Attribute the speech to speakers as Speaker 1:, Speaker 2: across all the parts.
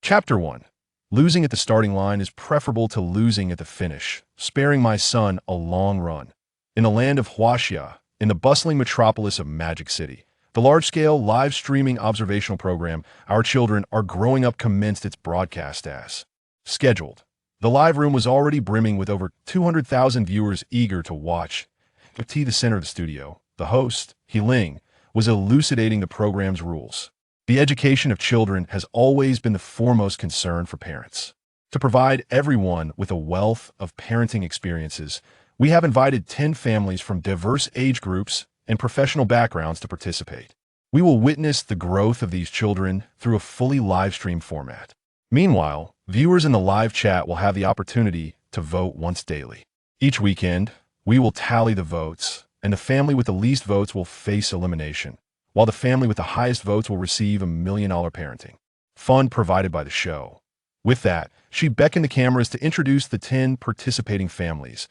Speaker 1: Chapter 1. Losing at the starting line is preferable to losing at the finish, sparing my son a long run. In the land of Huaxia, in the bustling metropolis of Magic City, the large-scale live streaming observational program Our Children Are Growing Up commenced its broadcast as scheduled. The live room was already brimming with over 200,000 viewers eager to watch. At the center of the studio, the host, He Ling, was elucidating the program's rules. The education of children has always been the foremost concern for parents. To provide everyone with a wealth of parenting experiences, we have invited 10 families from diverse age groups and professional backgrounds to participate. We will witness the growth of these children through a fully live-stream format. Meanwhile, viewers in the live chat will have the opportunity to vote once daily. Each weekend, we will tally the votes, and the family with the least votes will face elimination, while the family with the highest votes will receive $1 million parenting fund provided by the show. With that, she beckoned the cameras to introduce the 10 participating families.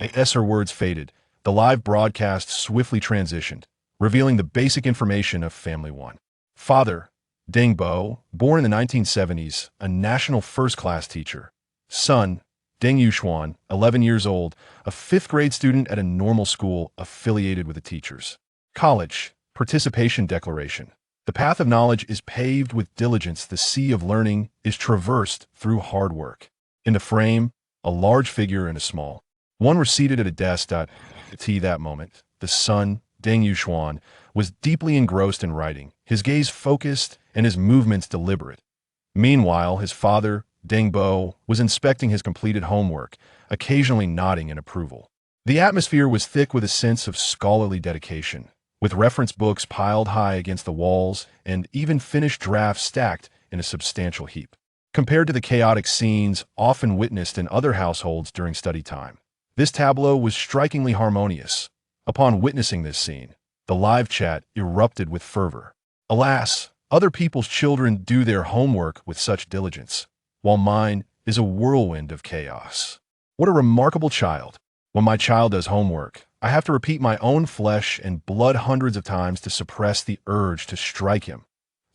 Speaker 1: As her words faded, the live broadcast swiftly transitioned, revealing the basic information of Family 1. Father, Deng Bo, born in the 1970s, a national first-class teacher. Son, Deng Yuxuan, 11 years old, a 5th grade student at a normal school affiliated with the teachers. College. Participation Declaration. The path of knowledge is paved with diligence. The sea of learning is traversed through hard work. In the frame, a large figure and a small one were seated at a desk. At that moment, the son, Deng Yuxuan, was deeply engrossed in writing, his gaze focused and his movements deliberate. Meanwhile, his father, Deng Bo, was inspecting his completed homework, occasionally nodding in approval. The atmosphere was thick with a sense of scholarly dedication, with reference books piled high against the walls and even finished drafts stacked in a substantial heap. Compared to the chaotic scenes often witnessed in other households during study time, this tableau was strikingly harmonious. Upon witnessing this scene, the live chat erupted with fervor. Alas, other people's children do their homework with such diligence, while mine is a whirlwind of chaos. What a remarkable child! When my child does homework, I have to repeat my own flesh and blood hundreds of times to suppress the urge to strike him.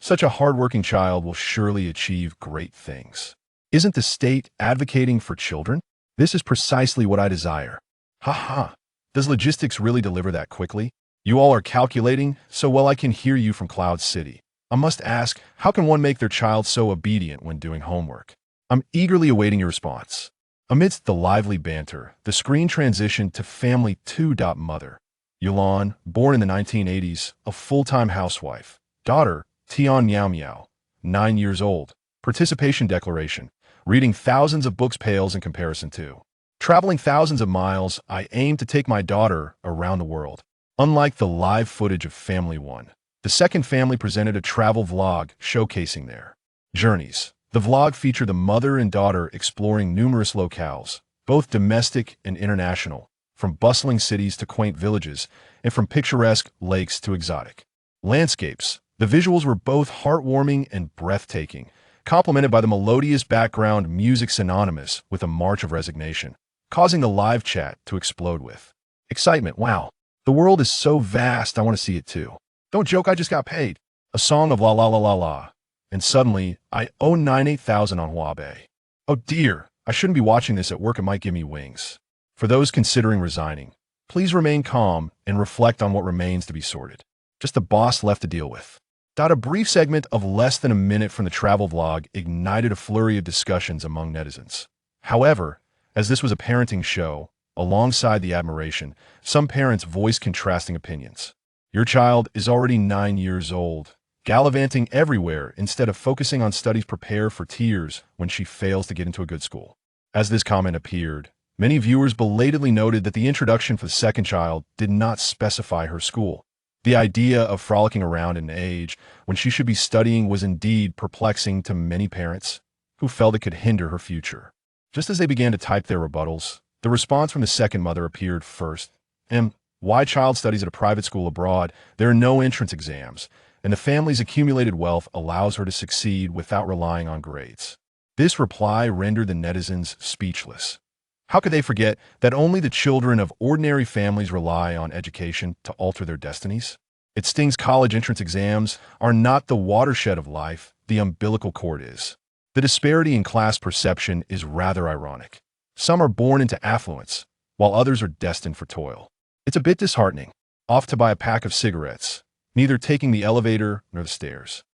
Speaker 1: Such a hardworking child will surely achieve great things. Isn't the state advocating for children? This is precisely what I desire. Haha. Does logistics really deliver that quickly? You all are calculating so well I can hear you from Cloud City. I must ask, how can one make their child so obedient when doing homework? I'm eagerly awaiting your response. Amidst the lively banter, the screen transitioned to Family 2. Mother, Yulan, born in the 1980s, a full-time housewife. Daughter, Tian Miao Miao, 9 years old. Participation Declaration. Reading thousands of books pales in comparison to traveling thousands of miles. I aim to take my daughter around the world. Unlike the live footage of Family 1, the second family presented a travel vlog showcasing their journeys. The vlog featured the mother and daughter exploring numerous locales, both domestic and international, from bustling cities to quaint villages, and from picturesque lakes to exotic landscapes. The visuals were both heartwarming and breathtaking, complemented by the melodious background music synonymous with a march of resignation, causing the live chat to explode with excitement. Wow, the world is so vast, I want to see it too. Don't joke, I just got paid. A song of la la la la la. And suddenly, I owe 98,000 on Huawei. Oh dear, I shouldn't be watching this at work, it might give me wings. For those considering resigning, please remain calm and reflect on what remains to be sorted. Just the boss left to deal with. A brief segment of less than a minute from the travel vlog ignited a flurry of discussions among netizens. However, as this was a parenting show, alongside the admiration, some parents voiced contrasting opinions. Your child is already 9 years old, gallivanting everywhere instead of focusing on studies. Prepare for tears when she fails to get into a good school. As this comment appeared, many viewers belatedly noted that the introduction for the second child did not specify her school. The idea of frolicking around in an age when she should be studying was indeed perplexing to many parents who felt it could hinder her future. Just as they began to type their rebuttals, the response from the second mother appeared first. Why child studies at a private school abroad? There are no entrance exams, and the family's accumulated wealth allows her to succeed without relying on grades. This reply rendered the netizens speechless. How could they forget that only the children of ordinary families rely on education to alter their destinies? It stings. College entrance exams are not the watershed of life, the umbilical cord is. The disparity in class perception is rather ironic. Some are born into affluence, while others are destined for toil. It's a bit disheartening, off to buy a pack of cigarettes, neither taking the elevator nor the stairs.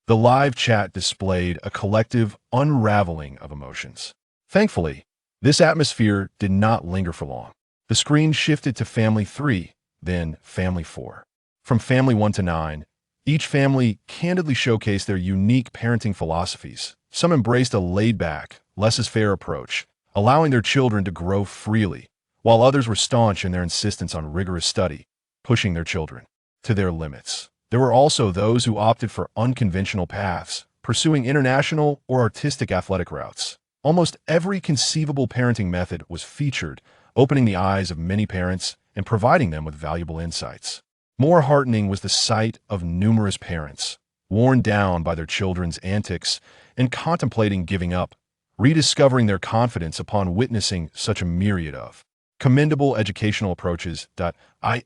Speaker 1: The live chat displayed a collective unraveling of emotions. Thankfully, this atmosphere did not linger for long. The screen shifted to Family 3, then Family 4. From Family 1 to 9, each family candidly showcased their unique parenting philosophies. Some embraced a laid-back, less-is-fair approach, allowing their children to grow freely, while others were staunch in their insistence on rigorous study, pushing their children to their limits. There were also those who opted for unconventional paths, pursuing international or artistic athletic routes. Almost every conceivable parenting method was featured, opening the eyes of many parents and providing them with valuable insights. More heartening was the sight of numerous parents, worn down by their children's antics and contemplating giving up, rediscovering their confidence upon witnessing such a myriad of commendable educational approaches.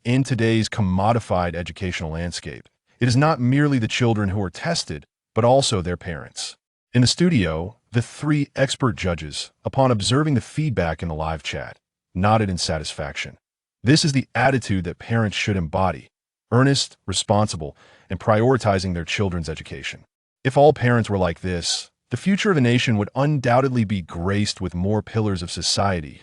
Speaker 1: In today's commodified educational landscape, it is not merely the children who are tested, but also their parents. In the studio, the three expert judges, upon observing the feedback in the live chat, nodded in satisfaction. This is the attitude that parents should embody: earnest, responsible, and prioritizing their children's education. If all parents were like this, the future of the nation would undoubtedly be graced with more pillars of society.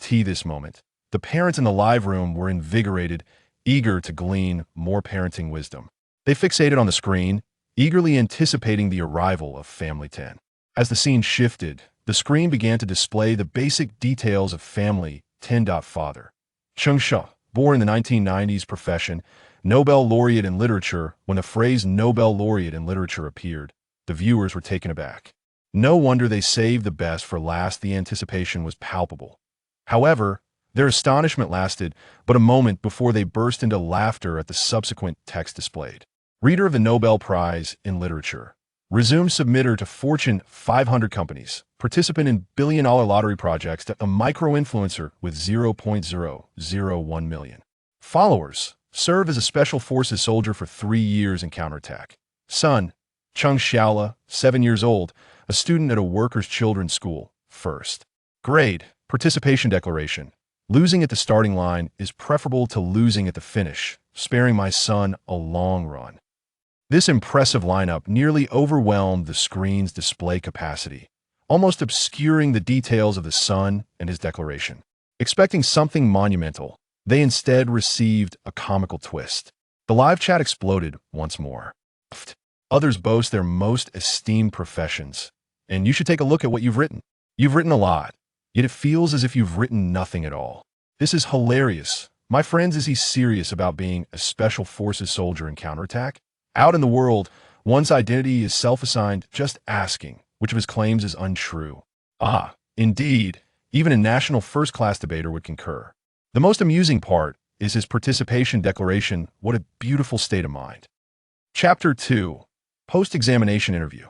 Speaker 1: This moment, the parents in the live room were invigorated, eager to glean more parenting wisdom. They fixated on the screen, eagerly anticipating the arrival of Family 10. As the scene shifted, the screen began to display the basic details of Family 10. Father Cheng Shuo, born in the 1990s, profession Nobel laureate in literature. When the phrase Nobel laureate in literature appeared, the viewers were taken aback. No wonder they saved the best for last. The anticipation was palpable. However, their astonishment lasted but a moment before they burst into laughter at the subsequent text displayed. Reader of the Nobel Prize in Literature. Resume submitter to Fortune 500 companies. Participant in billion-dollar lottery projects. A micro-influencer with 0.001 million followers. Serve as a special forces soldier for 3 years in counterattack. Son, Cheng Shuo, 7 years old, a student at a workers' children's school. First grade. Participation declaration. Losing at the starting line is preferable to losing at the finish, sparing my son a long run. This impressive lineup nearly overwhelmed the screen's display capacity, almost obscuring the details of the son and his declaration. Expecting something monumental, they instead received a comical twist. The live chat exploded once more. Others boast their most esteemed professions, and you should take a look at what you've written. You've written a lot, yet it feels as if you've written nothing at all. This is hilarious. My friends, is he serious about being a special forces soldier in counterattack? Out in the world, one's identity is self-assigned. Just asking which of his claims is untrue. Indeed, even a national first-class debater would concur. The most amusing part is his participation declaration. What a beautiful state of mind. Chapter 2. Post-examination interview.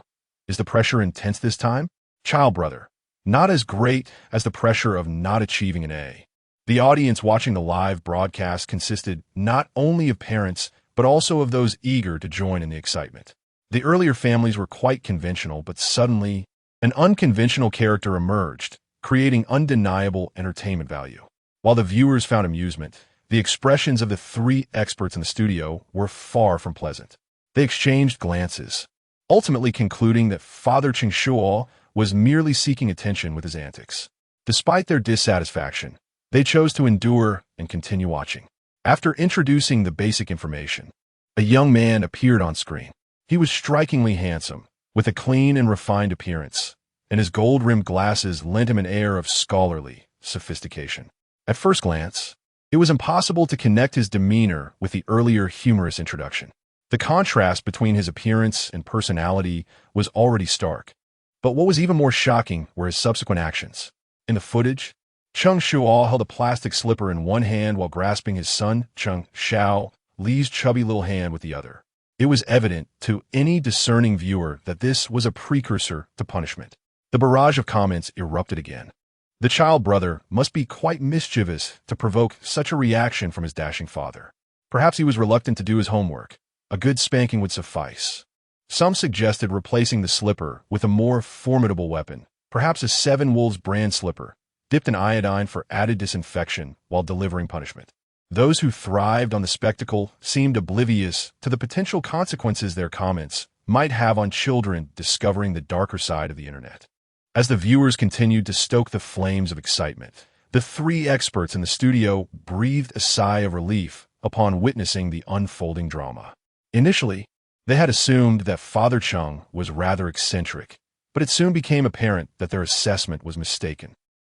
Speaker 1: Is the pressure intense this time? Child brother. Not as great as the pressure of not achieving an A. The audience watching the live broadcast consisted not only of parents, but also of those eager to join in the excitement. The earlier families were quite conventional, but suddenly, an unconventional character emerged, creating undeniable entertainment value. While the viewers found amusement, the expressions of the three experts in the studio were far from pleasant. They exchanged glances, ultimately concluding that Father Cheng Shuo was merely seeking attention with his antics. Despite their dissatisfaction, they chose to endure and continue watching. After introducing the basic information, a young man appeared on screen. He was strikingly handsome, with a clean and refined appearance, and his gold-rimmed glasses lent him an air of scholarly sophistication. At first glance, it was impossible to connect his demeanor with the earlier humorous introduction. The contrast between his appearance and personality was already stark. But what was even more shocking were his subsequent actions. In the footage, Cheng Shuo held a plastic slipper in one hand while grasping his son, Cheng Shuo, Li's chubby little hand with the other. It was evident to any discerning viewer that this was a precursor to punishment. The barrage of comments erupted again. The child brother must be quite mischievous to provoke such a reaction from his dashing father. Perhaps he was reluctant to do his homework. A good spanking would suffice. Some suggested replacing the slipper with a more formidable weapon, perhaps a Seven Wolves brand slipper, dipped in iodine for added disinfection while delivering punishment. Those who thrived on the spectacle seemed oblivious to the potential consequences their comments might have on children discovering the darker side of the internet. As the viewers continued to stoke the flames of excitement, the three experts in the studio breathed a sigh of relief upon witnessing the unfolding drama. Initially, they had assumed that Father Cheng was rather eccentric, but it soon became apparent that their assessment was mistaken.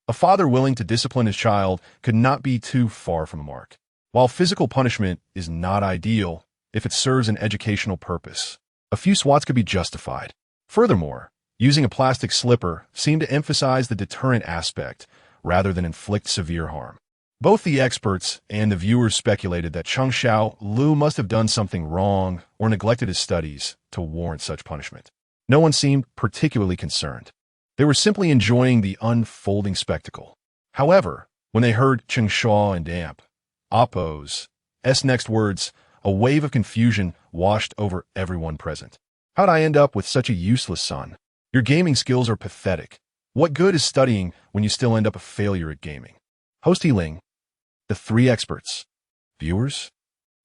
Speaker 1: A father willing to discipline his child could not be too far from the mark. While physical punishment is not ideal if it serves an educational purpose, a few swats could be justified. Furthermore, using a plastic slipper seemed to emphasize the deterrent aspect rather than inflict severe harm. Both the experts and the viewers speculated that Cheng Shuo must have done something wrong or neglected his studies to warrant such punishment. No one seemed particularly concerned. They were simply enjoying the unfolding spectacle. However, when they heard Cheng Shuo and Amp, Oppo's next words, a wave of confusion washed over everyone present. How'd I end up with such a useless son? Your gaming skills are pathetic. What good is studying when you still end up a failure at gaming? Host Ling, the three experts, viewers?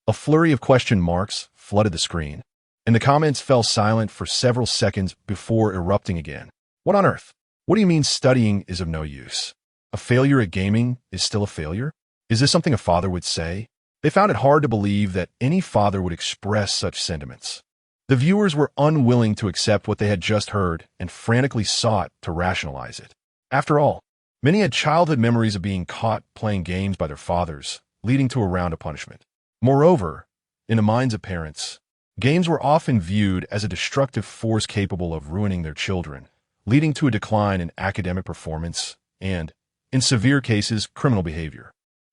Speaker 1: A flurry of question marks flooded the screen, and the comments fell silent for several seconds before erupting again. What on earth? What do you mean studying is of no use? A failure at gaming is still a failure? Is this something a father would say? They found it hard to believe that any father would express such sentiments. The viewers were unwilling to accept what they had just heard and frantically sought to rationalize it. After all, many had childhood memories of being caught playing games by their fathers, leading to a round of punishment. Moreover, in the minds of parents, games were often viewed as a destructive force capable of ruining their children, leading to a decline in academic performance and, in severe cases, criminal behavior.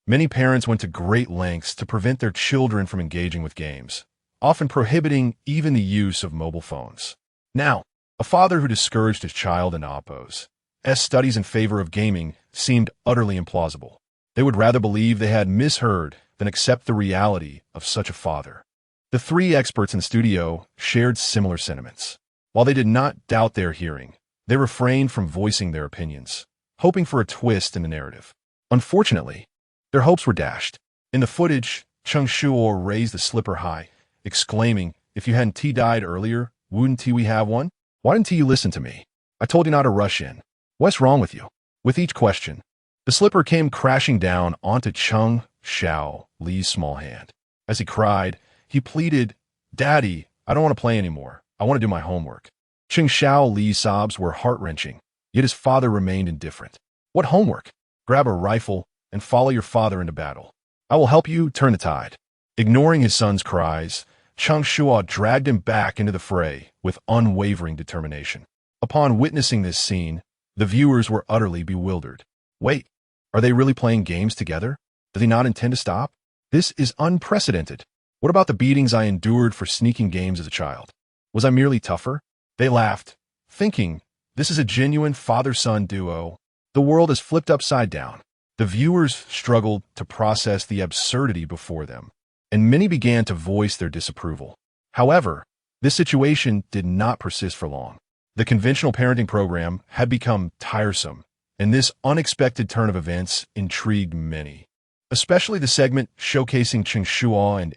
Speaker 1: Many parents went to great lengths to prevent their children from engaging with games, often prohibiting even the use of mobile phones. Now, a father who discouraged his child in Oppo's studies in favor of gaming seemed utterly implausible. They would rather believe they had misheard than accept the reality of such a father. The three experts in the studio shared similar sentiments. While they did not doubt their hearing, they refrained from voicing their opinions, hoping for a twist in the narrative. Unfortunately, their hopes were dashed. In the footage, Cheng Shuo raised the slipper high, exclaiming, "If you hadn't died earlier, wouldn't we have one? Why didn't you listen to me? I told you not to rush in. What's wrong with you?" With each question, the slipper came crashing down onto Cheng Shuo Li's small hand. As he cried, he pleaded, "Daddy, I don't want to play anymore. I want to do my homework." Cheng Shuo Li's sobs were heart-wrenching, yet his father remained indifferent. "What homework? Grab a rifle and follow your father into battle. I will help you turn the tide." Ignoring his son's cries, Cheng Shuo dragged him back into the fray with unwavering determination. Upon witnessing this scene, the viewers were utterly bewildered. Wait, are they really playing games together? Do they not intend to stop? This is unprecedented. What about the beatings I endured for sneaking games as a child? Was I merely tougher? They laughed, thinking, this is a genuine father-son duo. The world is flipped upside down. The viewers struggled to process the absurdity before them, and many began to voice their disapproval. However, this situation did not persist for long. The conventional parenting program had become tiresome, and this unexpected turn of events intrigued many, especially the segment showcasing Cheng Shuo and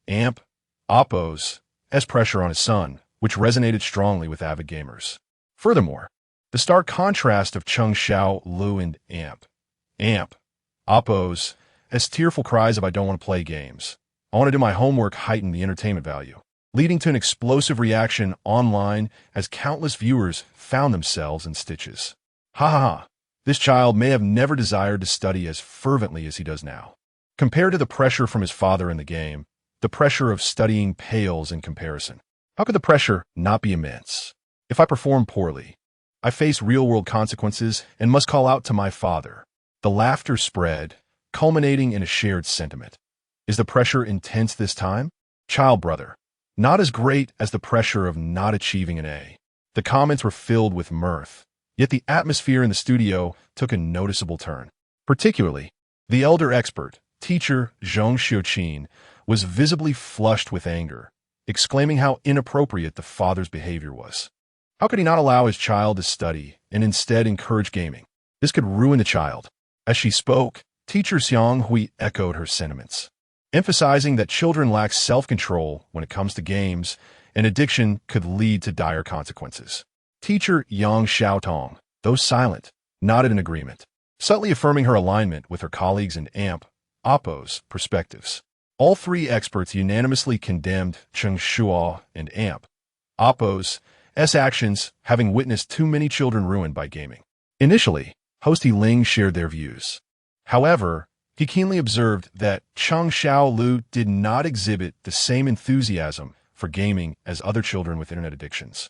Speaker 1: Amp, Oppo's pressure on his son, which resonated strongly with avid gamers. Furthermore, the stark contrast of Cheng Shuo and Amp, Oppo's tearful cries of "I don't want to play games. I want to do my homework" heightened the entertainment value, leading to an explosive reaction online as countless viewers found themselves in stitches. Hahaha, this child may have never desired to study as fervently as he does now. Compared to the pressure from his father in the game, the pressure of studying pales in comparison. How could the pressure not be immense? If I perform poorly, I face real-world consequences and must call out to my father. The laughter spread, culminating in a shared sentiment. Is the pressure intense this time? Child brother, not as great as the pressure of not achieving an A. The comments were filled with mirth, yet the atmosphere in the studio took a noticeable turn. Particularly, the elder expert, teacher Zhong Xiuqin, was visibly flushed with anger, exclaiming how inappropriate the father's behavior was. How could he not allow his child to study and instead encourage gaming? This could ruin the child. As she spoke, teacher Xiang Hui echoed her sentiments, emphasizing that children lack self-control when it comes to games, and addiction could lead to dire consequences. Teacher Yang Xiaotong, though silent, nodded in agreement, subtly affirming her alignment with her colleagues and Oppo's perspectives. All three experts unanimously condemned Cheng Shuo and Oppo's actions, having witnessed too many children ruined by gaming. Initially, Host Ling shared their views. However, he keenly observed that Chang Xiaolu did not exhibit the same enthusiasm for gaming as other children with internet addictions.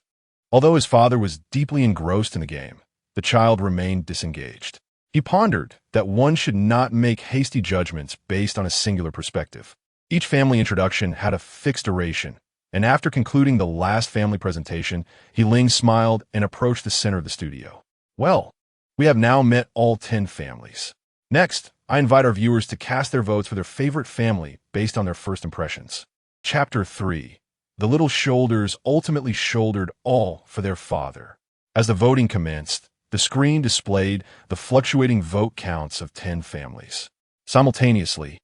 Speaker 1: Although his father was deeply engrossed in the game, the child remained disengaged. He pondered that one should not make hasty judgments based on a singular perspective. Each family introduction had a fixed duration, and after concluding the last family presentation, Ling smiled and approached the center of the studio. Well, we have now met all 10 families. Next, I invite our viewers to cast their votes for their favorite family based on their first impressions. Chapter 3. The little shoulders ultimately shouldered all for their father. As the voting commenced, the screen displayed the fluctuating vote counts of 10 families. Simultaneously,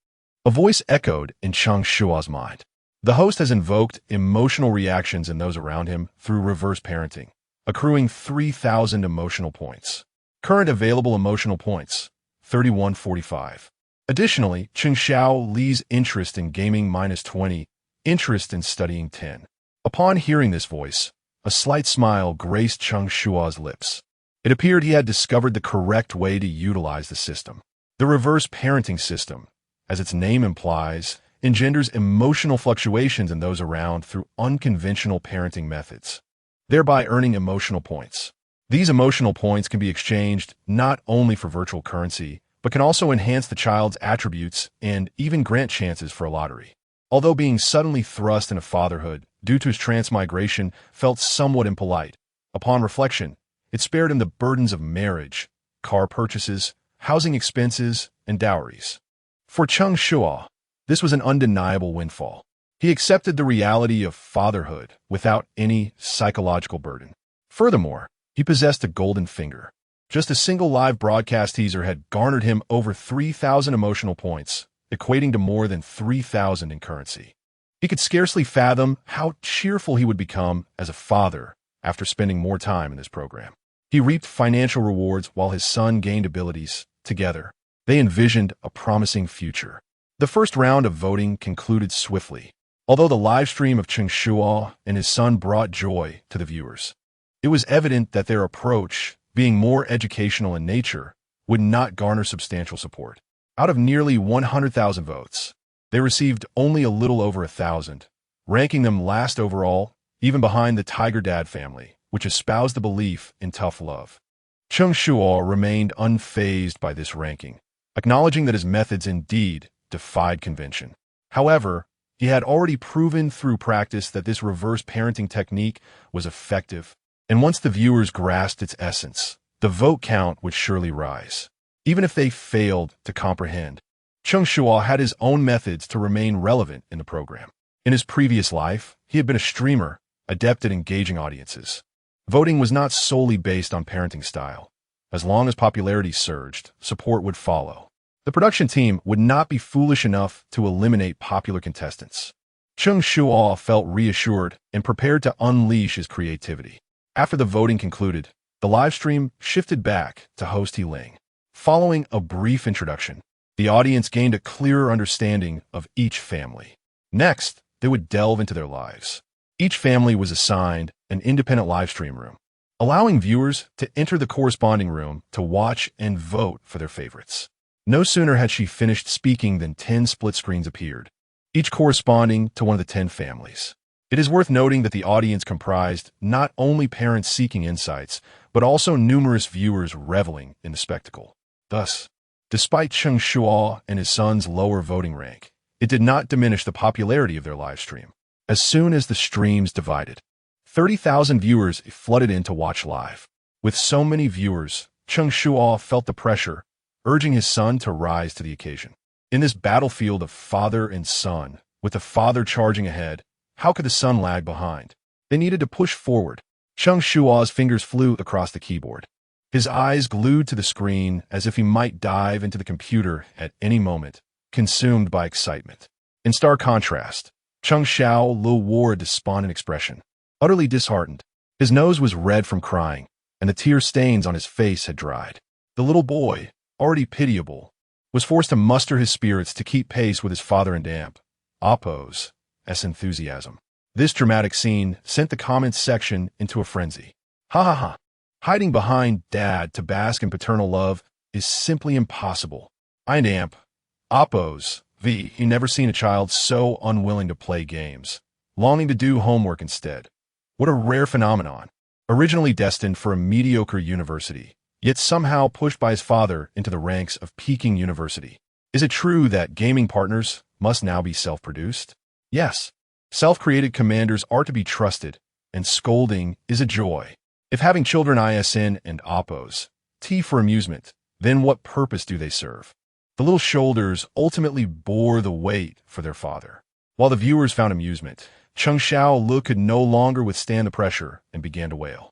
Speaker 1: a voice echoed in Cheng Shuo's mind. The host has invoked emotional reactions in those around him through reverse parenting, accruing 3,000 emotional points. Current available emotional points, 3145. Additionally, Cheng Xiao Li's interest in gaming -20, interest in studying 10. Upon hearing this voice, a slight smile graced Cheng Shuo's lips. It appeared he had discovered the correct way to utilize the system. The reverse parenting system, as its name implies, engenders emotional fluctuations in those around through unconventional parenting methods, thereby earning emotional points. These emotional points can be exchanged not only for virtual currency, but can also enhance the child's attributes and even grant chances for a lottery. Although being suddenly thrust into fatherhood due to his transmigration felt somewhat impolite, upon reflection, it spared him the burdens of marriage, car purchases, housing expenses, and dowries. For Cheng Shuo, this was an undeniable windfall. He accepted the reality of fatherhood without any psychological burden. Furthermore, he possessed a golden finger. Just a single live broadcast teaser had garnered him over 3,000 emotional points, equating to more than 3,000 in currency. He could scarcely fathom how cheerful he would become as a father after spending more time in this program. He reaped financial rewards while his son gained abilities. Together, they envisioned a promising future. The first round of voting concluded swiftly. Although the live stream of Cheng Shuo and his son brought joy to the viewers, it was evident that their approach, being more educational in nature, would not garner substantial support. Out of nearly 100,000 votes, they received only a little over 1,000, ranking them last overall, even behind the Tiger Dad family, which espoused the belief in tough love. Cheng Shuo remained unfazed by this ranking, acknowledging that his methods indeed defied convention. However, he had already proven through practice that this reverse parenting technique was effective, and once the viewers grasped its essence, the vote count would surely rise. Even if they failed to comprehend, Cheng Shuo had his own methods to remain relevant in the program. In his previous life, he had been a streamer, adept at engaging audiences. Voting was not solely based on parenting style. As long as popularity surged, support would follow. The production team would not be foolish enough to eliminate popular contestants. Cheng Shuo felt reassured and prepared to unleash his creativity. After the voting concluded, the live stream shifted back to host Ling. Following a brief introduction, the audience gained a clearer understanding of each family. Next, they would delve into their lives. Each family was assigned an independent live stream room, allowing viewers to enter the corresponding room to watch and vote for their favorites. No sooner had she finished speaking than 10 split screens appeared, each corresponding to one of the 10 families. It is worth noting that the audience comprised not only parents seeking insights, but also numerous viewers reveling in the spectacle. Thus, despite Cheng Shuo and his son's lower voting rank, it did not diminish the popularity of their live stream. As soon as the streams divided, 30,000 viewers flooded in to watch live. With so many viewers, Cheng Shuo felt the pressure, urging his son to rise to the occasion. In this battlefield of father and son, with the father charging ahead, How could the son lag behind? They needed to push forward. Cheng Shuo's fingers flew across the keyboard. His eyes glued to the screen as if he might dive into the computer at any moment, consumed by excitement. In stark contrast, Cheng Shuo wore a despondent expression, utterly disheartened. His nose was red from crying, and the tear stains on his face had dried. The little boy, already pitiable, was forced to muster his spirits to keep pace with his father and Amp, Oppo's enthusiasm. This dramatic scene sent the comments section into a frenzy. Hahaha. Hiding behind Dad to bask in paternal love is simply impossible. I and Amp, Oppo's you never seen a child so unwilling to play games, longing to do homework instead. What a rare phenomenon. Originally destined for a mediocre university, yet somehow pushed by his father into the ranks of Peking University. Is it true that gaming partners must now be self-produced? Yes. Self-created commanders are to be trusted, and scolding is a joy. If having children ISN and Oppo's for amusement, then what purpose do they serve? The little shoulders ultimately bore the weight for their father. While the viewers found amusement, Cheng Shuo could no longer withstand the pressure and began to wail.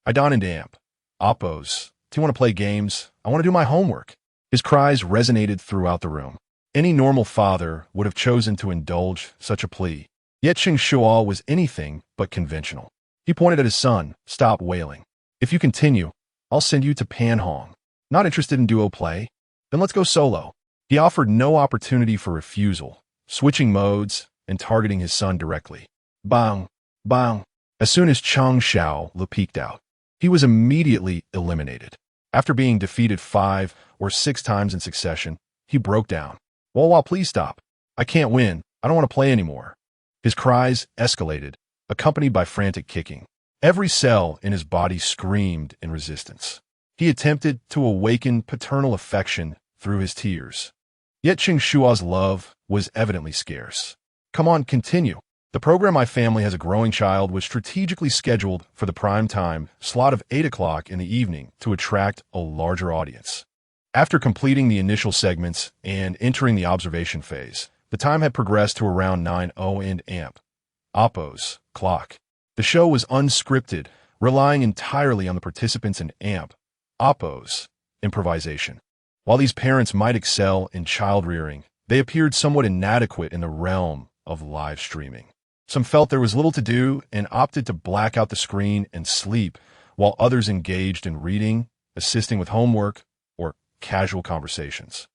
Speaker 1: I don and Amp. Oppo's. Do you want to play games? I want to do my homework. His cries resonated throughout the room. Any normal father would have chosen to indulge such a plea. Yet Cheng Shuo was anything but conventional. He pointed at his son. Stop wailing. If you continue, I'll send you to Panhong. Not interested in duo play? Then let's go solo. He offered no opportunity for refusal, switching modes and targeting his son directly. Bang! Bang! As soon as Cheng Shuo peeked out, he was immediately eliminated. After being defeated 5 or 6 times in succession, he broke down. Wah, please stop. I can't win. I don't want to play anymore. His cries escalated, accompanied by frantic kicking. Every cell in his body screamed in resistance. He attempted to awaken paternal affection through his tears. Yet Cheng Shuo's love was evidently scarce. Come on, continue. The program My Family Has a Growing Child was strategically scheduled for the prime time slot of 8 o'clock in the evening to attract a larger audience. After completing the initial segments and entering the observation phase, the time had progressed to around 9:00 and Amp. Oppo's clock. The show was unscripted, relying entirely on the participants and Amp. Oppo's improvisation. While these parents might excel in child rearing, they appeared somewhat inadequate in the realm of live streaming. Some felt there was little to do and opted to black out the screen and sleep, while others engaged in reading, assisting with homework, or casual conversations.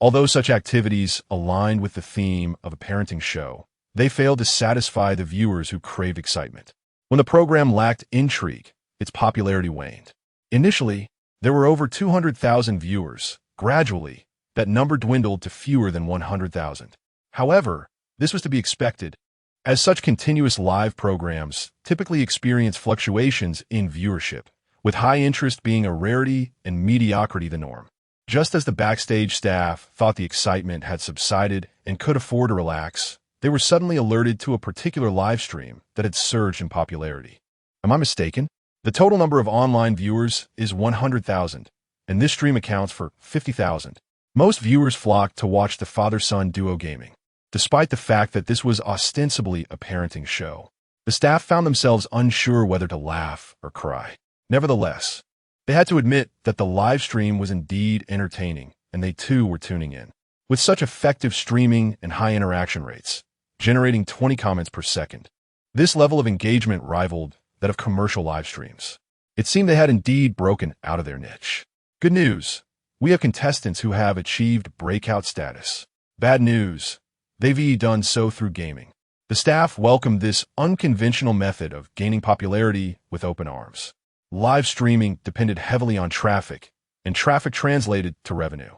Speaker 1: Although such activities aligned with the theme of a parenting show, they failed to satisfy the viewers who craved excitement. When the program lacked intrigue, its popularity waned. Initially, there were over 200,000 viewers. Gradually, that number dwindled to fewer than 100,000. However, this was to be expected, as such continuous live programs typically experience fluctuations in viewership, with high interest being a rarity and mediocrity the norm. Just as the backstage staff thought the excitement had subsided and could afford to relax, they were suddenly alerted to a particular live stream that had surged in popularity. Am I mistaken? The total number of online viewers is 100,000, and this stream accounts for 50,000. Most viewers flocked to watch the father-son duo gaming. Despite the fact that this was ostensibly a parenting show, the staff found themselves unsure whether to laugh or cry. Nevertheless, they had to admit that the live stream was indeed entertaining, and they too were tuning in. With such effective streaming and high interaction rates, generating 20 comments per second, this level of engagement rivaled that of commercial live streams. It seemed they had indeed broken out of their niche. Good news. We have contestants who have achieved breakout status. Bad news. They've done so through gaming. The staff welcomed this unconventional method of gaining popularity with open arms. Live streaming depended heavily on traffic, and traffic translated to revenue.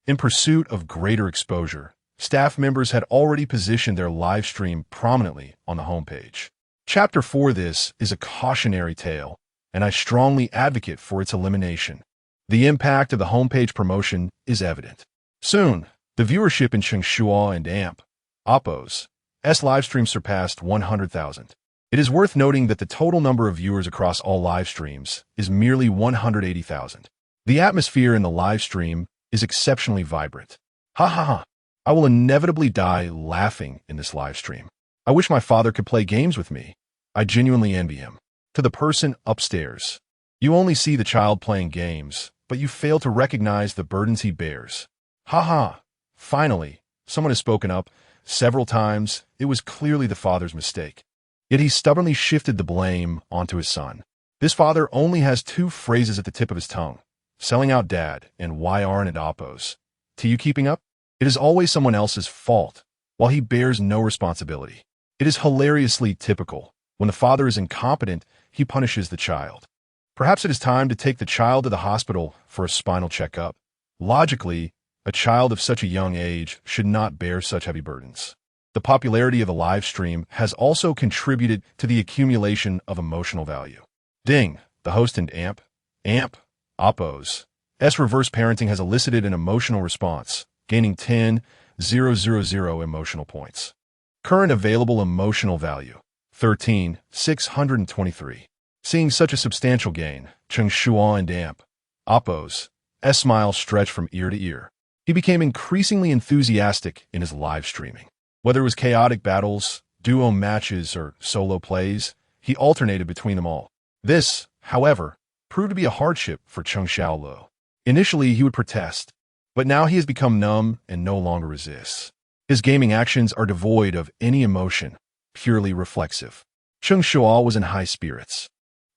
Speaker 1: In pursuit of greater exposure, staff members had already positioned their live stream prominently on the homepage. Chapter 4 this is a cautionary tale, and I strongly advocate for its elimination. The impact of the homepage promotion is evident. Soon, the viewership in Cheng Shuo and Amp, Oppo's livestream surpassed 100,000. It is worth noting that the total number of viewers across all live streams is merely 180,000. The atmosphere in the live stream is exceptionally vibrant. Hahaha. I will inevitably die laughing in this live stream. I wish my father could play games with me. I genuinely envy him. To the person upstairs. You only see the child playing games, but you fail to recognize the burdens he bears. Haha. Finally, someone has spoken up. Several times, it was clearly the father's mistake. Yet he stubbornly shifted the blame onto his son. This father only has two phrases at the tip of his tongue. Selling out dad and why aren't it oppos? To you keeping up? It is always someone else's fault, while he bears no responsibility. It is hilariously typical. When the father is incompetent, he punishes the child. Perhaps it is time to take the child to the hospital for a spinal checkup. Logically, a child of such a young age should not bear such heavy burdens. The popularity of the live stream has also contributed to the accumulation of emotional value. Ding, the host and AMP, Oppos. Reverse parenting has elicited an emotional response, gaining 10,000 emotional points. Current available emotional value, 13,623. Seeing such a substantial gain, Cheng Shuo and AMP, Oppos, smile stretched from ear to ear. He became increasingly enthusiastic in his live streaming. Whether it was chaotic battles, duo matches, or solo plays, he alternated between them all. This, however, proved to be a hardship for Cheng Shuo. Initially, he would protest, but now he has become numb and no longer resists. His gaming actions are devoid of any emotion, purely reflexive. Cheng Shuo was in high spirits,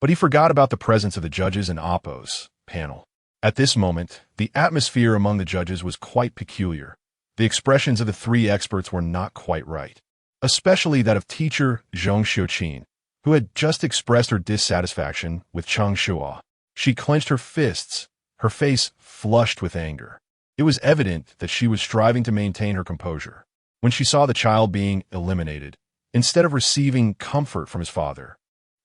Speaker 1: but he forgot about the presence of the judges and Oppos panel. At this moment, the atmosphere among the judges was quite peculiar. The expressions of the three experts were not quite right, especially that of teacher Zhong Xiuqin, who had just expressed her dissatisfaction with Cheng Shuo. She clenched her fists, her face flushed with anger. It was evident that she was striving to maintain her composure. When she saw the child being eliminated, instead of receiving comfort from his father,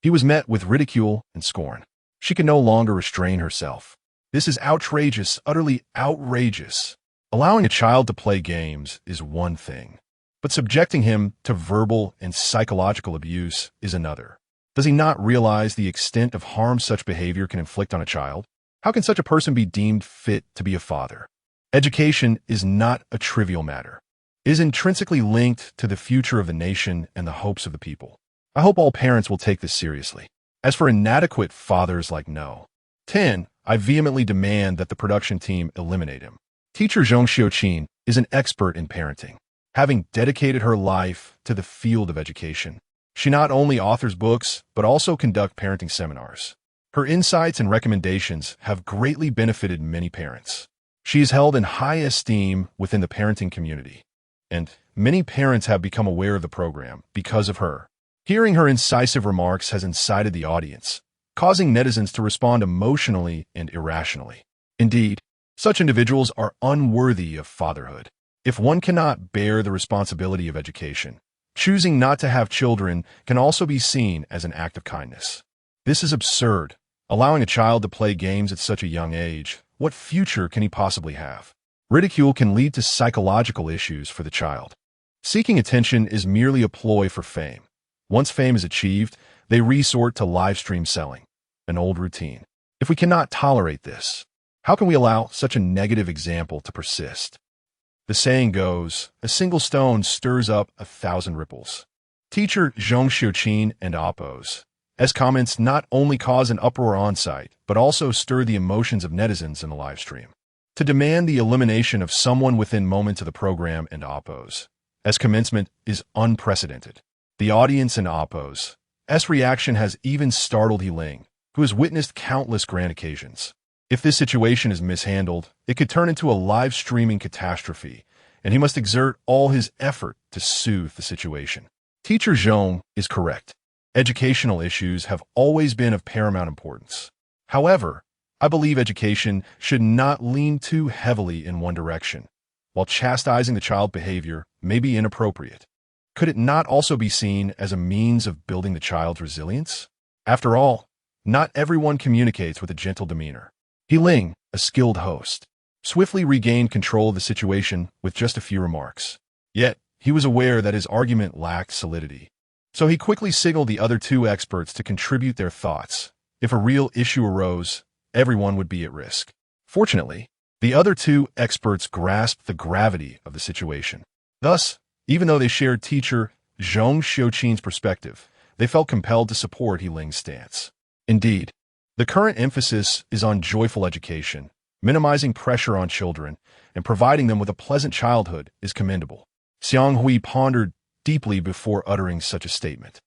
Speaker 1: he was met with ridicule and scorn. She could no longer restrain herself. This is outrageous, utterly outrageous. Allowing a child to play games is one thing, but subjecting him to verbal and psychological abuse is another. Does he not realize the extent of harm such behavior can inflict on a child? How can such a person be deemed fit to be a father? Education is not a trivial matter. It is intrinsically linked to the future of the nation and the hopes of the people. I hope all parents will take this seriously. As for inadequate fathers like No. 10, I vehemently demand that the production team eliminate him. Teacher Zhong Xiuqin is an expert in parenting. Having dedicated her life to the field of education, she not only authors books, but also conducts parenting seminars. Her insights and recommendations have greatly benefited many parents. She is held in high esteem within the parenting community, and many parents have become aware of the program because of her. Hearing her incisive remarks has incited the audience, causing netizens to respond emotionally and irrationally. Indeed, such individuals are unworthy of fatherhood. If one cannot bear the responsibility of education, choosing not to have children can also be seen as an act of kindness. This is absurd. Allowing a child to play games at such a young age, what future can he possibly have? Ridicule can lead to psychological issues for the child. Seeking attention is merely a ploy for fame. Once fame is achieved, they resort to live stream selling, an old routine. If we cannot tolerate this, how can we allow such a negative example to persist? The saying goes, a single stone stirs up 1,000 ripples. Teacher Zhong Xiuqin and Oppos, as comments not only cause an uproar on-site, but also stir the emotions of netizens in the live stream. To demand the elimination of someone within moments of the program and Oppos, as commencement is unprecedented. The audience in Oppos' reaction has even startled Heling, who has witnessed countless grand occasions. If this situation is mishandled, it could turn into a live streaming catastrophe, and he must exert all his effort to soothe the situation. Teacher Zhong is correct. Educational issues have always been of paramount importance. However, I believe education should not lean too heavily in one direction. While chastising the child's behavior may be inappropriate, could it not also be seen as a means of building the child's resilience? After all, not everyone communicates with a gentle demeanor. Heling, a skilled host, swiftly regained control of the situation with just a few remarks. Yet, he was aware that his argument lacked solidity. So he quickly signaled the other two experts to contribute their thoughts. If a real issue arose, everyone would be at risk. Fortunately, the other two experts grasped the gravity of the situation. Thus, even though they shared teacher Zhong Xiuqin's perspective, they felt compelled to support He Ling's stance. Indeed, the current emphasis is on joyful education, minimizing pressure on children, and providing them with a pleasant childhood is commendable. Xiang Hui pondered deeply before uttering such a statement.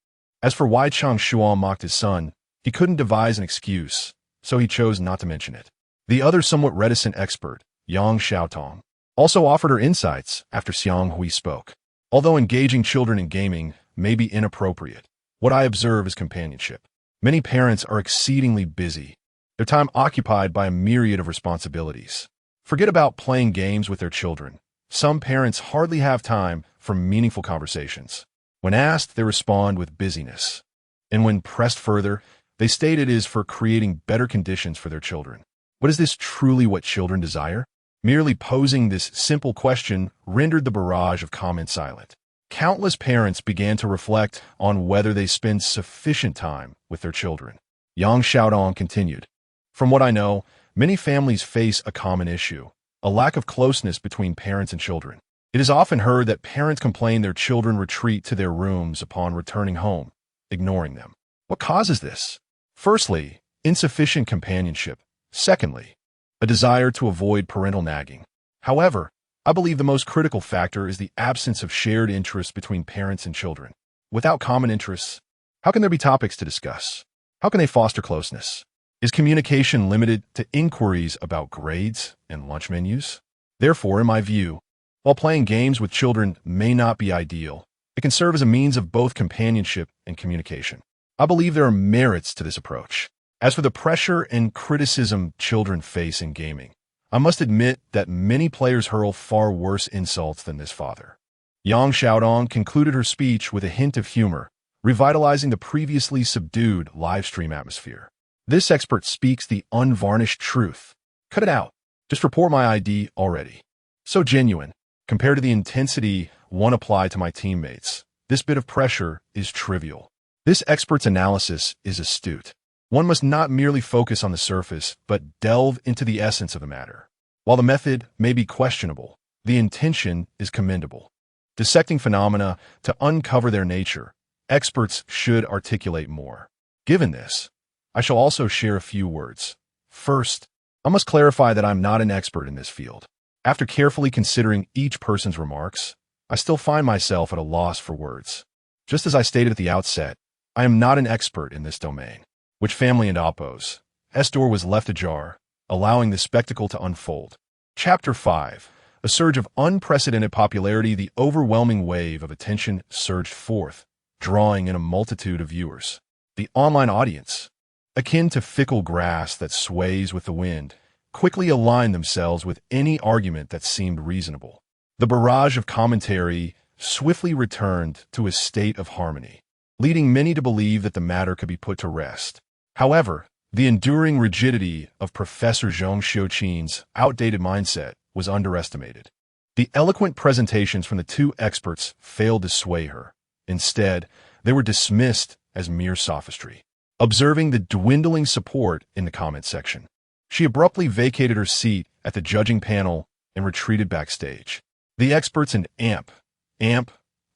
Speaker 1: As for why Cheng Shuo mocked his son, he couldn't devise an excuse, so he chose not to mention it. The other somewhat reticent expert, Yang Xiaotong, also offered her insights after Xiang Hui spoke. Although engaging children in gaming may be inappropriate, what I observe is companionship. Many parents are exceedingly busy, their time occupied by a myriad of responsibilities. Forget about playing games with their children. Some parents hardly have time for meaningful conversations. When asked, they respond with busyness. And when pressed further, they state it is for creating better conditions for their children. But is this truly what children desire? Merely posing this simple question rendered the barrage of comments silent. Countless parents began to reflect on whether they spend sufficient time with their children. Yang Xiaodong continued. From what I know, many families face a common issue, a lack of closeness between parents and children. It is often heard that parents complain their children retreat to their rooms upon returning home, ignoring them. What causes this? Firstly, insufficient companionship. Secondly, a desire to avoid parental nagging. However, I believe the most critical factor is the absence of shared interests between parents and children. Without common interests, how can there be topics to discuss? How can they foster closeness? Is communication limited to inquiries about grades and lunch menus? Therefore, in my view, while playing games with children may not be ideal, it can serve as a means of both companionship and communication. I believe there are merits to this approach. As for the pressure and criticism children face in gaming, I must admit that many players hurl far worse insults than this father. Yang Xiaodong concluded her speech with a hint of humor, revitalizing the previously subdued livestream atmosphere. This expert speaks the unvarnished truth. Cut it out. Just report my ID already. So genuine. Compared to the intensity one applied to my teammates, this bit of pressure is trivial. This expert's analysis is astute. One must not merely focus on the surface, but delve into the essence of the matter. While the method may be questionable, the intention is commendable. Dissecting phenomena to uncover their nature, experts should articulate more. Given this, I shall also share a few words. First, I must clarify that I'm not an expert in this field. After carefully considering each person's remarks, I still find myself at a loss for words. Just as I stated at the outset, I am not an expert in this domain. Which family and oppose? S-door was left ajar, allowing the spectacle to unfold. Chapter 5. A surge of unprecedented popularity, the overwhelming wave of attention surged forth, drawing in a multitude of viewers. The online audience, akin to fickle grass that sways with the wind, quickly aligned themselves with any argument that seemed reasonable. The barrage of commentary swiftly returned to a state of harmony, leading many to believe that the matter could be put to rest. However, the enduring rigidity of Professor Zhong Xiuqin's outdated mindset was underestimated. The eloquent presentations from the two experts failed to sway her. Instead, they were dismissed as mere sophistry. Observing the dwindling support in the comment section, she abruptly vacated her seat at the judging panel and retreated backstage. The experts and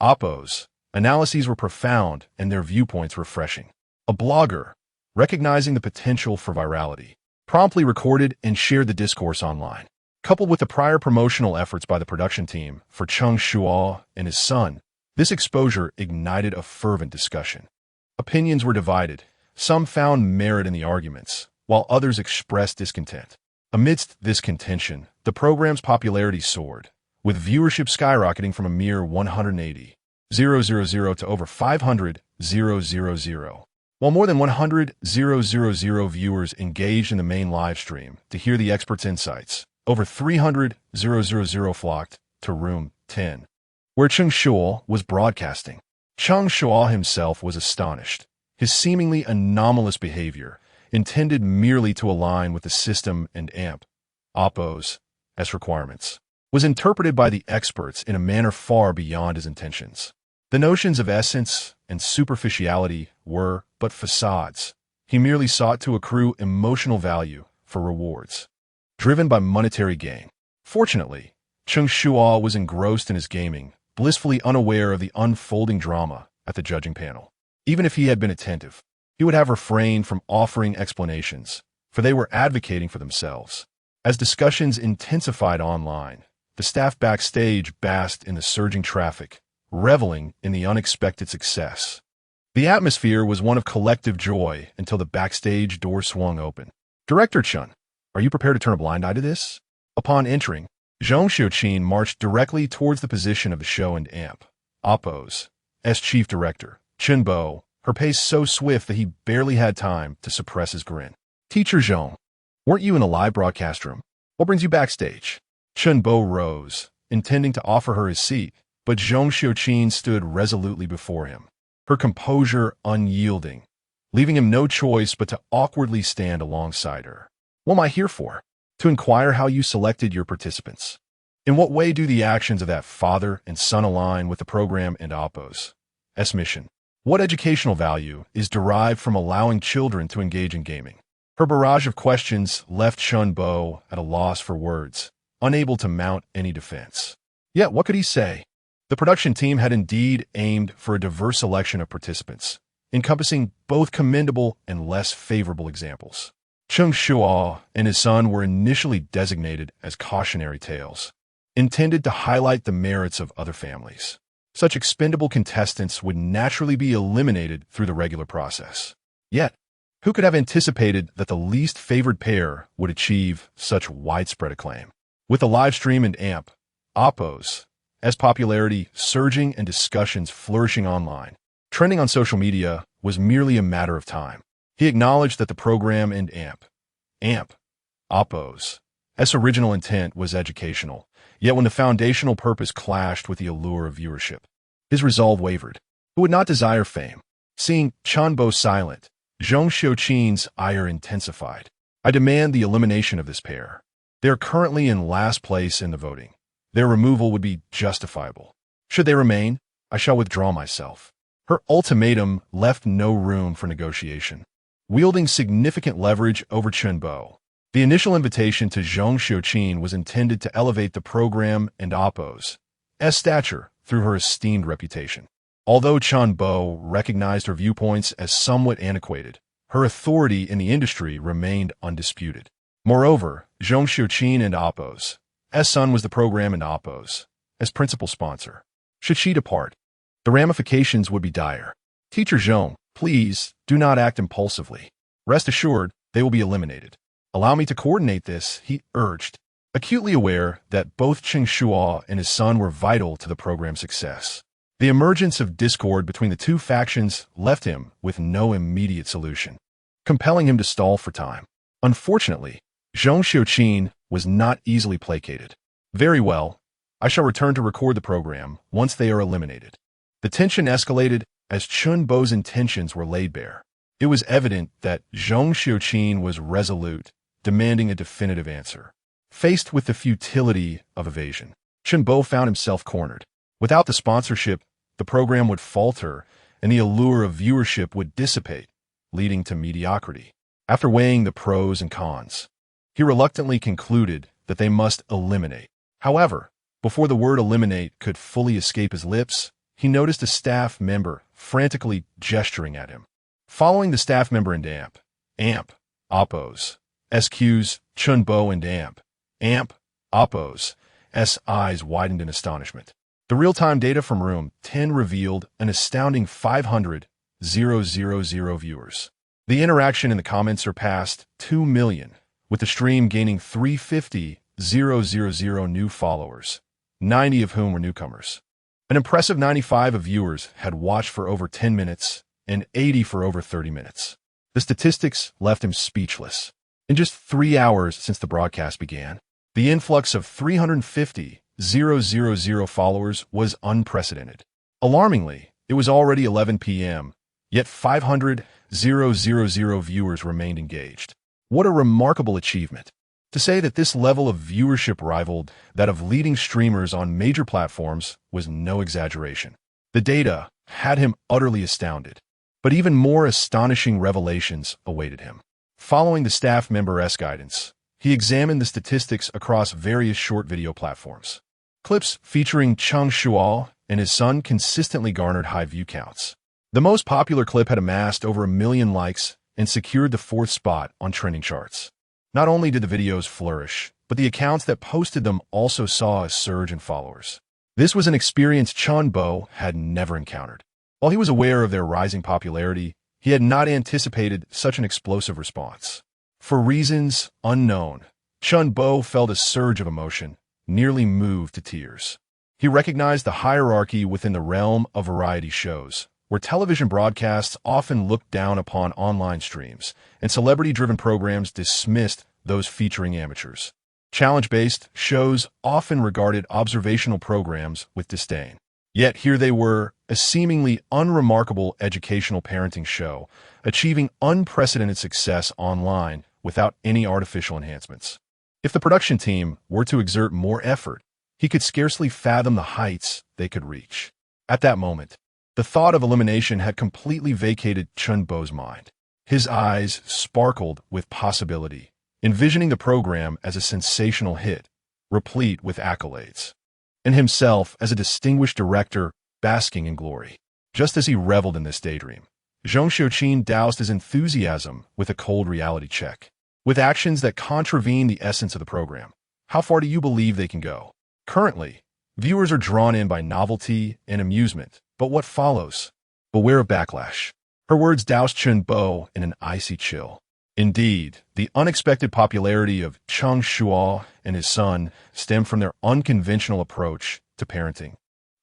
Speaker 1: oppose analyses were profound and their viewpoints refreshing. A blogger, recognizing the potential for virality, promptly recorded and shared the discourse online. Coupled with the prior promotional efforts by the production team for Cheng Shuo and his son, this exposure ignited a fervent discussion. Opinions were divided. Some found merit in the arguments, while others expressed discontent. Amidst this contention, the program's popularity soared, with viewership skyrocketing from a mere 180,000 to over 500,000. While more than 100,000 viewers engaged in the main live stream to hear the experts' insights, over 300,000 flocked to Room 10, where Cheng Shuo was broadcasting. Cheng Shuo himself was astonished. His seemingly anomalous behavior, intended merely to align with the system and oppose as requirements, was interpreted by the experts in a manner far beyond his intentions. The notions of essence and superficiality were but facades. He merely sought to accrue emotional value for rewards, driven by monetary gain. Fortunately, Cheng Shuo was engrossed in his gaming, blissfully unaware of the unfolding drama at the judging panel. Even if he had been attentive, he would have refrained from offering explanations, for they were advocating for themselves. As discussions intensified online, the staff backstage basked in the surging traffic, reveling in the unexpected success. The atmosphere was one of collective joy until the backstage door swung open. "Director Chun, are you prepared to turn a blind eye to this?" Upon entering, Cheng Shuo marched directly towards the position of the show and amp. Oppo's chief director, Chun Bo, her pace so swift that he barely had time to suppress his grin. "Teacher Zhong, weren't you in the live broadcast room? What brings you backstage?" Chun Bo rose, intending to offer her his seat, but Cheng Shuo stood resolutely before him, her composure unyielding, leaving him no choice but to awkwardly stand alongside her. "What am I here for?" "To inquire how you selected your participants. In what way do the actions of that father and son align with the program and Oppo's mission? What educational value is derived from allowing children to engage in gaming?" Her barrage of questions left Chun Bo at a loss for words, unable to mount any defense. Yet what could he say? The production team had indeed aimed for a diverse selection of participants, encompassing both commendable and less favorable examples. Cheng Shuo and his son were initially designated as cautionary tales, intended to highlight the merits of other families. Such expendable contestants would naturally be eliminated through the regular process. Yet, who could have anticipated that the least favored pair would achieve such widespread acclaim? With the live stream and amp, Oppo's popularity surging and discussions flourishing online, trending on social media was merely a matter of time. He acknowledged that the program and amp, Oppo's original intent was educational, yet when the foundational purpose clashed with the allure of viewership, his resolve wavered. Who would not desire fame? Seeing Chun Bo silent, Cheng Shuo's ire intensified. "I demand the elimination of this pair. They are currently in last place in the voting. Their removal would be justifiable. Should they remain, I shall withdraw myself." Her ultimatum left no room for negotiation. Wielding significant leverage over Chun Bo, the initial invitation to Cheng Shuo was intended to elevate the program and Oppo's stature through her esteemed reputation. Although Chun Bo recognized her viewpoints as somewhat antiquated, her authority in the industry remained undisputed. Moreover, Cheng Shuo and Oppo's son was the program and Oppo's principal sponsor. Should she depart, the ramifications would be dire. "Teacher Zhong, please do not act impulsively. Rest assured, they will be eliminated. Allow me to coordinate this," he urged, acutely aware that both Cheng Shuo and his son were vital to the program's success. The emergence of discord between the two factions left him with no immediate solution, compelling him to stall for time. Unfortunately, Cheng Shuo was not easily placated. "Very well, I shall return to record the program once they are eliminated." The tension escalated as Chun Bo's intentions were laid bare. It was evident that Cheng Shuo was resolute, demanding a definitive answer. Faced with the futility of evasion, Chun Bo found himself cornered. Without the sponsorship, the program would falter and the allure of viewership would dissipate, leading to mediocrity. After weighing the pros and cons, he reluctantly concluded that they must eliminate. However, before the word eliminate could fully escape his lips, he noticed a staff member frantically gesturing at him. Following the staff member and amp, Oppo's cues, Chun Bo and amp, Oppo's eyes widened in astonishment. The real-time data from room 10 revealed an astounding 500,000 viewers. The interaction in the comments surpassed 2 million, with the stream gaining 350,000 new followers, 90 of whom were newcomers. An impressive 95 of viewers had watched for over 10 minutes and 80 for over 30 minutes. The statistics left him speechless. In just 3 hours since the broadcast began, the influx of 350,000 followers was unprecedented. Alarmingly, it was already 11 p.m., yet 500,000 viewers remained engaged. What a remarkable achievement! To say that this level of viewership rivaled that of leading streamers on major platforms was no exaggeration. The data had him utterly astounded, but even more astonishing revelations awaited him. Following the staff member's guidance, he examined the statistics across various short video platforms. Clips featuring Cheng Shuo and his son consistently garnered high view counts. The most popular clip had amassed over 1 million likes and secured the 4th spot on trending charts. Not only did the videos flourish, but the accounts that posted them also saw a surge in followers. This was an experience Cheng Shuo had never encountered. While he was aware of their rising popularity, he had not anticipated such an explosive response. For reasons unknown, Cheng Shuo felt a surge of emotion, nearly moved to tears. He recognized the hierarchy within the realm of variety shows, where television broadcasts often looked down upon online streams, and celebrity-driven programs dismissed those featuring amateurs. Challenge-based shows often regarded observational programs with disdain. Yet here they were, a seemingly unremarkable educational parenting show, achieving unprecedented success online without any artificial enhancements. If the production team were to exert more effort, he could scarcely fathom the heights they could reach. At that moment, the thought of elimination had completely vacated Cheng Shuo's mind. His eyes sparkled with possibility, envisioning the program as a sensational hit, replete with accolades, and himself as a distinguished director basking in glory. Just as he reveled in this daydream, Zhong Xiuqin doused his enthusiasm with a cold reality check. With actions that contravene the essence of the program, how far do you believe they can go? Currently, viewers are drawn in by novelty and amusement, but what follows? Beware of backlash. Her words doused Cheng Shuo in an icy chill. Indeed, the unexpected popularity of Cheng Shuo and his son stemmed from their unconventional approach to parenting.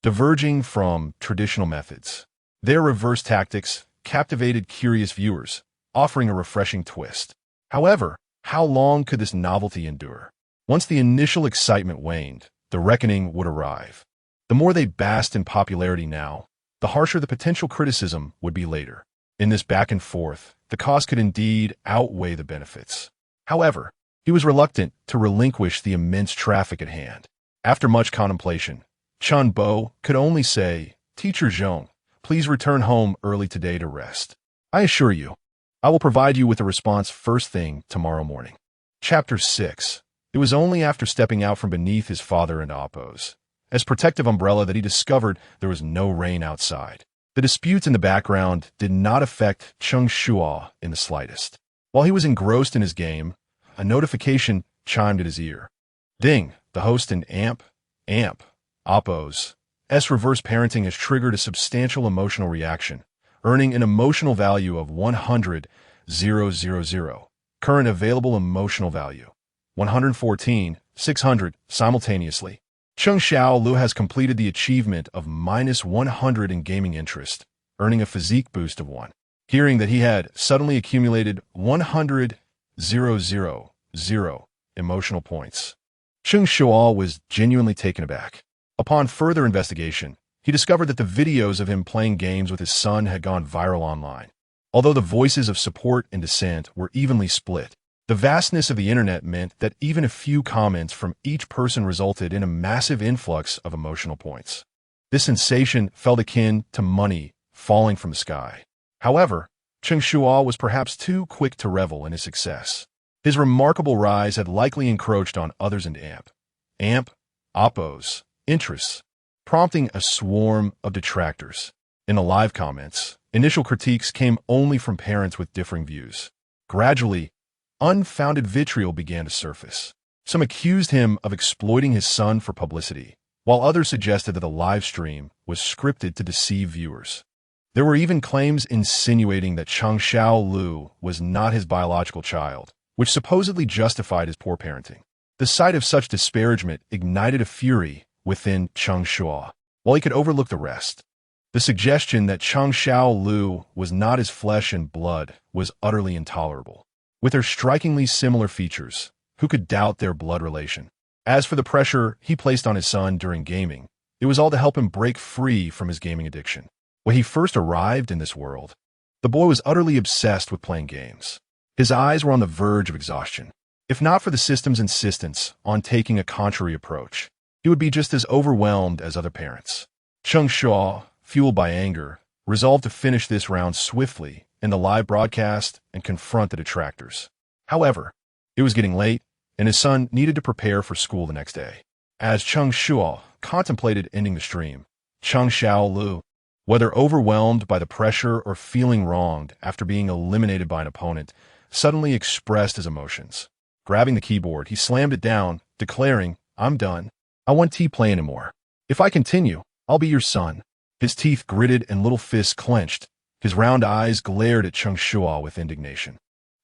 Speaker 1: Diverging from traditional methods, their reverse tactics captivated curious viewers, offering a refreshing twist. However, how long could this novelty endure? Once the initial excitement waned, the reckoning would arrive. The more they basked in popularity now, the harsher the potential criticism would be later. In this back and forth, the cost could indeed outweigh the benefits. However, he was reluctant to relinquish the immense traffic at hand. After much contemplation, Cheng Shuo could only say, "Teacher Zhong, please return home early today to rest. I assure you, I will provide you with a response first thing tomorrow morning." Chapter 6. It was only after stepping out from beneath his father and Appo's as protective umbrella that he discovered there was no rain outside. The disputes in the background did not affect Cheng Shuo in the slightest. While he was engrossed in his game, a notification chimed at his ear. Ding! The host in Appo's reverse parenting has triggered a substantial emotional reaction, earning an emotional value of 100,000. Current available emotional value 114,600 simultaneously. Cheng Xiaolu has completed the achievement of -100 in gaming interest, earning a physique boost of 1. Hearing that he had suddenly accumulated 100,000 emotional points, Cheng Shuo was genuinely taken aback. Upon further investigation, he discovered that the videos of him playing games with his son had gone viral online. Although the voices of support and dissent were evenly split, the vastness of the internet meant that even a few comments from each person resulted in a massive influx of emotional points. This sensation felt akin to money falling from the sky. However, Cheng Shuo was perhaps too quick to revel in his success. His remarkable rise had likely encroached on others in Appo's interests, prompting a swarm of detractors. In the live comments, initial critiques came only from parents with differing views. Gradually, unfounded vitriol began to surface. Some accused him of exploiting his son for publicity, while others suggested that the live stream was scripted to deceive viewers. There were even claims insinuating that Cheng Xiaolu was not his biological child, which supposedly justified his poor parenting. The sight of such disparagement ignited a fury within Cheng Shuo, while he could overlook the rest. The suggestion that Cheng Xiaolu was not his flesh and blood was utterly intolerable. With their strikingly similar features, who could doubt their blood relation? As for the pressure he placed on his son during gaming, it was all to help him break free from his gaming addiction. When he first arrived in this world, the boy was utterly obsessed with playing games. His eyes were on the verge of exhaustion. If not for the system's insistence on taking a contrary approach, he would be just as overwhelmed as other parents. Cheng Shuo, fueled by anger, resolved to finish this round swiftly in the live broadcast and confront the detractors. However, it was getting late, and his son needed to prepare for school the next day. As Cheng Shuo contemplated ending the stream, Cheng Shuo, whether overwhelmed by the pressure or feeling wronged after being eliminated by an opponent, suddenly expressed his emotions. Grabbing the keyboard, he slammed it down, declaring, "I'm done. I won't play anymore. If I continue, I'll be your son." His teeth gritted and little fists clenched. His round eyes glared at Cheng Shuo with indignation.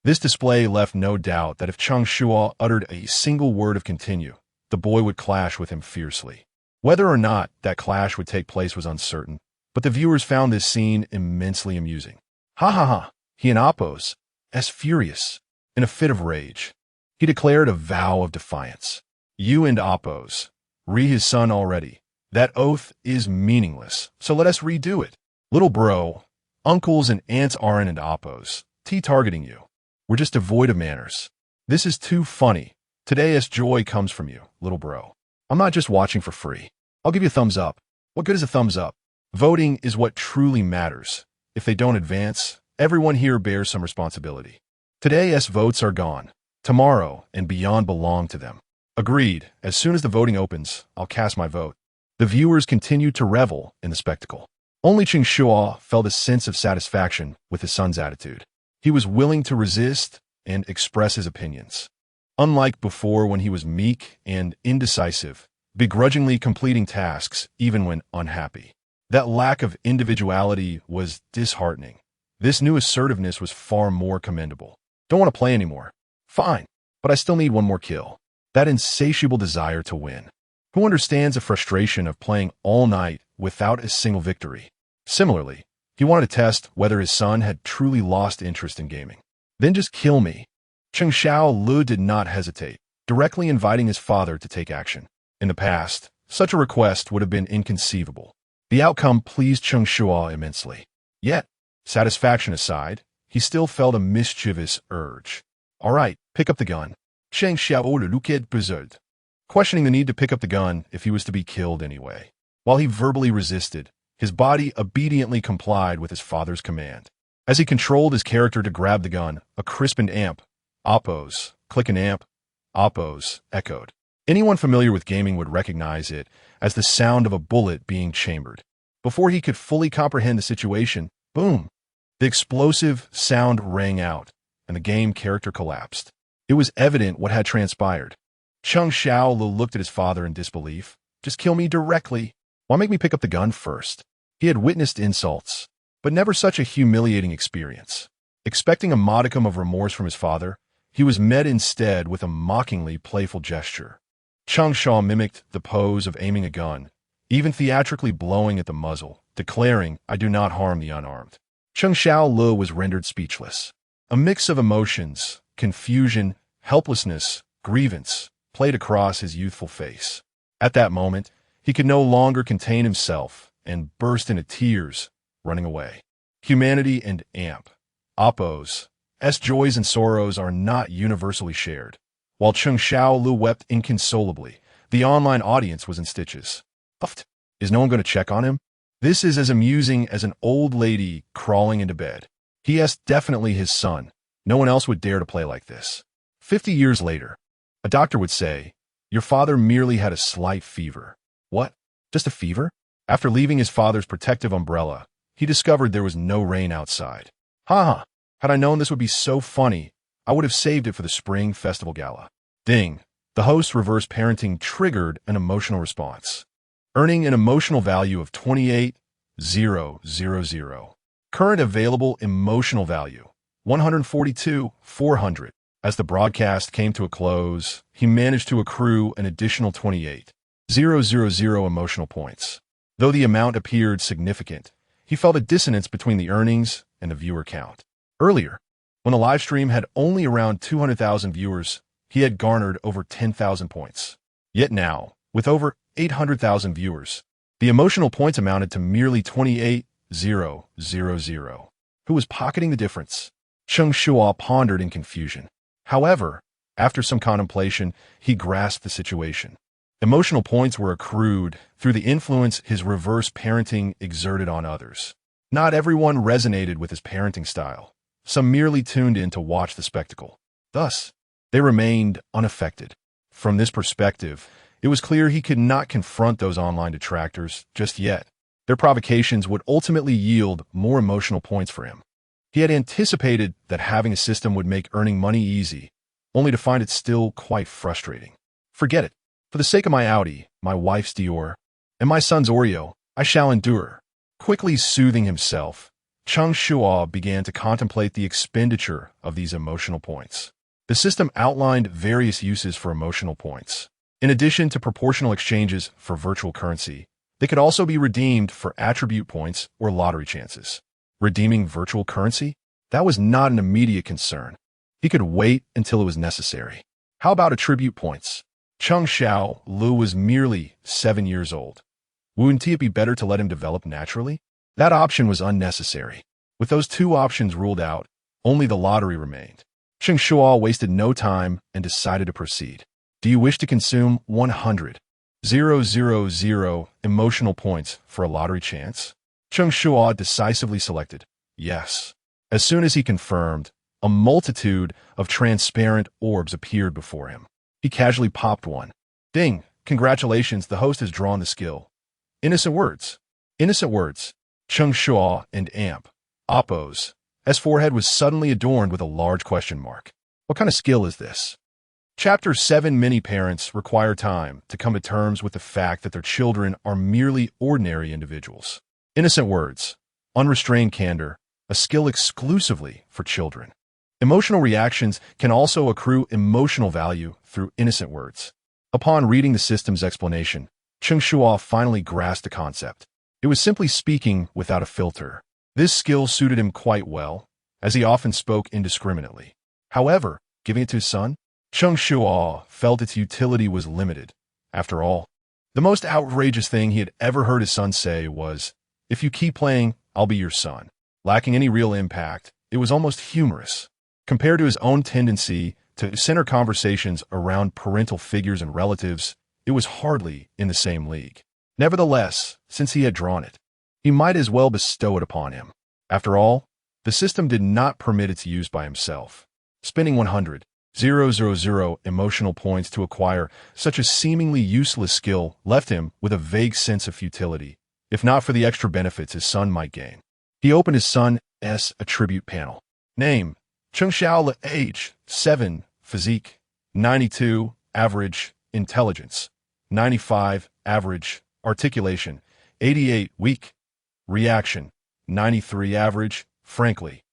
Speaker 1: This display left no doubt that if Cheng Shuo uttered a single word of continue, the boy would clash with him fiercely. Whether or not that clash would take place was uncertain, but the viewers found this scene immensely amusing. Hahaha, he and Oppos, as furious, in a fit of rage. He declared a vow of defiance. "You and Oppos, his son already. That oath is meaningless, so let us redo it. Little bro, uncles and aunts Aaron and Oppos, targeting you. We're just devoid of manners. This is too funny. Today's joy comes from you, little bro. I'm not just watching for free. I'll give you a thumbs up. What good is a thumbs up? Voting is what truly matters. If they don't advance, everyone here bears some responsibility. Today's votes are gone. Tomorrow and beyond belong to them." Agreed. As soon as the voting opens, I'll cast my vote. The viewers continued to revel in the spectacle. Only Cheng Shuo felt a sense of satisfaction with his son's attitude. He was willing to resist and express his opinions. Unlike before when he was meek and indecisive, begrudgingly completing tasks even when unhappy. That lack of individuality was disheartening. This new assertiveness was far more commendable. "Don't want to play anymore. Fine, but I still need one more kill." That insatiable desire to win. Who understands the frustration of playing all night without a single victory? Similarly, he wanted to test whether his son had truly lost interest in gaming. "Then just kill me." Cheng Shuo did not hesitate, directly inviting his father to take action. In the past, such a request would have been inconceivable. The outcome pleased Cheng Shuo immensely. Yet, satisfaction aside, he still felt a mischievous urge. "All right, pick up the gun." Cheng Shuo looked puzzled, questioning the need to pick up the gun if he was to be killed anyway. While he verbally resisted, his body obediently complied with his father's command. As he controlled his character to grab the gun, a crispened amp, Oppos, click an amp, Oppos, echoed. Anyone familiar with gaming would recognize it as the sound of a bullet being chambered. Before he could fully comprehend the situation, boom! The explosive sound rang out, and the game character collapsed. It was evident what had transpired. Cheng Shuo looked at his father in disbelief. "Just kill me directly. Why make me pick up the gun first?" He had witnessed insults, but never such a humiliating experience. Expecting a modicum of remorse from his father, he was met instead with a mockingly playful gesture. Cheng Shuo mimicked the pose of aiming a gun, even theatrically blowing at the muzzle, declaring, "I do not harm the unarmed." Cheng Shuo was rendered speechless. A mix of emotions, confusion, helplessness, grievance, played across his youthful face. At that moment, he could no longer contain himself and burst into tears, running away. Humanity and Oppos' joys and sorrows are not universally shared. While Cheng Shuo wept inconsolably, the online audience was in stitches. Is no one going to check on him? This is as amusing as an old lady crawling into bed. He is definitely his son. No one else would dare to play like this. 50 years later, a doctor would say, "Your father merely had a slight fever." What? Just a fever? After leaving his father's protective umbrella, he discovered there was no rain outside. Haha, had I known this would be so funny, I would have saved it for the Spring Festival Gala. Ding. The host's reverse parenting triggered an emotional response, earning an emotional value of 28,000. Current available emotional value, 142,400. As the broadcast came to a close, he managed to accrue an additional 28,000 emotional points. Though the amount appeared significant, he felt a dissonance between the earnings and the viewer count. Earlier, when the live stream had only around 200,000 viewers, he had garnered over 10,000 points. Yet now, with over 800,000 viewers, the emotional points amounted to merely 28,000. Who was pocketing the difference? Cheng Shuo pondered in confusion. However, after some contemplation, he grasped the situation. Emotional points were accrued through the influence his reverse parenting exerted on others. Not everyone resonated with his parenting style. Some merely tuned in to watch the spectacle. Thus, they remained unaffected. From this perspective, it was clear he could not confront those online detractors just yet. Their provocations would ultimately yield more emotional points for him. He had anticipated that having a system would make earning money easy, only to find it still quite frustrating. Forget it. For the sake of my Audi, my wife's Dior, and my son's Oreo, I shall endure. Quickly soothing himself, Cheng Shuo began to contemplate the expenditure of these emotional points. The system outlined various uses for emotional points. In addition to proportional exchanges for virtual currency, they could also be redeemed for attribute points or lottery chances. Redeeming virtual currency? That was not an immediate concern. He could wait until it was necessary. How about attribute points? Cheng Shuo Lu was merely 7 years old. Wouldn't it be better to let him develop naturally? That option was unnecessary. With those two options ruled out, only the lottery remained. Cheng Shuo wasted no time and decided to proceed. Do you wish to consume 100,000 emotional points for a lottery chance? Cheng Shuo decisively selected yes. As soon as he confirmed, a multitude of transparent orbs appeared before him. He casually popped one. Ding! Congratulations, the host has drawn the skill. Innocent words. Innocent words. Cheng Shuo and Amp. Oppos. His forehead was suddenly adorned with a large question mark. What kind of skill is this? Chapter 7. Many parents require time to come to terms with the fact that their children are merely ordinary individuals. Innocent words. Unrestrained candor. A skill exclusively for children. Emotional reactions can also accrue emotional value through innocent words. Upon reading the system's explanation, Cheng Shuo finally grasped the concept. It was simply speaking without a filter. This skill suited him quite well, as he often spoke indiscriminately. However, giving it to his son, Cheng Shuo felt its utility was limited. After all, the most outrageous thing he had ever heard his son say was, "If you keep playing, I'll be your son." Lacking any real impact, it was almost humorous. Compared to his own tendency to center conversations around parental figures and relatives, it was hardly in the same league. Nevertheless, since he had drawn it, he might as well bestow it upon him. After all, the system did not permit its use by himself. Spending 100,000 emotional points to acquire such a seemingly useless skill left him with a vague sense of futility, if not for the extra benefits his son might gain. He opened his son's attribute panel. Name: Cheng Shuo. Age: 7. Physique: 92. Average. Intelligence: 95. Average. Articulation: 88. Weak. Reaction: 93. Average. Frankly,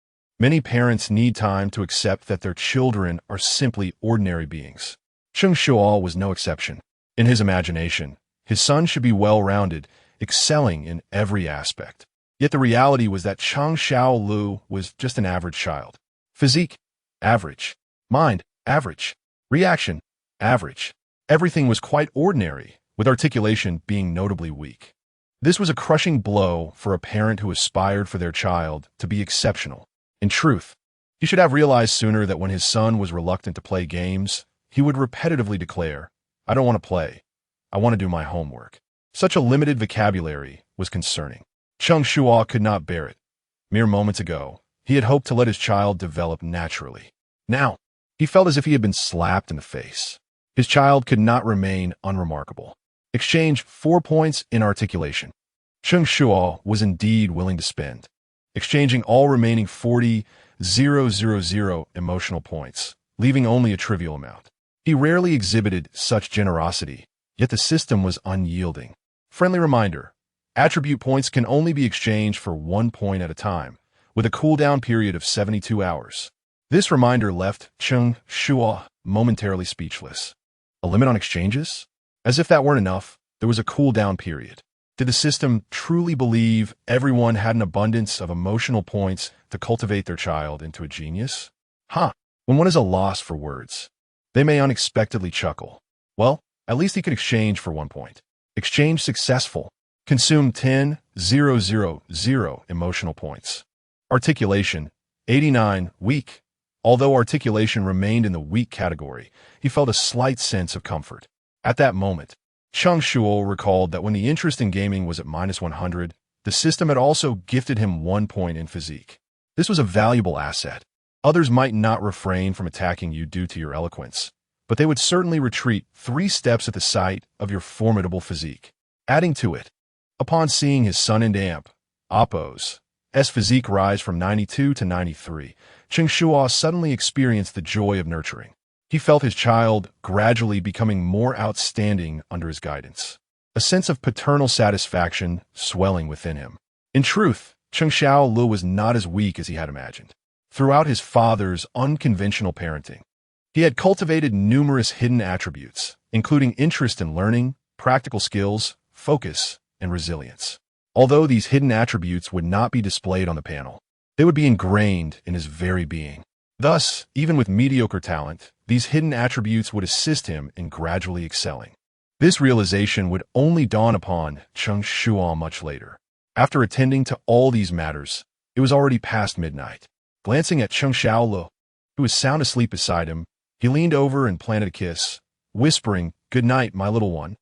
Speaker 1: many parents need time to accept that their children are simply ordinary beings. Cheng Shuo was no exception. In his imagination, his son should be well-rounded, excelling in every aspect. Yet the reality was that Cheng Shuo Lu was just an average child. Physique: average. Mind: average. Reaction: average. Everything was quite ordinary, with articulation being notably weak. This was a crushing blow for a parent who aspired for their child to be exceptional. In truth, he should have realized sooner that when his son was reluctant to play games, he would repetitively declare, "I don't want to play. I want to do my homework." Such a limited vocabulary was concerning. Cheng Shuo could not bear it. Mere moments ago, he had hoped to let his child develop naturally. Now, he felt as if he had been slapped in the face. His child could not remain unremarkable. Exchange 4 points in articulation. Cheng Shuo was indeed willing to spend, exchanging all remaining 40,000 emotional points, leaving only a trivial amount. He rarely exhibited such generosity, yet the system was unyielding. Friendly reminder: attribute points can only be exchanged for 1 point at a time, with a cooldown period of 72 hours. This reminder left Cheng Shuo momentarily speechless. A limit on exchanges? As if that weren't enough, there was a cooldown period. Did the system truly believe everyone had an abundance of emotional points to cultivate their child into a genius? When one is a loss for words, they may unexpectedly chuckle. Well, at least he could exchange for 1 point. Exchange successful. Consume 10,000 emotional points. Articulation: 89. Weak. Although articulation remained in the weak category, he felt a slight sense of comfort. At that moment, Cheng Shuo recalled that when the interest in gaming was at -100, the system had also gifted him 1 point in physique. This was a valuable asset. Others might not refrain from attacking you due to your eloquence, but they would certainly retreat 3 steps at the sight of your formidable physique. Adding to it, Upon seeing his son and aunt, Appo's physique rise from 92 to 93, Cheng Shuo suddenly experienced the joy of nurturing. He felt his child gradually becoming more outstanding under his guidance, a sense of paternal satisfaction swelling within him. In truth, Cheng Shuo was not as weak as he had imagined. Throughout his father's unconventional parenting, he had cultivated numerous hidden attributes, including interest in learning, practical skills, focus, and resilience. Although these hidden attributes would not be displayed on the panel, they would be ingrained in his very being. Thus, even with mediocre talent, these hidden attributes would assist him in gradually excelling. This realization would only dawn upon Cheng Shuo much later. After attending to all these matters, it was already past midnight. Glancing at Cheng Shuo, who was sound asleep beside him, he leaned over and planted a kiss, whispering, "Good night, my little one."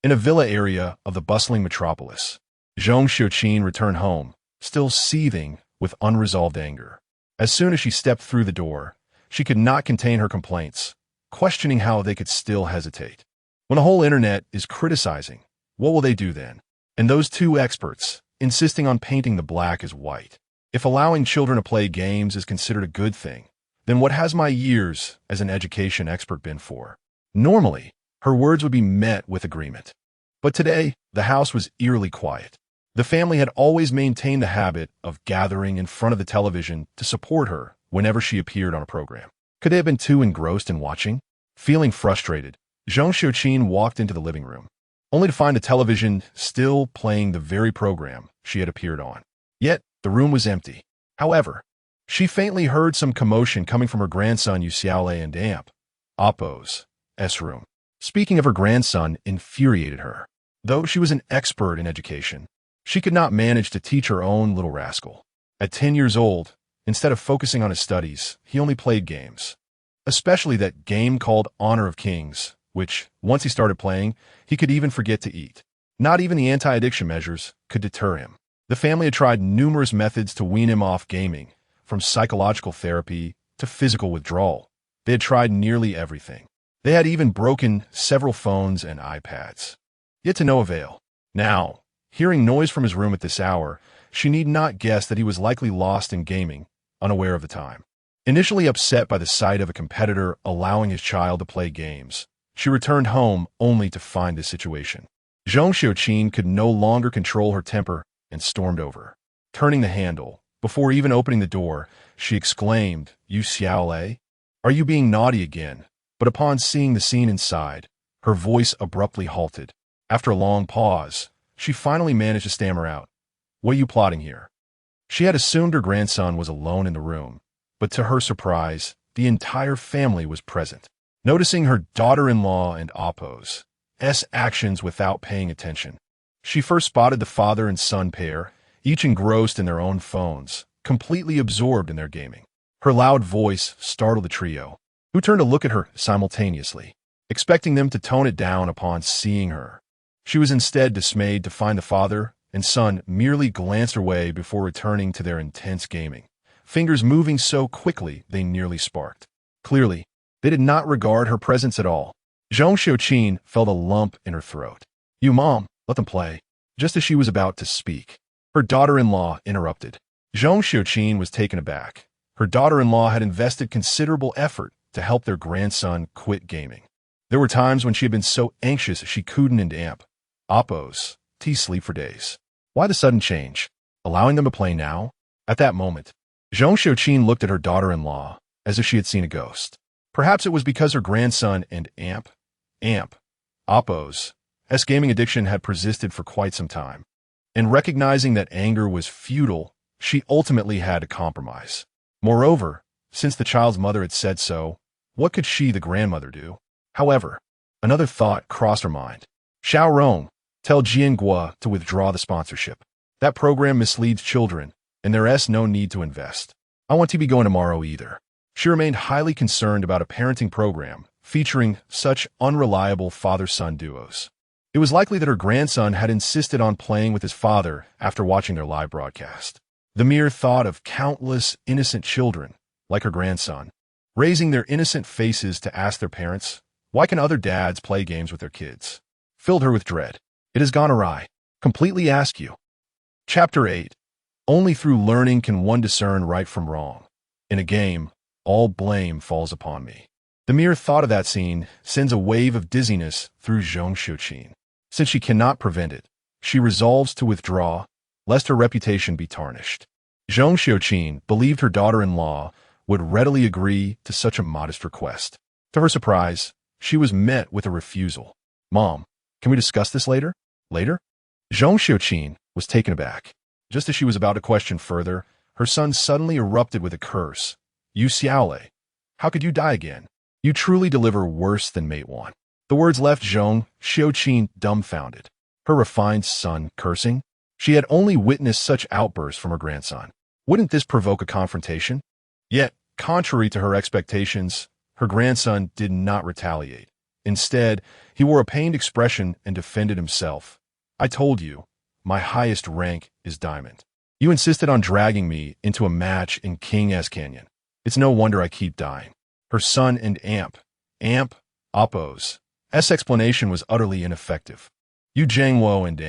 Speaker 1: In a villa area of the bustling metropolis, Zhong Xiuqin returned home, still seething with unresolved anger. As soon as she stepped through the door, she could not contain her complaints, questioning how they could still hesitate. When the whole internet is criticizing, what will they do then? And those two experts, insisting on painting the black as white. If allowing children to play games is considered a good thing, then what has my years as an education expert been for? Normally, her words would be met with agreement. But today, the house was eerily quiet. The family had always maintained the habit of gathering in front of the television to support her whenever she appeared on a program. Could they have been too engrossed in watching? Feeling frustrated, Zhong Xiuqin walked into the living room, only to find the television still playing the very program she had appeared on. Yet, the room was empty. However, she faintly heard some commotion coming from her grandson Xiaolei and aunt, Appo's room. Speaking of her grandson infuriated her. Though she was an expert in education, she could not manage to teach her own little rascal. At 10 years old, instead of focusing on his studies, he only played games. Especially that game called Honor of Kings, which, once he started playing, he could even forget to eat. Not even the anti-addiction measures could deter him. The family had tried numerous methods to wean him off gaming, from psychological therapy to physical withdrawal. They had tried nearly everything. They had even broken several phones and iPads. Yet to no avail. Now, hearing noise from his room at this hour, she need not guess that he was likely lost in gaming, unaware of the time. Initially upset by the sight of a competitor allowing his child to play games, she returned home only to find this situation. Zhong Xiuqin could no longer control her temper and stormed over. Turning the handle, before even opening the door, she exclaimed, "You Xiaolei? Are you being naughty again?" But upon seeing the scene inside, her voice abruptly halted. After a long pause, she finally managed to stammer out, "What are you plotting here?" She had assumed her grandson was alone in the room, but to her surprise, the entire family was present. Noticing her daughter-in-law and Appo's actions without paying attention, she first spotted the father and son pair, each engrossed in their own phones, completely absorbed in their gaming. Her loud voice startled the trio, who turned to look at her simultaneously, expecting them to tone it down upon seeing her. She was instead dismayed to find the father and son merely glanced away before returning to their intense gaming, fingers moving so quickly they nearly sparked. Clearly, they did not regard her presence at all. Zhong Xiuqin felt a lump in her throat. "You mom, let them play." Just as she was about to speak, her daughter-in-law interrupted. Zhong Xiuqin was taken aback. Her daughter-in-law had invested considerable effort to help their grandson quit gaming. There were times when she had been so anxious she couldn't amp Appo's sleep for days. Why the sudden change? Allowing them to play now? At that moment, Zhong Xiuqin looked at her daughter-in-law as if she had seen a ghost. Perhaps it was because her grandson and Appo's gaming addiction had persisted for quite some time. And recognizing that anger was futile, she ultimately had to compromise. Moreover, since the child's mother had said so, what could she, the grandmother, do? However, another thought crossed her mind. "Xiao Rong, tell Tsinghua to withdraw the sponsorship. That program misleads children, and there's no need to invest. I want to be going tomorrow either." She remained highly concerned about a parenting program featuring such unreliable father-son duos. It was likely that her grandson had insisted on playing with his father after watching their live broadcast. The mere thought of countless innocent children, like her grandson, raising their innocent faces to ask their parents, "Why can other dads play games with their kids?" filled her with dread. It has gone awry. Completely ask you. Chapter 8. Only through learning can one discern right from wrong. In a game, all blame falls upon me. The mere thought of that scene sends a wave of dizziness through Cheng Shuo. Since she cannot prevent it, she resolves to withdraw, lest her reputation be tarnished. Cheng Shuo believed her daughter-in-law would readily agree to such a modest request. To her surprise, she was met with a refusal. "Mom, can we discuss this later?" Later? Cheng Shuo was taken aback. Just as she was about to question further, her son suddenly erupted with a curse. "You Xiaolei, how could you die again? You truly deliver worse than mate one." The words left Cheng Shuo dumbfounded. Her refined son cursing? She had only witnessed such outbursts from her grandson. Wouldn't this provoke a confrontation? Yet, contrary to her expectations, her grandson did not retaliate. Instead, he wore a pained expression and defended himself. "I told you, my highest rank is diamond. You insisted on dragging me into a match in King's Canyon. It's no wonder I keep dying." Her son and Appo's explanation was utterly ineffective. "You Jangwo and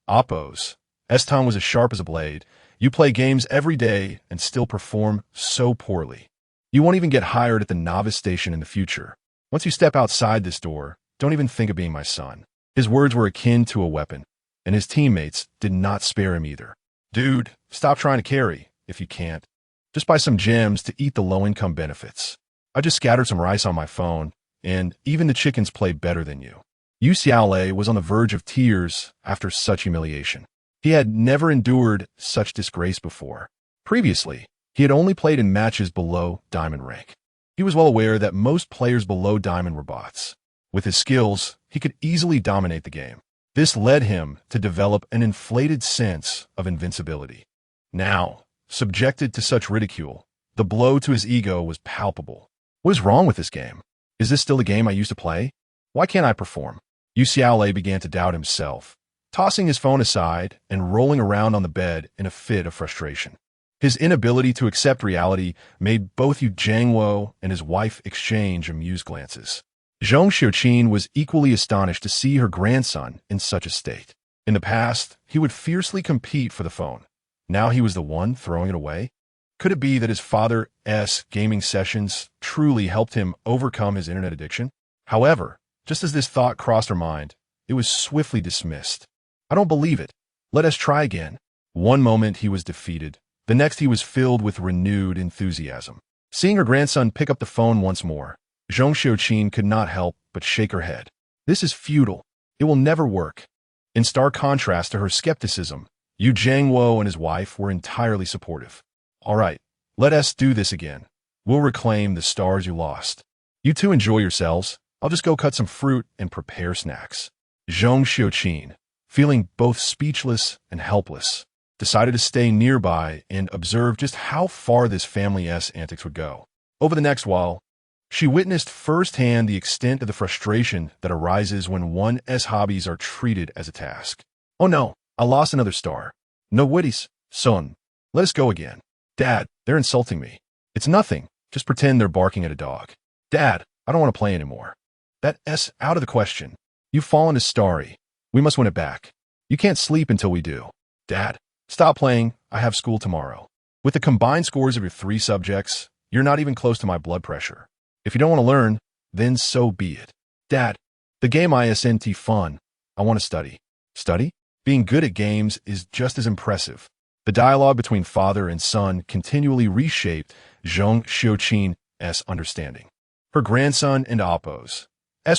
Speaker 1: Appo's tongue was as sharp as a blade. You play games every day and still perform so poorly. You won't even get hired at the novice station in the future. Once you step outside this door, don't even think of being my son." His words were akin to a weapon, and his teammates did not spare him either. "Dude, stop trying to carry, if you can't. Just buy some gems to eat the low-income benefits. I just scattered some rice on my phone, and even the chickens play better than you." Yu Xiaolei was on the verge of tears after such humiliation. He had never endured such disgrace before. Previously, he had only played in matches below diamond rank. He was well aware that most players below diamond were bots. With his skills, he could easily dominate the game. This led him to develop an inflated sense of invincibility. Now, subjected to such ridicule, the blow to his ego was palpable. What is wrong with this game? Is this still the game I used to play? Why can't I perform? Yu Xiaolei began to doubt himself, tossing his phone aside and rolling around on the bed in a fit of frustration. His inability to accept reality made both Yu Jangwo and his wife exchange amused glances. Cheng Shuo was equally astonished to see her grandson in such a state. In the past, he would fiercely compete for the phone. Now he was the one throwing it away? Could it be that his father's gaming sessions truly helped him overcome his internet addiction? However, just as this thought crossed her mind, it was swiftly dismissed. "I don't believe it. Let us try again." One moment he was defeated. The next he was filled with renewed enthusiasm. Seeing her grandson pick up the phone once more, Cheng Shuo could not help but shake her head. "This is futile. It will never work." In stark contrast to her skepticism, Yu Jangwo and his wife were entirely supportive. "All right, let us do this again. We'll reclaim the stars you lost. You two enjoy yourselves. I'll just go cut some fruit and prepare snacks." Cheng Shuo, feeling both speechless and helpless, decided to stay nearby and observe just how far this family's antics would go. Over the next while, she witnessed firsthand the extent of the frustration that arises when one's hobbies are treated as a task. "Oh no, I lost another star. No witties, son. Let us go again. Dad, they're insulting me." "It's nothing. Just pretend they're barking at a dog." "Dad, I don't want to play anymore." "That's out of the question. You've fallen to starry. We must win it back. You can't sleep until we do." "Dad, stop playing. I have school tomorrow." "With the combined scores of your 3 subjects, you're not even close to my blood pressure. If you don't want to learn, then so be it." "Dad, the game isn't fun. I want to study." "Study? Being good at games is just as impressive." The dialogue between father and son continually reshaped Cheng Shuo's understanding. Her grandson and Appo's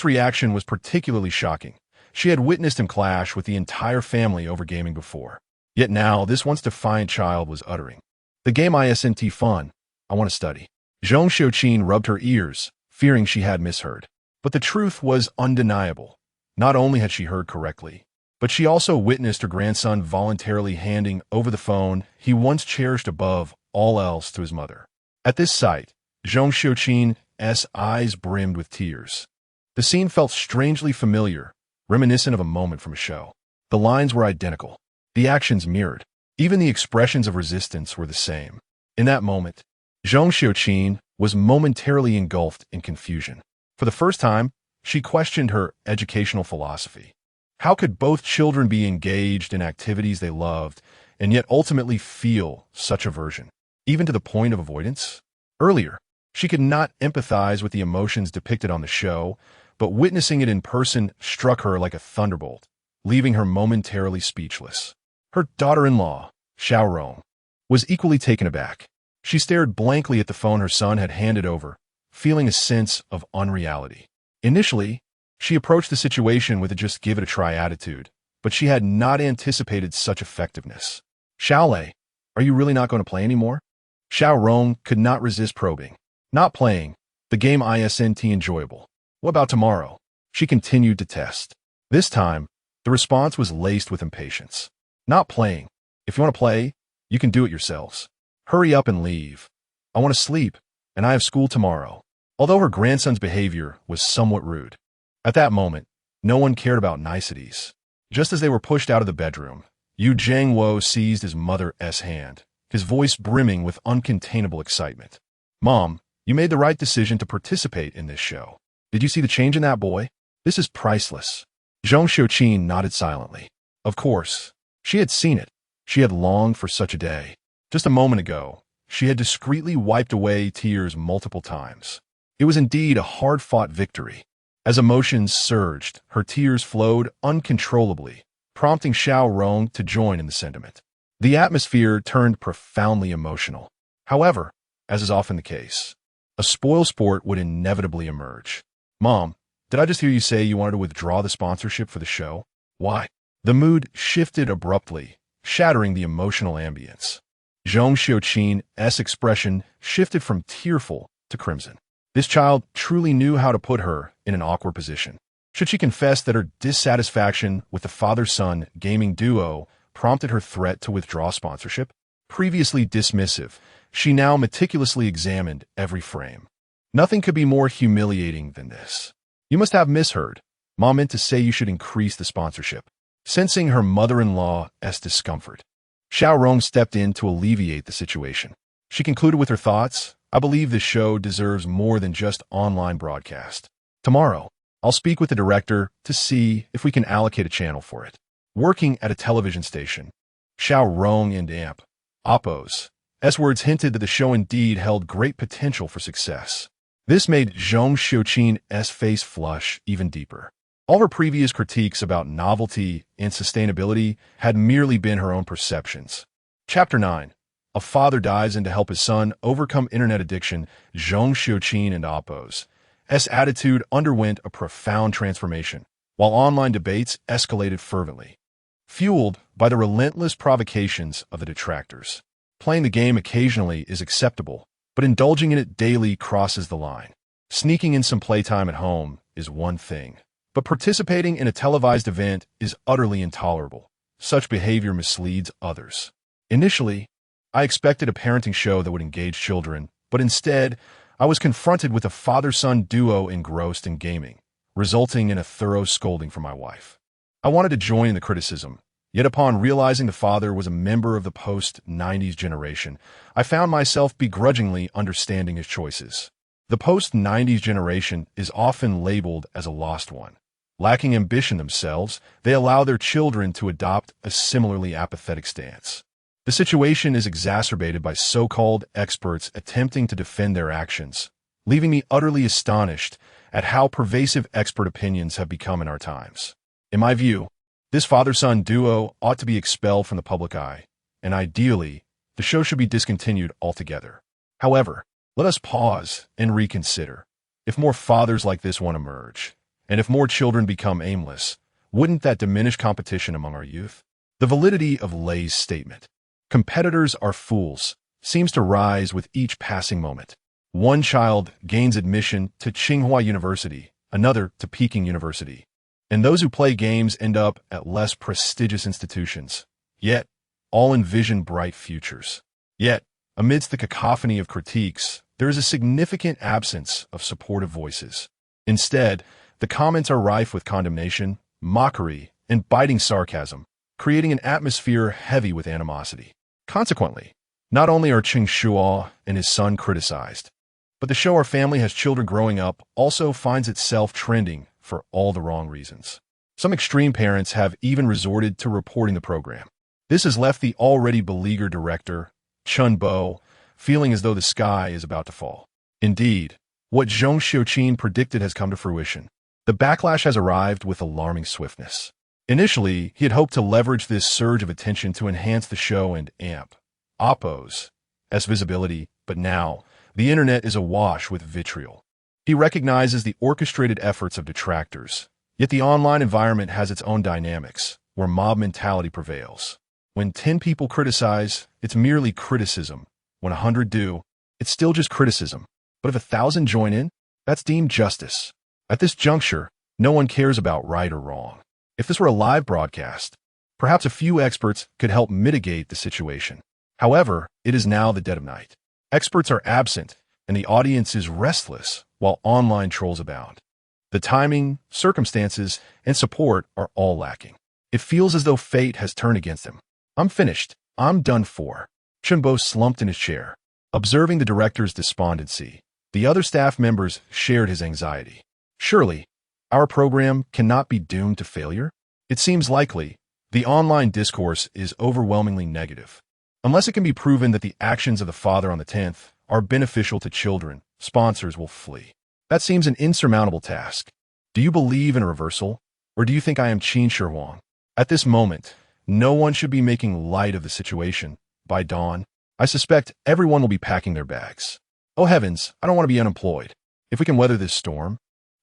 Speaker 1: reaction was particularly shocking. She had witnessed him clash with the entire family over gaming before. Yet now, this once defiant child was uttering, "The game isn't fun. I want to study." Cheng Shuo rubbed her ears, fearing she had misheard. But the truth was undeniable. Not only had she heard correctly, but she also witnessed her grandson voluntarily handing over the phone he once cherished above all else to his mother. At this sight, Cheng Shuo's eyes brimmed with tears. The scene felt strangely familiar, reminiscent of a moment from a show. The lines were identical. The actions mirrored. Even the expressions of resistance were the same. In that moment, Cheng Shuo was momentarily engulfed in confusion. For the first time, she questioned her educational philosophy. How could both children be engaged in activities they loved and yet ultimately feel such aversion, even to the point of avoidance? Earlier, she could not empathize with the emotions depicted on the show, but witnessing it in person struck her like a thunderbolt, leaving her momentarily speechless. Her daughter-in-law, Xiao Rong, was equally taken aback. She stared blankly at the phone her son had handed over, feeling a sense of unreality. Initially, she approached the situation with a just-give-it-a-try attitude, but she had not anticipated such effectiveness. Xiaolei, are you really not going to play anymore? Xiao Rong could not resist probing. Not playing. The game isn't enjoyable. What about tomorrow? She continued to test. This time, the response was laced with impatience. Not playing. If you want to play, you can do it yourselves. Hurry up and leave. I want to sleep, and I have school tomorrow. Although her grandson's behavior was somewhat rude. At that moment, no one cared about niceties. Just as they were pushed out of the bedroom, Yu Zhangwo seized his mother's hand, his voice brimming with uncontainable excitement. Mom, you made the right decision to participate in this show. Did you see the change in that boy? This is priceless. Zhong Xiuqin nodded silently. Of course. She had seen it. She had longed for such a day. Just a moment ago, she had discreetly wiped away tears multiple times. It was indeed a hard-fought victory. As emotions surged, her tears flowed uncontrollably, prompting Xiao Rong to join in the sentiment. The atmosphere turned profoundly emotional. However, as is often the case, a spoilsport would inevitably emerge. Mom, did I just hear you say you wanted to withdraw the sponsorship for the show? Why? The mood shifted abruptly, shattering the emotional ambience. Zhong Xiuqin's expression shifted from tearful to crimson. This child truly knew how to put her in an awkward position. Should she confess that her dissatisfaction with the father-son gaming duo prompted her threat to withdraw sponsorship? Previously dismissive, she now meticulously examined every frame. Nothing could be more humiliating than this. You must have misheard. Mom meant to say you should increase the sponsorship. Sensing her mother-in-law's discomfort, Xiao Rong stepped in to alleviate the situation. She concluded with her thoughts, I believe this show deserves more than just online broadcast. Tomorrow, I'll speak with the director to see if we can allocate a channel for it. Working at a television station, Xiao Rong and Oppo's words hinted that the show indeed held great potential for success. This made Zhong Xiuqin's face flush even deeper. All her previous critiques about novelty and sustainability had merely been her own perceptions. Chapter 9. A father dives in to help his son overcome internet addiction. Zhong Xiuqin and Oppo's attitude underwent a profound transformation, while online debates escalated fervently. Fueled by the relentless provocations of the detractors. Playing the game occasionally is acceptable, but indulging in it daily crosses the line. Sneaking in some playtime at home is one thing, but participating in a televised event is utterly intolerable. Such behavior misleads others. Initially, I expected a parenting show that would engage children, but instead, I was confronted with a father-son duo engrossed in gaming, resulting in a thorough scolding from my wife. I wanted to join in the criticism, yet upon realizing the father was a member of the post-90s generation, I found myself begrudgingly understanding his choices. The post-90s generation is often labeled as a lost one. Lacking ambition themselves, they allow their children to adopt a similarly apathetic stance. The situation is exacerbated by so-called experts attempting to defend their actions, leaving me utterly astonished at how pervasive expert opinions have become in our times. In my view, this father-son duo ought to be expelled from the public eye, and ideally, the show should be discontinued altogether. However, let us pause and reconsider. If more fathers like this one emerge, and if more children become aimless, wouldn't that diminish competition among our youth? The validity of Lei's statement, competitors are fools, seems to rise with each passing moment. One child gains admission to Tsinghua University, another to Peking University, and those who play games end up at less prestigious institutions. Yet, all envision bright futures. Yet, amidst the cacophony of critiques, there is a significant absence of supportive voices. Instead, the comments are rife with condemnation, mockery, and biting sarcasm, creating an atmosphere heavy with animosity. Consequently, not only are Cheng Shuo and his son criticized, but the show Our Family Has Children Growing Up also finds itself trending for all the wrong reasons. Some extreme parents have even resorted to reporting the program. This has left the already beleaguered director, Cheng Shuo, feeling as though the sky is about to fall. Indeed, what Zhong Xiuqin predicted has come to fruition. The backlash has arrived with alarming swiftness. Initially, he had hoped to leverage this surge of attention to enhance the show and amp Oppo's visibility, but now, the internet is awash with vitriol. He recognizes the orchestrated efforts of detractors, yet the online environment has its own dynamics, where mob mentality prevails. When 10 people criticize, it's merely criticism. When 100 do, it's still just criticism. But if 1,000 join in, that's deemed justice. At this juncture, no one cares about right or wrong. If this were a live broadcast, perhaps a few experts could help mitigate the situation. However, it is now the dead of night. Experts are absent, and the audience is restless, while online trolls abound. The timing, circumstances, and support are all lacking. It feels as though fate has turned against him. I'm finished. I'm done for. Cheng Shuo slumped in his chair. Observing the director's despondency, the other staff members shared his anxiety. Surely, our program cannot be doomed to failure? It seems likely. The online discourse is overwhelmingly negative. Unless it can be proven that the actions of the father on the 10th are beneficial to children, sponsors will flee. That seems an insurmountable task. Do you believe in a reversal, or do you think I am Cheng Shuo? At this moment, no one should be making light of the situation. By dawn, I suspect everyone will be packing their bags. Oh heavens, I don't want to be unemployed. If we can weather this storm,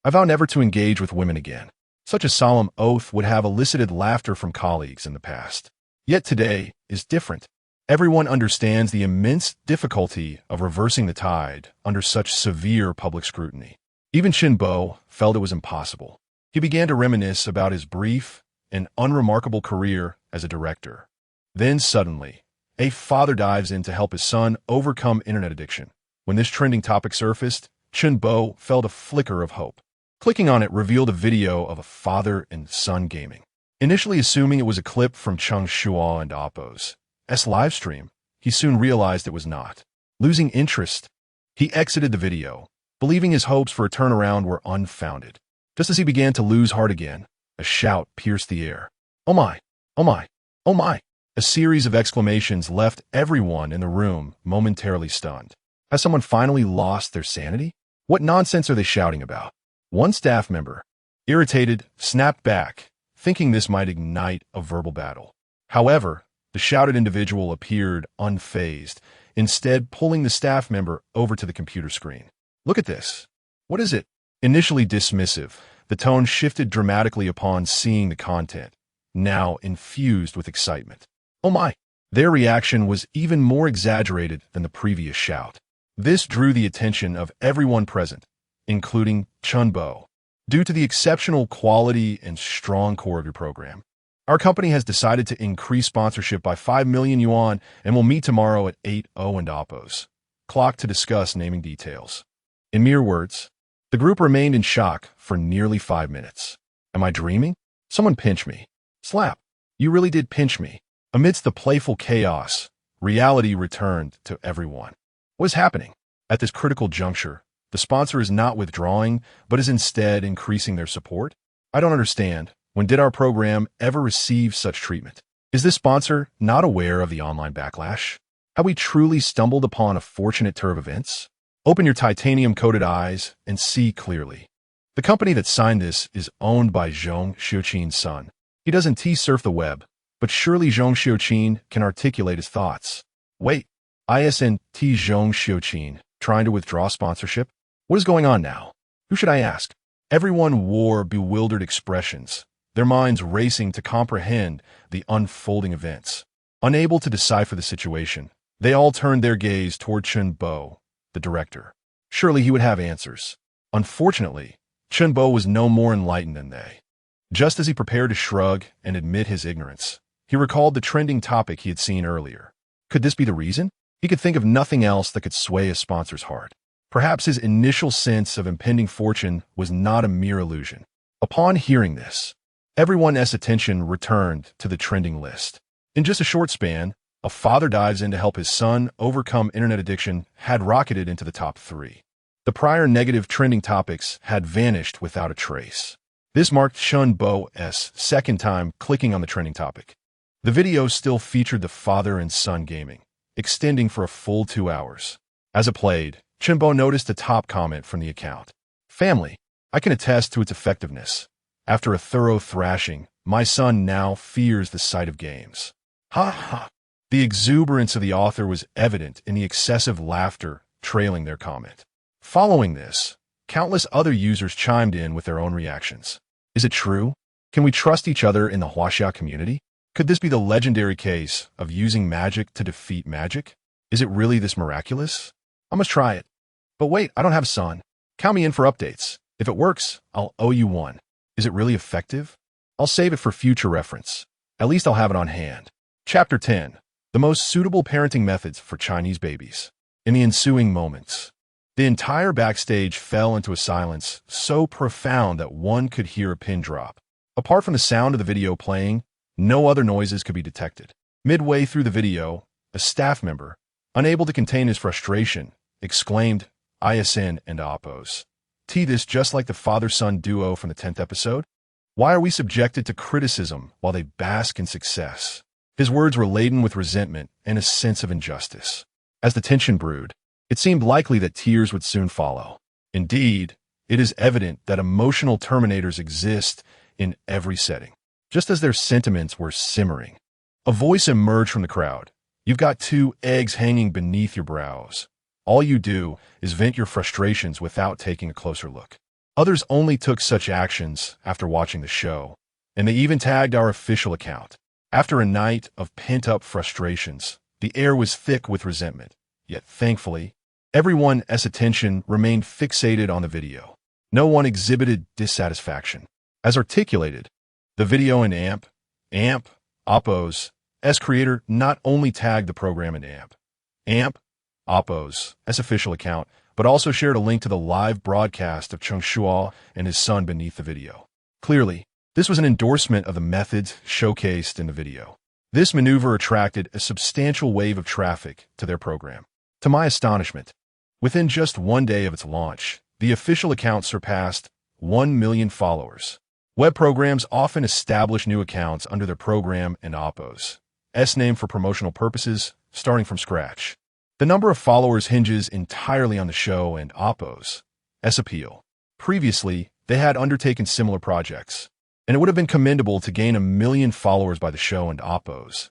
Speaker 1: I vow never to engage with women again. Such a solemn oath would have elicited laughter from colleagues in the past. Yet today is different. Everyone understands the immense difficulty of reversing the tide under such severe public scrutiny. Even Cheng Shuo felt it was impossible. He began to reminisce about his brief and unremarkable career as a director. Then suddenly, a father dives in to help his son overcome internet addiction. When this trending topic surfaced, Cheng Shuo felt a flicker of hope. Clicking on it revealed a video of a father and son gaming. Initially assuming it was a clip from Cheng Shuo and Oppo's live stream, he soon realized it was not. Losing interest, he exited the video, believing his hopes for a turnaround were unfounded. Just as he began to lose heart again, a shout pierced the air. "Oh my! Oh my! Oh my!" A series of exclamations left everyone in the room momentarily stunned. Has someone finally lost their sanity? What nonsense are they shouting about? One staff member, irritated, snapped back, thinking this might ignite a verbal battle. However, the shouted individual appeared unfazed, instead pulling the staff member over to the computer screen. "Look at this. What is it?" Initially dismissive, the tone shifted dramatically upon seeing the content, now infused with excitement. "Oh my!" Their reaction was even more exaggerated than the previous shout. This drew the attention of everyone present, including Cheng Shuo. Due to the exceptional quality and strong core of your program, our company has decided to increase sponsorship by 5 million yuan and will meet tomorrow at 8:00 and Oppo's clock to discuss naming details. In mere words, the group remained in shock for nearly 5 minutes. Am I dreaming? Someone pinch me. Slap. You really did pinch me. Amidst the playful chaos, reality returned to everyone. What is happening? At this critical juncture, the sponsor is not withdrawing, but is instead increasing their support? I don't understand. When did our program ever receive such treatment? Is this sponsor not aware of the online backlash? Have we truly stumbled upon a fortunate turn of events? Open your titanium-coated eyes and see clearly. The company that signed this is owned by Zhong Xiuqin's son. He doesn't surf the web, but surely Zhong Xiuqin can articulate his thoughts. Wait, isn't Zhong Xiuqin trying to withdraw sponsorship? What is going on now? Who should I ask? Everyone wore bewildered expressions, their minds racing to comprehend the unfolding events. Unable to decipher the situation, they all turned their gaze toward Cheng Shuo, the director. Surely he would have answers. Unfortunately, Cheng Shuo was no more enlightened than they. Just as he prepared to shrug and admit his ignorance, he recalled the trending topic he had seen earlier. Could this be the reason? He could think of nothing else that could sway his sponsor's heart. Perhaps his initial sense of impending fortune was not a mere illusion. Upon hearing this, everyone's attention returned to the trending list. In just a short span, a father dives in to help his son overcome internet addiction had rocketed into the top 3. The prior negative trending topics had vanished without a trace. This marked Cheng Shuo's second time clicking on the trending topic. The video still featured the father and son gaming, extending for a full 2 hours. As it played, Cheng Shuo noticed a top comment from the account. "Family, I can attest to its effectiveness. After a thorough thrashing, my son now fears the sight of games. Haha." The exuberance of the author was evident in the excessive laughter trailing their comment. Following this, countless other users chimed in with their own reactions. Is it true? Can we trust each other in the Huaxia community? Could this be the legendary case of using magic to defeat magic? Is it really this miraculous? I must try it. But wait, I don't have a son. Count me in for updates. If it works, I'll owe you one. Is it really effective? I'll save it for future reference. At least I'll have it on hand. Chapter 10. The most suitable parenting methods for Chinese babies. In the ensuing moments, the entire backstage fell into a silence so profound that one could hear a pin drop. Apart from the sound of the video playing, no other noises could be detected. Midway through the video, a staff member, unable to contain his frustration, exclaimed, "ISN and Oppos. This just like the father-son duo from the 10th episode? Why are we subjected to criticism while they bask in success?" His words were laden with resentment and a sense of injustice. As the tension brewed, it seemed likely that tears would soon follow. Indeed, it is evident that emotional terminators exist in every setting. Just as their sentiments were simmering, a voice emerged from the crowd. "You've got 2 eggs hanging beneath your brows. All you do is vent your frustrations without taking a closer look." Others only took such actions after watching the show, and they even tagged our official account. After a night of pent-up frustrations, the air was thick with resentment. Yet thankfully, everyone's attention remained fixated on the video. No one exhibited dissatisfaction. As articulated, the video in AMP, Oppo's creator not only tagged the program in AMP, Oppo's official account, but also shared a link to the live broadcast of Cheng Shuo and his son beneath the video. Clearly, this was an endorsement of the methods showcased in the video. This maneuver attracted a substantial wave of traffic to their program. To my astonishment, within just 1 day of its launch, the official account surpassed 1 million followers. Web programs often establish new accounts under their program and Oppo's name for promotional purposes, starting from scratch. The number of followers hinges entirely on the show and Oppo's appeal. Previously, they had undertaken similar projects, and it would have been commendable to gain 1 million followers by the show and Oppo's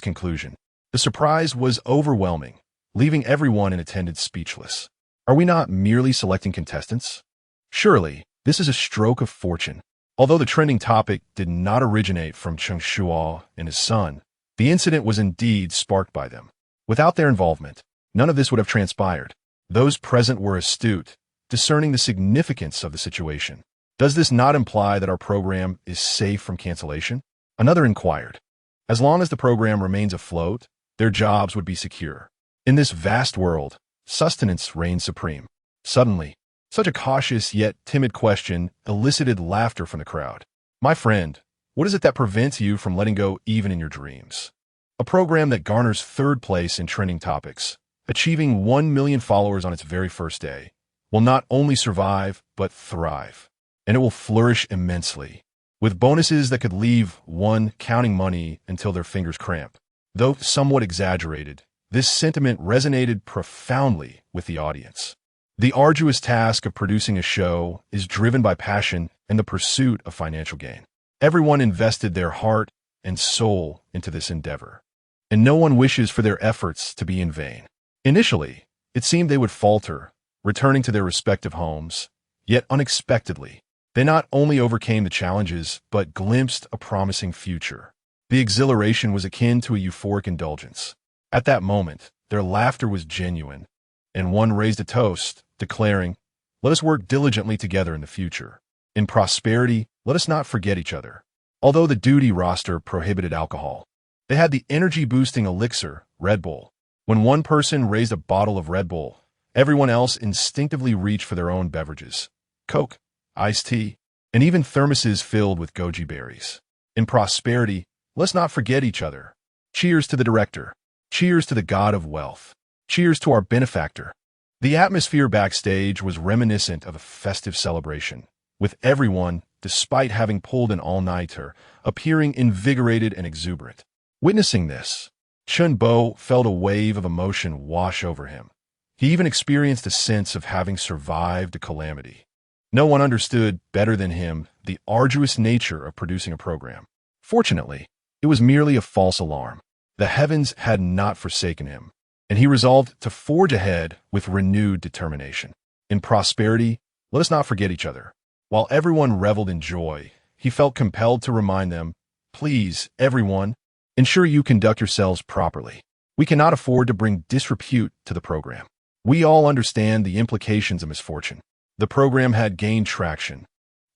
Speaker 1: conclusion. The surprise was overwhelming, leaving everyone in attendance speechless. Are we not merely selecting contestants? Surely, this is a stroke of fortune. Although the trending topic did not originate from Cheng Shuo and his son, the incident was indeed sparked by them. Without their involvement, none of this would have transpired. Those present were astute, discerning the significance of the situation. Does this not imply that our program is safe from cancellation? Another inquired. As long as the program remains afloat, their jobs would be secure. In this vast world, sustenance reigns supreme. Suddenly, such a cautious yet timid question elicited laughter from the crowd. "My friend, what is it that prevents you from letting go even in your dreams?" A program that garners 3rd place in trending topics, achieving 1 million followers on its very first day, will not only survive, but thrive. And it will flourish immensely, with bonuses that could leave one counting money until their fingers cramp. Though somewhat exaggerated, this sentiment resonated profoundly with the audience. The arduous task of producing a show is driven by passion and the pursuit of financial gain. Everyone invested their heart and soul into this endeavor, and no one wishes for their efforts to be in vain. Initially, it seemed they would falter, returning to their respective homes, yet unexpectedly, they not only overcame the challenges, but glimpsed a promising future. The exhilaration was akin to a euphoric indulgence. At that moment, their laughter was genuine, and one raised a toast, declaring, "Let us work diligently together in the future. In prosperity, let us not forget each other." Although the duty roster prohibited alcohol, they had the energy-boosting elixir, Red Bull. When one person raised a bottle of Red Bull, everyone else instinctively reached for their own beverages. Coke, iced tea, and even thermoses filled with goji berries. In prosperity, let's not forget each other. Cheers to the director. Cheers to the god of wealth. Cheers to our benefactor. The atmosphere backstage was reminiscent of a festive celebration, with everyone despite having pulled an all-nighter, appearing invigorated and exuberant. Witnessing this, Cheng Shuo felt a wave of emotion wash over him. He even experienced a sense of having survived a calamity. No one understood better than him the arduous nature of producing a program. Fortunately, it was merely a false alarm. The heavens had not forsaken him, and he resolved to forge ahead with renewed determination. In prosperity, let us not forget each other. While everyone reveled in joy, he felt compelled to remind them, please, everyone, ensure you conduct yourselves properly. We cannot afford to bring disrepute to the program. We all understand the implications of misfortune. The program had gained traction,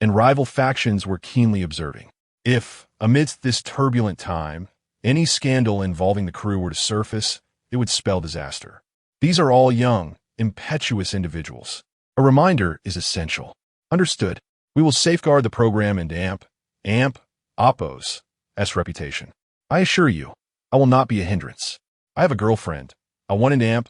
Speaker 1: and rival factions were keenly observing. If, amidst this turbulent time, any scandal involving the crew were to surface, it would spell disaster. These are all young, impetuous individuals. A reminder is essential. Understood. We will safeguard the program and Oppo's reputation. I assure you, I will not be a hindrance. I have a girlfriend. I want an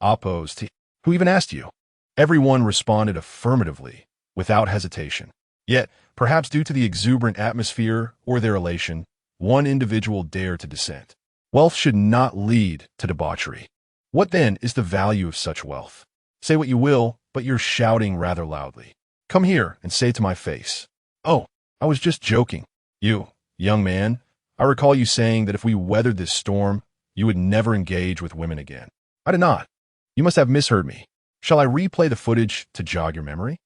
Speaker 1: Oppo's tea. Who even asked you? Everyone responded affirmatively, without hesitation. Yet, perhaps due to the exuberant atmosphere or their elation, one individual dared to dissent. Wealth should not lead to debauchery. What then is the value of such wealth? Say what you will, but you're shouting rather loudly. Come here and say it to my face. Oh, I was just joking. You, young man, I recall you saying that if we weathered this storm, you would never engage with women again. I did not. You must have misheard me. Shall I replay the footage to jog your memory?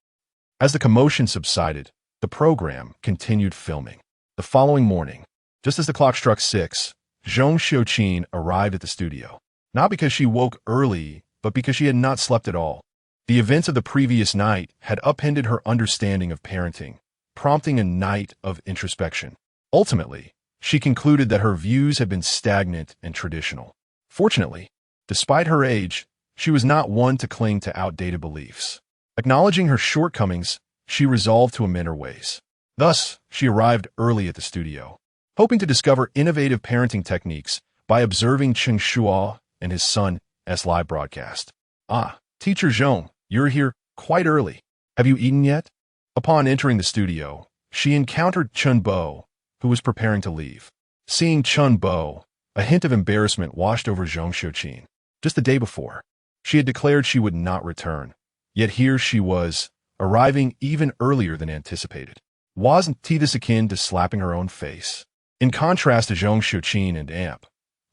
Speaker 1: As the commotion subsided, the program continued filming. The following morning, just as the clock struck 6, Cheng Shuo arrived at the studio. Not because she woke early, but because she had not slept at all. The events of the previous night had upended her understanding of parenting, prompting a night of introspection. Ultimately, she concluded that her views had been stagnant and traditional. Fortunately, despite her age, she was not one to cling to outdated beliefs. Acknowledging her shortcomings, she resolved to amend her ways. Thus, she arrived early at the studio, hoping to discover innovative parenting techniques by observing Cheng Shuo and his son's live broadcast. Ah, Teacher Zhong, you're here quite early. Have you eaten yet? Upon entering the studio, she encountered Cheng Shuo, who was preparing to leave. Seeing Cheng Shuo, a hint of embarrassment washed over Cheng Shuo. Just the day before, she had declared she would not return. Yet here she was, arriving even earlier than anticipated. Wasn't this akin to slapping her own face? In contrast to Cheng Shuo and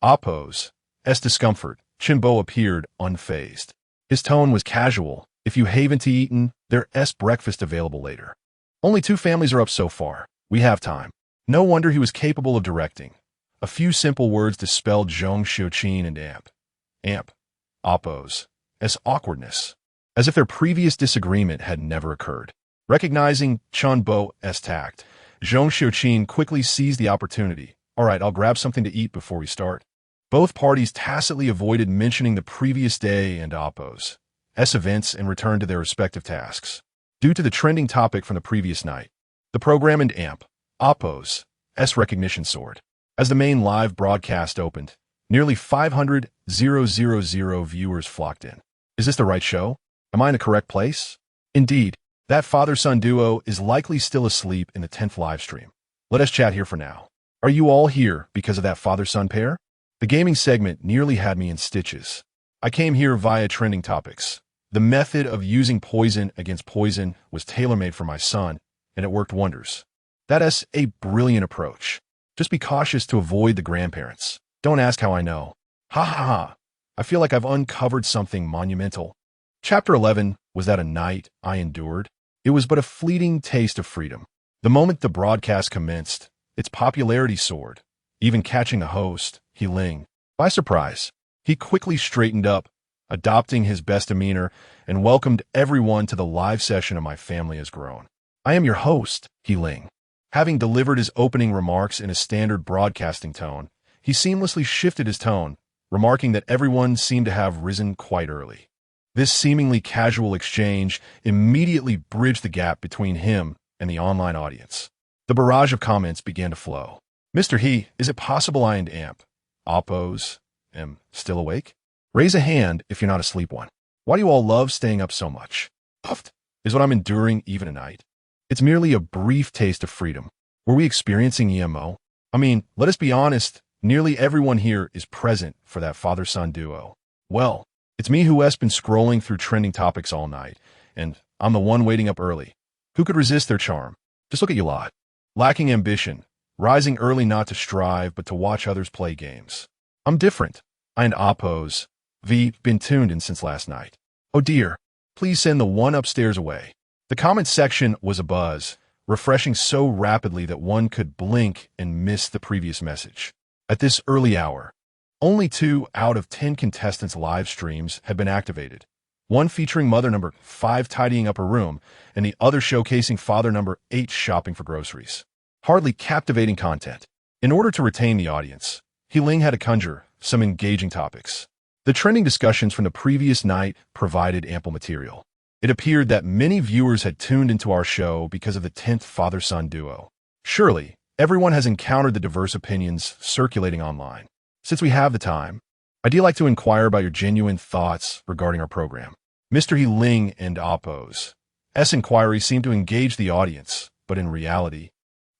Speaker 1: Oppo's discomfort, Cheng Shuo appeared unfazed. His tone was casual. If you haven't eaten, there's breakfast available later. Only 2 families are up so far. We have time. No wonder he was capable of directing. A few simple words dispelled Cheng Shuo and Oppo's awkwardness, as if their previous disagreement had never occurred. Recognizing Cheng Shuo's tact, Cheng Shuo quickly seized the opportunity. All right, I'll grab something to eat before we start. Both parties tacitly avoided mentioning the previous day and Oppo's events and returned to their respective tasks. Due to the trending topic from the previous night, the program and Oppo's recognition soared. As the main live broadcast opened, nearly 500,000 viewers flocked in. Is this the right show? Am I in the correct place? Indeed, that father-son duo is likely still asleep in the 10th live stream. Let us chat here for now. Are you all here because of that father-son pair? The gaming segment nearly had me in stitches. I came here via trending topics. The method of using poison against poison was tailor-made for my son, and it worked wonders. That is a brilliant approach. Just be cautious to avoid the grandparents. Don't ask how I know. Ha. I feel like I've uncovered something monumental. Chapter 11, was that a night I endured? It was but a fleeting taste of freedom. The moment the broadcast commenced, its popularity soared, even catching the host, He Ling, by surprise. He quickly straightened up, adopting his best demeanor, and welcomed everyone to the live session of My Family Has Grown. I am your host, He Ling. Having delivered his opening remarks in a standard broadcasting tone, he seamlessly shifted his tone, remarking that everyone seemed to have risen quite early. This seemingly casual exchange immediately bridged the gap between him and the online audience. The barrage of comments began to flow. Mr. He, is it possible I and Oppo's am still awake? Raise a hand if you're not asleep one. Why do you all love staying up so much? Puffed is what I'm enduring even tonight. It's merely a brief taste of freedom. Were we experiencing EMO? I mean, let us be honest, nearly everyone here is present for that father-son duo. Well, it's me who has been scrolling through trending topics all night, and I'm the one waiting up early. Who could resist their charm? Just look at you lot. Lacking ambition, rising early not to strive but to watch others play games. I'm different. I and oppose. Been tuned in since last night. Oh dear, please send the one upstairs away. The comment section was abuzz, refreshing so rapidly that one could blink and miss the previous message. At this early hour, only 2 out of 10 contestants' live streams had been activated. One featuring mother number 5 tidying up her room, and the other showcasing father number 8 shopping for groceries. Hardly captivating content. In order to retain the audience, Ling had to conjure some engaging topics. The trending discussions from the previous night provided ample material. It appeared that many viewers had tuned into our show because of the 10th father-son duo. Surely, everyone has encountered the diverse opinions circulating online. Since we have the time, I'd like to inquire about your genuine thoughts regarding our program. Mr. Ling and Oppo's inquiry seemed to engage the audience, but in reality,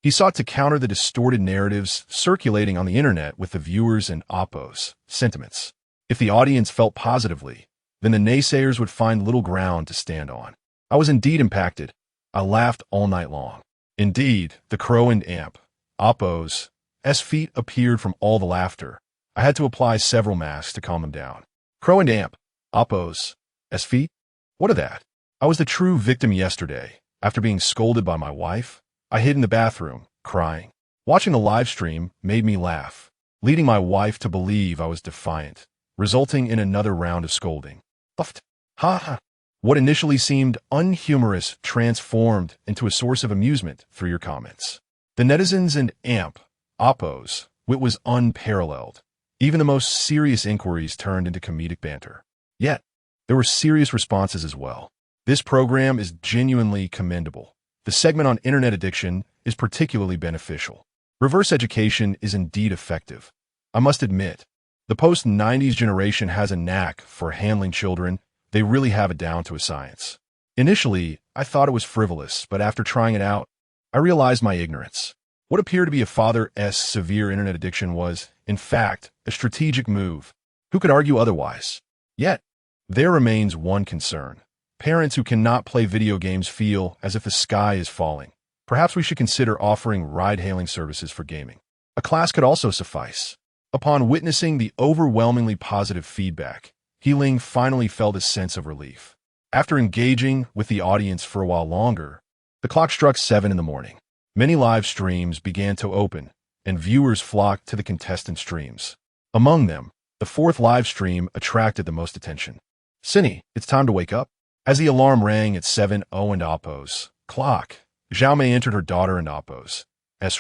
Speaker 1: he sought to counter the distorted narratives circulating on the internet with the viewers and Oppo's sentiments. If the audience felt positively, then the naysayers would find little ground to stand on. I was indeed impacted. I laughed all night long. Indeed, the crow and Oppo's feet appeared from all the laughter. I had to apply several masks to calm them down. Crow and Oppo's feet? What of that? I was the true victim yesterday. After being scolded by my wife, I hid in the bathroom, crying. Watching the live stream made me laugh, leading my wife to believe I was defiant, resulting in another round of scolding. Haha. What initially seemed unhumorous transformed into a source of amusement through your comments. The netizens and Oppo's wit was unparalleled. Even the most serious inquiries turned into comedic banter. Yet, there were serious responses as well. This program is genuinely commendable. The segment on internet addiction is particularly beneficial. Reverse education is indeed effective. I must admit, the post-90s generation has a knack for handling children. They really have it down to a science. Initially, I thought it was frivolous, but after trying it out, I realized my ignorance. What appeared to be a father's severe internet addiction was, in fact, a strategic move. Who could argue otherwise? Yet, there remains one concern. Parents who cannot play video games feel as if the sky is falling. Perhaps we should consider offering ride-hailing services for gaming. A class could also suffice. Upon witnessing the overwhelmingly positive feedback, Ling finally felt a sense of relief. After engaging with the audience for a while longer, the clock struck 7 in the morning. Many live streams began to open, and viewers flocked to the contestant streams. Among them, the 4th live stream attracted the most attention. Cinny, it's time to wake up. As the alarm rang at 7:00 and Oppo's clock, Zhao Mei entered her daughter and Oppo's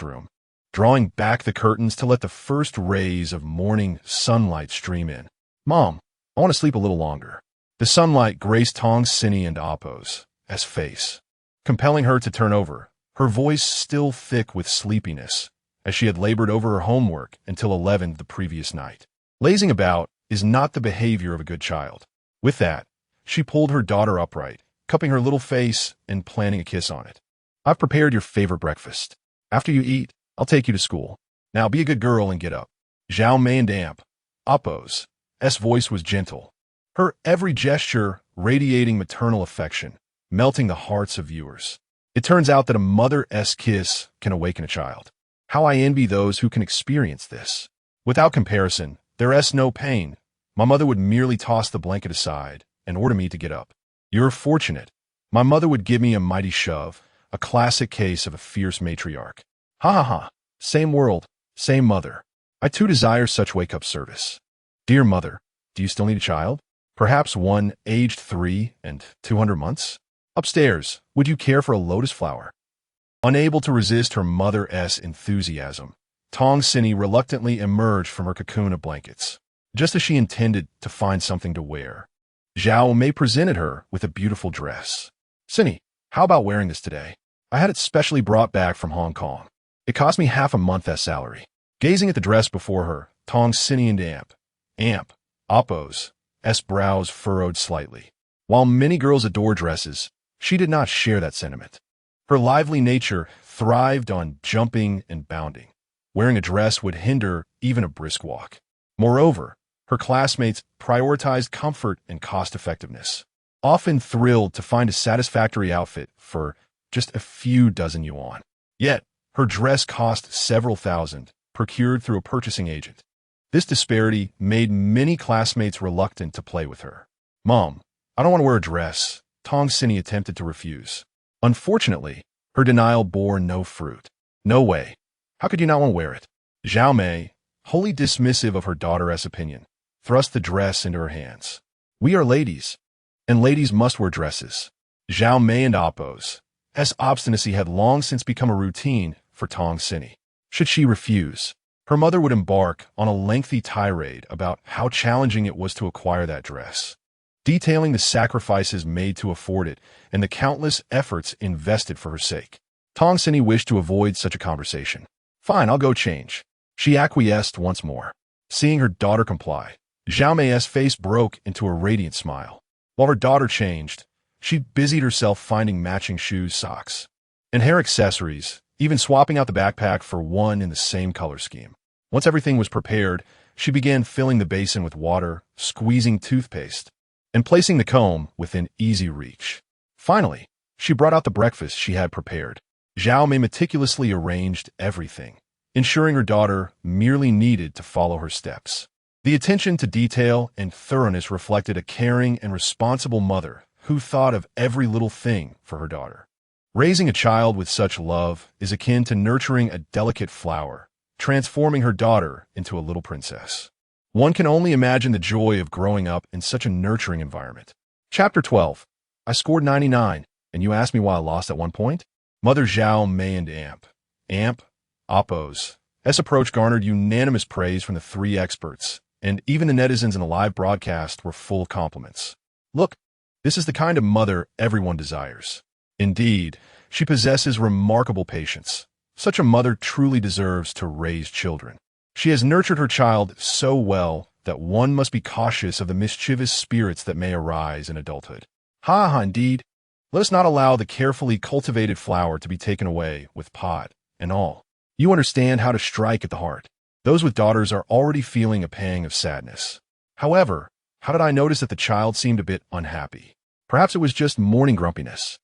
Speaker 1: room, drawing back the curtains to let the first rays of morning sunlight stream in. Mom, I want to sleep a little longer. The sunlight graced Tong Cinny and Oppo's face, compelling her to turn over, her voice still thick with sleepiness, as she had labored over her homework until 11 the previous night. Lazing about is not the behavior of a good child. With that, she pulled her daughter upright, cupping her little face and planting a kiss on it. I've prepared your favorite breakfast. After you eat, I'll take you to school. Now be a good girl and get up. Zhao Mei and Oppo's voice was gentle, her every gesture radiating maternal affection, melting the hearts of viewers. It turns out that a mother's kiss can awaken a child. How I envy those who can experience this. Without comparison, there's no pain. My mother would merely toss the blanket aside and order me to get up. You're fortunate. My mother would give me a mighty shove, a classic case of a fierce matriarch. Ha. Same world, same mother. I too desire such wake-up service. Dear mother, do you still need a child? Perhaps one aged 3 and 200 months? Upstairs, would you care for a lotus flower? Unable to resist her mother's enthusiasm, Tong Cinny reluctantly emerged from her cocoon of blankets. Just as she intended to find something to wear, Zhao Mei presented her with a beautiful dress. Cinny, how about wearing this today? I had it specially brought back from Hong Kong. It cost me half a month's salary. Gazing at the dress before her, Tong Cinny and Oppo's brows furrowed slightly. While many girls adore dresses, she did not share that sentiment. Her lively nature thrived on jumping and bounding. Wearing a dress would hinder even a brisk walk. Moreover, her classmates prioritized comfort and cost-effectiveness, often thrilled to find a satisfactory outfit for just a few dozen yuan. Yet, her dress cost several thousand, procured through a purchasing agent. This disparity made many classmates reluctant to play with her. "Mom, I don't want to wear a dress," Tong Xinyi attempted to refuse. Unfortunately, her denial bore no fruit. "No way. How could you not want to wear it?" Zhao Mei, wholly dismissive of her daughter's opinion, thrust the dress into her hands. "We are ladies, and ladies must wear dresses." Zhao Mei and Appo's obstinacy had long since become a routine for Tong Xinyi. Should she refuse, her mother would embark on a lengthy tirade about how challenging it was to acquire that dress, detailing the sacrifices made to afford it and the countless efforts invested for her sake. Tong Xinyi wished to avoid such a conversation. "Fine, I'll go change." She acquiesced once more. Seeing her daughter comply, Zhao Mei's face broke into a radiant smile. While her daughter changed, she busied herself finding matching shoes, socks, and hair accessories, even swapping out the backpack for one in the same color scheme. Once everything was prepared, she began filling the basin with water, squeezing toothpaste, and placing the comb within easy reach. Finally, she brought out the breakfast she had prepared. Zhao Mei meticulously arranged everything, ensuring her daughter merely needed to follow her steps. The attention to detail and thoroughness reflected a caring and responsible mother who thought of every little thing for her daughter. Raising a child with such love is akin to nurturing a delicate flower, transforming her daughter into a little princess. One can only imagine the joy of growing up in such a nurturing environment. Chapter 12. I scored 99, and you asked me why I lost at one point? Mother Zhao Mei and Appo's approach garnered unanimous praise from the three experts, and even the netizens in the live broadcast were full of compliments. "Look, this is the kind of mother everyone desires. Indeed, she possesses remarkable patience. Such a mother truly deserves to raise children. She has nurtured her child so well that one must be cautious of the mischievous spirits that may arise in adulthood. Hahaha, indeed. Let us not allow the carefully cultivated flower to be taken away with pot and all. You understand how to strike at the heart. Those with daughters are already feeling a pang of sadness. However, how did I notice that the child seemed a bit unhappy? Perhaps it was just morning grumpiness,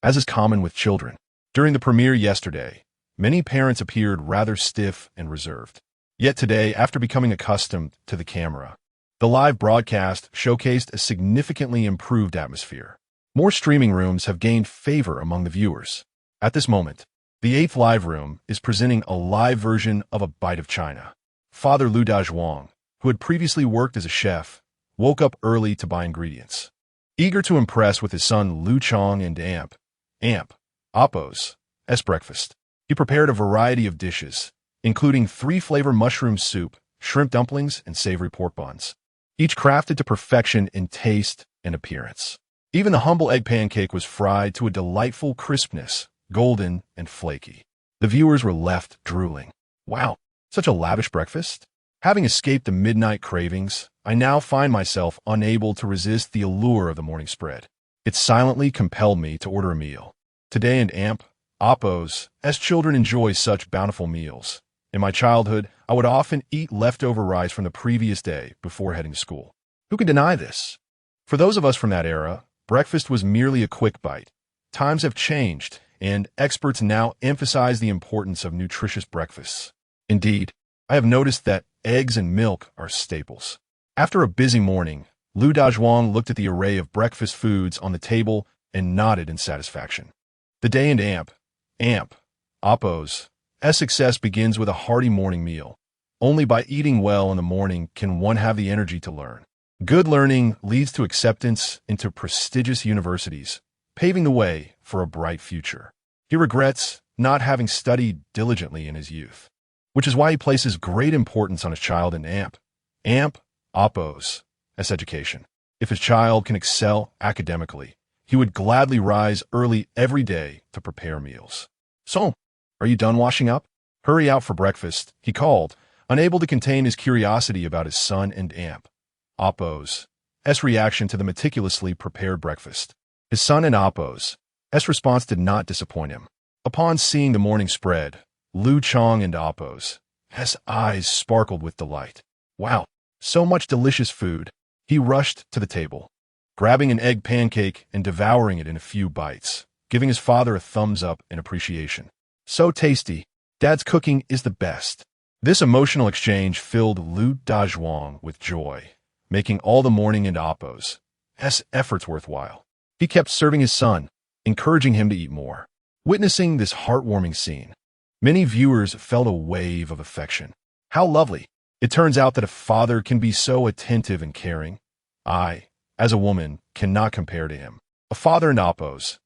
Speaker 1: as is common with children. During the premiere yesterday, many parents appeared rather stiff and reserved. Yet today, after becoming accustomed to the camera, the live broadcast showcased a significantly improved atmosphere. More streaming rooms have gained favor among the viewers. At this moment, the 8th live room is presenting a live version of A Bite of China. Father Lu Dazhuang, who had previously worked as a chef, woke up early to buy ingredients. Eager to impress with his son Lu Chong and Appo's breakfast, he prepared a variety of dishes, including 3-flavor mushroom soup, shrimp dumplings, and savory pork buns, each crafted to perfection in taste and appearance. Even the humble egg pancake was fried to a delightful crispness, golden and flaky. The viewers were left drooling. Wow, such a lavish breakfast? Having escaped the midnight cravings, I now find myself unable to resist the allure of the morning spread. It silently compelled me to order a meal. Today and Appo's children enjoy such bountiful meals. In my childhood, I would often eat leftover rice from the previous day before heading to school. Who can deny this? For those of us from that era, breakfast was merely a quick bite. Times have changed, and experts now emphasize the importance of nutritious breakfasts. Indeed, I have noticed that eggs and milk are staples. After a busy morning, Lu Dazhuang looked at the array of breakfast foods on the table and nodded in satisfaction. The day and Appo's success begins with a hearty morning meal. Only by eating well in the morning can one have the energy to learn. Good learning leads to acceptance into prestigious universities, paving the way for a bright future. He regrets not having studied diligently in his youth, which is why he places great importance on his child in Appo's education. If his child can excel academically, he would gladly rise early every day to prepare meals. "So, are you done washing up? Hurry out for breakfast," he called, unable to contain his curiosity about his son and Appo's reaction to the meticulously prepared breakfast. His son and Appo's S response did not disappoint him. Upon seeing the morning spread, Lu Chong and Appo's eyes sparkled with delight. Wow, so much delicious food. He rushed to the table, grabbing an egg pancake and devouring it in a few bites, giving his father a thumbs up in appreciation. So tasty. Dad's cooking is the best. This emotional exchange filled Lu Dazhuang with joy, making all the morning and Appo's efforts worthwhile. He kept serving his son, encouraging him to eat more. Witnessing this heartwarming scene, many viewers felt a wave of affection. How lovely. It turns out that a father can be so attentive and caring. I, as a woman, cannot compare to him. A father and Appo's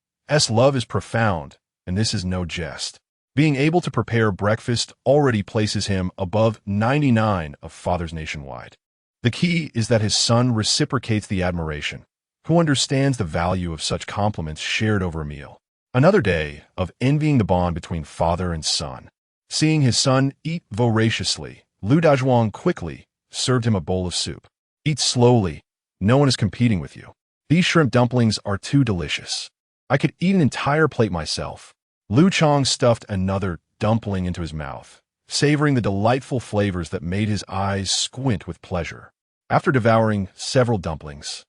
Speaker 1: love is profound, and this is no jest. Being able to prepare breakfast already places him above 99 of fathers nationwide. The key is that his son reciprocates the admiration, who understands the value of such compliments shared over a meal. Another day of envying the bond between father and son. Seeing his son eat voraciously, Lu Dazhuang quickly served him a bowl of soup. Eat slowly. No one is competing with you. These shrimp dumplings are too delicious. I could eat an entire plate myself. Lu Chong stuffed another dumpling into his mouth, savoring the delightful flavors that made his eyes squint with pleasure. After devouring several dumplings,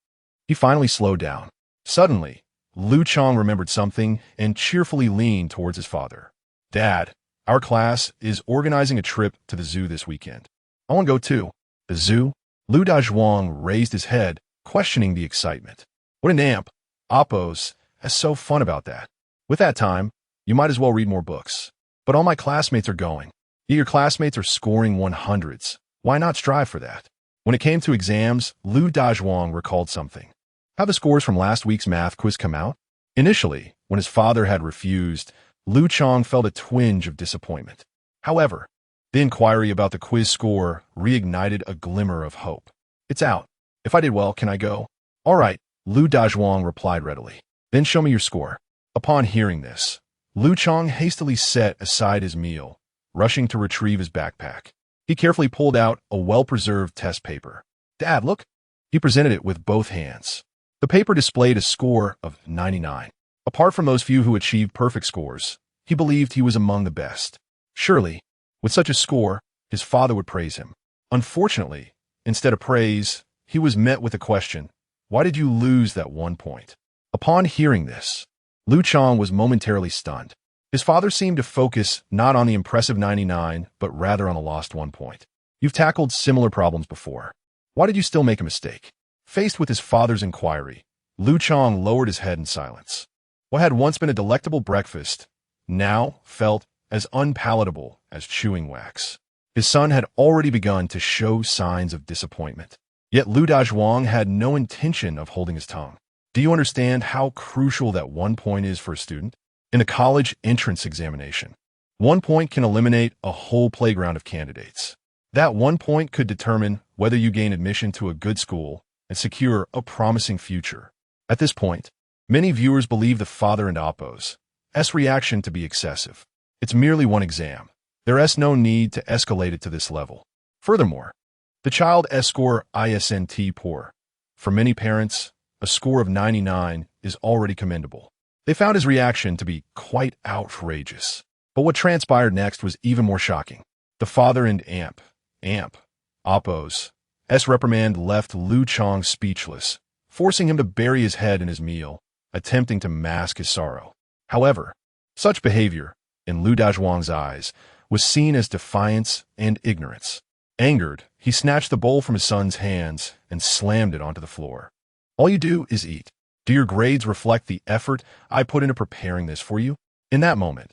Speaker 1: he finally slowed down. Suddenly, Lu Chong remembered something and cheerfully leaned towards his father. Dad, our class is organizing a trip to the zoo this weekend. I want to go too. The zoo? Lu Dazhuang raised his head, questioning the excitement. What an amp. Appo's is so fun about that. With that time, you might as well read more books. But all my classmates are going. Your classmates are scoring 100s. Why not strive for that? When it came to exams, Lu Dazhuang recalled something. Have the scores from last week's math quiz come out? Initially, when his father had refused, Lu Chong felt a twinge of disappointment. However, the inquiry about the quiz score reignited a glimmer of hope. It's out. If I did well, can I go? All right, Lu Dazhuang replied readily. Then show me your score. Upon hearing this, Lu Chong hastily set aside his meal, rushing to retrieve his backpack. He carefully pulled out a well-preserved test paper. Dad, look. He presented it with both hands. The paper displayed a score of 99. Apart from those few who achieved perfect scores, he believed he was among the best. Surely, with such a score, his father would praise him. Unfortunately, instead of praise, he was met with a question. Why did you lose that 1 point? Upon hearing this, Lu Chong was momentarily stunned. His father seemed to focus not on the impressive 99, but rather on the lost 1 point. You've tackled similar problems before. Why did you still make a mistake? Faced with his father's inquiry, Lu Chong lowered his head in silence. What had once been a delectable breakfast now felt as unpalatable as chewing wax. His son had already begun to show signs of disappointment. Yet Lu Dazhuang had no intention of holding his tongue. Do you understand how crucial that 1 point is for a student? In a college entrance examination, 1 point can eliminate a whole playground of candidates. That 1 point could determine whether you gain admission to a good school and secure a promising future. At this point, many viewers believe the father and Appo's reaction to be excessive. It's merely one exam. There is no need to escalate it to this level. Furthermore, the child's score isn't poor. For many parents, a score of 99 is already commendable. They found his reaction to be quite outrageous. But what transpired next was even more shocking. The father and Appo's reprimand left Lu Chong speechless, forcing him to bury his head in his meal, attempting to mask his sorrow. However, such behavior, in Lu Dazhuang's eyes, was seen as defiance and ignorance. Angered, he snatched the bowl from his son's hands and slammed it onto the floor. All you do is eat. Do your grades reflect the effort I put into preparing this for you? In that moment,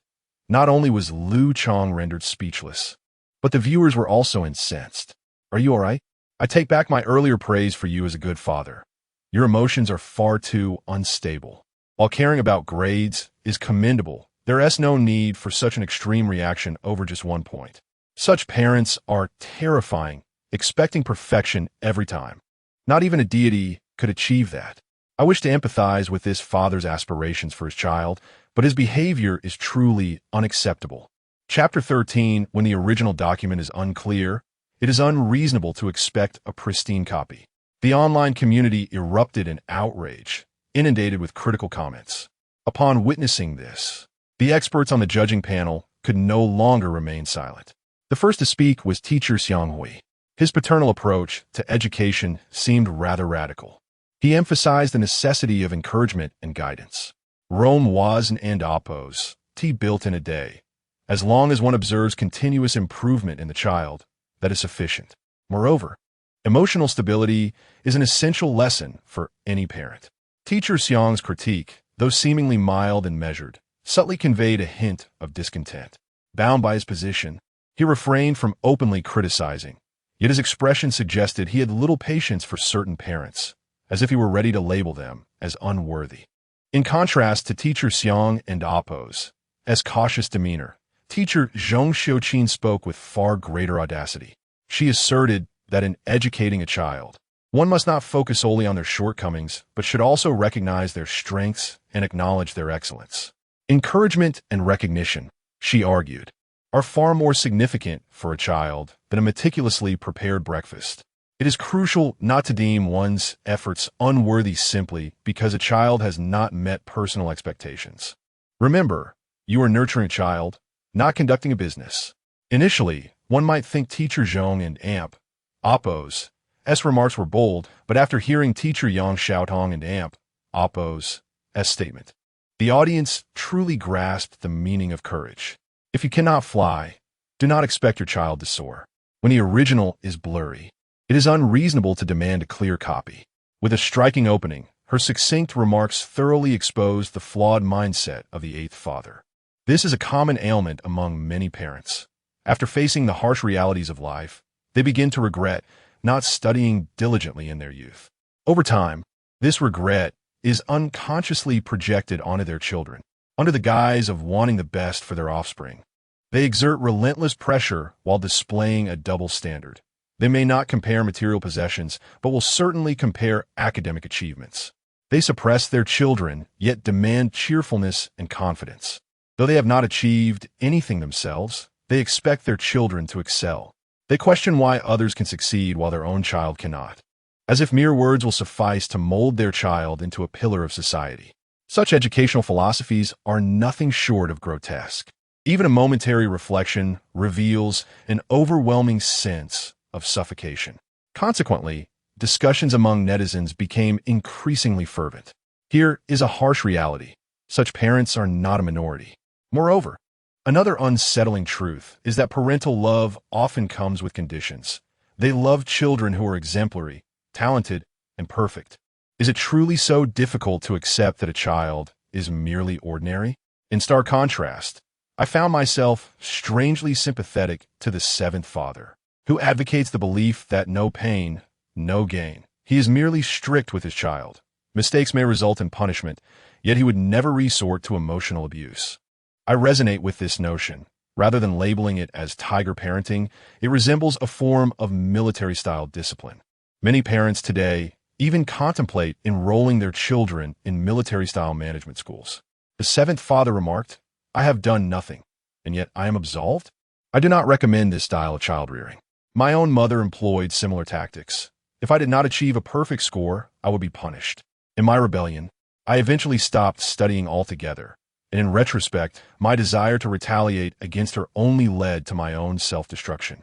Speaker 1: not only was Lu Chong rendered speechless, but the viewers were also incensed. Are you all right? I take back my earlier praise for you as a good father. Your emotions are far too unstable. While caring about grades is commendable, there is no need for such an extreme reaction over just 1 point. Such parents are terrifying, expecting perfection every time. Not even a deity could achieve that. I wish to empathize with this father's aspirations for his child, but his behavior is truly unacceptable. Chapter 13, when the original document is unclear, it is unreasonable to expect a pristine copy. The online community erupted in outrage, inundated with critical comments. Upon witnessing this, the experts on the judging panel could no longer remain silent. The first to speak was teacher Tsinghua. His paternal approach to education seemed rather radical. He emphasized the necessity of encouragement and guidance. Rome was and oppose, T built in a day. As long as one observes continuous improvement in the child, that is sufficient. Moreover, emotional stability is an essential lesson for any parent. Teacher Xiang's critique, though seemingly mild and measured, subtly conveyed a hint of discontent. Bound by his position, he refrained from openly criticizing, yet his expression suggested he had little patience for certain parents, as if he were ready to label them as unworthy. In contrast to teacher Xiang and Appo's cautious demeanor, teacher Zhong Xiuqin spoke with far greater audacity. She asserted that in educating a child, one must not focus solely on their shortcomings, but should also recognize their strengths and acknowledge their excellence. Encouragement and recognition, she argued, are far more significant for a child than a meticulously prepared breakfast. It is crucial not to deem one's efforts unworthy simply because a child has not met personal expectations. Remember, you are nurturing a child, not conducting a business. Initially, one might think teacher Zhong and Appo's remarks were bold, but after hearing teacher Yang Xiaotong and Appo's statement, the audience truly grasped the meaning of courage. If you cannot fly, do not expect your child to soar. When the original is blurry, it is unreasonable to demand a clear copy. With a striking opening, her succinct remarks thoroughly exposed the flawed mindset of the eighth father. This is a common ailment among many parents. After facing the harsh realities of life, they begin to regret not studying diligently in their youth. Over time, this regret is unconsciously projected onto their children, under the guise of wanting the best for their offspring. They exert relentless pressure while displaying a double standard. They may not compare material possessions, but will certainly compare academic achievements. They suppress their children, yet demand cheerfulness and confidence. Though they have not achieved anything themselves, they expect their children to excel. They question why others can succeed while their own child cannot, as if mere words will suffice to mold their child into a pillar of society. Such educational philosophies are nothing short of grotesque. Even a momentary reflection reveals an overwhelming sense of suffocation. Consequently, discussions among netizens became increasingly fervent. Here is a harsh reality. Such parents are not a minority. Moreover, another unsettling truth is that parental love often comes with conditions. They love children who are exemplary, talented, and perfect. Is it truly so difficult to accept that a child is merely ordinary? In stark contrast, I found myself strangely sympathetic to the seventh father, who advocates the belief that no pain, no gain. He is merely strict with his child. Mistakes may result in punishment, yet he would never resort to emotional abuse. I resonate with this notion. Rather than labeling it as tiger parenting, it resembles a form of military-style discipline. Many parents today even contemplate enrolling their children in military-style management schools. The seventh father remarked, "I have done nothing, and yet I am absolved?" I do not recommend this style of child rearing. My own mother employed similar tactics. If I did not achieve a perfect score, I would be punished. In my rebellion, I eventually stopped studying altogether, and in retrospect, my desire to retaliate against her only led to my own self-destruction.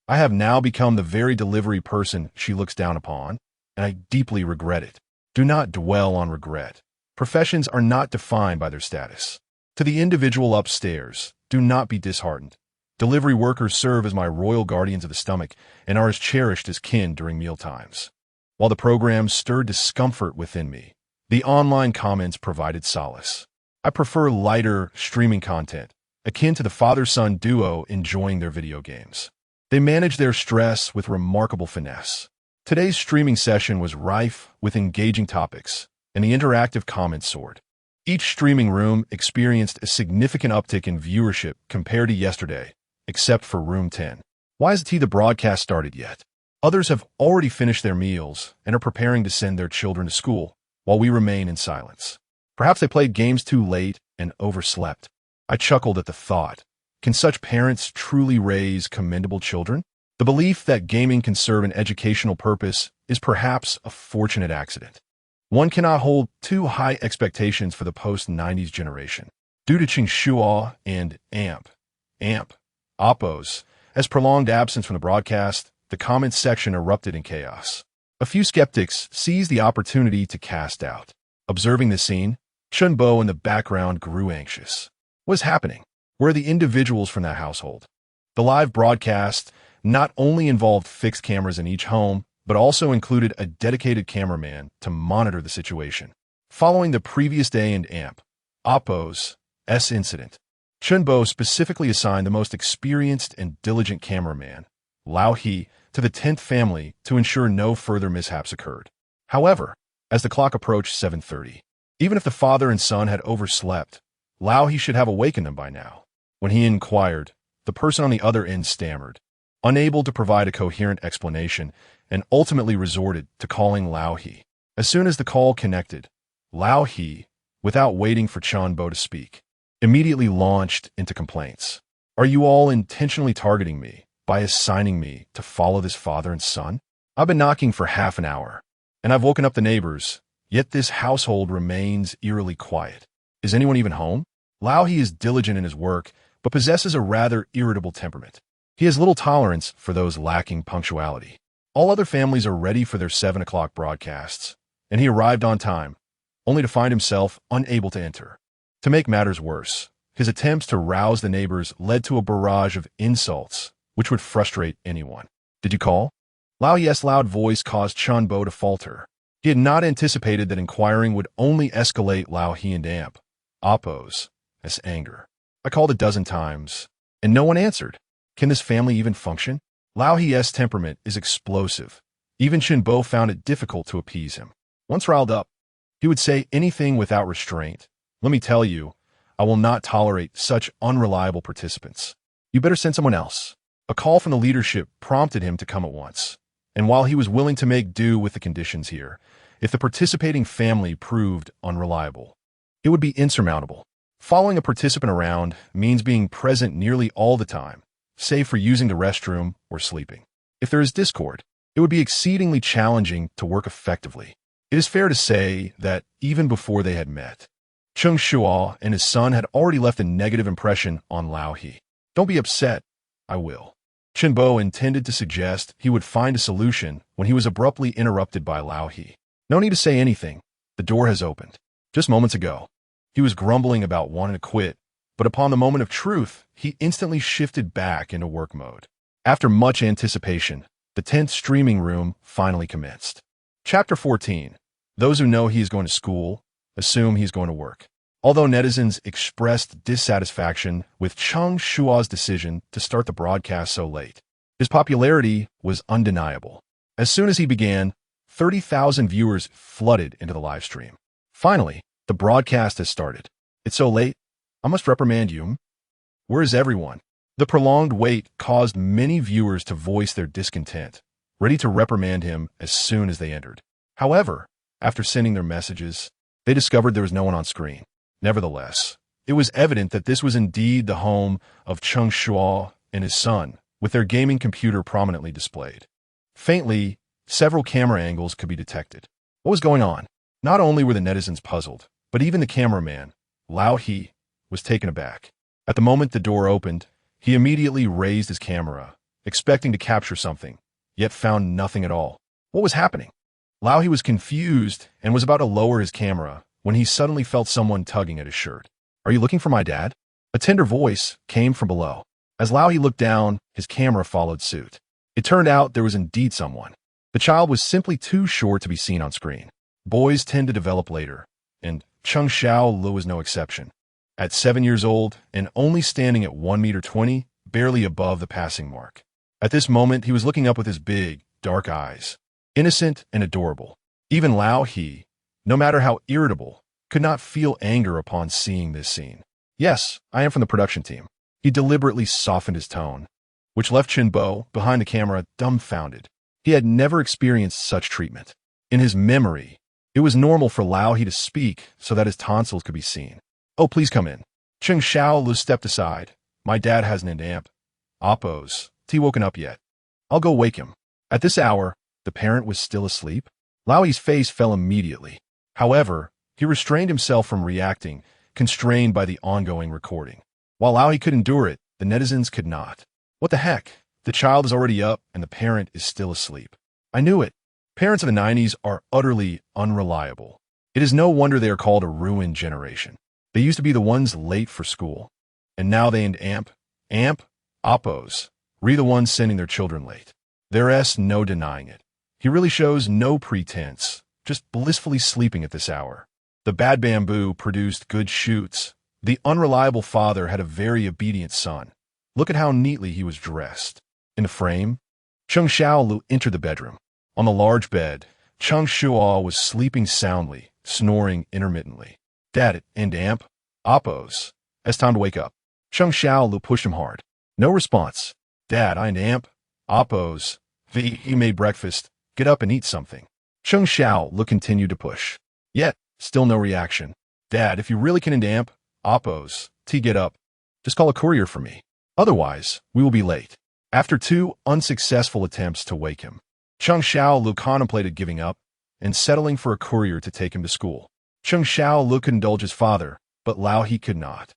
Speaker 1: I have now become the very delivery person she looks down upon, and I deeply regret it. Do not dwell on regret. Professions are not defined by their status. To the individual upstairs, do not be disheartened. Delivery workers serve as my royal guardians of the stomach and are as cherished as kin during mealtimes. While the program stirred discomfort within me, the online comments provided solace. I prefer lighter streaming content, akin to the father-son duo enjoying their video games. They manage their stress with remarkable finesse. Today's streaming session was rife with engaging topics, and the interactive comments soared. Each streaming room experienced a significant uptick in viewership compared to yesterday, except for Room 10. Why isn't the broadcast started yet? Others have already finished their meals and are preparing to send their children to school, while we remain in silence. Perhaps they played games too late and overslept. I chuckled at the thought. Can such parents truly raise commendable children? The belief that gaming can serve an educational purpose is perhaps a fortunate accident. One cannot hold too high expectations for the post-90s generation. Due to Cheng Shuo and AMP, Oppos, as prolonged absence from the broadcast, the comments section erupted in chaos. A few skeptics seized the opportunity to cast doubt. Observing the scene, Chunbo in the background grew anxious. What was happening? Where are the individuals from that household? The live broadcast not only involved fixed cameras in each home, but also included a dedicated cameraman to monitor the situation. Following the previous day in Oppo's incident, Chunbo specifically assigned the most experienced and diligent cameraman, Lao He, to the 10th family to ensure no further mishaps occurred. However, as the clock approached 7:30, even if the father and son had overslept, Lao He should have awakened them by now. When he inquired, the person on the other end stammered, unable to provide a coherent explanation, and ultimately resorted to calling Lao He. As soon as the call connected, Lao He, without waiting for Chunbo to speak, immediately launched into complaints. Are you all intentionally targeting me by assigning me to follow this father and son? I've been knocking for half an hour, and I've woken up the neighbors, yet this household remains eerily quiet. Is anyone even home? Lao He is diligent in his work, but possesses a rather irritable temperament. He has little tolerance for those lacking punctuality. All other families are ready for their 7 o'clock broadcasts, and he arrived on time, only to find himself unable to enter. To make matters worse, his attempts to rouse the neighbors led to a barrage of insults, which would frustrate anyone. Did you call? Lao Ye's loud voice caused Chunbo to falter. He had not anticipated that inquiring would only escalate Lao He and Oppo's anger. I called a dozen times, and no one answered. Can this family even function? Lao He's temperament is explosive. Even Chunbo found it difficult to appease him. Once riled up, he would say anything without restraint. Let me tell you, I will not tolerate such unreliable participants. You better send someone else. A call from the leadership prompted him to come at once. And while he was willing to make do with the conditions here, if the participating family proved unreliable, it would be insurmountable. Following a participant around means being present nearly all the time, save for using the restroom or sleeping. If there is discord, it would be exceedingly challenging to work effectively. It is fair to say that even before they had met, Cheng Shuo and his son had already left a negative impression on Lao He. Don't be upset. I will. Chunbo intended to suggest he would find a solution when he was abruptly interrupted by Lao He. No need to say anything. The door has opened. Just moments ago, he was grumbling about wanting to quit, but upon the moment of truth, he instantly shifted back into work mode. After much anticipation, the 10th streaming room finally commenced. Chapter 14. Those who know he is going to school assume he's going to work. Although netizens expressed dissatisfaction with Cheng Shuo's decision to start the broadcast so late, his popularity was undeniable. As soon as he began, 30,000 viewers flooded into the live stream. Finally, the broadcast has started. It's so late, I must reprimand you. Where is everyone? The prolonged wait caused many viewers to voice their discontent, ready to reprimand him as soon as they entered. However, after sending their messages, they discovered there was no one on screen. Nevertheless, it was evident that this was indeed the home of Cheng Shuo and his son, with their gaming computer prominently displayed. Faintly, several camera angles could be detected. What was going on? Not only were the netizens puzzled, but even the cameraman, Lao He, was taken aback. At the moment the door opened, he immediately raised his camera, expecting to capture something, yet found nothing at all. What was happening? Lao He was confused and was about to lower his camera when he suddenly felt someone tugging at his shirt. Are you looking for my dad? A tender voice came from below. As Lao He looked down, his camera followed suit. It turned out there was indeed someone. The child was simply too short to be seen on screen. Boys tend to develop later, and Cheng Shuo was no exception. At 7 years old and only standing at 1.20 meters, barely above the passing mark. At this moment, he was looking up with his big, dark eyes, innocent and adorable. Even Lao He, no matter how irritable, could not feel anger upon seeing this scene. Yes, I am from the production team. He deliberately softened his tone, which left Chunbo, behind the camera, dumbfounded. He had never experienced such treatment. In his memory, it was normal for Lao He to speak so that his tonsils could be seen. Oh, please come in. Cheng Shuo stepped aside. My dad hasn't an amp. Oppos. He woken up yet? I'll go wake him. At this hour, the parent was still asleep. Lao He's face fell immediately. However, he restrained himself from reacting, constrained by the ongoing recording. While Aoi could endure it, the netizens could not. What the heck? The child is already up and the parent is still asleep. I knew it. Parents of the 90s are utterly unreliable. It is no wonder they are called a ruined generation. They used to be the ones late for school. And now they and oppos, the ones sending their children late. There's no denying it. He really shows no pretense, just blissfully sleeping at this hour. The bad bamboo produced good shoots. The unreliable father had a very obedient son. Look at how neatly he was dressed. In the frame, Cheng Shuo entered the bedroom. On the large bed, Cheng Shuo was sleeping soundly, snoring intermittently. Dad and oppos. It's time to wake up. Cheng Shuo pushed him hard. No response. Dad, I and oppos. He made breakfast. Get up and eat something. Cheng Shuo continued to push. Yet, still no reaction. Dad, if you really can and oppos, get up. Just call a courier for me. Otherwise, we will be late. After 2 unsuccessful attempts to wake him, Cheng Shuo contemplated giving up and settling for a courier to take him to school. Cheng Shuo could indulge his father, but he could not.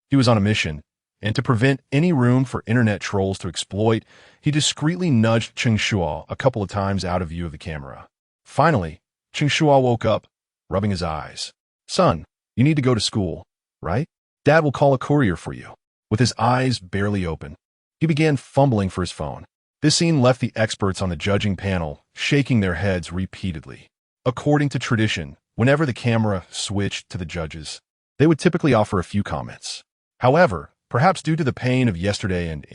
Speaker 1: He was on a mission, and to prevent any room for internet trolls to exploit, he discreetly nudged Cheng Shuo a couple of times out of view of the camera. Finally, Cheng Shuo woke up, rubbing his eyes. Son, you need to go to school, right? Dad will call a courier for you. With his eyes barely open, he began fumbling for his phone. This scene left the experts on the judging panel shaking their heads repeatedly. According to tradition, whenever the camera switched to the judges, they would typically offer a few comments. However, perhaps due to the pain of yesterday and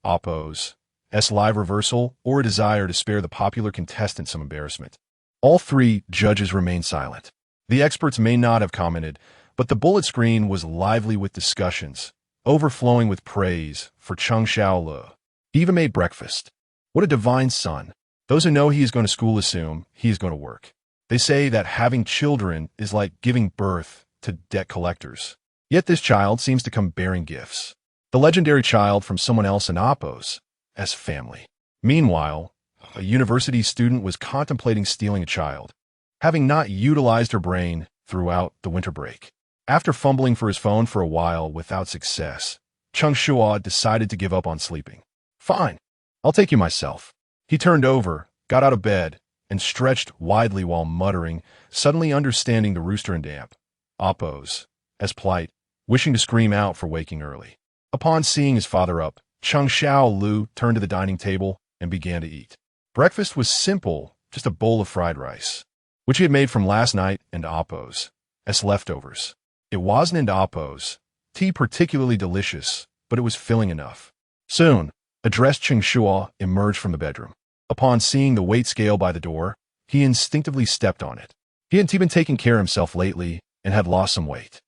Speaker 1: oppos' live reversal or a desire to spare the popular contestant some embarrassment, all 3 judges remained silent. The experts may not have commented, but the bullet screen was lively with discussions, overflowing with praise for Cheng Shuo. He even made breakfast. What a divine son. Those who know he is going to school assume he is going to work. They say that having children is like giving birth to debt collectors. Yet this child seems to come bearing gifts. The legendary child from someone else in oppos' family. Meanwhile, a university student was contemplating stealing a child, having not utilized her brain throughout the winter break. After fumbling for his phone for a while without success, Cheng Shuo decided to give up on sleeping. Fine, I'll take you myself. He turned over, got out of bed, and stretched widely while muttering, suddenly understanding the rooster and oppos' plight, wishing to scream out for waking early. Upon seeing his father up, Cheng Shuo turned to the dining table and began to eat. Breakfast was simple, just a bowl of fried rice, which he had made from last night and oppos' leftovers. It wasn't and oppos' tea particularly delicious, but it was filling enough. Soon, a dressed Cheng Shuo emerged from the bedroom. Upon seeing the weight scale by the door, he instinctively stepped on it. He hadn't even taken care of himself lately and had lost some weight.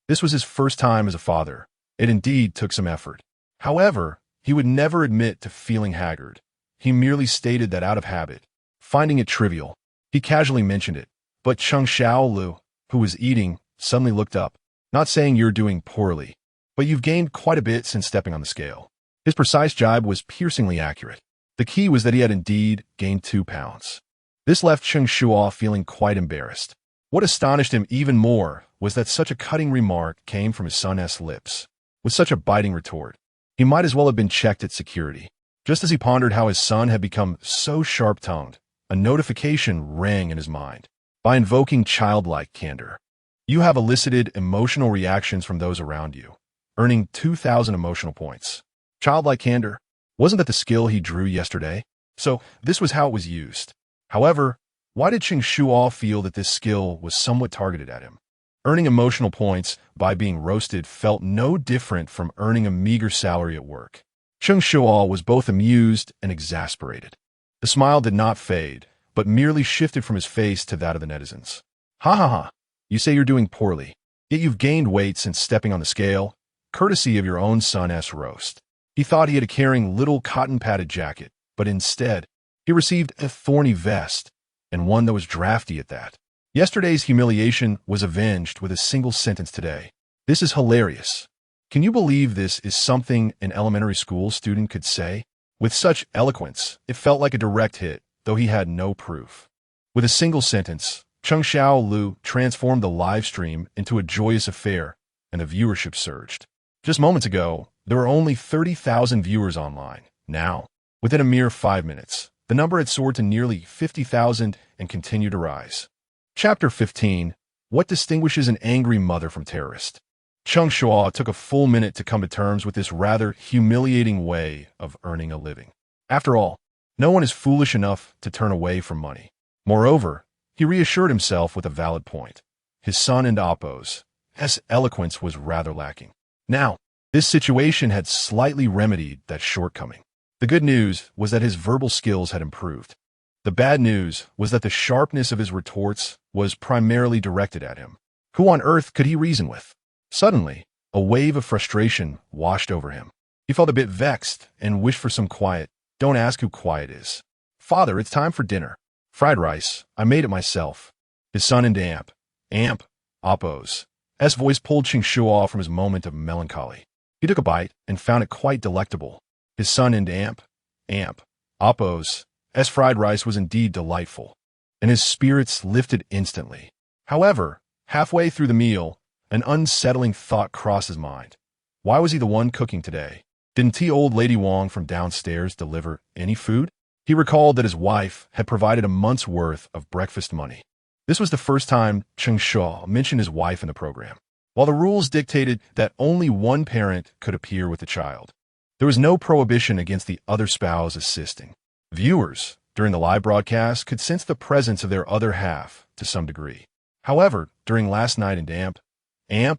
Speaker 1: This was his first time as a father. It indeed took some effort. However, he would never admit to feeling haggard. He merely stated that out of habit, finding it trivial. He casually mentioned it, but Cheng Shuo, who was eating, suddenly looked up. Not saying you're doing poorly, but you've gained quite a bit since stepping on the scale. His precise jibe was piercingly accurate. The key was that he had indeed gained 2 pounds. This left Cheng Shuo feeling quite embarrassed. What astonished him even more was that such a cutting remark came from his son's lips. With such a biting retort, he might as well have been checked at security. Just as he pondered how his son had become so sharp-tongued, a notification rang in his mind. By invoking childlike candor, you have elicited emotional reactions from those around you, earning 2,000 emotional points. Childlike candor, wasn't that the skill he drew yesterday? So, this was how it was used. However, why did Cheng Shuo feel that this skill was somewhat targeted at him? Earning emotional points by being roasted felt no different from earning a meager salary at work. Cheng Shuo was both amused and exasperated. The smile did not fade, but merely shifted from his face to that of the netizens. Hahaha, you say you're doing poorly, yet you've gained weight since stepping on the scale, courtesy of your own son's roast. He thought he had a caring little cotton-padded jacket, but instead, he received a thorny vest, and one that was drafty at that. Yesterday's humiliation was avenged with a single sentence today. This is hilarious. Can you believe this is something an elementary school student could say? With such eloquence, it felt like a direct hit, though he had no proof. With a single sentence, Cheng Shuo transformed the live stream into a joyous affair, and the viewership surged. Just moments ago, there were only 30,000 viewers online. Now, within a mere 5 minutes, the number had soared to nearly 50,000 and continued to rise. Chapter 15. What distinguishes an angry mother from terrorist? Cheng Shuo took a full minute to come to terms with this rather humiliating way of earning a living. After all, no one is foolish enough to turn away from money. Moreover, he reassured himself with a valid point. His son and Oppo's eloquence was rather lacking. Now, this situation had slightly remedied that shortcoming. The good news was that his verbal skills had improved. The bad news was that the sharpness of his retorts was primarily directed at him. Who on earth could he reason with? Suddenly, a wave of frustration washed over him. He felt a bit vexed and wished for some quiet. Don't ask who quiet is. Father, it's time for dinner. Fried rice. I made it myself. His son and Oppo's voice pulled Cheng Shuo from his moment of melancholy. He took a bite and found it quite delectable. His son and Oppo's fried rice was indeed delightful, and his spirits lifted instantly. However, halfway through the meal, an unsettling thought crossed his mind. Why was he the one cooking today? Didn't old lady Wong from downstairs deliver any food? He recalled that his wife had provided a month's worth of breakfast money. This was the first time Cheng Shuo mentioned his wife in the program. While the rules dictated that only one parent could appear with the child, there was no prohibition against the other spouse assisting. Viewers, during the live broadcast, could sense the presence of their other half to some degree. However, during last night in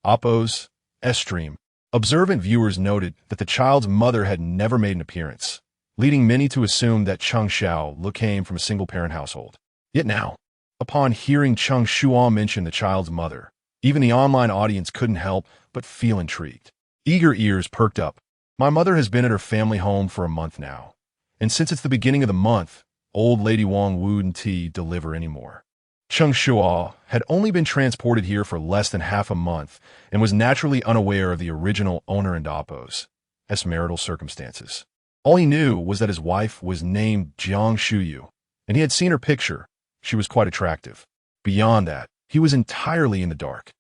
Speaker 1: Oppo's stream, observant viewers noted that the child's mother had never made an appearance, leading many to assume that Cheng Shuo came from a single-parent household. Yet now, upon hearing Cheng Shuo mention the child's mother, even the online audience couldn't help but feel intrigued. Eager ears perked up. My mother has been at her family home for a month now, and since it's the beginning of the month, old lady Wong wouldn't deliver anymore. Cheng Shuo had only been transported here for less than half a month and was naturally unaware of the original owner and Oppo's marital circumstances. All he knew was that his wife was named Jiang Shuyu, and he had seen her picture. She was quite attractive. Beyond that, he was entirely in the dark.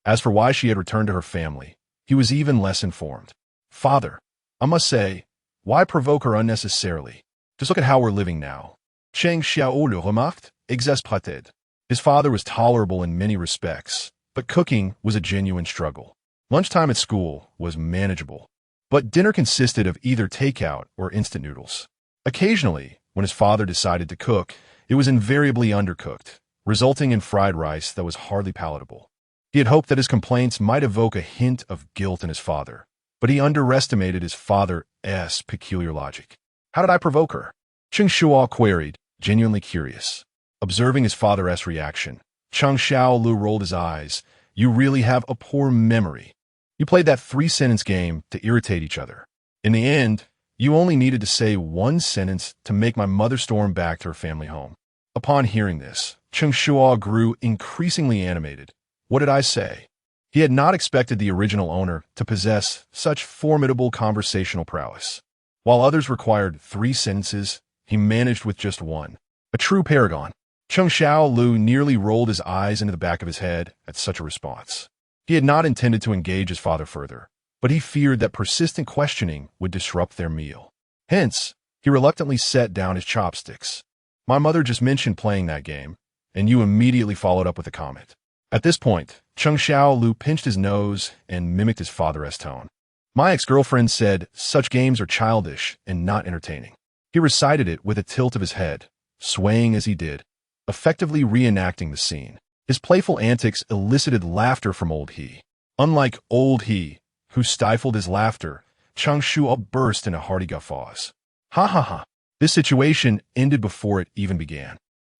Speaker 1: As for why she had returned to her family, he was even less informed. Father, I must say, why provoke her unnecessarily? Just look at how we're living now. Cheng Shuo le remarqued, exasperated. His father was tolerable in many respects, but cooking was a genuine struggle. Lunchtime at school was manageable, but dinner consisted of either takeout or instant noodles. Occasionally, when his father decided to cook, it was invariably undercooked, resulting in fried rice that was hardly palatable. He had hoped that his complaints might evoke a hint of guilt in his father, but he underestimated his father's peculiar logic. How did I provoke her? Cheng Shuo queried, genuinely curious. Observing his father's reaction, Cheng Shuo rolled his eyes. You really have a poor memory. You played that 3-sentence game to irritate each other. In the end, you only needed to say one sentence to make my mother storm back to her family home. Upon hearing this, Cheng Shuo grew increasingly animated. What did I say? He had not expected the original owner to possess such formidable conversational prowess. While others required 3 sentences, he managed with just one. A true paragon. Cheng Shuo nearly rolled his eyes into the back of his head at such a response. He had not intended to engage his father further, but he feared that persistent questioning would disrupt their meal. Hence, he reluctantly set down his chopsticks. My mother just mentioned playing that game, and you immediately followed up with a comment. At this point, Cheng Shuo pinched his nose and mimicked his father's tone. My ex-girlfriend said such games are childish and not entertaining. He recited it with a tilt of his head, swaying as he did, effectively reenacting the scene. His playful antics elicited laughter from old he. Unlike old he, who stifled his laughter, Cheng Shuo burst into hearty guffaws. Ha. This situation ended before it even began.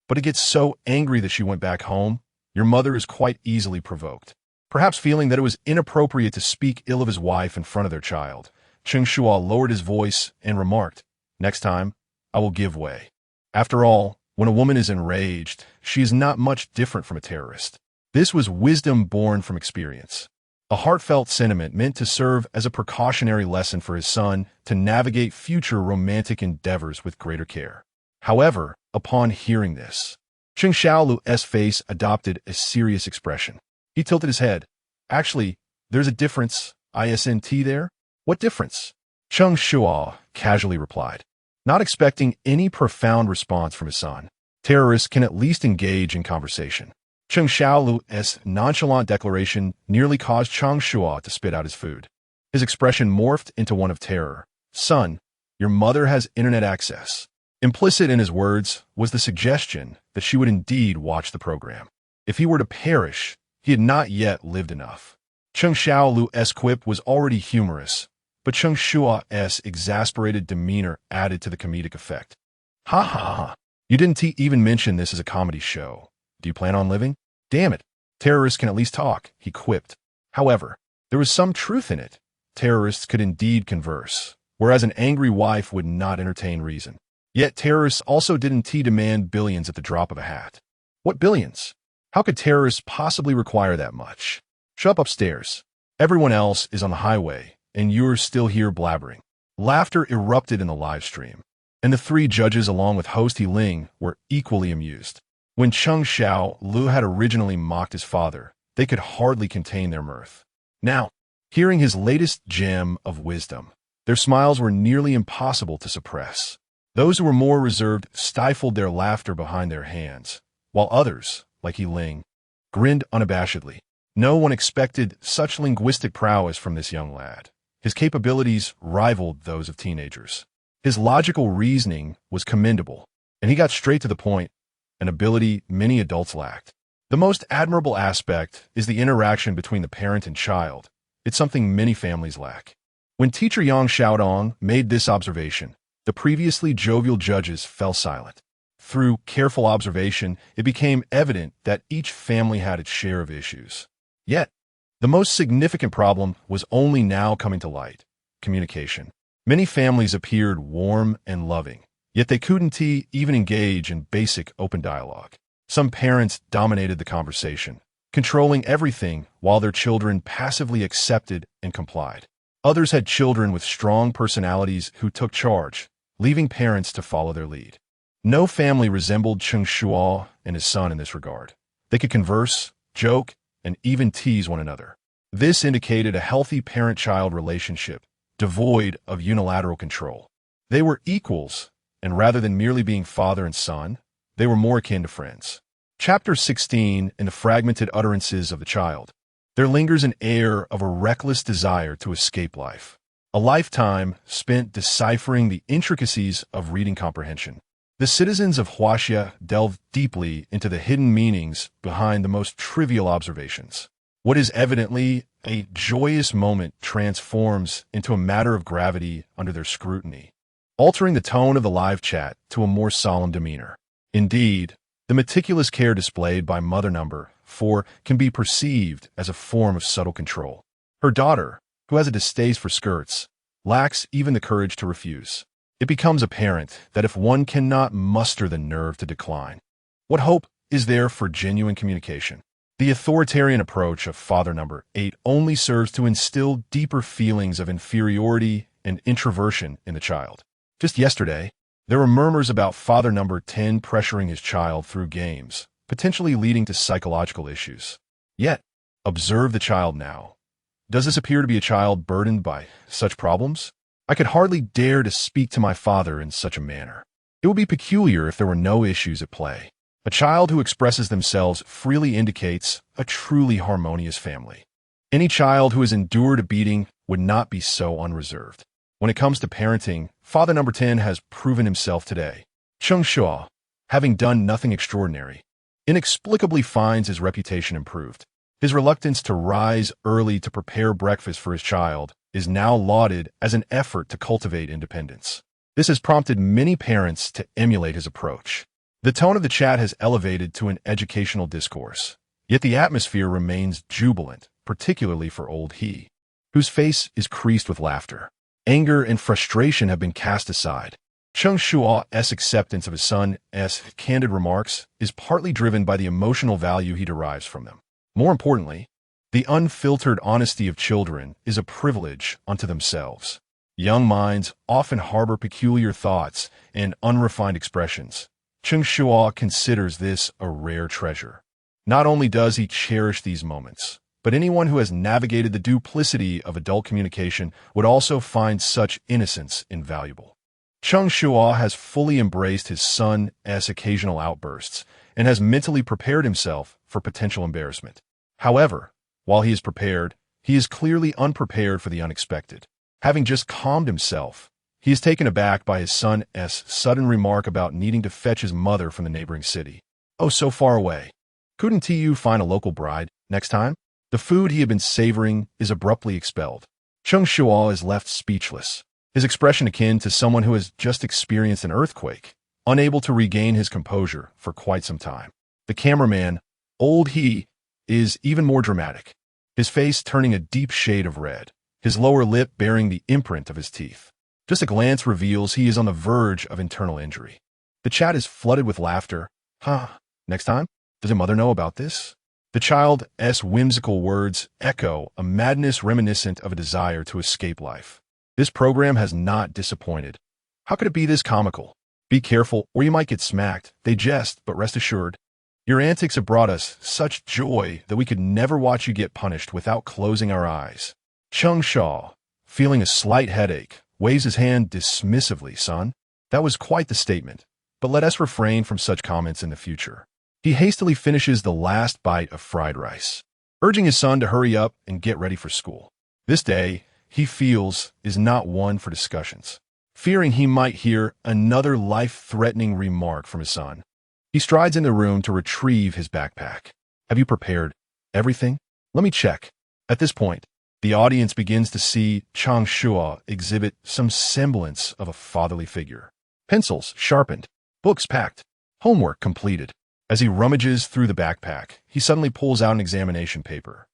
Speaker 1: But it gets so angry that she went back home. Your mother is quite easily provoked. Perhaps feeling that it was inappropriate to speak ill of his wife in front of their child, Cheng Shuo lowered his voice and remarked, next time, I will give way. After all, when a woman is enraged, she is not much different from a terrorist. This was wisdom born from experience. A heartfelt sentiment meant to serve as a precautionary lesson for his son to navigate future romantic endeavors with greater care. However, upon hearing this, Cheng Shuo's face adopted a serious expression. He tilted his head. Actually, there's a difference, isn't there? What difference? Cheng Shuo casually replied, not expecting any profound response from his son. Terrorists can at least engage in conversation. Cheng Shuo's nonchalant declaration nearly caused Cheng Shuo to spit out his food. His expression morphed into one of terror. Son, your mother has internet access. Implicit in his words was the suggestion that she would indeed watch the program. If he were to perish, he had not yet lived enough. Cheng Shuo's quip was already humorous, but Cheng Shuo's exasperated demeanor added to the comedic effect. Ha. You didn't even mention this as a comedy show. Do you plan on living? Damn it. Terrorists can at least talk, he quipped. However, there was some truth in it. Terrorists could indeed converse, whereas an angry wife would not entertain reason. Yet terrorists also didn't demand billions at the drop of a hat. What billions? How could terrorists possibly require that much? Shut up upstairs. Everyone else is on the highway, and you're still here blabbering. Laughter erupted in the live stream, and the three judges along with host He Ling were equally amused. When Cheng Shuo had originally mocked his father, they could hardly contain their mirth. Now, hearing his latest gem of wisdom, their smiles were nearly impossible to suppress. Those who were more reserved stifled their laughter behind their hands, while others, like He Ling, grinned unabashedly. No one expected such linguistic prowess from this young lad. His capabilities rivaled those of teenagers. His logical reasoning was commendable, and he got straight to the point, an ability many adults lacked. The most admirable aspect is the interaction between the parent and child. It's something many families lack. When teacher Yang Xiaodong made this observation, the previously jovial judges fell silent. Through careful observation, it became evident that each family had its share of issues. Yet, the most significant problem was only now coming to light: communication. Many families appeared warm and loving, yet they couldn't even engage in basic open dialogue. Some parents dominated the conversation, controlling everything while their children passively accepted and complied. Others had children with strong personalities who took charge, leaving parents to follow their lead. No family resembled Cheng Shuo and his son in this regard. They could converse, joke, and even tease one another. This indicated a healthy parent-child relationship, devoid of unilateral control. They were equals, and rather than merely being father and son, they were more akin to friends. Chapter 16 in the fragmented utterances of the child. There lingers an air of a reckless desire to escape life. A lifetime spent deciphering the intricacies of reading comprehension. The citizens of Huaxia delved deeply into the hidden meanings behind the most trivial observations. What is evidently a joyous moment transforms into a matter of gravity under their scrutiny, altering the tone of the live chat to a more solemn demeanor. Indeed, the meticulous care displayed by Mother Number 4 can be perceived as a form of subtle control. Her daughter, who has a distaste for skirts, lacks even the courage to refuse. It becomes apparent that if one cannot muster the nerve to decline, what hope is there for genuine communication? The authoritarian approach of Father Number 8 only serves to instill deeper feelings of inferiority and introversion in the child. Just yesterday, there were murmurs about Father Number 10 pressuring his child through games, potentially leading to psychological issues. Yet, observe the child now. Does this appear to be a child burdened by such problems? I could hardly dare to speak to my father in such a manner. It would be peculiar if there were no issues at play. A child who expresses themselves freely indicates a truly harmonious family. Any child who has endured a beating would not be so unreserved. When it comes to parenting, Father Number 10 has proven himself today. Cheng Shuo, having done nothing extraordinary, inexplicably finds his reputation improved. His reluctance to rise early to prepare breakfast for his child is now lauded as an effort to cultivate independence. This has prompted many parents to emulate his approach. The tone of the chat has elevated to an educational discourse, yet the atmosphere remains jubilant, particularly for old He, whose face is creased with laughter. Anger and frustration have been cast aside. Cheng Shuo's acceptance of his son's candid remarks is partly driven by the emotional value he derives from them. More importantly, the unfiltered honesty of children is a privilege unto themselves. Young minds often harbor peculiar thoughts and unrefined expressions, Cheng Shuo considers this a rare treasure. Not only does he cherish these moments, but anyone who has navigated the duplicity of adult communication would also find such innocence invaluable. Cheng Shuo has fully embraced his son's occasional outbursts and has mentally prepared himself for potential embarrassment. However, while he is prepared, he is clearly unprepared for the unexpected. Having just calmed himself, he is taken aback by his son's sudden remark about needing to fetch his mother from the neighboring city. Oh, so far away. Couldn't you find a local bride next time? The food he had been savoring is abruptly expelled. Cheng Shuo is left speechless, his expression akin to someone who has just experienced an earthquake, unable to regain his composure for quite some time. The cameraman, old he, is even more dramatic, his face turning a deep shade of red, his lower lip bearing the imprint of his teeth. Just a glance reveals he is on the verge of internal injury. The chat is flooded with laughter. Next time? Does your mother know about this? The child's whimsical words echo a madness reminiscent of a desire to escape life. This program has not disappointed. How could it be this comical? Be careful, or you might get smacked. They jest, but rest assured, your antics have brought us such joy that we could never watch you get punished without closing our eyes. Cheng Shuo, feeling a slight headache, waves his hand dismissively. Son, that was quite the statement, but let us refrain from such comments in the future. He hastily finishes the last bite of fried rice, urging his son to hurry up and get ready for school. This day, he feels, is not one for discussions. Fearing he might hear another life-threatening remark from his son, he strides in the room to retrieve his backpack. Have you prepared everything? Let me check. At this point, the audience begins to see Cheng Shuo exhibit some semblance of a fatherly figure. Pencils sharpened, books packed, homework completed. As he rummages through the backpack, he suddenly pulls out an examination paper.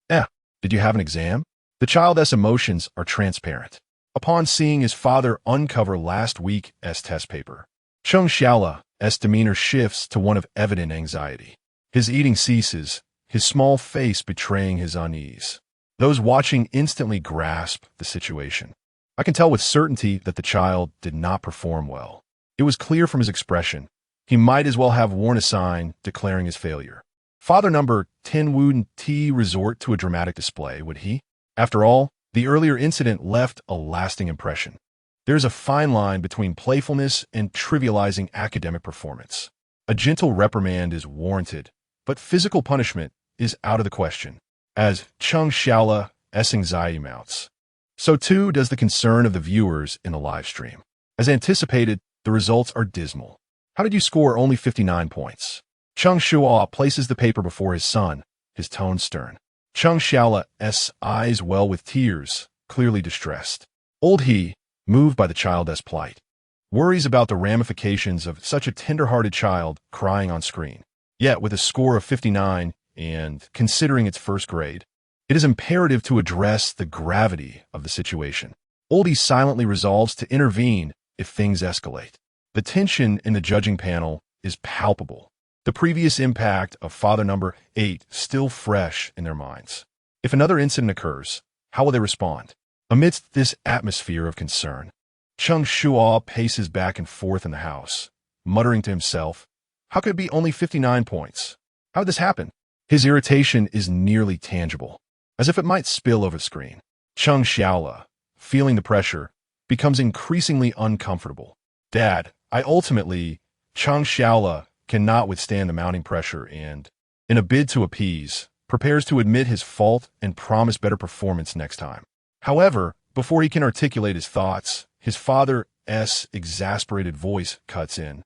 Speaker 1: Did you have an exam? The child's emotions are transparent. Upon seeing his father uncover last week's test paper, Cheng Shuo's demeanor shifts to one of evident anxiety. His eating ceases, his small face betraying his unease. Those watching instantly grasp the situation. I can tell with certainty that the child did not perform well. It was clear from his expression. He might as well have worn a sign declaring his failure. Father number 10 wouldn't resort to a dramatic display, would he? After all, the earlier incident left a lasting impression. There's a fine line between playfulness and trivializing academic performance. A gentle reprimand is warranted, but physical punishment is out of the question. As Cheng Shuo's anxiety mounts, so too does the concern of the viewers in the live stream. As anticipated, the results are dismal. How did you score only 59 points? Cheng Shuo places the paper before his son, his tone stern. Cheng Shuo's eyes well with tears, clearly distressed. Old he, moved by the child's plight, worries about the ramifications of such a tender-hearted child crying on screen. Yet, with a score of 59 and considering its first grade, it is imperative to address the gravity of the situation. Oldie silently resolves to intervene if things escalate. The tension in the judging panel is palpable. The previous impact of father number 8 still fresh in their minds. If another incident occurs, how will they respond? Amidst this atmosphere of concern, Cheng Shuo paces back and forth in the house, muttering to himself, how could it be only 59 points? How did this happen? His irritation is nearly tangible, as if it might spill over the screen. Cheng Shuo, feeling the pressure, becomes increasingly uncomfortable. Dad, Cheng Shuo cannot withstand the mounting pressure and, in a bid to appease, prepares to admit his fault and promise better performance next time. However, before he can articulate his thoughts, his father's exasperated voice cuts in.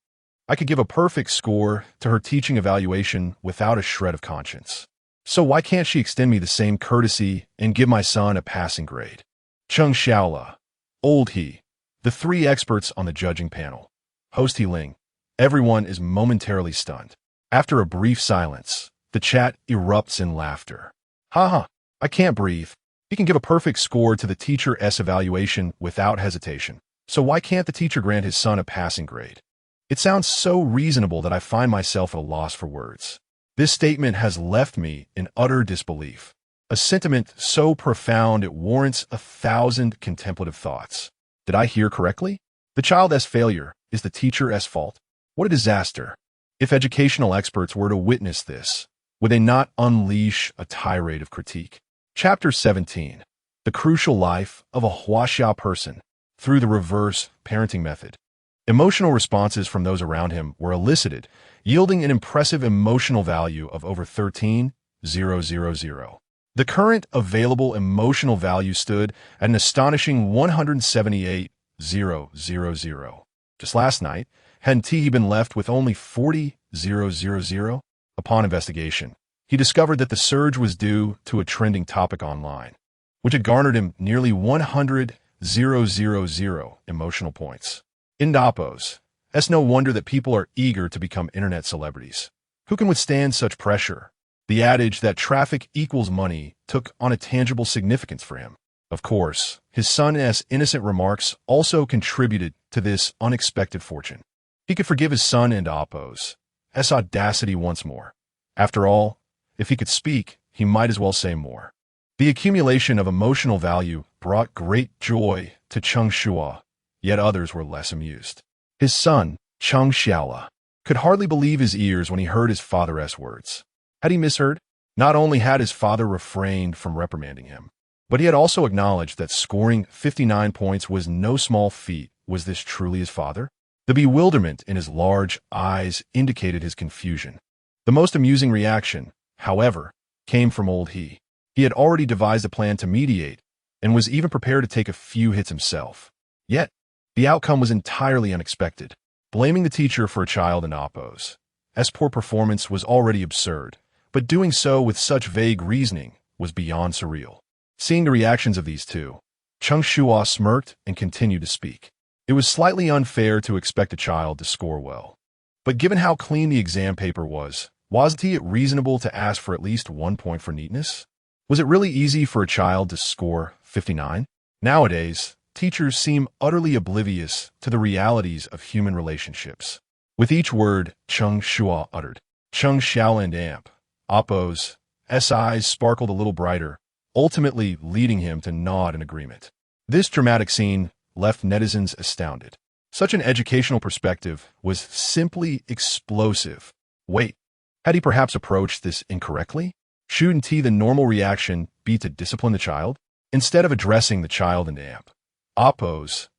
Speaker 1: I could give a perfect score to her teaching evaluation without a shred of conscience. So why can't she extend me the same courtesy and give my son a passing grade? Cheng Shuo, old he, the three experts on the judging panel, host He Ling. Everyone is momentarily stunned. After a brief silence, the chat erupts in laughter. I can't breathe. He can give a perfect score to the teacher's evaluation without hesitation. So why can't the teacher grant his son a passing grade? It sounds so reasonable that I find myself at a loss for words. This statement has left me in utter disbelief. A sentiment so profound it warrants 1,000 contemplative thoughts. Did I hear correctly? The child's failure is the teacher's fault. What a disaster. If educational experts were to witness this, would they not unleash a tirade of critique? Chapter 17. The Crucial Life of a Huaxia Person Through the Reverse Parenting Method. Emotional responses from those around him were elicited, yielding an impressive emotional value of over 13,000. The current available emotional value stood at an astonishing 178,000. Just last night, had Tihi been left with only 40,000? Upon investigation, he discovered that the surge was due to a trending topic online, which had garnered him nearly 100,000 emotional points. In Dapos, it's no wonder that people are eager to become internet celebrities. Who can withstand such pressure? The adage that traffic equals money took on a tangible significance for him. Of course, his son's innocent remarks also contributed to this unexpected fortune. He could forgive his son and Apos' audacity once more. After all, if he could speak, he might as well say more. The accumulation of emotional value brought great joy to Cheng Shuo, yet others were less amused. His son, Cheng Shuo, could hardly believe his ears when he heard his father's words. Had he misheard? Not only had his father refrained from reprimanding him, but he had also acknowledged that scoring 59 points was no small feat. Was this truly his father? The bewilderment in his large eyes indicated his confusion. The most amusing reaction, however, came from old he. He had already devised a plan to mediate and was even prepared to take a few hits himself. Yet, the outcome was entirely unexpected. Blaming the teacher for a child in Apos' poor performance was already absurd, but doing so with such vague reasoning was beyond surreal. Seeing the reactions of these two, Cheng Shuo smirked and continued to speak. It was slightly unfair to expect a child to score well. But given how clean the exam paper was, wasn't it reasonable to ask for at least 1 point for neatness? Was it really easy for a child to score 59? Nowadays, teachers seem utterly oblivious to the realities of human relationships. With each word Cheng Shuo uttered, Cheng Xiao and Apos' eyes sparkled a little brighter, ultimately leading him to nod in agreement. This dramatic scene left netizens astounded. Such an educational perspective was simply explosive. Wait, had he perhaps approached this incorrectly? Shouldn't the normal reaction be to discipline the child, instead of addressing the child and Apos'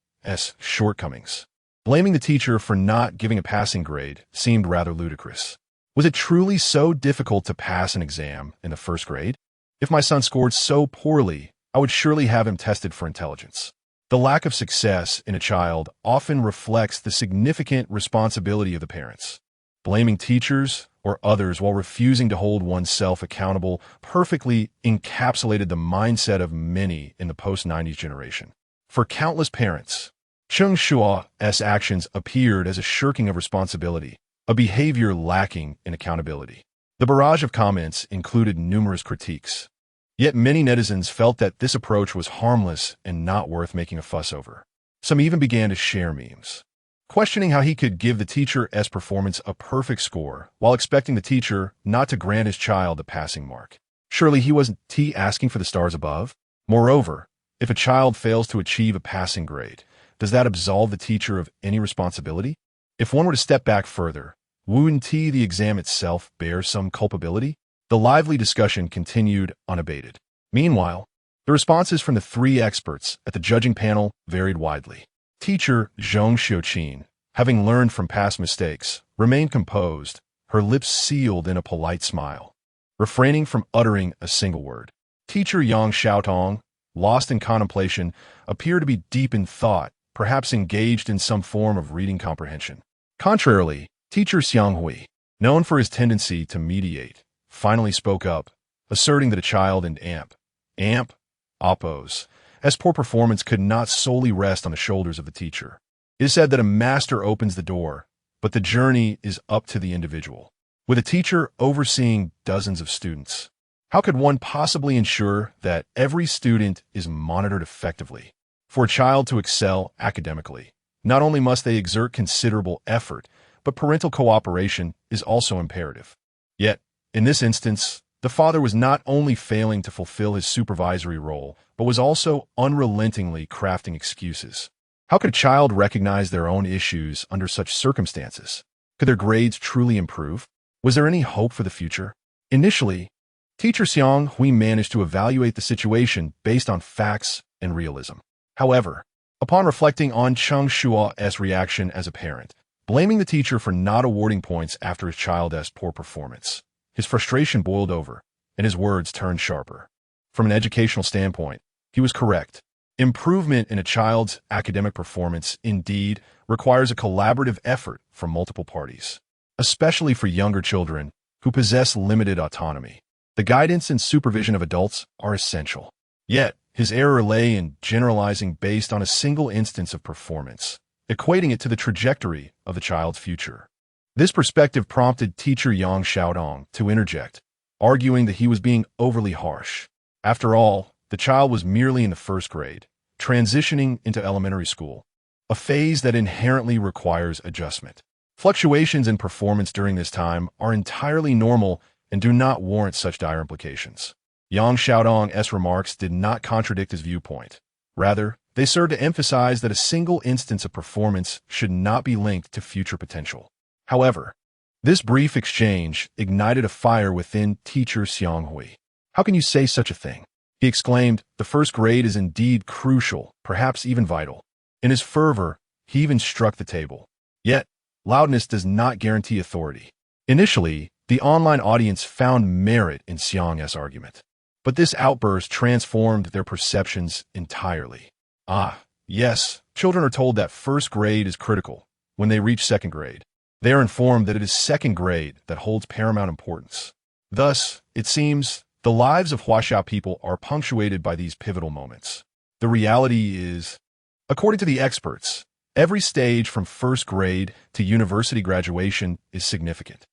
Speaker 1: shortcomings? Blaming the teacher for not giving a passing grade seemed rather ludicrous. Was it truly so difficult to pass an exam in the first grade? If my son scored so poorly, I would surely have him tested for intelligence. The lack of success in a child often reflects the significant responsibility of the parents. Blaming teachers or others while refusing to hold oneself accountable perfectly encapsulated the mindset of many in the post-90s generation. For countless parents, Cheng Shuo's actions appeared as a shirking of responsibility, a behavior lacking in accountability. The barrage of comments included numerous critiques. Yet many netizens felt that this approach was harmless and not worth making a fuss over. Some even began to share memes, questioning how he could give the teacher's performance a perfect score while expecting the teacher not to grant his child a passing mark. Surely he wasn't asking for the stars above? Moreover, if a child fails to achieve a passing grade, does that absolve the teacher of any responsibility? If one were to step back further, wouldn't the exam itself bear some culpability? The lively discussion continued unabated. Meanwhile, the responses from the three experts at the judging panel varied widely. Teacher Zhong Xiuqin, having learned from past mistakes, remained composed, her lips sealed in a polite smile, refraining from uttering a single word. Teacher Yang Xiaotong, lost in contemplation, appeared to be deep in thought, perhaps engaged in some form of reading comprehension. Contrarily, Teacher Xiang Hui, known for his tendency to mediate, finally spoke up, asserting that a child in Apos' poor performance could not solely rest on the shoulders of the teacher. It is said that a master opens the door, but the journey is up to the individual. With a teacher overseeing dozens of students, how could one possibly ensure that every student is monitored effectively? For a child to excel academically, not only must they exert considerable effort, but parental cooperation is also imperative. Yet, in this instance, the father was not only failing to fulfill his supervisory role, but was also unrelentingly crafting excuses. How could a child recognize their own issues under such circumstances? Could their grades truly improve? Was there any hope for the future? Initially, teacher Xiang Hui managed to evaluate the situation based on facts and realism. However, upon reflecting on Cheng Shuo's reaction as a parent, blaming the teacher for not awarding points after his child's poor performance, his frustration boiled over, and his words turned sharper. From an educational standpoint, he was correct. Improvement in a child's academic performance indeed requires a collaborative effort from multiple parties, especially for younger children who possess limited autonomy. The guidance and supervision of adults are essential. Yet, his error lay in generalizing based on a single instance of performance, equating it to the trajectory of the child's future. This perspective prompted teacher Yang Xiaodong to interject, arguing that he was being overly harsh. After all, the child was merely in the first grade, transitioning into elementary school, a phase that inherently requires adjustment. Fluctuations in performance during this time are entirely normal and do not warrant such dire implications. Yang Xiaodong's remarks did not contradict his viewpoint. Rather, they served to emphasize that a single instance of performance should not be linked to future potential. However, this brief exchange ignited a fire within teacher Xiang Hui. "How can you say such a thing?" he exclaimed. "The first grade is indeed crucial, perhaps even vital." In his fervor, he even struck the table. Yet, loudness does not guarantee authority. Initially, the online audience found merit in Xiang's argument. But this outburst transformed their perceptions entirely. Yes, children are told that first grade is critical. When they reach second grade, they are informed that it is second grade that holds paramount importance. Thus, it seems, the lives of Huaxia people are punctuated by these pivotal moments. The reality is, according to the experts, every stage from first grade to university graduation is significant.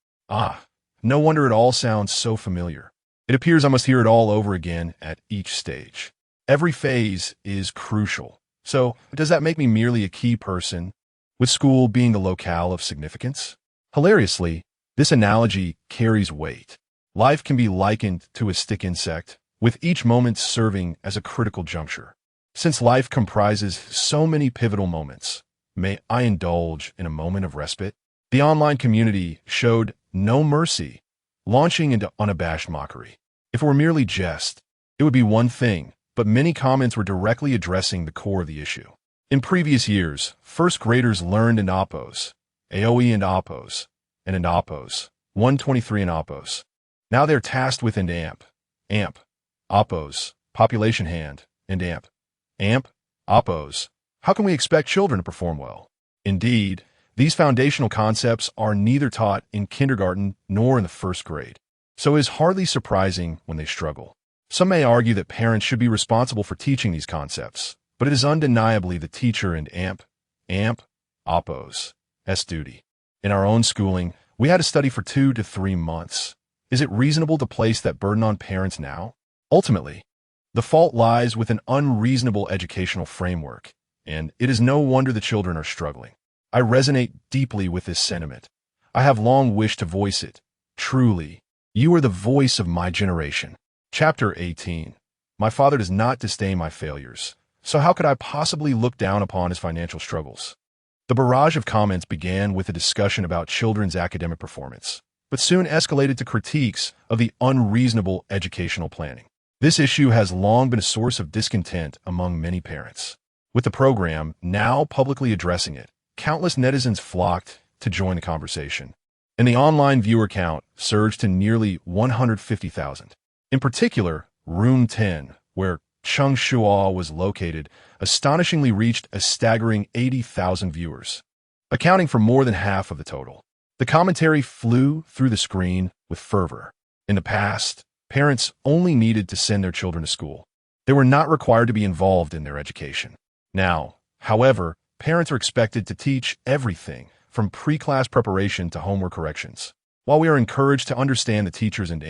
Speaker 1: No wonder it all sounds so familiar. It appears I must hear it all over again at each stage. Every phase is crucial. So, does that make me merely a key person, with school being the locale of significance? Hilariously, this analogy carries weight. Life can be likened to a stick insect, with each moment serving as a critical juncture. Since life comprises so many pivotal moments, may I indulge in a moment of respite? The online community showed no mercy, launching into unabashed mockery. If it were merely jest, it would be one thing, but many comments were directly addressing the core of the issue. In previous years, first graders learned in Oppos, AOE and Oppos, and in Oppos, 123 and Oppos. Now they're tasked with and AMP, Oppos, population hand, and AMP, Oppos. How can we expect children to perform well? Indeed, these foundational concepts are neither taught in kindergarten nor in the first grade, so it is hardly surprising when they struggle. Some may argue that parents should be responsible for teaching these concepts, but it is undeniably the teacher and AMP, Oppos' duty. In our own schooling, we had to study for 2 to 3 months. Is it reasonable to place that burden on parents now? Ultimately, the fault lies with an unreasonable educational framework, and it is no wonder the children are struggling. I resonate deeply with this sentiment. I have long wished to voice it. Truly, you are the voice of my generation. Chapter 18. My father does not disdain my failures, so how could I possibly look down upon his financial struggles? The barrage of comments began with a discussion about children's academic performance, but soon escalated to critiques of the unreasonable educational planning. This issue has long been a source of discontent among many parents. With the program now publicly addressing it, countless netizens flocked to join the conversation, and the online viewer count surged to nearly 150,000. In particular, Room 10, where Cheng Shuo was located, astonishingly reached a staggering 80,000 viewers, accounting for more than half of the total. The commentary flew through the screen with fervor. In the past, parents only needed to send their children to school. They were not required to be involved in their education. Now, however, parents are expected to teach everything from pre-class preparation to homework corrections. While we are encouraged to understand the teachers and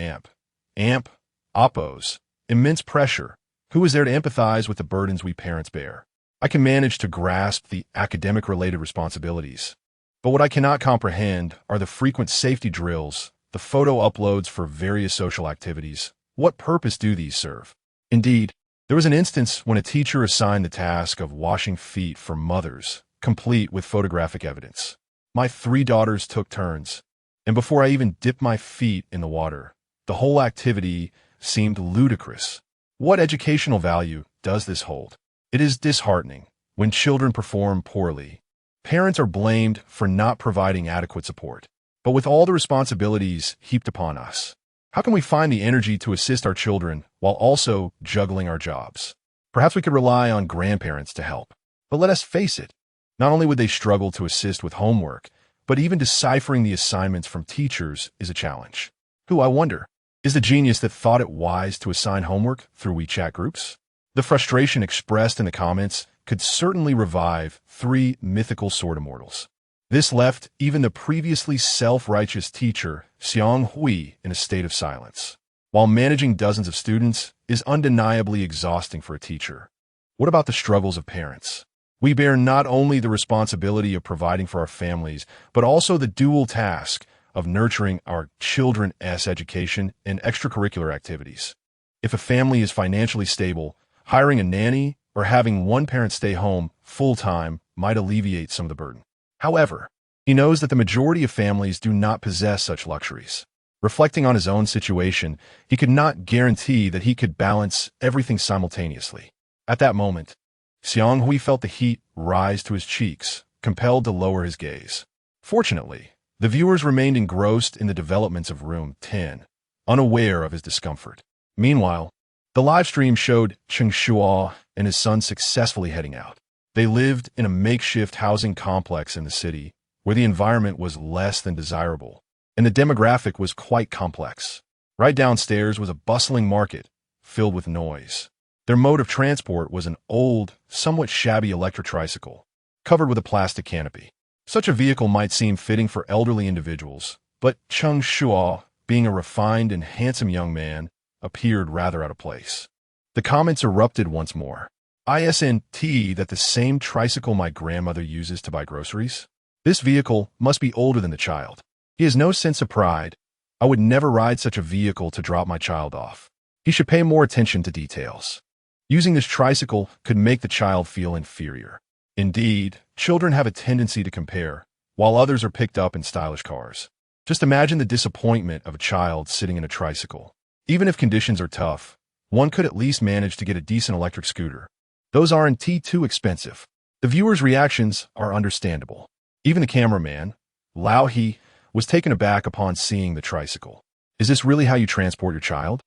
Speaker 1: AMP, Oppos' immense pressure, who is there to empathize with the burdens we parents bear? I can manage to grasp the academic-related responsibilities, but what I cannot comprehend are the frequent safety drills, the photo uploads for various social activities. What purpose do these serve? Indeed, there was an instance when a teacher assigned the task of washing feet for mothers, complete with photographic evidence. My 3 daughters took turns, and before I even dipped my feet in the water, the whole activity seemed ludicrous. What educational value does this hold? It is disheartening. When children perform poorly, parents are blamed for not providing adequate support. But with all the responsibilities heaped upon us, how can we find the energy to assist our children while also juggling our jobs? Perhaps we could rely on grandparents to help. But let us face it, not only would they struggle to assist with homework, but even deciphering the assignments from teachers is a challenge. Who, I wonder, is the genius that thought it wise to assign homework through WeChat groups? The frustration expressed in the comments could certainly revive 3 mythical sword immortals. This left even the previously self-righteous teacher, Cheng Shuo, in a state of silence. While managing dozens of students is undeniably exhausting for a teacher, what about the struggles of parents? We bear not only the responsibility of providing for our families, but also the dual task of nurturing our children's education and extracurricular activities. If a family is financially stable, hiring a nanny or having one parent stay home full-time might alleviate some of the burden. However, he knows that the majority of families do not possess such luxuries. Reflecting on his own situation, he could not guarantee that he could balance everything simultaneously. At that moment, Cheng Shuo felt the heat rise to his cheeks, compelled to lower his gaze. Fortunately, the viewers remained engrossed in the developments of Room 10, unaware of his discomfort. Meanwhile, the live stream showed Cheng Shuo and his son successfully heading out. They lived in a makeshift housing complex in the city, where the environment was less than desirable, and the demographic was quite complex. Right downstairs was a bustling market, filled with noise. Their mode of transport was an old, somewhat shabby electric tricycle, covered with a plastic canopy. Such a vehicle might seem fitting for elderly individuals, but Cheng Shuo, being a refined and handsome young man, appeared rather out of place. The comments erupted once more. Isn't that the same tricycle my grandmother uses to buy groceries? This vehicle must be older than the child. He has no sense of pride. I would never ride such a vehicle to drop my child off. He should pay more attention to details. Using this tricycle could make the child feel inferior. Indeed, children have a tendency to compare, while others are picked up in stylish cars. Just imagine the disappointment of a child sitting in a tricycle. Even if conditions are tough, one could at least manage to get a decent electric scooter. Those aren't too expensive. The viewers' reactions are understandable. Even the cameraman, Lao He, was taken aback upon seeing the tricycle. Is this really how you transport your child?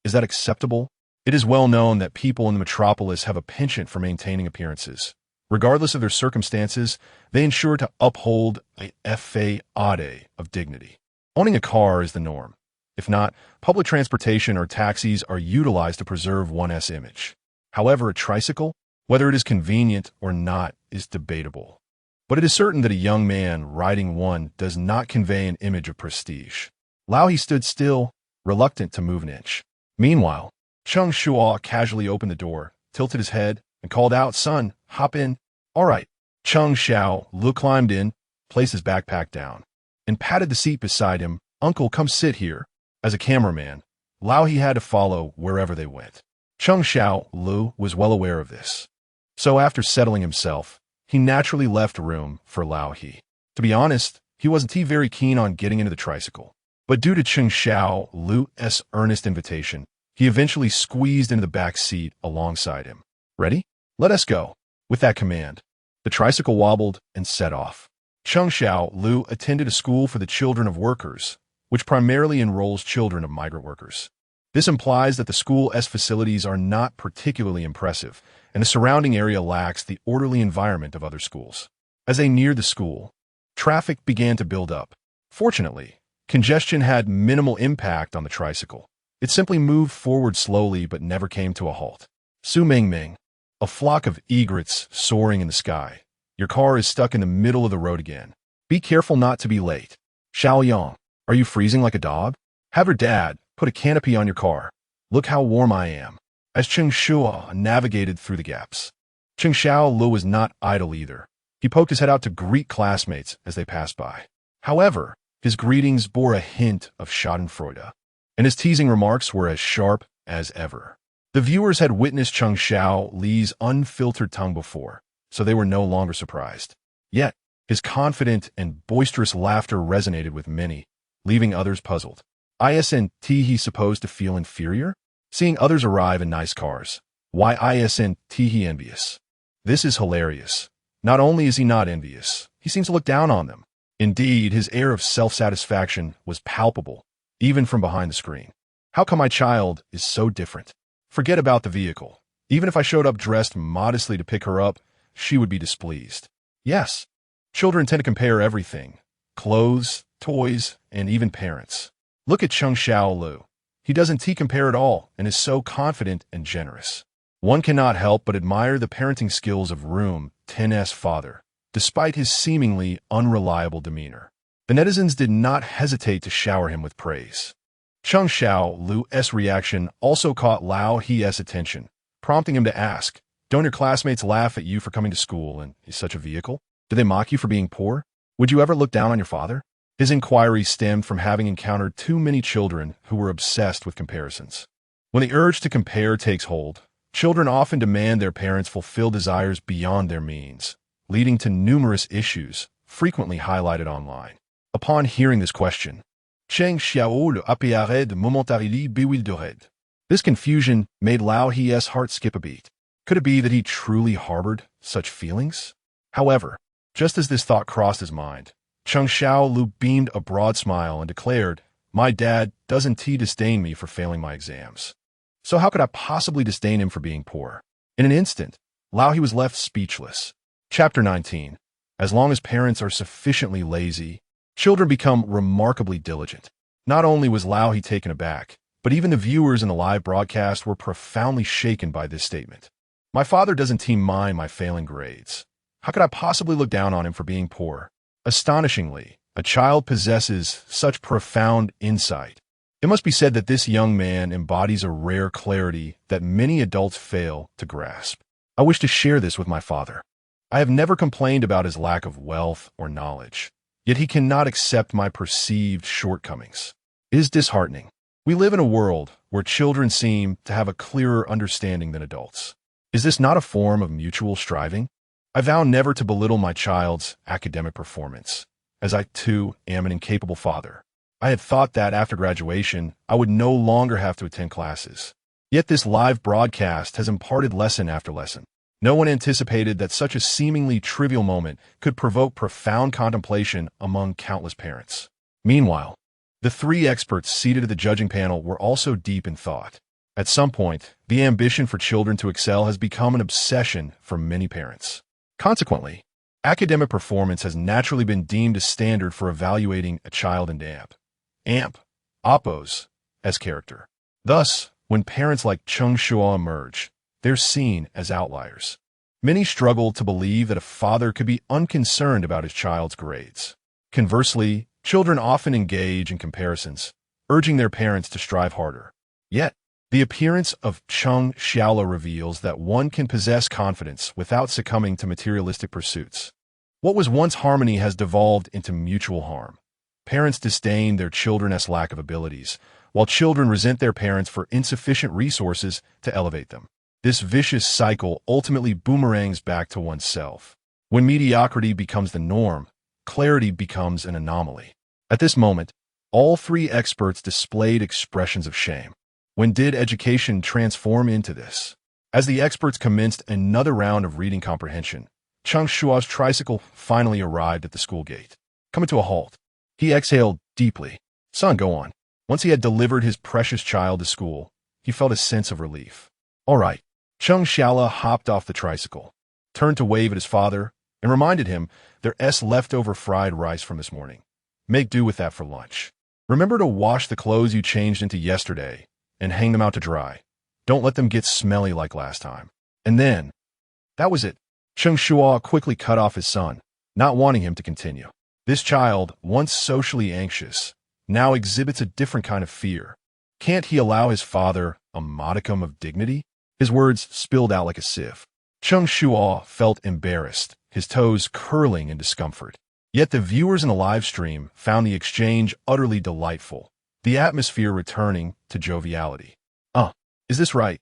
Speaker 1: Is that acceptable? It is well known that people in the metropolis have a penchant for maintaining appearances. Regardless of their circumstances, they ensure to uphold a facade of dignity. Owning a car is the norm. If not, public transportation or taxis are utilized to preserve one's image. However, a tricycle, whether it is convenient or not, is debatable. But it is certain that a young man riding one does not convey an image of prestige. Lao He stood still, reluctant to move an inch. Meanwhile, Cheng Shuo casually opened the door, tilted his head, and called out, "Son, hop in." "All right." Cheng Shuo climbed in, placed his backpack down, and patted the seat beside him. "Uncle, come sit here." As a cameraman, Lao He had to follow wherever they went. Cheng Shuo was well aware of this. So after settling himself, he naturally left room for Lao He. To be honest, he wasn't very keen on getting into the tricycle. But due to Cheng Shuo's earnest invitation, he eventually squeezed into the back seat alongside him. "Ready? Let us go." With that command, the tricycle wobbled and set off. Cheng Shuo attended a school for the children of workers, which primarily enrolls children of migrant workers. This implies that the school's facilities are not particularly impressive, and the surrounding area lacks the orderly environment of other schools. As they neared the school, traffic began to build up. Fortunately, congestion had minimal impact on the tricycle. It simply moved forward slowly but never came to a halt. "Su Ming, a flock of egrets soaring in the sky. Your car is stuck in the middle of the road again. Be careful not to be late. Xiaoyang, are you freezing like a dog? Have your dad put a canopy on your car. Look how warm I am." As Cheng Shuo navigated through the gaps, Cheng Shuo was not idle either. He poked his head out to greet classmates as they passed by. However, his greetings bore a hint of schadenfreude, and his teasing remarks were as sharp as ever. The viewers had witnessed Cheng Shuo's unfiltered tongue before, so they were no longer surprised. Yet, His confident and boisterous laughter resonated with many, leaving others puzzled. Isn't he supposed to feel inferior? Seeing others arrive in nice cars. Why isn't he envious? This is hilarious. Not only is he not envious, he seems to look down on them. Indeed, his air of self-satisfaction was palpable, even from behind the screen. How come my child is so different? Forget about the vehicle. Even if I showed up dressed modestly to pick her up, she would be displeased. Yes, children tend to compare everything. Clothes, toys, and even parents. Look at Cheng Shuo. He doesn't compare at all and is so confident and generous. One cannot help but admire the parenting skills of Room 10's father, despite his seemingly unreliable demeanor. The netizens did not hesitate to shower him with praise. Cheng Shuo's reaction also caught Lao He's attention, prompting him to ask, "Don't your classmates laugh at you for coming to school and is such a vehicle? Do they mock you for being poor? Would you ever look down on your father?" His inquiry stemmed from having encountered too many children who were obsessed with comparisons. When the urge to compare takes hold, children often demand their parents fulfill desires beyond their means, leading to numerous issues, frequently highlighted online. Upon hearing this question, Cheng Shuo apparaît momentarily bewildered. This confusion made Lao He's heart skip a beat. Could it be that he truly harbored such feelings? However, just as this thought crossed his mind, Cheng Shuo beamed a broad smile and declared, "My dad doesn't disdain me for failing my exams. So how could I possibly disdain him for being poor?" In an instant, Lao He was left speechless. Chapter 19. As long as parents are sufficiently lazy, children become remarkably diligent. Not only was Lao He taken aback, but even the viewers in the live broadcast were profoundly shaken by this statement. My father doesn't mind my failing grades. How could I possibly look down on him for being poor? Astonishingly, a child possesses such profound insight. It must be said that this young man embodies a rare clarity that many adults fail to grasp. I wish to share this with my father. I have never complained about his lack of wealth or knowledge, yet he cannot accept my perceived shortcomings. It is disheartening. We live in a world where children seem to have a clearer understanding than adults. Is this not a form of mutual striving? I vow never to belittle my child's academic performance, as I, too, am an incapable father. I had thought that after graduation, I would no longer have to attend classes. Yet this live broadcast has imparted lesson after lesson. No one anticipated that such a seemingly trivial moment could provoke profound contemplation among countless parents. Meanwhile, the three experts seated at the judging panel were also deep in thought. At some point, the ambition for children to excel has become an obsession for many parents. Consequently, academic performance has naturally been deemed a standard for evaluating a child in Oppo's as character. Thus, when parents like Cheng Shuo emerge, they're seen as outliers. Many struggle to believe that a father could be unconcerned about his child's grades. Conversely, children often engage in comparisons, urging their parents to strive harder. Yet, the appearance of Cheng Shuo reveals that one can possess confidence without succumbing to materialistic pursuits. What was once harmony has devolved into mutual harm. Parents disdain their children's lack of abilities, while children resent their parents for insufficient resources to elevate them. This vicious cycle ultimately boomerangs back to oneself. When mediocrity becomes the norm, clarity becomes an anomaly. At this moment, all three experts displayed expressions of shame. When did education transform into this? As the experts commenced another round of reading comprehension, Cheng Shuo's tricycle finally arrived at the school gate. Coming to a halt, he exhaled deeply. "Son, go on." Once he had delivered his precious child to school, he felt a sense of relief. "All right." Cheng Shuo hopped off the tricycle, turned to wave at his father, and reminded him there's leftover fried rice from this morning. Make do with that for lunch. Remember to wash the clothes you changed into yesterday and hang them out to dry. Don't let them get smelly like last time. And then, that was it. Cheng Shuo quickly cut off his son, not wanting him to continue. This child, once socially anxious, now exhibits a different kind of fear. Can't he allow his father a modicum of dignity? His words spilled out like a sieve. Cheng Shuo felt embarrassed, his toes curling in discomfort. Yet the viewers in the live stream found the exchange utterly delightful, the atmosphere returning to joviality. Is this right?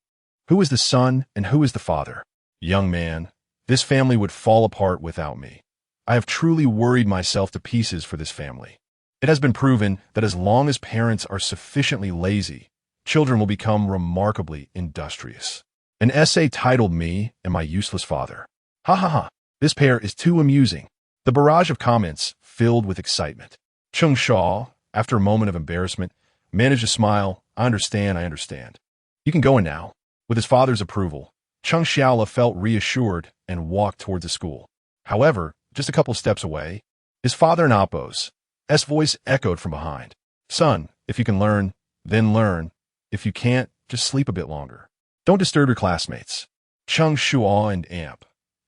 Speaker 1: Who is the son and who is the father? Young man, this family would fall apart without me. I have truly worried myself to pieces for this family. It has been proven that as long as parents are sufficiently lazy, children will become remarkably industrious. An essay titled Me and My Useless Father. Hahaha. This pair is too amusing. The barrage of comments filled with excitement. Cheng Shuo, after a moment of embarrassment, managed to smile. I understand. You can go in now. With his father's approval, Cheng Shuo felt reassured and walked towards the school. However, just a couple steps away, his father and Appo's voice echoed from behind. Son, if you can learn, then learn. If you can't, just sleep a bit longer. Don't disturb your classmates. Cheng Shuo and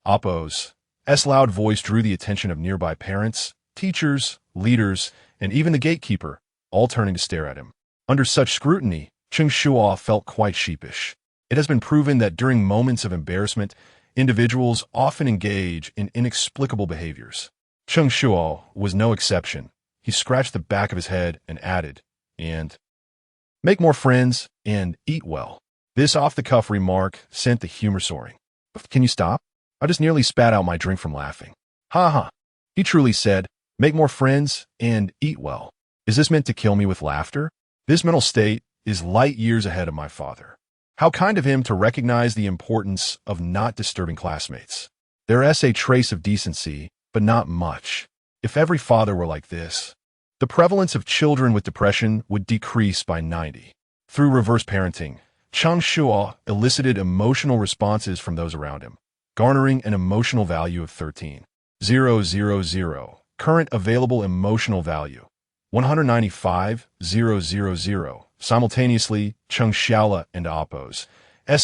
Speaker 1: Appo's loud voice drew the attention of nearby parents, teachers, leaders, and even the gatekeeper, all turning to stare at him. Under such scrutiny, Cheng Shuo felt quite sheepish. It has been proven that during moments of embarrassment, individuals often engage in inexplicable behaviors. Cheng Shuo was no exception. He scratched the back of his head and added, and make more friends and eat well. This off-the-cuff remark sent the humor soaring. Can you stop? I just nearly spat out my drink from laughing. Ha. He truly said, make more friends and eat well. Is this meant to kill me with laughter? This mental state is light years ahead of my father. How kind of him to recognize the importance of not disturbing classmates. There's a trace of decency, but not much. If every father were like this, the prevalence of children with depression would decrease by 90. Through reverse parenting, Cheng Shuo elicited emotional responses from those around him, garnering an emotional value of 13,000. Current available emotional value, 195,000. Simultaneously, Cheng Shuo and Appo's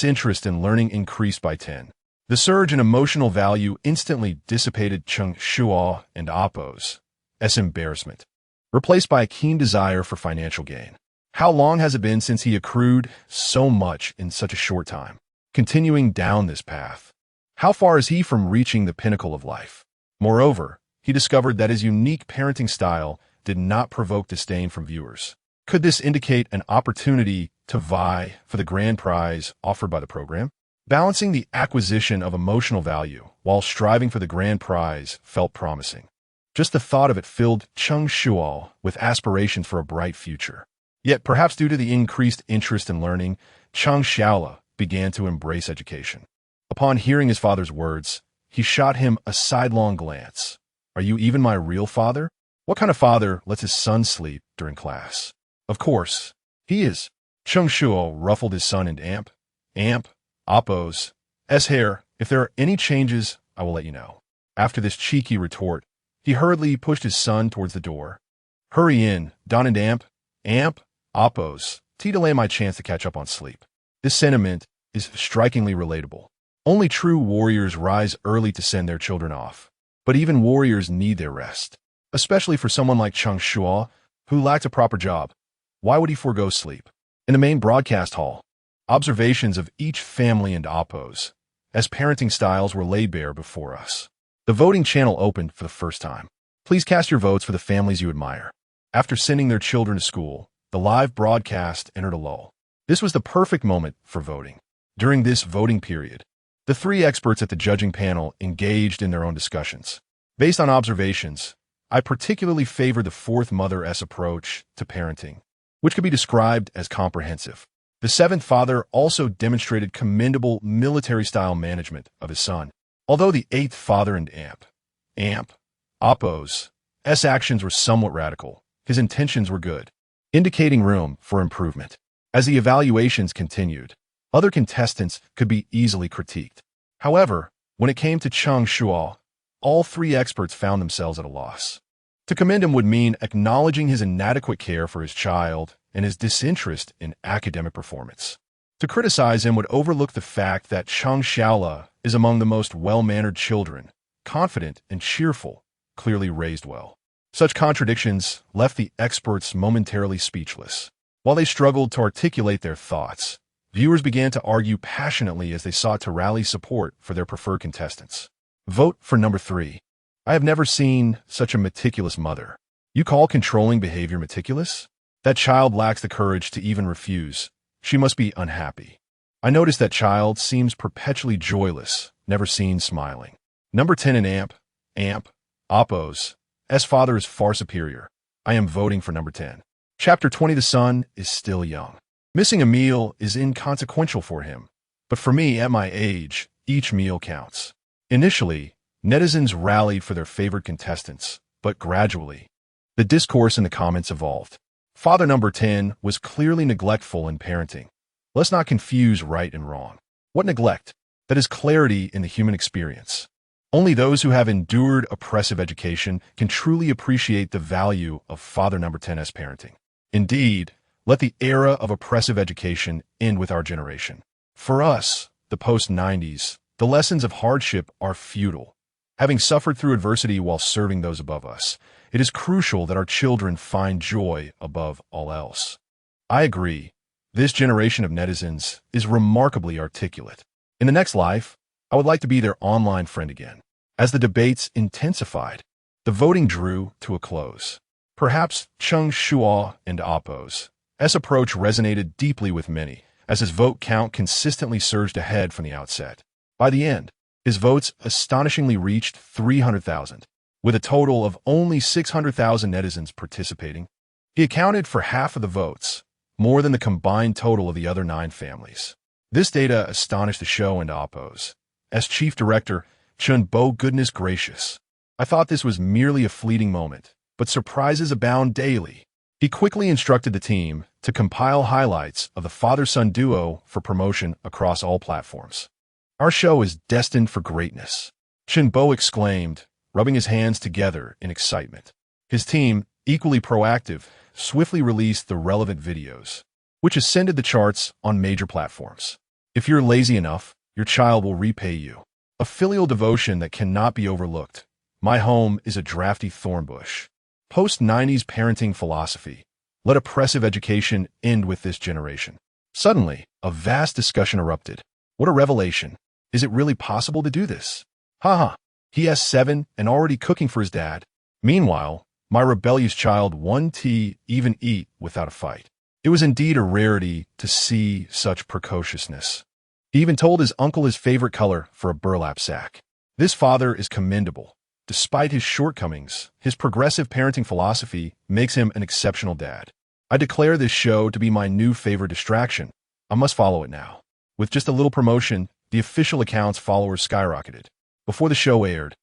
Speaker 1: interest in learning increased by 10. The surge in emotional value instantly dissipated Cheng Shuo and Appo's embarrassment, replaced by a keen desire for financial gain. How long has it been since he accrued so much in such a short time? Continuing down this path, how far is he from reaching the pinnacle of life? Moreover, he discovered that his unique parenting style did not provoke disdain from viewers. Could this indicate an opportunity to vie for the grand prize offered by the program? Balancing the acquisition of emotional value while striving for the grand prize felt promising. Just the thought of it filled Cheng Shuo with aspirations for a bright future. Yet, perhaps due to the increased interest in learning, Cheng Shuo began to embrace education. Upon hearing his father's words, he shot him a sidelong glance. Are you even my real father? What kind of father lets his son sleep during class? Of course, he is. Cheng Shuo ruffled his son and Appo's hair. If there are any changes, I will let you know. After this cheeky retort, he hurriedly pushed his son towards the door. Hurry in, Don and Appo's to delay my chance to catch up on sleep. This sentiment is strikingly relatable. Only true warriors rise early to send their children off. But even warriors need their rest, especially for someone like Cheng Shuo, who lacked a proper job. Why would he forego sleep? In the main broadcast hall, observations of each family and Appo's parenting styles were laid bare before us. The voting channel opened for the first time. Please cast your votes for the families you admire. After sending their children to school, the live broadcast entered a lull. This was the perfect moment for voting. During this voting period, the three experts at the judging panel engaged in their own discussions. Based on observations, I particularly favor the fourth mother's approach to parenting, which could be described as comprehensive. The seventh father also demonstrated commendable military-style management of his son. Although the eighth father and Appo's actions were somewhat radical, his intentions were good, indicating room for improvement. As the evaluations continued, other contestants could be easily critiqued. However, when it came to Cheng Shuo, all three experts found themselves at a loss. To commend him would mean acknowledging his inadequate care for his child and his disinterest in academic performance. To criticize him would overlook the fact that Cheng Shuo is among the most well-mannered children, confident and cheerful, clearly raised well. Such contradictions left the experts momentarily speechless. While they struggled to articulate their thoughts, viewers began to argue passionately as they sought to rally support for their preferred contestants. Vote for number 3. I have never seen such a meticulous mother. You call controlling behavior meticulous? That child lacks the courage to even refuse. She must be unhappy. I notice that child seems perpetually joyless, never seen smiling. Number 10 and Oppos. S father is far superior. I am voting for number 10. Chapter 20. The son is still young. Missing a meal is inconsequential for him. But for me, at my age, each meal counts. Initially, netizens rallied for their favorite contestants, but gradually, the discourse in the comments evolved. Father number 10 was clearly neglectful in parenting. Let's not confuse right and wrong. What neglect? That is clarity in the human experience. Only those who have endured oppressive education can truly appreciate the value of Father number 10's parenting. Indeed, let the era of oppressive education end with our generation. For us, the post-90s, the lessons of hardship are futile. Having suffered through adversity while serving those above us, it is crucial that our children find joy above all else. I agree. This generation of netizens is remarkably articulate. In the next life, I would like to be their online friend again. As the debates intensified, the voting drew to a close. Perhaps Cheng Shuo and Oppos' approach resonated deeply with many, as his vote count consistently surged ahead from the outset. By the end, his votes astonishingly reached 300,000, with a total of only 600,000 netizens participating. He accounted for half of the votes, more than the combined total of the other 9 families. This data astonished the show and Oppos. As chief director, Cheng Shuo, goodness gracious. I thought this was merely a fleeting moment, but surprises abound daily. He quickly instructed the team to compile highlights of the father-son duo for promotion across all platforms. Our show is destined for greatness, Cheng Shuo exclaimed, rubbing his hands together in excitement. His team, equally proactive, swiftly released the relevant videos, which ascended the charts on major platforms. If you're lazy enough, your child will repay you. A filial devotion that cannot be overlooked. My home is a drafty thorn bush. Post-90s parenting philosophy. Let oppressive education end with this generation. Suddenly, a vast discussion erupted. What a revelation. Is it really possible to do this? Haha. He has 7 and already cooking for his dad. Meanwhile, my rebellious child won't even eat without a fight. It was indeed a rarity to see such precociousness. He even told his uncle his favorite color for a burlap sack. This father is commendable. Despite his shortcomings, his progressive parenting philosophy makes him an exceptional dad. I declare this show to be my new favorite distraction. I must follow it now. With just a little promotion, the official account's followers skyrocketed. Before the show aired,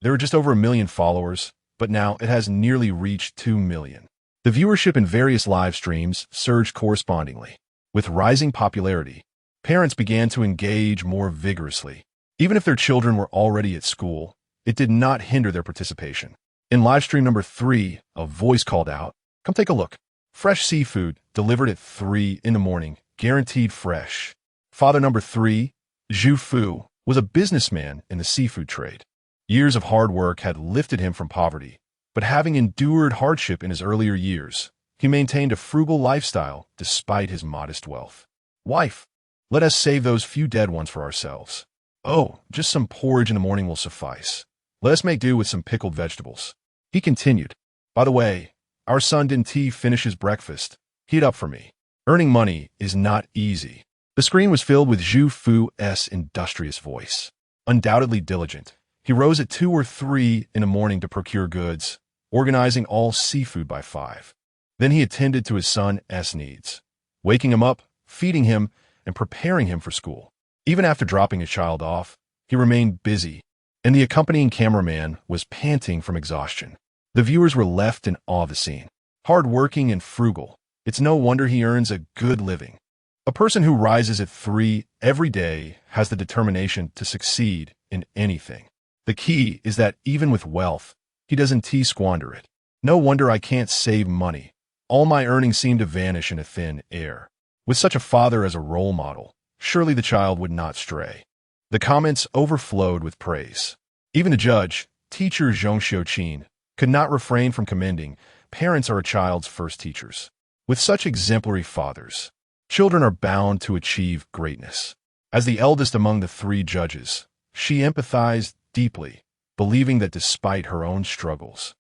Speaker 1: there were just over 1 million followers, but now it has nearly reached 2 million. The viewership in various live streams surged correspondingly. With rising popularity, parents began to engage more vigorously. Even if their children were already at school, it did not hinder their participation. In livestream number 3, a voice called out, "Come take a look. Fresh seafood, delivered at 3 in the morning, guaranteed fresh." Father number 3, Zhu Fu, was a businessman in the seafood trade. Years of hard work had lifted him from poverty, but having endured hardship in his earlier years, he maintained a frugal lifestyle despite his modest wealth. "Wife, let us save those few dead ones for ourselves. Oh, just some porridge in the morning will suffice. Let us make do with some pickled vegetables." He continued, "By the way, our son didn't finish his breakfast. Heat up for me. Earning money is not easy." The screen was filled with Zhu Fu's industrious voice. Undoubtedly diligent, he rose at 2 or 3 in the morning to procure goods, organizing all seafood by 5. Then he attended to his son's needs, waking him up, feeding him, and preparing him for school. Even after dropping his child off, he remained busy, and the accompanying cameraman was panting from exhaustion. The viewers were left in awe of the scene. Hard-working and frugal, it's no wonder he earns a good living. A person who rises at 3 every day has the determination to succeed in anything. The key is that even with wealth, he doesn't squander it. No wonder I can't save money. All my earnings seem to vanish in a thin air. With such a father as a role model, surely the child would not stray. The comments overflowed with praise. Even the judge, teacher Zhong Xiuqin, could not refrain from commending, "Parents are a child's first teachers." With such exemplary fathers, children are bound to achieve greatness. As the eldest among the 3 judges, she empathized deeply, believing that despite her own struggles,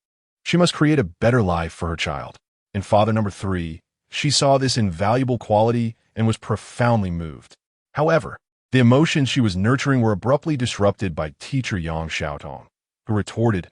Speaker 1: she must create a better life for her child. In father number 3, she saw this invaluable quality and was profoundly moved. However, the emotions she was nurturing were abruptly disrupted by teacher Yang Xiaotong, who retorted,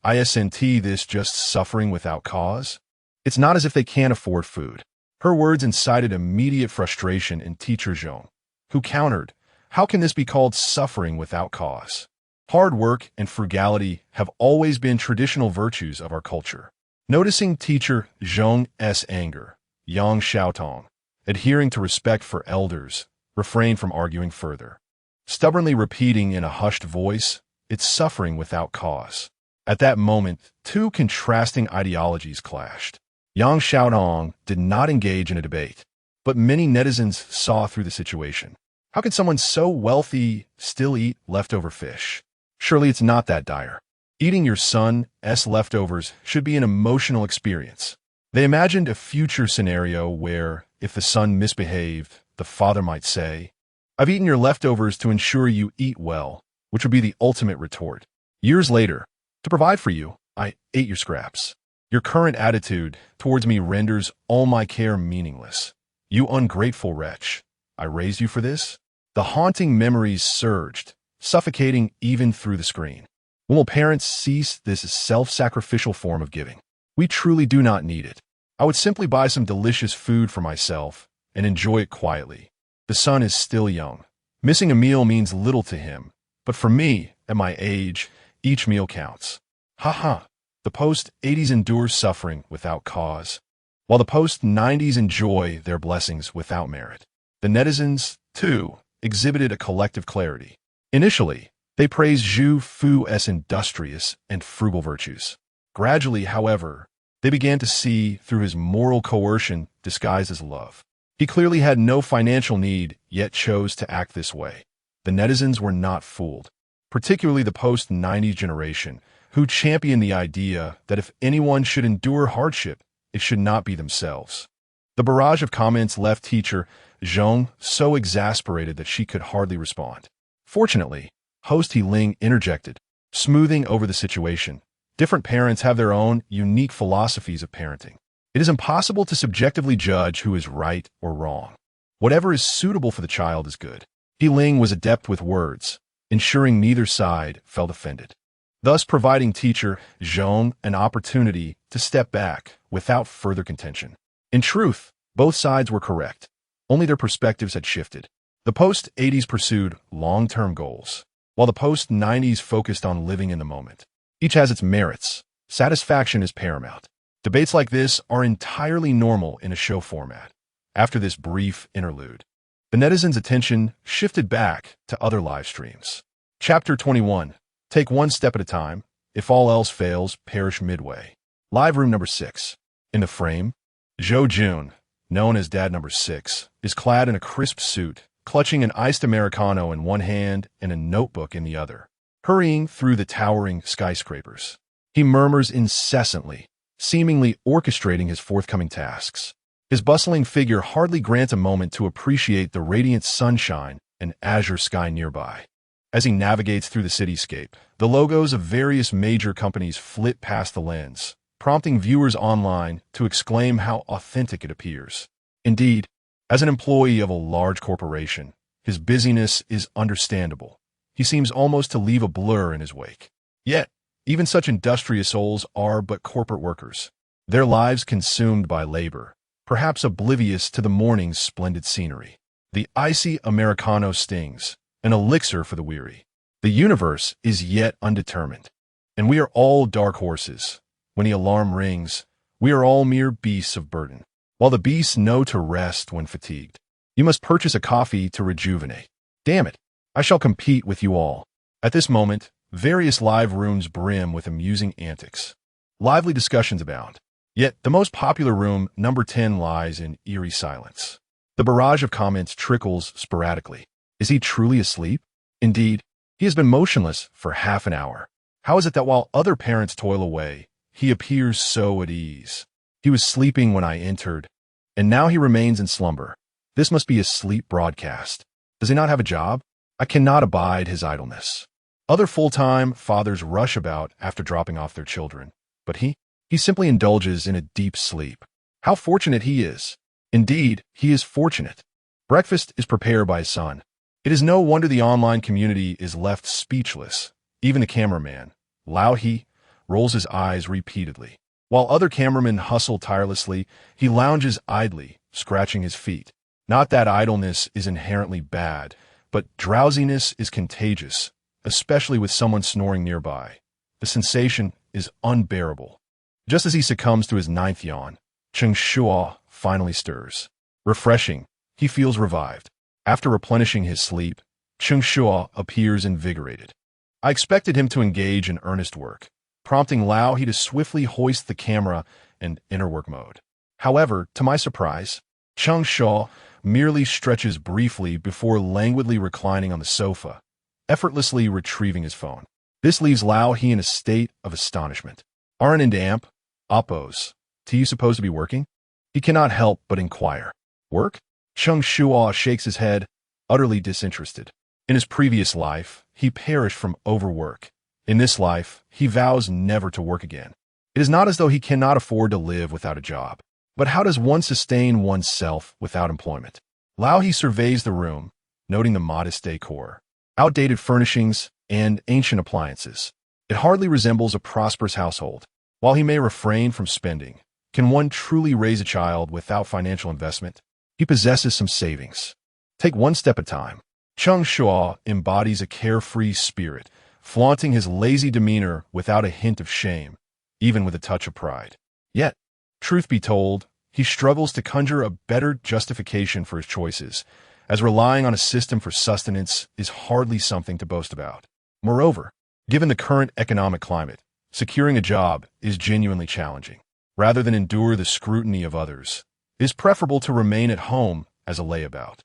Speaker 1: Isn't this just suffering without cause? It's not as if they can't afford food. Her words incited immediate frustration in teacher Zhong, who countered, how can this be called suffering without cause? Hard work and frugality have always been traditional virtues of our culture. Noticing teacher Zhong's anger, Yang Xiaotong, adhering to respect for elders, refrained from arguing further. Stubbornly repeating in a hushed voice, it's suffering without cause. At that moment, two contrasting ideologies clashed. Yang Xiaotong did not engage in a debate, but many netizens saw through the situation. How can someone so wealthy still eat leftover fish? Surely it's not that dire. Eating your son's leftovers should be an emotional experience. They imagined a future scenario where, if the son misbehaved, the father might say, I've eaten your leftovers to ensure you eat well, which would be the ultimate retort. Years later, to provide for you, I ate your scraps. Your current attitude towards me renders all my care meaningless. You ungrateful wretch. I raised you for this? The haunting memories surged, suffocating even through the screen. When will parents cease this self-sacrificial form of giving? We truly do not need it. I would simply buy some delicious food for myself and enjoy it quietly. The son is still young. Missing a meal means little to him, but for me, at my age, each meal counts. Haha. The post-80s endure suffering without cause, while the post-90s enjoy their blessings without merit. The netizens, too, exhibited a collective clarity. Initially, they praised Zhu Fu's industrious and frugal virtues. Gradually, however, they began to see through his moral coercion disguised as love. He clearly had no financial need, yet chose to act this way. The netizens were not fooled, particularly the post-90s generation, who championed the idea that if anyone should endure hardship, it should not be themselves. The barrage of comments left teacher Zhong so exasperated that she could hardly respond. Fortunately, host He Ling interjected, smoothing over the situation. Different parents have their own unique philosophies of parenting. It is impossible to subjectively judge who is right or wrong. Whatever is suitable for the child is good. He Ling was adept with words, ensuring neither side felt offended, thus providing teacher Zhong an opportunity to step back without further contention. In truth, both sides were correct. Only their perspectives had shifted. The post-80s pursued long-term goals, while the post-90s focused on living in the moment. Each has its merits. Satisfaction is paramount. Debates like this are entirely normal in a show format. After this brief interlude, the netizens' attention shifted back to other live streams. Chapter 21. Take one step at a time. If all else fails, perish midway. Live room number 6. In the frame, Zhou Jun, known as Dad Number 6, is clad in a crisp suit, clutching an iced Americano in one hand and a notebook in the other, hurrying through the towering skyscrapers. He murmurs incessantly, seemingly orchestrating his forthcoming tasks. His bustling figure hardly grants a moment to appreciate the radiant sunshine and azure sky nearby. As he navigates through the cityscape, the logos of various major companies flit past the lens, prompting viewers online to exclaim how authentic it appears. Indeed, as an employee of a large corporation, his busyness is understandable. He seems almost to leave a blur in his wake. Yet, even such industrious souls are but corporate workers, their lives consumed by labor, perhaps oblivious to the morning's splendid scenery. The icy Americano stings, an elixir for the weary. The universe is yet undetermined, and we are all dark horses. When the alarm rings, we are all mere beasts of burden, while the beasts know to rest when fatigued. You must purchase a coffee to rejuvenate. Damn it, I shall compete with you all. At this moment, various live rooms brim with amusing antics. Lively discussions abound. Yet, the most popular room, number 10, lies in eerie silence. The barrage of comments trickles sporadically. Is he truly asleep? Indeed, he has been motionless for half an hour. How is it that while other parents toil away, he appears so at ease? He was sleeping when I entered, and now he remains in slumber. This must be a sleep broadcast. Does he not have a job? I cannot abide his idleness. Other full-time fathers rush about after dropping off their children, but he simply indulges in a deep sleep. How fortunate he is. Indeed, he is fortunate. Breakfast is prepared by his son. It is no wonder the online community is left speechless. Even the cameraman, Lao He, rolls his eyes repeatedly. While other cameramen hustle tirelessly, he lounges idly, scratching his feet. Not that idleness is inherently bad, but drowsiness is contagious, especially with someone snoring nearby. The sensation is unbearable. Just as he succumbs to his ninth yawn, Cheng Shuo finally stirs. Refreshing, he feels revived. After replenishing his sleep, Cheng Shuo appears invigorated. I expected him to engage in earnest work, prompting Lao He to swiftly hoist the camera and enter work mode. However, to my surprise, Cheng Shuo merely stretches briefly before languidly reclining on the sofa, effortlessly retrieving his phone. This leaves Lao He in a state of astonishment. Aren't and amp, oppos, do you supposed to be working? He cannot help but inquire. Work? Cheng Shuo shakes his head, utterly disinterested. In his previous life, he perished from overwork. In this life, he vows never to work again. It is not as though he cannot afford to live without a job. But how does one sustain oneself without employment? Lao He surveys the room, noting the modest decor, outdated furnishings, and ancient appliances. It hardly resembles a prosperous household. While he may refrain from spending, can one truly raise a child without financial investment? He possesses some savings. Take one step at a time. Cheng Shuo embodies a carefree spirit, flaunting his lazy demeanor without a hint of shame, even with a touch of pride. Yet, truth be told, he struggles to conjure a better justification for his choices, as relying on a system for sustenance is hardly something to boast about. Moreover, given the current economic climate, securing a job is genuinely challenging. Rather than endure the scrutiny of others, it is preferable to remain at home as a layabout.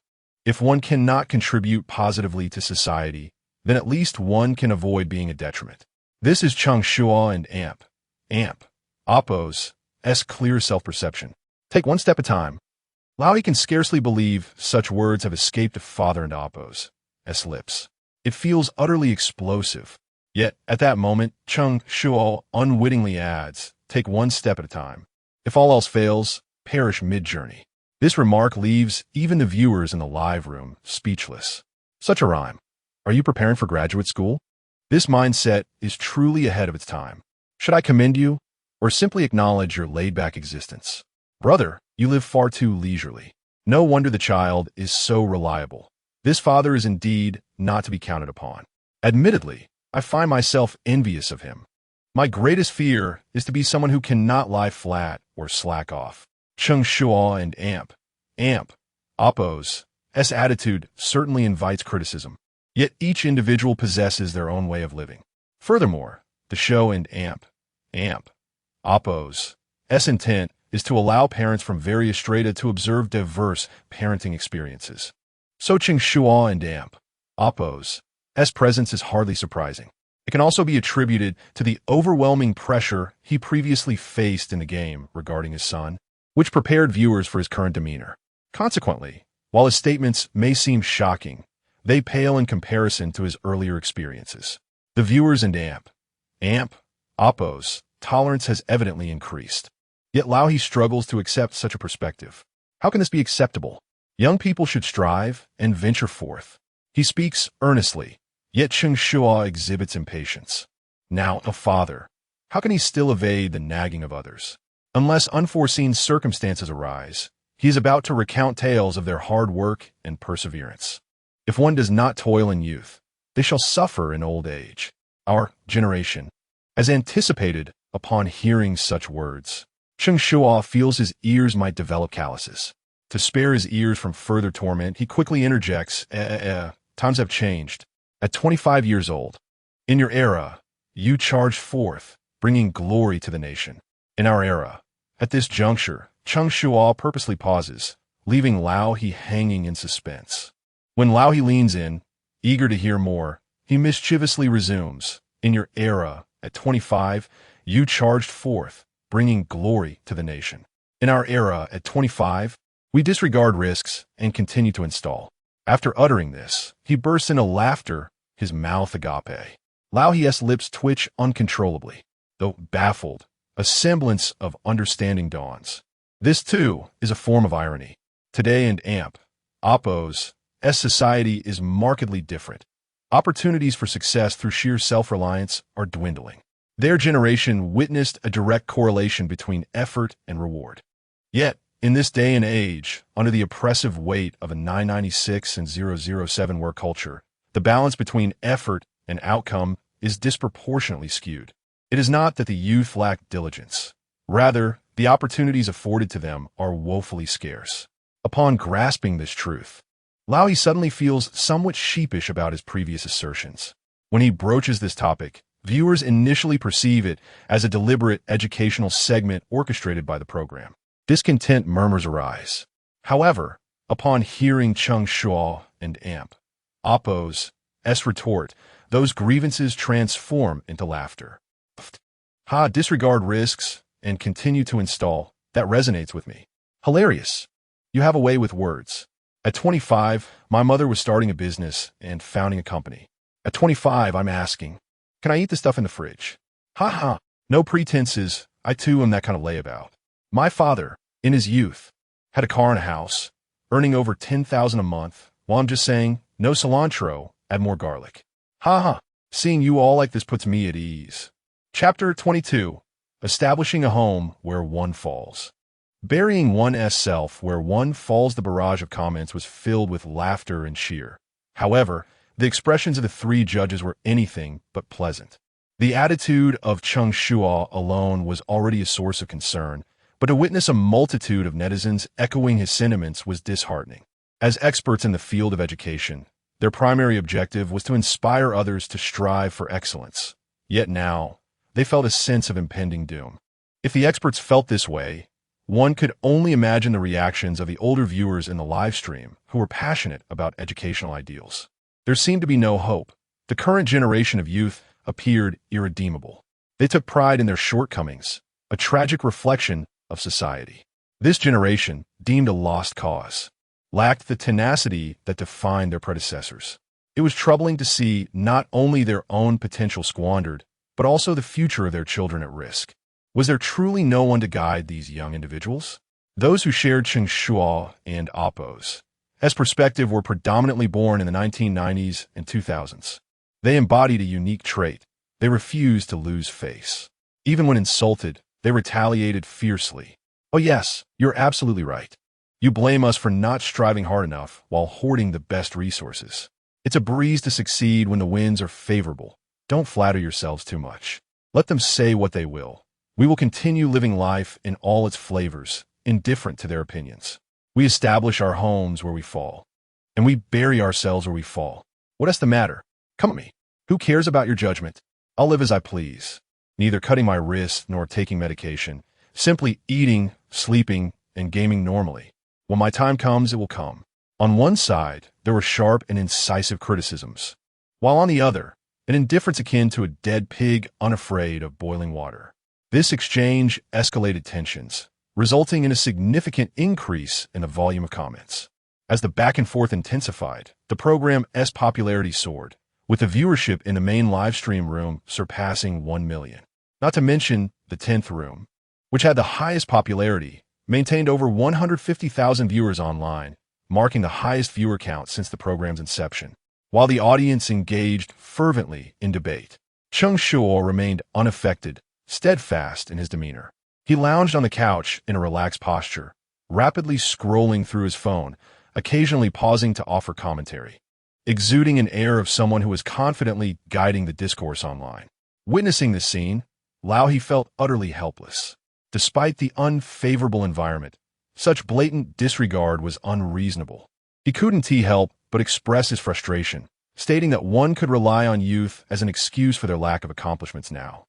Speaker 1: If one cannot contribute positively to society, then at least one can avoid being a detriment. This is Cheng Shuo and amp, oppos, clear self-perception. Take one step at a time. Lao He can scarcely believe such words have escaped a father and oppos' lips. It feels utterly explosive. Yet, at that moment, Cheng Shuo unwittingly adds, take one step at a time. If all else fails, perish mid-journey. This remark leaves even the viewers in the live room speechless. Such a rhyme. Are you preparing for graduate school? This mindset is truly ahead of its time. Should I commend you, or simply acknowledge your laid-back existence? Brother, you live far too leisurely. No wonder the child is so reliable. This father is indeed not to be counted upon. Admittedly, I find myself envious of him. My greatest fear is to be someone who cannot lie flat or slack off. Cheng Shuo and amp, oppos' attitude certainly invites criticism. Yet each individual possesses their own way of living. Furthermore, the show and amp, oppos' intent is to allow parents from various strata to observe diverse parenting experiences. So Cheng Shuo and amp, oppos' presence is hardly surprising. It can also be attributed to the overwhelming pressure he previously faced in the game regarding his son, which prepared viewers for his current demeanor. Consequently, while his statements may seem shocking, they pale in comparison to his earlier experiences. The viewers and amp, oppos' tolerance has evidently increased. Yet Lao He struggles to accept such a perspective. How can this be acceptable? Young people should strive and venture forth. He speaks earnestly, yet Cheng Shuo exhibits impatience. Now, a father, how can he still evade the nagging of others? Unless unforeseen circumstances arise, he is about to recount tales of their hard work and perseverance. If one does not toil in youth, they shall suffer in old age. Our generation, as anticipated upon hearing such words, Cheng Shuo feels his ears might develop calluses. To spare his ears from further torment, he quickly interjects, times have changed. At 25 years old, in your era, you charged forth, bringing glory to the nation. In our era, at this juncture, Cheng Shuo purposely pauses, leaving Lao He hanging in suspense. When Lao He leans in, eager to hear more, he mischievously resumes, in your era, at 25, you charged forth, bringing glory to the nation. In our era, at 25, we disregard risks and continue to install. After uttering this, he bursts into laughter, his mouth agape. Lao He's lips twitch uncontrollably. Though baffled, a semblance of understanding dawns. This, too, is a form of irony. Today in oppos' society is markedly different. Opportunities for success through sheer self-reliance are dwindling. Their generation witnessed a direct correlation between effort and reward. Yet, in this day and age, under the oppressive weight of a 996 and 007 work culture, the balance between effort and outcome is disproportionately skewed. It is not that the youth lack diligence. Rather, the opportunities afforded to them are woefully scarce. Upon grasping this truth, Laohi suddenly feels somewhat sheepish about his previous assertions. When he broaches this topic, viewers initially perceive it as a deliberate educational segment orchestrated by the program. Discontent murmurs arise. However, upon hearing Cheng Shuo and Oppo's retort, those grievances transform into laughter. Disregard risks and continue to install. That resonates with me. Hilarious. You have a way with words. At 25, my mother was starting a business and founding a company. At 25, I'm asking, can I eat the stuff in the fridge? Haha. No pretenses. I too am that kind of layabout. My father, in his youth, had a car and a house, earning over $10,000 a month, while I'm just saying, no cilantro, add more garlic. Haha. Seeing you all like this puts me at ease. Chapter 22. Establishing a home where one falls. Burying one's self where one falls. The barrage of comments was filled with laughter and cheer. However, the expressions of the three judges were anything but pleasant. The attitude of Cheng Shuo alone was already a source of concern, but to witness a multitude of netizens echoing his sentiments was disheartening. As experts in the field of education, their primary objective was to inspire others to strive for excellence. Yet now, they felt a sense of impending doom. If the experts felt this way, one could only imagine the reactions of the older viewers in the live stream who were passionate about educational ideals. There seemed to be no hope. The current generation of youth appeared irredeemable. They took pride in their shortcomings, a tragic reflection of society. This generation, deemed a lost cause, lacked the tenacity that defined their predecessors. It was troubling to see not only their own potential squandered, but also the future of their children at risk. Was there truly no one to guide these young individuals? Those who shared Cheng Shuo and Oppo's perspective were predominantly born in the 1990s and 2000s. They embodied a unique trait. They refused to lose face. Even when insulted, they retaliated fiercely. Oh yes, you're absolutely right. You blame us for not striving hard enough while hoarding the best resources. It's a breeze to succeed when the winds are favorable. Don't flatter yourselves too much. Let them say what they will. We will continue living life in all its flavors, indifferent to their opinions. We establish our homes where we fall, and we bury ourselves where we fall. What is the matter? Come at me. Who cares about your judgment? I'll live as I please, neither cutting my wrists nor taking medication, simply eating, sleeping, and gaming normally. When my time comes, it will come. On one side, there were sharp and incisive criticisms, while on the other, an indifference akin to a dead pig unafraid of boiling water. This exchange escalated tensions, resulting in a significant increase in the volume of comments. As the back and forth intensified, the program's popularity soared, with the viewership in the main live stream room surpassing 1 million. Not to mention the 10th room, which had the highest popularity, maintained over 150,000 viewers online, marking the highest viewer count since the program's inception. While the audience engaged fervently in debate, Cheng Shuo remained unaffected, steadfast in his demeanor. He lounged on the couch in a relaxed posture, rapidly scrolling through his phone, occasionally pausing to offer commentary, exuding an air of someone who was confidently guiding the discourse online. Witnessing this scene, Laohi felt utterly helpless. Despite the unfavorable environment, such blatant disregard was unreasonable. He couldn't help but express his frustration, stating that one could rely on youth as an excuse for their lack of accomplishments now.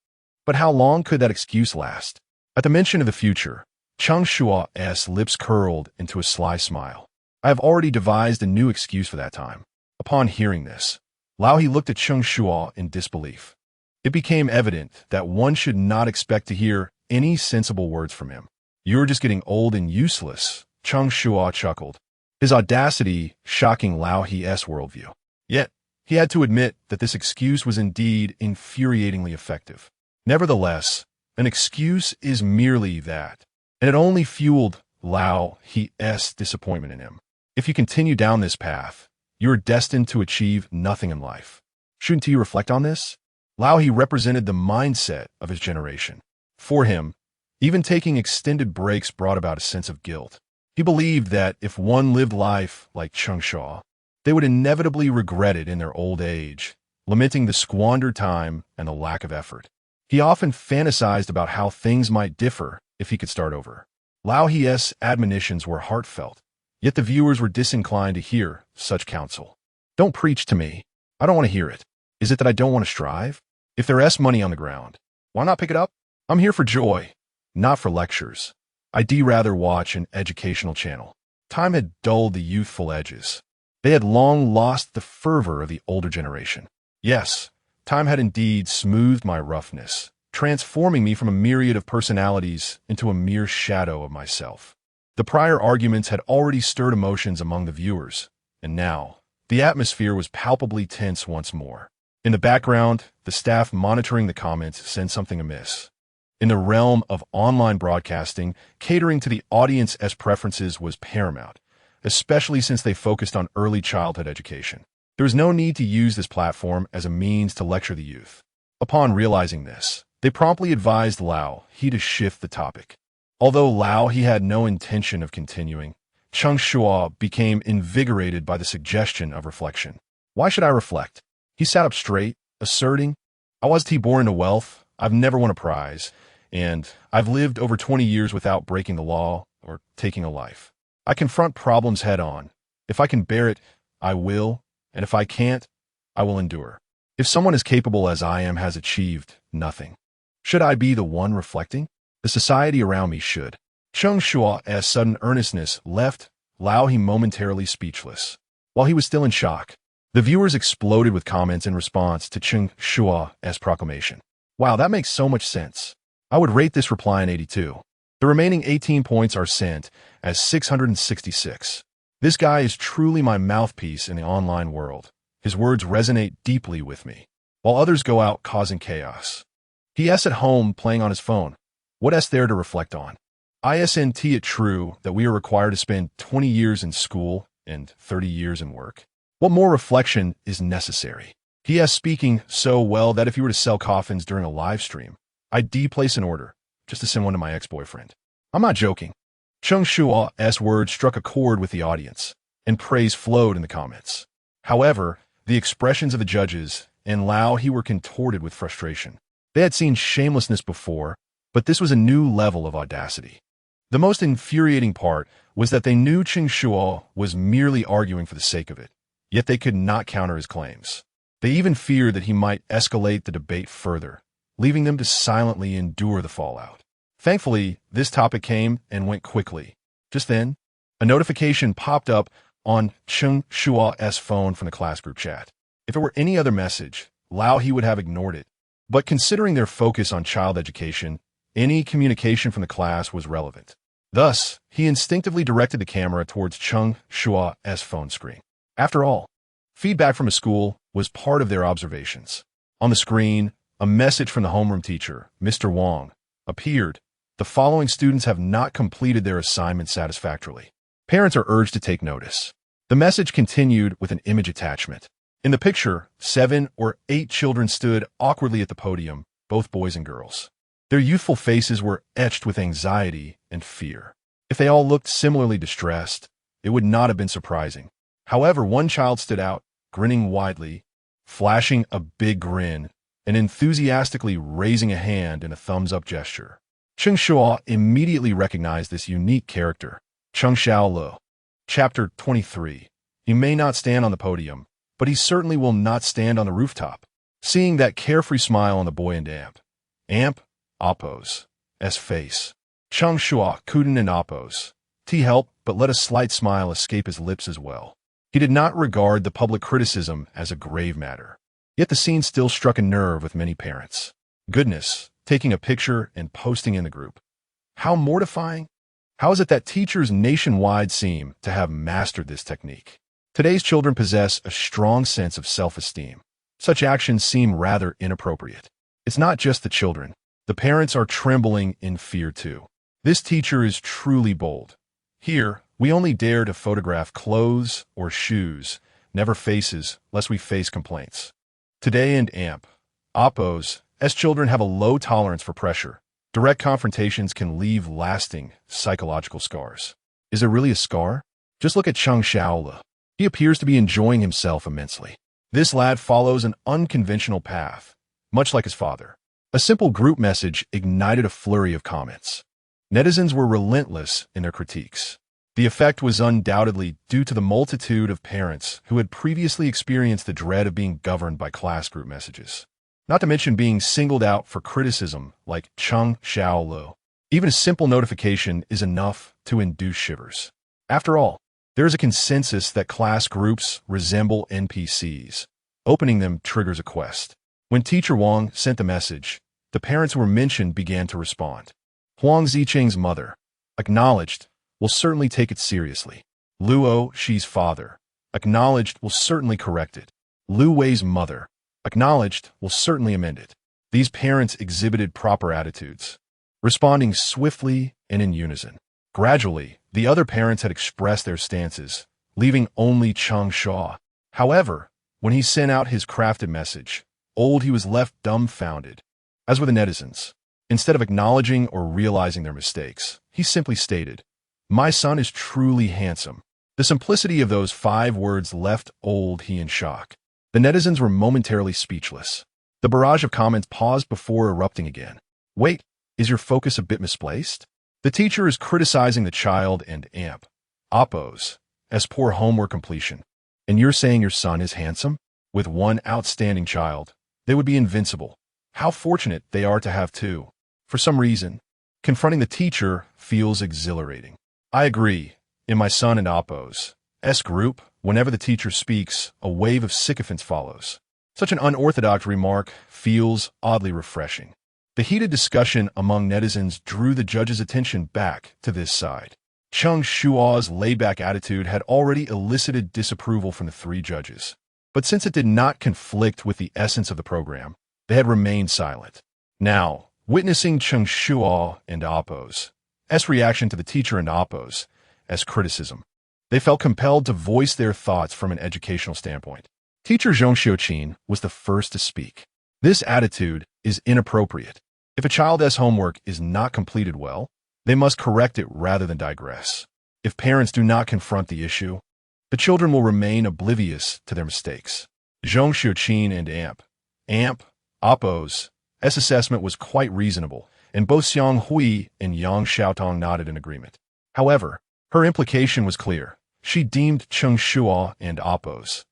Speaker 1: But how long could that excuse last? At the mention of the future, Cheng Shuo's lips curled into a sly smile. I have already devised a new excuse for that time. Upon hearing this, Laohi looked at Cheng Shuo in disbelief. It became evident that one should not expect to hear any sensible words from him. You're just getting old and useless, Cheng Shuo chuckled, his audacity shocking Laohi's worldview. Yet, he had to admit that this excuse was indeed infuriatingly effective. Nevertheless, an excuse is merely that, and it only fueled Laohi's disappointment in him. If you continue down this path, you are destined to achieve nothing in life. Shouldn't you reflect on this? Lao He represented the mindset of his generation. For him, even taking extended breaks brought about a sense of guilt. He believed that if one lived life like Cheng Shuo, they would inevitably regret it in their old age, lamenting the squandered time and the lack of effort. He often fantasized about how things might differ if he could start over. Lao He's admonitions were heartfelt, yet the viewers were disinclined to hear such counsel. Don't preach to me. I don't want to hear it. Is it that I don't want to strive? If there's money on the ground, why not pick it up? I'm here for joy, not for lectures. I'd rather watch an educational channel. Time had dulled the youthful edges. They had long lost the fervor of the older generation. Yes, time had indeed smoothed my roughness, transforming me from a myriad of personalities into a mere shadow of myself. The prior arguments had already stirred emotions among the viewers, and now the atmosphere was palpably tense once more. In the background, the staff monitoring the comments sensed something amiss. In the realm of online broadcasting, catering to the audience's preferences was paramount, especially since they focused on early childhood education. There was no need to use this platform as a means to lecture the youth. Upon realizing this, they promptly advised Lao He to shift the topic. Although Lao He had no intention of continuing, Cheng Shuo became invigorated by the suggestion of reflection. Why should I reflect? He sat up straight, asserting, I wasn't born into wealth, I've never won a prize, and I've lived over 20 years without breaking the law or taking a life. I confront problems head on. If I can bear it, I will, and if I can't, I will endure. If someone as capable as I am has achieved nothing, should I be the one reflecting? The society around me should. Cheng Shuo's sudden earnestness left Lao He momentarily speechless. While he was still in shock, the viewers exploded with comments in response to Cheng Shuo's proclamation. Wow, that makes so much sense. I would rate this reply an 82. The remaining 18 points are sent as 666. This guy is truly my mouthpiece in the online world. His words resonate deeply with me, while others go out causing chaos. He's at home playing on his phone. What's there to reflect on? Isn't it true that we are required to spend 20 years in school and 30 years in work? What more reflection is necessary? He is speaking so well that if you were to sell coffins during a live stream, I'd place an order just to send one to my ex-boyfriend. I'm not joking. Cheng Shuo's words struck a chord with the audience, and praise flowed in the comments. However, the expressions of the judges and Lao He were contorted with frustration. They had seen shamelessness before, but this was a new level of audacity. The most infuriating part was that they knew Cheng Shuo was merely arguing for the sake of it, yet they could not counter his claims. They even feared that he might escalate the debate further, leaving them to silently endure the fallout. Thankfully, this topic came and went quickly. Just then, a notification popped up on Cheng Shuo's phone from the class group chat. If it were any other message, Lao He would have ignored it. But considering their focus on child education, any communication from the class was relevant. Thus, he instinctively directed the camera towards Cheng Shuo's phone screen. After all, feedback from a school was part of their observations. On the screen, a message from the homeroom teacher, Mr. Wang, appeared. The following students have not completed their assignment satisfactorily. Parents are urged to take notice. The message continued with an image attachment. In the picture, 7 or 8 children stood awkwardly at the podium, both boys and girls. Their youthful faces were etched with anxiety and fear. If they all looked similarly distressed, it would not have been surprising. However, one child stood out, grinning widely, flashing a big grin, and enthusiastically raising a hand in a thumbs-up gesture. Cheng Shuo immediately recognized this unique character. Cheng Xiaolo. Chapter 23. He may not stand on the podium, but he certainly will not stand on the rooftop. Seeing that carefree smile on the boy and Amp, Oppo's face. Cheng Shuo couldn't and Oppo's. T help but let a slight smile escape his lips as well. He did not regard the public criticism as a grave matter. Yet the scene still struck a nerve with many parents. Goodness, taking a picture and posting in the group. How mortifying! How is it that teachers nationwide seem to have mastered this technique? Today's children possess a strong sense of self-esteem. Such actions seem rather inappropriate. It's not just the children. The parents are trembling in fear too. This teacher is truly bold. Here, we only dare to photograph clothes or shoes, never faces, lest we face complaints. Today and Amp, Oppos, as children have a low tolerance for pressure. Direct confrontations can leave lasting psychological scars. Is there really a scar? Just look at Cheng Shuo. He appears to be enjoying himself immensely. This lad follows an unconventional path, much like his father. A simple group message ignited a flurry of comments. Netizens were relentless in their critiques. The effect was undoubtedly due to the multitude of parents who had previously experienced the dread of being governed by class group messages. Not to mention being singled out for criticism like Cheng Shuo. Even a simple notification is enough to induce shivers. After all, there is a consensus that class groups resemble NPCs. Opening them triggers a quest. When Teacher Wang sent the message, the parents who were mentioned began to respond. Huang Zicheng's mother, acknowledged, will certainly take it seriously. Luo Shi's father, acknowledged, will certainly correct it. Lu Wei's mother, acknowledged, will certainly amend it. These parents exhibited proper attitudes, responding swiftly and in unison. Gradually, the other parents had expressed their stances, leaving only Cheng Shuo. However, when he sent out his crafted message, he was left dumbfounded. As with the netizens, instead of acknowledging or realizing their mistakes, he simply stated, "My son is truly handsome." The simplicity of those 5 words left he in shock. The netizens were momentarily speechless. The barrage of comments paused before erupting again. Wait, is your focus a bit misplaced? The teacher is criticizing the child and Oppos as poor homework completion. And you're saying your son is handsome? With one outstanding child, they would be invincible. How fortunate they are to have 2. For some reason, confronting the teacher feels exhilarating. I agree. In my son and Oppos' group, whenever the teacher speaks, a wave of sycophants follows. Such an unorthodox remark feels oddly refreshing. The heated discussion among netizens drew the judge's attention back to this side. Cheng Shuo's laid-back attitude had already elicited disapproval from the 3 judges. But since it did not conflict with the essence of the program, they had remained silent. Now, witnessing Cheng Shuo and Oppos' reaction to the teacher and Oppos' criticism, they felt compelled to voice their thoughts from an educational standpoint. Teacher Zhong Xiuqin was the first to speak. This attitude is inappropriate. If a child's homework is not completed well, they must correct it rather than digress. If parents do not confront the issue, the children will remain oblivious to their mistakes. Zhong Xiuqin and Oppos' assessment was quite reasonable, and both Xiang Hui and Yang Xiaotong nodded in agreement. However, her implication was clear. She deemed Cheng Shuo and Oppos'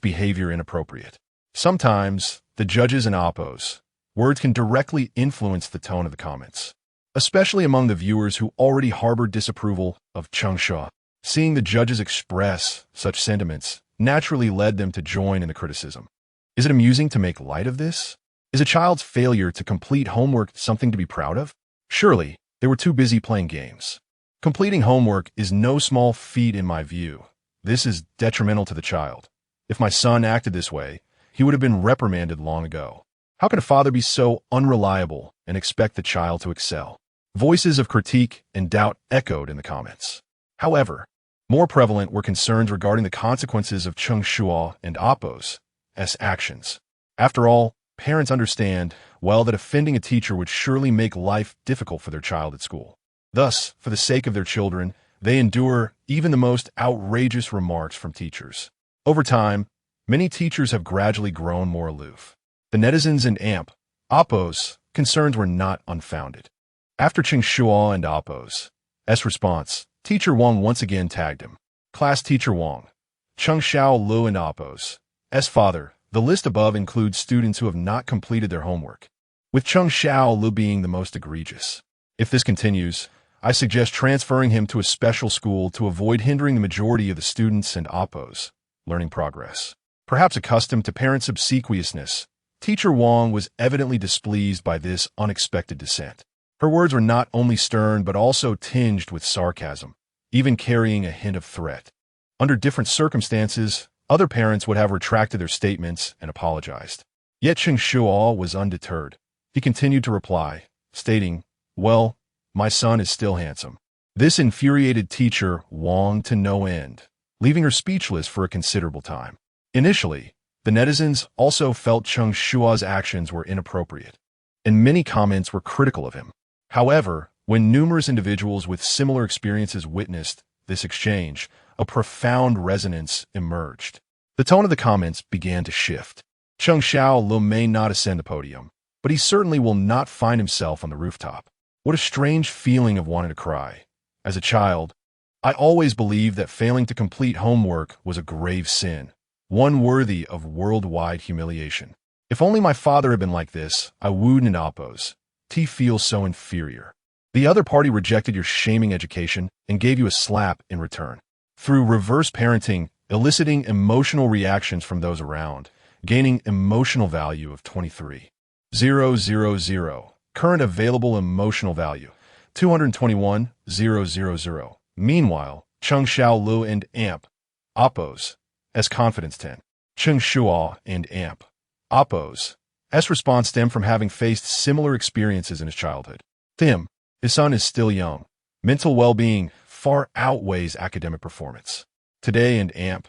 Speaker 1: behavior inappropriate. Sometimes, the judges and Oppos' words can directly influence the tone of the comments, especially among the viewers who already harbored disapproval of Cheng Shuo. Seeing the judges express such sentiments naturally led them to join in the criticism. Is it amusing to make light of this? Is a child's failure to complete homework something to be proud of? Surely, they were too busy playing games. Completing homework is no small feat in my view. This is detrimental to the child. If my son acted this way, he would have been reprimanded long ago. How can a father be so unreliable and expect the child to excel? Voices of critique and doubt echoed in the comments. However, more prevalent were concerns regarding the consequences of Cheng Shuo and Oppos' actions. After all, parents understand well that offending a teacher would surely make life difficult for their child at school. Thus, for the sake of their children, they endure even the most outrageous remarks from teachers. Over time, many teachers have gradually grown more aloof. The netizens and Oppos' concerns were not unfounded. After Cheng Shuo and Oppos' response, Teacher Wang once again tagged him. Class Teacher Wang, Cheng Xiao Lu and Oppos' father. The list above includes students who have not completed their homework, with Cheng Xiao Lu being the most egregious. If this continues, I suggest transferring him to a special school to avoid hindering the majority of the students and Oppos' learning progress. Perhaps accustomed to parents' obsequiousness, Teacher Wang was evidently displeased by this unexpected dissent. Her words were not only stern but also tinged with sarcasm, even carrying a hint of threat. Under different circumstances, other parents would have retracted their statements and apologized. Yet Cheng Shuo was undeterred. He continued to reply, stating, "Well, my son is still handsome." This infuriated Teacher Wang to no end, leaving her speechless for a considerable time. Initially, The netizens also felt Cheng Shuo's actions were inappropriate, and many comments were critical of him. However, when numerous individuals with similar experiences witnessed this exchange, a profound resonance emerged. The tone of the comments began to shift. Cheng Shuo may not ascend the podium, but he certainly will not find himself on the rooftop. What a strange feeling of wanting to cry. As a child, I always believed that failing to complete homework was a grave sin, one worthy of worldwide humiliation. If only my father had been like this, I wouldn't oppose. He feels so inferior. The other party rejected your shaming education and gave you a slap in return. Through reverse parenting, eliciting emotional reactions from those around, gaining emotional value of 23,000. Current available emotional value, 221,000. Meanwhile, Cheng Shuo and AMP, oppose, S confidence 10. Cheng Shuo and AMP, oppose, S response stem from having faced similar experiences in his childhood. To him, his son is still young. Mental well-being far outweighs academic performance. Today and AMP,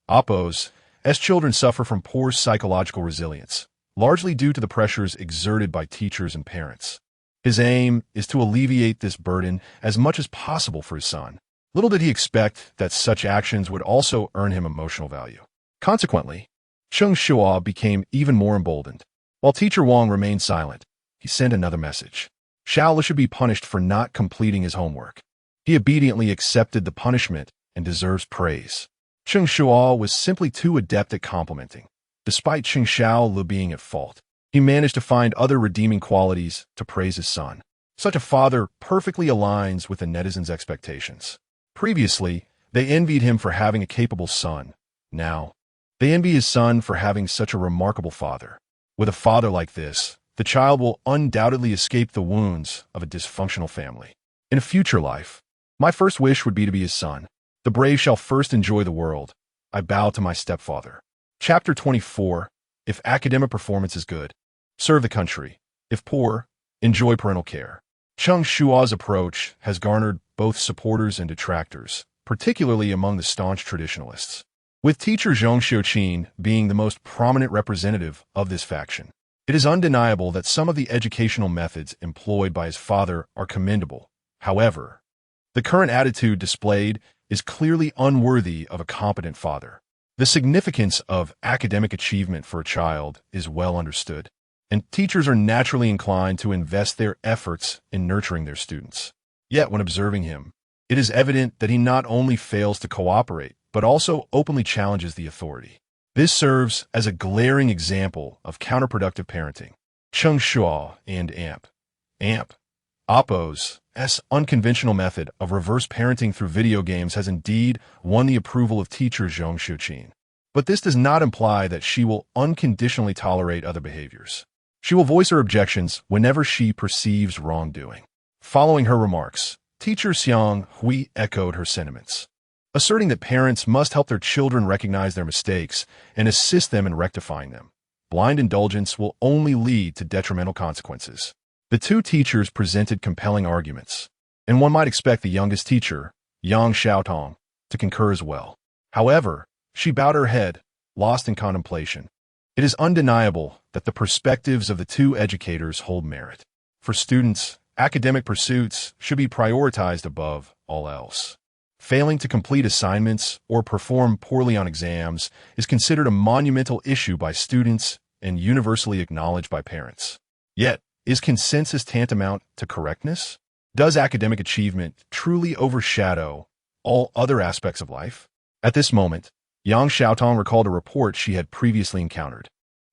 Speaker 1: oppose, S children suffer from poor psychological resilience, largely due to the pressures exerted by teachers and parents. His aim is to alleviate this burden as much as possible for his son. Little did he expect that such actions would also earn him emotional value. Consequently, Cheng Shuo became even more emboldened. While teacher Wang remained silent, he sent another message. Xiao should be punished for not completing his homework. He obediently accepted the punishment and deserves praise. Cheng Shuo was simply too adept at complimenting. Despite Cheng Shuo being at fault, he managed to find other redeeming qualities to praise his son. Such a father perfectly aligns with the netizens' expectations. Previously, they envied him for having a capable son. Now, they envy his son for having such a remarkable father. With a father like this, the child will undoubtedly escape the wounds of a dysfunctional family. In a future life, my first wish would be to be his son. The brave shall first enjoy the world. I bow to my stepfather. Chapter 24. If academic performance is good, serve the country. If poor, enjoy parental care. Cheng Shuo's approach has garnered both supporters and detractors, particularly among the staunch traditionalists, with teacher Zhong Xiuqin being the most prominent representative of this faction. It is undeniable that some of the educational methods employed by his father are commendable. However, the current attitude displayed is clearly unworthy of a competent father. The significance of academic achievement for a child is well understood, and teachers are naturally inclined to invest their efforts in nurturing their students. Yet, when observing him, it is evident that he not only fails to cooperate, but also openly challenges the authority. This serves as a glaring example of counterproductive parenting. Cheng Shuo and AMP, Oppo's unconventional method of reverse parenting through video games has indeed won the approval of teacher Zhong Xiuqin. But this does not imply that she will unconditionally tolerate other behaviors. She will voice her objections whenever she perceives wrongdoing. Following her remarks, teacher Xiang Hui echoed her sentiments, asserting that parents must help their children recognize their mistakes and assist them in rectifying them. Blind indulgence will only lead to detrimental consequences. The two teachers presented compelling arguments, and one might expect the youngest teacher, Yang Xiaotong, to concur as well. However, she bowed her head, lost in contemplation. It is undeniable that the perspectives of the two educators hold merit. For students, academic pursuits should be prioritized above all else. Failing to complete assignments or perform poorly on exams is considered a monumental issue by students and universally acknowledged by parents. Yet, is consensus tantamount to correctness? Does academic achievement truly overshadow all other aspects of life? At this moment, Yang Xiaotong recalled a report she had previously encountered.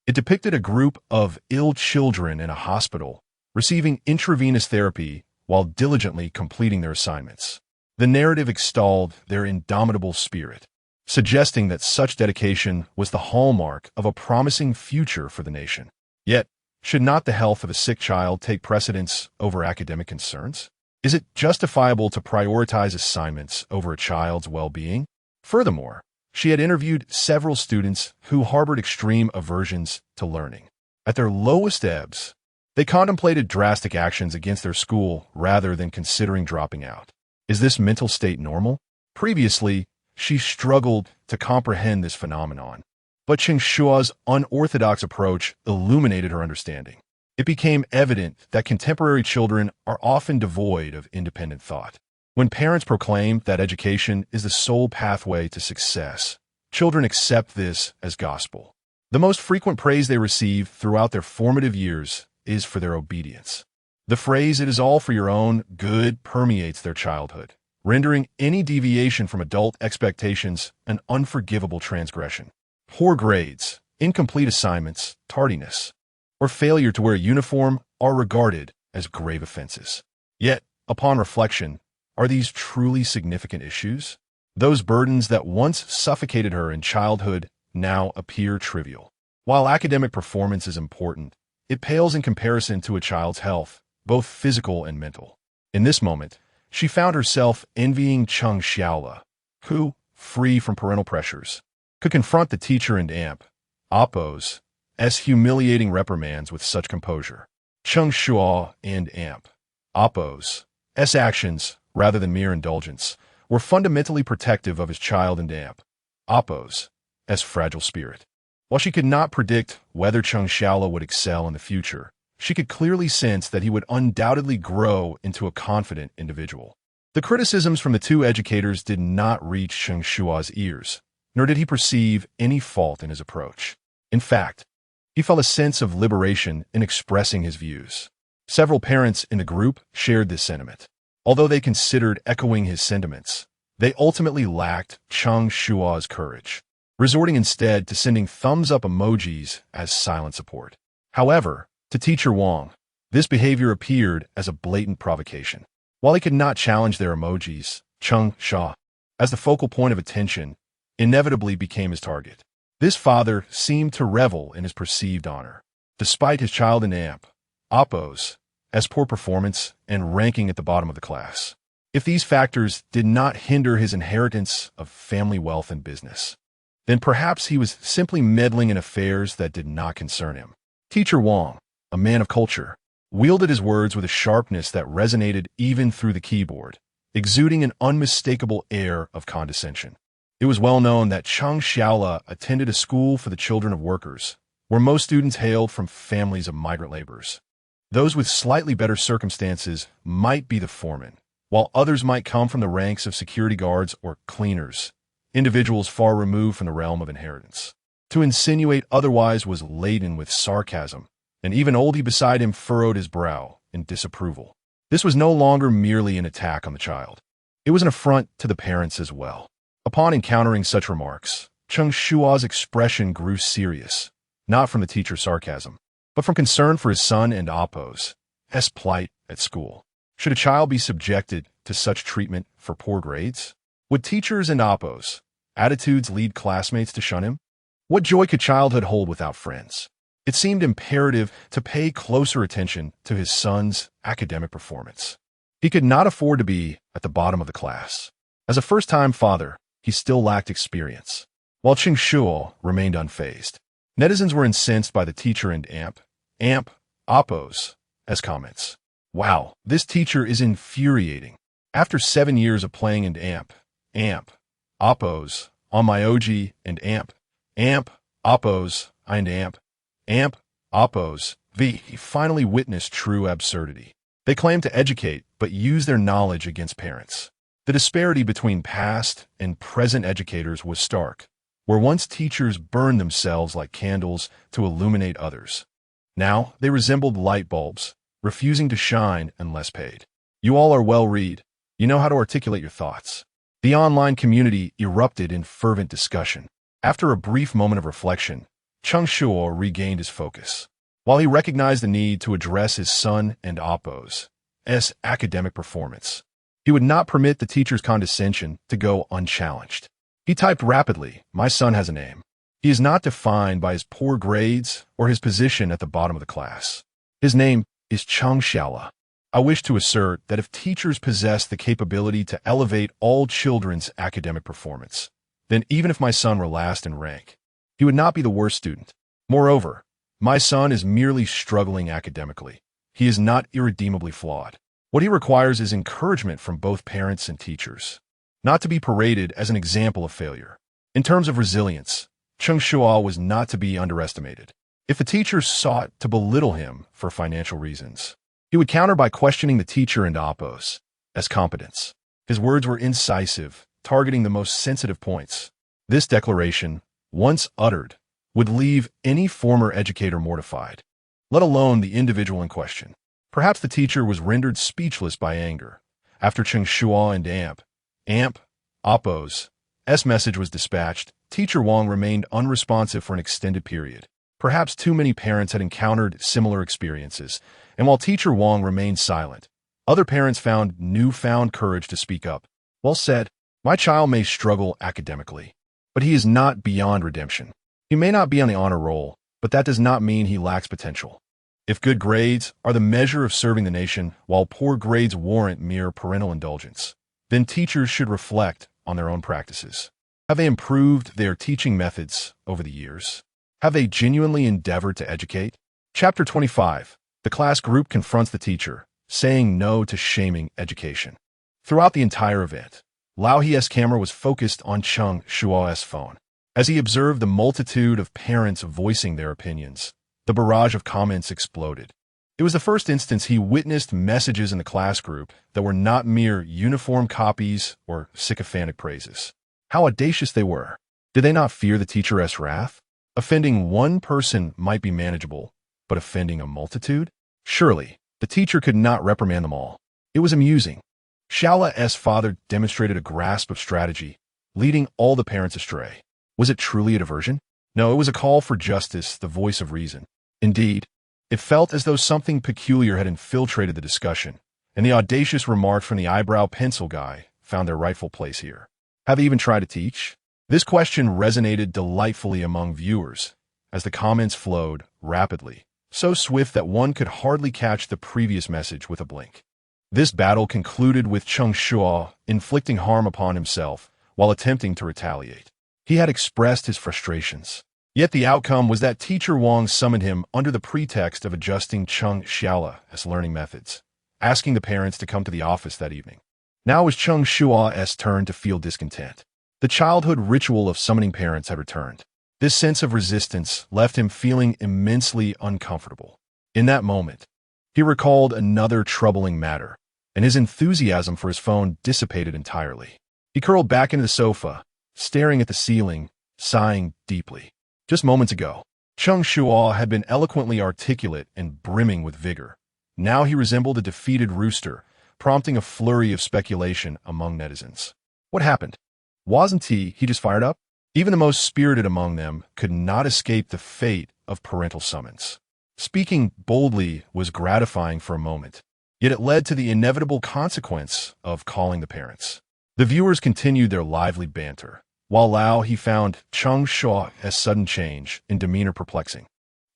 Speaker 1: It depicted a group of ill children in a hospital receiving intravenous therapy while diligently completing their assignments. The narrative extolled their indomitable spirit, suggesting that such dedication was the hallmark of a promising future for the nation. Yet, should not the health of a sick child take precedence over academic concerns? Is it justifiable to prioritize assignments over a child's well-being? Furthermore, she had interviewed several students who harbored extreme aversions to learning. At their lowest ebbs, they contemplated drastic actions against their school rather than considering dropping out. Is this mental state normal? Previously, she struggled to comprehend this phenomenon. But Cheng Shuo's unorthodox approach illuminated her understanding. It became evident that contemporary children are often devoid of independent thought. When parents proclaim that education is the sole pathway to success, children accept this as gospel. The most frequent praise they receive throughout their formative years is for their obedience. The phrase, "it is all for your own good," permeates their childhood, rendering any deviation from adult expectations an unforgivable transgression. Poor grades, incomplete assignments, tardiness, or failure to wear a uniform are regarded as grave offenses. Yet, upon reflection, are these truly significant issues? Those burdens that once suffocated her in childhood now appear trivial. While academic performance is important, it pales in comparison to a child's health, both physical and mental. In this moment, she found herself envying Cheng Shuo, who, free from parental pressures, could confront the teacher and Appo's humiliating reprimands with such composure. Cheng Shuo and Appo's actions, rather than mere indulgence, were fundamentally protective of his child and Appo's fragile spirit. While she could not predict whether Cheng Shuo would excel in the future, she could clearly sense that he would undoubtedly grow into a confident individual. The criticisms from the two educators did not reach Cheng Shuo's ears, nor did he perceive any fault in his approach. In fact, he felt a sense of liberation in expressing his views. Several parents in the group shared this sentiment. Although they considered echoing his sentiments, they ultimately lacked Cheng Shuo's courage, resorting instead to sending thumbs-up emojis as silent support. However, to Teacher Wang, this behavior appeared as a blatant provocation. While he could not challenge their emojis, Cheng Shuo, as the focal point of attention, inevitably became his target. This father seemed to revel in his perceived honor. Despite his child and Appo's poor performance and ranking at the bottom of the class, if these factors did not hinder his inheritance of family wealth and business, then perhaps he was simply meddling in affairs that did not concern him. Teacher Wang, a man of culture, wielded his words with a sharpness that resonated even through the keyboard, exuding an unmistakable air of condescension. It was well known that Cheng Shuo attended a school for the children of workers, where most students hailed from families of migrant laborers. Those with slightly better circumstances might be the foreman, while others might come from the ranks of security guards or cleaners, individuals far removed from the realm of inheritance. To insinuate otherwise was laden with sarcasm, and even Oldie beside him furrowed his brow in disapproval. This was no longer merely an attack on the child. It was an affront to the parents as well. Upon encountering such remarks, Cheng Shuo's expression grew serious, not from the teacher's sarcasm, but from concern for his son and Appo's plight at school. Should a child be subjected to such treatment for poor grades? Would teachers and Appo's attitudes lead classmates to shun him? What joy could childhood hold without friends? It seemed imperative to pay closer attention to his son's academic performance. He could not afford to be at the bottom of the class. As a first-time father, he still lacked experience, while Cheng Shuo remained unfazed. Netizens were incensed by the teacher and Appo's comments. Wow, this teacher is infuriating. After 7 years of playing in Appo's on my OG and Appo's and Appo's he finally witnessed true absurdity. They claimed to educate, but use their knowledge against parents. The disparity between past and present educators was stark, where once teachers burned themselves like candles to illuminate others. Now they resembled light bulbs, refusing to shine unless paid. You all are well-read. You know how to articulate your thoughts. The online community erupted in fervent discussion. After a brief moment of reflection, Cheng Shuo regained his focus. While he recognized the need to address his son and Appo's academic performance, he would not permit the teacher's condescension to go unchallenged. He typed rapidly, "My son has a name. He is not defined by his poor grades or his position at the bottom of the class. His name is Cheng Shuo. I wish to assert that if teachers possess the capability to elevate all children's academic performance, then even if my son were last in rank, he would not be the worst student. Moreover, my son is merely struggling academically. He is not irredeemably flawed. What he requires is encouragement from both parents and teachers, not to be paraded as an example of failure. In terms of resilience, Cheng Shuo was not to be underestimated. If the teacher sought to belittle him for financial reasons, he would counter by questioning the teacher and Oppos as competence. His words were incisive, targeting the most sensitive points. This declaration, once uttered, would leave any former educator mortified, let alone the individual in question. Perhaps the teacher was rendered speechless by anger. After Cheng Shuo and Oppos' message was dispatched, Teacher Wang remained unresponsive for an extended period. Perhaps too many parents had encountered similar experiences, and while Teacher Wang remained silent, other parents found newfound courage to speak up. Well said. My child may struggle academically, but he is not beyond redemption. He may not be on the honor roll, but that does not mean he lacks potential. If good grades are the measure of serving the nation, while poor grades warrant mere parental indulgence, then teachers should reflect on their own practices. Have they improved their teaching methods over the years? Have they genuinely endeavored to educate? Chapter 25. The class group confronts the teacher, saying no to shaming education. Throughout the entire event, Lao He's camera was focused on Cheng Shuo's phone. As he observed the multitude of parents voicing their opinions, the barrage of comments exploded. It was the first instance he witnessed messages in the class group that were not mere uniform copies or sycophantic praises. How audacious they were! Did they not fear the teacher's wrath? Offending one person might be manageable, but offending a multitude? Surely, the teacher could not reprimand them all. It was amusing. Xiaola's father demonstrated a grasp of strategy, leading all the parents astray. Was it truly a diversion? No, it was a call for justice, the voice of reason. Indeed, it felt as though something peculiar had infiltrated the discussion, and the audacious remark from the eyebrow pencil guy found their rightful place here. Have they even tried to teach? This question resonated delightfully among viewers, as the comments flowed rapidly, so swift that one could hardly catch the previous message with a blink. This battle concluded with Cheng Shuo inflicting harm upon himself while attempting to retaliate. He had expressed his frustrations. Yet the outcome was that Teacher Wang summoned him under the pretext of adjusting Cheng Shuo's learning methods, asking the parents to come to the office that evening. Now it was Cheng Shuo's turn to feel discontent. The childhood ritual of summoning parents had returned. This sense of resistance left him feeling immensely uncomfortable. In that moment, he recalled another troubling matter, and his enthusiasm for his phone dissipated entirely. He curled back into the sofa, staring at the ceiling, sighing deeply. Just moments ago, Cheng Shuo had been eloquently articulate and brimming with vigor. Now he resembled a defeated rooster, prompting a flurry of speculation among netizens. What happened? Wasn't he just fired up? Even the most spirited among them could not escape the fate of parental summons. Speaking boldly was gratifying for a moment, yet it led to the inevitable consequence of calling the parents. The viewers continued their lively banter, while Lao he found Cheng Shuo's sudden change in demeanor perplexing.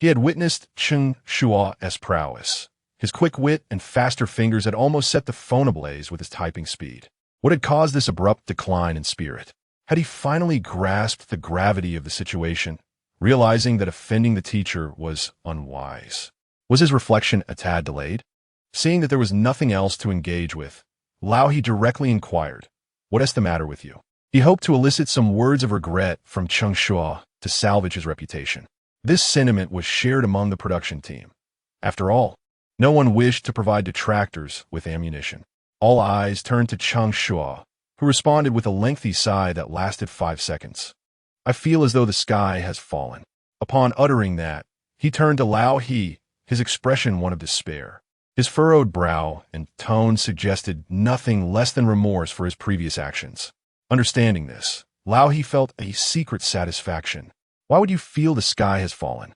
Speaker 1: He had witnessed Cheng Shuo's prowess. His quick wit and faster fingers had almost set the phone ablaze with his typing speed. What had caused this abrupt decline in spirit? Had he finally grasped the gravity of the situation, realizing that offending the teacher was unwise? Was his reflection a tad delayed? Seeing that there was nothing else to engage with, Lao he directly inquired, "What is the matter with you?" He hoped to elicit some words of regret from Cheng Shuo to salvage his reputation. This sentiment was shared among the production team. After all, no one wished to provide detractors with ammunition. All eyes turned to Cheng Shuo, who responded with a lengthy sigh that lasted 5 seconds. "I feel as though the sky has fallen." Upon uttering that, he turned to Lao He, his expression one of despair. His furrowed brow and tone suggested nothing less than remorse for his previous actions. Understanding this, Lao He felt a secret satisfaction. Why would you feel the sky has fallen?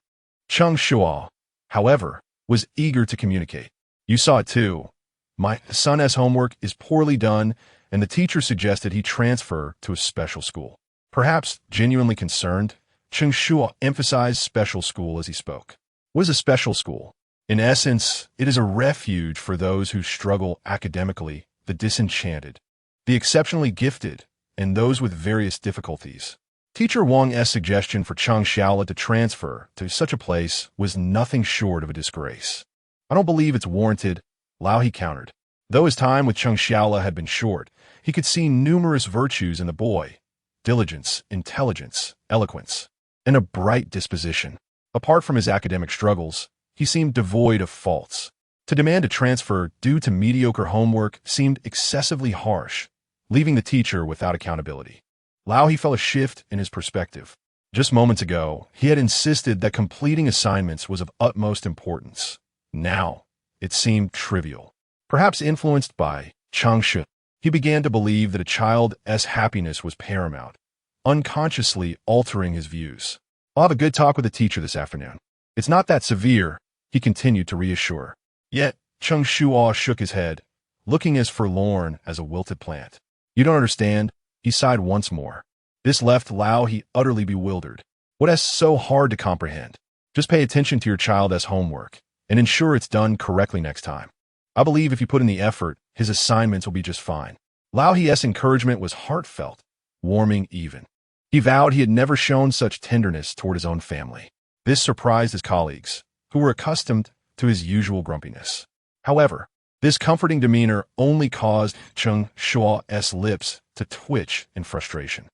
Speaker 1: Cheng Shuo, however, was eager to communicate. "You saw it too. My son's homework is poorly done, and the teacher suggested he transfer to a special school." Perhaps genuinely concerned, Cheng Shuo emphasized special school as he spoke. What is a special school? In essence, it is a refuge for those who struggle academically, the disenchanted, the exceptionally gifted, and those with various difficulties. Teacher Wang's suggestion for Cheng Shuo to transfer to such a place was nothing short of a disgrace. "I don't believe it's warranted," Lao he countered. Though his time with Cheng Shuo had been short, he could see numerous virtues in the boy: diligence, intelligence, eloquence. and a bright disposition. Apart from his academic struggles, he seemed devoid of faults. To demand a transfer due to mediocre homework seemed excessively harsh, leaving the teacher without accountability. He felt a shift in his perspective. Just moments ago, he had insisted that completing assignments was of utmost importance. Now, it seemed trivial. Perhaps influenced by Cheng Shuo, he began to believe that a child's happiness was paramount, unconsciously altering his views. I'll have a good talk with the teacher this afternoon. It's not that severe, he continued to reassure. Yet, Cheng Shuo shook his head, looking as forlorn as a wilted plant. You don't understand, he sighed once more. This left He utterly bewildered. What's so hard to comprehend? Just pay attention to your child's homework, and ensure it's done correctly next time. I believe if you put in the effort, his assignments will be just fine. He's encouragement was heartfelt, warming even. He vowed he had never shown such tenderness toward his own family. This surprised his colleagues, who were accustomed to his usual grumpiness. However, this comforting demeanor only caused Cheng Shuo's lips to twitch in frustration.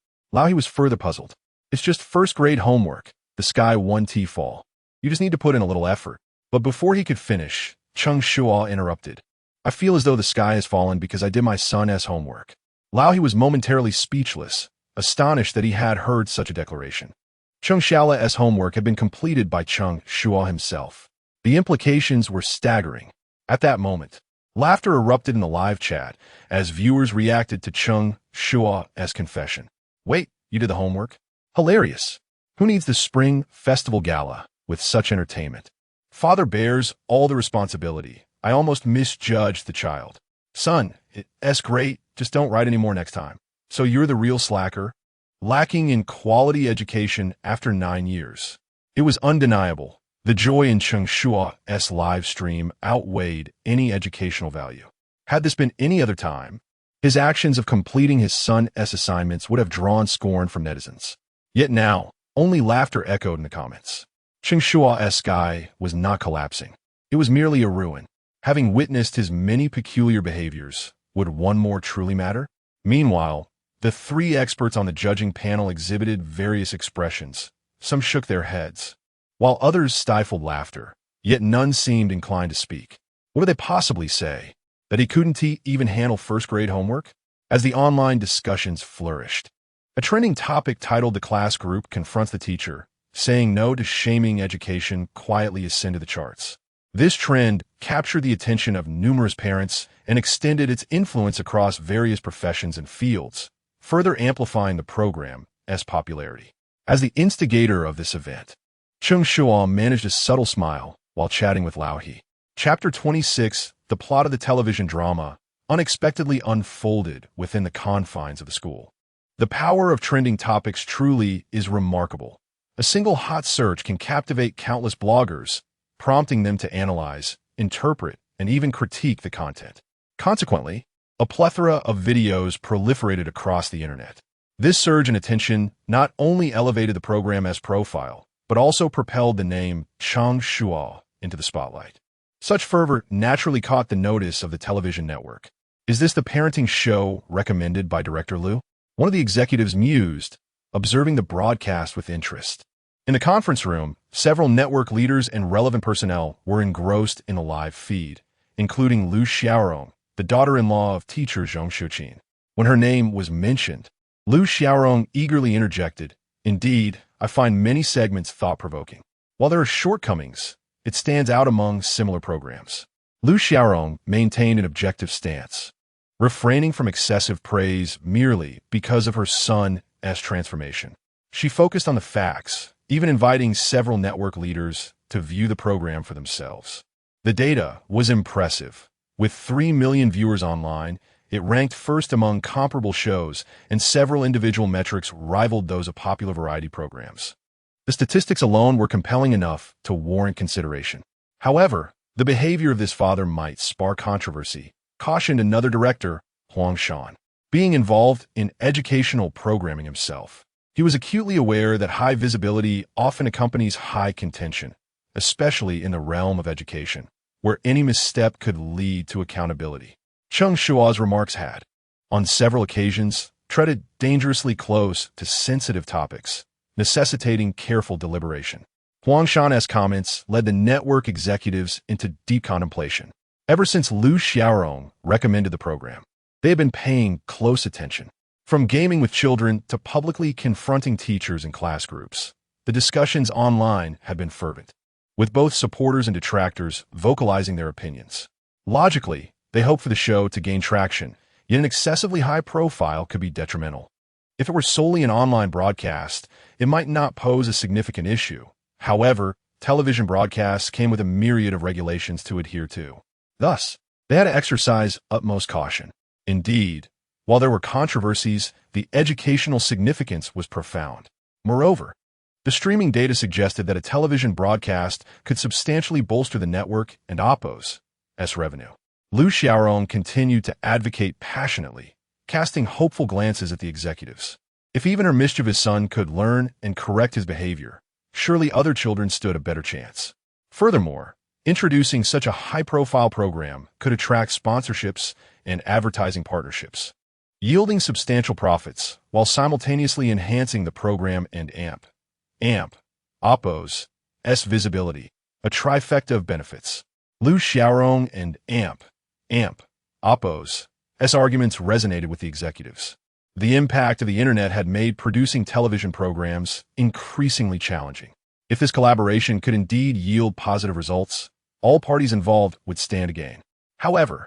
Speaker 1: He was further puzzled. It's just first-grade homework, the sky 1T fall. You just need to put in a little effort. But before he could finish, Cheng Shuo interrupted. I feel as though the sky has fallen because I did my son's homework. He was momentarily speechless, astonished that he had heard such a declaration. Cheng Shuo's homework had been completed by Cheng Shuo himself. The implications were staggering. At that moment, laughter erupted in the live chat as viewers reacted to Cheng Shuo's confession. Wait, you did the homework? Hilarious. Who needs the spring festival gala with such entertainment? Father bears all the responsibility. I almost misjudged the child. Son, it's great, just don't write anymore next time. So you're the real slacker? Lacking in quality education after 9 years. It was undeniable. The joy in Cheng Shuo's live stream outweighed any educational value. Had this been any other time, his actions of completing his son's assignments would have drawn scorn from netizens. Yet now, only laughter echoed in the comments. Cheng Shuo's sky was not collapsing. It was merely a ruin. Having witnessed his many peculiar behaviors, would one more truly matter? Meanwhile, the 3 experts on the judging panel exhibited various expressions. Some shook their heads, while others stifled laughter, yet none seemed inclined to speak. What would they possibly say? That he couldn't even handle first-grade homework? As the online discussions flourished, a trending topic titled "The Class Group Confronts the Teacher," saying no to shaming education quietly ascended the charts. This trend captured the attention of numerous parents and extended its influence across various professions and fields, further amplifying the program's popularity. As the instigator of this event, Cheng Shuo managed a subtle smile while chatting with He. Chapter 26, the plot of the television drama, unexpectedly unfolded within the confines of the school. The power of trending topics truly is remarkable. A single hot search can captivate countless bloggers, prompting them to analyze, interpret, and even critique the content. Consequently, a plethora of videos proliferated across the internet. This surge in attention not only elevated the program's profile, but also propelled the name Cheng Shuo into the spotlight. Such fervor naturally caught the notice of the television network. Is this the parenting show recommended by Director Liu? One of the executives mused, observing the broadcast with interest. In the conference room, several network leaders and relevant personnel were engrossed in the live feed, including Liu Xiaorong, the daughter-in-law of teacher Zhong Shuqin. When her name was mentioned, Liu Xiaorong eagerly interjected, "Indeed, I find many segments thought-provoking. While there are shortcomings, it stands out among similar programs." Liu Xiaorong maintained an objective stance, refraining from excessive praise merely because of her son's transformation. She focused on the facts, even inviting several network leaders to view the program for themselves. The data was impressive. With 3 million viewers online, it ranked first among comparable shows, and several individual metrics rivaled those of popular variety programs. The statistics alone were compelling enough to warrant consideration. However, the behavior of this father might spark controversy, cautioned another director, Huang Shan. Being involved in educational programming himself, he was acutely aware that high visibility often accompanies high contention, especially in the realm of education, where any misstep could lead to accountability. Cheng Shuo's remarks had, on several occasions, treaded dangerously close to sensitive topics, necessitating careful deliberation. Huangshan's comments led the network executives into deep contemplation. Ever since Liu Xiaorong recommended the program, they had been paying close attention. From gaming with children to publicly confronting teachers in class groups, the discussions online had been fervent, with both supporters and detractors vocalizing their opinions. Logically, they hoped for the show to gain traction, yet an excessively high profile could be detrimental. If it were solely an online broadcast, it might not pose a significant issue. However, television broadcasts came with a myriad of regulations to adhere to. Thus, they had to exercise utmost caution. Indeed, while there were controversies, the educational significance was profound. Moreover, the streaming data suggested that a television broadcast could substantially bolster the network and Oppo's revenue. Liu Xiaorong continued to advocate passionately, casting hopeful glances at the executives. If even her mischievous son could learn and correct his behavior, surely other children stood a better chance. Furthermore, introducing such a high-profile program could attract sponsorships and advertising partnerships, yielding substantial profits while simultaneously enhancing the program and Oppo's visibility, a trifecta of benefits. Liu Xiaorong and Oppo's arguments resonated with the executives. The impact of the internet had made producing television programs increasingly challenging. If this collaboration could indeed yield positive results, all parties involved would stand to gain. However,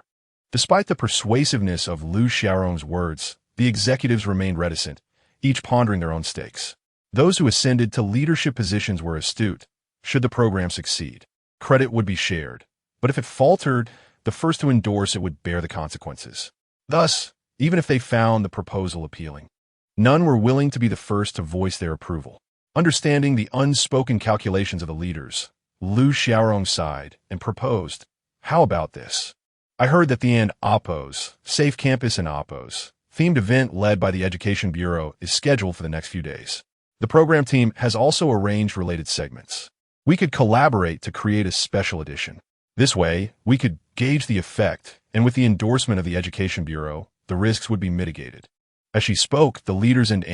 Speaker 1: despite the persuasiveness of Liu Xiaorong's words, the executives remained reticent, each pondering their own stakes. Those who ascended to leadership positions were astute. Should the program succeed, credit would be shared. But if it faltered, the first to endorse it would bear the consequences. Thus, even if they found the proposal appealing, none were willing to be the first to voice their approval. Understanding the unspoken calculations of the leaders, Liu Xiaorong sighed and proposed, "How about this? I heard that the Oppo's Safe Campus and Oppo's themed event led by the Education Bureau is scheduled for the next few days. The program team has also arranged related segments. We could collaborate to create a special edition. This way, we could gauge the effect, and with the endorsement of the Education Bureau, the risks would be mitigated." As she spoke, the leaders in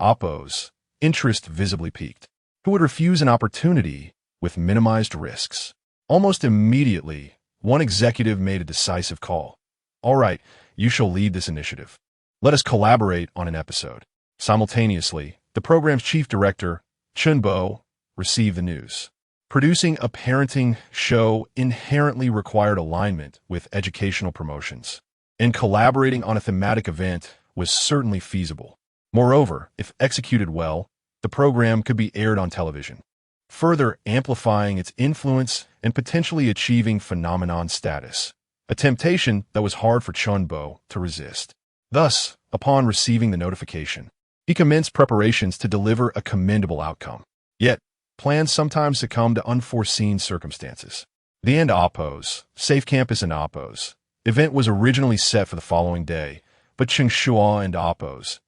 Speaker 1: Oppo's interest visibly peaked. Who would refuse an opportunity with minimized risks? Almost immediately, one executive made a decisive call. "All right, you shall lead this initiative. Let us collaborate on an episode." Simultaneously, the program's chief director, Cheng Shuo, received the news. Producing a parenting show inherently required alignment with educational promotions, and collaborating on a thematic event was certainly feasible. Moreover, if executed well, the program could be aired on television, further amplifying its influence and potentially achieving phenomenon status, a temptation that was hard for Cheng Shuo to resist. Thus, upon receiving the notification, he commenced preparations to deliver a commendable outcome. Yet, plans sometimes succumb to unforeseen circumstances. The Oppo's Safe Campus and Oppo's event was originally set for the following day, but Cheng Shuo and Oppo's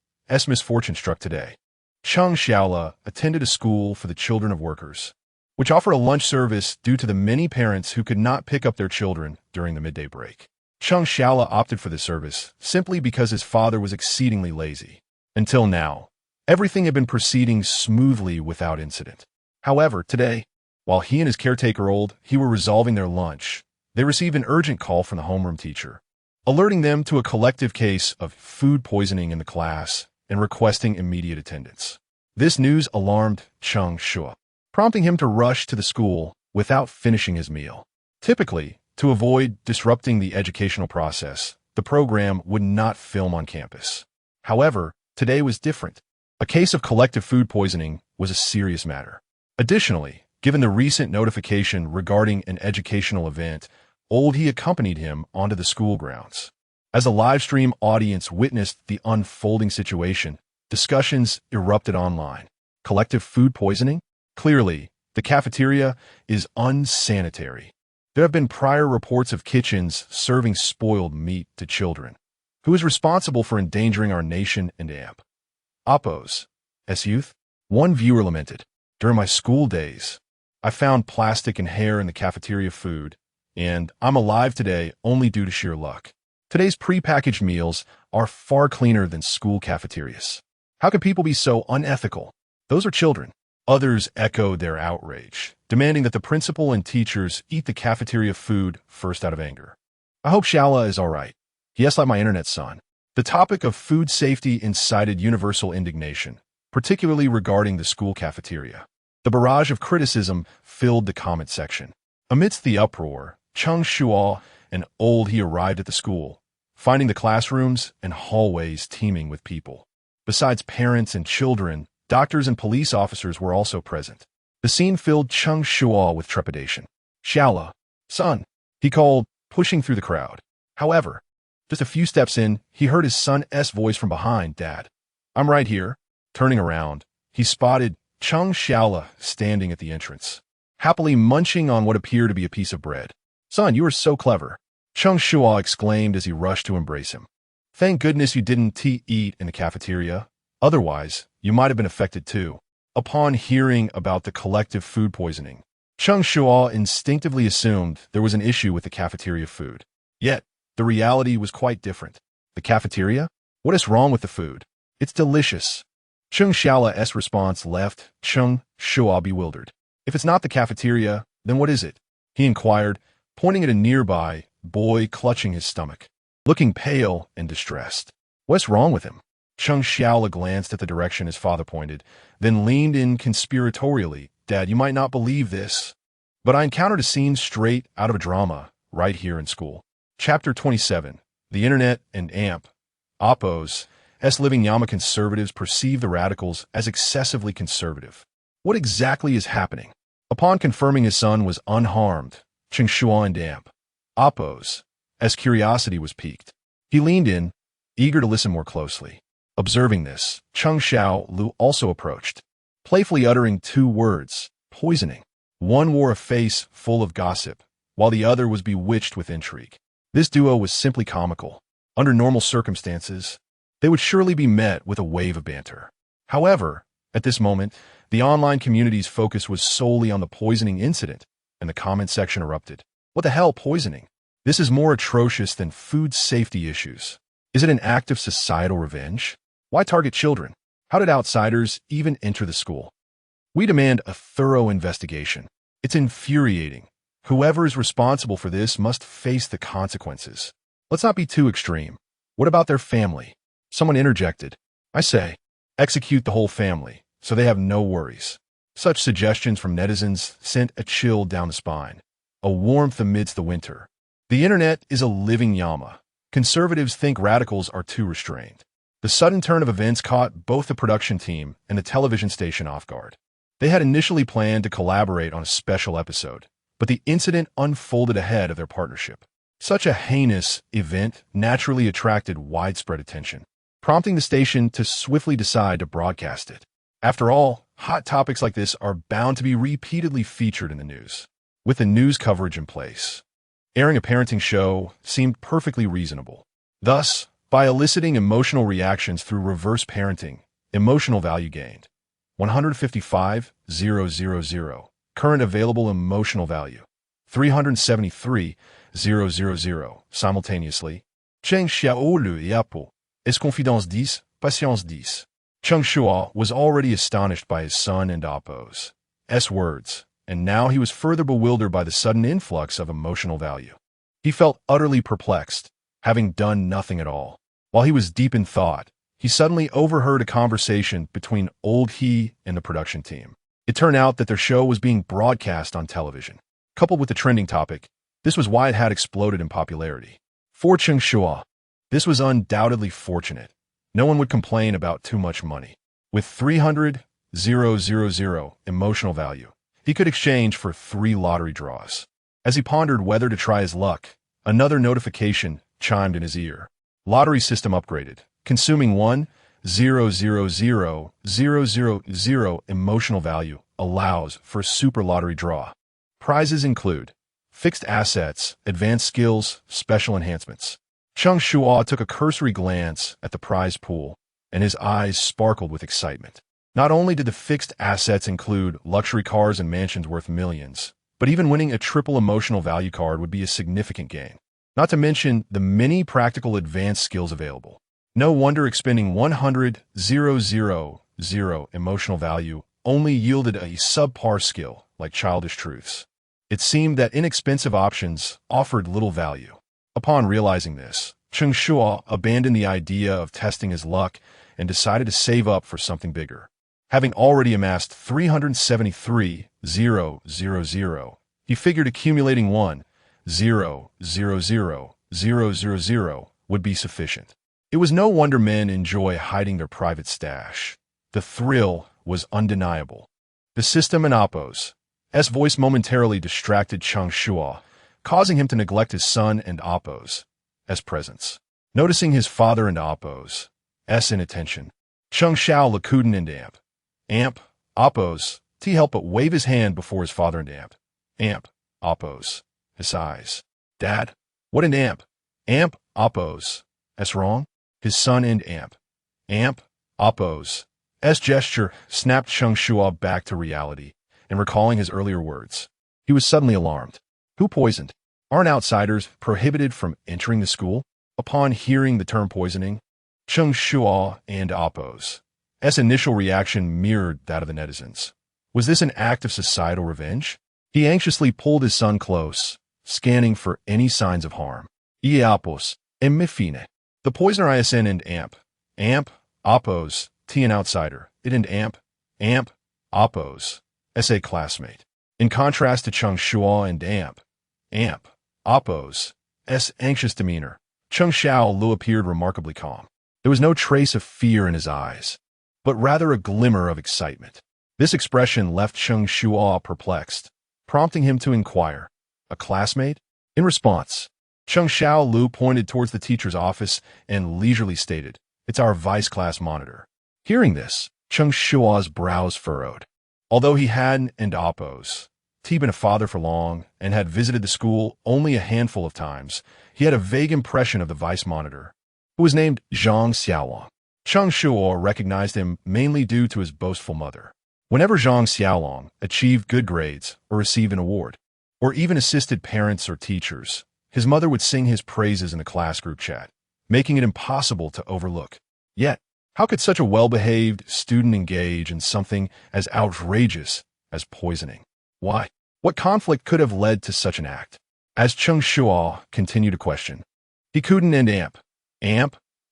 Speaker 1: misfortune struck today. Cheng Xiaola attended a school for the children of workers, which offered a lunch service due to the many parents who could not pick up their children during the midday break. Cheng Xiaola opted for the service simply because his father was exceedingly lazy. Until now, everything had been proceeding smoothly without incident. However, today, while he and his caretaker were resolving their lunch, they received an urgent call from the homeroom teacher, alerting them to a collective case of food poisoning in the class and requesting immediate attendance. This news alarmed Cheng Shuo, prompting him to rush to the school without finishing his meal. Typically, to avoid disrupting the educational process, the program would not film on campus. However, today was different. A case of collective food poisoning was a serious matter. Additionally, given the recent notification regarding an educational event, he accompanied him onto the school grounds. As a live stream audience witnessed the unfolding situation, discussions erupted online. Collective food poisoning? Clearly, the cafeteria is unsanitary. There have been prior reports of kitchens serving spoiled meat to children. Who is responsible for endangering our nation and Oppo's youth? One viewer lamented, "During my school days, I found plastic and hair in the cafeteria food, and I'm alive today only due to sheer luck. Today's prepackaged meals are far cleaner than school cafeterias." How could people be so unethical? Those are children. Others echoed their outrage, demanding that the principal and teachers eat the cafeteria food first out of anger. I hope Shala is all right. He asked like my internet son. The topic of food safety incited universal indignation, particularly regarding the school cafeteria. The barrage of criticism filled the comment section. Amidst the uproar, Cheng Shuo, an old he arrived at the school, finding the classrooms and hallways teeming with people. Besides parents and children, doctors and police officers were also present. The scene filled Cheng Shuo with trepidation. Shala, son, he called, pushing through the crowd. However, just a few steps in, he heard his son's voice from behind. Dad, I'm right here. Turning around, he spotted Cheng Shala standing at the entrance, happily munching on what appeared to be a piece of bread. Son, you are so clever, Cheng Shuo exclaimed as he rushed to embrace him. Thank goodness you didn't eat in the cafeteria. Otherwise, you might have been affected too. Upon hearing about the collective food poisoning, Cheng Shuo instinctively assumed there was an issue with the cafeteria food. Yet, the reality was quite different. The cafeteria? What is wrong with the food? It's delicious. Cheng Shala's response left Cheng Shuo bewildered. If it's not the cafeteria, then what is it? He inquired, pointing at a nearby boy clutching his stomach, looking pale and distressed. What's wrong with him? Cheng Shuo glanced at the direction his father pointed, then leaned in conspiratorially. Dad, you might not believe this, but I encountered a scene straight out of a drama right here in school. Chapter 27. The Internet and AMP. Oppos. Living Yama conservatives perceive the radicals as excessively conservative. What exactly is happening? Upon confirming his son was unharmed, Cheng Shuo and AMP. Oppos. As curiosity was piqued, he leaned in, eager to listen more closely. Observing this, Cheng Xiaolu also approached, playfully uttering two words, poisoning. One wore a face full of gossip, while the other was bewitched with intrigue. This duo was simply comical. Under normal circumstances, they would surely be met with a wave of banter. However, at this moment, the online community's focus was solely on the poisoning incident, and the comment section erupted. What the hell, poisoning? This is more atrocious than food safety issues. Is it an act of societal revenge? Why target children? How did outsiders even enter the school? We demand a thorough investigation. It's infuriating. Whoever is responsible for this must face the consequences. Let's not be too extreme. What about their family? Someone interjected. I say, execute the whole family, so they have no worries. Such suggestions from netizens sent a chill down the spine, a warmth amidst the winter. The internet is a living Yama. Conservatives think radicals are too restrained. The sudden turn of events caught both the production team and the television station off guard. They had initially planned to collaborate on a special episode, but the incident unfolded ahead of their partnership. Such a heinous event naturally attracted widespread attention, prompting the station to swiftly decide to broadcast it. After all, hot topics like this are bound to be repeatedly featured in the news. With the news coverage in place, airing a parenting show seemed perfectly reasonable. Thus, by eliciting emotional reactions through reverse parenting, emotional value gained. 155,000. Current available emotional value. 373,000. Simultaneously. Cheng Shuo et Apple. Est confidence 10, patience 10. Cheng Shuo was already astonished by his son and Appo's words, and now he was further bewildered by the sudden influx of emotional value. He felt utterly perplexed, having done nothing at all. While he was deep in thought, he suddenly overheard a conversation between old he and the production team. It turned out that their show was being broadcast on television. Coupled with the trending topic, this was why it had exploded in popularity. For Cheng Shuo, this was undoubtedly fortunate. No one would complain about too much money. With 300,000 emotional value, he could exchange for 3 lottery draws. As he pondered whether to try his luck, another notification chimed in his ear. Lottery system upgraded, consuming 1,000,000 emotional value allows for a super lottery draw. Prizes include fixed assets, advanced skills, special enhancements. Cheng Shuo took a cursory glance at the prize pool, and his eyes sparkled with excitement. Not only did the fixed assets include luxury cars and mansions worth millions, but even winning a triple emotional value card would be a significant gain. Not to mention the many practical advanced skills available. No wonder expending 100,000 emotional value only yielded a subpar skill like childish truths. It seemed that inexpensive options offered little value. Upon realizing this, Cheng Shuo abandoned the idea of testing his luck and decided to save up for something bigger. Having already amassed 373,000, he figured accumulating 1,000,000 would be sufficient. It was no wonder men enjoy hiding their private stash. The thrill was undeniable. The system and Appo's voice momentarily distracted Cheng Shuo, causing him to neglect his son and Appo's presence. Noticing his father and Appo's inattention, Cheng Shuo couldn't and Appo's help but wave his hand before his father and Appo's eyes. Dad, what an Appo's wrong? His son and Appo's gesture snapped Cheng Shuo back to reality, and recalling his earlier words, he was suddenly alarmed. Who poisoned? Aren't outsiders prohibited from entering the school? Upon hearing the term poisoning, Cheng Shuo and Appo's initial reaction mirrored that of the netizens. Was this an act of societal revenge? He anxiously pulled his son close, scanning for any signs of harm. Appos, mifine. The poisoner ISN and Appo's an outsider, it and Appo's a classmate. In contrast to Cheng Shuo and Appo's anxious demeanor, Cheng Shuo appeared remarkably calm. There was no trace of fear in his eyes, but rather a glimmer of excitement. This expression left Cheng Shuo perplexed, prompting him to inquire, a classmate? In response, Cheng Shuo pointed towards the teacher's office and leisurely stated, it's our vice class monitor. Hearing this, Cheng Shuo's brows furrowed. Although he hadn't and Appo's been a father for long and had visited the school only a handful of times, he had a vague impression of the vice monitor, who was named Zhang Xiaolong. Cheng Shuo recognized him mainly due to his boastful mother. Whenever Zhang Xiaolong achieved good grades or received an award, or even assisted parents or teachers, his mother would sing his praises in the class group chat, making it impossible to overlook. Yet, how could such a well-behaved student engage in something as outrageous as poisoning? Why? What conflict could have led to such an act? As Cheng Shuo continued to question, he couldn't and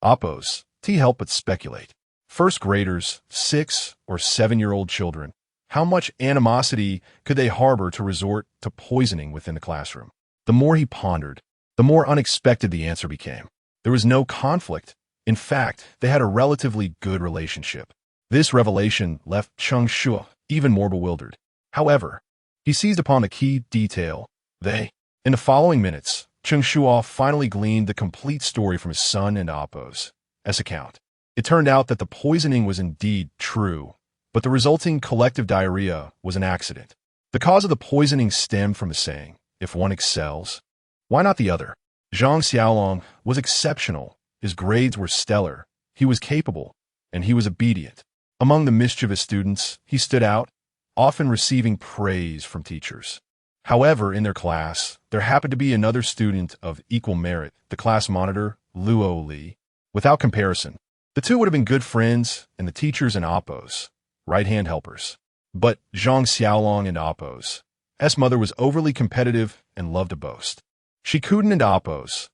Speaker 1: Appo's help but speculate. First graders, 6 or 7-year-old children, how much animosity could they harbor to resort to poisoning within the classroom? The more he pondered, the more unexpected the answer became. There was no conflict. In fact, they had a relatively good relationship. This revelation left Cheng Shuo even more bewildered. However, he seized upon a key detail. In the following minutes, Cheng Shuo finally gleaned the complete story from his son and Appo's account. It turned out that the poisoning was indeed true, but the resulting collective diarrhea was an accident. The cause of the poisoning stemmed from the saying, if one excels, why not the other? Zhang Xiaolong was exceptional. His grades were stellar. He was capable, and he was obedient. Among the mischievous students, he stood out, often receiving praise from teachers. However, in their class, there happened to be another student of equal merit, the class monitor, Luo Li. Without comparison, the two would have been good friends and the teachers and Appo's right-hand helpers. But Zhang Xiaolong and Appo's mother was overly competitive and loved to boast. She couldn't and Appo's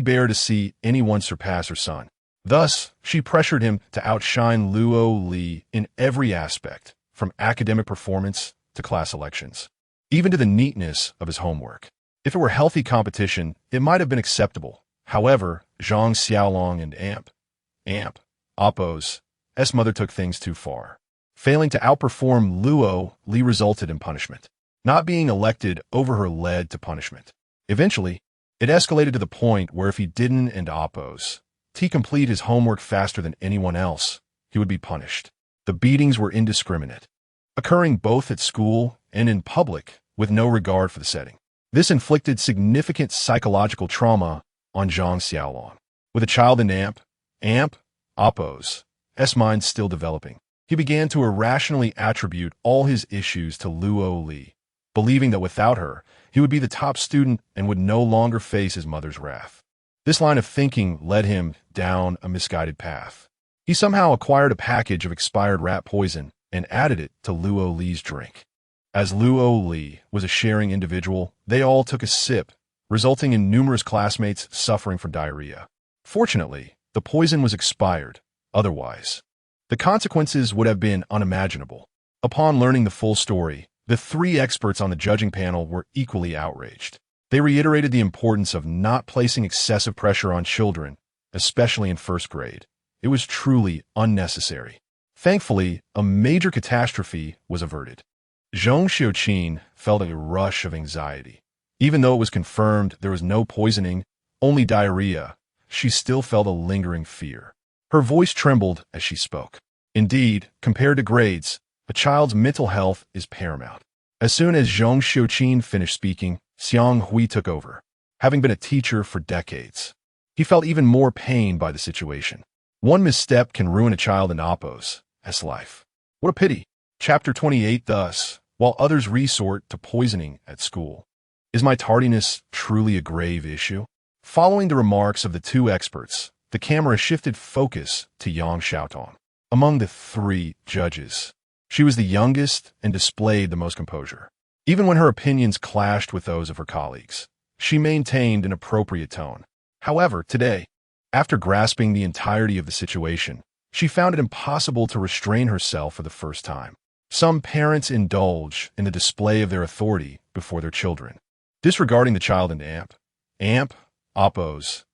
Speaker 1: bear to see anyone surpass her son. Thus, she pressured him to outshine Luo Li in every aspect, from academic performance to class elections, even to the neatness of his homework. If it were healthy competition, it might have been acceptable. However, Zhang Xiaolong and Appo's mother took things too far. Failing to outperform Luo Li resulted in punishment. Not being elected over her led to punishment. Eventually, it escalated to the point where if he didn't and Appo's complete his homework faster than anyone else, he would be punished. The beatings were indiscriminate, occurring both at school and in public with no regard for the setting. This inflicted significant psychological trauma on Zhang Xiaolong. With a child in Appo's mind still developing, he began to irrationally attribute all his issues to Luo Li, believing that without her, he would be the top student and would no longer face his mother's wrath. This line of thinking led him down a misguided path. He somehow acquired a package of expired rat poison and added it to Luo Li's drink. As Luo Li was a sharing individual, they all took a sip, resulting in numerous classmates suffering from diarrhea. Fortunately, the poison was expired. Otherwise, the consequences would have been unimaginable. Upon learning the full story, the three experts on the judging panel were equally outraged. They reiterated the importance of not placing excessive pressure on children, especially in first grade. It was truly unnecessary. Thankfully, a major catastrophe was averted. Zhong Xiuqin felt a rush of anxiety. Even though it was confirmed there was no poisoning, only diarrhea, she still felt a lingering fear. Her voice trembled as she spoke. Indeed, compared to grades, a child's mental health is paramount. As soon as Zhong Xiuqin finished speaking, Xiang Hui took over. Having been a teacher for decades, he felt even more pain by the situation. One misstep can ruin a child in Appo's life. What a pity. Chapter 28. Thus, while others resort to poisoning at school, is my tardiness truly a grave issue? Following the remarks of the two experts, the camera shifted focus to Yang Xiaotong. Among the three judges, she was the youngest and displayed the most composure. Even when her opinions clashed with those of her colleagues, she maintained an appropriate tone. However, today, after grasping the entirety of the situation, she found it impossible to restrain herself for the first time. Some parents indulge in the display of their authority before their children, disregarding the child in Appo's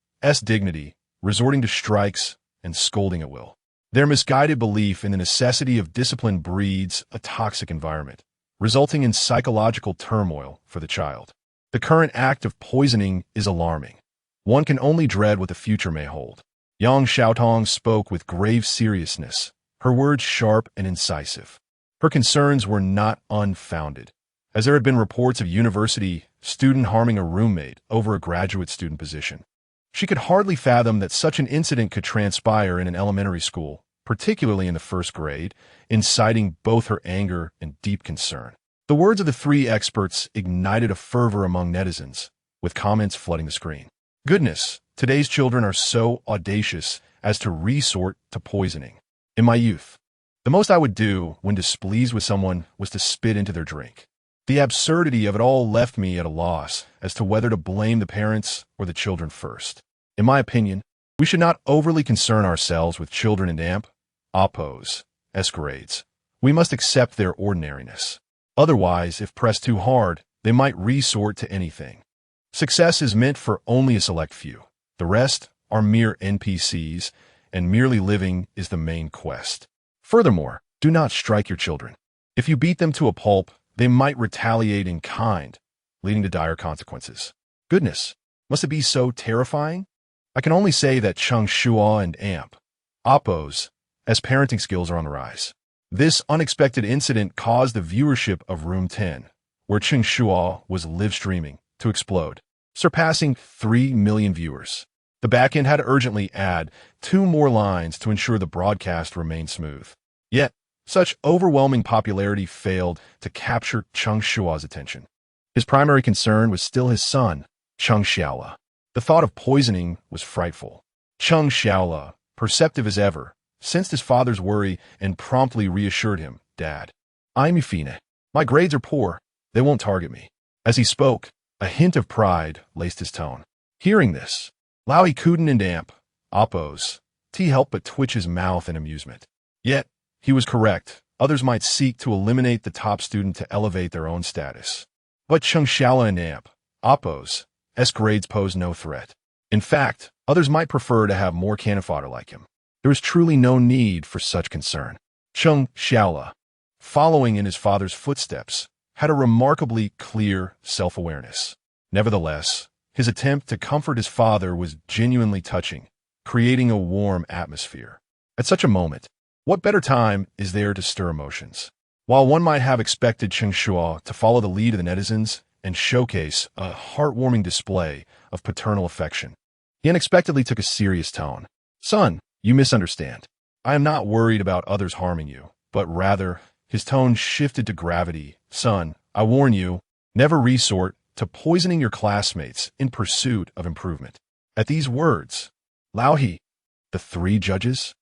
Speaker 1: dignity, resorting to strikes and scolding at will. Their misguided belief in the necessity of discipline breeds a toxic environment, resulting in psychological turmoil for the child. The current act of poisoning is alarming. One can only dread what the future may hold. Yang Xiaotong spoke with grave seriousness, her words sharp and incisive. Her concerns were not unfounded, as there had been reports of university student harming a roommate over a graduate student position. She could hardly fathom that such an incident could transpire in an elementary school, particularly in the first grade, inciting both her anger and deep concern. The words of the three experts ignited a fervor among netizens, with comments flooding the screen. Goodness, today's children are so audacious as to resort to poisoning. In my youth, the most I would do when displeased with someone was to spit into their drink. The absurdity of it all left me at a loss as to whether to blame the parents or the children first. In my opinion, we should not overly concern ourselves with children in Appo's grades. We must accept their ordinariness. Otherwise, if pressed too hard, they might resort to anything. Success is meant for only a select few. The rest are mere NPCs, and merely living is the main quest. Furthermore, do not strike your children. If you beat them to a pulp, they might retaliate in kind, leading to dire consequences. Goodness, must it be so terrifying? I can only say that Cheng Shuo and Appo's parenting skills are on the rise. This unexpected incident caused the viewership of Room 10, where Cheng Shuo was live streaming, to explode, surpassing 3 million viewers. The backend had to urgently add 2 more lines to ensure the broadcast remained smooth. Yet, such overwhelming popularity failed to capture Cheng Shuo's attention. His primary concern was still his son, Cheng Xiaola. The thought of poisoning was frightful. Cheng Xiaola, perceptive as ever, sensed his father's worry and promptly reassured him, "Dad, I'm fine. My grades are poor. They won't target me." As he spoke, a hint of pride laced his tone. Hearing this, Lao couldn't and Appo's helped but twitch his mouth in amusement. Yet, he was correct. Others might seek to eliminate the top student to elevate their own status. But Cheng Xiaola and Appo's grades pose no threat. In fact, others might prefer to have more cannon fodder like him. There is truly no need for such concern. Cheng Xiaola, following in his father's footsteps, had a remarkably clear self-awareness. Nevertheless, his attempt to comfort his father was genuinely touching, creating a warm atmosphere. At such a moment, what better time is there to stir emotions? While one might have expected Cheng Shuo to follow the lead of the netizens and showcase a heartwarming display of paternal affection, he unexpectedly took a serious tone. "Son, you misunderstand. I am not worried about others harming you, but rather," his tone shifted to gravity. "Son, I warn you, never resort to poisoning your classmates in pursuit of improvement." At these words, Lao The three judges?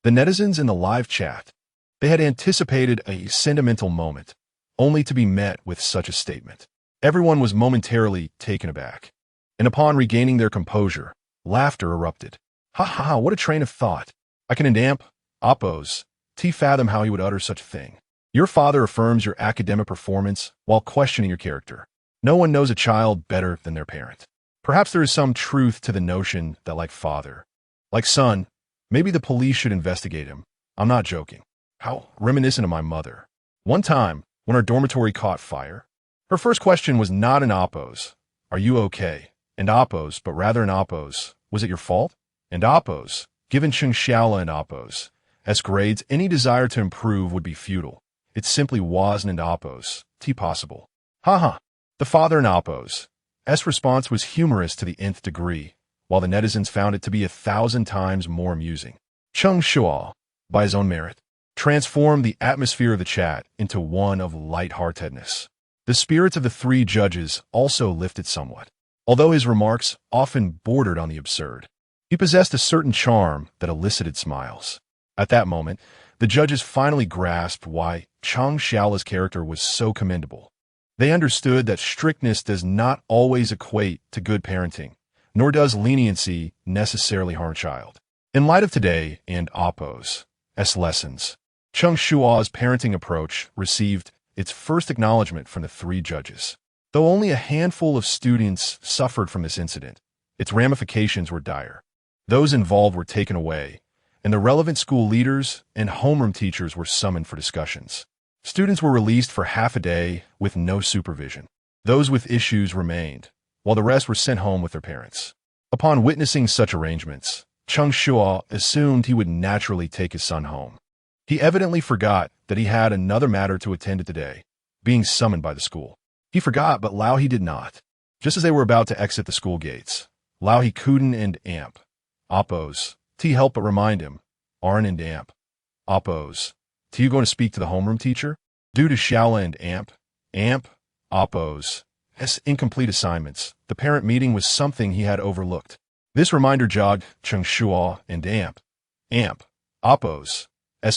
Speaker 1: The netizens in the live chat. They had anticipated a sentimental moment, only to be met with such a statement. Everyone was momentarily taken aback, and upon regaining their composure, laughter erupted. Ha, what a train of thought. I can endamp, oppose, fathom how he would utter such a thing. Your father affirms your academic performance while questioning your character. No one knows a child better than their parent. Perhaps there is some truth to the notion that like father, like son, maybe the police should investigate him. I'm not joking. How reminiscent of my mother. One time, when our dormitory caught fire, her first question was not an oppose, are you okay? And oppose, but rather an oppose, was it your fault? And oppose, given Cheng Shuo and oppose, as grades, any desire to improve would be futile. It simply wasn't an oppose, possible. Haha. The father in oppose. S response was humorous to the nth degree, while the netizens found it to be 1,000 times more amusing. Cheng Shuo, by his own merit, transformed the atmosphere of the chat into one of lightheartedness. The spirits of the three judges also lifted somewhat. Although his remarks often bordered on the absurd, he possessed a certain charm that elicited smiles. At that moment, the judges finally grasped why Cheng Shuo's character was so commendable. They understood that strictness does not always equate to good parenting, nor does leniency necessarily harm a child. In light of today and oppose's lessons, Cheng Shuo's parenting approach received its first acknowledgement from the three judges. Though only a handful of students suffered from this incident, its ramifications were dire. Those involved were taken away, and the relevant school leaders and homeroom teachers were summoned for discussions. Students were released for half a day with no supervision. Those with issues remained, while the rest were sent home with their parents. Upon witnessing such arrangements, Cheng Shuo assumed he would naturally take his son home. He evidently forgot that he had another matter to attend to today, being summoned by the school. He forgot, but Lao He did not. Just as they were about to exit the school gates, Lao He couldn't and amp. Oppose. Help but remind him. Arn and amp. Oppose. You going to speak to the homeroom teacher? Due to Shaola and amp, oppose. Incomplete assignments, the parent meeting was something he had overlooked. This reminder jogged Cheng Shuo and amp, oppose,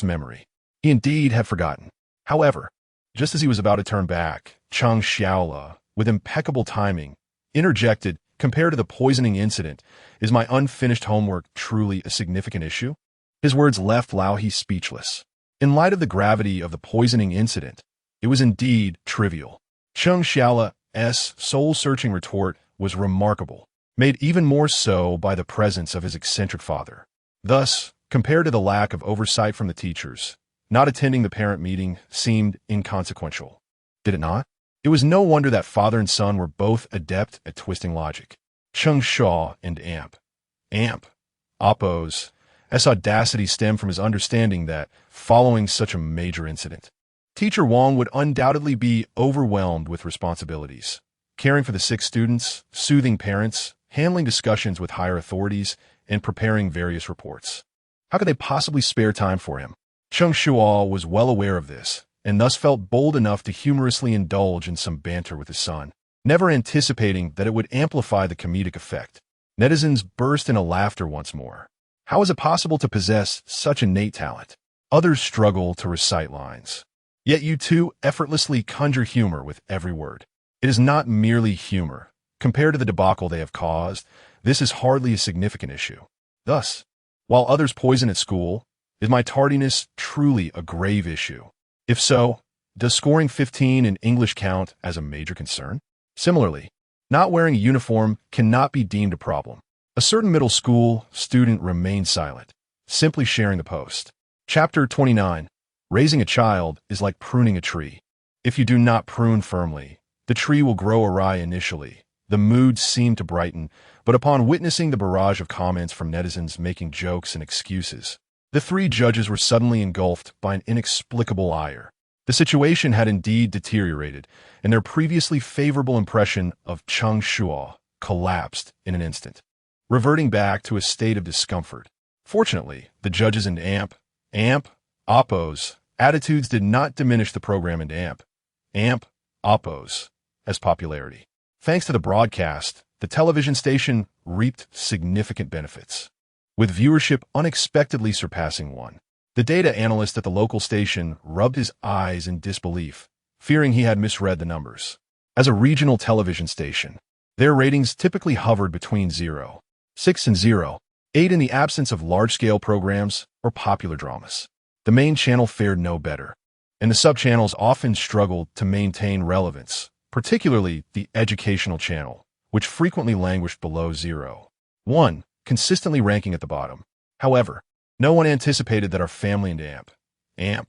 Speaker 1: memory. He indeed had forgotten. However, just as he was about to turn back, Cheng Shaola, with impeccable timing, interjected, compared to the poisoning incident, is my unfinished homework truly a significant issue? His words left Lao He speechless. In light of the gravity of the poisoning incident, it was indeed trivial. Cheng Shaola's soul-searching retort was remarkable, made even more so by the presence of his eccentric father. Thus, compared to the lack of oversight from the teachers, not attending the parent meeting seemed inconsequential. Did it not? It was no wonder that father and son were both adept at twisting logic. Cheng Shuo and amp, oppose. Audacity stemmed from his understanding that, following such a major incident, Teacher Wang would undoubtedly be overwhelmed with responsibilities, caring for the sick students, soothing parents, handling discussions with higher authorities, and preparing various reports. How could they possibly spare time for him? Cheng Shuo was well aware of this, and thus felt bold enough to humorously indulge in some banter with his son, never anticipating that it would amplify the comedic effect. Netizens burst into laughter once more. How is it possible to possess such innate talent? Others struggle to recite lines. Yet you two effortlessly conjure humor with every word. It is not merely humor. Compared to the debacle they have caused, this is hardly a significant issue. Thus, while others poison at school, is my tardiness truly a grave issue? If so, does scoring 15 in English count as a major concern? Similarly, not wearing a uniform cannot be deemed a problem. A certain middle school student remained silent, simply sharing the post. Chapter 29. Raising a child is like pruning a tree. If you do not prune firmly, the tree will grow awry initially. The mood seemed to brighten, but upon witnessing the barrage of comments from netizens making jokes and excuses, the three judges were suddenly engulfed by an inexplicable ire. The situation had indeed deteriorated, and their previously favorable impression of Cheng Shuo collapsed in an instant, reverting back to a state of discomfort. Fortunately, the judges and amp, oppose, attitudes did not diminish the program and amp, oppose, as popularity. Thanks to the broadcast, the television station reaped significant benefits. with viewership unexpectedly surpassing 1. The data analyst at the local station rubbed his eyes in disbelief, fearing he had misread the numbers. As a regional television station, their ratings typically hovered between 0.6 and 0.8 in the absence of large-scale programs or popular dramas. The main channel fared no better, and the sub-channels often struggled to maintain relevance, particularly the educational channel, which frequently languished below 0.1, consistently ranking at the bottom. However, no one anticipated that our family and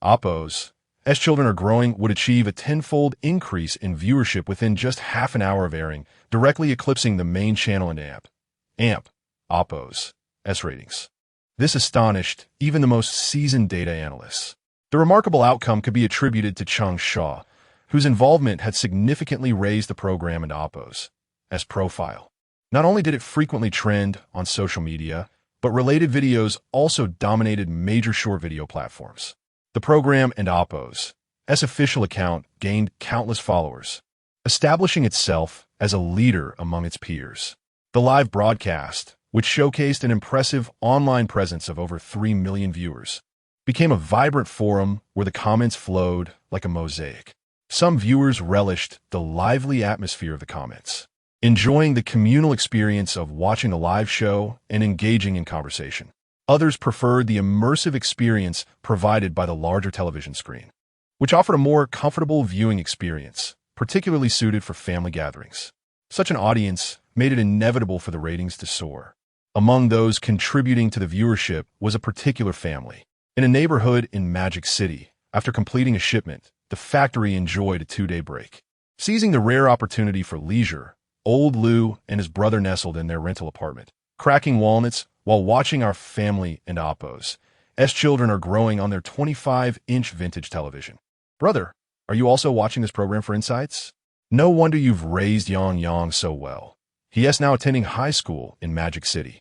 Speaker 1: Oppo's As Children Are Growing would achieve a tenfold increase in viewership within just half an hour of airing, directly eclipsing the main channel and Oppo's S ratings. This astonished even the most seasoned data analysts. The remarkable outcome could be attributed to Cheng Shuo, whose involvement had significantly raised the program and Oppo's S profile. Not only did it frequently trend on social media, but related videos also dominated major short video platforms. The program and Oppo's S official account gained countless followers, establishing itself as a leader among its peers. The live broadcast, which showcased an impressive online presence of over 3 million viewers, became a vibrant forum where the comments flowed like a mosaic. Some viewers relished the lively atmosphere of the comments, enjoying the communal experience of watching the live show and engaging in conversation. Others preferred the immersive experience provided by the larger television screen, which offered a more comfortable viewing experience, particularly suited for family gatherings. Such an audience made it inevitable for the ratings to soar. Among those contributing to the viewership was a particular family. In a neighborhood in Magic City, after completing a shipment, the factory enjoyed a 2-day break. Seizing the rare opportunity for leisure, Old Lou and his brother nestled in their rental apartment, cracking walnuts while watching our family and Oppo's S Children Are Growing on their 25-inch vintage television. Brother, are you also watching this program for insights? No wonder you've raised Yang so well. He is now attending high school in Magic City.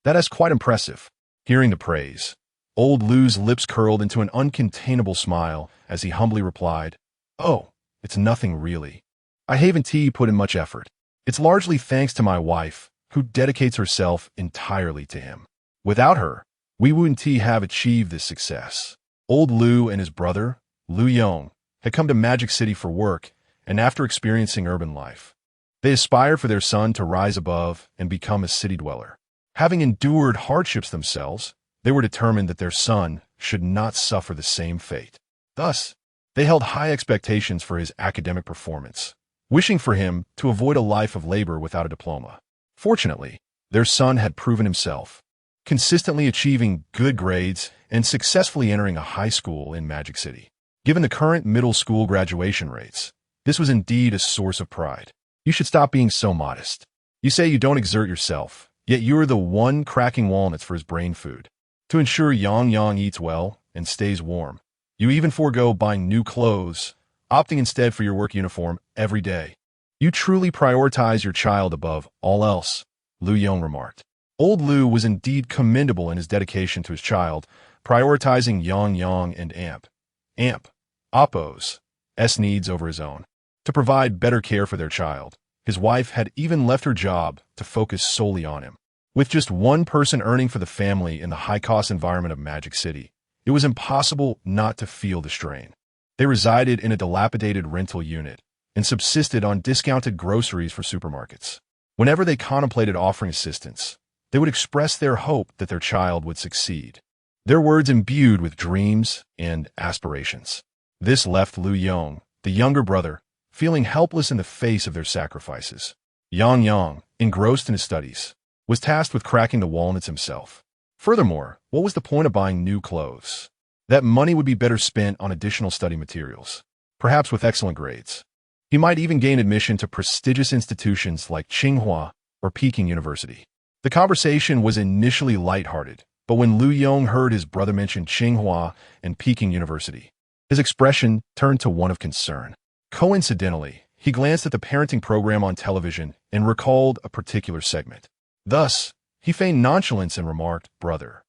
Speaker 1: That is quite impressive. Hearing the praise, Old Lou's lips curled into an uncontainable smile as he humbly replied, "Oh, it's nothing really. I haven't put in much effort. It's largely thanks to my wife, who dedicates herself entirely to him. Without her, we wouldn't have achieved this success." Old Lou and his brother, Lu Yong, had come to Magic City for work, and after experiencing urban life, they aspired for their son to rise above and become a city dweller. Having endured hardships themselves, they were determined that their son should not suffer the same fate. Thus, they held high expectations for his academic performance, wishing for him to avoid a life of labor without a diploma. Fortunately, their son had proven himself, consistently achieving good grades and successfully entering a high school in Magic City. Given the current middle school graduation rates, this was indeed a source of pride. You should stop being so modest. You say you don't exert yourself, yet you're the one cracking walnuts for his brain food. To ensure Yang eats well and stays warm, you even forego buying new clothes, opting instead for your work uniform every day. You truly prioritize your child above all else, Lu Yong remarked. Old Lou was indeed commendable in his dedication to his child, prioritizing Yang and Oppo's S needs over his own. To provide better care for their child, his wife had even left her job to focus solely on him. With just one person earning for the family in the high-cost environment of Magic City, it was impossible not to feel the strain. They resided in a dilapidated rental unit and subsisted on discounted groceries for supermarkets. Whenever they contemplated offering assistance, they would express their hope that their child would succeed, their words imbued with dreams and aspirations. This left Lu Yong, the younger brother, feeling helpless in the face of their sacrifices. Yang, engrossed in his studies, was tasked with cracking the walnuts himself. Furthermore, what was the point of buying new clothes? That money would be better spent on additional study materials, perhaps with excellent grades. He might even gain admission to prestigious institutions like Tsinghua or Peking University. The conversation was initially lighthearted, but when Lu Yong heard his brother mention Tsinghua and Peking University, his expression turned to one of concern. Coincidentally, he glanced at the parenting program on television and recalled a particular segment. Thus, he feigned nonchalance and remarked, "Brother,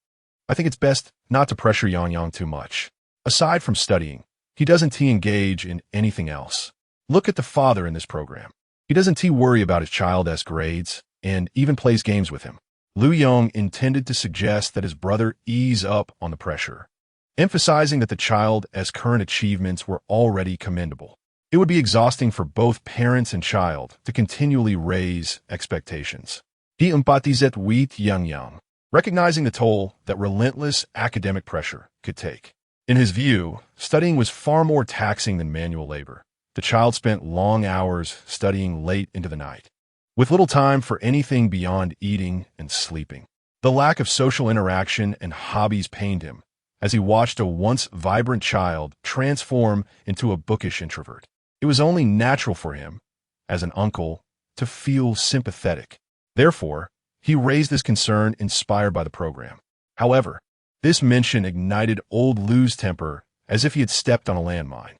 Speaker 1: I think it's best not to pressure Yang too much. Aside from studying, he doesn't engage in anything else. Look at the father in this program. He doesn't worry about his child's grades and even plays games with him." Lu Yong intended to suggest that his brother ease up on the pressure, emphasizing that the child's current achievements were already commendable. It would be exhausting for both parents and child to continually raise expectations. He empathized with Yang, recognizing the toll that relentless academic pressure could take. In his view, studying was far more taxing than manual labor. The child spent long hours studying late into the night, with little time for anything beyond eating and sleeping. The lack of social interaction and hobbies pained him, as he watched a once vibrant child transform into a bookish introvert. It was only natural for him, as an uncle, to feel sympathetic. Therefore, he raised this concern inspired by the program. However, this mention ignited old Lu's temper as if he had stepped on a landmine.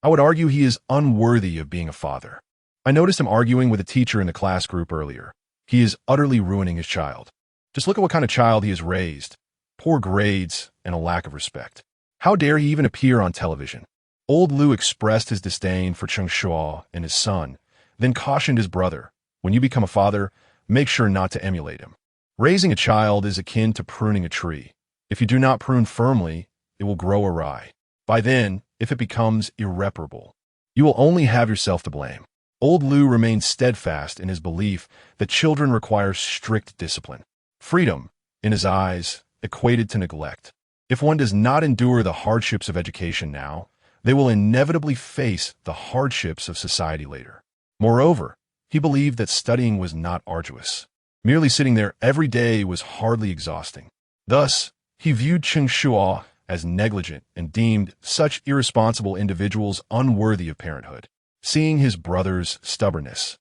Speaker 1: I would argue he is unworthy of being a father. I noticed him arguing with a teacher in the class group earlier. He is utterly ruining his child. Just look at what kind of child he has raised. Poor grades and a lack of respect. How dare he even appear on television? Old Lu expressed his disdain for Cheng Shuo and his son, then cautioned his brother, when you become a father, make sure not to emulate him. Raising a child is akin to pruning a tree. If you do not prune firmly, it will grow awry. By then, if it becomes irreparable, you will only have yourself to blame. Old Lu remained steadfast in his belief that children require strict discipline. Freedom, in his eyes, equated to neglect. If one does not endure the hardships of education now, they will inevitably face the hardships of society later. Moreover, he believed that studying was not arduous. Merely sitting there every day was hardly exhausting. Thus, he viewed Cheng Shuo as negligent and deemed such irresponsible individuals unworthy of parenthood. Seeing his brother's stubbornness,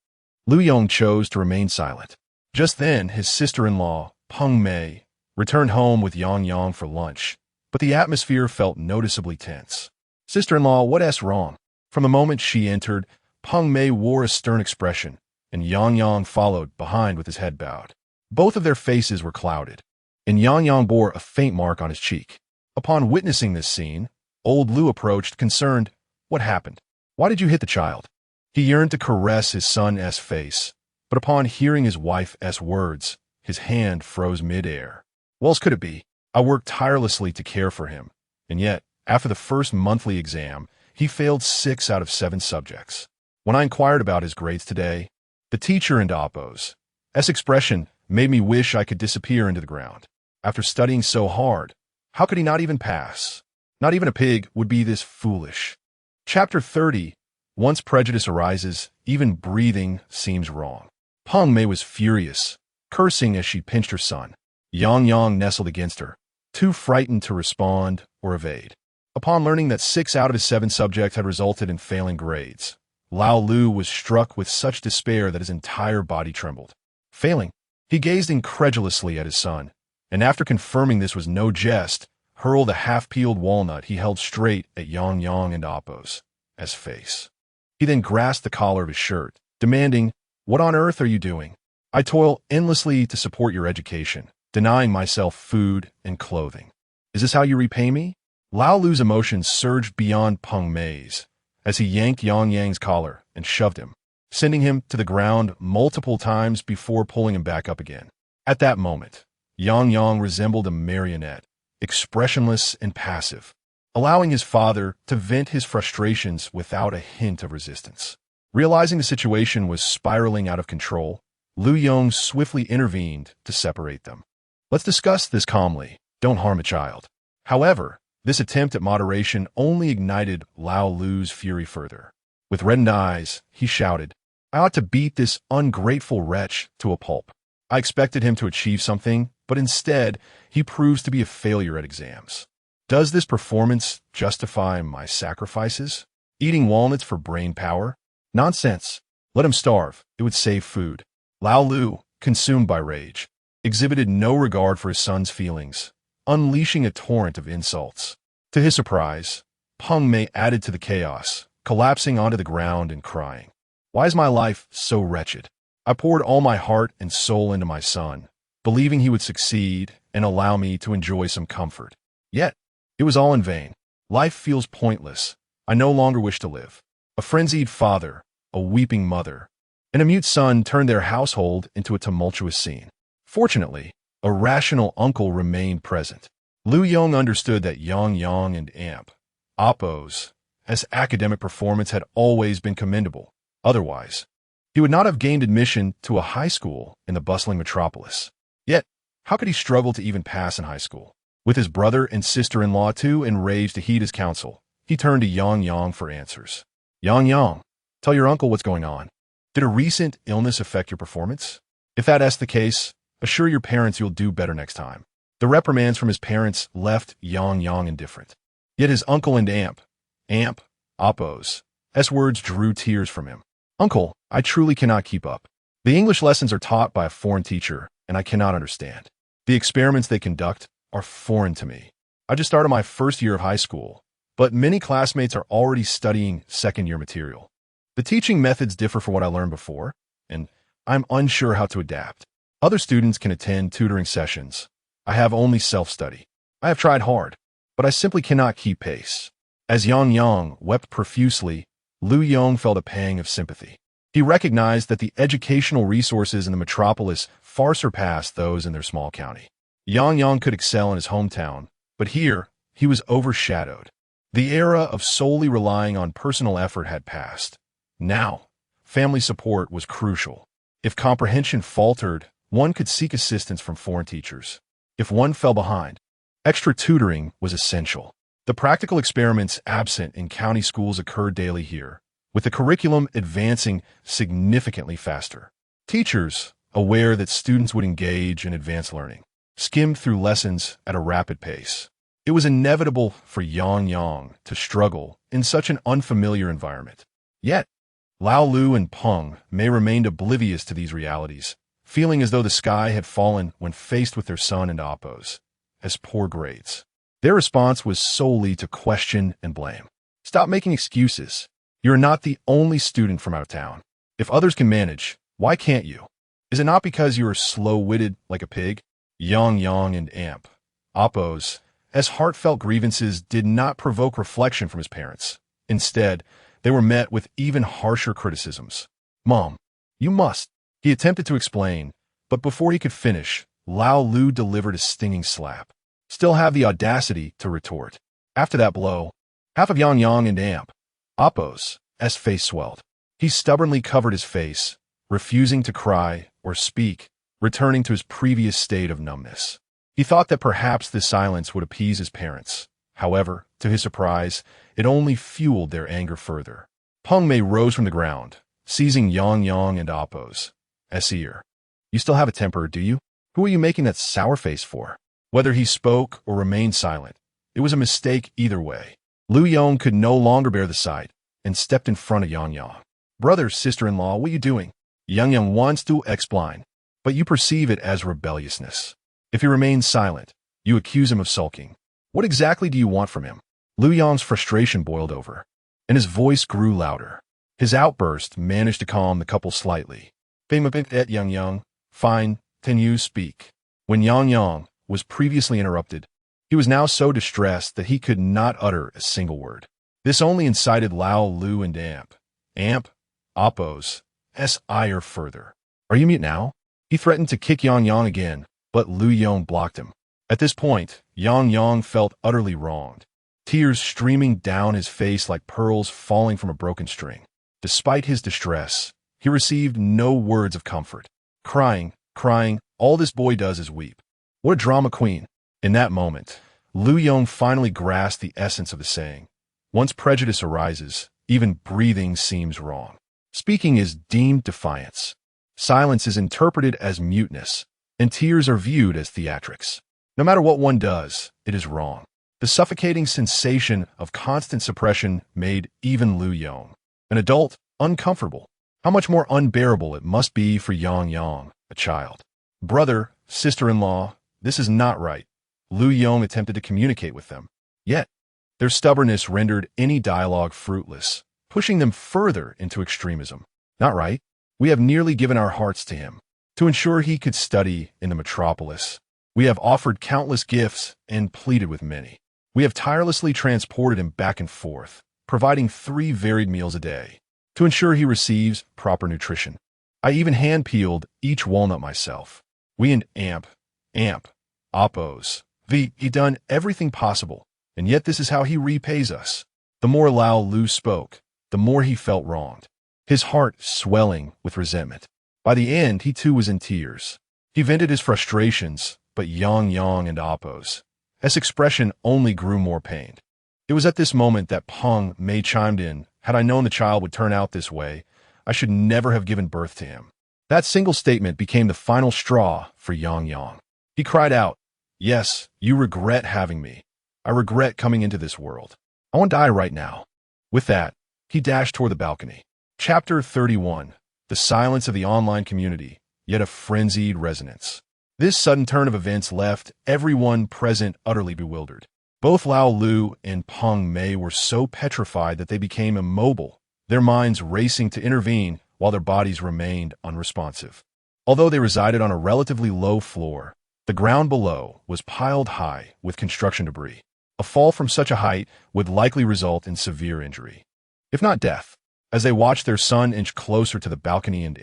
Speaker 1: Lu Yong chose to remain silent. Just then, his sister-in-law, Peng Mei, returned home with Yang for lunch, but the atmosphere felt noticeably tense. Sister-in-law, what's wrong? From the moment she entered, Peng Mei wore a stern expression, and Yang followed behind with his head bowed. Both of their faces were clouded, and Yang bore a faint mark on his cheek. Upon witnessing this scene, old Lu approached, concerned. What happened? Why did you hit the child? He yearned to caress his son's face, but upon hearing his wife's words, his hand froze mid-air. What else could it be? I worked tirelessly to care for him, and yet, after the first monthly exam, he failed 6 out of 7 subjects. When I inquired about his grades today, the teacher in Dapo's expression made me wish I could disappear into the ground. After studying so hard, how could he not even pass? Not even a pig would be this foolish. Chapter 30. Once prejudice arises, even breathing seems wrong. Peng Mei was furious, cursing as she pinched her son. Yang nestled against her, too frightened to respond or evade. Upon learning that 6 out of his 7 subjects had resulted in failing grades, Lao Lu was struck with such despair that his entire body trembled. Failing, he gazed incredulously at his son, and after confirming this was no jest, hurled a half-peeled walnut he held straight at Yang and Appo's face. He then grasped the collar of his shirt, demanding, "What on earth are you doing? I toil endlessly to support your education, denying myself food and clothing. Is this how you repay me?" Lao Lu's emotions surged beyond Peng Mei's as he yanked Yang's collar and shoved him, sending him to the ground multiple times before pulling him back up again. At that moment, Yang resembled a marionette, expressionless and passive, allowing his father to vent his frustrations without a hint of resistance. Realizing the situation was spiraling out of control, Lu Yong swiftly intervened to separate them. Let's discuss this calmly. Don't harm a child. However, this attempt at moderation only ignited Lao Lu's fury further. With reddened eyes, he shouted, "I ought to beat this ungrateful wretch to a pulp. I expected him to achieve something, but instead, he proves to be a failure at exams. Does this performance justify my sacrifices? Eating walnuts for brain power? Nonsense. Let him starve. It would save food." Lao Lu, consumed by rage, exhibited no regard for his son's feelings, unleashing a torrent of insults. To his surprise, Peng Mei added to the chaos, collapsing onto the ground and crying. "Why is my life so wretched? I poured all my heart and soul into my son, believing he would succeed and allow me to enjoy some comfort. Yet, it was all in vain. Life feels pointless. I no longer wish to live." A frenzied father, a weeping mother, and a mute son turned their household into a tumultuous scene. Fortunately, a rational uncle remained present. Lu Yong understood that Yang Yang and Appo's academic performance had always been commendable. Otherwise, he would not have gained admission to a high school in the bustling metropolis. Yet, how could he struggle to even pass in high school? With his brother and sister-in-law too enraged to heed his counsel, he turned to Yang Yang for answers. Yang Yang, tell your uncle what's going on. Did a recent illness affect your performance? If that's the case, assure your parents you'll do better next time. The reprimands from his parents left Yang Yang indifferent. Yet his uncle and Appo's words drew tears from him. Uncle, I truly cannot keep up. The English lessons are taught by a foreign teacher, and I cannot understand. The experiments they conduct are foreign to me. I just started my first year of high school, but many classmates are already studying second-year material. The teaching methods differ from what I learned before, and I'm unsure how to adapt. Other students can attend tutoring sessions. I have only self-study. I have tried hard, but I simply cannot keep pace. As Yang Yang wept profusely, Lu Yong felt a pang of sympathy. He recognized that the educational resources in the metropolis far surpassed those in their small county. Yang Yang could excel in his hometown, but here he was overshadowed. The era of solely relying on personal effort had passed. Now, family support was crucial. If comprehension faltered, one could seek assistance from foreign teachers. If one fell behind, extra tutoring was essential. The practical experiments absent in county schools occurred daily here, with the curriculum advancing significantly faster. Teachers, aware that students would engage in advanced learning, skimmed through lessons at a rapid pace. It was inevitable for Yang Yang to struggle in such an unfamiliar environment. Yet, Lao Lu and Peng may remained oblivious to these realities, feeling as though the sky had fallen when faced with their son and Appo's poor grades. Their response was solely to question and blame. Stop making excuses. You're not the only student from out of town. If others can manage, why can't you? Is it not because you are slow-witted like a pig? Yang Yang and Appo's heartfelt grievances did not provoke reflection from his parents. Instead, they were met with even harsher criticisms. Mom, you must. He attempted to explain, but before he could finish, Lao Lu delivered a stinging slap. Still have the audacity to retort. After that blow, half of Yang Yang and Appo's face swelled. He stubbornly covered his face, refusing to cry or speak, returning to his previous state of numbness. He thought that perhaps this silence would appease his parents. However, to his surprise, it only fueled their anger further. Peng Mei rose from the ground, seizing Yang Yang and Appo's ear. You still have a temper, do you? Who are you making that sour face for? Whether he spoke or remained silent, it was a mistake either way. Lu Yong could no longer bear the sight and stepped in front of Yang Yang. Brother, sister-in-law, what are you doing? Yang Yang wants to explain, but you perceive it as rebelliousness. If he remains silent, you accuse him of sulking. What exactly do you want from him? Lu Yong's frustration boiled over, and his voice grew louder. His outburst managed to calm the couple slightly. Yang Yang, fine, can you speak? When Yang Yang was previously interrupted, he was now so distressed that he could not utter a single word. This only incited Lao Lu and Appo's ire further. Are you mute now? He threatened to kick Yang Yang again, but Lu Yong blocked him. At this point, Yang Yang felt utterly wronged, tears streaming down his face like pearls falling from a broken string. Despite his distress, he received no words of comfort. Crying, all this boy does is weep. What a drama queen. In that moment, Lu Yong finally grasped the essence of the saying. Once prejudice arises, even breathing seems wrong. Speaking is deemed defiance. Silence is interpreted as muteness, and tears are viewed as theatrics. No matter what one does, it is wrong. The suffocating sensation of constant suppression made even Lu Yong, an adult, uncomfortable. How much more unbearable it must be for Yang Yang, a child. Brother, sister-in-law, this is not right. Lu Yong attempted to communicate with them. Yet, their stubbornness rendered any dialogue fruitless, pushing them further into extremism. Not right. We have nearly given our hearts to him, to ensure he could study in the metropolis. We have offered countless gifts and pleaded with many. We have tirelessly transported him back and forth, providing 3 varied meals a day, to ensure he receives proper nutrition. I even hand-peeled each walnut myself. We and amp, oppose. He done everything possible, and yet this is how he repays us. The more Lao Lu spoke, the more he felt wronged, his heart swelling with resentment. By the end, he too was in tears. He vented his frustrations, but Yang and oppose. His expression only grew more pained. It was at this moment that Peng Mei chimed in. Had I known the child would turn out this way, I should never have given birth to him. That single statement became the final straw for Yang. He cried out, "Yes, you regret having me. I regret coming into this world. I want to die right now." With that, he dashed toward the balcony. Chapter 31. The silence of the online community, yet a frenzied resonance. This sudden turn of events left everyone present utterly bewildered. Both Lao Lu and Peng Mei were so petrified that they became immobile, their minds racing to intervene while their bodies remained unresponsive. Although they resided on a relatively low floor, the ground below was piled high with construction debris. A fall from such a height would likely result in severe injury, if not death. As they watched their son inch closer to the balcony and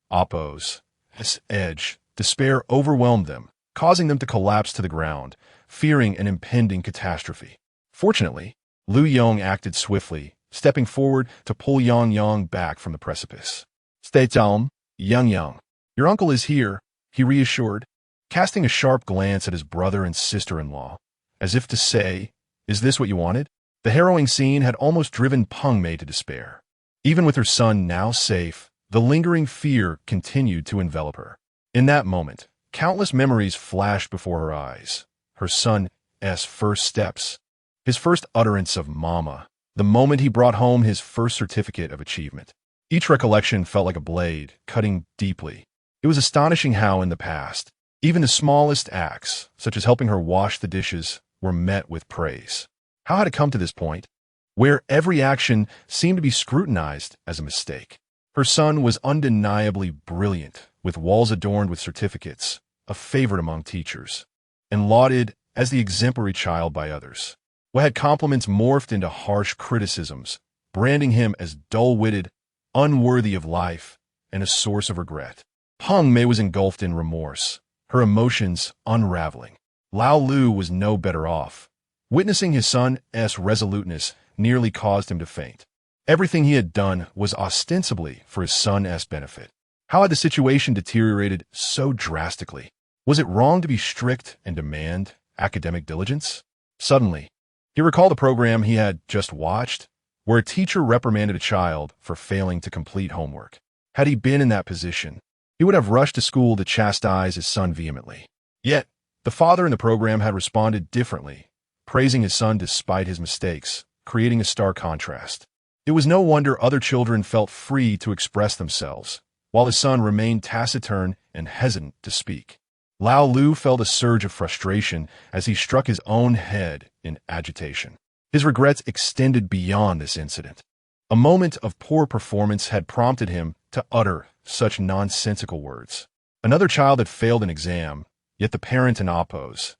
Speaker 1: oppose, this edge, despair overwhelmed them, causing them to collapse to the ground, fearing an impending catastrophe. Fortunately, Lu Yong acted swiftly, stepping forward to pull Yang back from the precipice. "Stay calm, Yang. Your uncle is here," he reassured, casting a sharp glance at his brother and sister-in-law, as if to say, "Is this what you wanted?" The harrowing scene had almost driven Peng Mei to despair. Even with her son now safe, the lingering fear continued to envelop her. In that moment, countless memories flashed before her eyes. Her son's first steps, his first utterance of "Mama," the moment he brought home his first certificate of achievement. Each recollection felt like a blade, cutting deeply. It was astonishing how, in the past, even the smallest acts, such as helping her wash the dishes, were met with praise. How had it come to this point, where every action seemed to be scrutinized as a mistake? Her son was undeniably brilliant, with walls adorned with certificates, a favorite among teachers, and lauded as the exemplary child by others. What had compliments morphed into harsh criticisms, branding him as dull-witted, unworthy of life, and a source of regret. Peng Mei was engulfed in remorse, her emotions unraveling. Lao Lu was no better off. Witnessing his son's resoluteness nearly caused him to faint. Everything he had done was ostensibly for his son's benefit. How had the situation deteriorated so drastically? Was it wrong to be strict and demand academic diligence? Suddenly, he recalled a program he had just watched, where a teacher reprimanded a child for failing to complete homework. Had he been in that position, he would have rushed to school to chastise his son vehemently. Yet, the father in the program had responded differently, praising his son despite his mistakes, creating a stark contrast. It was no wonder other children felt free to express themselves, while his son remained taciturn and hesitant to speak. Lao Lu felt a surge of frustration as he struck his own head in agitation. His regrets extended beyond this incident. A moment of poor performance had prompted him to utter such nonsensical words. Another child had failed an exam, yet the parent in oppose's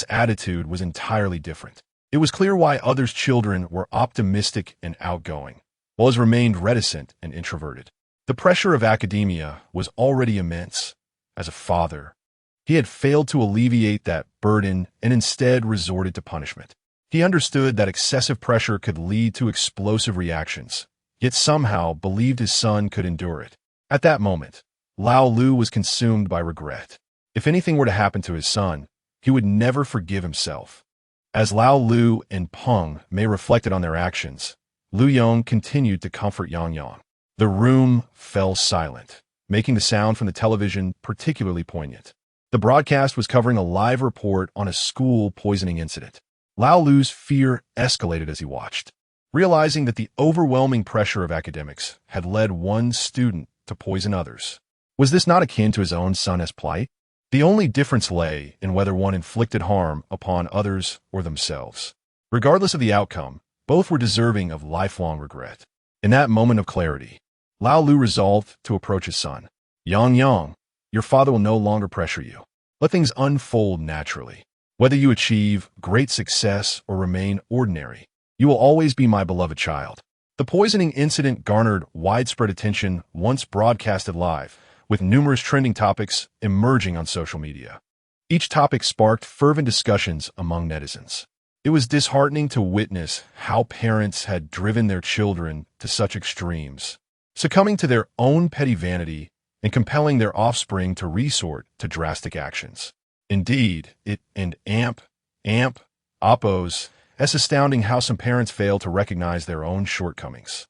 Speaker 1: attitude was entirely different. It was clear why others' children were optimistic and outgoing, while his remained reticent and introverted. The pressure of academia was already immense. As a father, he had failed to alleviate that burden and instead resorted to punishment. He understood that excessive pressure could lead to explosive reactions, yet somehow believed his son could endure it. At that moment, Lao Lu was consumed by regret. If anything were to happen to his son, he would never forgive himself. As Lao Lu and Peng Mei reflected on their actions, Lu Yong continued to comfort Yang. The room fell silent, making the sound from the television particularly poignant. The broadcast was covering a live report on a school poisoning incident. Lao Lu's fear escalated as he watched. Realizing that the overwhelming pressure of academics had led one student to poison others, was this not akin to his own son's plight? The only difference lay in whether one inflicted harm upon others or themselves. Regardless of the outcome, both were deserving of lifelong regret. In that moment of clarity, Lao Lu resolved to approach his son. "Yang, your father will no longer pressure you. Let things unfold naturally. Whether you achieve great success or remain ordinary, you will always be my beloved child." The poisoning incident garnered widespread attention once broadcasted live, with numerous trending topics emerging on social media. Each topic sparked fervent discussions among netizens. It was disheartening to witness how parents had driven their children to such extremes, succumbing to their own petty vanity and compelling their offspring to resort to drastic actions. Indeed, oppos, it's astounding how some parents fail to recognize their own shortcomings.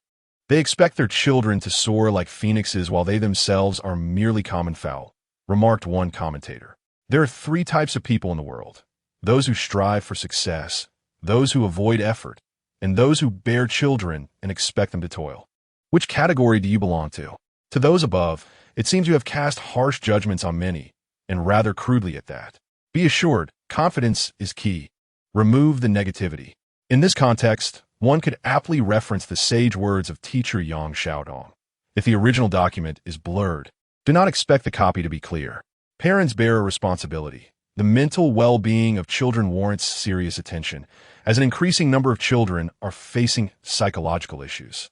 Speaker 1: They expect their children to soar like phoenixes while they themselves are merely common fowl, remarked one commentator. There are three types of people in the world: those who strive for success, those who avoid effort, and those who bear children and expect them to toil. Which category do you belong to? To those above, it seems you have cast harsh judgments on many, and rather crudely at that. Be assured, confidence is key. Remove the negativity. In this context, one could aptly reference the sage words of teacher Yang Xiaodong. If the original document is blurred, do not expect the copy to be clear. Parents bear a responsibility. The mental well-being of children warrants serious attention, as an increasing number of children are facing psychological issues.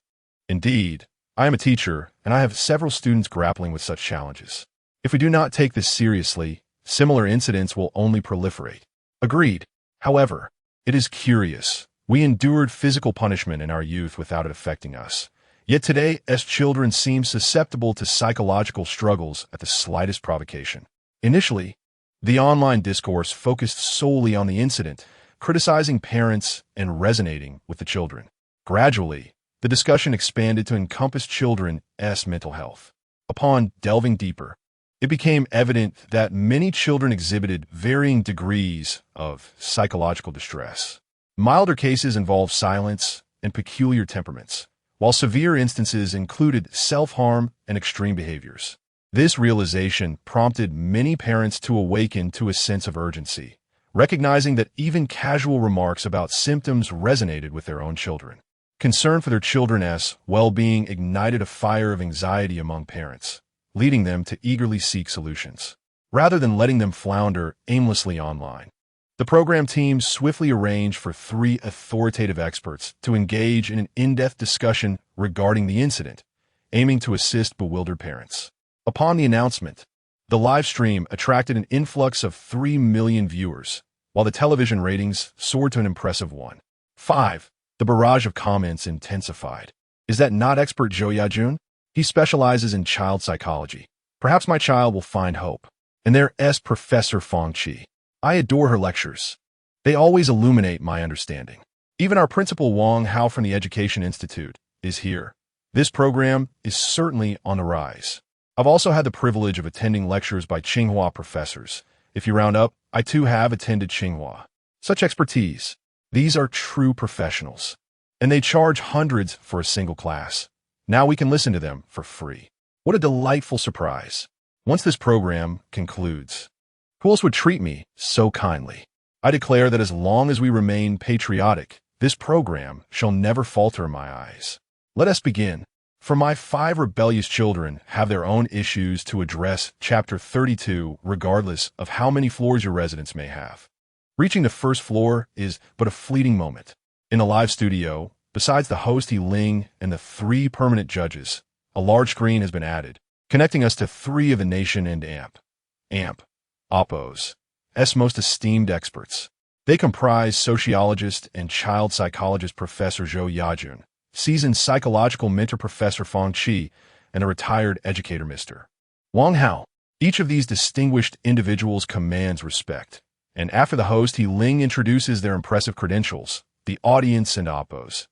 Speaker 1: Indeed, I am a teacher, and I have several students grappling with such challenges. If we do not take this seriously, similar incidents will only proliferate. Agreed. However, it is curious. We endured physical punishment in our youth without it affecting us. Yet today, as children seem susceptible to psychological struggles at the slightest provocation. Initially, the online discourse focused solely on the incident, criticizing parents and resonating with the children. Gradually, the discussion expanded to encompass children's mental health. Upon delving deeper, it became evident that many children exhibited varying degrees of psychological distress. Milder cases involved silence and peculiar temperaments, while severe instances included self-harm and extreme behaviors. This realization prompted many parents to awaken to a sense of urgency, recognizing that even casual remarks about symptoms resonated with their own children. Concern for their children's well-being ignited a fire of anxiety among parents, leading them to eagerly seek solutions, rather than letting them flounder aimlessly online. The program team swiftly arranged for 3 authoritative experts to engage in an in-depth discussion regarding the incident, aiming to assist bewildered parents. Upon the announcement, the live stream attracted an influx of 3 million viewers, while the television ratings soared to an impressive 1.5. The barrage of comments intensified. Is that not expert Zhou Yajun? He specializes in child psychology. Perhaps my child will find hope. And there's Professor Fong Qi. I adore her lectures. They always illuminate my understanding. Even our principal Wang Hao from the Education Institute is here. This program is certainly on the rise. I've also had the privilege of attending lectures by Tsinghua professors. If you round up, I too have attended Tsinghua. Such expertise. These are true professionals. And they charge hundreds for a single class. Now we can listen to them for free. What a delightful surprise. Once this program concludes, who else would treat me so kindly? I declare that as long as we remain patriotic, this program shall never falter in my eyes. Let us begin. For my 5 rebellious children have their own issues to address. Chapter 32, regardless of how many floors your residence may have. Reaching the first floor is but a fleeting moment. In the live studio, besides the host He Ling and the 3 permanent judges, a large screen has been added, connecting us to 3 of the nation and Oppo's most esteemed experts. They comprise sociologist and child psychologist Professor Zhou Yajun, seasoned psychological mentor Professor Fong Qi, and a retired educator Mr. Wang Hao. Each of these distinguished individuals commands respect, and after the host He Ling introduces their impressive credentials, the audience and Oppo's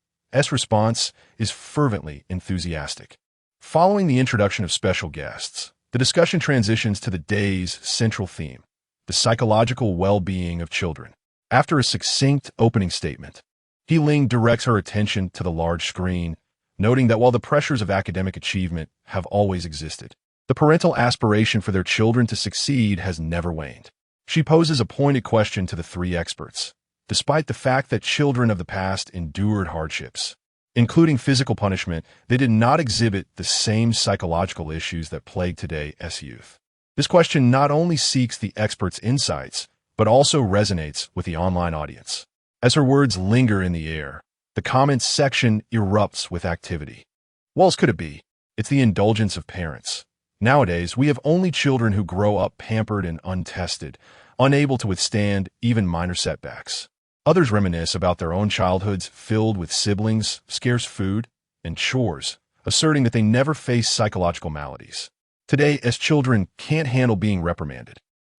Speaker 1: response is fervently enthusiastic. Following the introduction of special guests, the discussion transitions to the day's central theme, the psychological well-being of children. After a succinct opening statement, He Ling directs her attention to the large screen, noting that while the pressures of academic achievement have always existed, the parental aspiration for their children to succeed has never waned. She poses a pointed question to the 3 experts. Despite the fact that children of the past endured hardships, including physical punishment, they did not exhibit the same psychological issues that plague today's youth. This question not only seeks the experts' insights, but also resonates with the online audience. As her words linger in the air, the comments section erupts with activity. What else could it be? It's the indulgence of parents. Nowadays, we have only children who grow up pampered and untested, unable to withstand even minor setbacks. Others reminisce about their own childhoods filled with siblings, scarce food, and chores, asserting that they never faced psychological maladies. Today, as children can't handle being reprimanded,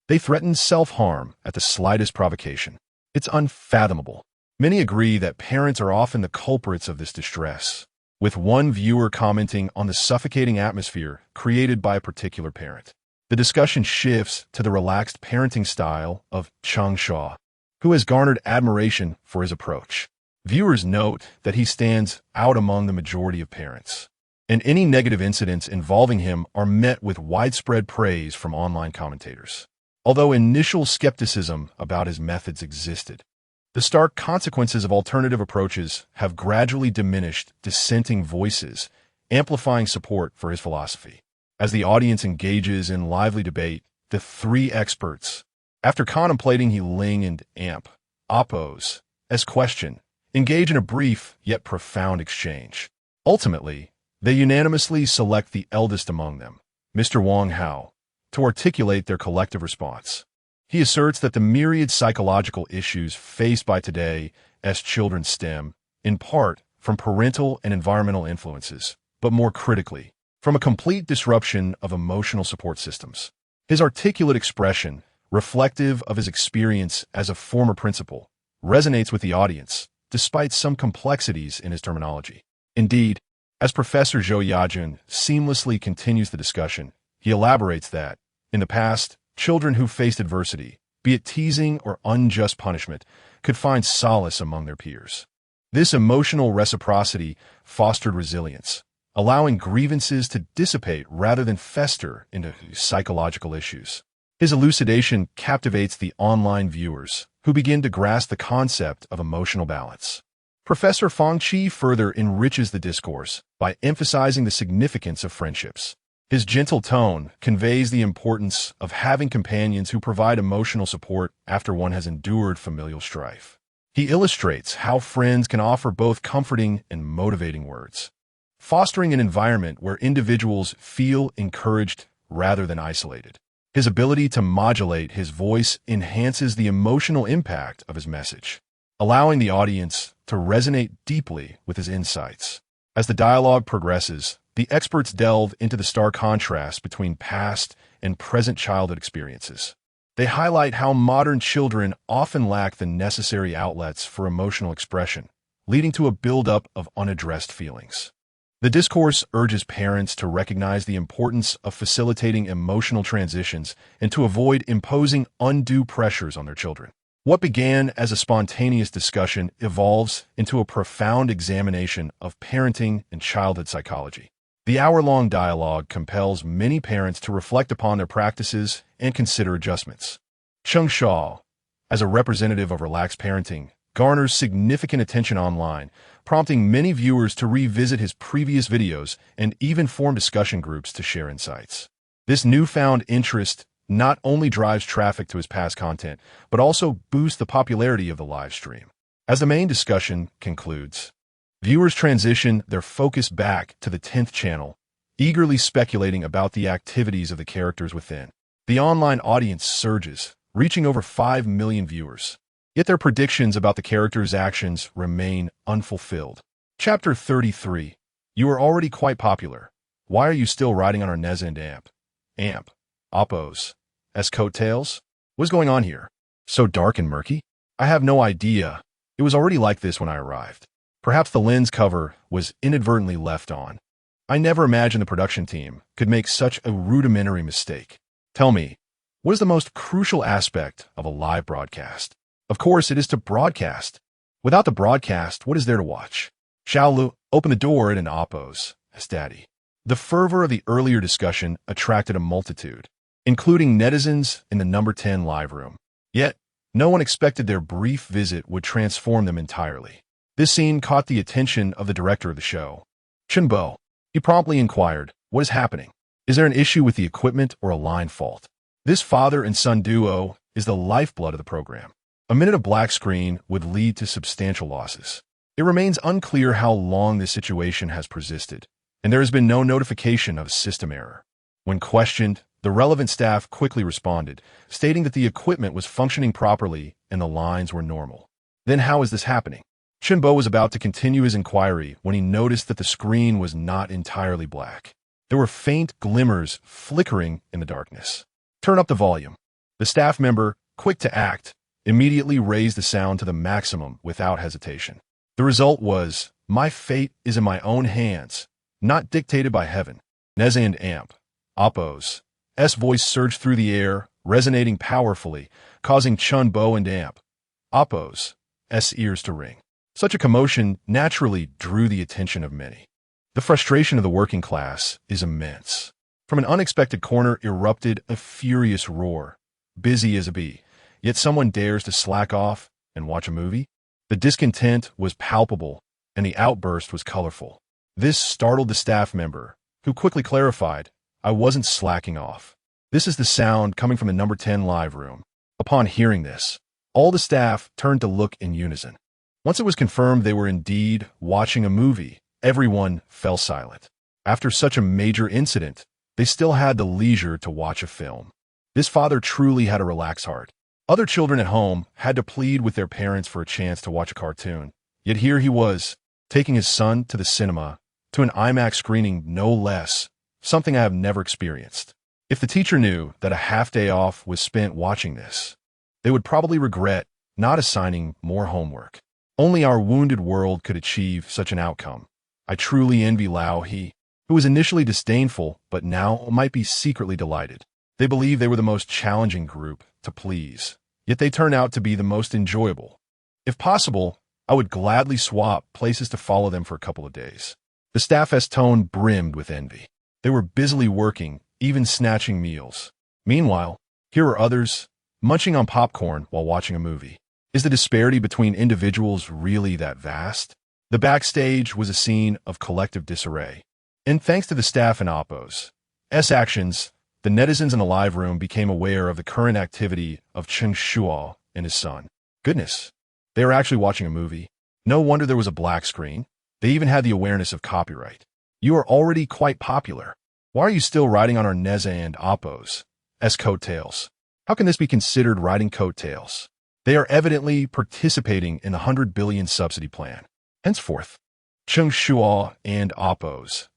Speaker 1: they threaten self-harm at the slightest provocation. It's unfathomable. Many agree that parents are often the culprits of this distress, with one viewer commenting on the suffocating atmosphere created by a particular parent. The discussion shifts to the relaxed parenting style of Cheng Shuo, who has garnered admiration for his approach. Viewers note that he stands out among the majority of parents, and any negative incidents involving him are met with widespread praise from online commentators. Although initial skepticism about his methods existed, the stark consequences of alternative approaches have gradually diminished dissenting voices, amplifying support for his philosophy. As the audience engages in lively debate, the three experts, after contemplating Ling and Amp, oppose, as question, engage in a brief yet profound exchange. Ultimately, they unanimously select the eldest among them, Mr. Wang Hao, to articulate their collective response. He asserts that the myriad psychological issues faced by today as children stem, in part, from parental and environmental influences, but more critically, from a complete disruption of emotional support systems. His articulate expression, reflective of his experience as a former principal, resonates with the audience, despite some complexities in his terminology. Indeed, as Professor Zhou Yajun seamlessly continues the discussion, he elaborates that, in the past, children who faced adversity, be it teasing or unjust punishment, could find solace among their peers. This emotional reciprocity fostered resilience, allowing grievances to dissipate rather than fester into psychological issues. His elucidation captivates the online viewers, who begin to grasp the concept of emotional balance. Professor Fang Qi further enriches the discourse by emphasizing the significance of friendships. His gentle tone conveys the importance of having companions who provide emotional support after one has endured familial strife. He illustrates how friends can offer both comforting and motivating words, fostering an environment where individuals feel encouraged rather than isolated. His ability to modulate his voice enhances the emotional impact of his message, allowing the audience to resonate deeply with his insights. As the dialogue progresses, the experts delve into the stark contrast between past and present childhood experiences. They highlight how modern children often lack the necessary outlets for emotional expression, leading to a buildup of unaddressed feelings. The discourse urges parents to recognize the importance of facilitating emotional transitions and to avoid imposing undue pressures on their children. What began as a spontaneous discussion evolves into a profound examination of parenting and childhood psychology. The hour-long dialogue compels many parents to reflect upon their practices and consider adjustments. Cheng Shuo, as a representative of relaxed parenting, garners significant attention online, prompting many viewers to revisit his previous videos and even form discussion groups to share insights. This newfound interest not only drives traffic to his past content, but also boosts the popularity of the live stream. As the main discussion concludes, viewers transition their focus back to the 10th channel, eagerly speculating about the activities of the characters within. The online audience surges, reaching over 5 million viewers. Yet their predictions about the characters' actions remain unfulfilled. Chapter 33. You are already quite popular. Why are you still riding on our Neza and Amp, Oppos, as coattails? What's going on here? So dark and murky? I have no idea. It was already like this when I arrived. Perhaps the lens cover was inadvertently left on. I never imagined the production team could make such a rudimentary mistake. Tell me, what is the most crucial aspect of a live broadcast? Of course, it is to broadcast. Without the broadcast, what is there to watch? Xiaolu, open the door at an Oppos, as daddy. The fervor of the earlier discussion attracted a multitude, including netizens in the number 10 live room. Yet, no one expected their brief visit would transform them entirely. This scene caught the attention of the director of the show, Chen Bo. He promptly inquired, "What is happening? Is there an issue with the equipment or a line fault?" This father and son duo is the lifeblood of the program. A minute of black screen would lead to substantial losses. It remains unclear how long this situation has persisted, and there has been no notification of a system error. When questioned, the relevant staff quickly responded, stating that the equipment was functioning properly and the lines were normal. Then how is this happening? Cheng Shuo was about to continue his inquiry when he noticed that the screen was not entirely black. There were faint glimmers flickering in the darkness. Turn up the volume. The staff member, quick to act, immediately raised the sound to the maximum without hesitation. The result was, "My fate is in my own hands, not dictated by heaven." Neza and Amp, Oppo's voice surged through the air, resonating powerfully, causing Cheng Shuo and Amp, Oppo's ears to ring. Such a commotion naturally drew the attention of many. The frustration of the working class is immense. From an unexpected corner erupted a furious roar, busy as a bee, yet someone dares to slack off and watch a movie? The discontent was palpable, and the outburst was colorful. This startled the staff member, who quickly clarified, "I wasn't slacking off. This is the sound coming from the number 10 live room." Upon hearing this, all the staff turned to look in unison. Once it was confirmed they were indeed watching a movie, everyone fell silent. After such a major incident, they still had the leisure to watch a film. This father truly had a relaxed heart. Other children at home had to plead with their parents for a chance to watch a cartoon. Yet here he was, taking his son to the cinema, to an IMAX screening no less, something I have never experienced. If the teacher knew that a half day off was spent watching this, they would probably regret not assigning more homework. Only our wounded world could achieve such an outcome. I truly envy Lao He, who was initially disdainful but now might be secretly delighted. They believe they were the most challenging group to please, yet they turn out to be the most enjoyable. If possible, I would gladly swap places to follow them for a couple of days. The staff's tone brimmed with envy. They were busily working, even snatching meals. Meanwhile, here are others, munching on popcorn while watching a movie. Is the disparity between individuals really that vast? The backstage was a scene of collective disarray. And thanks to the staff and Oppo's actions, the netizens in the live room became aware of the current activity of Cheng Shuo and his son. Goodness, they were actually watching a movie. No wonder there was a black screen. They even had the awareness of copyright. You are already quite popular. Why are you still riding on our Neza and Oppo's coattails? How can this be considered riding coattails? They are evidently participating in the 100 billion subsidy plan. Henceforth, Cheng Shuo and Oppo's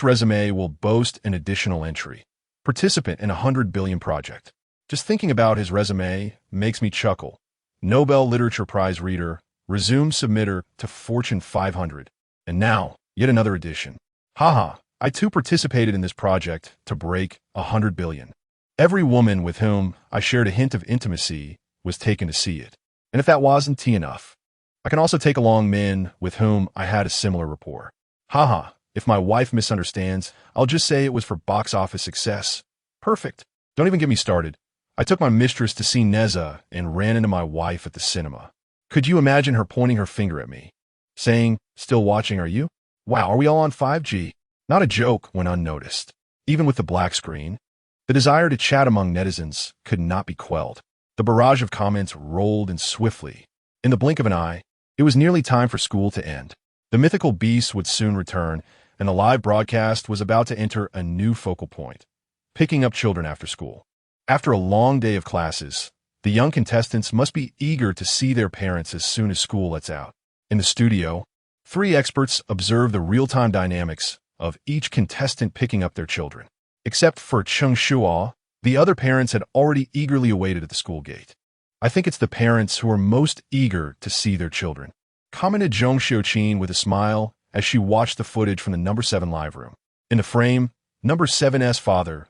Speaker 1: resume will boast an additional entry. Participant in a 100 billion project. Just thinking about his resume makes me chuckle. Nobel Literature Prize reader, resume submitter to Fortune 500. And now, yet another edition. Haha, I too participated in this project to break 100 billion. Every woman with whom I shared a hint of intimacy was taken to see it. And if that wasn't tea enough, I can also take along men with whom I had a similar rapport. Haha, if my wife misunderstands, I'll just say it was for box office success. Perfect. Don't even get me started. I took my mistress to see Neza and ran into my wife at the cinema. Could you imagine her pointing her finger at me, saying, "Still watching, are you? Wow, are we all on 5G? Not a joke went unnoticed. Even with the black screen, the desire to chat among netizens could not be quelled. The barrage of comments rolled in swiftly. In the blink of an eye, it was nearly time for school to end. The mythical beast would soon return, and the live broadcast was about to enter a new focal point, picking up children after school. After a long day of classes, the young contestants must be eager to see their parents as soon as school lets out. In the studio, 3 experts observe the real-time dynamics of each contestant picking up their children. Except for Cheng Shuo, the other parents had already eagerly awaited at the school gate. I think it's the parents who are most eager to see their children, commented Zhong Xiuqin with a smile as she watched the footage from the number 7 live room. In the frame, number 7's father,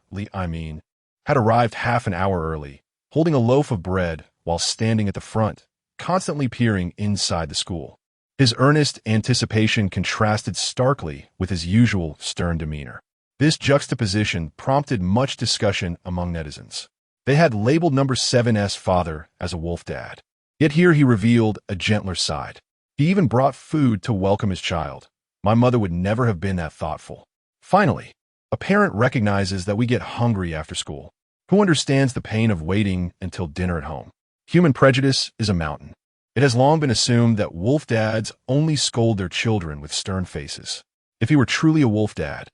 Speaker 1: had arrived half an hour early, holding a loaf of bread while standing at the front, constantly peering inside the school. His earnest anticipation contrasted starkly with his usual stern demeanor. This juxtaposition prompted much discussion among netizens. They had labeled number 7's father as a wolf dad. Yet here he revealed a gentler side. He even brought food to welcome his child. My mother would never have been that thoughtful. Finally, a parent recognizes that we get hungry after school. Who understands the pain of waiting until dinner at home? Human prejudice is a mountain. It has long been assumed that wolf dads only scold their children with stern faces. If he were truly a wolf dad,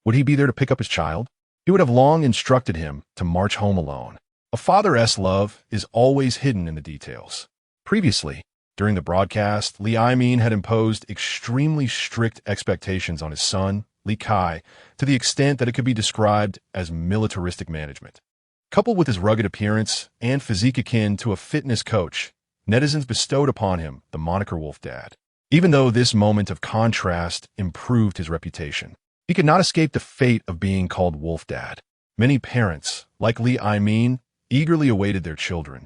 Speaker 1: would he be there to pick up his child? He would have long instructed him to march home alone. A father's love is always hidden in the details. Previously, during the broadcast, Li Aimin had imposed extremely strict expectations on his son, Li Kai, to the extent that it could be described as militaristic management. Coupled with his rugged appearance and physique akin to a fitness coach, netizens bestowed upon him the moniker Wolf Dad. Even though this moment of contrast improved his reputation, he could not escape the fate of being called Wolf Dad. Many parents, like Li Aimin, eagerly awaited their children,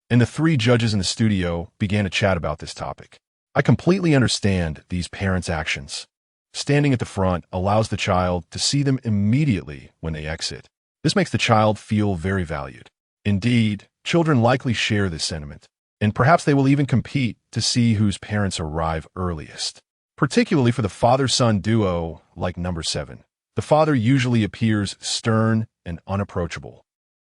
Speaker 1: and the three judges in the studio began to chat about this topic. I completely understand these parents' actions. Standing at the front allows the child to see them immediately when they exit. This makes the child feel very valued. Indeed, children likely share this sentiment, and perhaps they will even compete to see whose parents arrive earliest. Particularly for the father-son duo like number 7. The father usually appears stern and unapproachable.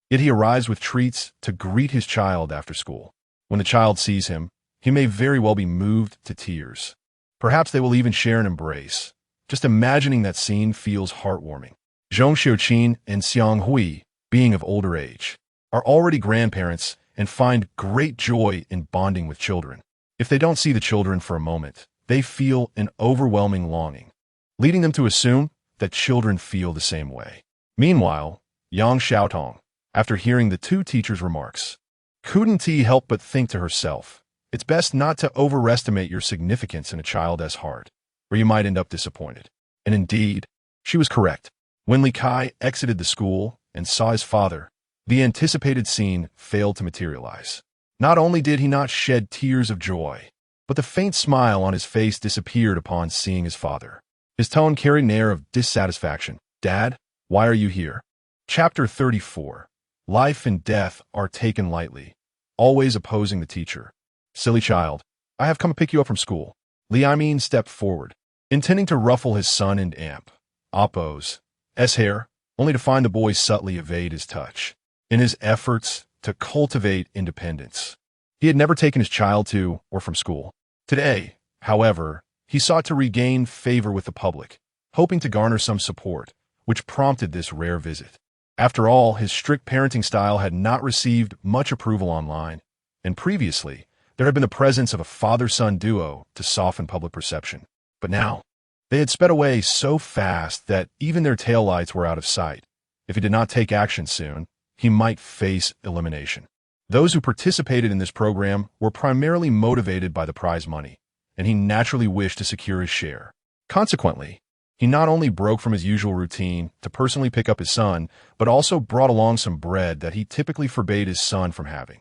Speaker 1: Yet he arrives with treats to greet his child after school. When the child sees him, he may very well be moved to tears. Perhaps they will even share an embrace. Just imagining that scene feels heartwarming. Zhong Xiuqin and Xiang Hui, being of older age, are already grandparents and find great joy in bonding with children. If they don't see the children for a moment, they feel an overwhelming longing, leading them to assume that children feel the same way. Meanwhile, Yang Xiaotong, after hearing the two teachers' remarks, couldn't help but think to herself, it's best not to overestimate your significance in a child's heart, or you might end up disappointed. And indeed, she was correct. When Li Kai exited the school and saw his father, the anticipated scene failed to materialize. Not only did he not shed tears of joy, but the faint smile on his face disappeared upon seeing his father. His tone carried an air of dissatisfaction. Dad, why are you here? Chapter 34. Life and death are taken lightly, always opposing the teacher. Silly child, I have come to pick you up from school. Li Aimin stepped forward, intending to ruffle his son and amp Oppo's hair, only to find the boy subtly evade his touch. In his efforts to cultivate independence, he had never taken his child to or from school. Today, however, he sought to regain favor with the public, hoping to garner some support, which prompted this rare visit. After all, his strict parenting style had not received much approval online, and previously, there had been the presence of a father-son duo to soften public perception. But now, they had sped away so fast that even their taillights were out of sight. If he did not take action soon, he might face elimination. Those who participated in this program were primarily motivated by the prize money, and he naturally wished to secure his share. Consequently, he not only broke from his usual routine to personally pick up his son, but also brought along some bread that he typically forbade his son from having.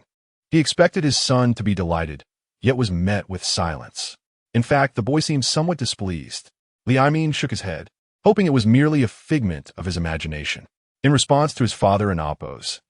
Speaker 1: He expected his son to be delighted, yet was met with silence. In fact, the boy seemed somewhat displeased. Li Aimin shook his head, hoping it was merely a figment of his imagination. In response to his father and Oppo's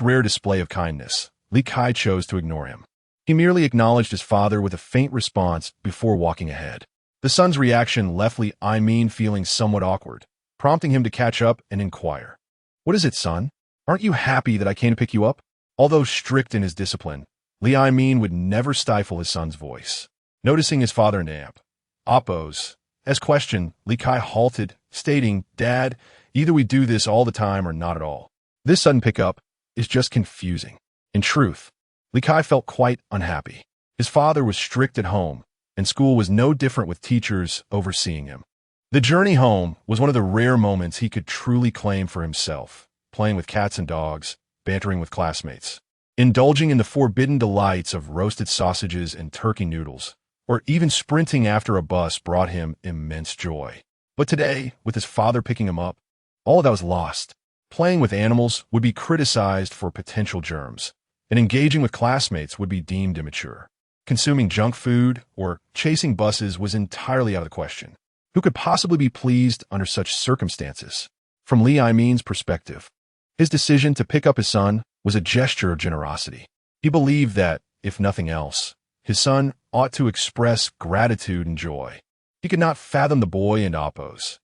Speaker 1: rare display of kindness, Li Kai chose to ignore him. He merely acknowledged his father with a faint response before walking ahead. The son's reaction left Li Aimin feeling somewhat awkward, prompting him to catch up and inquire. What is it, son? Aren't you happy that I came to pick you up? Although strict in his discipline, Li Aimin would never stifle his son's voice. Noticing his father and amp Oppo's question, Li Kai halted, stating, Dad, either we do this all the time or not at all. This sudden pickup is just confusing. In truth, Li Kai felt quite unhappy. His father was strict at home, and school was no different with teachers overseeing him. The journey home was one of the rare moments he could truly claim for himself, playing with cats and dogs, bantering with classmates, indulging in the forbidden delights of roasted sausages and turkey noodles, or even sprinting after a bus brought him immense joy. But today, with his father picking him up, all of that was lost. Playing with animals would be criticized for potential germs, and engaging with classmates would be deemed immature. Consuming junk food or chasing buses was entirely out of the question. Who could possibly be pleased under such circumstances? From Li Aimin's perspective, his decision to pick up his son was a gesture of generosity. He believed that, if nothing else, his son ought to express gratitude and joy. He could not fathom the boy and Oppo's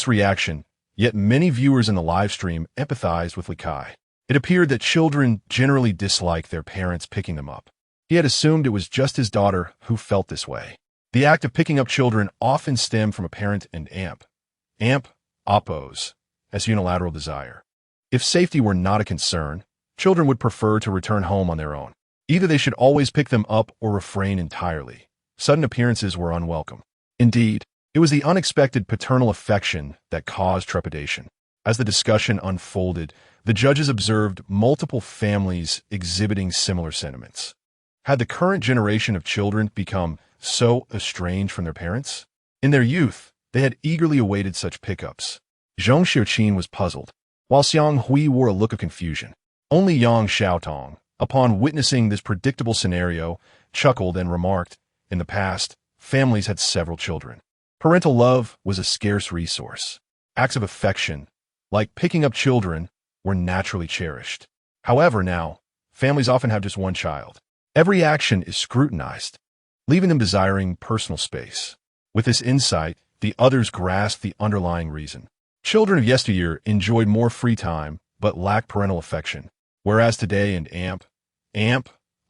Speaker 1: reaction, yet many viewers in the live stream empathized with Li Kai. It appeared that children generally dislike their parents picking them up. He had assumed it was just his daughter who felt this way. The act of picking up children often stemmed from a parent and Oppo's unilateral desire. If safety were not a concern, children would prefer to return home on their own. Either they should always pick them up or refrain entirely. Sudden appearances were unwelcome. Indeed, it was the unexpected paternal affection that caused trepidation. As the discussion unfolded, the judges observed multiple families exhibiting similar sentiments. Had the current generation of children become so estranged from their parents? In their youth, they had eagerly awaited such pickups. Zhong Xiuqin was puzzled, while Xiang Hui wore a look of confusion. Only Yang Xiaotong, upon witnessing this predictable scenario, chuckled and remarked, in the past, families had several children. Parental love was a scarce resource. Acts of affection, like picking up children, were naturally cherished. However, now, families often have just one child. Every action is scrutinized, leaving them desiring personal space. With this insight, the others grasped the underlying reason. Children of yesteryear enjoyed more free time, but lacked parental affection, whereas today and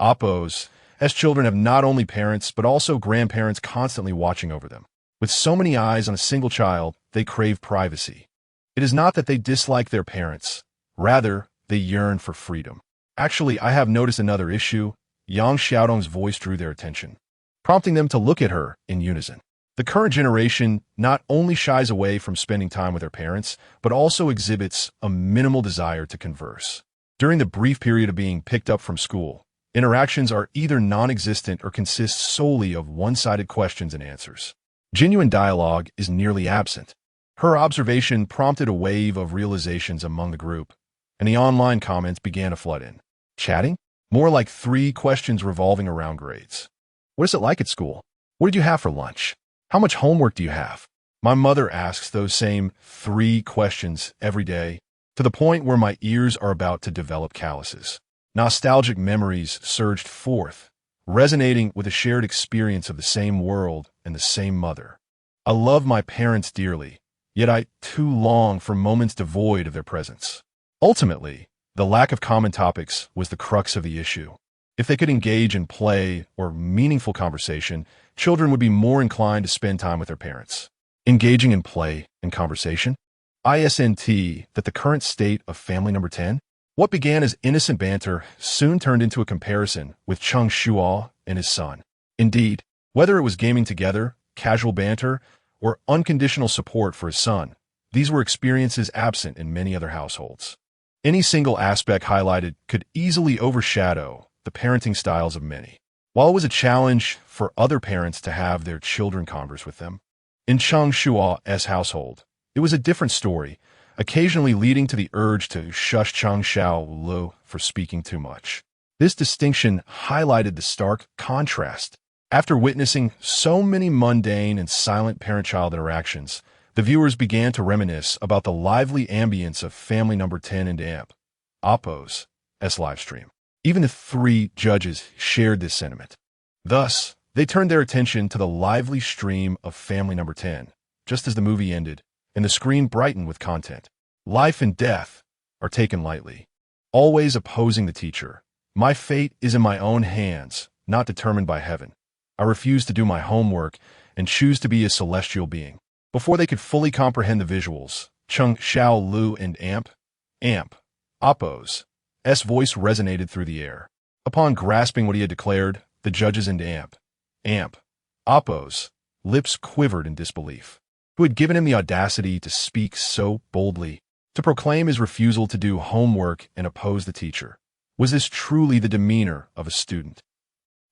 Speaker 1: oppos, as children have not only parents but also grandparents constantly watching over them. With so many eyes on a single child, they crave privacy. It is not that they dislike their parents. Rather, they yearn for freedom. Actually, I have noticed another issue. Yang Xiaodong's voice drew their attention, prompting them to look at her in unison. The current generation not only shies away from spending time with their parents, but also exhibits a minimal desire to converse. During the brief period of being picked up from school, interactions are either non-existent or consist solely of one-sided questions and answers. Genuine dialogue is nearly absent. Her observation prompted a wave of realizations among the group, and the online comments began to flood in. Chatting? More like 3 questions revolving around grades. What is it like at school? What did you have for lunch? How much homework do you have? My mother asks those same 3 questions every day, to the point where my ears are about to develop calluses. Nostalgic memories surged forth, resonating with a shared experience of the same world and the same mother. I love my parents dearly, yet I too long for moments devoid of their presence. Ultimately, the lack of common topics was the crux of the issue. If they could engage in play or meaningful conversation, children would be more inclined to spend time with their parents. Engaging in play and conversation? ISNT that the current state of family number 10? What began as innocent banter soon turned into a comparison with Cheng Shuo and his son. Indeed, whether it was gaming together, casual banter, or unconditional support for his son, these were experiences absent in many other households. Any single aspect highlighted could easily overshadow the parenting styles of many. While it was a challenge for other parents to have their children converse with them, in Cheng Shuo's household, it was a different story, occasionally leading to the urge to shush Cheng Xiao for speaking too much. This distinction highlighted the stark contrast. After witnessing so many mundane and silent parent-child interactions, the viewers began to reminisce about the lively ambience of family number 10 and Oppo's livestream. Even the 3 judges shared this sentiment. Thus, they turned their attention to the lively stream of family number 10, just as the movie ended, and the screen brightened with content. Life and death are taken lightly, always opposing the teacher. My fate is in my own hands, not determined by heaven. I refuse to do my homework and choose to be a celestial being. Before they could fully comprehend the visuals, Cheng Xiao and Oppo's voice resonated through the air. Upon grasping what he had declared, the judges and Oppo's lips quivered in disbelief. Who had given him the audacity to speak so boldly, to proclaim his refusal to do homework and oppose the teacher? Was this truly the demeanor of a student?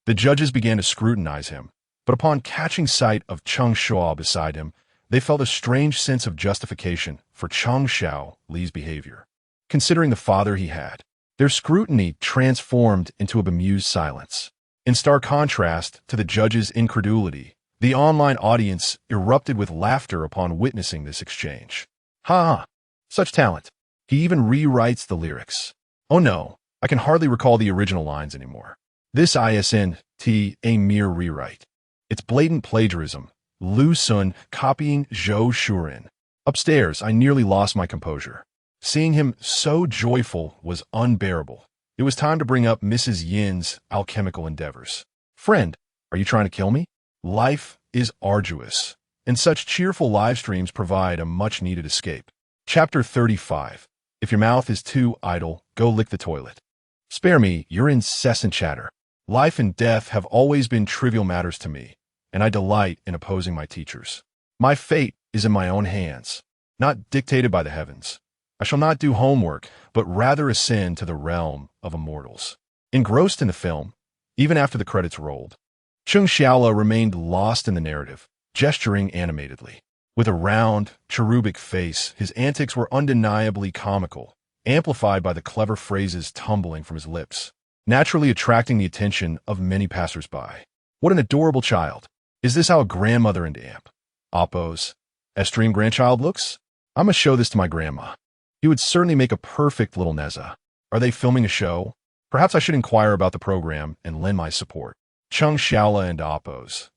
Speaker 1: The judges began to scrutinize him, but upon catching sight of Cheng Shuo beside him, they felt a strange sense of justification for Cheng Xiao's behavior. Considering the father he had, their scrutiny transformed into a bemused silence. In stark contrast to the judges' incredulity, the online audience erupted with laughter upon witnessing this exchange. Ha! Such talent. He even rewrites the lyrics. Oh no, I can hardly recall the original lines anymore. This isn't a mere rewrite. It's blatant plagiarism. Lu Sun copying Zhou Shuren. Upstairs, I nearly lost my composure. Seeing him so joyful was unbearable. It was time to bring up Mrs. Yin's alchemical endeavors. Friend, are you trying to kill me? Life is arduous, and such cheerful live streams provide a much-needed escape. Chapter 35. If your mouth is too idle, go lick the toilet. Spare me your incessant chatter. Life and death have always been trivial matters to me, and I delight in opposing my teachers. My fate is in my own hands, not dictated by the heavens. I shall not do homework, but rather ascend to the realm of immortals. Engrossed in the film, even after the credits rolled, Cheng Shuo remained lost in the narrative, gesturing animatedly. With a round, cherubic face, his antics were undeniably comical, amplified by the clever phrases tumbling from his lips, naturally attracting the attention of many passers-by. What an adorable child. Is this how a grandmother and aunt, Oppo's, extreme grandchild looks? I must show this to my grandma. He would certainly make a perfect little Neza. Are they filming a show? Perhaps I should inquire about the program and lend my support. Cheng Shuo and Oppo's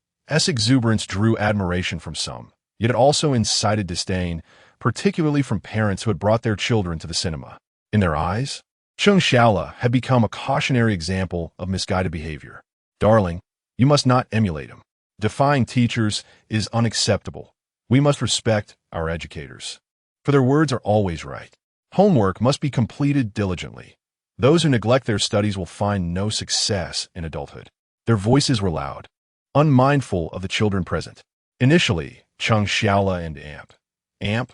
Speaker 1: exuberance drew admiration from some, yet it also incited disdain, particularly from parents who had brought their children to the cinema. In their eyes, Cheng Shuo had become a cautionary example of misguided behavior. Darling, you must not emulate him. Defying teachers is unacceptable. We must respect our educators, for their words are always right. Homework must be completed diligently. Those who neglect their studies will find no success in adulthood. Their voices were loud, unmindful of the children present. Initially, Cheng Shuo and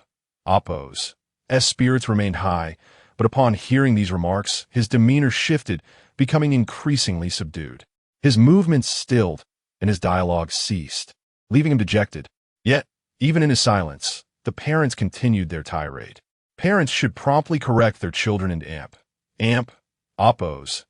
Speaker 1: Oppo's spirits remained high, but upon hearing these remarks, his demeanor shifted, becoming increasingly subdued. His movements stilled, and his dialogue ceased, leaving him dejected. Yet, even in his silence, the parents continued their tirade. Parents should promptly correct their children and Oppo's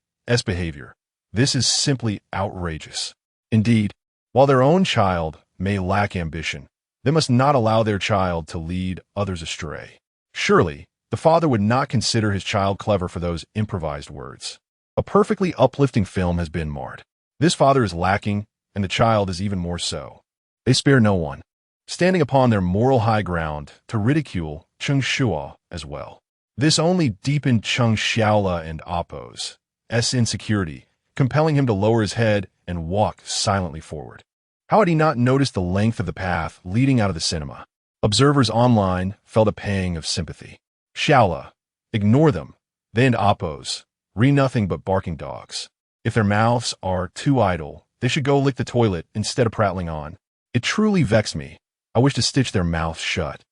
Speaker 1: behavior. This is simply outrageous. Indeed, while their own child may lack ambition, they must not allow their child to lead others astray. Surely, the father would not consider his child clever for those improvised words. A perfectly uplifting film has been marred. This father is lacking, and the child is even more so. They spare no one, standing upon their moral high ground to ridicule Cheng Shuo as well. This only deepened Cheng Shuo and Oppo's insecurity, compelling him to lower his head and walk silently forward. How had he not noticed the length of the path leading out of the cinema? Observers online felt a pang of sympathy. Shuo, ignore them. They and Oppo's re nothing but barking dogs. If their mouths are too idle, they should go lick the toilet instead of prattling on. It truly vexed me. I wish to stitch their mouths shut.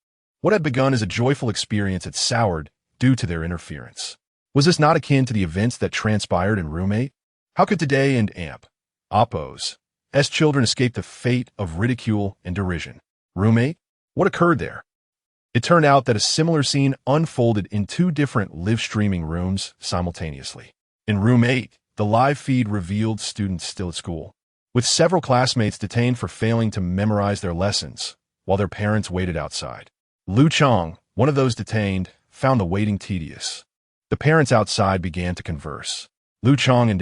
Speaker 1: What had begun as a joyful experience had soured due to their interference. Was this not akin to the events that transpired in Roommate? How could today and Oppo's children escape the fate of ridicule and derision? Roommate? What occurred there? It turned out that a similar scene unfolded in two different live-streaming rooms simultaneously. In Roommate, the live feed revealed students still at school, with several classmates detained for failing to memorize their lessons, while their parents waited outside. Lu Chong, one of those detained, found the waiting tedious. The parents outside began to converse. Lu Chong and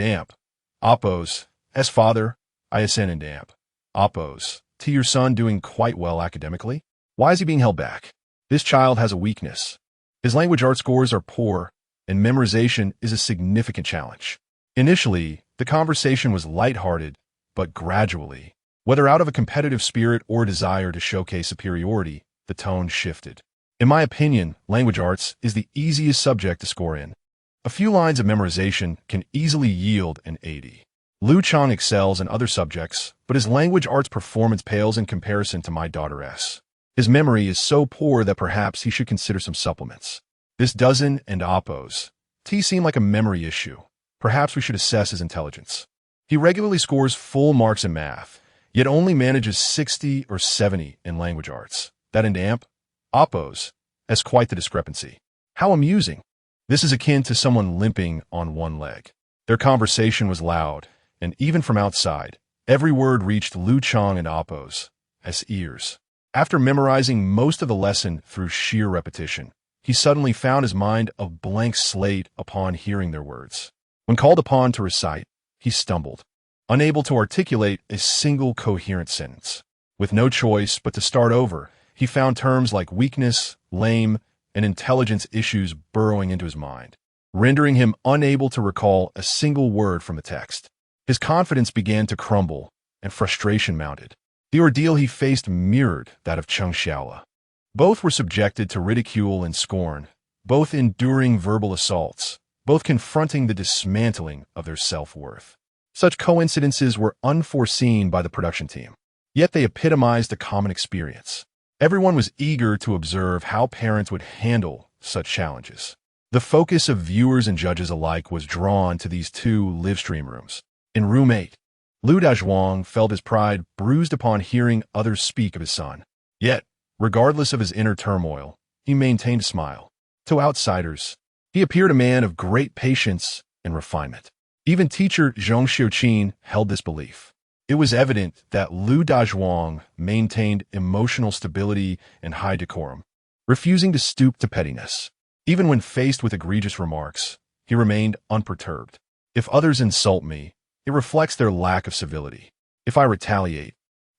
Speaker 1: Oppo's father, ISN and Oppo's, your son doing quite well academically? Why is he being held back? This child has a weakness. His language art scores are poor, and memorization is a significant challenge. Initially, the conversation was lighthearted, but gradually, whether out of a competitive spirit or a desire to showcase superiority, the tone shifted. In my opinion, language arts is the easiest subject to score in. A few lines of memorization can easily yield an 80. Lu Chong excels in other subjects, but his language arts performance pales in comparison to my daughter's. His memory is so poor that perhaps he should consider some supplements. This dozen and Oppo's seem like a memory issue. Perhaps we should assess his intelligence. He regularly scores full marks in math, yet only manages 60 or 70 in language arts. That and Oppo's has quite the discrepancy. How amusing. This is akin to someone limping on one leg. Their conversation was loud, and even from outside, every word reached Lu Chong and Oppo's ears. After memorizing most of the lesson through sheer repetition, he suddenly found his mind a blank slate upon hearing their words. When called upon to recite, he stumbled, unable to articulate a single coherent sentence. With no choice but to start over, he found terms like weakness, lame, and intelligence issues burrowing into his mind, rendering him unable to recall a single word from the text. His confidence began to crumble, and frustration mounted. The ordeal he faced mirrored that of Cheng Shuo. Both were subjected to ridicule and scorn, both enduring verbal assaults, both confronting the dismantling of their self-worth. Such coincidences were unforeseen by the production team, yet they epitomized a common experience. Everyone was eager to observe how parents would handle such challenges. The focus of viewers and judges alike was drawn to these two live-stream rooms. In room 8, Lu Dazhuang felt his pride bruised upon hearing others speak of his son. Yet, regardless of his inner turmoil, he maintained a smile. To outsiders, he appeared a man of great patience and refinement. Even teacher Cheng Shuo held this belief. It was evident that Lu Dazhuang maintained emotional stability and high decorum, refusing to stoop to pettiness. Even when faced with egregious remarks, he remained unperturbed. If others insult me, it reflects their lack of civility. If I retaliate,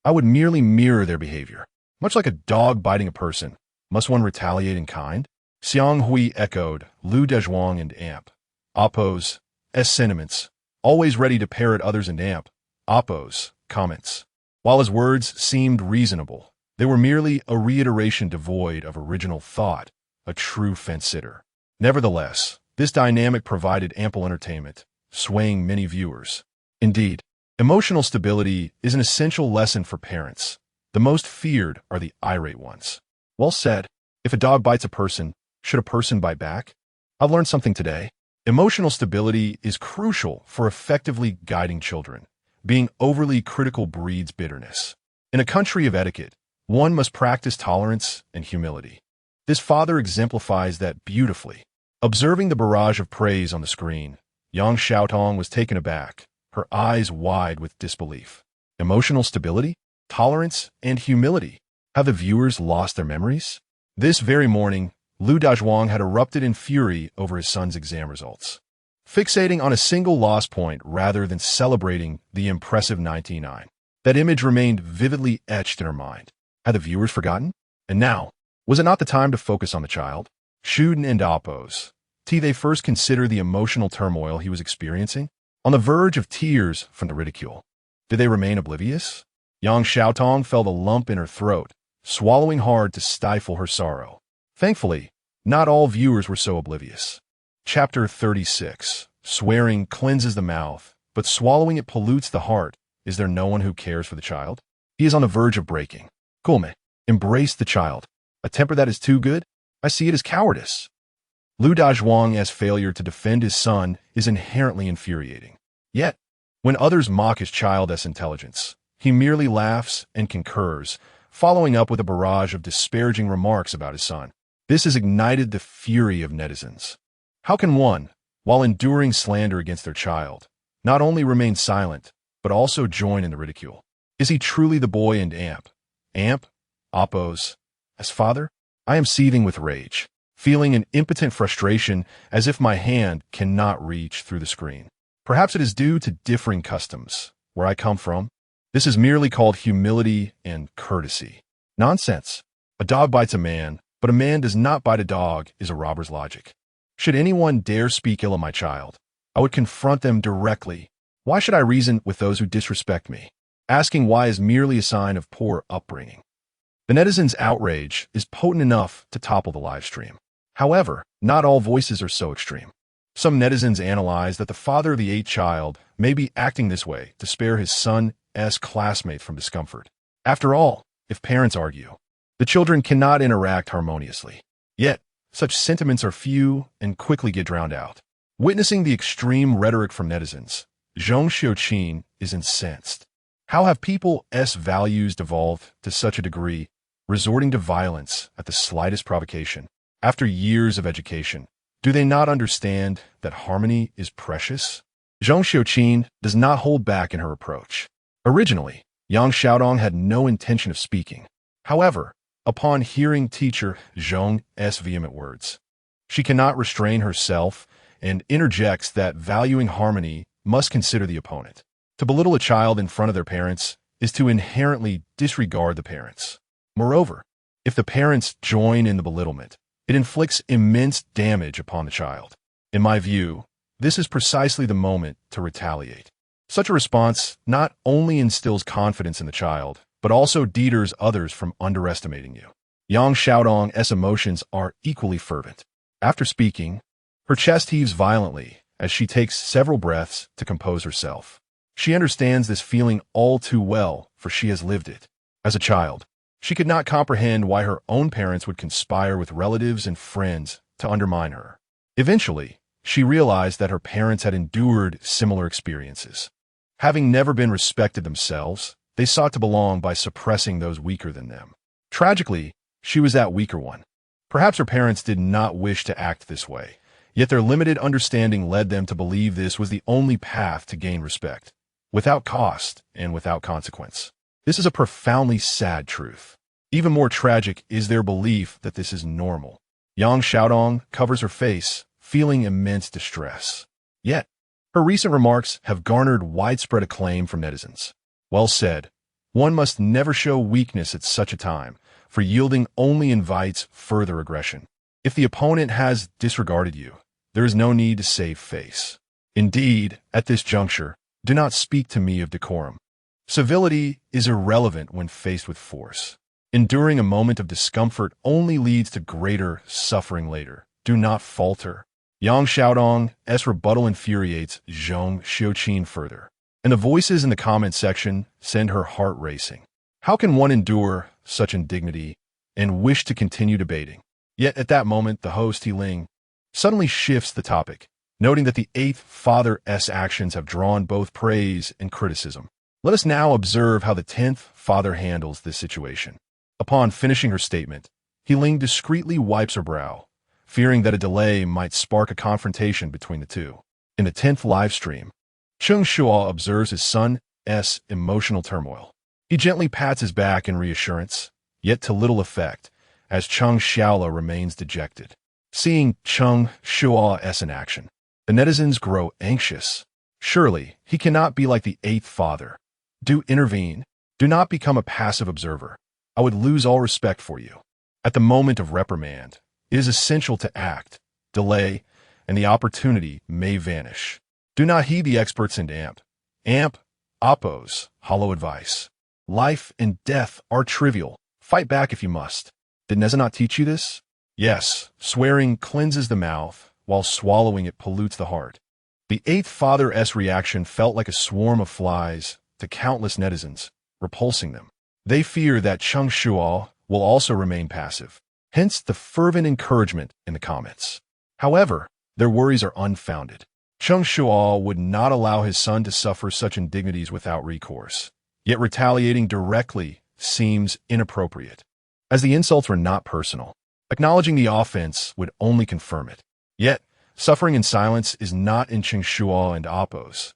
Speaker 1: I would merely mirror their behavior. Much like a dog biting a person, must one retaliate in kind? Xiang Hui echoed Lu Dazhuang and Amp. Oppo's sentiments, always ready to parrot others and Amp. Oppo's comments. While his words seemed reasonable, they were merely a reiteration devoid of original thought, a true fence-sitter. Nevertheless, this dynamic provided ample entertainment, swaying many viewers. Indeed, emotional stability is an essential lesson for parents. The most feared are the irate ones. Well said. If a dog bites a person, should a person bite back? I've learned something today. Emotional stability is crucial for effectively guiding children. Being overly critical breeds bitterness. In a country of etiquette, one must practice tolerance and humility. This father exemplifies that beautifully. Observing the barrage of praise on the screen, Yang Xiaotong was taken aback, her eyes wide with disbelief. Emotional stability, tolerance, and humility. Have the viewers lost their memories? This very morning, Lu Dazhuang had erupted in fury over his son's exam results, fixating on a single loss point rather than celebrating the impressive 99. That image remained vividly etched in her mind. Had the viewers forgotten? And now, was it not the time to focus on the child? Shuden and Oppos. They first consider the emotional turmoil he was experiencing, on the verge of tears from the ridicule. Did they remain oblivious? Yang Xiaotong felt a lump in her throat, swallowing hard to stifle her sorrow. Thankfully, not all viewers were so oblivious. Chapter 36. Swearing cleanses the mouth, but swallowing it pollutes the heart. Is there no one who cares for the child? He is on the verge of breaking. Gome, embrace the child. A temper that is too good? I see it as cowardice. Lu Dazhuang's failure to defend his son is inherently infuriating. Yet, when others mock his child's intelligence, he merely laughs and concurs, following up with a barrage of disparaging remarks about his son. This has ignited the fury of netizens. How can one, while enduring slander against their child, not only remain silent, but also join in the ridicule? Is he truly the boy and Amp? Amp? Oppos? As father? I am seething with rage, feeling an impotent frustration as if my hand cannot reach through the screen. Perhaps it is due to differing customs. Where I come from, this is merely called humility and courtesy. Nonsense. A dog bites a man, but a man does not bite a dog is a robber's logic. Should anyone dare speak ill of my child, I would confront them directly. Why should I reason with those who disrespect me? Asking why is merely a sign of poor upbringing. The netizens' outrage is potent enough to topple the live stream. However, not all voices are so extreme. Some netizens analyze that the father of the 8th child may be acting this way to spare his son's classmate from discomfort. After all, if parents argue, the children cannot interact harmoniously. Yet, such sentiments are few and quickly get drowned out. Witnessing the extreme rhetoric from netizens, Cheng Shuo is incensed. How have people's values devolved to such a degree, resorting to violence at the slightest provocation? After years of education, do they not understand that harmony is precious? Cheng Shuo does not hold back in her approach. Originally, Yang Xiaodong had no intention of speaking. However, upon hearing teacher Zhong's vehement words, she cannot restrain herself and interjects that valuing harmony must consider the opponent. To belittle a child in front of their parents is to inherently disregard the parents. Moreover, if the parents join in the belittlement, it inflicts immense damage upon the child. In my view, this is precisely the moment to retaliate. Such a response not only instills confidence in the child, but also deters others from underestimating you. Yang Xiaodong's emotions are equally fervent. After speaking, her chest heaves violently as she takes several breaths to compose herself. She understands this feeling all too well, for she has lived it. As a child, she could not comprehend why her own parents would conspire with relatives and friends to undermine her. Eventually, she realized that her parents had endured similar experiences. Having never been respected themselves, they sought to belong by suppressing those weaker than them. Tragically, she was that weaker one. Perhaps her parents did not wish to act this way, yet their limited understanding led them to believe this was the only path to gain respect, without cost and without consequence. This is a profoundly sad truth. Even more tragic is their belief that this is normal. Yang Xiaodong covers her face, feeling immense distress. Yet, her recent remarks have garnered widespread acclaim from netizens. Well said. One must never show weakness at such a time, for yielding only invites further aggression. If the opponent has disregarded you, there is no need to save face. Indeed, at this juncture, do not speak to me of decorum. Civility is irrelevant when faced with force. Enduring a moment of discomfort only leads to greater suffering later. Do not falter. Yang Xiaodong's rebuttal infuriates Zhong Xiuqin further, and the voices in the comment section send her heart racing. How can one endure such indignity and wish to continue debating? Yet at that moment, the host, He Ling, suddenly shifts the topic, noting that the eighth father's actions have drawn both praise and criticism. Let us now observe how the 10th father handles this situation. Upon finishing her statement, He Ling discreetly wipes her brow, fearing that a delay might spark a confrontation between the two. In the 10th live stream, Cheng Shuo observes his son's emotional turmoil. He gently pats his back in reassurance, yet to little effect, as Cheng Xiaola remains dejected. Seeing Cheng Shuo in action, the netizens grow anxious. Surely, he cannot be like the eighth father. Do intervene. Do not become a passive observer. I would lose all respect for you. At the moment of reprimand, it is essential to act. Delay, and the opportunity may vanish. Do not heed the experts in Oppo's hollow advice. Life and death are trivial. Fight back if you must. Did Neza not teach you this? Yes, swearing cleanses the mouth, while swallowing it pollutes the heart. The eighth father's reaction felt like a swarm of flies to countless netizens, repulsing them. They fear that Cheng Shuo will also remain passive, hence the fervent encouragement in the comments. However, their worries are unfounded. Cheng Shuo would not allow his son to suffer such indignities without recourse. Yet retaliating directly seems inappropriate. As the insults were not personal, acknowledging the offense would only confirm it. Yet, suffering in silence is not in Cheng Shuo and Oppo's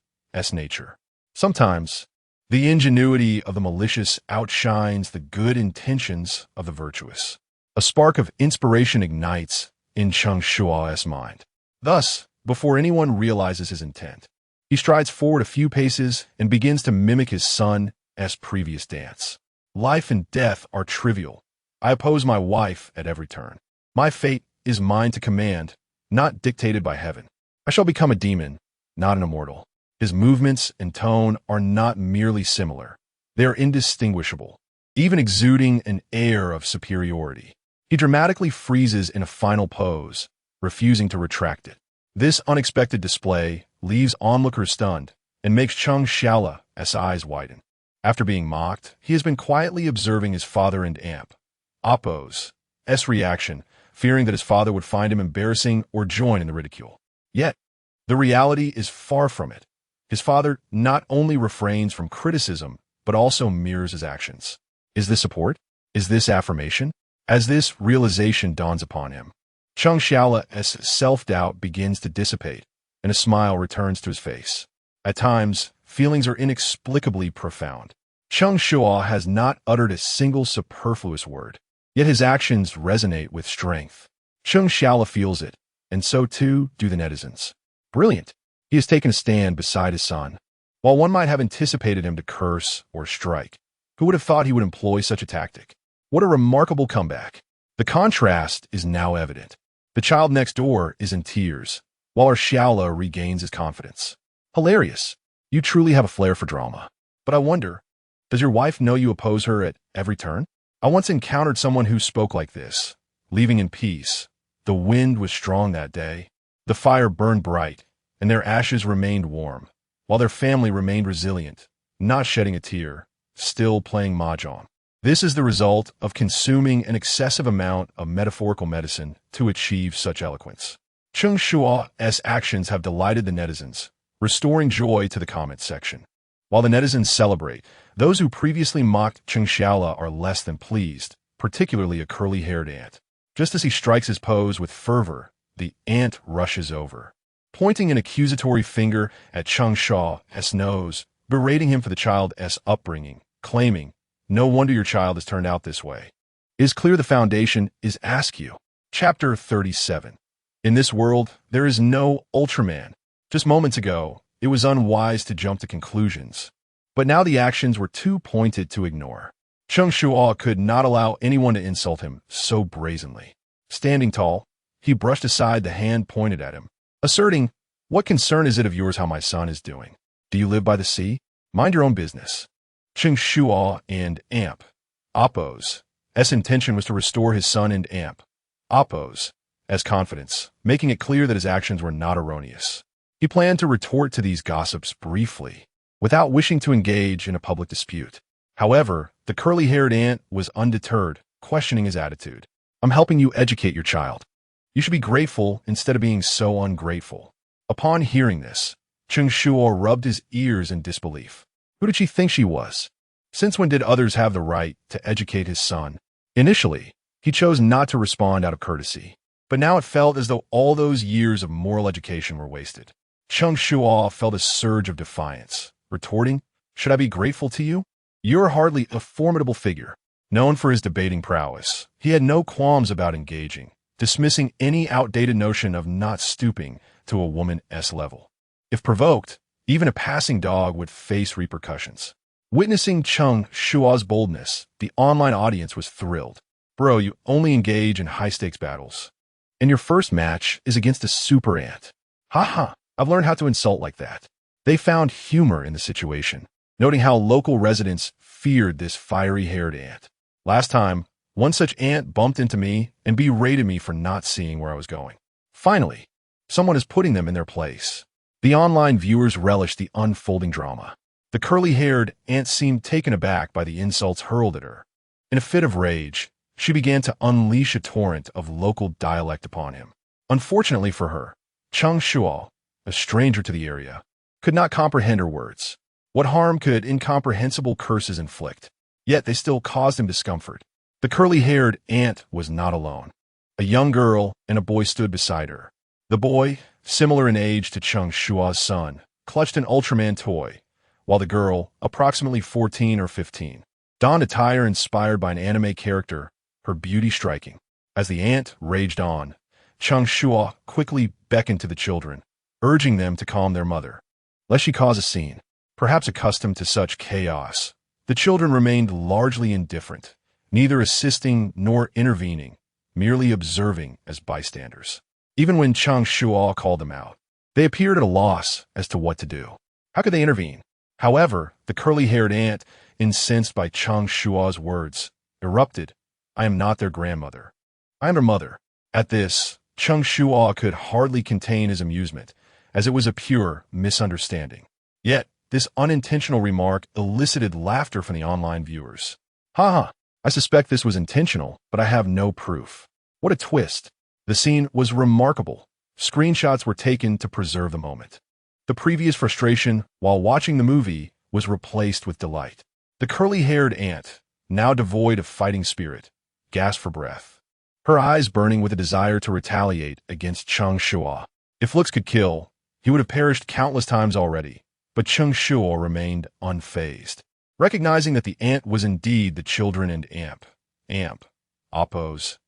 Speaker 1: nature. Sometimes, the ingenuity of the malicious outshines the good intentions of the virtuous. A spark of inspiration ignites in Cheng Shuo's mind. Thus, before anyone realizes his intent, he strides forward a few paces and begins to mimic his son's previous dance. Life and death are trivial. I oppose my wife at every turn. My fate is mine to command, not dictated by heaven. I shall become a demon, not an immortal. His movements and tone are not merely similar. They are indistinguishable, even exuding an air of superiority. He dramatically freezes in a final pose, refusing to retract it. This unexpected display leaves onlookers stunned and makes Cheng Xiaola's eyes widen. After being mocked, he has been quietly observing his father and Oppo's reaction, fearing that his father would find him embarrassing or join in the ridicule. Yet, the reality is far from it. His father not only refrains from criticism, but also mirrors his actions. Is this support? Is this affirmation? As this realization dawns upon him, Cheng Xiaola's self-doubt begins to dissipate, and a smile returns to his face. At times, feelings are inexplicably profound. Cheng Shuo has not uttered a single superfluous word, yet his actions resonate with strength. Cheng Xiaola feels it, and so too do the netizens. Brilliant! He has taken a stand beside his son. While one might have anticipated him to curse or strike, who would have thought he would employ such a tactic? What a remarkable comeback! The contrast is now evident. The child next door is in tears, while our Xiaola regains his confidence. Hilarious! You truly have a flair for drama. But I wonder, does your wife know you oppose her at every turn? I once encountered someone who spoke like this, leaving in peace, The wind was strong that day. The fire burned bright, and their ashes remained warm, while their family remained resilient, not shedding a tear, still playing mahjong. This is the result of consuming an excessive amount of metaphorical medicine to achieve such eloquence. Cheng Shuo's actions have delighted the netizens, restoring joy to the comments section. While the netizens celebrate, those who previously mocked Cheng Shuo are less than pleased, particularly a curly-haired ant. Just as he strikes his pose with fervor, the ant rushes over, pointing an accusatory finger at Cheng Shuo's nose, berating him for the child's upbringing, claiming, "No wonder your child has turned out this way. It is clear the foundation is askew." Chapter 37. In this world, there is no Ultraman. Just moments ago, it was unwise to jump to conclusions. But now the actions were too pointed to ignore. Cheng Shuo could not allow anyone to insult him so brazenly. Standing tall, he brushed aside the hand pointed at him, asserting, "What concern is it of yours how my son is doing? Do you live by the sea? Mind your own business." Cheng Shuo and Amp Oppo's intention was to restore his son and Amp Oppo's confidence, making it clear that his actions were not erroneous. He planned to retort to these gossips briefly, without wishing to engage in a public dispute. However, the curly-haired ant was undeterred, questioning his attitude. "I'm helping you educate your child. You should be grateful instead of being so ungrateful." Upon hearing this, Cheng Shuo rubbed his ears in disbelief. Who did she think she was? Since when did others have the right to educate his son? Initially, he chose not to respond out of courtesy, but now it felt as though all those years of moral education were wasted. Cheng Shuo felt a surge of defiance, retorting, "Should I be grateful to you? You're hardly a formidable figure." Known for his debating prowess, he had no qualms about engaging, dismissing any outdated notion of not stooping to a woman's level. If provoked, even a passing dog would face repercussions. Witnessing Cheng Shuo's boldness, the online audience was thrilled. "Bro, you only engage in high-stakes battles. And your first match is against a super ant. Haha, I've learned how to insult like that." They found humor in the situation, noting how local residents feared this fiery-haired ant. "Last time, one such ant bumped into me and berated me for not seeing where I was going. Finally, someone is putting them in their place." The online viewers relished the unfolding drama. The curly-haired ant seemed taken aback by the insults hurled at her. In a fit of rage, she began to unleash a torrent of local dialect upon him. Unfortunately for her, Cheng Shuo, a stranger to the area, could not comprehend her words. What harm could incomprehensible curses inflict? Yet they still caused him discomfort. The curly-haired ant was not alone. A young girl and a boy stood beside her. The boy, similar in age to Cheng Shuo's son, clutched an Ultraman toy, while the girl, approximately 14 or 15, donned attire inspired by an anime character, her beauty striking. As the ant raged on, Cheng Shuo quickly beckoned to the children, urging them to calm their mother, lest she cause a scene. Perhaps accustomed to such chaos, the children remained largely indifferent, neither assisting nor intervening, merely observing as bystanders. Even when Cheng Shuo called them out, they appeared at a loss as to what to do. How could they intervene? However, the curly-haired ant, incensed by Cheng Shuo's words, erupted, "I am not their grandmother. I am their mother." At this, Cheng Shuo could hardly contain his amusement, as it was a pure misunderstanding. Yet, this unintentional remark elicited laughter from the online viewers. "Haha, I suspect this was intentional, but I have no proof." What a twist. The scene was remarkable. Screenshots were taken to preserve the moment. The previous frustration while watching the movie was replaced with delight. The curly-haired ant, now devoid of fighting spirit, gasped for breath, her eyes burning with a desire to retaliate against Cheng Shuo. If looks could kill, he would have perished countless times already, but Cheng Shuo remained unfazed. Recognizing that the ant was indeed the children and Amp Oppo's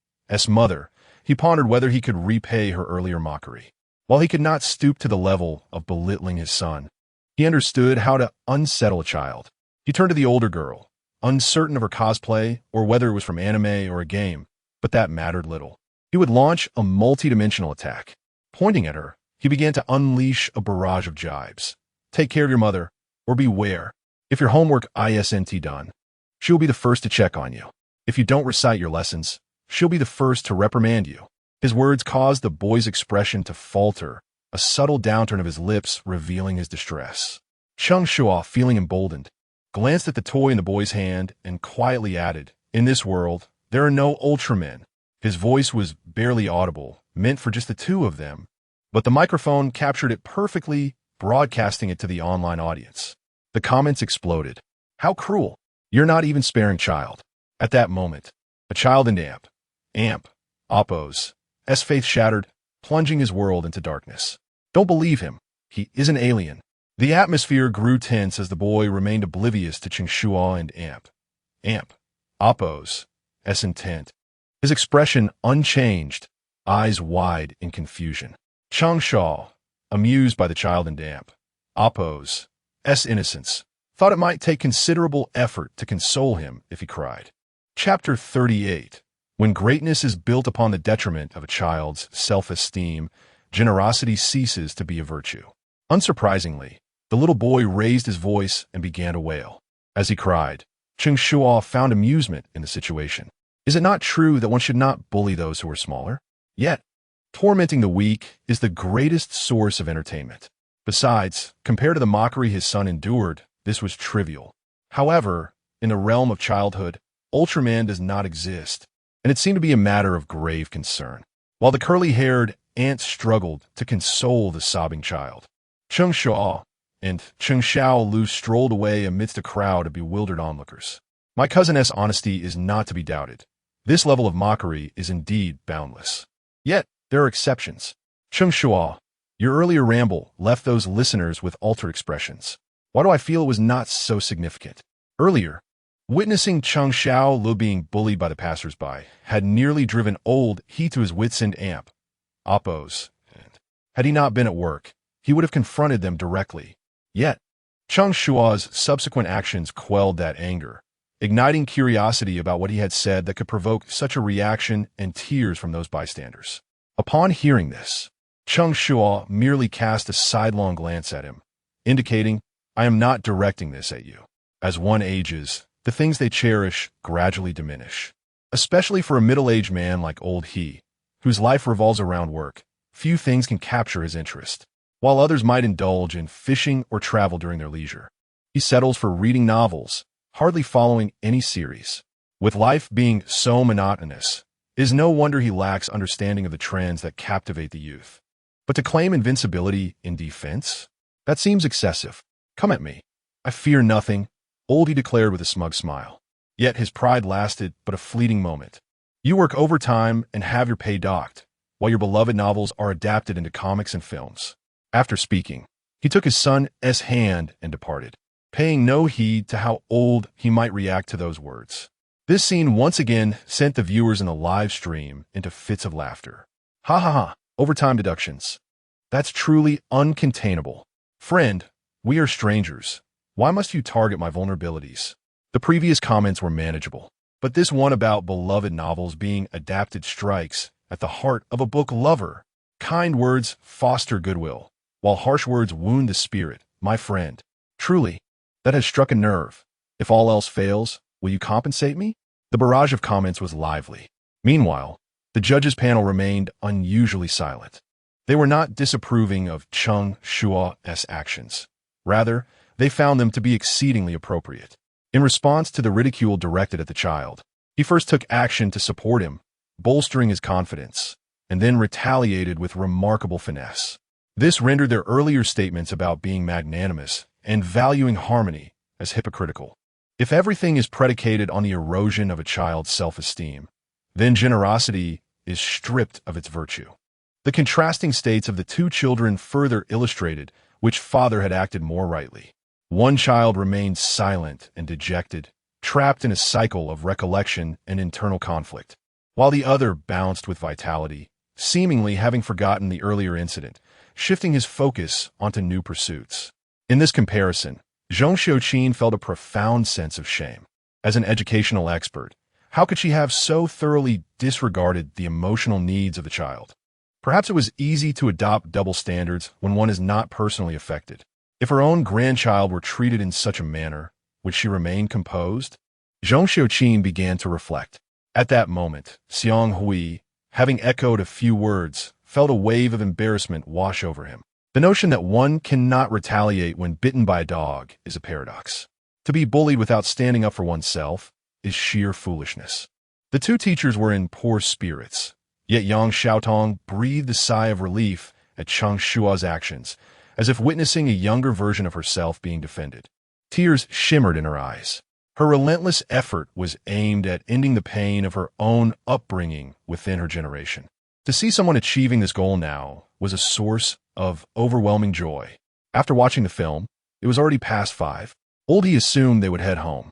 Speaker 1: mother, he pondered whether he could repay her earlier mockery. While he could not stoop to the level of belittling his son, he understood how to unsettle a child. He turned to the older girl, uncertain of her cosplay or whether it was from anime or a game, but that mattered little. He would launch a multi-dimensional attack. Pointing at her, he began to unleash a barrage of jibes. "Take care of your mother, or beware. If your homework isn't done, she'll be the first to check on you. If you don't recite your lessons, she'll be the first to reprimand you. His words caused the boy's expression to falter, a subtle downturn of his lips revealing his distress. Cheng Shuo, feeling emboldened, glanced at the toy in the boy's hand and quietly added, "In this world, there are no Ultramen." His voice was barely audible, meant for just the two of them, but the microphone captured it perfectly, broadcasting it to the online audience. The comments exploded. "How cruel! You're not even sparing child." At that moment, a child in Amp, Oppo's faith shattered, plunging his world into darkness. "Don't believe him. He is an alien." The atmosphere grew tense as the boy remained oblivious to Cheng Shuo and Oppo's intent. His expression unchanged, eyes wide in confusion. Cheng Shuo, amused by the child in Oppo's innocence, thought it might take considerable effort to console him if he cried. Chapter 38. When greatness is built upon the detriment of a child's self-esteem, generosity ceases to be a virtue. Unsurprisingly, the little boy raised his voice and began to wail. As he cried, Cheng Shuo found amusement in the situation. Is it not true that one should not bully those who are smaller? Yet, tormenting the weak is the greatest source of entertainment. Besides, compared to the mockery his son endured, this was trivial. However, in the realm of childhood, Ultraman does not exist, and it seemed to be a matter of grave concern. While the curly-haired aunt struggled to console the sobbing child, Cheng Shuo and Cheng Xiaolu strolled away amidst a crowd of bewildered onlookers. My cousin's honesty is not to be doubted. This level of mockery is indeed boundless. Yet, there are exceptions. Cheng Shuo, your earlier ramble left those listeners with altered expressions. Why do I feel it was not so significant? Earlier, witnessing Cheng Xiaolu being bullied by the passers-by had nearly driven old he to his wits' end Oppo's. Had he not been at work, he would have confronted them directly. Yet, Cheng Shuo's subsequent actions quelled that anger, igniting curiosity about what he had said that could provoke such a reaction and tears from those bystanders. Upon hearing this, Cheng Shuo merely cast a sidelong glance at him, indicating, "I am not directing this at you." As one ages, the things they cherish gradually diminish. Especially for a middle-aged man like old he, whose life revolves around work, few things can capture his interest. While others might indulge in fishing or travel during their leisure, he settles for reading novels, hardly following any series. With life being so monotonous, it is no wonder he lacks understanding of the trends that captivate the youth. But to claim invincibility in defense? That seems excessive. "Come at me. I fear nothing," Oldie declared with a smug smile. Yet his pride lasted but a fleeting moment. You work overtime and have your pay docked, while your beloved novels are adapted into comics and films. After speaking, he took his son's hand and departed, paying no heed to how old he might react to those words. This scene once again sent the viewers in the live stream into fits of laughter. Hahaha, overtime deductions. That's truly uncontainable. Friend, we are strangers. Why must you target my vulnerabilities? The previous comments were manageable, but this one about beloved novels being adapted strikes at the heart of a book lover. Kind words foster goodwill, while harsh words wound the spirit, my friend. Truly, that has struck a nerve. If all else fails, will you compensate me? The barrage of comments was lively. Meanwhile, the judges' panel remained unusually silent. They were not disapproving of Cheng Shuo's actions. Rather, they found them to be exceedingly appropriate. In response to the ridicule directed at the child, he first took action to support him, bolstering his confidence, and then retaliated with remarkable finesse. This rendered their earlier statements about being magnanimous and valuing harmony as hypocritical. If everything is predicated on the erosion of a child's self-esteem, then generosity is stripped of its virtue. The contrasting states of the two children further illustrated which father had acted more rightly. One child remained silent and dejected, trapped in a cycle of recollection and internal conflict, while the other bounced with vitality, seemingly having forgotten the earlier incident, shifting his focus onto new pursuits. In this comparison, Zhong Xiuqin felt a profound sense of shame. As an educational expert, how could she have so thoroughly disregarded the emotional needs of the child? Perhaps it was easy to adopt double standards when one is not personally affected. If her own grandchild were treated in such a manner, would she remain composed? Zhong Xiuqin began to reflect. At that moment, Xiang Hui, having echoed a few words, felt a wave of embarrassment wash over him. The notion that one cannot retaliate when bitten by a dog is a paradox. To be bullied without standing up for oneself is sheer foolishness. The two teachers were in poor spirits, yet Yang Xiaotong breathed a sigh of relief at Cheng Shuo's actions, as if witnessing a younger version of herself being defended. Tears shimmered in her eyes. Her relentless effort was aimed at ending the pain of her own upbringing within her generation. To see someone achieving this goal now was a source of overwhelming joy. After watching the film, it was already past 5. Old He assumed they would head home,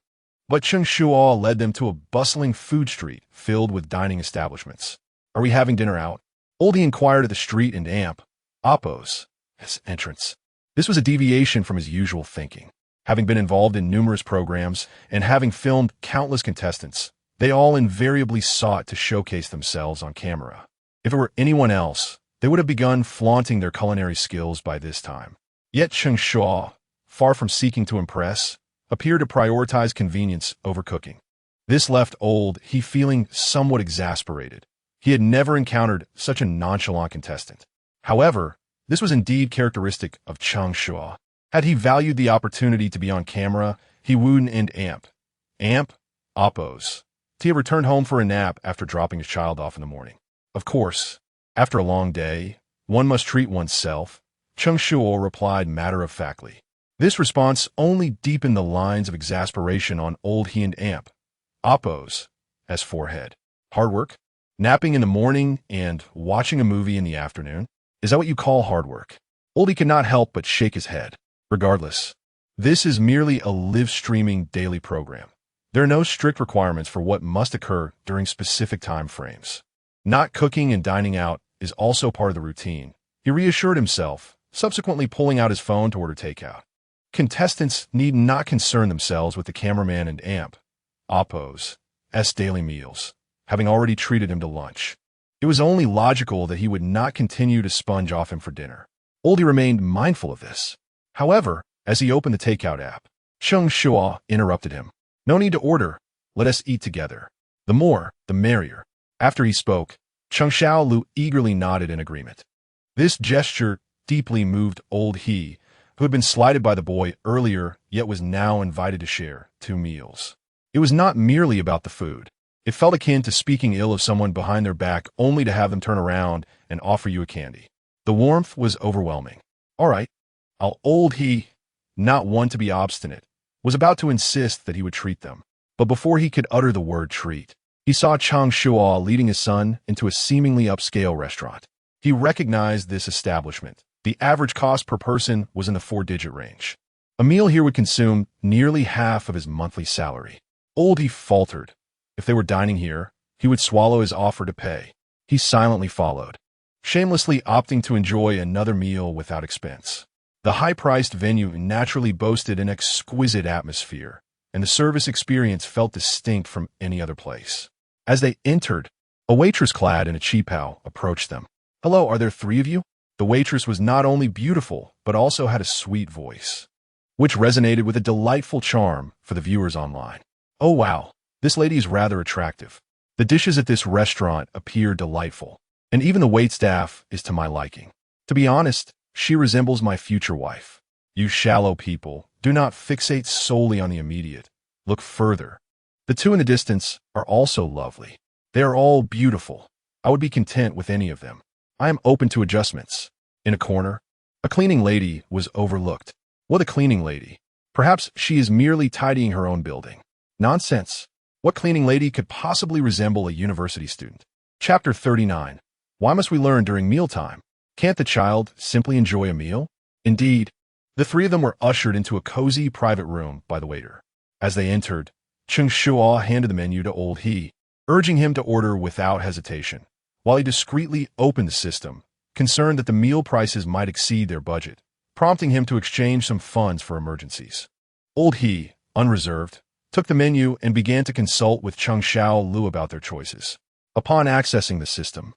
Speaker 1: but Cheng Shuo led them to a bustling food street filled with dining establishments. "Are we having dinner out?" Old He inquired at the street and amp, Oppo's, his entrance. This was a deviation from his usual thinking. Having been involved in numerous programs and having filmed countless contestants, they all invariably sought to showcase themselves on camera. If it were anyone else, they would have begun flaunting their culinary skills by this time. Yet Cheng Shuo, far from seeking to impress, appeared to prioritize convenience over cooking. This left Old He feeling somewhat exasperated. He had never encountered such a nonchalant contestant. However, this was indeed characteristic of Cheng Shuo. Had he valued the opportunity to be on camera, he would and amp, Oppos. Tia returned home for a nap after dropping his child off in the morning. Of course, after a long day, one must treat oneself, Cheng Shuo replied matter-of-factly. This response only deepened the lines of exasperation on Old He and amp, Oppos, as forehead. Hard work? Napping in the morning and watching a movie in the afternoon? Is that what you call hard work? Old He could not help but shake his head. Regardless, this is merely a live-streaming daily program. There are no strict requirements for what must occur during specific time frames. Not cooking and dining out is also part of the routine, he reassured himself, subsequently pulling out his phone to order takeout. Contestants need not concern themselves with the cameraman and amp, Oppos, daily meals, having already treated him to lunch. It was only logical that he would not continue to sponge off him for dinner. Old He remained mindful of this. However, as he opened the takeout app, Cheng Shuo interrupted him. "No need to order. Let us eat together. The more, the merrier." After he spoke, Cheng Xiaolu eagerly nodded in agreement. This gesture deeply moved Old He, who had been slighted by the boy earlier yet was now invited to share 2 meals. It was not merely about the food. It felt akin to speaking ill of someone behind their back only to have them turn around and offer you a candy. The warmth was overwhelming. "All right." Old He, not one to be obstinate, was about to insist that he would treat them. But before he could utter the word treat, he saw Cheng Shuo leading his son into a seemingly upscale restaurant. He recognized this establishment. The average cost per person was in the 4-digit range. A meal here would consume nearly half of his monthly salary. Old He faltered. If they were dining here, he would swallow his offer to pay. He silently followed, shamelessly opting to enjoy another meal without expense. The high-priced venue naturally boasted an exquisite atmosphere, and the service experience felt distinct from any other place. As they entered, a waitress clad in a qipao approached them. "Hello, are there 3 of you?" The waitress was not only beautiful, but also had a sweet voice, which resonated with a delightful charm for the viewers online. "Oh wow, this lady is rather attractive. The dishes at this restaurant appear delightful, and even the waitstaff is to my liking. To be honest, she resembles my future wife. You shallow people, do not fixate solely on the immediate. Look further. The 2 in the distance are also lovely. They are all beautiful. I would be content with any of them. I am open to adjustments." In a corner, a cleaning lady was overlooked. What a cleaning lady. Perhaps she is merely tidying her own building. Nonsense. What cleaning lady could possibly resemble a university student? Chapter 39. Why must we learn during mealtime? Can't the child simply enjoy a meal? Indeed, the 3 of them were ushered into a cozy private room by the waiter. As they entered, Cheng Shuo handed the menu to Old He, urging him to order without hesitation, while he discreetly opened the system, concerned that the meal prices might exceed their budget, prompting him to exchange some funds for emergencies. Old He, unreserved, took the menu and began to consult with Cheng Xiaolu about their choices. Upon accessing the system,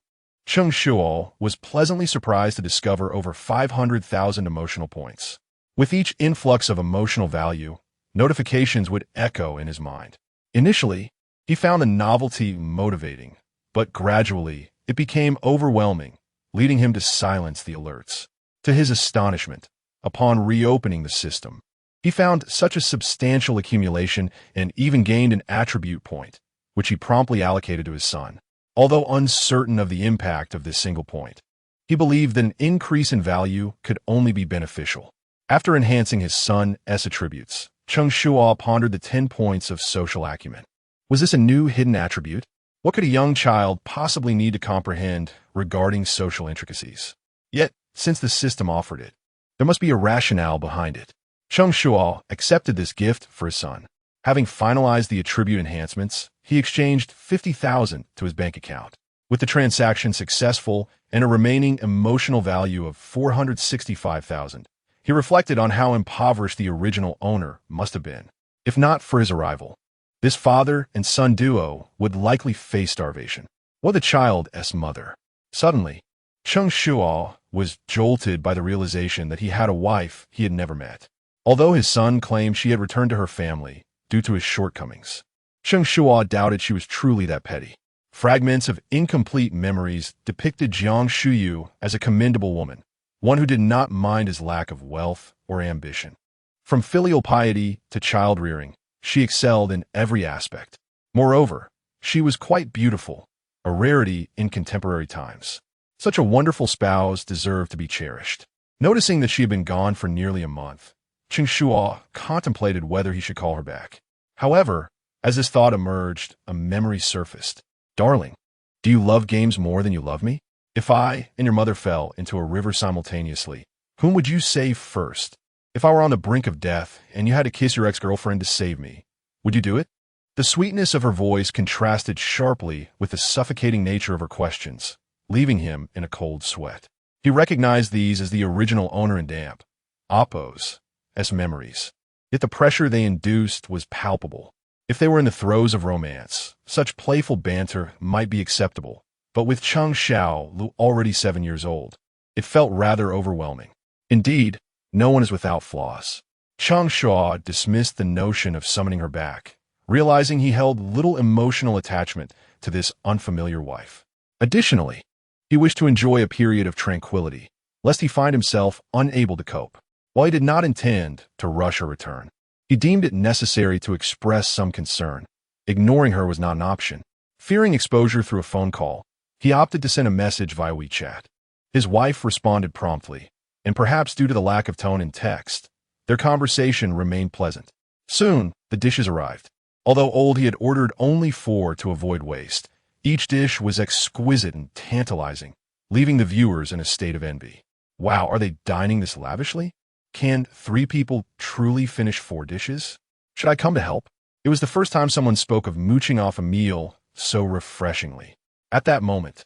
Speaker 1: Cheng Shuo was pleasantly surprised to discover over 500,000 emotional points. With each influx of emotional value, notifications would echo in his mind. Initially, he found the novelty motivating, but gradually it became overwhelming, leading him to silence the alerts. To his astonishment, upon reopening the system, he found such a substantial accumulation and even gained an attribute point, which he promptly allocated to his son. Although uncertain of the impact of this single point, he believed that an increase in value could only be beneficial. After enhancing his son's attributes, Cheng Shuo pondered the 10 points of social acumen. Was this a new hidden attribute? What could a young child possibly need to comprehend regarding social intricacies? Yet, since the system offered it, there must be a rationale behind it. Cheng Shuo accepted this gift for his son. Having finalized the attribute enhancements, he exchanged 50,000 to his bank account. With the transaction successful and a remaining emotional value of 465,000, he reflected on how impoverished the original owner must have been. If not for his arrival, this father and son duo would likely face starvation. Or the child's mother. Suddenly, Cheng Shuo was jolted by the realization that he had a wife he had never met. Although his son claimed she had returned to her family due to his shortcomings, Cheng Shuo doubted she was truly that petty. Fragments of incomplete memories depicted Jiang Shuyu as a commendable woman, one who did not mind his lack of wealth or ambition. From filial piety to child-rearing, she excelled in every aspect. Moreover, she was quite beautiful, a rarity in contemporary times. Such a wonderful spouse deserved to be cherished. Noticing that she had been gone for nearly a month, Cheng Shuo contemplated whether he should call her back. However, as this thought emerged, a memory surfaced. Darling, do you love games more than you love me? If I and your mother fell into a river simultaneously, whom would you save first? If I were on the brink of death and you had to kiss your ex-girlfriend to save me, would you do it? The sweetness of her voice contrasted sharply with the suffocating nature of her questions, leaving him in a cold sweat. He recognized these as the original owner and damp, Oppos, as memories. Yet the pressure they induced was palpable. If they were in the throes of romance, such playful banter might be acceptable, but with Cheng Shuo already 7 years old, it felt rather overwhelming. Indeed, no one is without flaws. Cheng Shuo dismissed the notion of summoning her back, realizing he held little emotional attachment to this unfamiliar wife. Additionally, he wished to enjoy a period of tranquility, lest he find himself unable to cope. While he did not intend to rush her return, he deemed it necessary to express some concern. Ignoring her was not an option. Fearing exposure through a phone call, he opted to send a message via WeChat. His wife responded promptly, and perhaps due to the lack of tone in text, their conversation remained pleasant. Soon, the dishes arrived. Although old, he had ordered only 4 to avoid waste. Each dish was exquisite and tantalizing, leaving the viewers in a state of envy. Wow, are they dining this lavishly? Can 3 people truly finish 4 dishes? Should I come to help? It was the first time someone spoke of mooching off a meal so refreshingly. At that moment,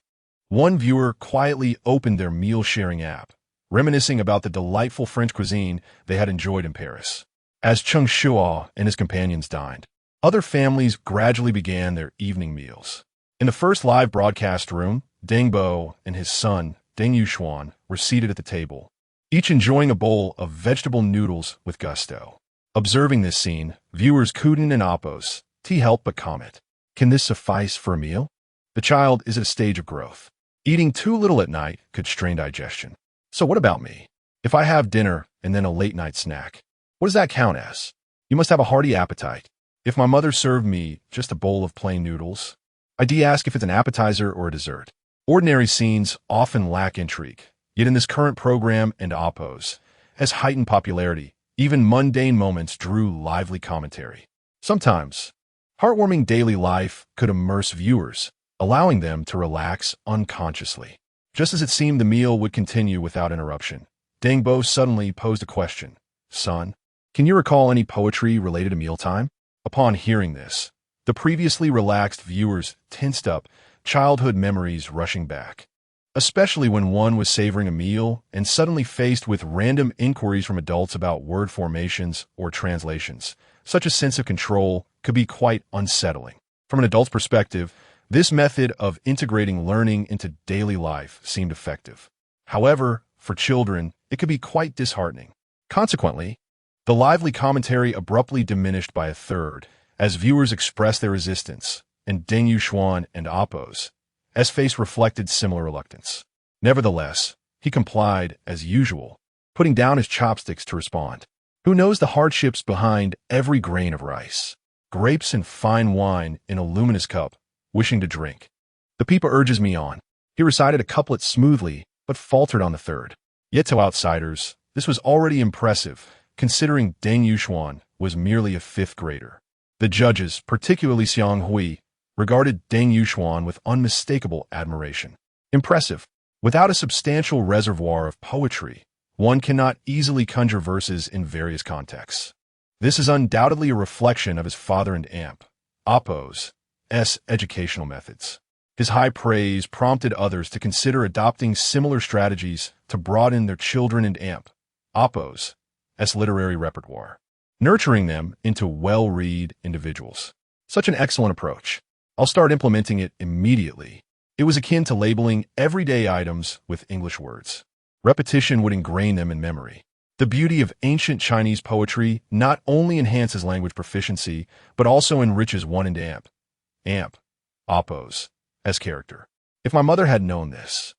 Speaker 1: one viewer quietly opened their meal-sharing app, reminiscing about the delightful French cuisine they had enjoyed in Paris. As Cheng Shuo and his companions dined, other families gradually began their evening meals. In the first live broadcast room, Deng Bo and his son, Deng Yuxuan, were seated at the table, each enjoying a bowl of vegetable noodles with gusto. Observing this scene, viewers Kuden and Oppos helped but comment, "Can this suffice for a meal?" The child is at a stage of growth. Eating too little at night could strain digestion. So what about me? If I have dinner and then a late-night snack, what does that count as? You must have a hearty appetite. If my mother served me just a bowl of plain noodles, I'd ask if it's an appetizer or a dessert. Ordinary scenes often lack intrigue, yet in this current program and Oppos, as heightened popularity, even mundane moments drew lively commentary. Sometimes, heartwarming daily life could immerse viewers, allowing them to relax unconsciously. Just as it seemed the meal would continue without interruption, Deng Bo suddenly posed a question. "Son, can you recall any poetry related to mealtime?" Upon hearing this, the previously relaxed viewers tensed up, childhood memories rushing back. Especially when one was savoring a meal and suddenly faced with random inquiries from adults about word formations or translations. Such a sense of control could be quite unsettling. From an adult's perspective, this method of integrating learning into daily life seemed effective. However, for children, it could be quite disheartening. Consequently, the lively commentary abruptly diminished by a third as viewers expressed their resistance, and Deng Yuxuan and Oppos, S face reflected similar reluctance. Nevertheless, he complied as usual, putting down his chopsticks to respond. Who knows the hardships behind every grain of rice? Grapes and fine wine in a luminous cup, wishing to drink. The Peepa urges me on. He recited a couplet smoothly, but faltered on the third. Yet to outsiders, this was already impressive, considering Deng Yuxuan was merely a fifth grader. The judges, particularly Xiang Hui, regarded Deng Yuxuan with unmistakable admiration. Impressive. Without a substantial reservoir of poetry, one cannot easily conjure verses in various contexts. This is undoubtedly a reflection of his father and aunt, Appo's educational methods. His high praise prompted others to consider adopting similar strategies to broaden their children and Appo's literary repertoire, nurturing them into well-read individuals. Such an excellent approach. I'll start implementing it immediately. It was akin to labeling everyday items with English words. Repetition would ingrain them in memory. The beauty of ancient Chinese poetry not only enhances language proficiency, but also enriches one into Appo's character. If my mother had known this,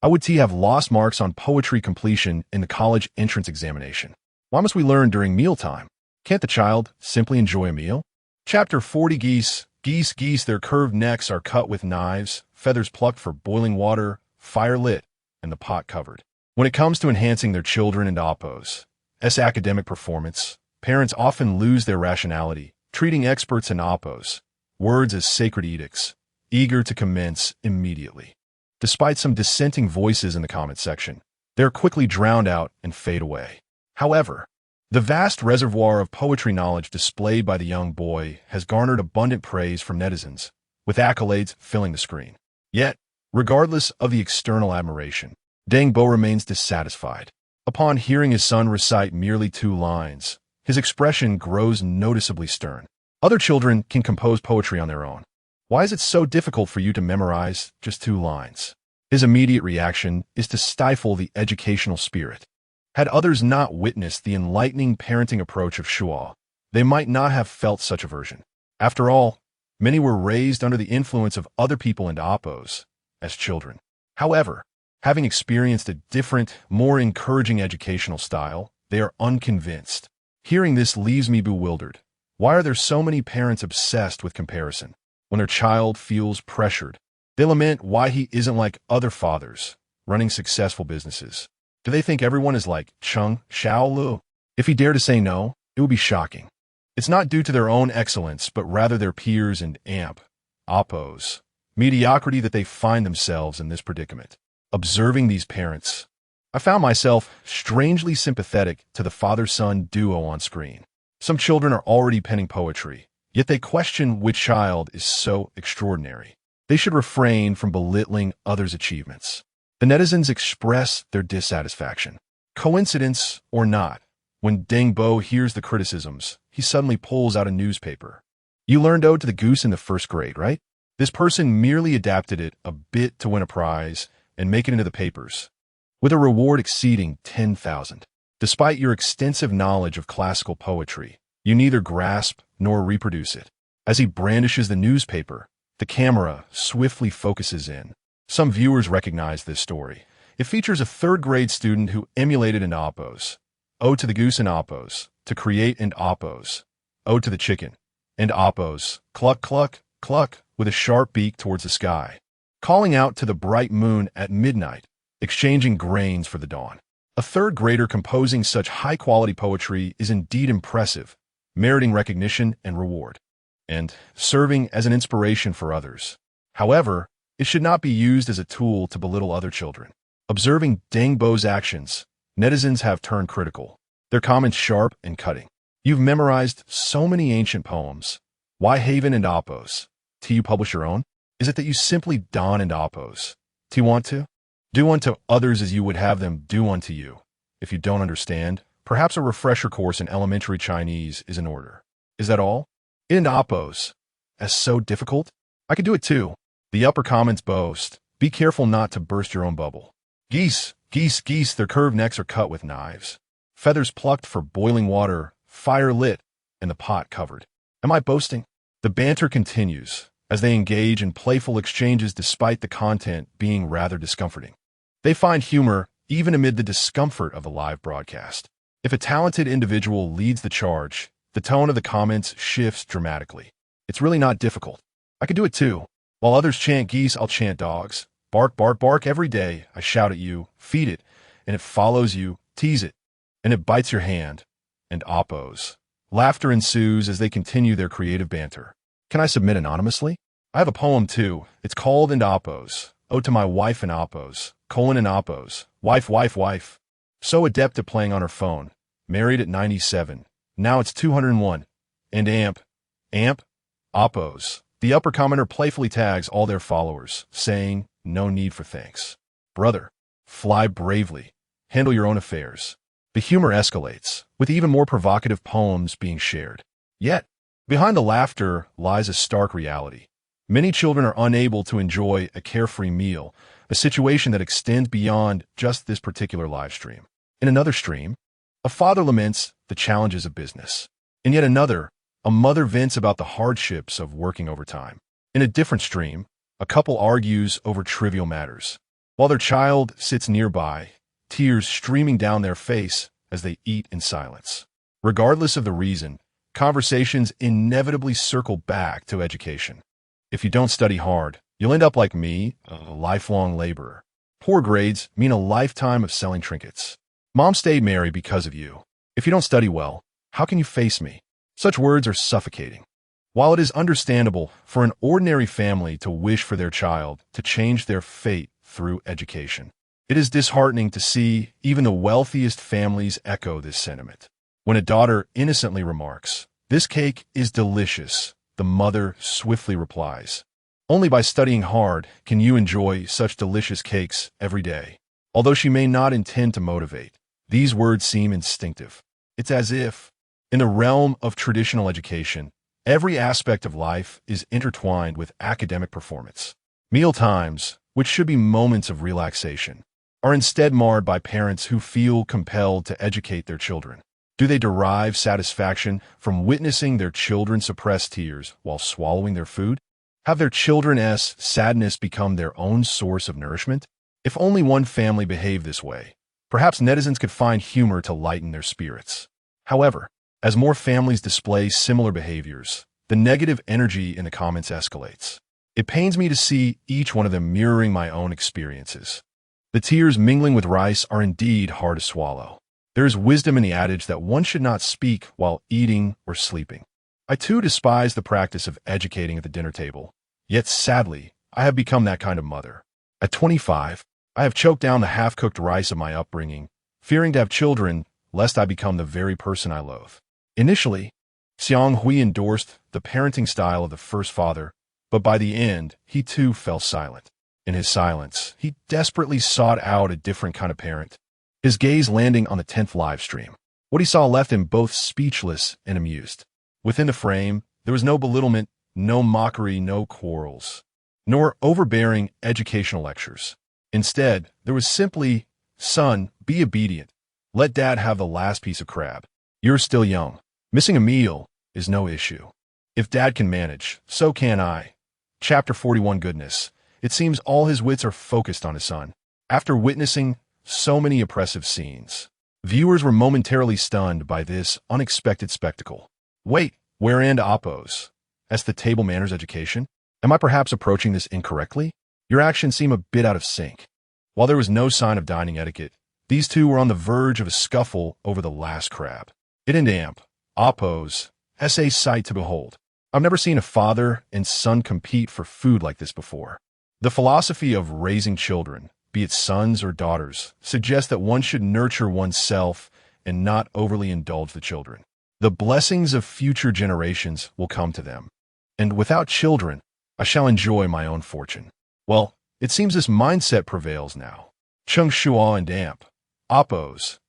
Speaker 1: I would have lost marks on poetry completion in the college entrance examination. Why must we learn during mealtime? Can't the child simply enjoy a meal? Chapter 40 Geese, their curved necks are cut with knives, feathers plucked for boiling water, fire lit, and the pot covered. When it comes to enhancing their children and Appo's academic performance, parents often lose their rationality, treating experts and Appo's words as sacred edicts, eager to commence immediately. Despite some dissenting voices in the comment section, they are quickly drowned out and fade away. However, the vast reservoir of poetry knowledge displayed by the young boy has garnered abundant praise from netizens, with accolades filling the screen. Yet, regardless of the external admiration, Deng Bo remains dissatisfied. Upon hearing his son recite merely 2 lines, his expression grows noticeably stern. Other children can compose poetry on their own. Why is it so difficult for you to memorize just 2 lines? His immediate reaction is to stifle the educational spirit. Had others not witnessed the enlightening parenting approach of Shuo, they might not have felt such aversion. After all, many were raised under the influence of other people and Appo's as children. However, having experienced a different, more encouraging educational style, they are unconvinced. Hearing this leaves me bewildered. Why are there so many parents obsessed with comparison? When their child feels pressured, they lament why he isn't like other fathers, running successful businesses. Do they think everyone is like Cheng Shuo? If he dared to say no, it would be shocking. It's not due to their own excellence, but rather their peers and Appo's mediocrity that they find themselves in this predicament. Observing these parents, I found myself strangely sympathetic to the father-son duo on screen. Some children are already penning poetry, yet they question which child is so extraordinary. They should refrain from belittling others' achievements. The netizens express their dissatisfaction. Coincidence or not, when Deng Bo hears the criticisms, he suddenly pulls out a newspaper. You learned Ode to the Goose in the 1st grade, right? This person merely adapted it a bit to win a prize and make it into the papers, with a reward exceeding 10,000. Despite your extensive knowledge of classical poetry, you neither grasp nor reproduce it. As he brandishes the newspaper, the camera swiftly focuses in. Some viewers recognize this story. It features a 3rd grade student who emulated an Appo's Ode to the Goose and Appo's to create an Appo's Ode to the Chicken and Appo's cluck cluck cluck with a sharp beak towards the sky, calling out to the bright moon at midnight, exchanging grains for the dawn. A 3rd grader composing such high-quality poetry is indeed impressive, meriting recognition and reward, and serving as an inspiration for others. However, it should not be used as a tool to belittle other children. Observing Deng Bo's actions, netizens have turned critical, their comments sharp and cutting. You've memorized so many ancient poems. Why Haven and Appo's? Till you publish your own? Is it that you simply don and Appo's? Do you want to? Do unto others as you would have them do unto you. If you don't understand, perhaps a refresher course in elementary Chinese is in order. Is that all? And Appo's as so difficult? I could do it too. The upper comments boast, be careful not to burst your own bubble. Geese, their curved necks are cut with knives. Feathers plucked for boiling water, fire lit, and the pot covered. Am I boasting? The banter continues, as they engage in playful exchanges despite the content being rather discomforting. They find humor even amid the discomfort of the live broadcast. If a talented individual leads the charge, the tone of the comments shifts dramatically. It's really not difficult. I could do it too. While others chant geese, I'll chant dogs. Bark, bark, bark every day. I shout at you, feed it, and it follows you, tease it, and it bites your hand. And oppos. Laughter ensues as they continue their creative banter. Can I submit anonymously? I have a poem too. It's called And Oppos. Ode to my wife and oppos. And oppos. Wife, wife, wife. So adept at playing on her phone. Married at 97. Now it's 201. And amp. Oppos. The upper commenter playfully tags all their followers, saying, no need for thanks. Brother, fly bravely. Handle your own affairs. The humor escalates, with even more provocative poems being shared. Yet, behind the laughter lies a stark reality. Many children are unable to enjoy a carefree meal, a situation that extends beyond just this particular live stream. In another stream, a father laments the challenges of business. In yet another, a mother vents about the hardships of working overtime. In a different stream, a couple argues over trivial matters, while their child sits nearby, tears streaming down their face as they eat in silence. Regardless of the reason, conversations inevitably circle back to education. If you don't study hard, you'll end up like me, a lifelong laborer. Poor grades mean a lifetime of selling trinkets. Mom stayed married because of you. If you don't study well, how can you face me? Such words are suffocating. While it is understandable for an ordinary family to wish for their child to change their fate through education, it is disheartening to see even the wealthiest families echo this sentiment. When a daughter innocently remarks, "This cake is delicious," the mother swiftly replies, "Only by studying hard can you enjoy such delicious cakes every day." Although she may not intend to motivate, these words seem instinctive. It's as if, in the realm of traditional education, every aspect of life is intertwined with academic performance. Meal times, which should be moments of relaxation, are instead marred by parents who feel compelled to educate their children. Do they derive satisfaction from witnessing their children suppress tears while swallowing their food? Have their children's sadness become their own source of nourishment? If only one family behaved this way, perhaps netizens could find humor to lighten their spirits. However, as more families display similar behaviors, the negative energy in the comments escalates. It pains me to see each one of them mirroring my own experiences. The tears mingling with rice are indeed hard to swallow. There is wisdom in the adage that one should not speak while eating or sleeping. I too despise the practice of educating at the dinner table, yet sadly, I have become that kind of mother. At 25, I have choked down the half-cooked rice of my upbringing, fearing to have children lest I become the very person I loathe. Initially, Xiang Hui endorsed the parenting style of the first father, but by the end, he too fell silent. In his silence, he desperately sought out a different kind of parent, his gaze landing on the 10th live stream. What he saw left him both speechless and amused. Within the frame, there was no belittlement, no mockery, no quarrels, nor overbearing educational lectures. Instead, there was simply, "Son, be obedient. Let dad have the last piece of crab. You're still young. Missing a meal is no issue. If dad can manage, so can I." Chapter 41 Goodness. It seems all his wits are focused on his son. After witnessing so many oppressive scenes, viewers were momentarily stunned by this unexpected spectacle. Wait, where and oppos? As the table manners education? Am I perhaps approaching this incorrectly? Your actions seem a bit out of sync. While there was no sign of dining etiquette, these two were on the verge of a scuffle over the last crab. It and amp, oppos, a sight to behold. I've never seen a father and son compete for food like this before. The philosophy of raising children, be it sons or daughters, suggests that one should nurture oneself and not overly indulge the children. The blessings of future generations will come to them. And without children, I shall enjoy my own fortune. Well, it seems this mindset prevails now. Cheng Shuo and amp, oppos,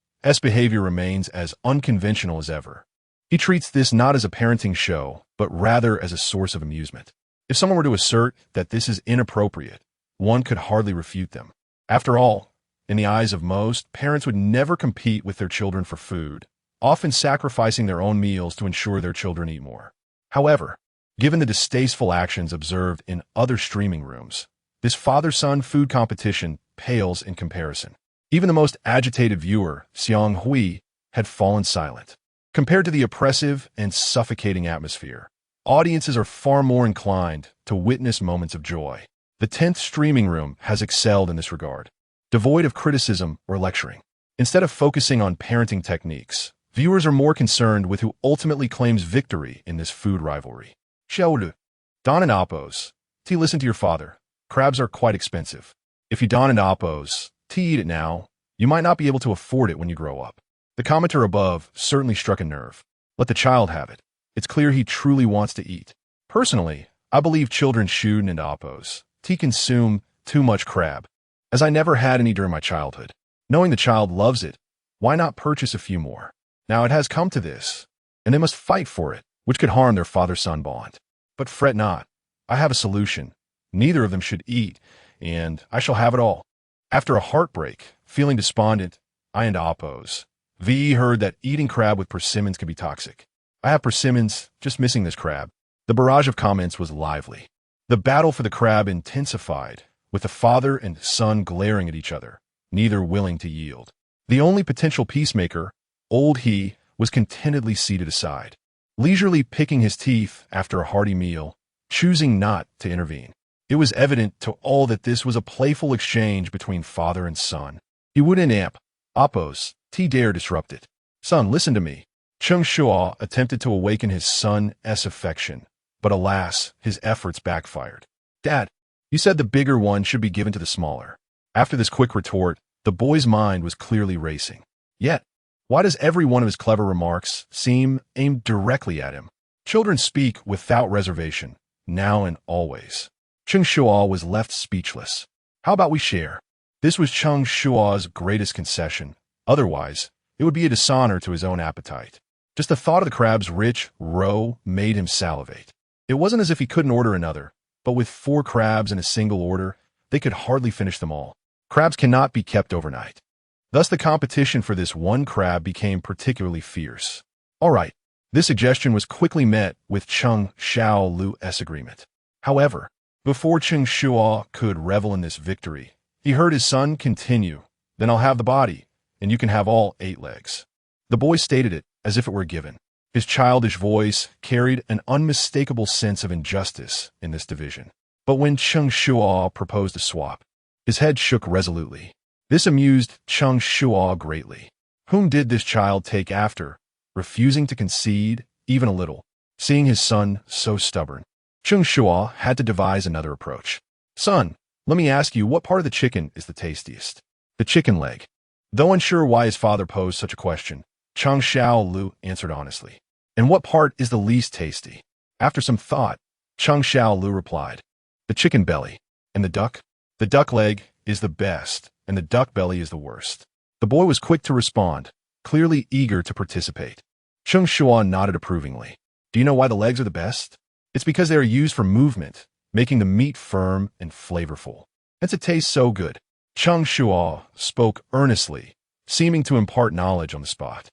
Speaker 1: behavior remains as unconventional as ever. He treats this not as a parenting show, but rather as a source of amusement. If someone were to assert that this is inappropriate, one could hardly refute them. After all, in the eyes of most, parents would never compete with their children for food, often sacrificing their own meals to ensure their children eat more. However, Given the distasteful actions observed in other streaming rooms, this father-son food competition pales in comparison. Even the most agitated viewer, Xiang Hui, had fallen silent. Compared to the oppressive and suffocating atmosphere, audiences are far more inclined to witness moments of joy. The 10th streaming room has excelled in this regard, devoid of criticism or lecturing. Instead of focusing on parenting techniques, viewers are more concerned with who ultimately claims victory in this food rivalry. Xiaolu, Don and Appos, T, listen to your father. Crabs are quite expensive. If you don and Appos, T, eat it now, you might not be able to afford it when you grow up. The commenter above certainly struck a nerve. Let the child have it. It's clear he truly wants to eat. Personally, I believe children Shuden and Appos, T, consume too much crab, as I never had any during my childhood. Knowing the child loves it, why not purchase a few more? Now it has come to this, and they must fight for it, which could harm their father-son bond. But fret not. I have a solution. Neither of them should eat, and I shall have it all. After a heartbreak, feeling despondent, I and Appos, V heard that eating crab with persimmons could be toxic. I have persimmons, just missing this crab. The barrage of comments was lively. The battle for the crab intensified, with the father and son glaring at each other, neither willing to yield. The only potential peacemaker, old he, was contentedly seated aside, leisurely picking his teeth after a hearty meal, choosing not to intervene. It was evident to all that this was a playful exchange between father and son. He wouldn't amp. Appos, T, dare disrupt it. Son, listen to me. Cheng Shuo attempted to awaken his son's affection, but alas, his efforts backfired. Dad, you said the bigger one should be given to the smaller. After this quick retort, the boy's mind was clearly racing. Yet, why does every one of his clever remarks seem aimed directly at him? Children speak without reservation, now and always. Cheng Shuo was left speechless. How about we share? This was Cheng Shuo's greatest concession. Otherwise, it would be a dishonor to his own appetite. Just the thought of the crab's rich roe made him salivate. It wasn't as if he couldn't order another, but with 4 crabs in a single order, they could hardly finish them all. Crabs cannot be kept overnight. Thus the competition for this one crab became particularly fierce. All right, this suggestion was quickly met with Cheng Xiaolu's agreement. However, before Cheng Shuo could revel in this victory, he heard his son continue, "Then I'll have the body, and you can have all 8 legs." The boy stated it as if it were given. His childish voice carried an unmistakable sense of injustice in this division. But when Cheng Shuo proposed a swap, his head shook resolutely. This amused Cheng Shuo greatly. Whom did this child take after, refusing to concede even a little, seeing his son so stubborn? Cheng Shuo had to devise another approach. Son, let me ask you, what part of the chicken is the tastiest? The chicken leg. Though unsure why his father posed such a question, Cheng Xiaolu answered honestly. And what part is the least tasty? After some thought, Cheng Xiaolu replied, the chicken belly. And the duck? The duck leg is the best, and the duck belly is the worst. The boy was quick to respond, clearly eager to participate. Cheng Shuo nodded approvingly. Do you know why the legs are the best? It's because they are used for movement, making the meat firm and flavorful. Hence it tastes so good. Cheng Shuo spoke earnestly, seeming to impart knowledge on the spot.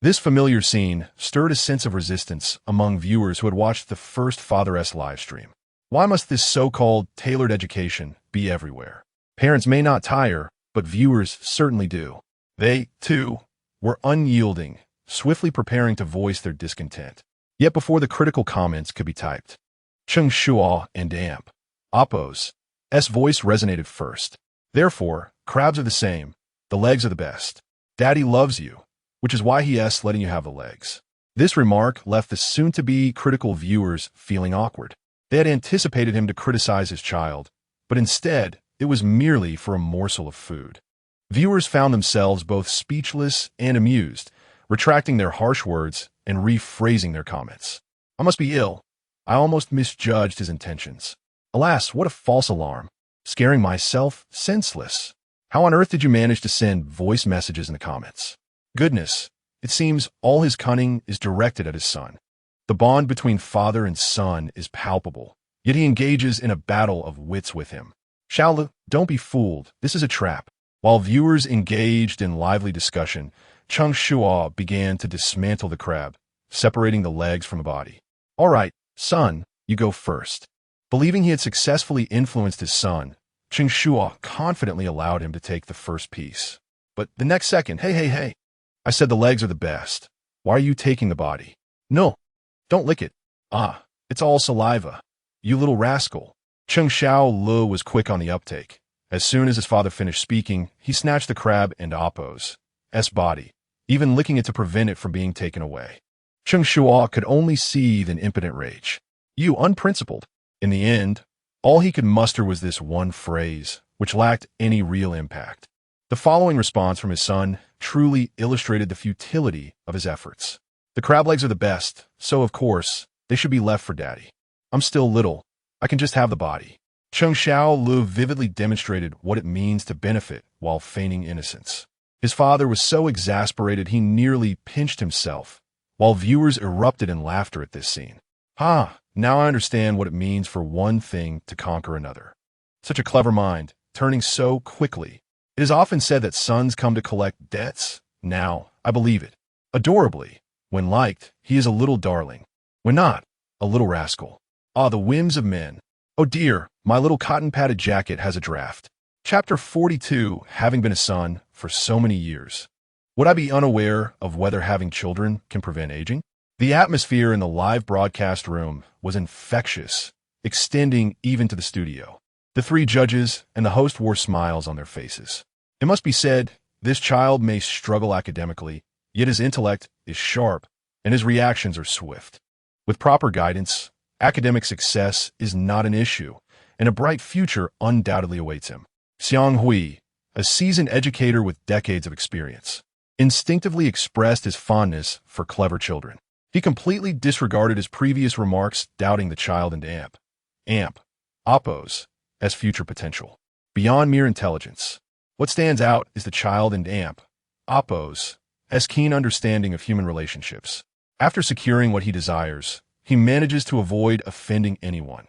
Speaker 1: This familiar scene stirred a sense of resistance among viewers who had watched the first Father-S livestream. Why must this so-called tailored education be everywhere? Parents may not tire, but viewers certainly do. They, too, were unyielding, swiftly preparing to voice their discontent. Yet before the critical comments could be typed, Cheng Shuo and Amp, Appos, S voice resonated first. Therefore, crabs are the same, the legs are the best. Daddy loves you, which is why he is letting you have the legs. This remark left the soon-to-be critical viewers feeling awkward. They had anticipated him to criticize his child, but instead, it was merely for a morsel of food. Viewers found themselves both speechless and amused, retracting their harsh words and rephrasing their comments. I must be ill. I almost misjudged his intentions. Alas, what a false alarm. Scaring myself senseless. How on earth did you manage to send voice messages in the comments? Goodness, it seems all his cunning is directed at his son. The bond between father and son is palpable, yet he engages in a battle of wits with him. Xiaolu, don't be fooled. This is a trap. While viewers engaged in lively discussion, Cheng Shuo began to dismantle the crab, separating the legs from the body. All right, son, You go first." Believing he had successfully influenced his son, Cheng Shuo confidently allowed him to take the first piece. But the next second, hey, I said the legs are the best. Why are you taking the body? No, don't lick it. Ah, it's all saliva. You little rascal. Cheng Xiaolu was quick on the uptake. As soon as his father finished speaking, he snatched the crab and Appo's body, even licking it to prevent it from being taken away. Cheng Shuo could only seethe in impotent rage. You unprincipled. In the end, all he could muster was this one phrase, which lacked any real impact. The following response from his son truly illustrated the futility of his efforts. The crab legs are the best, so of course, they should be left for daddy. I'm still little. I can just have the body. Cheng Xiaolu vividly demonstrated what it means to benefit while feigning innocence. His father was so exasperated he nearly pinched himself, while viewers erupted in laughter at this scene. Now I understand what it means for one thing to conquer another. Such a clever mind, turning so quickly. It is often said that sons come to collect debts. Now, I believe it. Adorably. When liked, he is a little darling. When not, a little rascal. Ah, the whims of men. Oh dear, my little cotton-padded jacket has a draft. Chapter 42, having been a son for so many years. Would I be unaware of whether having children can prevent aging? The atmosphere in the live broadcast room was infectious, extending even to the studio. The three judges and the host wore smiles on their faces. It must be said, this child may struggle academically, yet his intellect is sharp and his reactions are swift. With proper guidance, academic success is not an issue, and a bright future undoubtedly awaits him. Xiang Hui, a seasoned educator with decades of experience, instinctively expressed his fondness for clever children. He completely disregarded his previous remarks doubting the child and Appo's future potential. Beyond mere intelligence, what stands out is the child and Appo's keen understanding of human relationships. After securing what he desires, he manages to avoid offending anyone,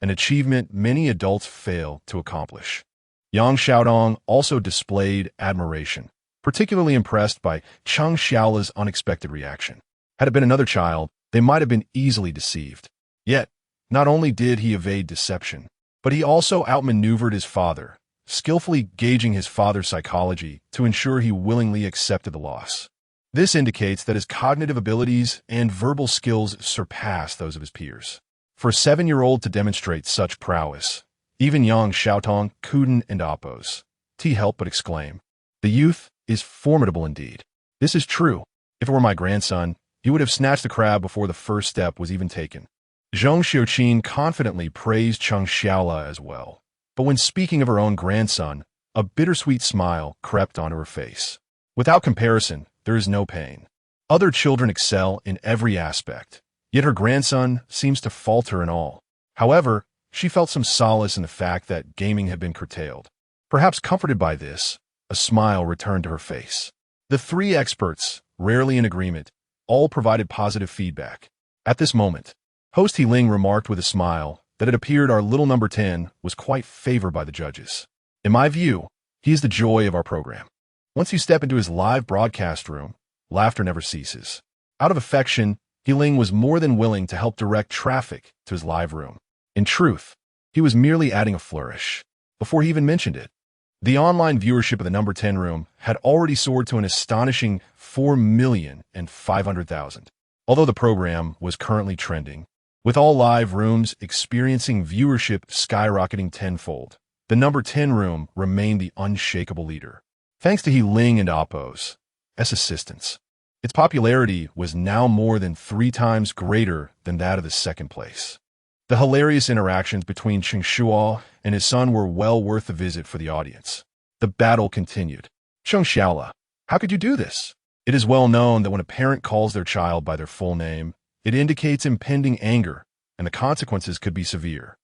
Speaker 1: an achievement many adults fail to accomplish. Yang Xiaodong also displayed admiration, particularly impressed by Cheng Xiaolu's unexpected reaction. Had it been another child, they might have been easily deceived. Yet, not only did he evade deception, but he also outmaneuvered his father, skillfully gauging his father's psychology to ensure he willingly accepted the loss. This indicates that his cognitive abilities and verbal skills surpass those of his peers. For a 7-year-old to demonstrate such prowess, even Yang Xiaotong couldn't and Appo's help but exclaim, "The youth is formidable indeed." This is true. If it were my grandson, he would have snatched the crab before the first step was even taken. Zhong Xiuqin confidently praised Cheng Xiaolu as well. But when speaking of her own grandson, a bittersweet smile crept onto her face. Without comparison, there is no pain. Other children excel in every aspect, yet her grandson seems to falter in all. However, she felt some solace in the fact that gaming had been curtailed. Perhaps comforted by this, a smile returned to her face. The three experts, rarely in agreement, all provided positive feedback. At this moment, host He Ling remarked with a smile that it appeared our little number 10 was quite favored by the judges. In my view, he is the joy of our program. Once you step into his live broadcast room, laughter never ceases. Out of affection, He Ling was more than willing to help direct traffic to his live room. In truth, he was merely adding a flourish. Before he even mentioned it, the online viewership of the number 10 room had already soared to an astonishing 4,500,000. Although the program was currently trending, with all live rooms experiencing viewership skyrocketing tenfold, the number 10 room remained the unshakable leader. Thanks to He Ling and Appo's assistance, its popularity was now more than 3 times greater than that of the second place. The hilarious interactions between Cheng Shuo and his son were well worth the visit for the audience. The battle continued. Cheng Xiaolu, how could you do this? It is well known that when a parent calls their child by their full name, it indicates impending anger, and the consequences could be severe.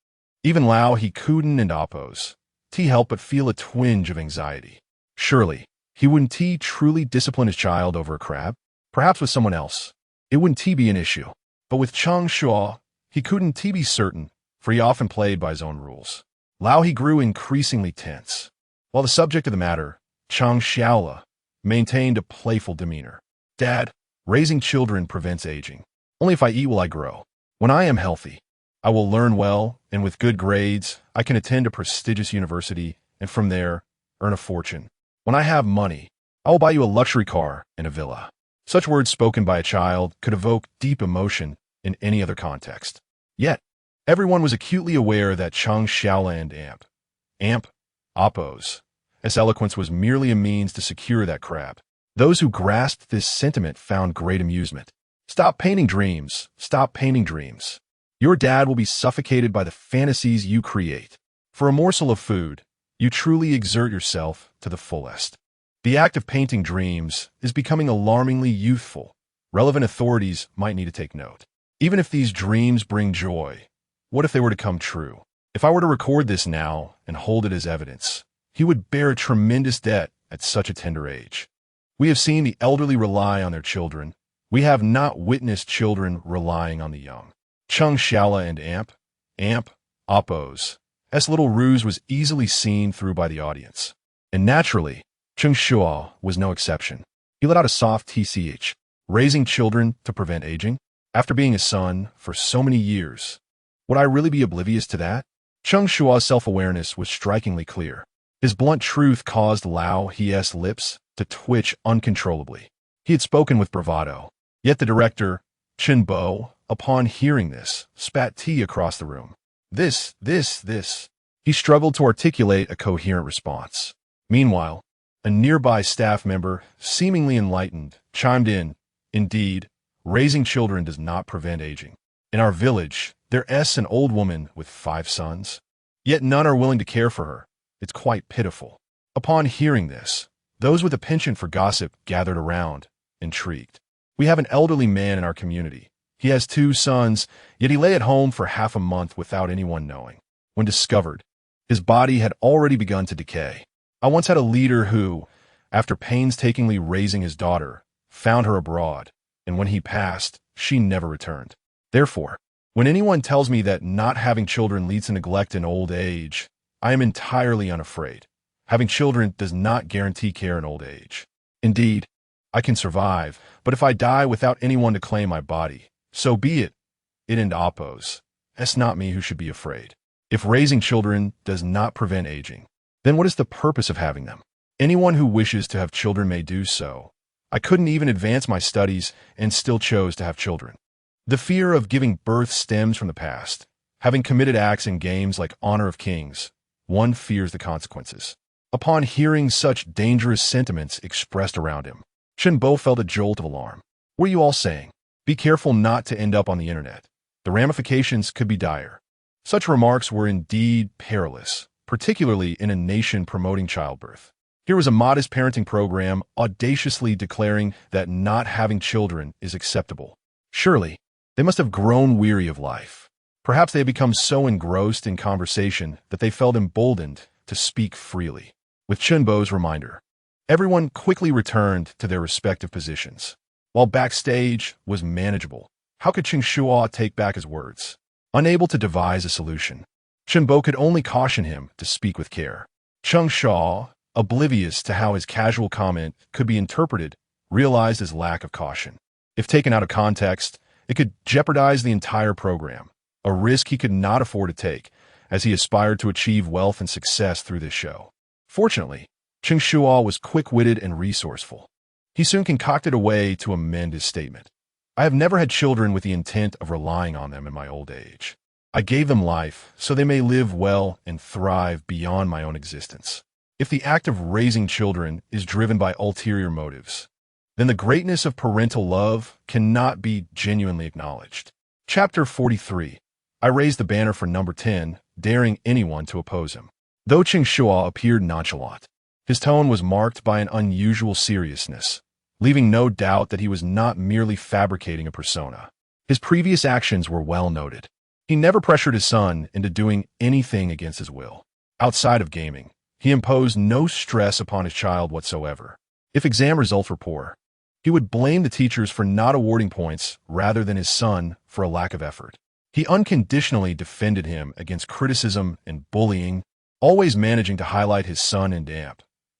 Speaker 1: Even Lao He couldn't and Appo's help but feel a twinge of anxiety. Surely, he wouldn't truly discipline his child over a crab? Perhaps with someone else, it wouldn't be an issue. But with Cheng Shuo, he couldn't be certain, for he often played by his own rules. Lao He grew increasingly tense. While the subject of the matter, Cheng Xiaolu, maintained a playful demeanor. Dad, raising children prevents aging. Only if I eat will I grow. When I am healthy, I will learn well, and with good grades, I can attend a prestigious university, and from there, earn a fortune. When I have money, I will buy you a luxury car and a villa. Such words spoken by a child could evoke deep emotion in any other context. Yet, everyone was acutely aware that Cheng Shuo and Amp, Oppos, S eloquence was merely a means to secure that crab. Those who grasped this sentiment found great amusement. Stop painting dreams. Stop painting dreams. Your dad will be suffocated by the fantasies you create. For a morsel of food, you truly exert yourself to the fullest. The act of painting dreams is becoming alarmingly youthful. Relevant authorities might need to take note. Even if these dreams bring joy, what if they were to come true? If I were to record this now and hold it as evidence, he would bear a tremendous debt at such a tender age. We have seen the elderly rely on their children. We have not witnessed children relying on the young. Cheng Shuo and Amp, Oppos. S little ruse was easily seen through by the audience. And naturally, Cheng Shuo was no exception. He let out a soft tch. Raising children to prevent aging? After being a son for so many years, would I really be oblivious to that? Cheng Shuo's self-awareness was strikingly clear. His blunt truth caused Lao He's lips to twitch uncontrollably. He had spoken with bravado. Yet the director, Chen Bo, upon hearing this, spat tea across the room. This. He struggled to articulate a coherent response. Meanwhile, a nearby staff member, seemingly enlightened, chimed in, Indeed, raising children does not prevent aging. In our village, there's an old woman with 5 sons. Yet none are willing to care for her. It's quite pitiful. Upon hearing this, those with a penchant for gossip gathered around, intrigued. We have an elderly man in our community. He has 2 sons, yet he lay at home for half a month without anyone knowing. When discovered, his body had already begun to decay. I once had a leader who, after painstakingly raising his daughter, found her abroad, and when he passed, she never returned. Therefore, when anyone tells me that not having children leads to neglect in old age, I am entirely unafraid. Having children does not guarantee care in old age. Indeed, I can survive, but if I die without anyone to claim my body, so be it. It and Oppos. It's not me who should be afraid. If raising children does not prevent aging, then what is the purpose of having them? Anyone who wishes to have children may do so. I couldn't even advance my studies and still chose to have children. The fear of giving birth stems from the past. Having committed acts in games like Honor of Kings, one fears the consequences. Upon hearing such dangerous sentiments expressed around him, Chen Bo felt a jolt of alarm. What are you all saying? Be careful not to end up on the internet. The ramifications could be dire. Such remarks were indeed perilous, particularly in a nation promoting childbirth. Here was a modest parenting program audaciously declaring that not having children is acceptable. Surely, they must have grown weary of life. Perhaps they had become so engrossed in conversation that they felt emboldened to speak freely. With Chen Bo's reminder, everyone quickly returned to their respective positions. While backstage was manageable, how could Cheng Shuo take back his words? Unable to devise a solution, Chen Bo could only caution him to speak with care. Cheng Shuo, oblivious to how his casual comment could be interpreted, realized his lack of caution. If taken out of context, it could jeopardize the entire program, a risk he could not afford to take as he aspired to achieve wealth and success through this show. Fortunately, Cheng Shuo was quick-witted and resourceful. He soon concocted a way to amend his statement. I have never had children with the intent of relying on them in my old age. I gave them life so they may live well and thrive beyond my own existence. If the act of raising children is driven by ulterior motives, then the greatness of parental love cannot be genuinely acknowledged. Chapter 43. I raised the banner for number 10, daring anyone to oppose him. Though Cheng Shuo appeared nonchalant, his tone was marked by an unusual seriousness, leaving no doubt that he was not merely fabricating a persona. His previous actions were well noted. He never pressured his son into doing anything against his will. Outside of gaming, he imposed no stress upon his child whatsoever. If exam results were poor, he would blame the teachers for not awarding points rather than his son for a lack of effort. He unconditionally defended him against criticism and bullying, always managing to highlight his son and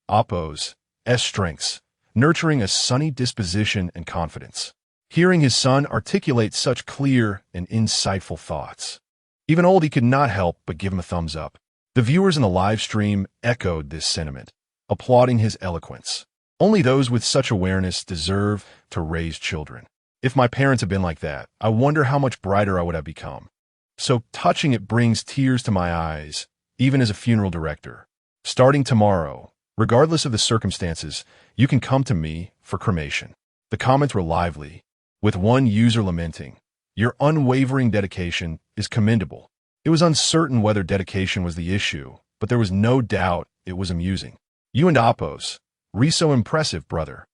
Speaker 1: Oppo's strengths, nurturing a sunny disposition and confidence. Hearing his son articulate such clear and insightful thoughts, Even Oldie could not help but give him a thumbs up. The viewers in the live stream echoed this sentiment, applauding his eloquence. Only those with such awareness deserve to raise children. If my parents had been like that, I wonder how much brighter I would have become. So touching it brings tears to my eyes, even as a funeral director. Starting tomorrow, regardless of the circumstances, you can come to me for cremation. The comments were lively, with one user lamenting, "Your unwavering dedication is commendable." It was uncertain whether dedication was the issue, but there was no doubt it was amusing. "You and Appos, so impressive, brother."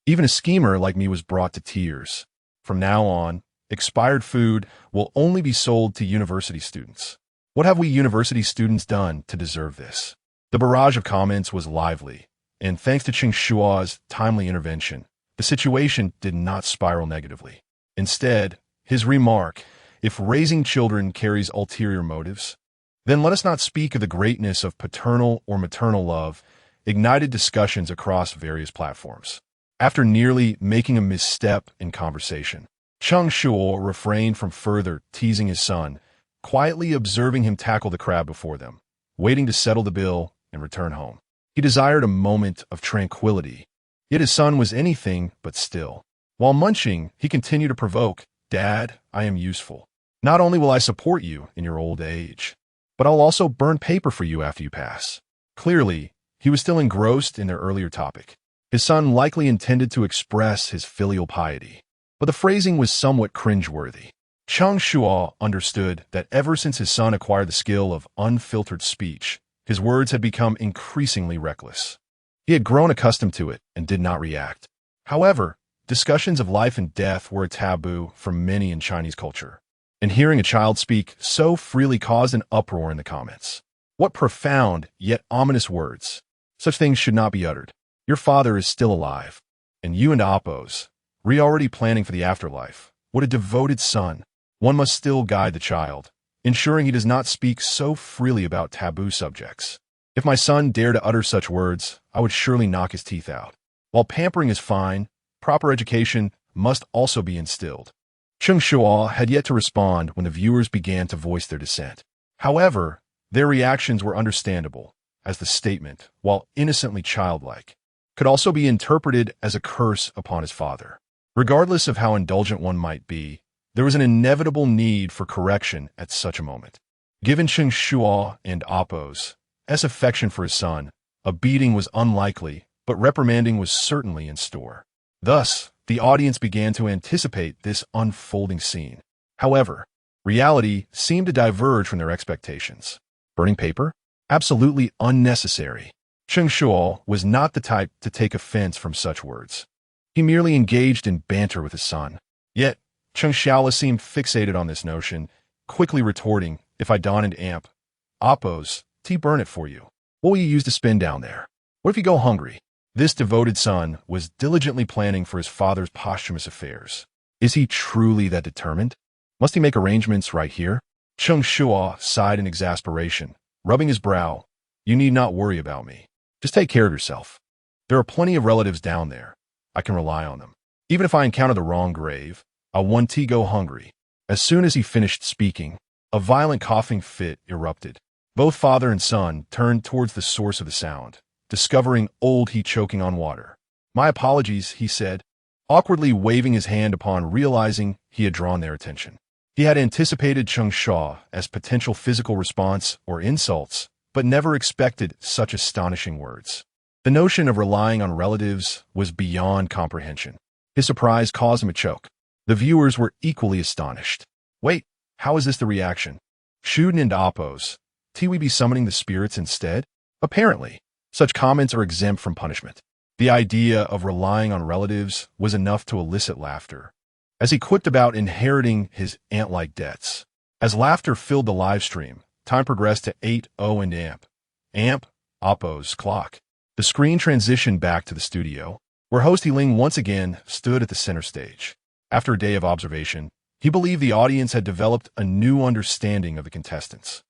Speaker 1: Even a schemer like me was brought to tears. From now on, expired food will only be sold to university students. What have we university students done to deserve this? The barrage of comments was lively, and thanks to Cheng Shuo's timely intervention, the situation did not spiral negatively. Instead, his remark, "If raising children carries ulterior motives, then let us not speak of the greatness of paternal or maternal love," ignited discussions across various platforms. After nearly making a misstep in conversation, Cheng Shuo refrained from further teasing his son, quietly observing him tackle the crab before them, waiting to settle the bill and return home. He desired a moment of tranquility, yet his son was anything but still. While munching, he continued to provoke, "Dad, I am useful. Not only will I support you in your old age, but I'll also burn paper for you after you pass." Clearly, he was still engrossed in their earlier topic. His son likely intended to express his filial piety, but the phrasing was somewhat cringeworthy. Cheng Shuo understood that ever since his son acquired the skill of unfiltered speech, his words had become increasingly reckless. He had grown accustomed to it and did not react. However, discussions of life and death were a taboo for many in Chinese culture, and hearing a child speak so freely caused an uproar in the comments. What profound yet ominous words! Such things should not be uttered. Your father is still alive, and you and Appos, already planning for the afterlife. What a devoted son. One must still guide the child, ensuring he does not speak so freely about taboo subjects. If my son dared to utter such words, I would surely knock his teeth out. While pampering is fine, proper education must also be instilled. Cheng Shuo had yet to respond when the viewers began to voice their dissent. However, their reactions were understandable, as the statement, while innocently childlike, could also be interpreted as a curse upon his father. Regardless of how indulgent one might be, there was an inevitable need for correction at such a moment. Given Cheng Shuo and Appos' affection for his son, a beating was unlikely, but reprimanding was certainly in store. Thus, the audience began to anticipate this unfolding scene. However, reality seemed to diverge from their expectations. Burning paper? Absolutely unnecessary. Cheng Shuo was not the type to take offense from such words. He merely engaged in banter with his son. Yet, Cheng Shuo seemed fixated on this notion, quickly retorting, "If I don and amp, Appos, burn it for you. What will you use to spin down there? What if you go hungry?" This devoted son was diligently planning for his father's posthumous affairs. Is he truly that determined? Must he make arrangements right here? Cheng Shuo sighed in exasperation, rubbing his brow. "You need not worry about me. Just take care of yourself. There are plenty of relatives down there. I can rely on them. Even if I encounter the wrong grave, I'll want to go hungry." As soon as he finished speaking, a violent coughing fit erupted. Both father and son turned towards the source of the sound, discovering old he choking on water. "My apologies," he said, awkwardly waving his hand upon realizing he had drawn their attention. He had anticipated Cheng Shuo as potential physical response or insults, but never expected such astonishing words. The notion of relying on relatives was beyond comprehension. His surprise caused him a choke. The viewers were equally astonished. Wait, how is this the reaction? Shuden and Appos, we be summoning the spirits instead? Apparently, such comments are exempt from punishment. The idea of relying on relatives was enough to elicit laughter, as he quipped about inheriting his ant-like debts. As laughter filled the live stream, time progressed to 8:00 and amp, Appos' clock. The screen transitioned back to the studio, where host Ling once again stood at the center stage. After a day of observation, he believed the audience had developed a new understanding of the contestants.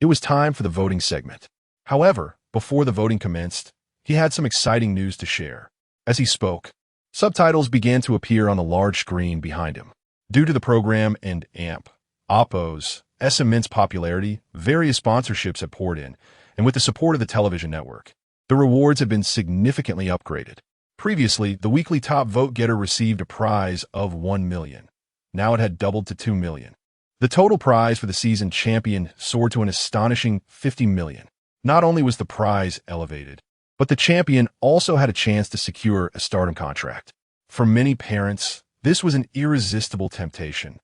Speaker 1: It was time for the voting segment. However, before the voting commenced, he had some exciting news to share. As he spoke, subtitles began to appear on the large screen behind him. Due to the program and Appos' immense popularity, various sponsorships had poured in, and with the support of the television network, the rewards had been significantly upgraded. Previously, the weekly top vote-getter received a prize of 1 million. Now it had doubled to 2 million. The total prize for the season champion soared to an astonishing 50 million. Not only was the prize elevated, but the champion also had a chance to secure a stardom contract. For many parents, this was an irresistible temptation,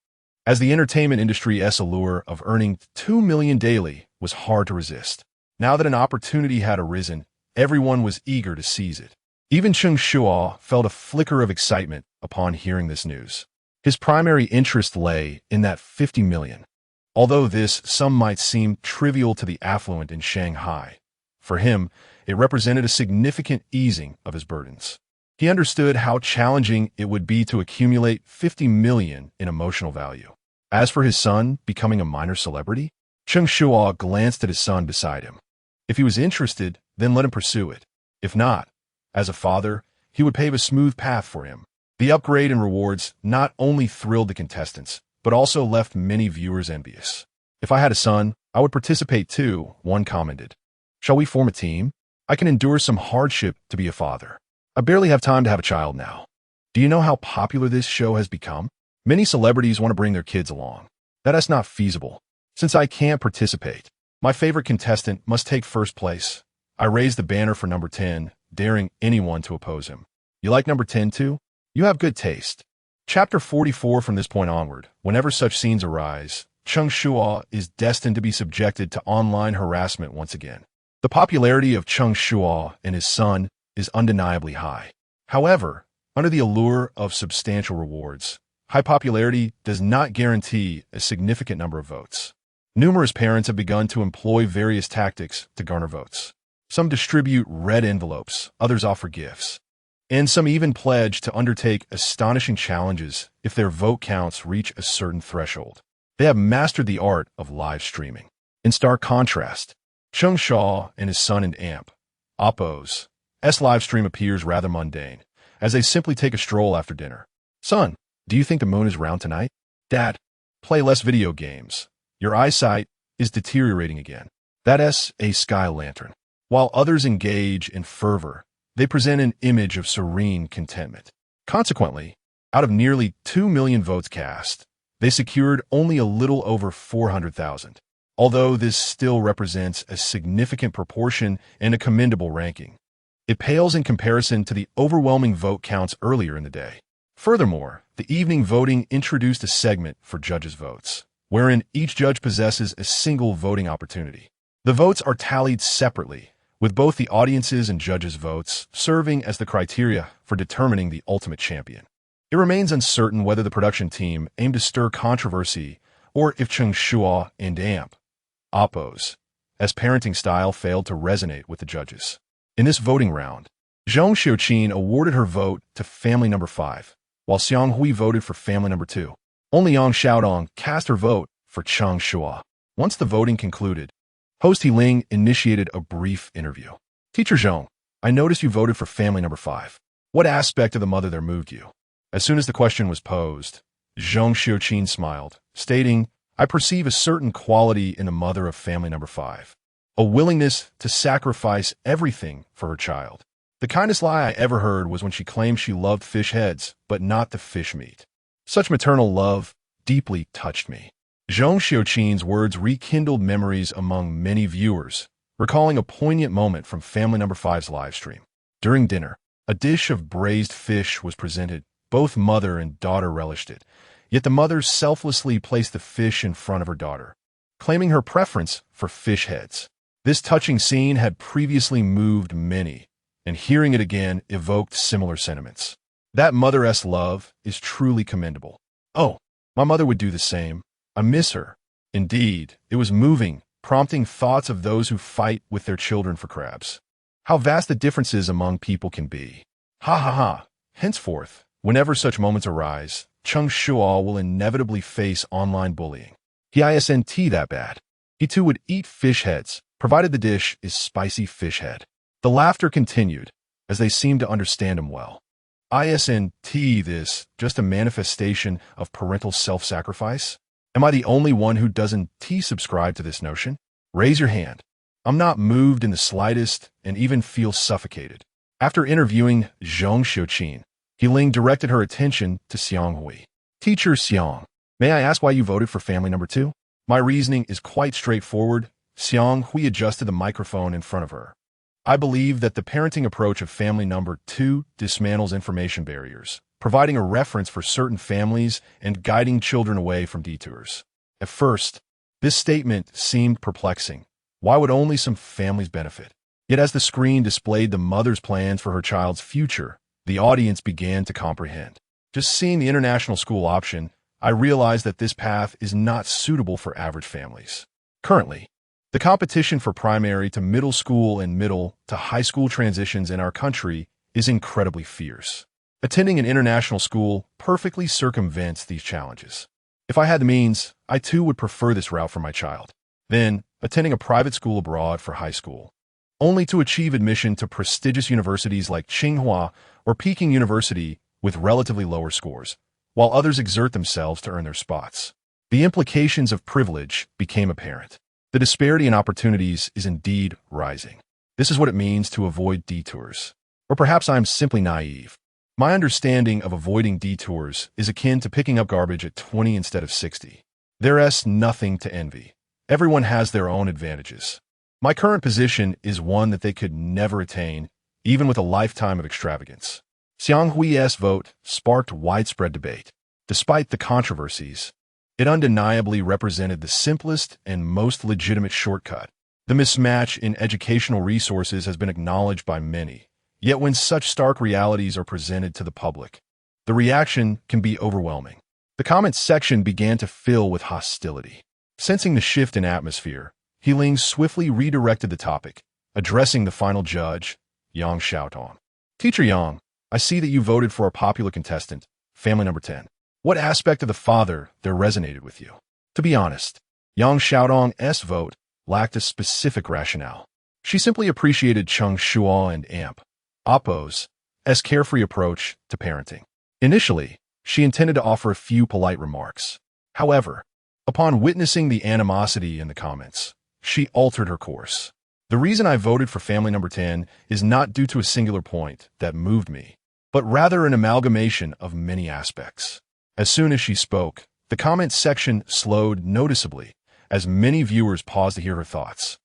Speaker 1: as the entertainment industry's allure of earning 2 million daily was hard to resist. Now that an opportunity had arisen, everyone was eager to seize it. Even Cheng Shuo felt a flicker of excitement upon hearing this news. His primary interest lay in that 50 million. Although this sum might seem trivial to the affluent in Shanghai, for him, it represented a significant easing of his burdens. He understood how challenging it would be to accumulate 50 million in emotional value. As for his son becoming a minor celebrity, Cheng Shuo glanced at his son beside him. If he was interested, then let him pursue it. If not, as a father, he would pave a smooth path for him. The upgrade and rewards not only thrilled the contestants, but also left many viewers envious. If I had a son, I would participate too, one commented. Shall we form a team? I can endure some hardship to be a father. I barely have time to have a child now. Do you know how popular this show has become? Many celebrities want to bring their kids along. That is not feasible. Since I can't participate, my favorite contestant must take first place. I raised the banner for number 10, daring anyone to oppose him. You like number 10 too? You have good taste. Chapter 44. From this point onward, whenever such scenes arise, Cheng Shuo is destined to be subjected to online harassment once again. The popularity of Cheng Shuo and his son is undeniably high. However, under the allure of substantial rewards, high popularity does not guarantee a significant number of votes. Numerous parents have begun to employ various tactics to garner votes. Some distribute red envelopes, others offer gifts, and some even pledge to undertake astonishing challenges if their vote counts reach a certain threshold. They have mastered the art of live streaming. In stark contrast, Cheng Shuo and his son and amp, Oppo's live stream appears rather mundane, as they simply take a stroll after dinner. Son, do you think the moon is round tonight? Dad, play less video games. Your eyesight is deteriorating again. That's a sky lantern. While others engage in fervor, they present an image of serene contentment. Consequently, out of nearly 2 million votes cast, they secured only a little over 400,000. Although this still represents a significant proportion and a commendable ranking, it pales in comparison to the overwhelming vote counts earlier in the day. Furthermore, the evening voting introduced a segment for judges' votes, wherein each judge possesses a single voting opportunity. The votes are tallied separately, with both the audience's and judges' votes serving as the criteria for determining the ultimate champion. It remains uncertain whether the production team aimed to stir controversy or if Cheng Shuo and amp, Oppo's parenting style failed to resonate with the judges. In this voting round, Zhong Xiuqin awarded her vote to family number 5, while Xiang Hui voted for family number 2. Only Yang Xiaodong cast her vote for Cheng Shuo. Once the voting concluded, host He Ling initiated a brief interview. Teacher Zhong, I noticed you voted for family number 5. What aspect of the mother there moved you? As soon as the question was posed, Zhong Xiuqin smiled, stating, I perceive a certain quality in the mother of family number 5. A willingness to sacrifice everything for her child. The kindest lie I ever heard was when she claimed she loved fish heads, but not the fish meat. Such maternal love deeply touched me. Zhong Xiuqin's words rekindled memories among many viewers, recalling a poignant moment from family number 5's live stream. During dinner, a dish of braised fish was presented. Both mother and daughter relished it, yet the mother selflessly placed the fish in front of her daughter, claiming her preference for fish heads. This touching scene had previously moved many, and hearing it again evoked similar sentiments. That mother's love is truly commendable. Oh, my mother would do the same. I miss her. Indeed, it was moving, prompting thoughts of those who fight with their children for crabs. How vast the differences among people can be. Ha. Henceforth, whenever such moments arise, Cheng Shuo will inevitably face online bullying. He isn't that bad. He too would eat fish heads, provided the dish is spicy fish head. The laughter continued, as they seemed to understand him well. Isn't this just a manifestation of parental self-sacrifice? Am I the only one who doesn't subscribe to this notion? Raise your hand. I'm not moved in the slightest and even feel suffocated. After interviewing Cheng Shuo, Ling directed her attention to Xianghui. Teacher Xiang, may I ask why you voted for family number 2? My reasoning is quite straightforward. Xianghui adjusted the microphone in front of her. I believe that the parenting approach of family number 2 dismantles information barriers, providing a reference for certain families and guiding children away from detours. At first, this statement seemed perplexing. Why would only some families benefit? Yet as the screen displayed the mother's plans for her child's future, the audience began to comprehend. Just seeing the international school option, I realized that this path is not suitable for average families. Currently, the competition for primary to middle school and middle to high school transitions in our country is incredibly fierce. Attending an international school perfectly circumvents these challenges. If I had the means, I too would prefer this route for my child. Then, attending a private school abroad for high school, only to achieve admission to prestigious universities like Tsinghua or Peking University with relatively lower scores, while others exert themselves to earn their spots. The implications of privilege became apparent. The disparity in opportunities is indeed rising. This is what it means to avoid detours. Or perhaps I'm simply naive. My understanding of avoiding detours is akin to picking up garbage at 20 instead of 60. There's nothing to envy. Everyone has their own advantages. My current position is one that they could never attain, even with a lifetime of extravagance. Xianghui's vote sparked widespread debate. Despite the controversies, it undeniably represented the simplest and most legitimate shortcut. The mismatch in educational resources has been acknowledged by many, yet when such stark realities are presented to the public, the reaction can be overwhelming. The comments section began to fill with hostility. Sensing the shift in atmosphere, Ling swiftly redirected the topic, addressing the final judge, Yang Xiaotong. Teacher Yang, I see that you voted for a popular contestant, family number 10. What aspect of the father there resonated with you? To be honest, Yang Xiaotong's vote lacked a specific rationale. She simply appreciated Cheng Shuo and Oppo's carefree approach to parenting. Initially, she intended to offer a few polite remarks. However, upon witnessing the animosity in the comments, she altered her course. The reason I voted for family number 10 is not due to a singular point that moved me, but rather an amalgamation of many aspects. As soon as she spoke, the comments section slowed noticeably, as many viewers paused to hear her thoughts.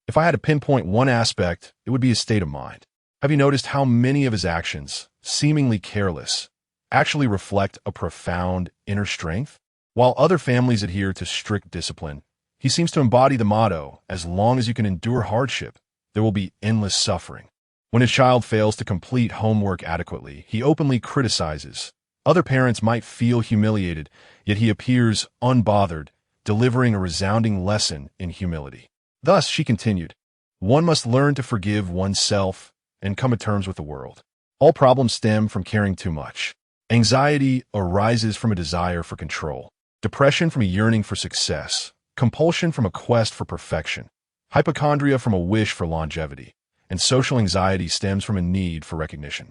Speaker 1: If I had to pinpoint one aspect, it would be his state of mind. Have you noticed how many of his actions, seemingly careless, actually reflect a profound inner strength? While other families adhere to strict discipline, he seems to embody the motto, as long as you can endure hardship, there will be endless suffering. When his child fails to complete homework adequately, he openly criticizes. Other parents might feel humiliated, yet he appears unbothered, delivering a resounding lesson in humility. Thus, she continued, one must learn to forgive oneself and come to terms with the world. All problems stem from caring too much. Anxiety arises from a desire for control, depression from a yearning for success, compulsion from a quest for perfection, hypochondria from a wish for longevity, and social anxiety stems from a need for recognition.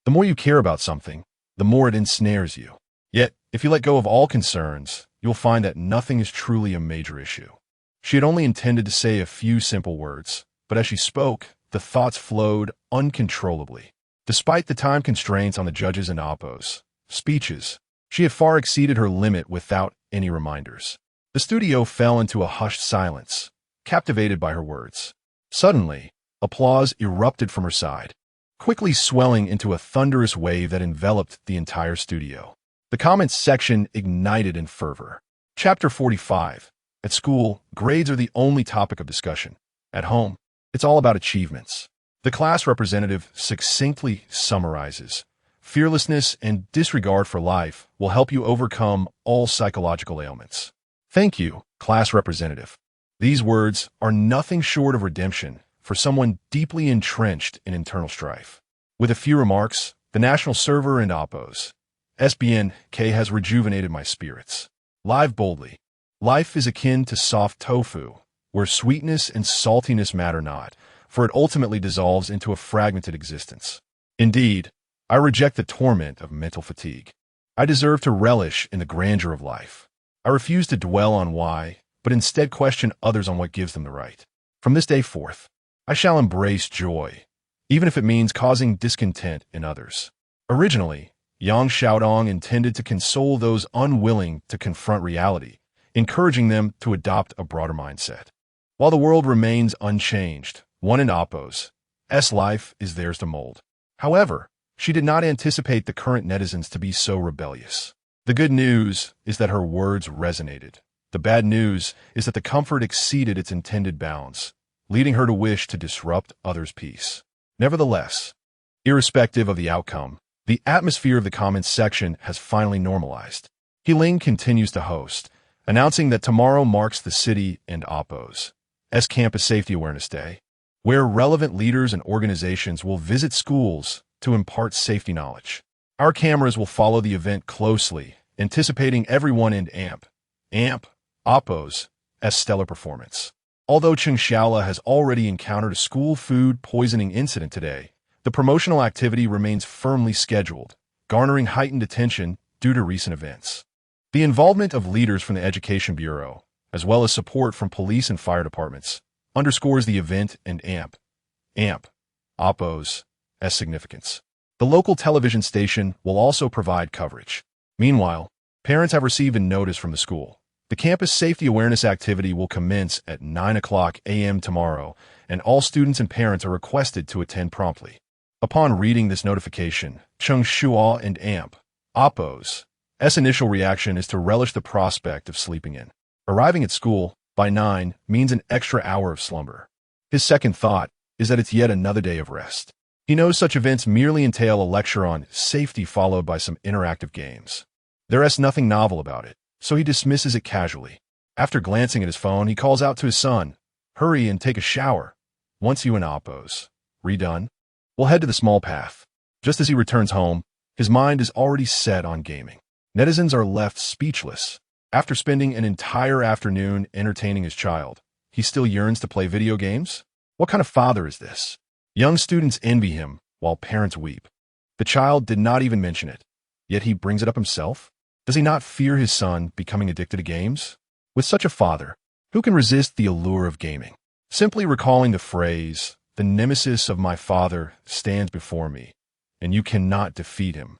Speaker 1: The more you care about something, the more it ensnares you. Yet, if you let go of all concerns, you'll find that nothing is truly a major issue. She had only intended to say a few simple words, but as she spoke, the thoughts flowed uncontrollably. Despite the time constraints on the judges and Oppo's speeches, she had far exceeded her limit without any reminders. The studio fell into a hushed silence, captivated by her words. Suddenly, applause erupted from her side, quickly swelling into a thunderous wave that enveloped the entire studio. The comments section ignited in fervor. Chapter 45. At school, grades are the only topic of discussion. At home, it's all about achievements. The class representative succinctly summarizes, fearlessness and disregard for life will help you overcome all psychological ailments. Thank you, class representative. These words are nothing short of redemption for someone deeply entrenched in internal strife. With a few remarks, the national server and Oppo's SBNK has rejuvenated my spirits. Live boldly. Life is akin to soft tofu, where sweetness and saltiness matter not, for it ultimately dissolves into a fragmented existence. Indeed, I reject the torment of mental fatigue. I deserve to relish in the grandeur of life. I refuse to dwell on why, but instead question others on what gives them the right. From this day forth, I shall embrace joy, even if it means causing discontent in others. Originally, Yang Xiaodong intended to console those unwilling to confront reality, encouraging them to adopt a broader mindset. While the world remains unchanged, one in Oppo's life is theirs to mold. However, she did not anticipate the current netizens to be so rebellious. The good news is that her words resonated. The bad news is that the comfort exceeded its intended bounds, leading her to wish to disrupt others' peace. Nevertheless, irrespective of the outcome, the atmosphere of the comments section has finally normalized. Healing continues to host, announcing that tomorrow marks the city and Oppo's Campus Safety Awareness Day, where relevant leaders and organizations will visit schools to impart safety knowledge. Our cameras will follow the event closely, anticipating everyone in Oppo's stellar performance. Although Cheng Shuo has already encountered a school food poisoning incident today, the promotional activity remains firmly scheduled, garnering heightened attention due to recent events. The involvement of leaders from the Education Bureau, as well as support from police and fire departments, underscores the event and Oppo's significance. The local television station will also provide coverage. Meanwhile, parents have received a notice from the school. The campus safety awareness activity will commence at 9 a.m. tomorrow, and all students and parents are requested to attend promptly. Upon reading this notification, Cheng Shuo and Oppo's initial reaction is to relish the prospect of sleeping in. Arriving at school by 9 means an extra hour of slumber. His second thought is that it's yet another day of rest. He knows such events merely entail a lecture on safety followed by some interactive games. There is nothing novel about it, so he dismisses it casually. After glancing at his phone, he calls out to his son, "Hurry and take a shower. Once you and Oppo's redone, we'll head to the small path." Just as he returns home, his mind is already set on gaming. Netizens are left speechless. After spending an entire afternoon entertaining his child, he still yearns to play video games? What kind of father is this? Young students envy him, while parents weep. The child did not even mention it, yet he brings it up himself? Does he not fear his son becoming addicted to games? With such a father, who can resist the allure of gaming? Simply recalling the phrase, "The nemesis of my father stands before me, and you cannot defeat him,"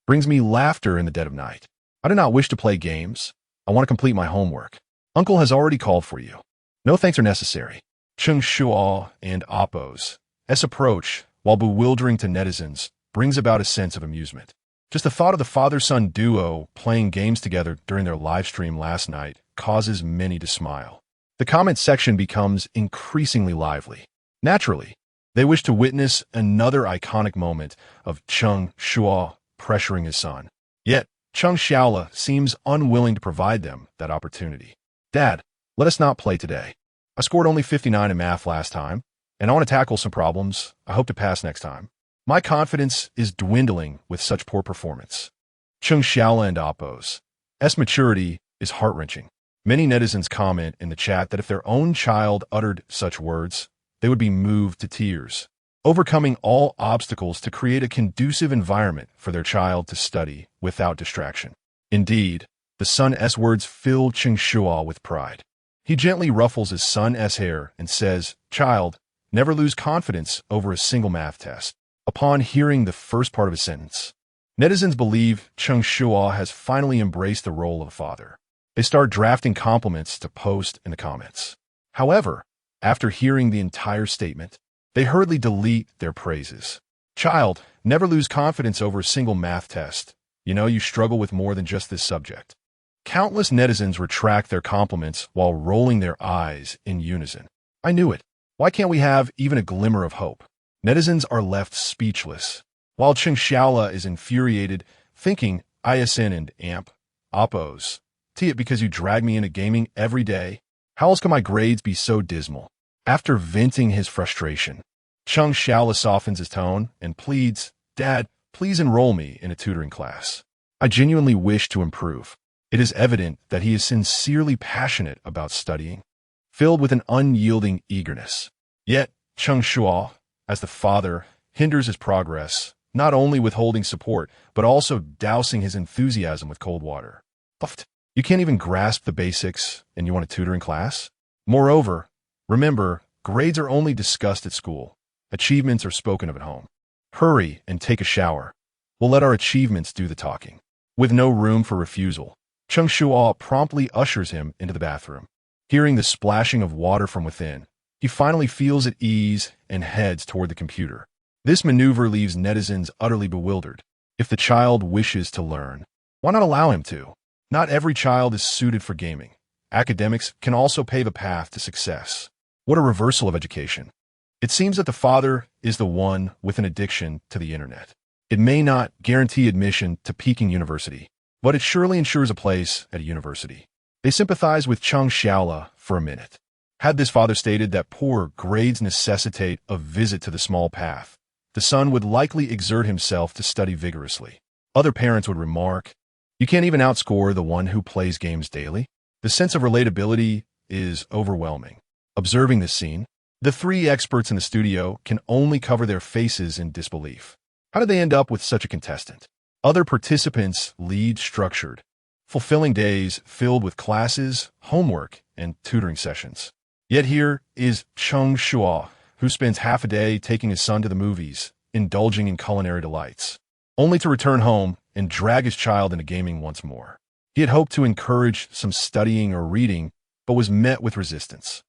Speaker 1: brings me laughter in the dead of night. I do not wish to play games. I want to complete my homework. Uncle has already called for you. No thanks are necessary. Cheng Shuo and Oppo's approach, while bewildering to netizens, brings about a sense of amusement. Just the thought of the father-son duo playing games together during their live stream last night causes many to smile. The comment section becomes increasingly lively. Naturally, they wish to witness another iconic moment of Cheng Shuo pressuring his son. Yet, Cheng Shuo seems unwilling to provide them that opportunity. "Dad, let us not play today. I scored only 59 in math last time, and I want to tackle some problems. I hope to pass next time. My confidence is dwindling with such poor performance." Cheng Shuo and Oppo's maturity is heart-wrenching. Many netizens comment in the chat that if their own child uttered such words, they would be moved to tears, overcoming all obstacles to create a conducive environment for their child to study without distraction. Indeed, the son's words filled Cheng Shuo with pride. He gently ruffles his son's hair and says, "Child, never lose confidence over a single math test." Upon hearing the first part of his sentence, netizens believe Cheng Shuo has finally embraced the role of a father. They start drafting compliments to post in the comments. However, after hearing the entire statement, they hurriedly delete their praises. "Child, never lose confidence over a single math test. You know you struggle with more than just this subject." Countless netizens retract their compliments while rolling their eyes in unison. "I knew it. Why can't we have even a glimmer of hope?" Netizens are left speechless, while Cheng Shuo is infuriated, thinking, "ISN and Oppo's. It because you drag me into gaming every day? How else can my grades be so dismal?" After venting his frustration, Cheng Shuo softens his tone and pleads, "Dad, please enroll me in a tutoring class. I genuinely wish to improve." It is evident that he is sincerely passionate about studying, filled with an unyielding eagerness. Yet, Cheng Shuo, as the father, hinders his progress, not only withholding support, but also dousing his enthusiasm with cold water. You can't even grasp the basics and you want a tutoring class? Moreover, remember, grades are only discussed at school. Achievements are spoken of at home. Hurry and take a shower. We'll let our achievements do the talking. With no room for refusal, Cheng Shuo promptly ushers him into the bathroom. Hearing the splashing of water from within, he finally feels at ease and heads toward the computer. This maneuver leaves netizens utterly bewildered. If the child wishes to learn, why not allow him to? Not every child is suited for gaming. Academics can also pave a path to success. What a reversal of education. It seems that the father is the one with an addiction to the internet. It may not guarantee admission to Peking University, but it surely ensures a place at a university. They sympathize with Cheng Shuo for a minute. Had this father stated that poor grades necessitate a visit to the small path, the son would likely exert himself to study vigorously. Other parents would remark, "You can't even outscore the one who plays games daily." The sense of relatability is overwhelming. Observing this scene, the three experts in the studio can only cover their faces in disbelief. How did they end up with such a contestant? Other participants lead structured, fulfilling days filled with classes, homework, and tutoring sessions. Yet here is Cheng Shuo, who spends half a day taking his son to the movies, indulging in culinary delights, only to return home and drag his child into gaming once more. He had hoped to encourage some studying or reading, but was met with resistance.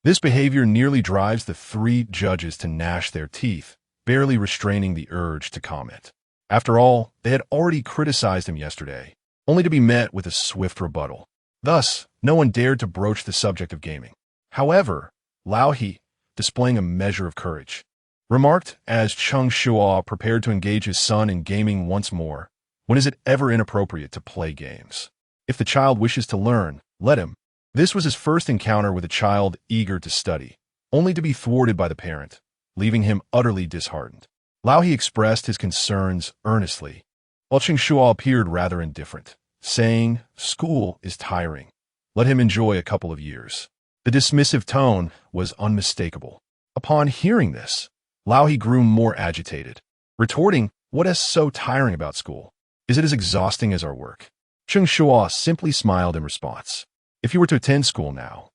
Speaker 1: This behavior nearly drives the three judges to gnash their teeth, barely restraining the urge to comment. After all, they had already criticized him yesterday, only to be met with a swift rebuttal. Thus, no one dared to broach the subject of gaming. However, Lao He, displaying a measure of courage, remarked as Cheng Shuo prepared to engage his son in gaming once more, "When is it ever inappropriate to play games? If the child wishes to learn, let him." This was his first encounter with a child eager to study, only to be thwarted by the parent, leaving him utterly disheartened. Lao He expressed his concerns earnestly, while Cheng Shuo appeared rather indifferent, saying, "School is tiring. Let him enjoy a couple of years." The dismissive tone was unmistakable. Upon hearing this, Lao He grew more agitated, retorting, "What is so tiring about school? Is it as exhausting as our work?" Cheng Shuo simply smiled in response. "If you were to attend school now,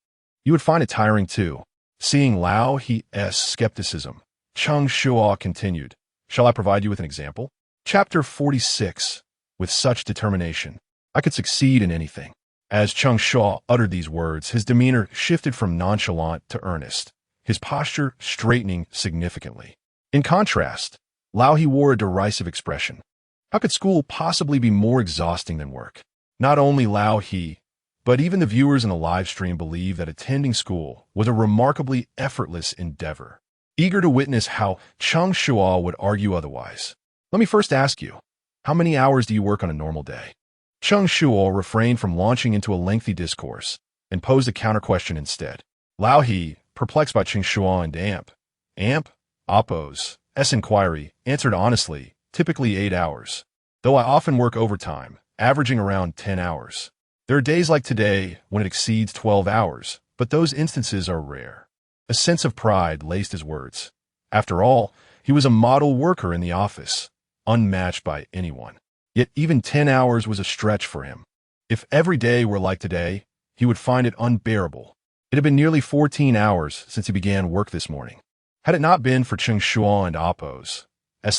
Speaker 1: you would find it tiring too." Seeing Lao He's skepticism, Cheng Shuo continued, "Shall I provide you with an example?" Chapter 46. With such determination, I could succeed in anything. As Cheng Shuo uttered these words, his demeanor shifted from nonchalant to earnest, his posture straightening significantly. In contrast, Lao He wore a derisive expression. How could school possibly be more exhausting than work? Not only Lao He, but even the viewers in the live stream believed that attending school was a remarkably effortless endeavor. Eager to witness how Cheng Shuo would argue otherwise, let me first ask you, how many hours do you work on a normal day? Cheng Shuo refrained from launching into a lengthy discourse and posed a counter-question instead. Lao He, perplexed by Cheng Shuo and Oppo's inquiry, answered honestly, typically 8 hours, though I often work overtime, averaging around 10 hours. There are days like today when it exceeds 12 hours, but those instances are rare. A sense of pride laced his words. After all, he was a model worker in the office, unmatched by anyone. Yet even 10 hours was a stretch for him. If every day were like today, he would find it unbearable. It had been nearly 14 hours since he began work this morning. Had it not been for Cheng Shuo and Oppo's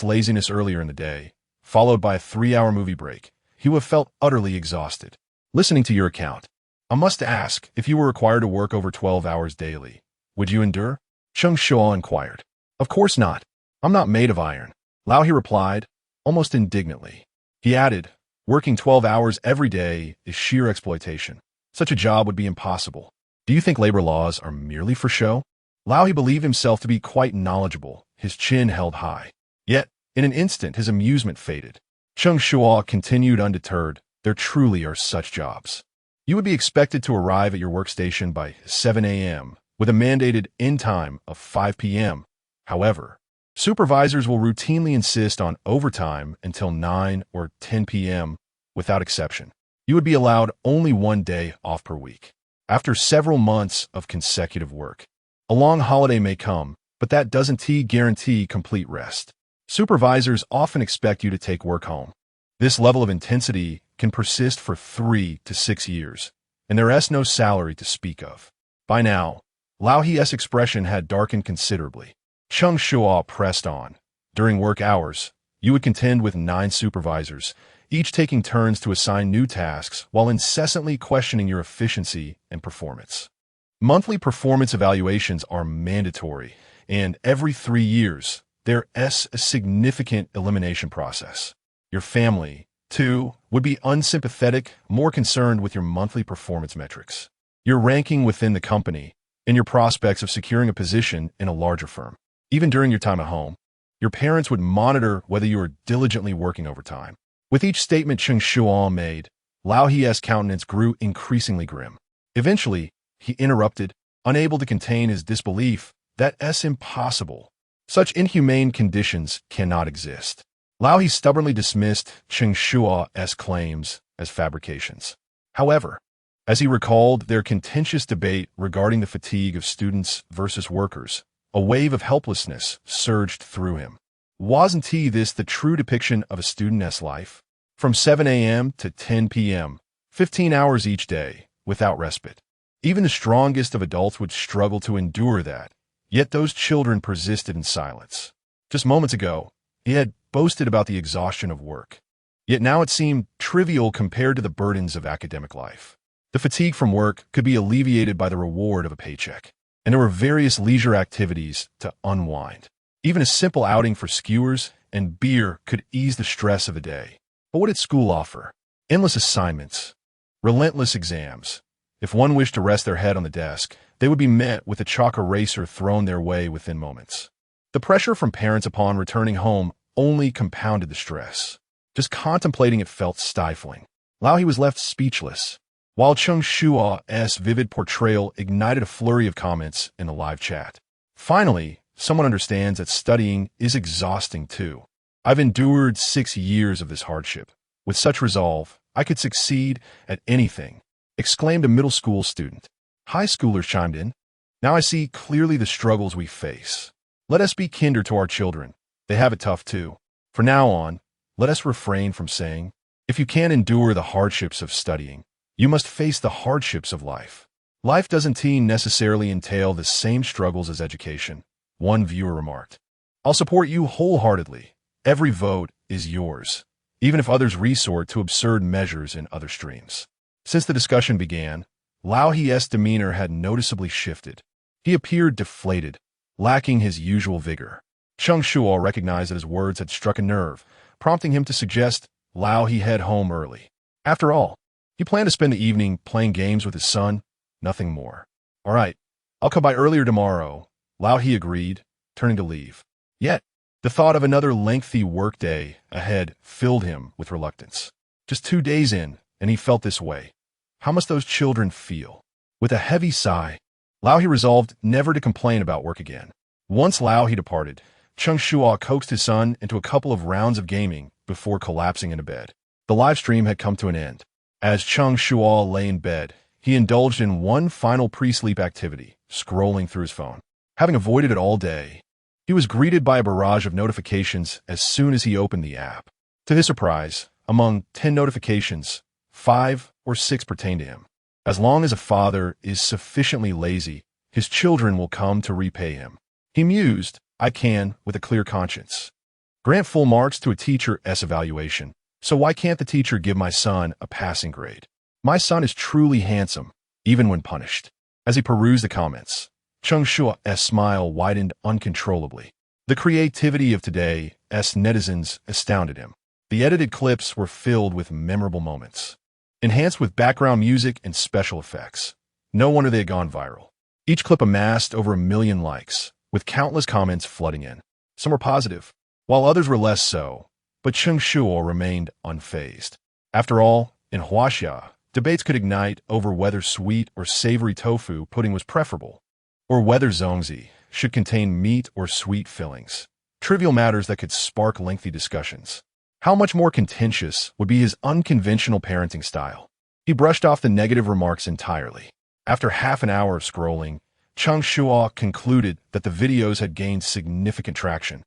Speaker 1: laziness earlier in the day, followed by a 3-hour movie break, he would have felt utterly exhausted. Listening to your account, I must ask, if you were required to work over 12 hours daily, would you endure? Cheng Shuo inquired. Of course not. I'm not made of iron. Lao He replied, almost indignantly. He added, working 12 hours every day is sheer exploitation. Such a job would be impossible. Do you think labor laws are merely for show? Lao He believed himself to be quite knowledgeable, his chin held high. Yet, in an instant, his amusement faded. Cheng Shuo continued undeterred, there truly are such jobs. You would be expected to arrive at your workstation by 7 a.m., with a mandated end time of 5 p.m. However, supervisors will routinely insist on overtime until 9 or 10 p.m. without exception. You would be allowed only 1 day off per week. After several months of consecutive work, a long holiday may come, but that doesn't guarantee complete rest. Supervisors often expect you to take work home. This level of intensity can persist for 3 to 6 years, and there is no salary to speak of. By now, Lao He's expression had darkened considerably. Cheng Shuo pressed on. During work hours, you would contend with 9 supervisors, each taking turns to assign new tasks while incessantly questioning your efficiency and performance. Monthly performance evaluations are mandatory, and every 3 years, there is a significant elimination process. Your family, too, would be unsympathetic, more concerned with your monthly performance metrics, your ranking within the company, and your prospects of securing a position in a larger firm. Even during your time at home, your parents would monitor whether you were diligently working overtime. With each statement Cheng Shuo made, Lao He's countenance grew increasingly grim. Eventually, he interrupted, unable to contain his disbelief. That's impossible. Such inhumane conditions cannot exist. Lao He stubbornly dismissed Cheng Shuo's claims as fabrications. However, as he recalled their contentious debate regarding the fatigue of students versus workers, a wave of helplessness surged through him. Wasn't this the true depiction of a student's life? From 7 a.m. to 10 p.m., 15 hours each day, without respite. Even the strongest of adults would struggle to endure that, yet those children persisted in silence. Just moments ago, he had boasted about the exhaustion of work. Yet now it seemed trivial compared to the burdens of academic life. The fatigue from work could be alleviated by the reward of a paycheck, and there were various leisure activities to unwind. Even a simple outing for skewers and beer could ease the stress of a day. But what did school offer? Endless assignments, relentless exams. If one wished to rest their head on the desk, they would be met with a chalk eraser thrown their way within moments. The pressure from parents upon returning home only compounded the stress. Just contemplating it felt stifling. Lao He was left speechless, while Cheng Shuo's vivid portrayal ignited a flurry of comments in the live chat. Finally, someone understands that studying is exhausting too. I've endured 6 years of this hardship. With such resolve, I could succeed at anything, exclaimed a middle school student. High schoolers chimed in. Now I see clearly the struggles we face. Let us be kinder to our children. They have it tough too. From now on, let us refrain from saying, if you can't endure the hardships of studying, you must face the hardships of life. Life doesn't necessarily entail the same struggles as education, one viewer remarked. I'll support you wholeheartedly. Every vote is yours, even if others resort to absurd measures in other streams. Since the discussion began, Lao He's demeanor had noticeably shifted. He appeared deflated, lacking his usual vigor. Cheng Shuo recognized that his words had struck a nerve, prompting him to suggest Lao He head home early. After all, he planned to spend the evening playing games with his son, nothing more. All right, I'll come by earlier tomorrow, Lao He agreed, turning to leave. Yet, the thought of another lengthy workday ahead filled him with reluctance. Just 2 days in, and he felt this way. How must those children feel? With a heavy sigh, Lao He resolved never to complain about work again. Once Lao He departed, Cheng Shuo coaxed his son into a couple of rounds of gaming before collapsing into bed. The live stream had come to an end. As Cheng Shuo lay in bed, he indulged in one final pre-sleep activity, scrolling through his phone. Having avoided it all day, he was greeted by a barrage of notifications as soon as he opened the app. To his surprise, among 10 notifications, 5 or 6 pertained to him. As long as a father is sufficiently lazy, his children will come to repay him. He mused, I can, with a clear conscience, grant full marks to a teacher's evaluation, so why can't the teacher give my son a passing grade? My son is truly handsome, even when punished. As he perused the comments, Cheng Shuo's smile widened uncontrollably. The creativity of today's netizens astounded him. The edited clips were filled with memorable moments, enhanced with background music and special effects. No wonder they had gone viral. Each clip amassed over 1 million likes, with countless comments flooding in. Some were positive, while others were less so, but Cheng Shuo remained unfazed. After all, in Huaxia, debates could ignite over whether sweet or savory tofu pudding was preferable, or whether zongzi should contain meat or sweet fillings. Trivial matters that could spark lengthy discussions. How much more contentious would be his unconventional parenting style? He brushed off the negative remarks entirely. After half an hour of scrolling, Cheng Shuo concluded that the videos had gained significant traction,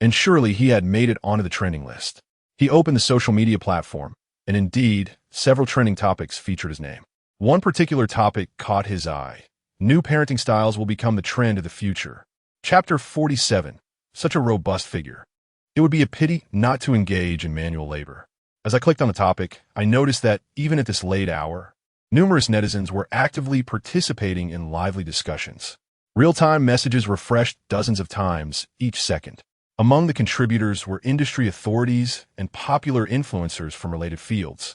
Speaker 1: and surely he had made it onto the trending list. He opened the social media platform, And indeed, several trending topics featured his name. One particular topic caught his eye. New parenting styles will become the trend of the future. Chapter 47. Such a robust figure. It would be a pity not to engage in manual labor. As I clicked on the topic, I noticed that, even at this late hour, numerous netizens were actively participating in lively discussions. Real-time messages refreshed dozens of times each second. Among the contributors were industry authorities and popular influencers from related fields,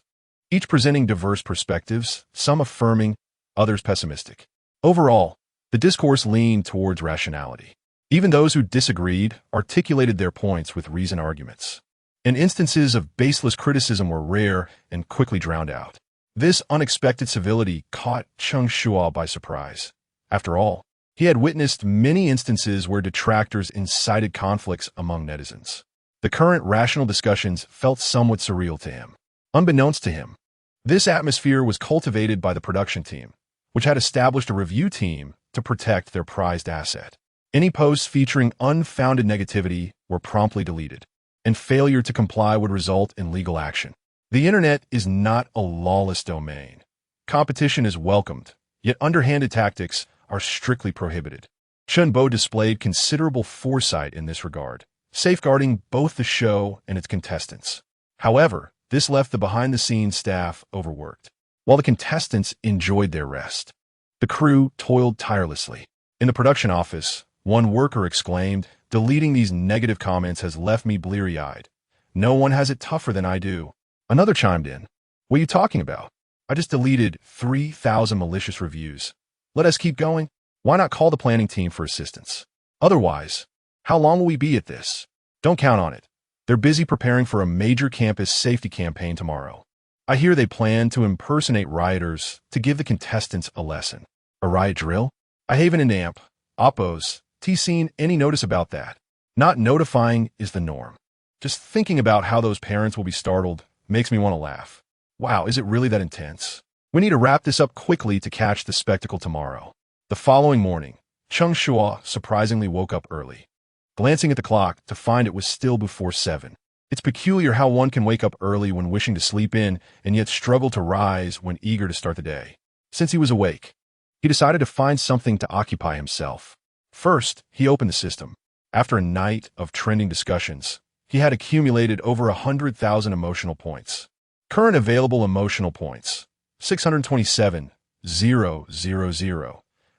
Speaker 1: each presenting diverse perspectives, some affirming, others pessimistic. Overall, the discourse leaned towards rationality. Even those who disagreed articulated their points with reasoned arguments. And instances of baseless criticism were rare and quickly drowned out. This unexpected civility caught Cheng Shuo by surprise. After all, he had witnessed many instances where detractors incited conflicts among netizens. The current rational discussions felt somewhat surreal to him. Unbeknownst to him, this atmosphere was cultivated by the production team, which had established a review team to protect their prized asset. Any posts featuring unfounded negativity were promptly deleted, and failure to comply would result in legal action. The internet is not a lawless domain. Competition is welcomed, yet underhanded tactics are strictly prohibited. Cheng Shuo displayed considerable foresight in this regard, safeguarding both the show and its contestants. However, this left the behind-the-scenes staff overworked. While the contestants enjoyed their rest, the crew toiled tirelessly. In the production office, one worker exclaimed, "Deleting these negative comments has left me bleary-eyed. No one has it tougher than I do." Another chimed in, "What are you talking about? I just deleted 3,000 malicious reviews. Let us keep going. Why not call the planning team for assistance? Otherwise, how long will we be at this? Don't count on it. They're busy preparing for a major campus safety campaign tomorrow. I hear they plan to impersonate rioters to give the contestants a lesson." A riot drill? I haven't an amp. Oppos. Seen any notice about that? Not notifying is the norm. Just thinking about how those parents will be startled makes me want to laugh. Wow, is it really that intense? We need to wrap this up quickly to catch the spectacle tomorrow. The following morning, Cheng Shuo surprisingly woke up early, glancing at the clock to find it was still before 7. It's peculiar how one can wake up early when wishing to sleep in and yet struggle to rise when eager to start the day. Since he was awake, he decided to find something to occupy himself. First, he opened the system. After a night of trending discussions, he had accumulated over 100,000 emotional points. Current available emotional points, 627,000.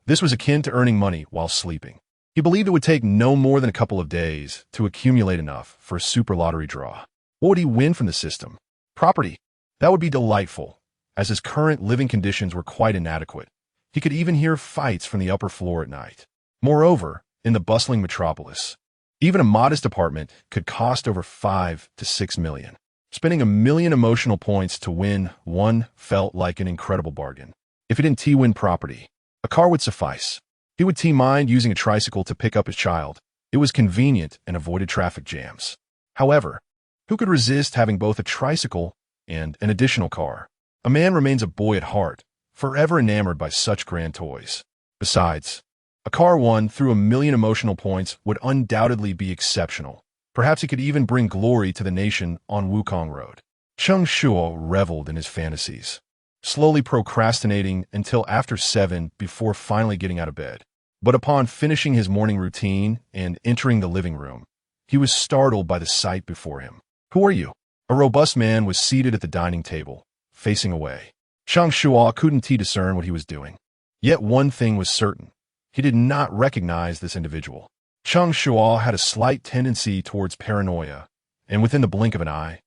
Speaker 1: This was akin to earning money while sleeping. He believed it would take no more than a couple of days to accumulate enough for a super lottery draw. What would he win from the system? Property. That would be delightful, as his current living conditions were quite inadequate. He could even hear fights from the upper floor at night. Moreover, in the bustling metropolis, even a modest apartment could cost over 5 to 6 million. Spending 1,000,000 emotional points to win one felt like an incredible bargain. If he didn't win property, a car would suffice. He would mind using a tricycle to pick up his child. It was convenient and avoided traffic jams. However, who could resist having both a tricycle and an additional car? A man remains a boy at heart, forever enamored by such grand toys. Besides, a car won through 1,000,000 emotional points would undoubtedly be exceptional. Perhaps he could even bring glory to the nation on Wukong Road. Cheng Shuo reveled in his fantasies, slowly procrastinating until after 7 before finally getting out of bed. But upon finishing his morning routine and entering the living room, he was startled by the sight before him. "Who are you?" A robust man was seated at the dining table, facing away. Cheng Shuo couldn't discern what he was doing. Yet one thing was certain. He did not recognize this individual. Cheng Shuo had a slight tendency towards paranoia, and within the blink of an eye,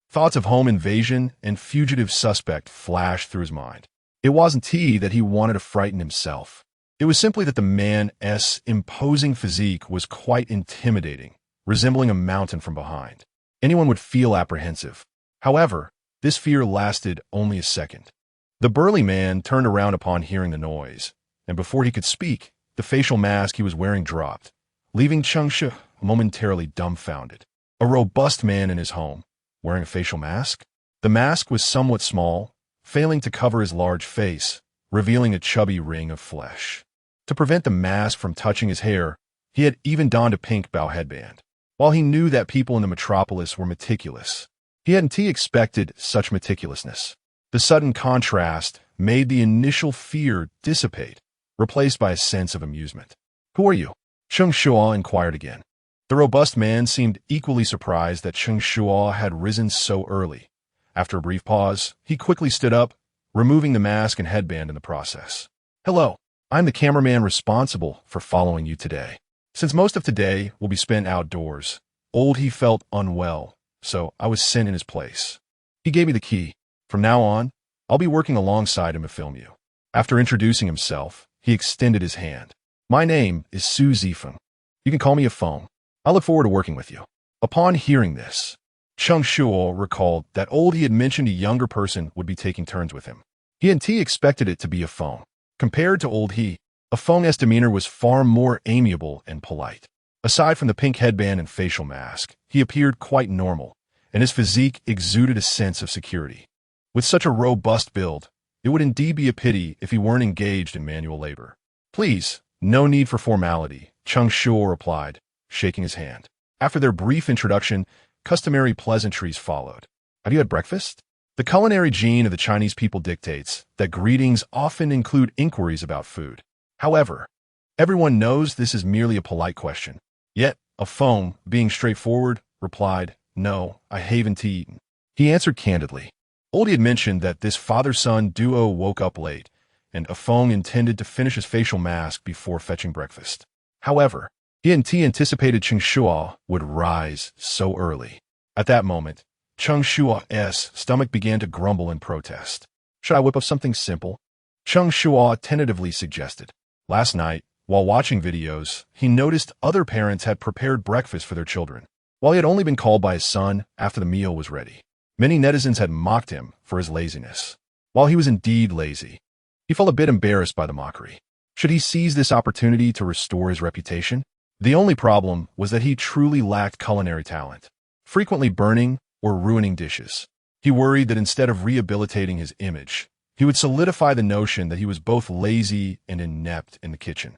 Speaker 1: thoughts of home invasion and fugitive suspect flashed through his mind. It wasn't that he wanted to frighten himself. It was simply that the man's imposing physique was quite intimidating, resembling a mountain from behind. Anyone would feel apprehensive. However, this fear lasted only a second. The burly man turned around upon hearing the noise, and before he could speak, the facial mask he was wearing dropped, leaving Cheng Shuo momentarily dumbfounded. A robust man in his home, wearing a facial mask? The mask was somewhat small, failing to cover his large face, revealing a chubby ring of flesh. To prevent the mask from touching his hair, he had even donned a pink bow headband. While he knew that people in the metropolis were meticulous, He hadn't expected such meticulousness. The sudden contrast made the initial fear dissipate, replaced by a sense of amusement. "Who are you?" Cheng Shuo inquired again. The robust man seemed equally surprised that Cheng Shuo had risen so early. After a brief pause, he quickly stood up, removing the mask and headband in the process. "Hello, I'm the cameraman responsible for following you today. Since most of today will be spent outdoors, he felt unwell, so I was sent in his place. He gave me the key. From now on, I'll be working alongside him to film you." After introducing himself, he extended his hand. "My name is Su Zifeng. You can call me a Feng. I look forward to working with you." Upon hearing this, Cheng Shuo recalled that he had mentioned a younger person would be taking turns with him. He hadn't expected it to be a Feng. Compared to he, a Feng's demeanor was far more amiable and polite. Aside from the pink headband and facial mask, he appeared quite normal, and his physique exuded a sense of security. With such a robust build, it would indeed be a pity if he weren't engaged in manual labor. "Please, no need for formality," Cheng Shuo replied, shaking his hand. After their brief introduction, customary pleasantries followed. "Have you had breakfast?" The culinary gene of the Chinese people dictates that greetings often include inquiries about food. However, everyone knows this is merely a polite question. Yet, a Feng, being straightforward, replied, "No, I haven't eaten." He answered candidly. He had mentioned that this father-son duo woke up late, and a Feng intended to finish his facial mask before fetching breakfast. However, he hadn't anticipated Cheng Shuo would rise so early. At that moment, Cheng Shuo's stomach began to grumble in protest. "Should I whip up something simple?" Cheng Shuo tentatively suggested. Last night, while watching videos, he noticed other parents had prepared breakfast for their children, while he had only been called by his son after the meal was ready. Many netizens had mocked him for his laziness. While he was indeed lazy, he felt a bit embarrassed by the mockery. Should he seize this opportunity to restore his reputation? The only problem was that he truly lacked culinary talent, frequently burning or ruining dishes. He worried that instead of rehabilitating his image, he would solidify the notion that he was both lazy and inept in the kitchen.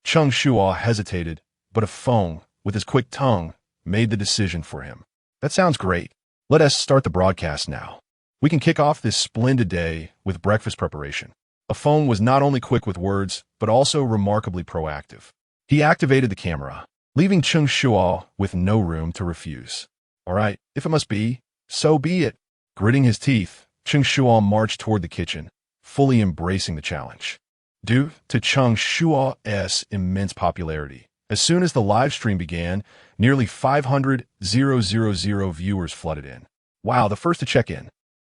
Speaker 1: Cheng Shuo hesitated, but a Feng, with his quick tongue, made the decision for him. "That sounds great. Let us start the broadcast now. We can kick off this splendid day with breakfast preparation." A Feng was not only quick with words, but also remarkably proactive. He activated the camera, leaving Cheng Shuo with no room to refuse. "All right, if it must be, so be it." Gritting his teeth, Cheng Shuo marched toward the kitchen, fully embracing the challenge. Due to Cheng Shuo's immense popularity, as soon as the live stream began, nearly 500,000 viewers flooded in. "Wow, the first to check in."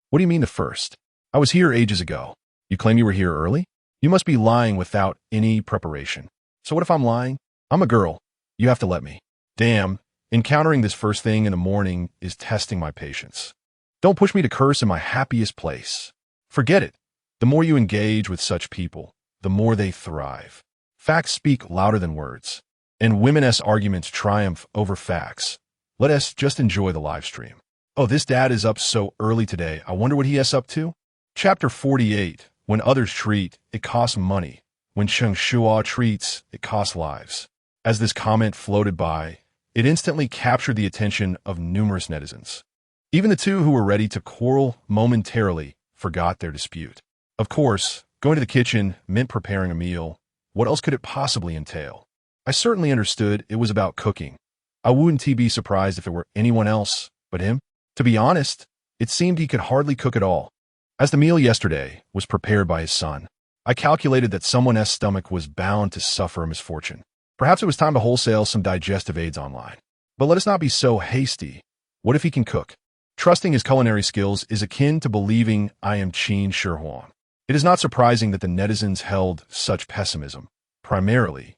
Speaker 1: "What do you mean the first? I was here ages ago." "You claim you were here early? You must be lying without any preparation." "So what if I'm lying? I'm a girl. You have to let me." "Damn, encountering this first thing in the morning is testing my patience. Don't push me to curse in my happiest place." "Forget it. The more you engage with such people, the more they thrive. Facts speak louder than words, and women's arguments triumph over facts. Let us just enjoy the live stream." "Oh, this dad is up so early today. I wonder what he is up to." Chapter 48. When others treat, it costs money. When Cheng Shuo treats, it costs lives. As this comment floated by, it instantly captured the attention of numerous netizens. Even the two who were ready to quarrel momentarily forgot their dispute. Of course, going to the kitchen meant preparing a meal. What else could it possibly entail? I certainly understood it was about cooking. I wouldn't be surprised if it were anyone else but him. To be honest, it seemed he could hardly cook at all. As the meal yesterday was prepared by his son, I calculated that someone's stomach was bound to suffer a misfortune. Perhaps it was time to wholesale some digestive aids online. But let us not be so hasty. What if he can cook? Trusting his culinary skills is akin to believing I am Cheng Shuo. It is not surprising that the netizens held such pessimism. Primarily,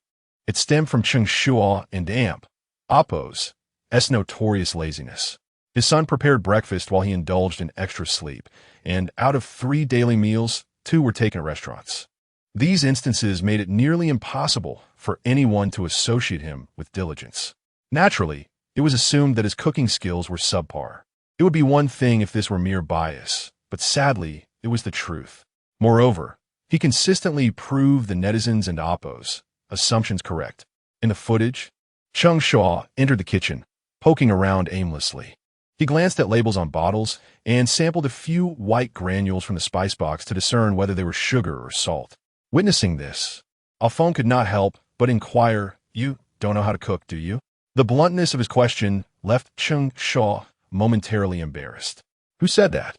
Speaker 1: it stemmed from Cheng Shuo and Oppo's notorious laziness. His son prepared breakfast while he indulged in extra sleep, and out of 3 daily meals, 2 were taken at restaurants. These instances made it nearly impossible for anyone to associate him with diligence. Naturally, it was assumed that his cooking skills were subpar. It would be one thing if this were mere bias, but sadly, it was the truth. Moreover, he consistently proved the netizens and Oppo's assumptions correct. In the footage, Cheng Shuo entered the kitchen, poking around aimlessly. He glanced at labels on bottles and sampled a few white granules from the spice box to discern whether they were sugar or salt. Witnessing this, Alphonse could not help but inquire, "You don't know how to cook, do you?" The bluntness of his question left Cheng Shuo momentarily embarrassed. Who said that?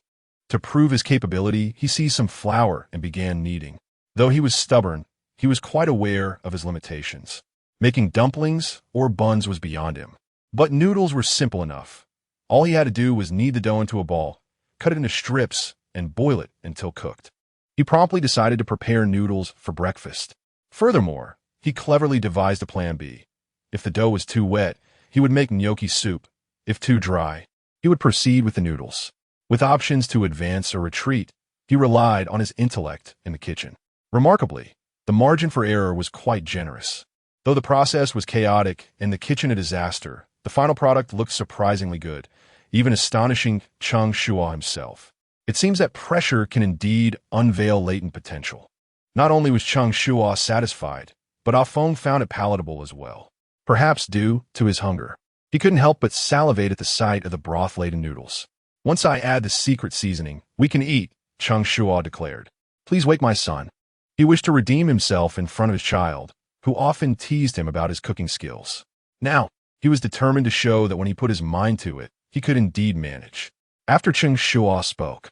Speaker 1: To prove his capability, he seized some flour and began kneading. Though he was stubborn, he was quite aware of his limitations. Making dumplings or buns was beyond him. But noodles were simple enough. All he had to do was knead the dough into a ball, cut it into strips, and boil it until cooked. He promptly decided to prepare noodles for breakfast. Furthermore, he cleverly devised a plan B. If the dough was too wet, he would make gnocchi soup. If too dry, he would proceed with the noodles. With options to advance or retreat, he relied on his intellect in the kitchen. Remarkably, the margin for error was quite generous. Though the process was chaotic and the kitchen a disaster, the final product looked surprisingly good, even astonishing Cheng Shuo himself. It seems that pressure can indeed unveil latent potential. Not only was Cheng Shuo satisfied, but Ah Feng found it palatable as well. Perhaps due to his hunger. He couldn't help but salivate at the sight of the broth-laden noodles. "Once I add the secret seasoning, we can eat," Cheng Shuo declared. "Please wake my son." He wished to redeem himself in front of his child, who often teased him about his cooking skills. Now, he was determined to show that when he put his mind to it, he could indeed manage. After Cheng Shuo spoke,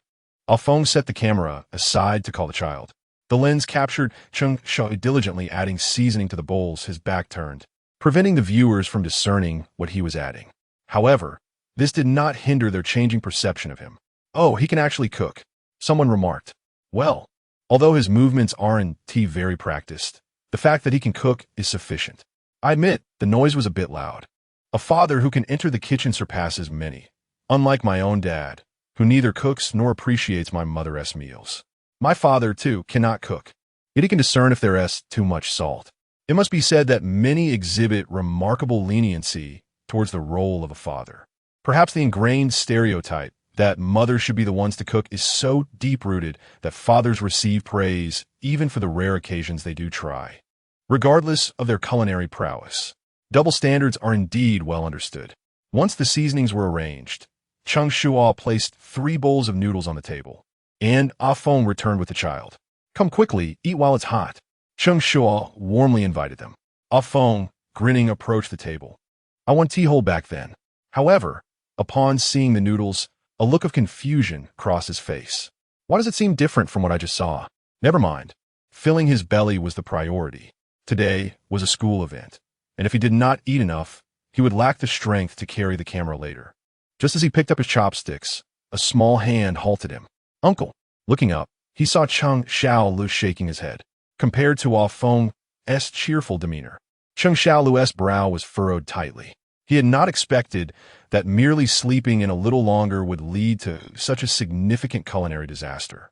Speaker 1: Alphonse set the camera aside to call the child. The lens captured Cheng Shuo diligently adding seasoning to the bowls, his back turned, preventing the viewers from discerning what he was adding. However, this did not hinder their changing perception of him. "Oh, he can actually cook," someone remarked. "Well, although his movements aren't very practiced, the fact that he can cook is sufficient." I admit, the noise was a bit loud. A father who can enter the kitchen surpasses many, unlike my own dad, who neither cooks nor appreciates my mother's meals. My father, too, cannot cook, yet he can discern if there is too much salt. It must be said that many exhibit remarkable leniency towards the role of a father. Perhaps the ingrained stereotype that mothers should be the ones to cook is so deep-rooted that fathers receive praise even for the rare occasions they do try. Regardless of their culinary prowess, double standards are indeed well understood. Once the seasonings were arranged, Cheng Shuo placed 3 bowls of noodles on the table, and Ah Feng returned with the child. "Come quickly, eat while it's hot." Cheng Shuo warmly invited them. Ah Feng, grinning, approached the table. "I want tea hold back then." However, upon seeing the noodles, a look of confusion crossed his face. "Why does it seem different from what I just saw?" Never mind. Filling his belly was the priority. Today was a school event, and if he did not eat enough, he would lack the strength to carry the camera later. Just as he picked up his chopsticks, a small hand halted him. "Uncle." Looking up, he saw Cheng Shuo shaking his head. Compared to Ah Feng's cheerful demeanor, Cheng Shuo's brow was furrowed tightly. He had not expected that merely sleeping in a little longer would lead to such a significant culinary disaster.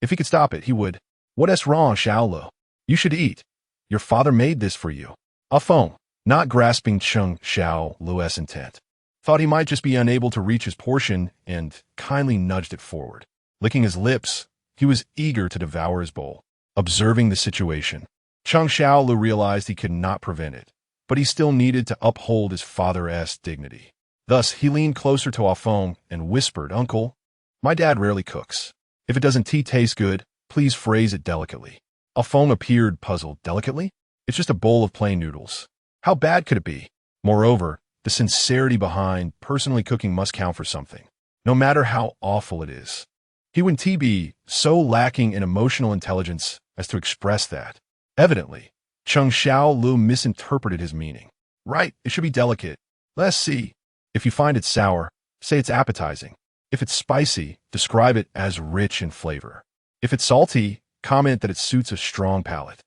Speaker 1: If he could stop it, he would. "What's wrong, Shuo? You should eat. Your father made this for you." Ah Feng, not grasping Cheng Shuo's intent, thought he might just be unable to reach his portion and kindly nudged it forward. Licking his lips, he was eager to devour his bowl. Observing the situation, Cheng Shuo realized he could not prevent it, but he still needed to uphold his father's dignity. Thus, he leaned closer to Ah Feng and whispered, "Uncle, my dad rarely cooks. If it doesn't taste good, please phrase it delicately." Ah Feng appeared puzzled. "Delicately? It's just a bowl of plain noodles. How bad could it be?" Moreover, the sincerity behind personally cooking must count for something, no matter how awful it is. He wouldn't be so lacking in emotional intelligence as to express that. Evidently, Cheng Shuo misinterpreted his meaning. "Right, it should be delicate. Let's see. If you find it sour, say it's appetizing. If it's spicy, describe it as rich in flavor. If it's salty, comment that it suits a strong palate.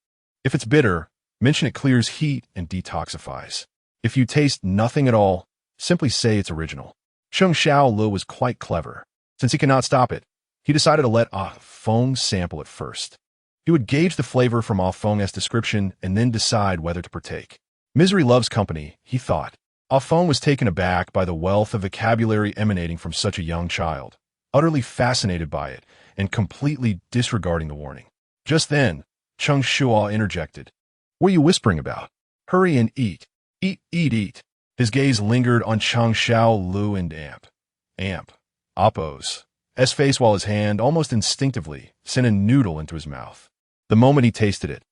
Speaker 1: If it's bitter, mention it clears heat and detoxifies. If you taste nothing at all, simply say it's original." Cheng Shuo was quite clever. Since he could not stop it, he decided to let Ah Feng sample it first. He would gauge the flavor from Ah Feng's description and then decide whether to partake. Misery loves company, he thought. Ah Feng was taken aback by the wealth of vocabulary emanating from such a young child, utterly fascinated by it and completely disregarding the warning. Just then, Cheng Shuo interjected. "What are you whispering about? Hurry and eat. Eat, eat, eat." His gaze lingered on Cheng Shuo and Amp, Amp. Oppo's face while his hand, almost instinctively, sent a noodle into his mouth. The moment he tasted it,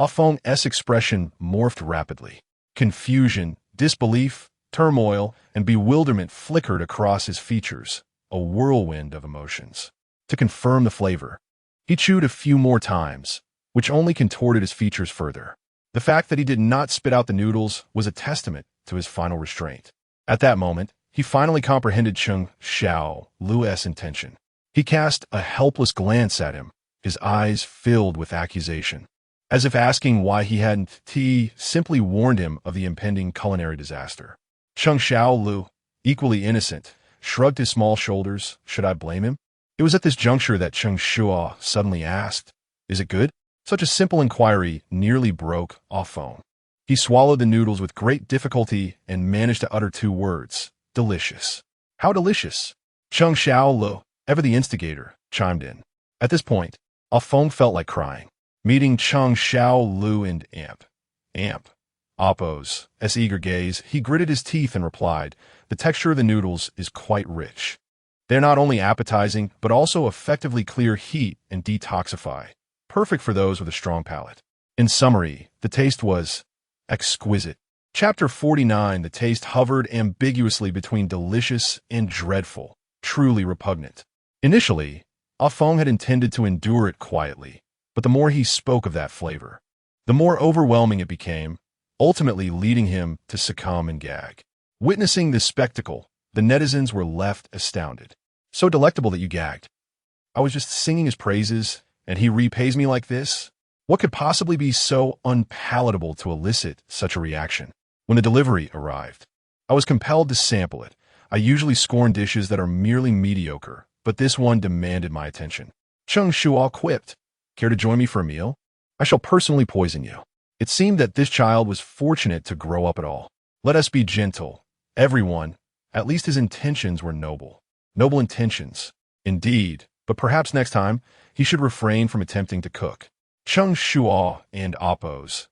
Speaker 1: Feng's expression morphed rapidly. Confusion, disbelief, turmoil, and bewilderment flickered across his features, a whirlwind of emotions. To confirm the flavor, he chewed a few more times, which only contorted his features further. The fact that he did not spit out the noodles was a testament to his final restraint. At that moment, he finally comprehended Cheng Shuo's intention. He cast a helpless glance at him, his eyes filled with accusation, as if asking why he hadn't simply warned him of the impending culinary disaster. Cheng Shuo, equally innocent, shrugged his small shoulders. Should I blame him? It was at this juncture that Cheng Shuo suddenly asked, "Is it good?" Such a simple inquiry nearly broke Feng. He swallowed the noodles with great difficulty and managed to utter two words, "Delicious." "How delicious?" Cheng Shuo, ever the instigator, chimed in. At this point, Feng felt like crying. Meeting Cheng Shuo and Amp. Oppo's eager gaze, he gritted his teeth and replied, "The texture of the noodles is quite rich. They're not only appetizing, but also effectively clear heat and detoxify, perfect for those with a strong palate." In summary, the taste was exquisite. Chapter 49. The taste hovered ambiguously between delicious and dreadful, truly repugnant. Initially, Feng had intended to endure it quietly, but the more he spoke of that flavor, the more overwhelming it became, ultimately leading him to succumb and gag. Witnessing this spectacle, the netizens were left astounded. "So delectable that you gagged. I was just singing his praises, and he repays me like this? What could possibly be so unpalatable to elicit such a reaction?" When the delivery arrived, I was compelled to sample it. I usually scorn dishes that are merely mediocre, but this one demanded my attention. Cheng Shuo quipped, "Care to join me for a meal? I shall personally poison you." It seemed that this child was fortunate to grow up at all. Let us be gentle. Everyone, at least his intentions were noble. Noble intentions, indeed, but perhaps next time he should refrain from attempting to cook. Cheng Shuo and Oppo's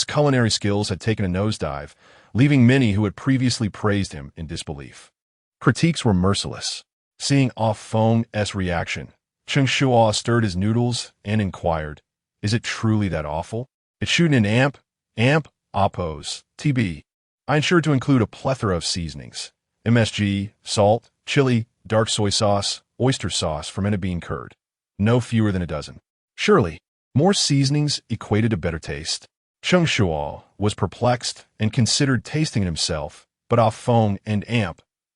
Speaker 1: culinary skills had taken a nosedive, leaving many who had previously praised him in disbelief. Critiques were merciless. Seeing Feng's reaction, Cheng Shuo stirred his noodles and inquired, "Is it truly that awful?" "It's shooting in Amp, Oppo's, TB. I ensured to include a plethora of seasonings. MSG, salt, chili, dark soy sauce, oyster sauce, fermented bean curd. No fewer than a dozen. Surely, more seasonings equated to better taste." Cheng Shuo was perplexed and considered tasting it himself, but Feng and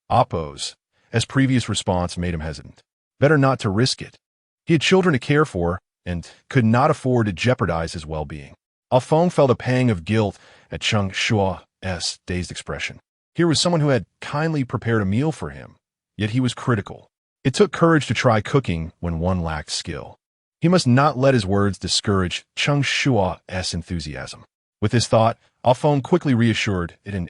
Speaker 1: Oppo's previous response made him hesitant. Better not to risk it. He had children to care for and could not afford to jeopardize his well-being. Feng felt a pang of guilt at Cheng Shuo's dazed expression. Here was someone who had kindly prepared a meal for him, yet he was critical. It took courage to try cooking when one lacked skill. He must not let his words discourage Cheng Shuo's enthusiasm. With this thought, Feng quickly reassured it in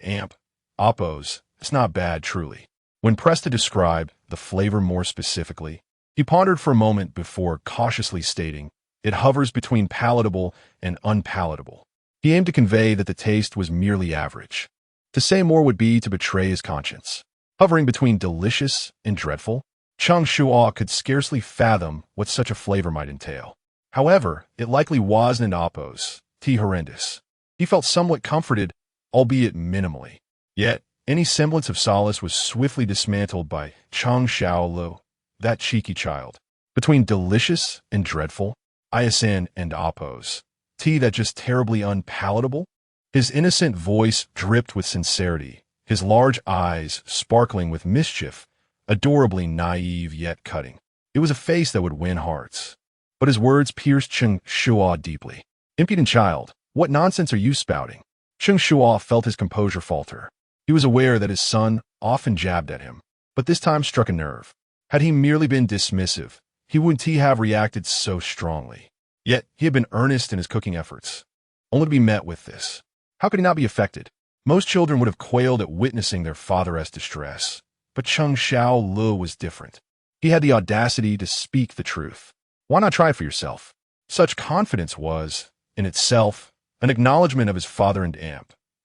Speaker 1: Oppo's, "It's not bad, truly." When pressed to describe the flavor more specifically, he pondered for a moment before cautiously stating, "It hovers between palatable and unpalatable." He aimed to convey that the taste was merely average. To say more would be to betray his conscience. Hovering between delicious and dreadful, Cheng Shuo could scarcely fathom what such a flavor might entail. However, it likely wasn't in Oppo's horrendous. He felt somewhat comforted, albeit minimally. Yet, any semblance of solace was swiftly dismantled by Cheng Shuo, that cheeky child. Between delicious and dreadful, ISN and Oppo's, that just terribly unpalatable? His innocent voice dripped with sincerity, his large eyes sparkling with mischief, adorably naive yet cutting. It was a face that would win hearts. But his words pierced Cheng Shuo deeply. "Impudent child, what nonsense are you spouting?" Cheng Shuo felt his composure falter. He was aware that his son often jabbed at him, but this time struck a nerve. Had he merely been dismissive, he wouldn't have reacted so strongly. Yet he had been earnest in his cooking efforts, only to be met with this. How could he not be affected? Most children would have quailed at witnessing their father's distress, but Cheng Shuo was different. He had the audacity to speak the truth. Why not try it for yourself? Such confidence was, in itself, an acknowledgement of his father and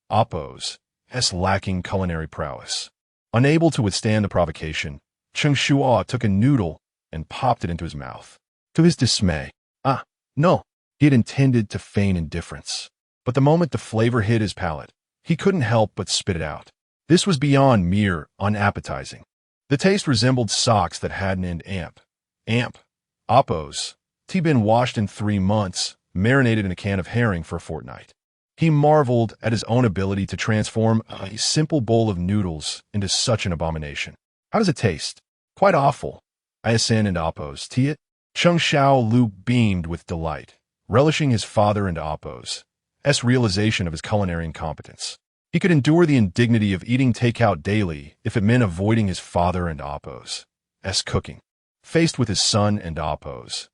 Speaker 1: Oppo's lacking culinary prowess. Unable to withstand the provocation, Cheng Shuo took a noodle and popped it into his mouth. To his dismay, no, he had intended to feign indifference. But the moment the flavor hit his palate, he couldn't help but spit it out. This was beyond mere unappetizing. The taste resembled socks that hadn't an amp, oppos. He'd been washed in 3 months, marinated in a can of herring for a fortnight. He marveled at his own ability to transform a simple bowl of noodles into such an abomination. How does it taste? Quite awful. Iasin and oppos. It? Cheng Shuo beamed with delight, relishing his father and oppo's realization of his culinary incompetence. He could endure the indignity of eating takeout daily if it meant avoiding his father and oppo's cooking. Faced with his son and oppo's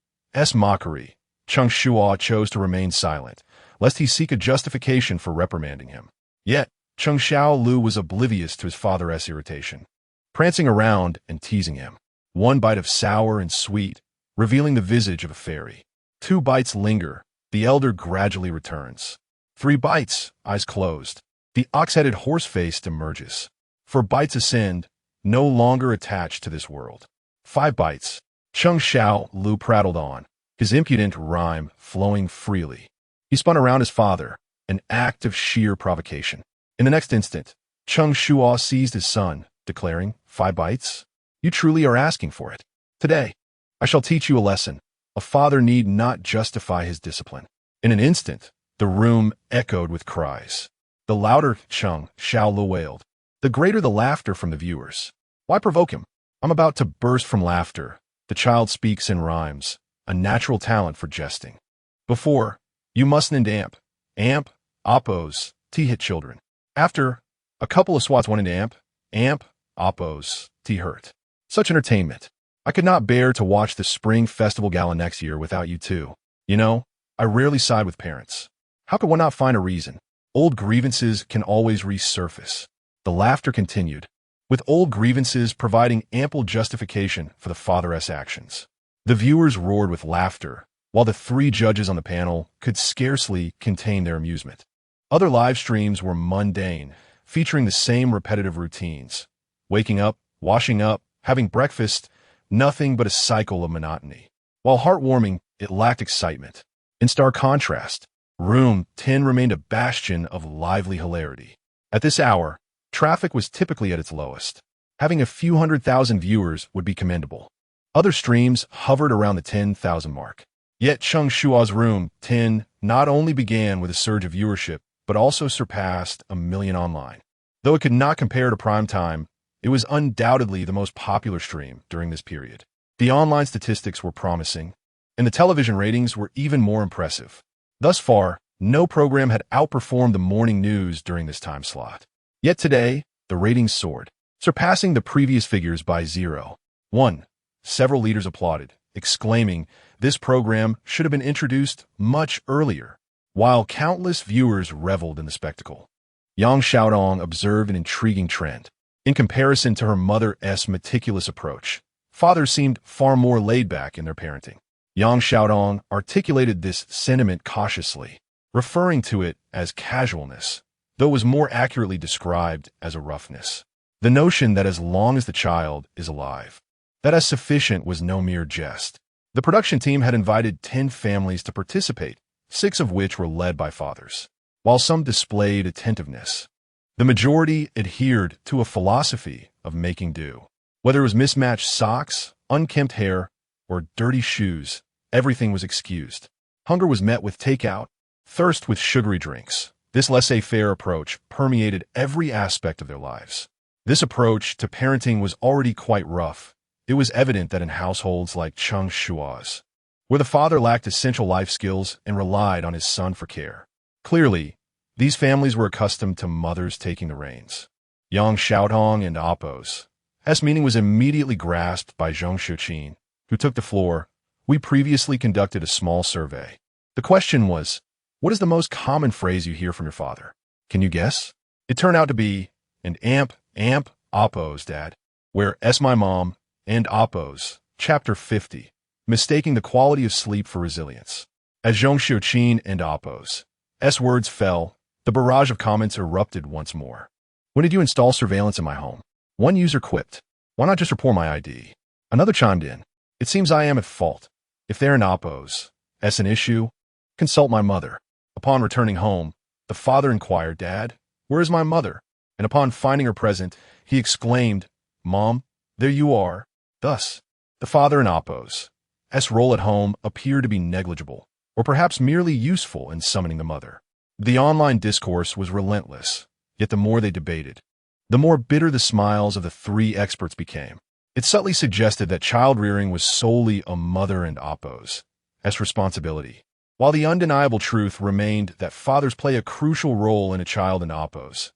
Speaker 1: mockery, Cheng Shuo chose to remain silent, lest he seek a justification for reprimanding him. Yet, Cheng Shuo was oblivious to his father's irritation, prancing around and teasing him. 1 bite of sour and sweet, revealing the visage of a fairy. 2 bites linger, the elder gradually returns. 3 bites, eyes closed. The ox-headed horse-faced emerges. 4 bites ascend, no longer attached to this world. 5 bites. Cheng Shuo prattled on, his impudent rhyme flowing freely. He spun around his father, an act of sheer provocation. In the next instant, Cheng Shuo seized his son, declaring, 5 bites? You truly are asking for it. Today, I shall teach you a lesson. A father need not justify his discipline. In an instant, the room echoed with cries. The louder Cheng Shuo wailed, the greater the laughter from the viewers. Why provoke him? I'm about to burst from laughter. The child speaks in rhymes, a natural talent for jesting. Before, you mustn't amp, oppos, hit children. After, a couple of swats went into amp, oppos, hurt. Such entertainment. I could not bear to watch the Spring Festival Gala next year without you too. You know, I rarely side with parents. How could one not find a reason? Old grievances can always resurface. The laughter continued, with old grievances providing ample justification for the father's actions. The viewers roared with laughter, while the 3 judges on the panel could scarcely contain their amusement. Other live streams were mundane, featuring the same repetitive routines. Waking up, washing up, having breakfast, nothing but a cycle of monotony. While heartwarming, it lacked excitement. In stark contrast, Room 10 remained a bastion of lively hilarity. At this hour, traffic was typically at its lowest. Having a few 100,000 viewers would be commendable. Other streams hovered around the 10,000 mark. Yet Cheng Shuo's Room 10 not only began with a surge of viewership, but also surpassed 1 million online. Though it could not compare to prime time, it was undoubtedly the most popular stream during this period. The online statistics were promising, and the television ratings were even more impressive. Thus far, no program had outperformed the morning news during this time slot. Yet today, the ratings soared, surpassing the previous figures by 0.1. Several leaders applauded, exclaiming, this program should have been introduced much earlier, while countless viewers reveled in the spectacle. Yang Xiaodong observed an intriguing trend. In comparison to her mother's meticulous approach, fathers seemed far more laid back in their parenting. Yang Xiaodong articulated this sentiment cautiously, referring to it as casualness, though it was more accurately described as a roughness. The notion that as long as the child is alive, that as sufficient was no mere jest. The production team had invited 10 families to participate, 6 of which were led by fathers. While some displayed attentiveness, the majority adhered to a philosophy of making do. Whether it was mismatched socks, unkempt hair, or dirty shoes, everything was excused. Hunger was met with takeout, thirst with sugary drinks. This laissez-faire approach permeated every aspect of their lives. This approach to parenting was already quite rough. It was evident that in households like Cheng Shuo's, where the father lacked essential life skills and relied on his son for care. Clearly, these families were accustomed to mothers taking the reins. Yang Xiaodong and Oppo's meaning was immediately grasped by Zhong Shuqin, who took the floor. We previously conducted a small survey. The question was, what is the most common phrase you hear from your father? Can you guess? It turned out to be, and amp, Oppo's dad, where my mom, and Oppo's, chapter 50, mistaking the quality of sleep for resilience. As Zhong Shuqin and Oppo's words fell, the barrage of comments erupted once more. When did you install surveillance in my home? One user quipped. Why not just report my ID? Another chimed in. It seems I am at fault. If they're in oppos, an issue, consult my mother. Upon returning home, the father inquired, Dad, where is my mother? And upon finding her present, he exclaimed, Mom, there you are. Thus, the father in oppos, role at home appeared to be negligible, or perhaps merely useful in summoning the mother. The online discourse was relentless, yet the more they debated, the more bitter the smiles of the three experts became. It subtly suggested that child-rearing was solely a mother and oppos' responsibility, while the undeniable truth remained that fathers play a crucial role in a child and oppos'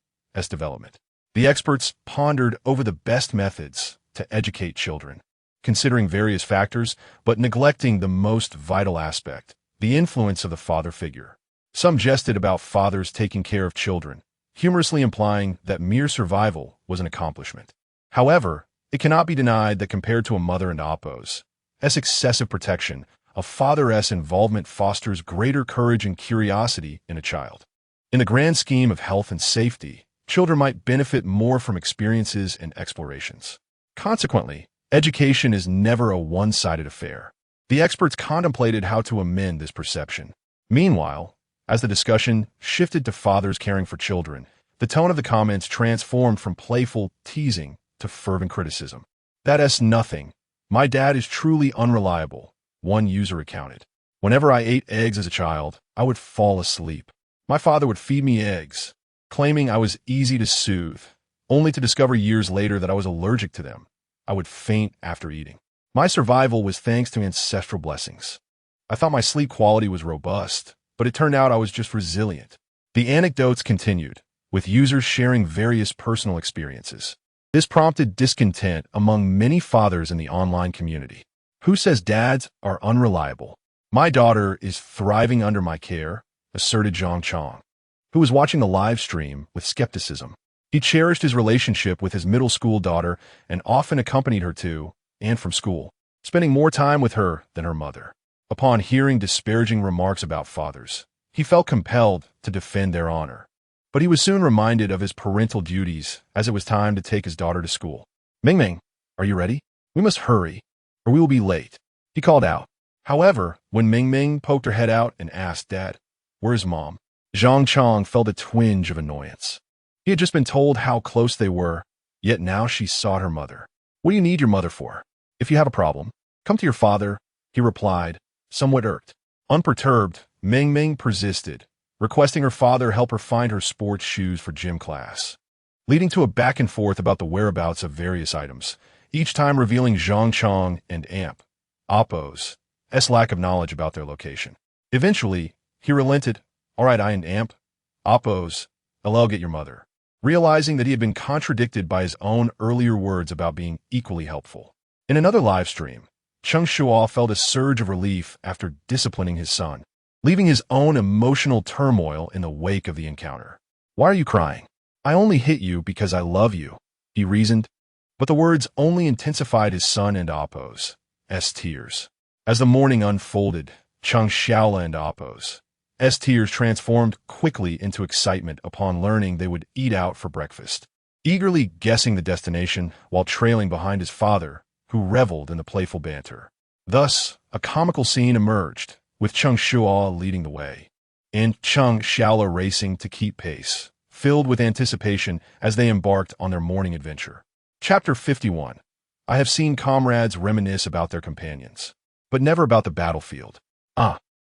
Speaker 1: development. The experts pondered over the best methods to educate children, considering various factors, but neglecting the most vital aspect, the influence of the father figure. Some jested about fathers taking care of children, humorously implying that mere survival was an accomplishment. However, it cannot be denied that compared to a mother and oppos' excessive protection, a father's involvement fosters greater courage and curiosity in a child. In the grand scheme of health and safety, children might benefit more from experiences and explorations. Consequently, education is never a one-sided affair. The experts contemplated how to amend this perception. Meanwhile, as the discussion shifted to fathers caring for children, the tone of the comments transformed from playful teasing to fervent criticism. That's nothing. My dad is truly unreliable, one user recounted. Whenever I ate eggs as a child, I would fall asleep. My father would feed me eggs, claiming I was easy to soothe, only to discover years later that I was allergic to them. I would faint after eating. My survival was thanks to ancestral blessings. I thought my sleep quality was robust, but it turned out I was just resilient. The anecdotes continued, with users sharing various personal experiences. This prompted discontent among many fathers in the online community. Who says dads are unreliable? My daughter is thriving under my care, asserted Zhang Chong, who was watching the live stream with skepticism. He cherished his relationship with his middle school daughter and often accompanied her to and from school, spending more time with her than her mother. Upon hearing disparaging remarks about fathers, he felt compelled to defend their honor. But he was soon reminded of his parental duties as it was time to take his daughter to school. Ming, are you ready? We must hurry, or we will be late, he called out. However, when Ming poked her head out and asked, Dad, where's Mom? Zhang Chong felt a twinge of annoyance. He had just been told how close they were, yet now she sought her mother. What do you need your mother for? If you have a problem, come to your father, he replied, somewhat irked. Unperturbed, Ming persisted, requesting her father help her find her sports shoes for gym class, leading to a back and forth about the whereabouts of various items, each time revealing Zhang Chong and Oppos' lack of knowledge about their location. Eventually, he relented. All right, I and Oppos, I'll get your mother, realizing that he had been contradicted by his own earlier words about being equally helpful. In another live stream, Cheng Shuo felt a surge of relief after disciplining his son, leaving his own emotional turmoil in the wake of the encounter. Why are you crying? I only hit you because I love you, he reasoned. But the words only intensified his son and Oppos' tears. As the morning unfolded, Cheng Shuo and Oppos' tears transformed quickly into excitement upon learning they would eat out for breakfast, eagerly guessing the destination while trailing behind his father, who reveled in the playful banter. Thus, a comical scene emerged, with Cheng Shuo leading the way, and Cheng Shuo racing to keep pace, filled with anticipation as they embarked on their morning adventure. Chapter 51. I have seen comrades reminisce about their companions, but never about the battlefield.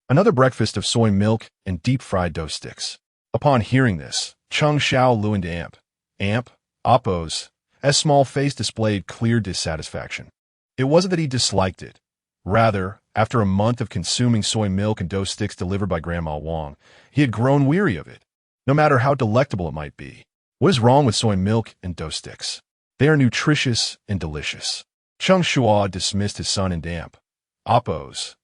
Speaker 1: Another breakfast of soy milk and deep-fried dough sticks. Upon hearing this, Cheng Shuo leaned Oppos' small face displayed clear dissatisfaction. It wasn't that he disliked it. Rather, after a month of consuming soy milk and dough sticks delivered by Grandma Wang, he had grown weary of it, no matter how delectable it might be. What is wrong with soy milk and dough sticks? They are nutritious and delicious. Cheng Shuo dismissed his son and Oppos'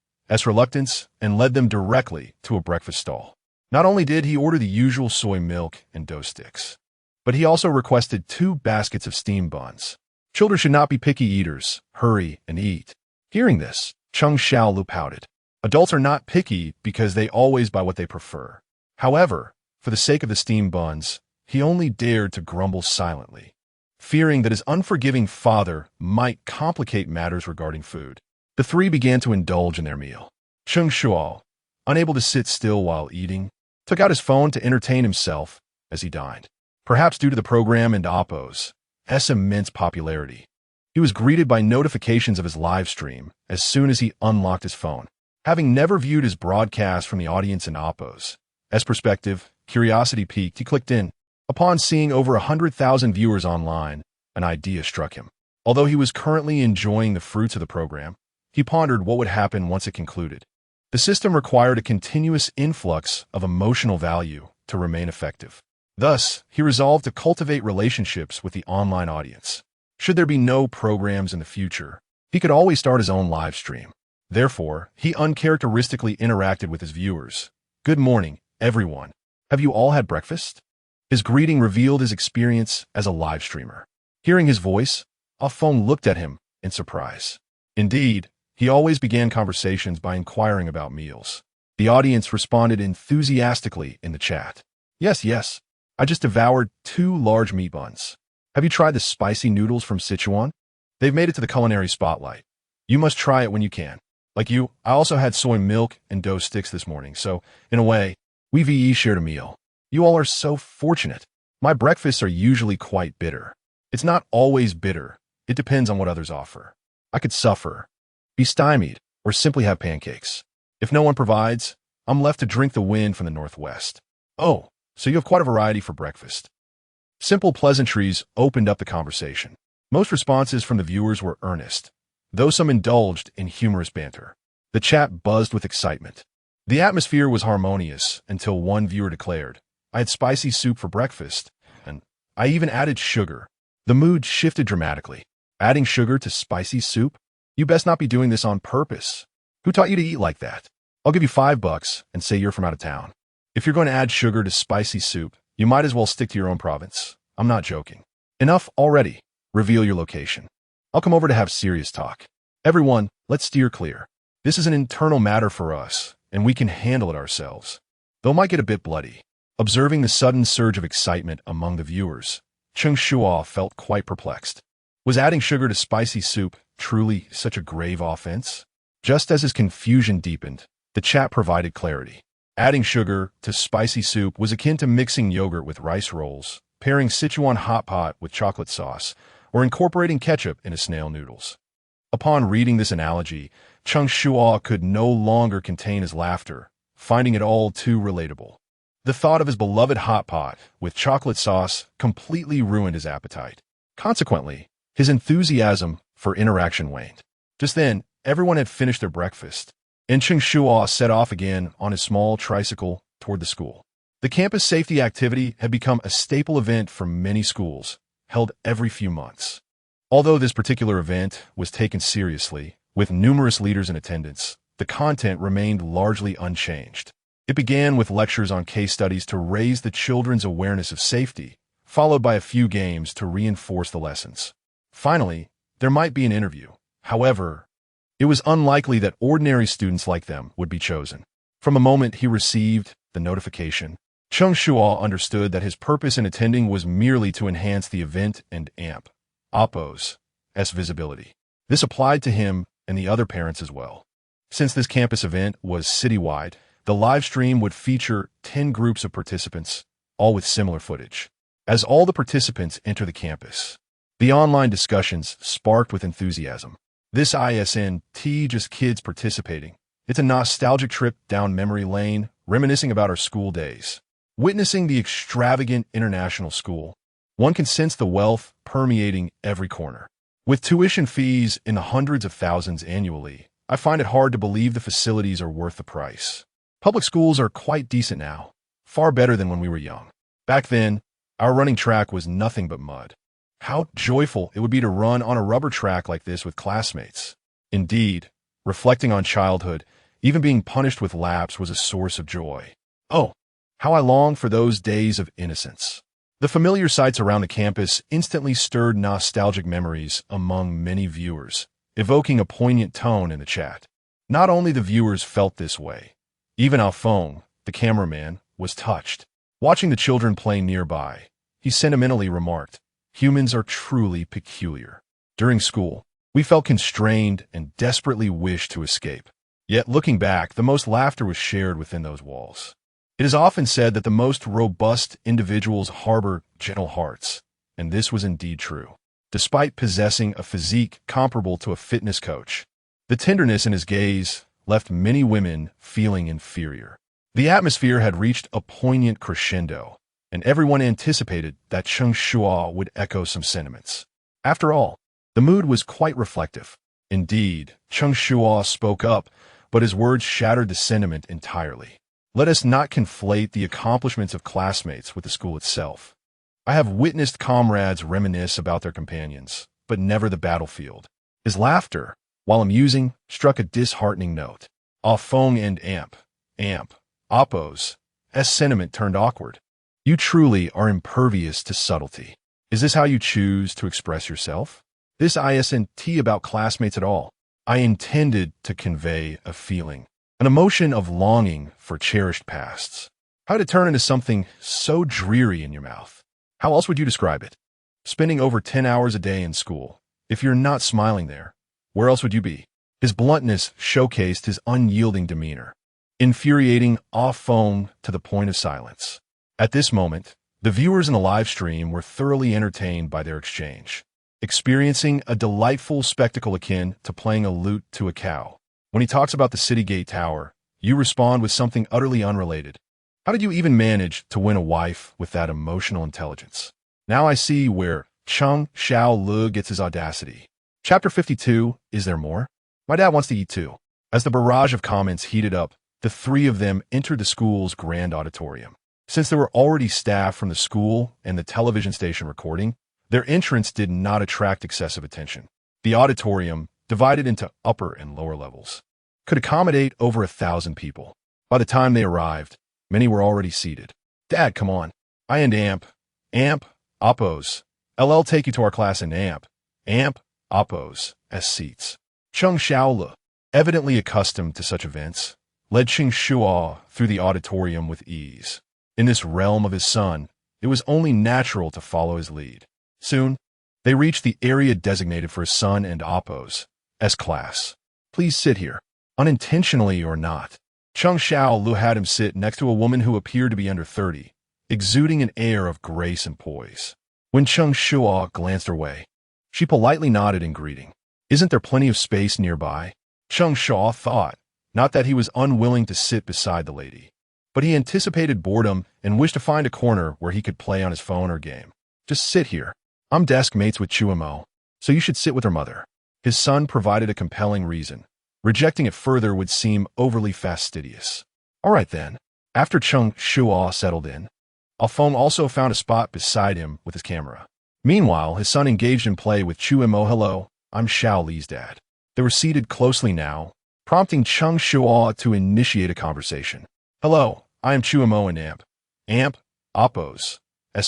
Speaker 1: reluctance and led them directly to a breakfast stall. Not only did he order the usual soy milk and dough sticks, but he also requested 2 baskets of steamed buns. Children should not be picky eaters. Hurry and eat. Hearing this, Cheng Shuo pouted. Adults are not picky because they always buy what they prefer. However, for the sake of the steamed buns, he only dared to grumble silently. fearing that his unforgiving father might complicate matters regarding food. The three began to indulge in their meal. Cheng Shuo, unable to sit still while eating, took out his phone to entertain himself as he dined. Perhaps due to the program and Oppo's immense popularity, he was greeted by notifications of his live stream as soon as he unlocked his phone. Having never viewed his broadcast from the audience in Oppo's perspective, curiosity piqued. He clicked in. Upon seeing over 100,000 viewers online, an idea struck him. Although he was currently enjoying the fruits of the program, he pondered what would happen once it concluded. The system required a continuous influx of emotional value to remain effective. Thus, he resolved to cultivate relationships with the online audience. Should there be no programs in the future, he could always start his own live stream. Therefore, he uncharacteristically interacted with his viewers. "Good morning, everyone. Have you all had breakfast?" His greeting revealed his experience as a live streamer. Hearing his voice, a phone looked at him in surprise. Indeed, he always began conversations by inquiring about meals. The audience responded enthusiastically in the chat. Yes, I just devoured 2 large meat buns. Have you tried the spicy noodles from Sichuan? They've made it to the culinary spotlight. You must try it when you can. Like you, I also had soy milk and dough sticks this morning, so, in a way, we've shared a meal. You all are so fortunate. My breakfasts are usually quite bitter. It's not always bitter. It depends on what others offer. I could suffer, be stymied, or simply have pancakes. If no one provides, I'm left to drink the wind from the northwest. Oh, so you have quite a variety for breakfast. Simple pleasantries opened up the conversation. Most responses from the viewers were earnest, though some indulged in humorous banter. The chat buzzed with excitement. The atmosphere was harmonious until one viewer declared, "I had spicy soup for breakfast, and I even added sugar." The mood shifted dramatically. Adding sugar to spicy soup? You best not be doing this on purpose. Who taught you to eat like that? I'll give you $5 and say you're from out of town. If you're going to add sugar to spicy soup, you might as well stick to your own province. I'm not joking. Enough already. Reveal your location. I'll come over to have serious talk. Everyone, let's steer clear. This is an internal matter for us, and we can handle it ourselves. Though it might get a bit bloody. Observing the sudden surge of excitement among the viewers, Cheng Shuo felt quite perplexed. Was adding sugar to spicy soup truly such a grave offense? Just as his confusion deepened, the chat provided clarity. Adding sugar to spicy soup was akin to mixing yogurt with rice rolls, pairing Sichuan hot pot with chocolate sauce, or incorporating ketchup into snail noodles. Upon reading this analogy, Cheng Shuo could no longer contain his laughter, finding it all too relatable. The thought of his beloved hot pot with chocolate sauce completely ruined his appetite. Consequently, his enthusiasm for interaction waned. Just then, everyone had finished their breakfast, and Cheng Shuo set off again on his small tricycle toward the school. The campus safety activity had become a staple event for many schools, held every few months. Although this particular event was taken seriously, with numerous leaders in attendance, the content remained largely unchanged. It began with lectures on case studies to raise the children's awareness of safety, followed by a few games to reinforce the lessons. Finally, there might be an interview. However, it was unlikely that ordinary students like them would be chosen. From the moment he received the notification, Cheng Shuo understood that his purpose in attending was merely to enhance the event and amp Oppo's visibility. This applied to him and the other parents as well. Since this campus event was citywide, the live stream would feature 10 groups of participants, all with similar footage. As all the participants enter the campus, the online discussions sparked with enthusiasm. This isn't just kids participating. It's a nostalgic trip down memory lane, reminiscing about our school days. Witnessing the extravagant international school, one can sense the wealth permeating every corner. With tuition fees in the hundreds of thousands annually, I find it hard to believe the facilities are worth the price. Public schools are quite decent now, far better than when we were young. Back then, our running track was nothing but mud. How joyful it would be to run on a rubber track like this with classmates. Indeed, reflecting on childhood, even being punished with laps was a source of joy. Oh, how I long for those days of innocence. The familiar sights around the campus instantly stirred nostalgic memories among many viewers, evoking a poignant tone in the chat. Not only the viewers felt this way, even Alphonse, the cameraman, was touched. Watching the children playing nearby, he sentimentally remarked, Humans are truly peculiar. During school, we felt constrained and desperately wished to escape. Yet looking back, the most laughter was shared within those walls. It is often said that the most robust individuals harbor gentle hearts, and this was indeed true. Despite possessing a physique comparable to a fitness coach, the tenderness in his gaze left many women feeling inferior. The atmosphere had reached a poignant crescendo, and everyone anticipated that Cheng Shuo would echo some sentiments. After all, the mood was quite reflective. Indeed, Cheng Shuo spoke up, but his words shattered the sentiment entirely. Let us not conflate the accomplishments of classmates with the school itself. I have witnessed comrades reminisce about their companions, but never the battlefield. His laughter, while amusing, struck a disheartening note. Ah Feng and amp, Oppo's sentiment turned awkward. You truly are impervious to subtlety. Is this how you choose to express yourself? This isn't about classmates at all. I intended to convey a feeling, an emotion of longing for cherished pasts. How to turn into something so dreary in your mouth? How else would you describe it? Spending over 10 hours a day in school. If you're not smiling there, where else would you be? His bluntness showcased his unyielding demeanor, infuriating Ah Feng to the point of silence. At this moment, the viewers in the live stream were thoroughly entertained by their exchange, experiencing a delightful spectacle akin to playing a lute to a cow. When he talks about the city gate tower, you respond with something utterly unrelated. How did you even manage to win a wife with that emotional intelligence? Now I see where Cheng Shuo gets his audacity. Chapter 52, Is There More? My dad wants to eat too. As the barrage of comments heated up, the three of them entered the school's grand auditorium. Since there were already staff from the school and the television station recording, their entrance did not attract excessive attention. The auditorium, divided into upper and lower levels, could accommodate over 1,000 people. By the time they arrived, many were already seated. Dad, come on. I and amp, Oppo's. LL take you to our class in amp, Oppo's, seats. Cheng Shuo, evidently accustomed to such events, led Cheng Shuo through the auditorium with ease. In this realm of his son, it was only natural to follow his lead. Soon, they reached the area designated for his son and Oppo's class. Please sit here, unintentionally or not. Cheng Shuo had him sit next to a woman who appeared to be under 30, exuding an air of grace and poise. When Cheng Shuo glanced her way, she politely nodded in greeting. Isn't there plenty of space nearby? Cheng Shuo thought, not that he was unwilling to sit beside the lady, but he anticipated boredom and wished to find a corner where he could play on his phone or game. Just sit here. I'm desk mates with Chuimo, so you should sit with her mother. His son provided a compelling reason. Rejecting it further would seem overly fastidious. All right then. After Cheng Shuo settled in, Ah Feng also found a spot beside him with his camera. Meanwhile, his son engaged in play with Chuimo. Hello, I'm Xiao Li's dad. They were seated closely now, prompting Cheng Shuo to initiate a conversation. Hello, I am Chuimo and amp, Oppo's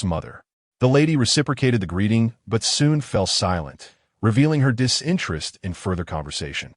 Speaker 1: mother. The lady reciprocated the greeting, but soon fell silent, revealing her disinterest in further conversation.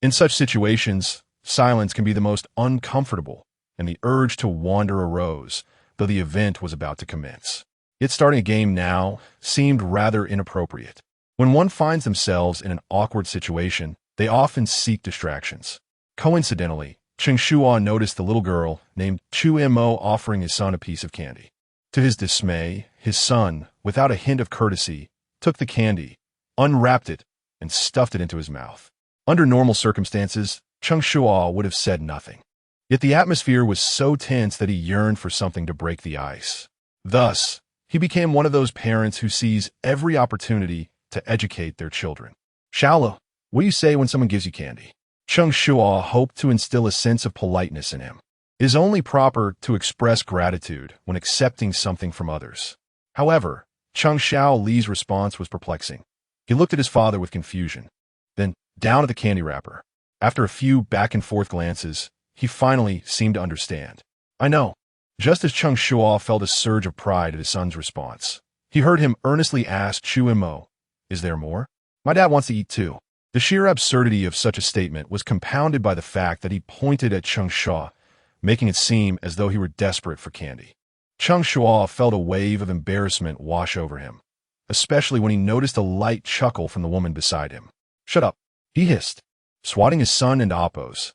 Speaker 1: In such situations, silence can be the most uncomfortable, and the urge to wander arose, though the event was about to commence. Yet starting a game now seemed rather inappropriate. When one finds themselves in an awkward situation, they often seek distractions. Coincidentally, Cheng Shuo noticed the little girl named Chuimo offering his son a piece of candy. To his dismay, his son, without a hint of courtesy, took the candy, unwrapped it, and stuffed it into his mouth. Under normal circumstances, Cheng Shuo would have said nothing. Yet the atmosphere was so tense that he yearned for something to break the ice. Thus, he became one of those parents who sees every opportunity to educate their children. Xiaolo, what do you say when someone gives you candy? Cheng Shuo hoped to instill a sense of politeness in him. It is only proper to express gratitude when accepting something from others. However, Cheng Shuo Li's response was perplexing. He looked at his father with confusion, then down at the candy wrapper. After a few back-and-forth glances, he finally seemed to understand. I know. Just as Cheng Shuo felt a surge of pride at his son's response, he heard him earnestly ask Chuimo, Is there more? My dad wants to eat too. The sheer absurdity of such a statement was compounded by the fact that he pointed at Cheng Shuo, making it seem as though he were desperate for candy. Cheng Shuo felt a wave of embarrassment wash over him. especially when he noticed a light chuckle from the woman beside him. "Shut up," he hissed, swatting his son and Appo's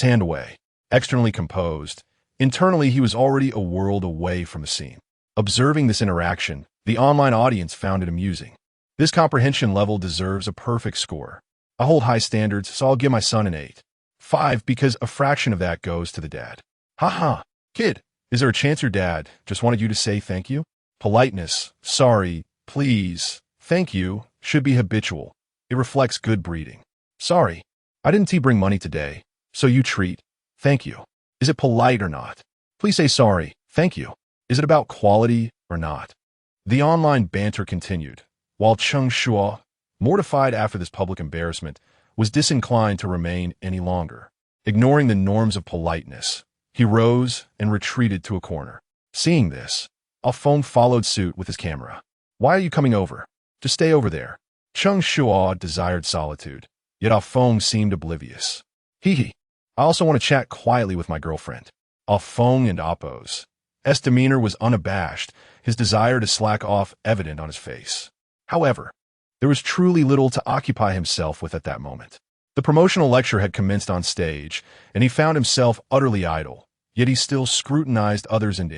Speaker 1: hand away. Externally composed, internally he was already a world away from the scene. Observing this interaction, the online audience found it amusing. This comprehension level deserves a perfect score. I hold high standards, so I'll give my son an 8.5 because a fraction of that goes to the dad. Haha, kid, is there a chance your dad just wanted you to say thank you? Politeness, sorry, please, thank you, should be habitual. It reflects good breeding. Sorry, I didn't bring money today, so you treat. Thank you. Is it polite or not? Please say sorry, thank you. Is it about quality or not? The online banter continued, while Cheng Shuo, mortified after this public embarrassment, was disinclined to remain any longer. Ignoring the norms of politeness, he rose and retreated to a corner. Seeing this, Alphonse followed suit with his camera. "Why are you coming over? Just stay over there." Cheng Shuo desired solitude, yet Alphonse seemed oblivious. "Hee. I also want to chat quietly with my girlfriend." Alphonse and Appo's demeanor was unabashed, his desire to slack off evident on his face. However, there was truly little to occupy himself with at that moment. The promotional lecture had commenced on stage, and he found himself utterly idle, yet he still scrutinized others in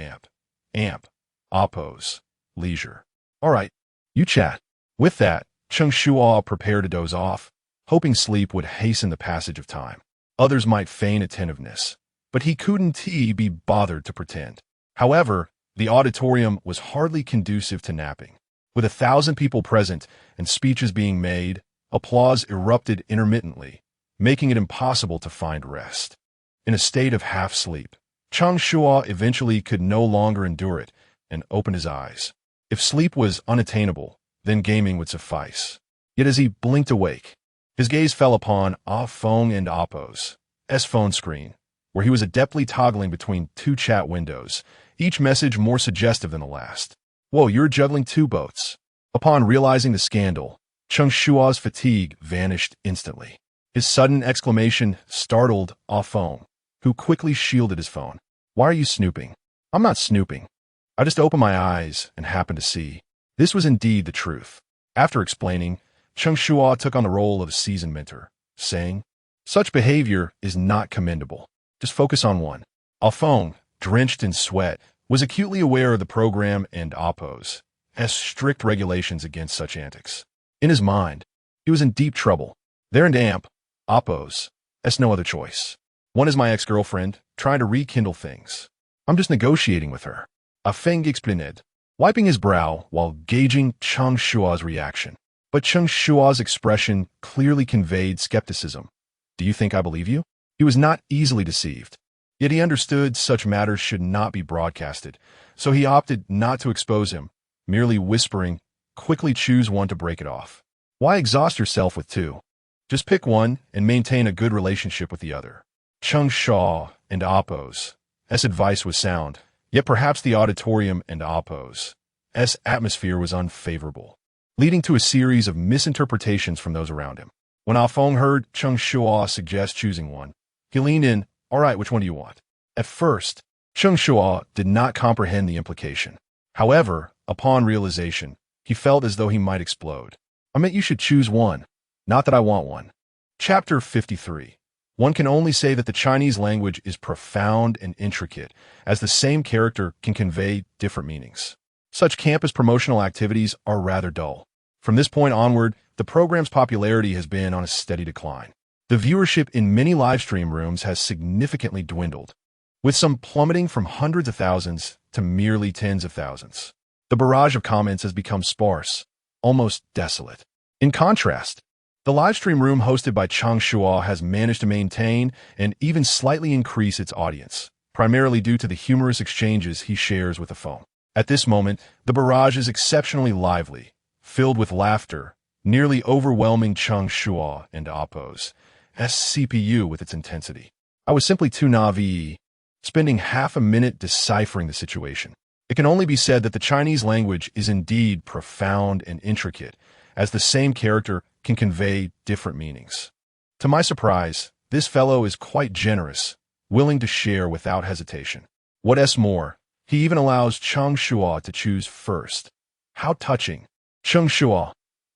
Speaker 1: Appo's leisure. "All right, you chat." With that, Cheng Shuo prepared to doze off, hoping sleep would hasten the passage of time. Others might feign attentiveness, but he couldn't be bothered to pretend. However, the auditorium was hardly conducive to napping. With 1,000 people present and speeches being made, applause erupted intermittently, making it impossible to find rest. In a state of half-sleep, Cheng Shuo eventually could no longer endure it and opened his eyes. If sleep was unattainable, then gaming would suffice. Yet as he blinked awake, his gaze fell upon Feng and Appo's phone screen, where he was adeptly toggling between two chat windows, each message more suggestive than the last. "Whoa, you're juggling two boats." Upon realizing the scandal, Cheng Shuo's fatigue vanished instantly. His sudden exclamation startled Feng, who quickly shielded his phone. "Why are you snooping?" "I'm not snooping. I just opened my eyes and happened to see." This was indeed the truth. After explaining, Cheng Shuo took on the role of a seasoned mentor, saying, "Such behavior is not commendable. Just focus on one." Feng, drenched in sweat, was acutely aware of the program and Appo's strict regulations against such antics. In his mind, he was in deep trouble. There and Appo's no other choice. "One is my ex-girlfriend, trying to rekindle things. I'm just negotiating with her." Feng explained, wiping his brow while gauging Cheng Shuo's reaction. But Cheng Shuo's expression clearly conveyed skepticism. "Do you think I believe you?" He was not easily deceived. Yet he understood such matters should not be broadcasted, so he opted not to expose him, merely whispering, "Quickly choose one to break it off. Why exhaust yourself with two? Just pick one and maintain a good relationship with the other." Cheng Shuo and Appo's advice was sound, yet perhaps the auditorium and Appo's atmosphere was unfavorable, leading to a series of misinterpretations from those around him. When Feng heard Cheng Shuo suggest choosing one, he leaned in. "All right, which one do you want?" At first, Cheng Shuo did not comprehend the implication. However, upon realization, he felt as though he might explode. "I meant you should choose one, not that I want one." Chapter 53. One can only say that the Chinese language is profound and intricate, as the same character can convey different meanings. Such campus promotional activities are rather dull. From this point onward, the program's popularity has been on a steady decline. The viewership in many livestream rooms has significantly dwindled, with some plummeting from hundreds of thousands to merely tens of thousands. The barrage of comments has become sparse, almost desolate. In contrast, the livestream room hosted by Cheng Shuo has managed to maintain and even slightly increase its audience, primarily due to the humorous exchanges he shares with the phone. At this moment, the barrage is exceptionally lively, filled with laughter, nearly overwhelming Cheng Shuo and Appo's CPU with its intensity. I was simply too naive, spending half a minute deciphering the situation. It can only be said that the Chinese language is indeed profound and intricate, as the same character can convey different meanings. To my surprise, this fellow is quite generous, willing to share without hesitation. What's more, he even allows Cheng Shuo to choose first. How touching. Cheng Shuo.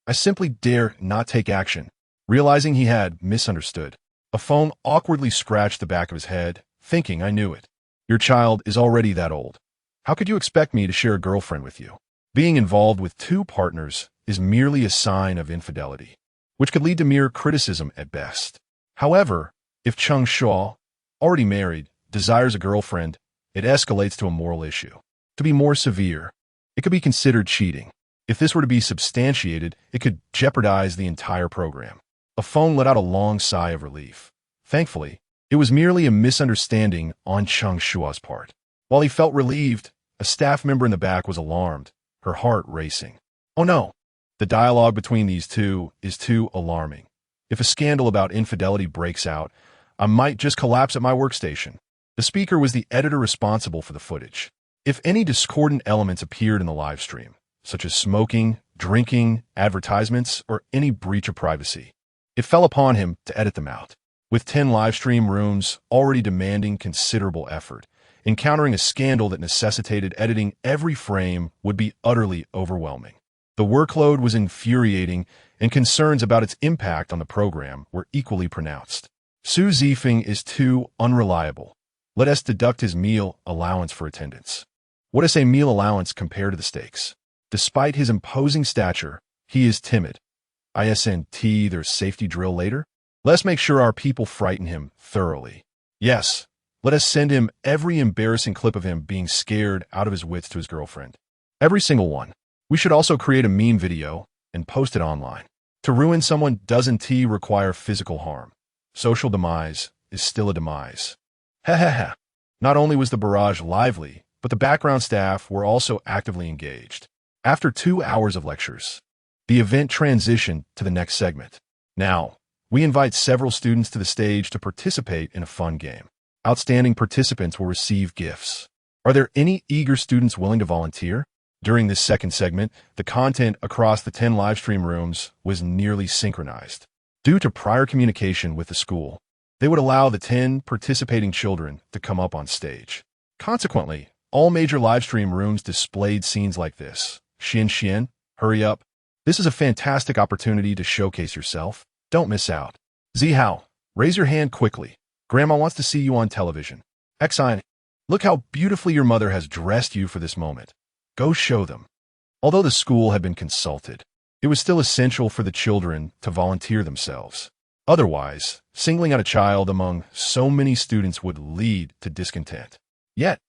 Speaker 1: I simply dare not take action. Realizing he had misunderstood, a phone awkwardly scratched the back of his head, thinking I knew it. Your child is already that old. How could you expect me to share a girlfriend with you? Being involved with two partners is merely a sign of infidelity, which could lead to mere criticism at best. However, if Cheng Shuo, already married, desires a girlfriend, it escalates to a moral issue. To be more severe, it could be considered cheating. If this were to be substantiated, it could jeopardize the entire program. A phone let out a long sigh of relief. Thankfully, it was merely a misunderstanding on Cheng Shuo's part. While he felt relieved, a staff member in the back was alarmed, her heart racing. Oh no! The dialogue between these two is too alarming. If a scandal about infidelity breaks out, I might just collapse at my workstation. The speaker was the editor responsible for the footage. If any discordant elements appeared in the live stream, such as smoking, drinking, advertisements, or any breach of privacy, it fell upon him to edit them out. With 10 live stream rooms already demanding considerable effort, encountering a scandal that necessitated editing every frame would be utterly overwhelming. The workload was infuriating, and concerns about its impact on the program were equally pronounced. Su Zifeng is too unreliable. Let us deduct his meal allowance for attendance. What is a meal allowance compared to the stakes? Despite his imposing stature, he is timid. ISNT their safety drill later? Let's make sure our people frighten him thoroughly. Yes, let us send him every embarrassing clip of him being scared out of his wits to his girlfriend. Every single one. We should also create a meme video and post it online. To ruin someone doesn't require physical harm. Social demise is still a demise. Hahaha. Not only was the barrage lively, but the background staff were also actively engaged. After 2 hours of lectures, the event transitioned to the next segment. Now, we invite several students to the stage to participate in a fun game. Outstanding participants will receive gifts. Are there any eager students willing to volunteer? During this second segment, the content across the 10 live stream rooms was nearly synchronized. Due to prior communication with the school, they would allow the 10 participating children to come up on stage. Consequently, all major live stream rooms displayed scenes like this. Xian, hurry up. This is a fantastic opportunity to showcase yourself. Don't miss out. Zihao, raise your hand quickly. Grandma wants to see you on television. Xine, look how beautifully your mother has dressed you for this moment. Go show them. Although the school had been consulted, it was still essential for the children to volunteer themselves. Otherwise, singling out a child among so many students would lead to discontent. Yet,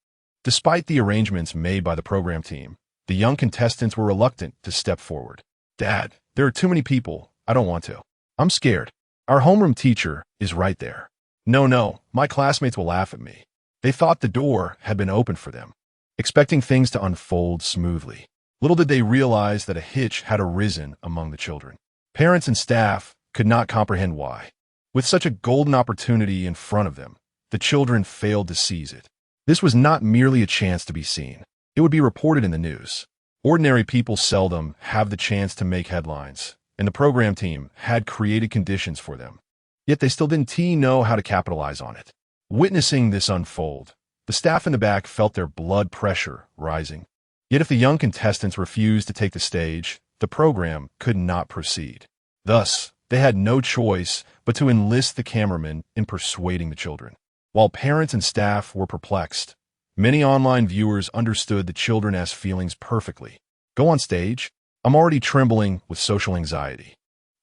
Speaker 1: despite the arrangements made by the program team, the young contestants were reluctant to step forward. Dad, there are too many people. I don't want to. I'm scared. Our homeroom teacher is right there. No, my classmates will laugh at me. They thought the door had been opened for them, expecting things to unfold smoothly. Little did they realize that a hitch had arisen among the children. Parents and staff could not comprehend why. With such a golden opportunity in front of them, the children failed to seize it. This was not merely a chance to be seen. It would be reported in the news. Ordinary people seldom have the chance to make headlines, and the program team had created conditions for them. Yet they still didn't know how to capitalize on it. Witnessing this unfold, the staff in the back felt their blood pressure rising. Yet if the young contestants refused to take the stage, the program could not proceed. Thus, they had no choice but to enlist the cameraman in persuading the children. While parents and staff were perplexed, many online viewers understood the children's feelings perfectly. Go on stage? I'm already trembling with social anxiety.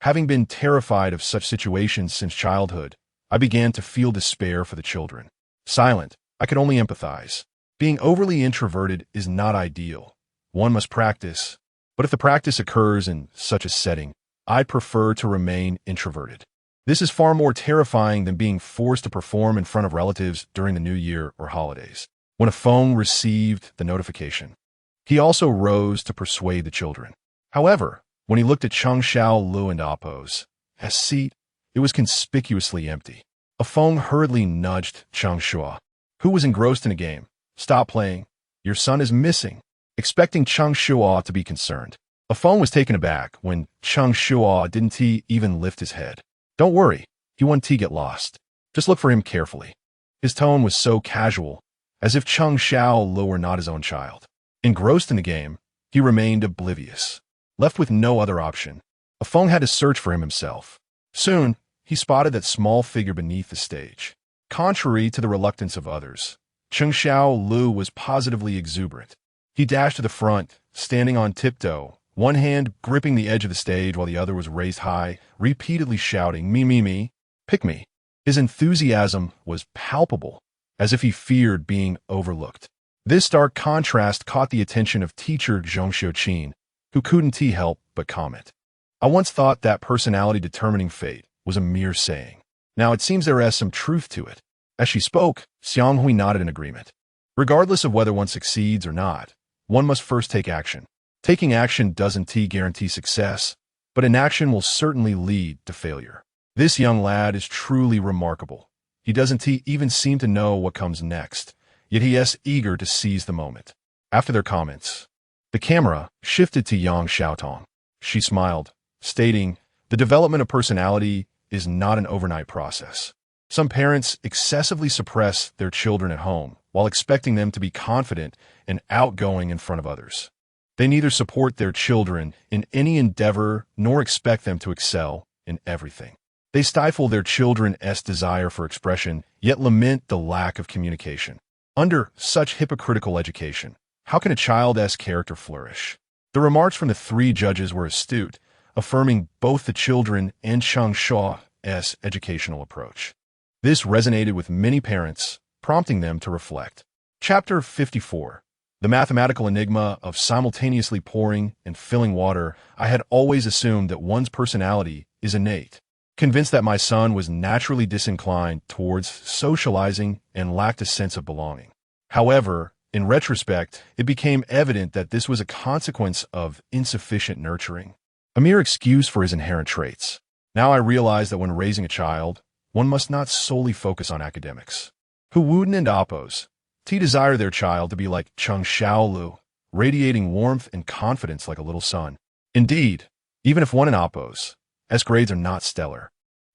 Speaker 1: Having been terrified of such situations since childhood, I began to feel despair for the children. Silent, I could only empathize. Being overly introverted is not ideal. One must practice. But if the practice occurs in such a setting, I'd prefer to remain introverted. This is far more terrifying than being forced to perform in front of relatives during the New Year or holidays. When a phone received the notification, he also rose to persuade the children. However, when he looked at Cheng Shuo and Appo's seat, it was conspicuously empty. A phone hurriedly nudged Cheng Shuo, who was engrossed in a game. Stop playing. Your son is missing. Expecting Cheng Shuo to be concerned, a phone was taken aback when Cheng Shuo didn't even lift his head. Don't worry, he won't get lost. Just look for him carefully. His tone was so casual, as if Cheng Shuo were not his own child. Engrossed in the game, he remained oblivious. Left with no other option, Afeng had to search for him himself. Soon, he spotted that small figure beneath the stage. Contrary to the reluctance of others, Cheng Shuo was positively exuberant. He dashed to the front, standing on tiptoe, one hand gripping the edge of the stage while the other was raised high, repeatedly shouting, me, pick me. His enthusiasm was palpable, as if he feared being overlooked. This stark contrast caught the attention of teacher Zhong Xiuqin, who couldn't help but comment. I once thought that personality determining fate was a mere saying. Now it seems there is some truth to it. As she spoke, Xianghui nodded in agreement. Regardless of whether one succeeds or not, one must first take action. Taking action doesn't guarantee success, but inaction will certainly lead to failure. This young lad is truly remarkable. He doesn't even seem to know what comes next, yet he is eager to seize the moment. After their comments, the camera shifted to Yang Xiaotong. She smiled, stating, the development of personality is not an overnight process. Some parents excessively suppress their children at home while expecting them to be confident and outgoing in front of others. They neither support their children in any endeavor nor expect them to excel in everything. They stifle their children's desire for expression, yet lament the lack of communication. Under such hypocritical education, how can a child's character flourish? The remarks from the three judges were astute, affirming both the children and Cheng Shuo's educational approach. This resonated with many parents, prompting them to reflect. Chapter 54. The mathematical enigma of simultaneously pouring and filling water. I had always assumed that one's personality is innate. Convinced that my son was naturally disinclined towards socializing and lacked a sense of belonging. However, in retrospect, it became evident that this was a consequence of insufficient nurturing, a mere excuse for his inherent traits. Now I realize that when raising a child, one must not solely focus on academics. Hu Wuden and Oppos desire their child to be like Cheng Shuo, radiating warmth and confidence like a little sun. Indeed, even if one in Oppos' grades are not stellar,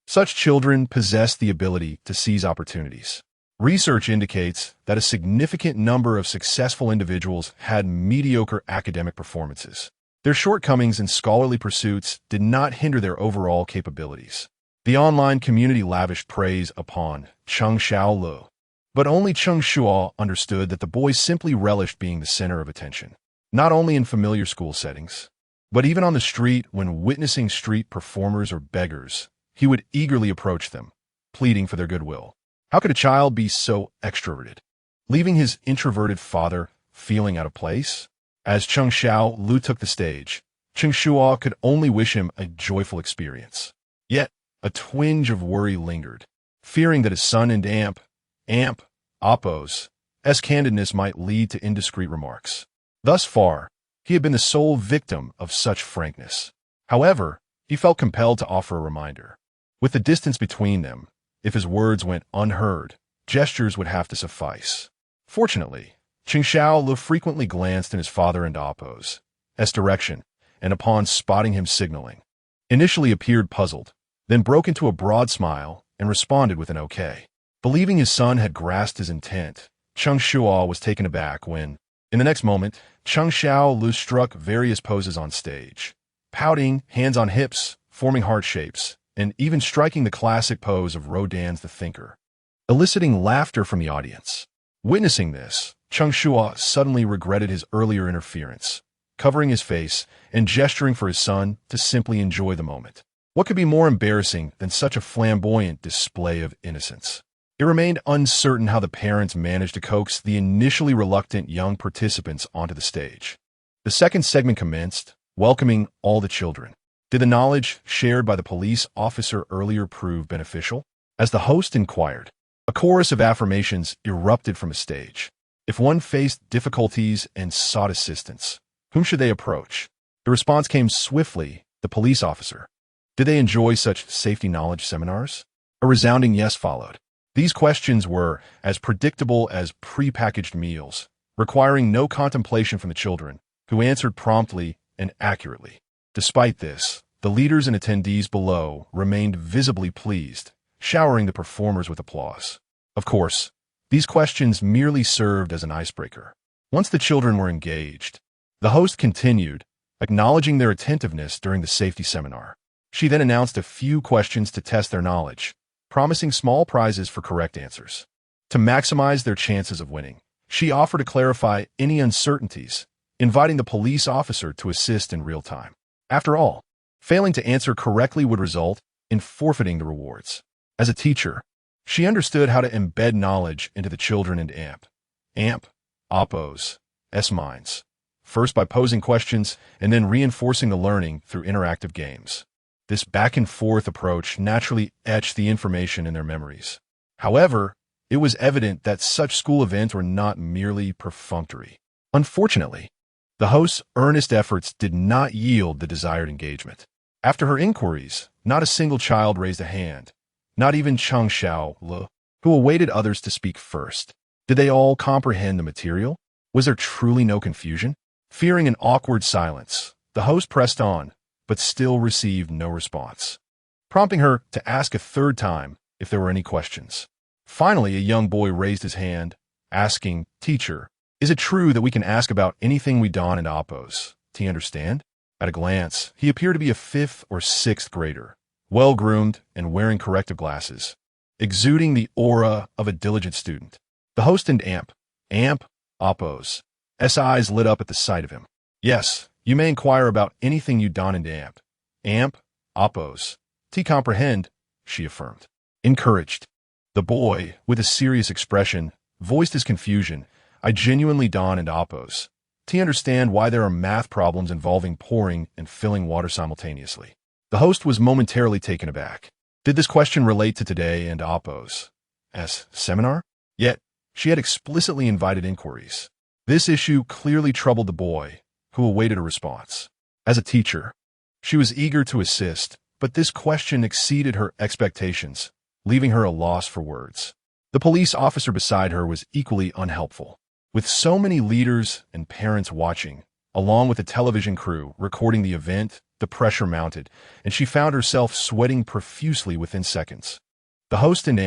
Speaker 1: such children possess the ability to seize opportunities. Research indicates that a significant number of successful individuals had mediocre academic performances. Their shortcomings in scholarly pursuits did not hinder their overall capabilities. The online community lavished praise upon Cheng Shuo, but only Cheng Shuo understood that the boy simply relished being the center of attention, not only in familiar school settings, but even on the street. When witnessing street performers or beggars, he would eagerly approach them, pleading for their goodwill. How could a child be so extroverted, leaving his introverted father feeling out of place? As Cheng Shuo took the stage, Cheng Shuo could only wish him a joyful experience. Yet, a twinge of worry lingered, fearing that his son and Oppos' candidness might lead to indiscreet remarks. Thus far, he had been the sole victim of such frankness. However, he felt compelled to offer a reminder. With the distance between them, if his words went unheard, gestures would have to suffice. Fortunately, Cheng Shuo frequently glanced in his father and Oppos' direction, and upon spotting him signaling, initially appeared puzzled, then broke into a broad smile and responded with an okay. Believing his son had grasped his intent, Cheng Shuo was taken aback when, in the next moment, Cheng Shuo struck various poses on stage, pouting, hands on hips, forming heart shapes, and even striking the classic pose of Rodin's The Thinker, eliciting laughter from the audience. Witnessing this, Cheng Shuo suddenly regretted his earlier interference, covering his face and gesturing for his son to simply enjoy the moment. What could be more embarrassing than such a flamboyant display of innocence? It remained uncertain how the parents managed to coax the initially reluctant young participants onto the stage. The second segment commenced, welcoming all the children. Did the knowledge shared by the police officer earlier prove beneficial? As the host inquired, a chorus of affirmations erupted from the stage. If one faced difficulties and sought assistance, whom should they approach? The response came swiftly, the police officer. Did they enjoy such safety knowledge seminars? A resounding yes followed. These questions were as predictable as prepackaged meals, requiring no contemplation from the children, who answered promptly and accurately. Despite this, the leaders and attendees below remained visibly pleased, showering the performers with applause. Of course, these questions merely served as an icebreaker. Once the children were engaged, the host continued, acknowledging their attentiveness during the safety seminar. She then announced a few questions to test their knowledge, promising small prizes for correct answers. To maximize their chances of winning, she offered to clarify any uncertainties, inviting the police officer to assist in real time. After all, failing to answer correctly would result in forfeiting the rewards. As a teacher, she understood how to embed knowledge into the children and Oppo's minds, first by posing questions and then reinforcing the learning through interactive games. This back-and-forth approach naturally etched the information in their memories. However, it was evident that such school events were not merely perfunctory. Unfortunately, the host's earnest efforts did not yield the desired engagement. After her inquiries, not a single child raised a hand, not even Cheng Shuo, who awaited others to speak first. Did they all comprehend the material? Was there truly no confusion? Fearing an awkward silence, the host pressed on, but still received no response, prompting her to ask a third time if there were any questions. Finally, a young boy raised his hand, asking, "Teacher, is it true that we can ask about anything we don in Oppo's? Do you understand?" At a glance, he appeared to be a 5th or 6th grader, well-groomed and wearing corrective glasses, exuding the aura of a diligent student. The host and Oppo's eyes lit up at the sight of him. "Yes, you may inquire about anything you don in Oppo's. Comprehend," she affirmed. Encouraged, the boy, with a serious expression, voiced his confusion. "I genuinely don in Oppo's. To understand why there are math problems involving pouring and filling water simultaneously." The host was momentarily taken aback. Did this question relate to today and Oppo's seminar? Yet, she had explicitly invited inquiries. This issue clearly troubled the boy, who awaited a response. As a teacher, she was eager to assist, but this question exceeded her expectations, leaving her a loss for words. The police officer beside her was equally unhelpful. With so many leaders and parents watching, along with the television crew recording the event, the pressure mounted, and she found herself sweating profusely within seconds. The host and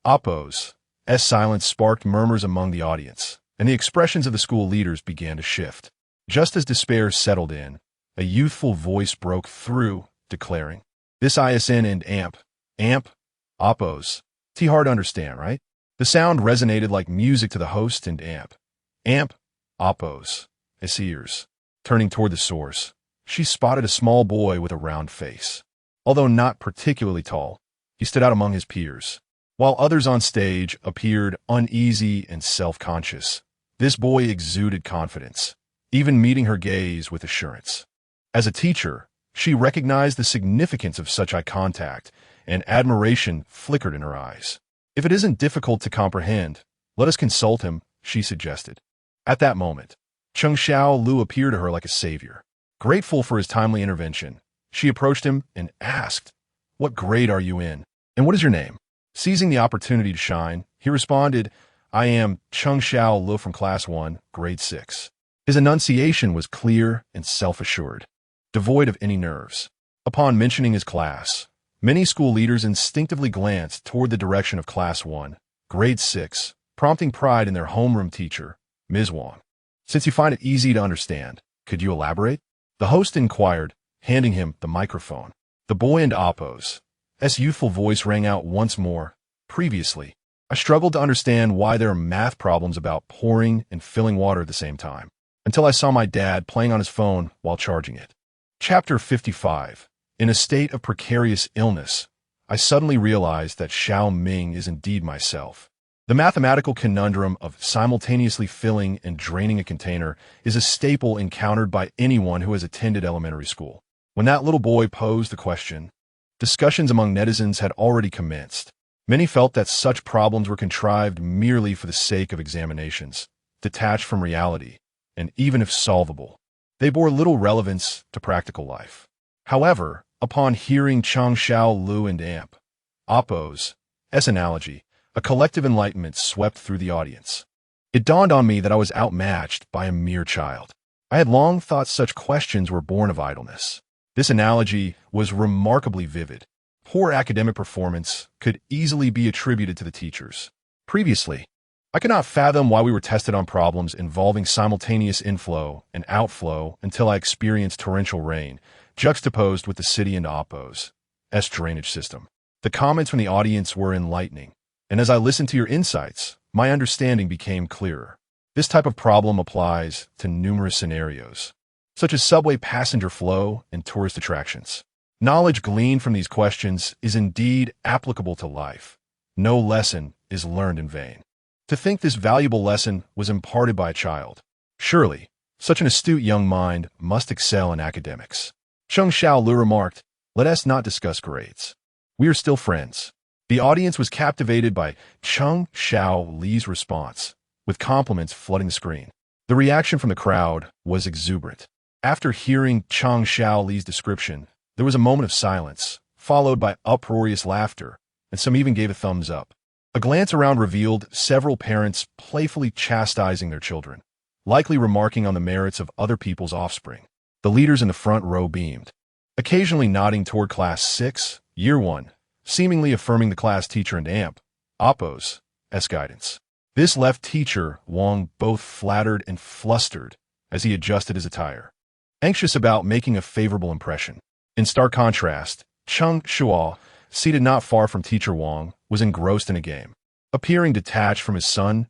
Speaker 1: Oppo's silence sparked murmurs among the audience, and the expressions of the school leaders began to shift. Just as despair settled in, a youthful voice broke through, declaring, "This ISN and Oppo's. Hard to understand, right?" The sound resonated like music to the host and Oppo's ears. Turning toward the source, she spotted a small boy with a round face. Although not particularly tall, he stood out among his peers. While others on stage appeared uneasy and self-conscious, this boy exuded confidence, even meeting her gaze with assurance. As a teacher, she recognized the significance of such eye contact, and admiration flickered in her eyes. "If it isn't difficult to comprehend, let us consult him," she suggested. At that moment, Cheng Shuo appeared to her like a savior. Grateful for his timely intervention, she approached him and asked, "What grade are you in, and what is your name?" Seizing the opportunity to shine, he responded, "I am Cheng Shuo from Class 1, Grade 6. His enunciation was clear and self-assured, devoid of any nerves. Upon mentioning his class, many school leaders instinctively glanced toward the direction of Class 1, Grade 6, prompting pride in their homeroom teacher, Ms. Wang. "Since you find it easy to understand, could you elaborate?" The host inquired, handing him the microphone. The boy and Oppo's youthful voice rang out once more. "Previously, I struggled to understand why there are math problems about pouring and filling water at the same time, until I saw my dad playing on his phone while charging it." Chapter 55. In a state of precarious illness, I suddenly realized that Xiao Ming is indeed myself. The mathematical conundrum of simultaneously filling and draining a container is a staple encountered by anyone who has attended elementary school. When that little boy posed the question, discussions among netizens had already commenced. Many felt that such problems were contrived merely for the sake of examinations, detached from reality, and even if solvable, they bore little relevance to practical life. However, upon hearing Cheng Shuo and Oppo's analogy, a collective enlightenment swept through the audience. It dawned on me that I was outmatched by a mere child. I had long thought such questions were born of idleness. This analogy was remarkably vivid. Poor academic performance could easily be attributed to the teachers. Previously, I could not fathom why we were tested on problems involving simultaneous inflow and outflow until I experienced torrential rain, juxtaposed with the city and Oppo's drainage system. The comments from the audience were enlightening, and as I listened to your insights, my understanding became clearer. This type of problem applies to numerous scenarios, such as subway passenger flow and tourist attractions. Knowledge gleaned from these questions is indeed applicable to life. No lesson is learned in vain. To think this valuable lesson was imparted by a child. Surely, such an astute young mind must excel in academics. Cheng Shuo remarked, "Let us not discuss grades. We are still friends." The audience was captivated by Cheng Shuo's response, with compliments flooding the screen. The reaction from the crowd was exuberant. After hearing Cheng Shuo's description, there was a moment of silence, followed by uproarious laughter, and some even gave a thumbs up. A glance around revealed several parents playfully chastising their children, likely remarking on the merits of other people's offspring. The leaders in the front row beamed, occasionally nodding toward Class 6, Year 1, seemingly affirming the class teacher and Oppo's guidance. This left teacher Wang both flattered and flustered as he adjusted his attire, anxious about making a favorable impression. In stark contrast, Cheng Shuo, seated not far from teacher Wang, was engrossed in a game, appearing detached from his son's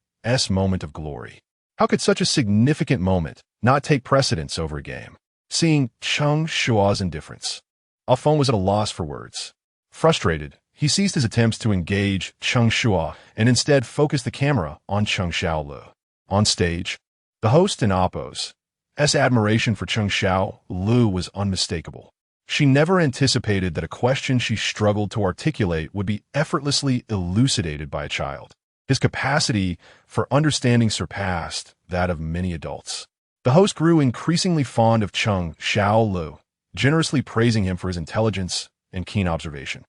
Speaker 1: moment of glory. How could such a significant moment not take precedence over a game? Seeing Cheng Shuo's indifference, Alphonse was at a loss for words. Frustrated, he ceased his attempts to engage Cheng Shuo and instead focused the camera on Cheng Shuo. On stage, the host and Oppo's admiration for Cheng Shuo was unmistakable. She never anticipated that a question she struggled to articulate would be effortlessly elucidated by a child. His capacity for understanding surpassed that of many adults. The host grew increasingly fond of Cheng Shuo, generously praising him for his intelligence and keen observation.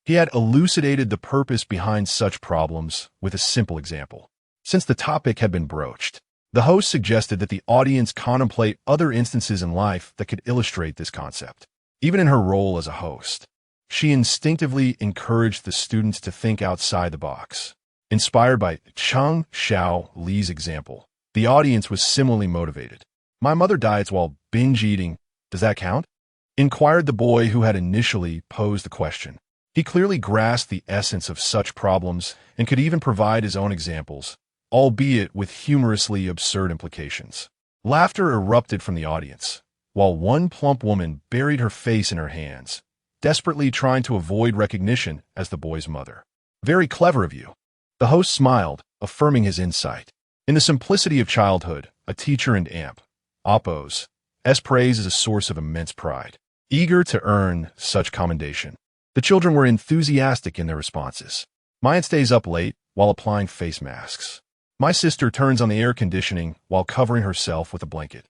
Speaker 1: He had elucidated the purpose behind such problems with a simple example. Since the topic had been broached, the host suggested that the audience contemplate other instances in life that could illustrate this concept. Even in her role as a host, she instinctively encouraged the students to think outside the box. Inspired by Cheng Shuo's example, the audience was similarly motivated. "My mother diets while binge eating. Does that count?" inquired the boy who had initially posed the question. He clearly grasped the essence of such problems and could even provide his own examples, albeit with humorously absurd implications. Laughter erupted from the audience, while one plump woman buried her face in her hands, desperately trying to avoid recognition as the boy's mother. "Very clever of you." The host smiled, affirming his insight. In the simplicity of childhood, a teacher and Oppo's praise is a source of immense pride. Eager to earn such commendation, the children were enthusiastic in their responses. Mine stays up late while applying face masks. My sister turns on the air conditioning while covering herself with a blanket.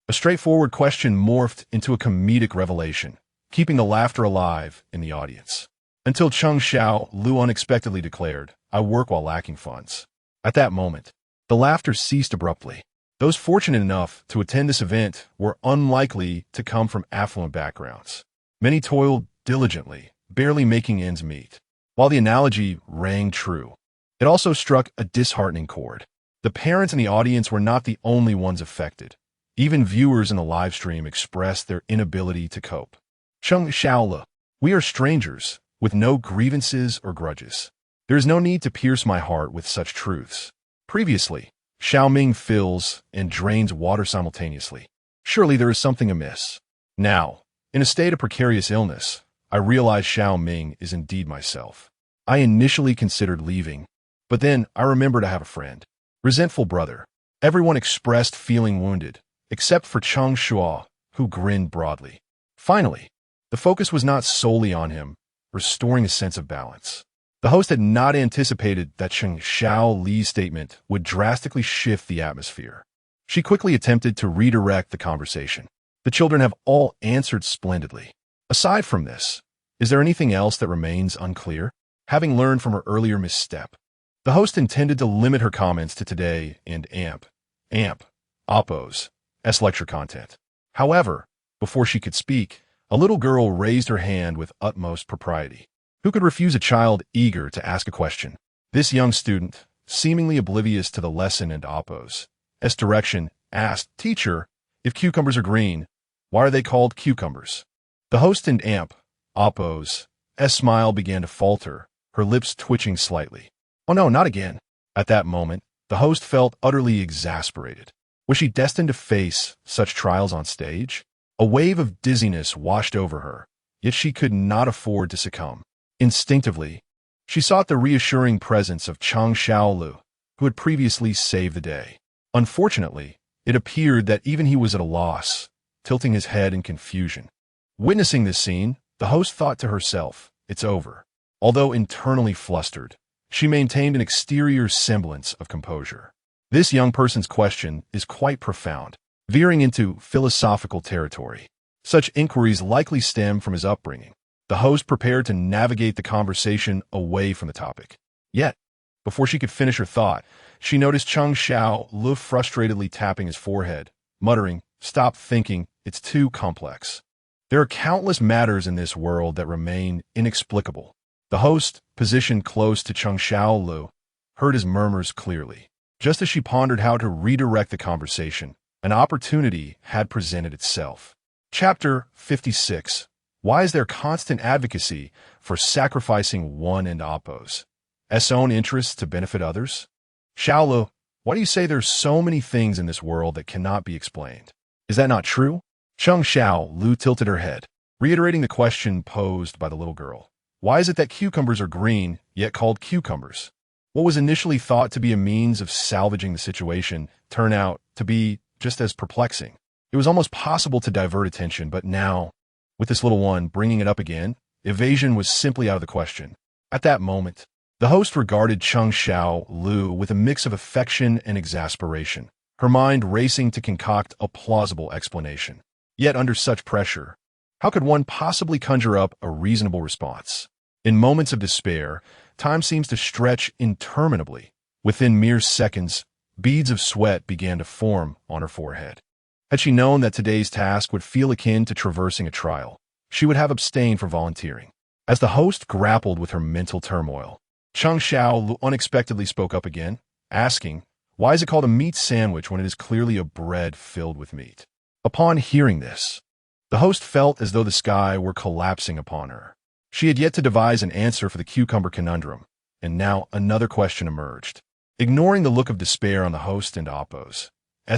Speaker 1: A straightforward question morphed into a comedic revelation, keeping the laughter alive in the audience. Until Cheng Shuo unexpectedly declared, "I work while lacking funds." At that moment, the laughter ceased abruptly. Those fortunate enough to attend this event were unlikely to come from affluent backgrounds. Many toiled diligently, barely making ends meet. While the analogy rang true, it also struck a disheartening chord. The parents in the audience were not the only ones affected. Even viewers in the live stream expressed their inability to cope. Cheng Shuo, "We are strangers, with no grievances or grudges. There is no need to pierce my heart with such truths." Previously, Xiaoming fills and drains water simultaneously. Surely there is something amiss. Now, in a state of precarious illness, I realize Xiaoming is indeed myself. I initially considered leaving, but then I remembered I have a friend. Resentful brother. Everyone expressed feeling wounded, except for Cheng Shuo, who grinned broadly. Finally, the focus was not solely on him, restoring a sense of balance. The host had not anticipated that Cheng Shuo's statement would drastically shift the atmosphere. She quickly attempted to redirect the conversation. "The children have all answered splendidly. Aside from this, is there anything else that remains unclear?" Having learned from her earlier misstep, the host intended to limit her comments to today and Oppo's lecture content. However, before she could speak, a little girl raised her hand with utmost propriety. Who could refuse a child eager to ask a question? This young student, seemingly oblivious to the lesson and Oppo's direction, asked, "Teacher, if cucumbers are green, why are they called cucumbers?" The host and Oppo's smile began to falter, her lips twitching slightly. "Oh no, not again." At that moment, the host felt utterly exasperated. Was she destined to face such trials on stage? A wave of dizziness washed over her, yet she could not afford to succumb. Instinctively, she sought the reassuring presence of Cheng Shuo, who had previously saved the day. Unfortunately, it appeared that even he was at a loss, tilting his head in confusion. Witnessing this scene, the host thought to herself, "It's over." Although internally flustered, she maintained an exterior semblance of composure. This young person's question is quite profound, veering into philosophical territory. Such inquiries likely stem from his upbringing. The host prepared to navigate the conversation away from the topic. Yet, before she could finish her thought, she noticed Cheng Shuo frustratedly tapping his forehead, muttering, "Stop thinking, it's too complex." There are countless matters in this world that remain inexplicable. The host, positioned close to Cheng Shuo, heard his murmurs clearly. Just as she pondered how to redirect the conversation, an opportunity had presented itself. Chapter 56. Why is there constant advocacy for sacrificing one and Oppo's own interests to benefit others? Shuo, why do you say there's so many things in this world that cannot be explained? Is that not true? Cheng Shuo tilted her head, reiterating the question posed by the little girl. Why is it that cucumbers are green, yet called cucumbers? What was initially thought to be a means of salvaging the situation turned out to be just as perplexing. It was almost possible to divert attention, but now, with this little one bringing it up again, evasion was simply out of the question. At that moment, the host regarded Cheng Shuo with a mix of affection and exasperation, her mind racing to concoct a plausible explanation. Yet under such pressure, how could one possibly conjure up a reasonable response? In moments of despair, time seems to stretch interminably. Within mere seconds, beads of sweat began to form on her forehead. Had she known that today's task would feel akin to traversing a trial, she would have abstained from volunteering. As the host grappled with her mental turmoil, Cheng Shuo unexpectedly spoke up again, asking, "Why is it called a meat sandwich when it is clearly a bread filled with meat?" Upon hearing this, the host felt as though the sky were collapsing upon her. She had yet to devise an answer for the cucumber conundrum, and now another question emerged. Ignoring the look of despair on the host and Oppo's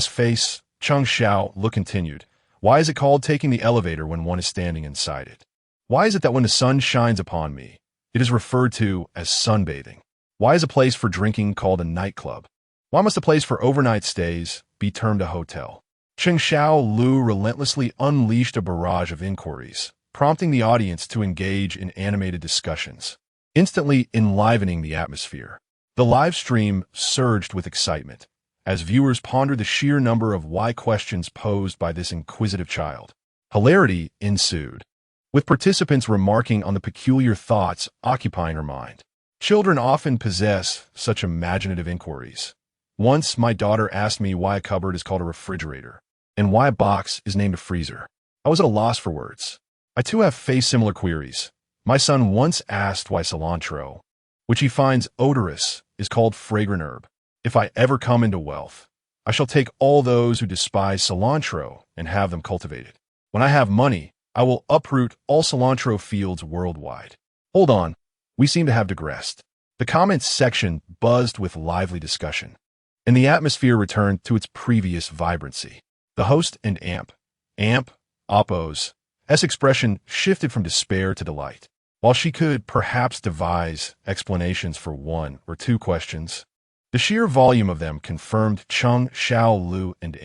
Speaker 1: face, Cheng Shuo continued, "Why is it called taking the elevator when one is standing inside it? Why is it that when the sun shines upon me, it is referred to as sunbathing? Why is a place for drinking called a nightclub? Why must a place for overnight stays be termed a hotel?" Cheng Shuo relentlessly unleashed a barrage of inquiries, prompting the audience to engage in animated discussions, instantly enlivening the atmosphere. The live stream surged with excitement as viewers pondered the sheer number of why questions posed by this inquisitive child. Hilarity ensued, with participants remarking on the peculiar thoughts occupying her mind. Children often possess such imaginative inquiries. Once, my daughter asked me why a cupboard is called a refrigerator, and why a box is named a freezer. I was at a loss for words. I too have faced similar queries. My son once asked why cilantro, which he finds odorous, is called fragrant herb. If I ever come into wealth, I shall take all those who despise cilantro and have them cultivated. When I have money, I will uproot all cilantro fields worldwide. Hold on, we seem to have digressed. The comments section buzzed with lively discussion, and the atmosphere returned to its previous vibrancy. The host and Oppo's expression shifted from despair to delight. While she could perhaps devise explanations for one or two questions, the sheer volume of them confirmed Cheng Shuo and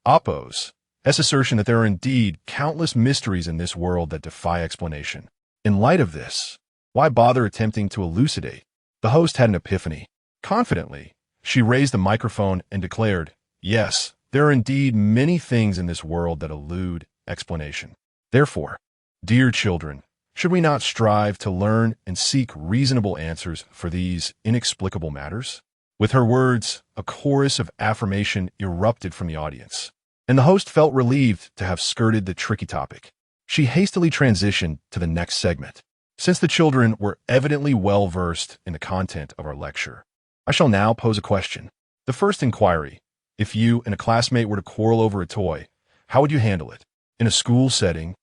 Speaker 1: Oppo's assertion that there are indeed countless mysteries in this world that defy explanation. In light of this, why bother attempting to elucidate? The host had an epiphany. Confidently, she raised the microphone and declared, "Yes, there are indeed many things in this world that elude explanation. Therefore, dear children, should we not strive to learn and seek reasonable answers for these inexplicable matters?" With her words, a chorus of affirmation erupted from the audience, and the host felt relieved to have skirted the tricky topic. She hastily transitioned to the next segment, Since the children were evidently well versed in the content of our lecture, I shall now pose a question. The first inquiry: if you and a classmate were to quarrel over a toy, how would you handle it? In a school setting,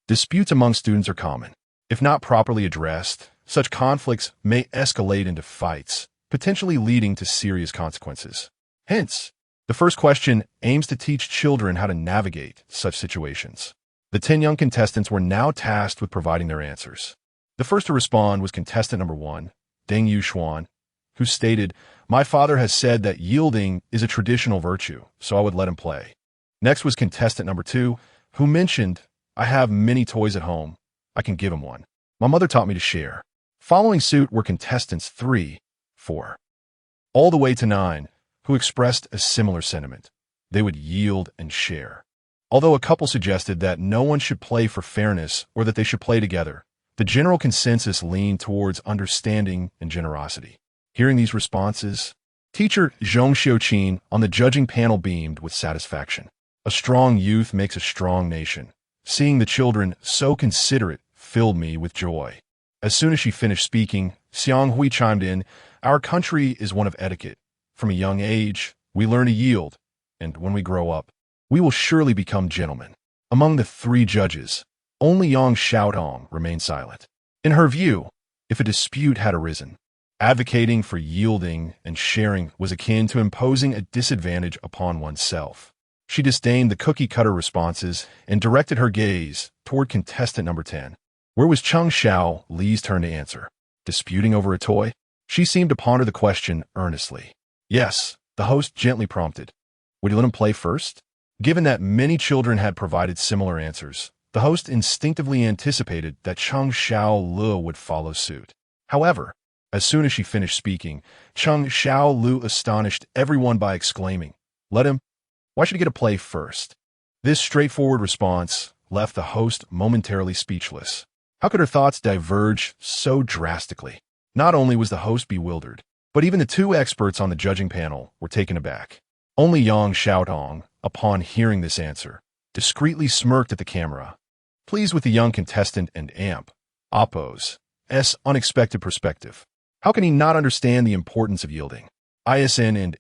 Speaker 1: disputes among students are common. If not properly addressed, such conflicts may escalate into fights, potentially leading to serious consequences. Hence, the first question aims to teach children how to navigate such situations. The 10 young contestants were now tasked with providing their answers. The first to respond was contestant number 1, Deng Yushuan, who stated, "My father has said that yielding is a traditional virtue, so I would let him play." Next was contestant number 2, who mentioned, "I have many toys at home. I can give him one. My mother taught me to share." Following suit were contestants 3, 4, all the way to 9, who expressed a similar sentiment. They would yield and share. Although a couple suggested that no one should play for fairness or that they should play together, the general consensus leaned towards understanding and generosity. Hearing these responses, teacher Zhong Xiuqin on the judging panel beamed with satisfaction. A strong youth makes a strong nation. Seeing the children so considerate filled me with joy. As soon as she finished speaking, Xiang Hui chimed in, "Our country is one of etiquette. From a young age, we learn to yield, and when we grow up, we will surely become gentlemen." Among the 3 judges, only Yang Xiaotong remained silent. In her view, if a dispute had arisen, advocating for yielding and sharing was akin to imposing a disadvantage upon oneself. She disdained the cookie-cutter responses and directed her gaze toward contestant number 10. Where was Cheng Shuo, Li's turn to answer? Disputing over a toy? She seemed to ponder the question earnestly. Yes, the host gently prompted. Would you let him play first? Given that many children had provided similar answers, the host instinctively anticipated that Cheng Shuo would follow suit. However, as soon as she finished speaking, Cheng Shuo astonished everyone by exclaiming, "Let him? Why should he get to play first?" This straightforward response left the host momentarily speechless. How could her thoughts diverge so drastically? Not only was the host bewildered, but even the 2 experts on the judging panel were taken aback. Only Yang Xiaotong, upon hearing this answer, discreetly smirked at the camera, pleased with the young contestant and Oppo's unexpected perspective. How can he not understand the importance of yielding? ISN and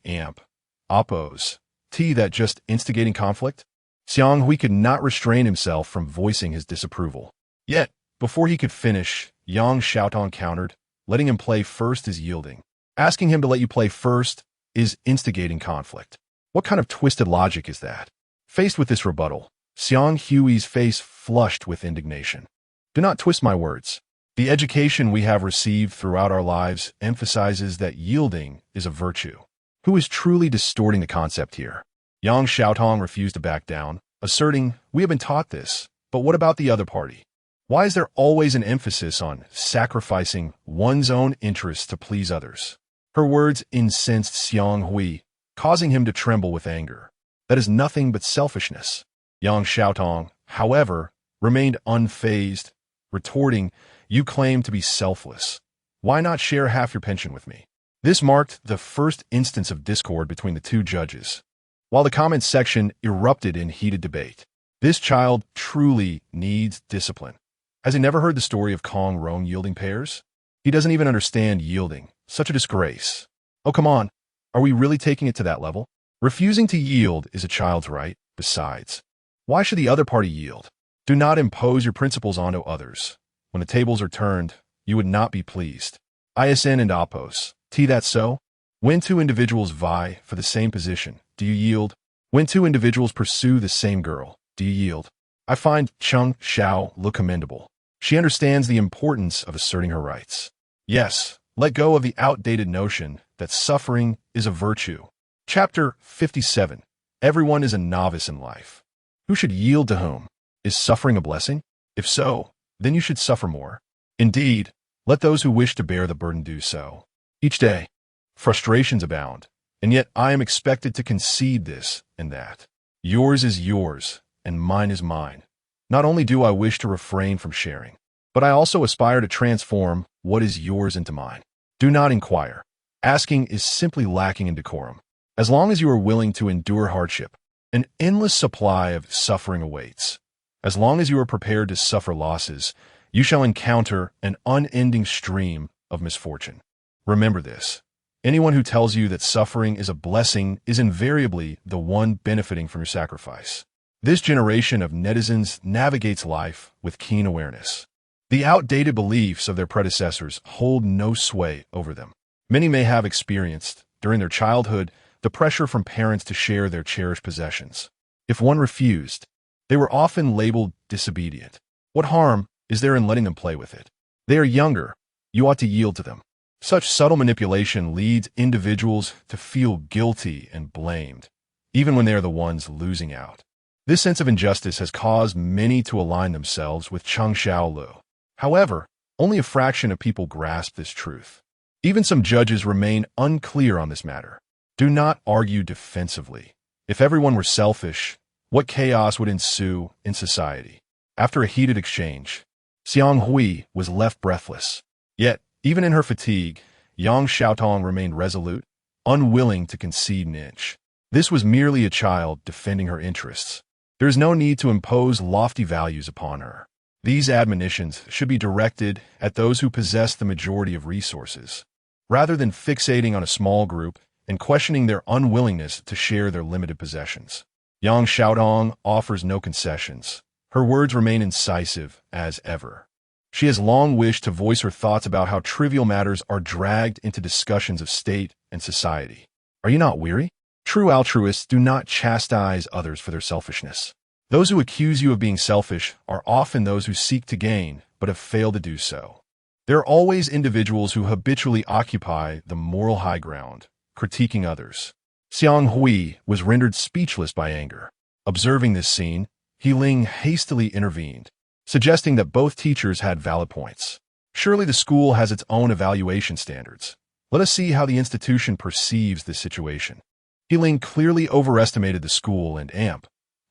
Speaker 1: Oppo's that just instigating conflict? Xiang Hui could not restrain himself from voicing his disapproval. Yet, before he could finish, Yang Xiaotong countered, "Letting him play first is yielding. Asking him to let you play first is instigating conflict. What kind of twisted logic is that?" Faced with this rebuttal, Xiang Hui's face flushed with indignation. "Do not twist my words. The education we have received throughout our lives emphasizes that yielding is a virtue. Who is truly distorting the concept here?" Yang Xiaotong refused to back down, asserting, "We have been taught this, but what about the other party? Why is there always an emphasis on sacrificing one's own interests to please others?" Her words incensed Xiang Hui, causing him to tremble with anger. That is nothing but selfishness. Yang Xiaotong, however, remained unfazed, retorting, "You claim to be selfless. Why not share half your pension with me?" This marked the first instance of discord between the 2 judges, while the comments section erupted in heated debate. This child truly needs discipline. Has he never heard the story of Kong Rong yielding pears? He doesn't even understand yielding. Such a disgrace. Oh, come on. Are we really taking it to that level? Refusing to yield is a child's right. Besides, why should the other party yield? Do not impose your principles onto others. When the tables are turned, you would not be pleased. ISN and Oppos. That so? When 2 individuals vie for the same position, do you yield? When 2 individuals pursue the same girl, do you yield? I find Cheng Shuo commendable. She understands the importance of asserting her rights. Yes, let go of the outdated notion that suffering is a virtue. Chapter 57. Everyone is a novice in life. Who should yield to whom? Is suffering a blessing? If so, then you should suffer more. Indeed, let those who wish to bear the burden do so. Each day, frustrations abound, and yet I am expected to concede this and that. Yours is yours, and mine is mine. Not only do I wish to refrain from sharing, but I also aspire to transform what is yours into mine. Do not inquire. Asking is simply lacking in decorum. As long as you are willing to endure hardship, an endless supply of suffering awaits. As long as you are prepared to suffer losses, you shall encounter an unending stream of misfortune. Remember this. Anyone who tells you that suffering is a blessing is invariably the one benefiting from your sacrifice. This generation of netizens navigates life with keen awareness. The outdated beliefs of their predecessors hold no sway over them. Many may have experienced, during their childhood, the pressure from parents to share their cherished possessions. If one refused, they were often labeled disobedient. What harm is there in letting them play with it? They are younger. You ought to yield to them. Such subtle manipulation leads individuals to feel guilty and blamed, even when they are the ones losing out. This sense of injustice has caused many to align themselves with Cheng Shuo. However, only a fraction of people grasp this truth. Even some judges remain unclear on this matter. Do not argue defensively. If everyone were selfish, what chaos would ensue in society? After a heated exchange, Xiang Hui was left breathless. Yet, even in her fatigue, Yang Xiaotong remained resolute, unwilling to concede an inch. This was merely a child defending her interests. There is no need to impose lofty values upon her. These admonitions should be directed at those who possess the majority of resources, rather than fixating on a small group and questioning their unwillingness to share their limited possessions. Yang Xiaotong offers no concessions. Her words remain incisive as ever. She has long wished to voice her thoughts about how trivial matters are dragged into discussions of state and society. Are you not weary? True altruists do not chastise others for their selfishness. Those who accuse you of being selfish are often those who seek to gain but have failed to do so. There are always individuals who habitually occupy the moral high ground, critiquing others. Xiang Hui was rendered speechless by anger. Observing this scene, He Ling hastily intervened, suggesting that both teachers had valid points. Surely the school has its own evaluation standards. Let us see how the institution perceives this situation. He Ling clearly overestimated the school and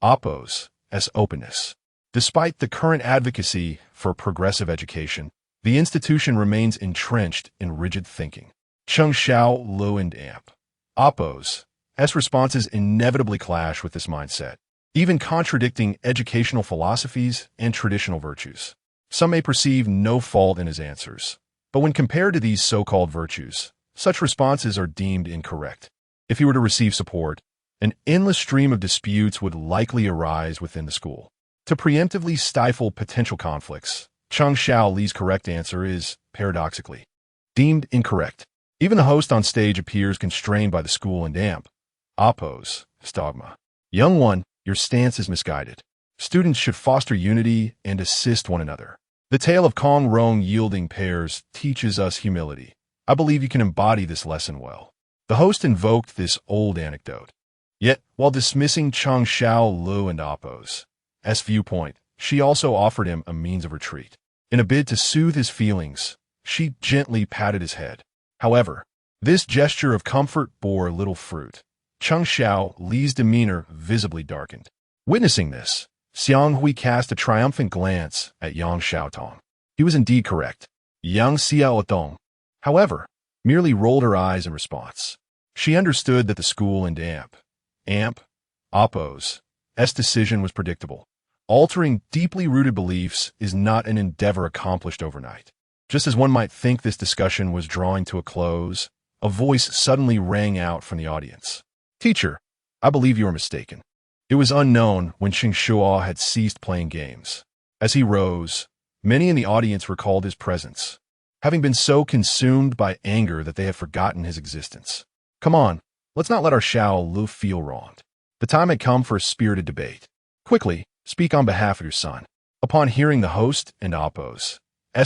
Speaker 1: Oppo's openness. Despite the current advocacy for progressive education, the institution remains entrenched in rigid thinking. Cheng Shuo and Oppo's responses inevitably clash with this mindset, even contradicting educational philosophies and traditional virtues. Some may perceive no fault in his answers, but when compared to these so-called virtues, such responses are deemed incorrect. If he were to receive support, an endless stream of disputes would likely arise within the school. To preemptively stifle potential conflicts, Cheng Li's correct answer is, paradoxically, deemed incorrect. Even the host on stage appears constrained by the school and Oppo's dogma. Young one, your stance is misguided. Students should foster unity and assist one another. The tale of Kong Rong yielding pairs teaches us humility. I believe you can embody this lesson well. The host invoked this old anecdote. Yet, while dismissing Cheng Shuo and Oppo's viewpoint, she also offered him a means of retreat. In a bid to soothe his feelings, she gently patted his head. However, this gesture of comfort bore little fruit. Cheng Li's demeanor visibly darkened. Witnessing this, Xiang Hui cast a triumphant glance at Yang Xiaotong. He was indeed correct. Yang Xiaotong, however, merely rolled her eyes in response. She understood that the school and Oppo's decision was predictable. Altering deeply rooted beliefs is not an endeavor accomplished overnight. Just as one might think this discussion was drawing to a close, a voice suddenly rang out from the audience. Teacher, I believe you are mistaken. It was unknown when Cheng Shuo had ceased playing games. As he rose, many in the audience recalled his presence, having been so consumed by anger that they had forgotten his existence. Come on, let's not let our Lu feel wronged. The time had come for a spirited debate. Quickly, speak on behalf of your son. Upon hearing the host and Oppo's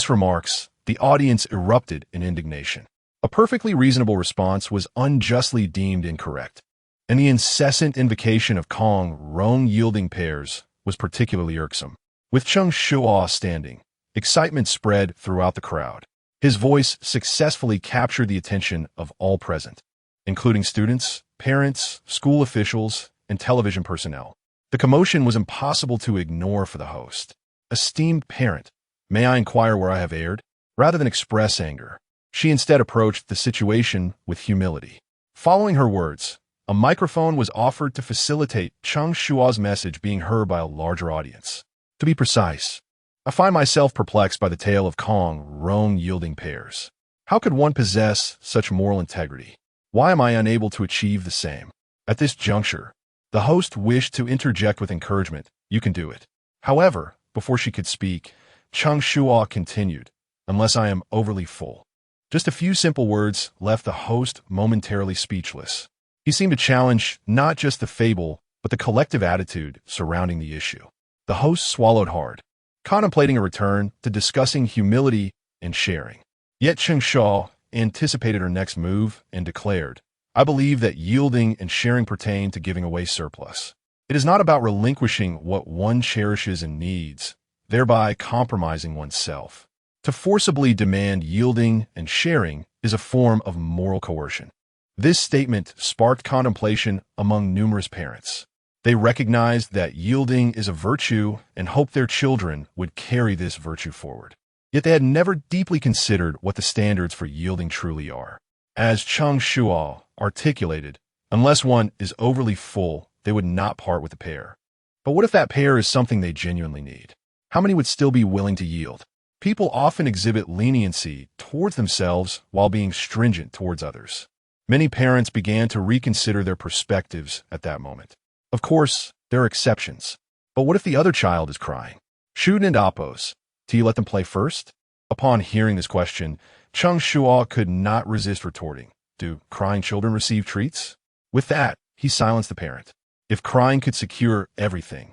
Speaker 1: remarks, the audience erupted in indignation. A perfectly reasonable response was unjustly deemed incorrect, and the incessant invocation of Kong Rong yielding pairs was particularly irksome. With Cheng Shuo standing, excitement spread throughout the crowd. His voice successfully captured the attention of all present, including students, parents, school officials, and television personnel. The commotion was impossible to ignore for the host. Esteemed parent, may I inquire where I have erred? Rather than express anger, she instead approached the situation with humility. Following her words, a microphone was offered to facilitate Cheng Shuo's message being heard by a larger audience. To be precise, I find myself perplexed by the tale of Kong Rong yielding pairs. How could one possess such moral integrity? Why am I unable to achieve the same? At this juncture, the host wished to interject with encouragement. You can do it. However, before she could speak, Cheng Shuo continued, unless I am overly full. Just a few simple words left the host momentarily speechless. He seemed to challenge not just the fable, but the collective attitude surrounding the issue. The host swallowed hard, contemplating a return to discussing humility and sharing. Yet Cheng Shuo anticipated her next move and declared, I believe that yielding and sharing pertain to giving away surplus. It is not about relinquishing what one cherishes and needs, thereby compromising oneself. To forcibly demand yielding and sharing is a form of moral coercion. This statement sparked contemplation among numerous parents. They recognized that yielding is a virtue and hoped their children would carry this virtue forward. Yet they had never deeply considered what the standards for yielding truly are. As Cheng Shuo articulated, unless one is overly full, they would not part with the pair. But what if that pair is something they genuinely need? How many would still be willing to yield? People often exhibit leniency towards themselves while being stringent towards others. Many parents began to reconsider their perspectives at that moment. Of course, there are exceptions. But what if the other child is crying? Shun and Appos, do you let them play first? Upon hearing this question, Cheng Shuo could not resist retorting. Do crying children receive treats? With that, he silenced the parent. If crying could secure everything,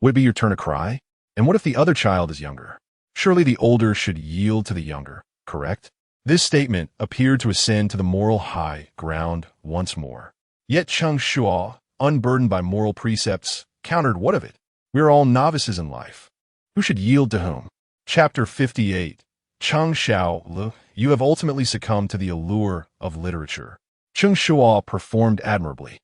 Speaker 1: would it be your turn to cry? And what if the other child is younger? Surely the older should yield to the younger, correct? This statement appeared to ascend to the moral high ground once more. Yet Cheng Shuo, unburdened by moral precepts, countered, what of it? We are all novices in life. Who should yield to whom? Chapter 58. Cheng Shuo, you have ultimately succumbed to the allure of literature. Cheng Shuo performed admirably,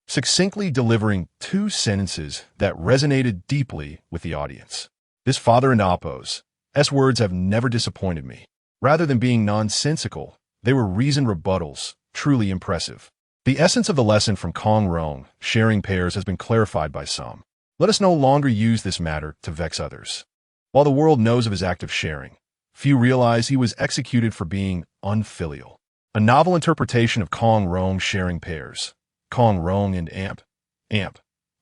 Speaker 1: succinctly delivering two sentences that resonated deeply with the audience. This father and Appos, S words have never disappointed me. Rather than being nonsensical, they were reasoned rebuttals, truly impressive. The essence of the lesson from Kong Rong, sharing pairs, has been clarified by some. Let us no longer use this matter to vex others. While the world knows of his act of sharing, few realize he was executed for being unfilial. A novel interpretation of Kong Rong sharing pairs. Kong Rong and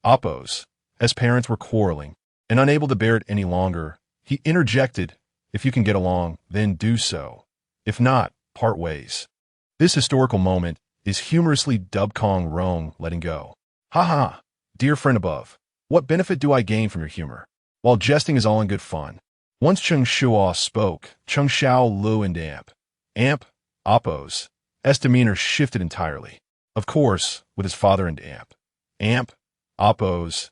Speaker 1: Appos, as parents were quarreling and unable to bear it any longer, he interjected, if you can get along, then do so. If not, part ways. This historical moment is humorously dubbed Kong Rong letting go. Haha, dear friend above, what benefit do I gain from your humor? While jesting is all in good fun. Once Cheng Shuo spoke, Cheng Xiao and Appos' demeanor shifted entirely. Of course, with his father and Appos'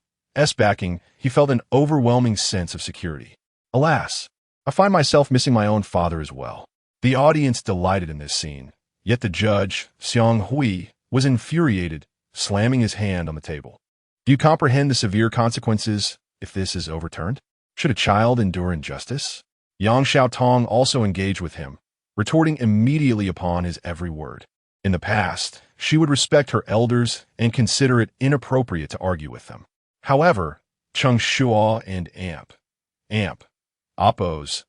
Speaker 1: backing, he felt an overwhelming sense of security. Alas, I find myself missing my own father as well. The audience delighted in this scene, yet the judge, Xiang Hui, was infuriated, slamming his hand on the table. Do you comprehend the severe consequences if this is overturned? Should a child endure injustice? Yang Xiaotong also engaged with him, retorting immediately upon his every word. In the past, she would respect her elders and consider it inappropriate to argue with them. However, Cheng Shuo and Appos'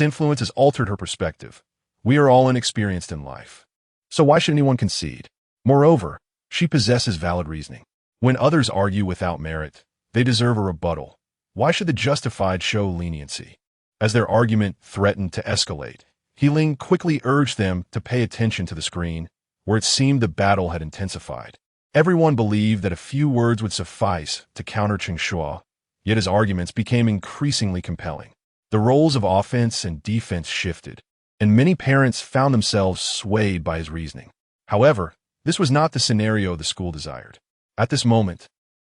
Speaker 1: influence has altered her perspective. We are all inexperienced in life, so why should anyone concede? Moreover, she possesses valid reasoning. When others argue without merit, they deserve a rebuttal. Why should the justified show leniency? As their argument threatened to escalate, He Ling quickly urged them to pay attention to the screen, where it seemed the battle had intensified. Everyone believed that a few words would suffice to counter Cheng Shuo, yet his arguments became increasingly compelling. The roles of offense and defense shifted, and many parents found themselves swayed by his reasoning. However, this was not the scenario the school desired. At this moment,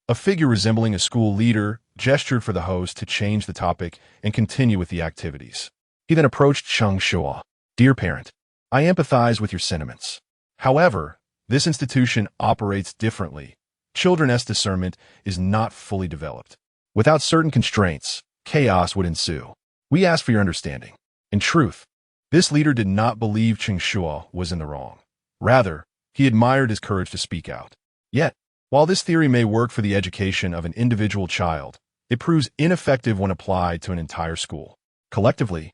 Speaker 1: a figure resembling a school leader gestured for the host to change the topic and continue with the activities. He then approached Cheng Shuo. Dear parent, I empathize with your sentiments. However, this institution operates differently. Children's discernment is not fully developed. Without certain constraints, chaos would ensue. We ask for your understanding. In truth, this leader did not believe Cheng Shuo was in the wrong. Rather, he admired his courage to speak out. Yet, while this theory may work for the education of an individual child, it proves ineffective when applied to an entire school. Collectively,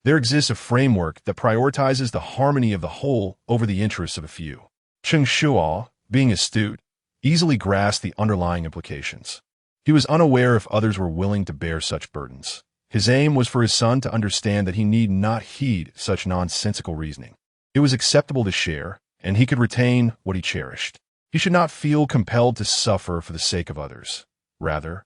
Speaker 1: there exists a framework that prioritizes the harmony of the whole over the interests of a few. Cheng Shuo, being astute, easily grasped the underlying implications. He was unaware if others were willing to bear such burdens. His aim was for his son to understand that he need not heed such nonsensical reasoning. It was acceptable to share, and he could retain what he cherished. He should not feel compelled to suffer for the sake of others. Rather,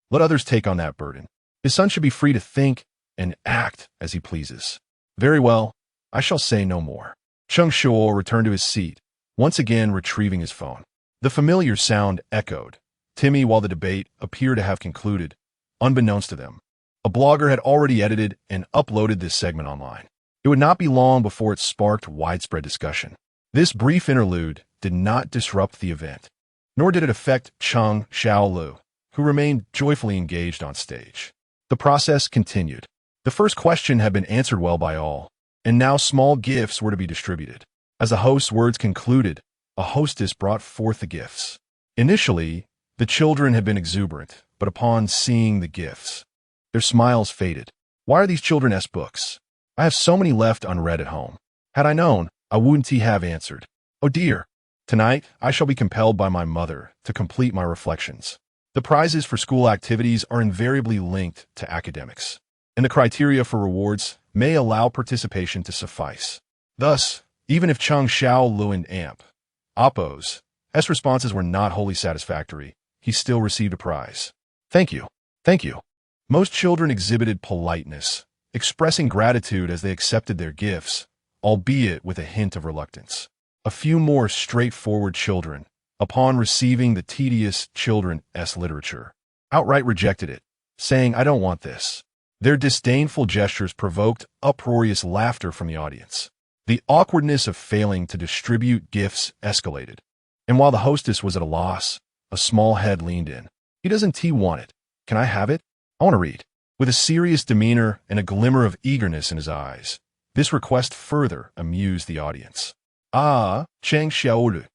Speaker 1: let others take on that burden. His son should be free to think and act as he pleases. Very well, I shall say no more. Cheng Shuo returned to his seat, once again retrieving his phone. The familiar sound echoed. Timmy, while the debate appeared to have concluded, unbeknownst to them, a blogger had already edited and uploaded this segment online. It would not be long before it sparked widespread discussion. This brief interlude did not disrupt the event, nor did it affect Cheng Shuo, who remained joyfully engaged on stage. The process continued. The first question had been answered well by all, and now small gifts were to be distributed. As the host's words concluded, a hostess brought forth the gifts. Initially, the children had been exuberant, but upon seeing the gifts, their smiles faded. Why are these children's books? I have so many left unread at home. Had I known, I wouldn't have answered. Oh dear. Tonight, I shall be compelled by my mother to complete my reflections. The prizes for school activities are invariably linked to academics, and the criteria for rewards may allow participation to suffice. Thus, even if Cheng Shuo and Oppo's responses were not wholly satisfactory, he still received a prize. Thank you. Thank you. Most children exhibited politeness, expressing gratitude as they accepted their gifts, albeit with a hint of reluctance. A few more straightforward children, upon receiving the tedious children's literature, outright rejected it, saying, I don't want this. Their disdainful gestures provoked uproarious laughter from the audience. The awkwardness of failing to distribute gifts escalated, and while the hostess was at a loss, a small head leaned in. He doesn't want it. Can I have it? I want to read. With a serious demeanor and a glimmer of eagerness in his eyes, this request further amused the audience. Ah, Cheng Shuo,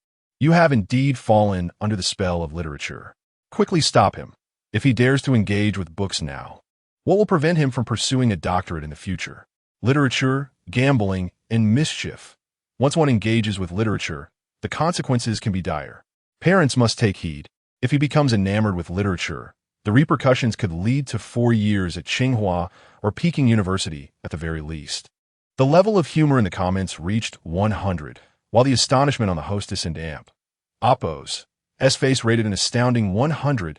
Speaker 1: you have indeed fallen under the spell of literature. Quickly stop him. If he dares to engage with books now, what will prevent him from pursuing a doctorate in the future? Literature, gambling, and mischief. Once one engages with literature, the consequences can be dire. Parents must take heed. If he becomes enamored with literature, the repercussions could lead to 4 years at Tsinghua or Peking University at the very least. The level of humor in the comments reached 100, while the astonishment on the hostess and Oppo's face rated an astounding 100,000.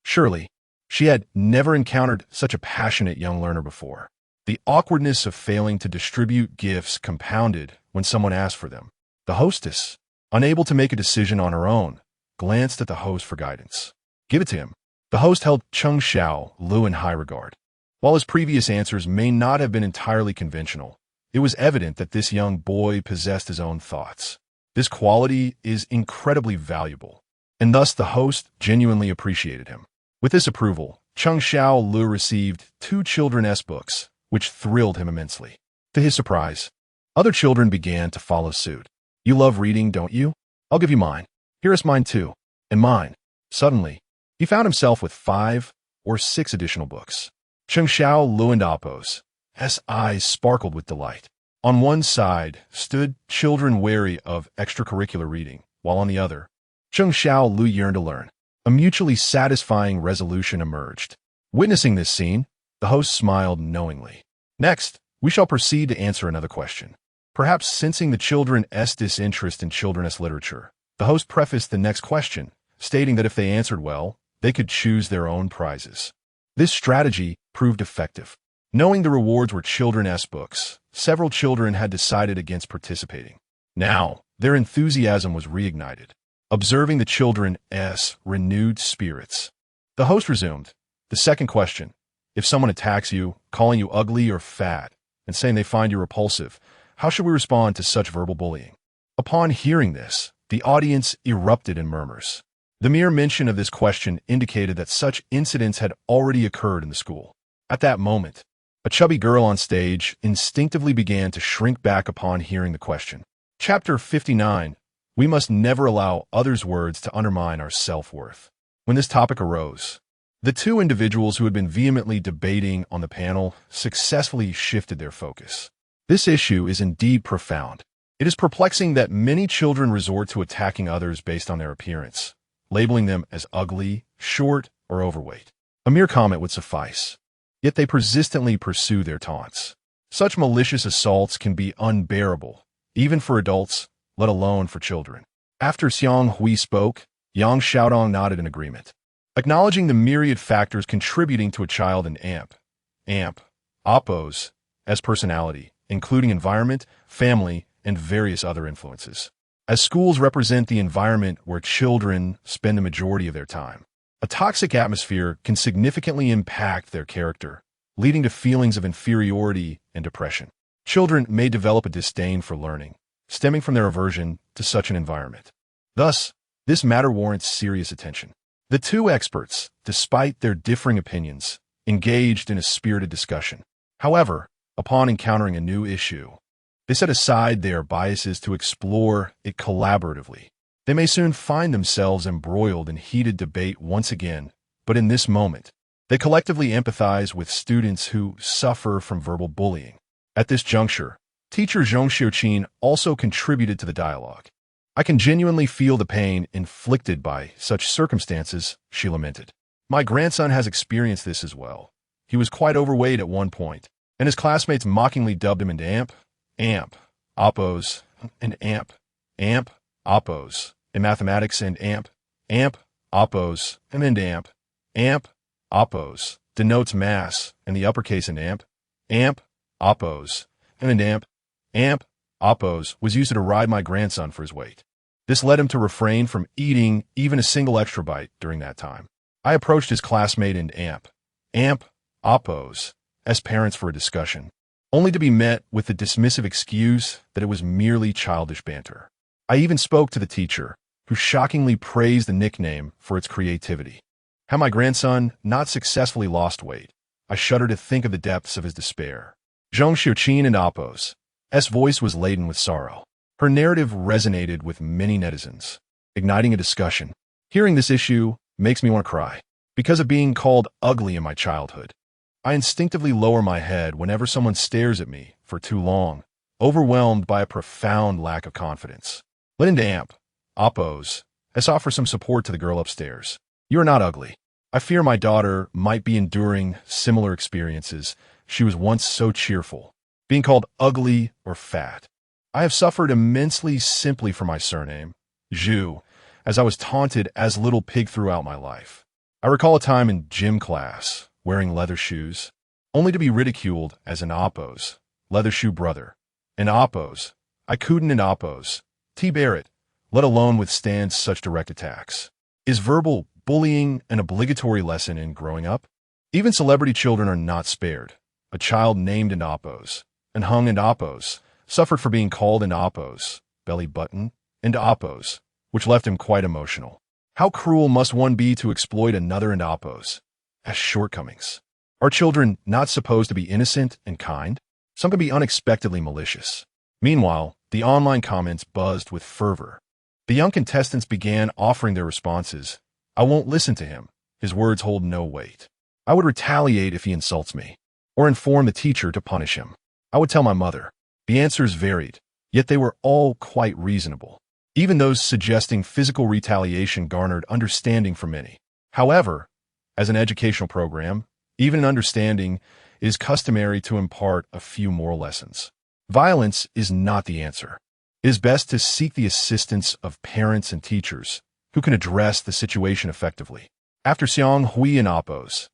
Speaker 1: Surely, she had never encountered such a passionate young learner before. The awkwardness of failing to distribute gifts compounded when someone asked for them. The hostess, unable to make a decision on her own, glanced at the host for guidance. Give it to him. The host held Cheng Shuo in high regard. While his previous answers may not have been entirely conventional, it was evident that this young boy possessed his own thoughts. This quality is incredibly valuable, and thus the host genuinely appreciated him. With this approval, Cheng Shuo received 2 children's books, which thrilled him immensely. To his surprise, other children began to follow suit. You love reading, don't you? I'll give you mine. Here is mine too. And mine. Suddenly, he found himself with 5 or 6 additional books. Cheng Shuo and Oppo's eyes sparkled with delight. On one side stood children wary of extracurricular reading, while on the other, Cheng Shuo yearned to learn. A mutually satisfying resolution emerged. Witnessing this scene, the host smiled knowingly. Next, we shall proceed to answer another question. Perhaps sensing the children's disinterest in children's literature, the host prefaced the next question, stating that if they answered well, they could choose their own prizes. This strategy proved effective. Knowing the rewards were children's books, several children had decided against participating. Now, their enthusiasm was reignited. Observing the children's renewed spirits, the host resumed. The second question. If someone attacks you, calling you ugly or fat, and saying they find you repulsive, how should we respond to such verbal bullying? Upon hearing this, the audience erupted in murmurs. The mere mention of this question indicated that such incidents had already occurred in the school. At that moment, a chubby girl on stage instinctively began to shrink back upon hearing the question. Chapter 59. We must never allow others' words to undermine our self-worth. When this topic arose, The two individuals who had been vehemently debating on the panel successfully shifted their focus. This issue is indeed profound. It is perplexing that many children resort to attacking others based on their appearance, labeling them as ugly, short, or overweight. A mere comment would suffice. Yet they persistently pursue their taunts. Such malicious assaults can be unbearable, even for adults, let alone for children. After Xiang Hui spoke, Yang Xiaodong nodded in agreement, acknowledging the myriad factors contributing to a child in Oppos, as personality, including environment, family, and various other influences. As schools represent the environment where children spend the majority of their time, a toxic atmosphere can significantly impact their character, leading to feelings of inferiority and depression. Children may develop a disdain for learning, stemming from their aversion to such an environment. Thus, this matter warrants serious attention. The two experts, despite their differing opinions, engaged in a spirited discussion. However, upon encountering a new issue, they set aside their biases to explore it collaboratively. They may soon find themselves embroiled in heated debate once again, but in this moment, they collectively empathize with students who suffer from verbal bullying. At this juncture, teacher Zhong Xiuqin also contributed to the dialogue. I can genuinely feel the pain inflicted by such circumstances, she lamented. My grandson has experienced this as well. He was quite overweight at one point, and his classmates mockingly dubbed him into Oppos, and Oppos, in mathematics, and Oppos, and then Oppos, denotes mass, and the uppercase in Oppos, and then Oppos was used to deride my grandson for his weight. This led him to refrain from eating even a single extra bite during that time. I approached his classmate and Oppos as parents for a discussion, only to be met with the dismissive excuse that it was merely childish banter. I even spoke to the teacher, who shockingly praised the nickname for its creativity. Had my grandson not successfully lost weight, I shudder to think of the depths of his despair. Zhong Xiuqin and Oppos' voice was laden with sorrow. Her narrative resonated with many netizens, igniting a discussion. Hearing this issue makes me want to cry. Because of being called ugly in my childhood, I instinctively lower my head whenever someone stares at me for too long, overwhelmed by a profound lack of confidence. Let into Oppos, offer some support to the girl upstairs. You are not ugly. I fear my daughter might be enduring similar experiences. She was once so cheerful, being called ugly or fat. I have suffered immensely simply for my surname, Zhu, as I was taunted as little pig throughout my life. I recall a time in gym class, wearing leather shoes, only to be ridiculed as an Oppos, leather shoe brother. An Oppos, I couldn't an Oppos, bear it, let alone withstand such direct attacks. Is verbal bullying an obligatory lesson in growing up? Even celebrity children are not spared. A child named an Oppos, and hung an Oppos, suffered for being called an Oppos, belly button, and Oppos, which left him quite emotional. How cruel must one be to exploit another and Oppos as shortcomings? Are children not supposed to be innocent and kind? Some can be unexpectedly malicious. Meanwhile, the online comments buzzed with fervor. The young contestants began offering their responses. I won't listen to him. His words hold no weight. I would retaliate if he insults me, or inform the teacher to punish him. I would tell my mother. The answers varied, yet they were all quite reasonable. Even those suggesting physical retaliation garnered understanding from many. However, as an educational program, even in understanding, it is customary to impart a few moral lessons. Violence is not the answer. It is best to seek the assistance of parents and teachers who can address the situation effectively. After Xiang Hui and Oppos'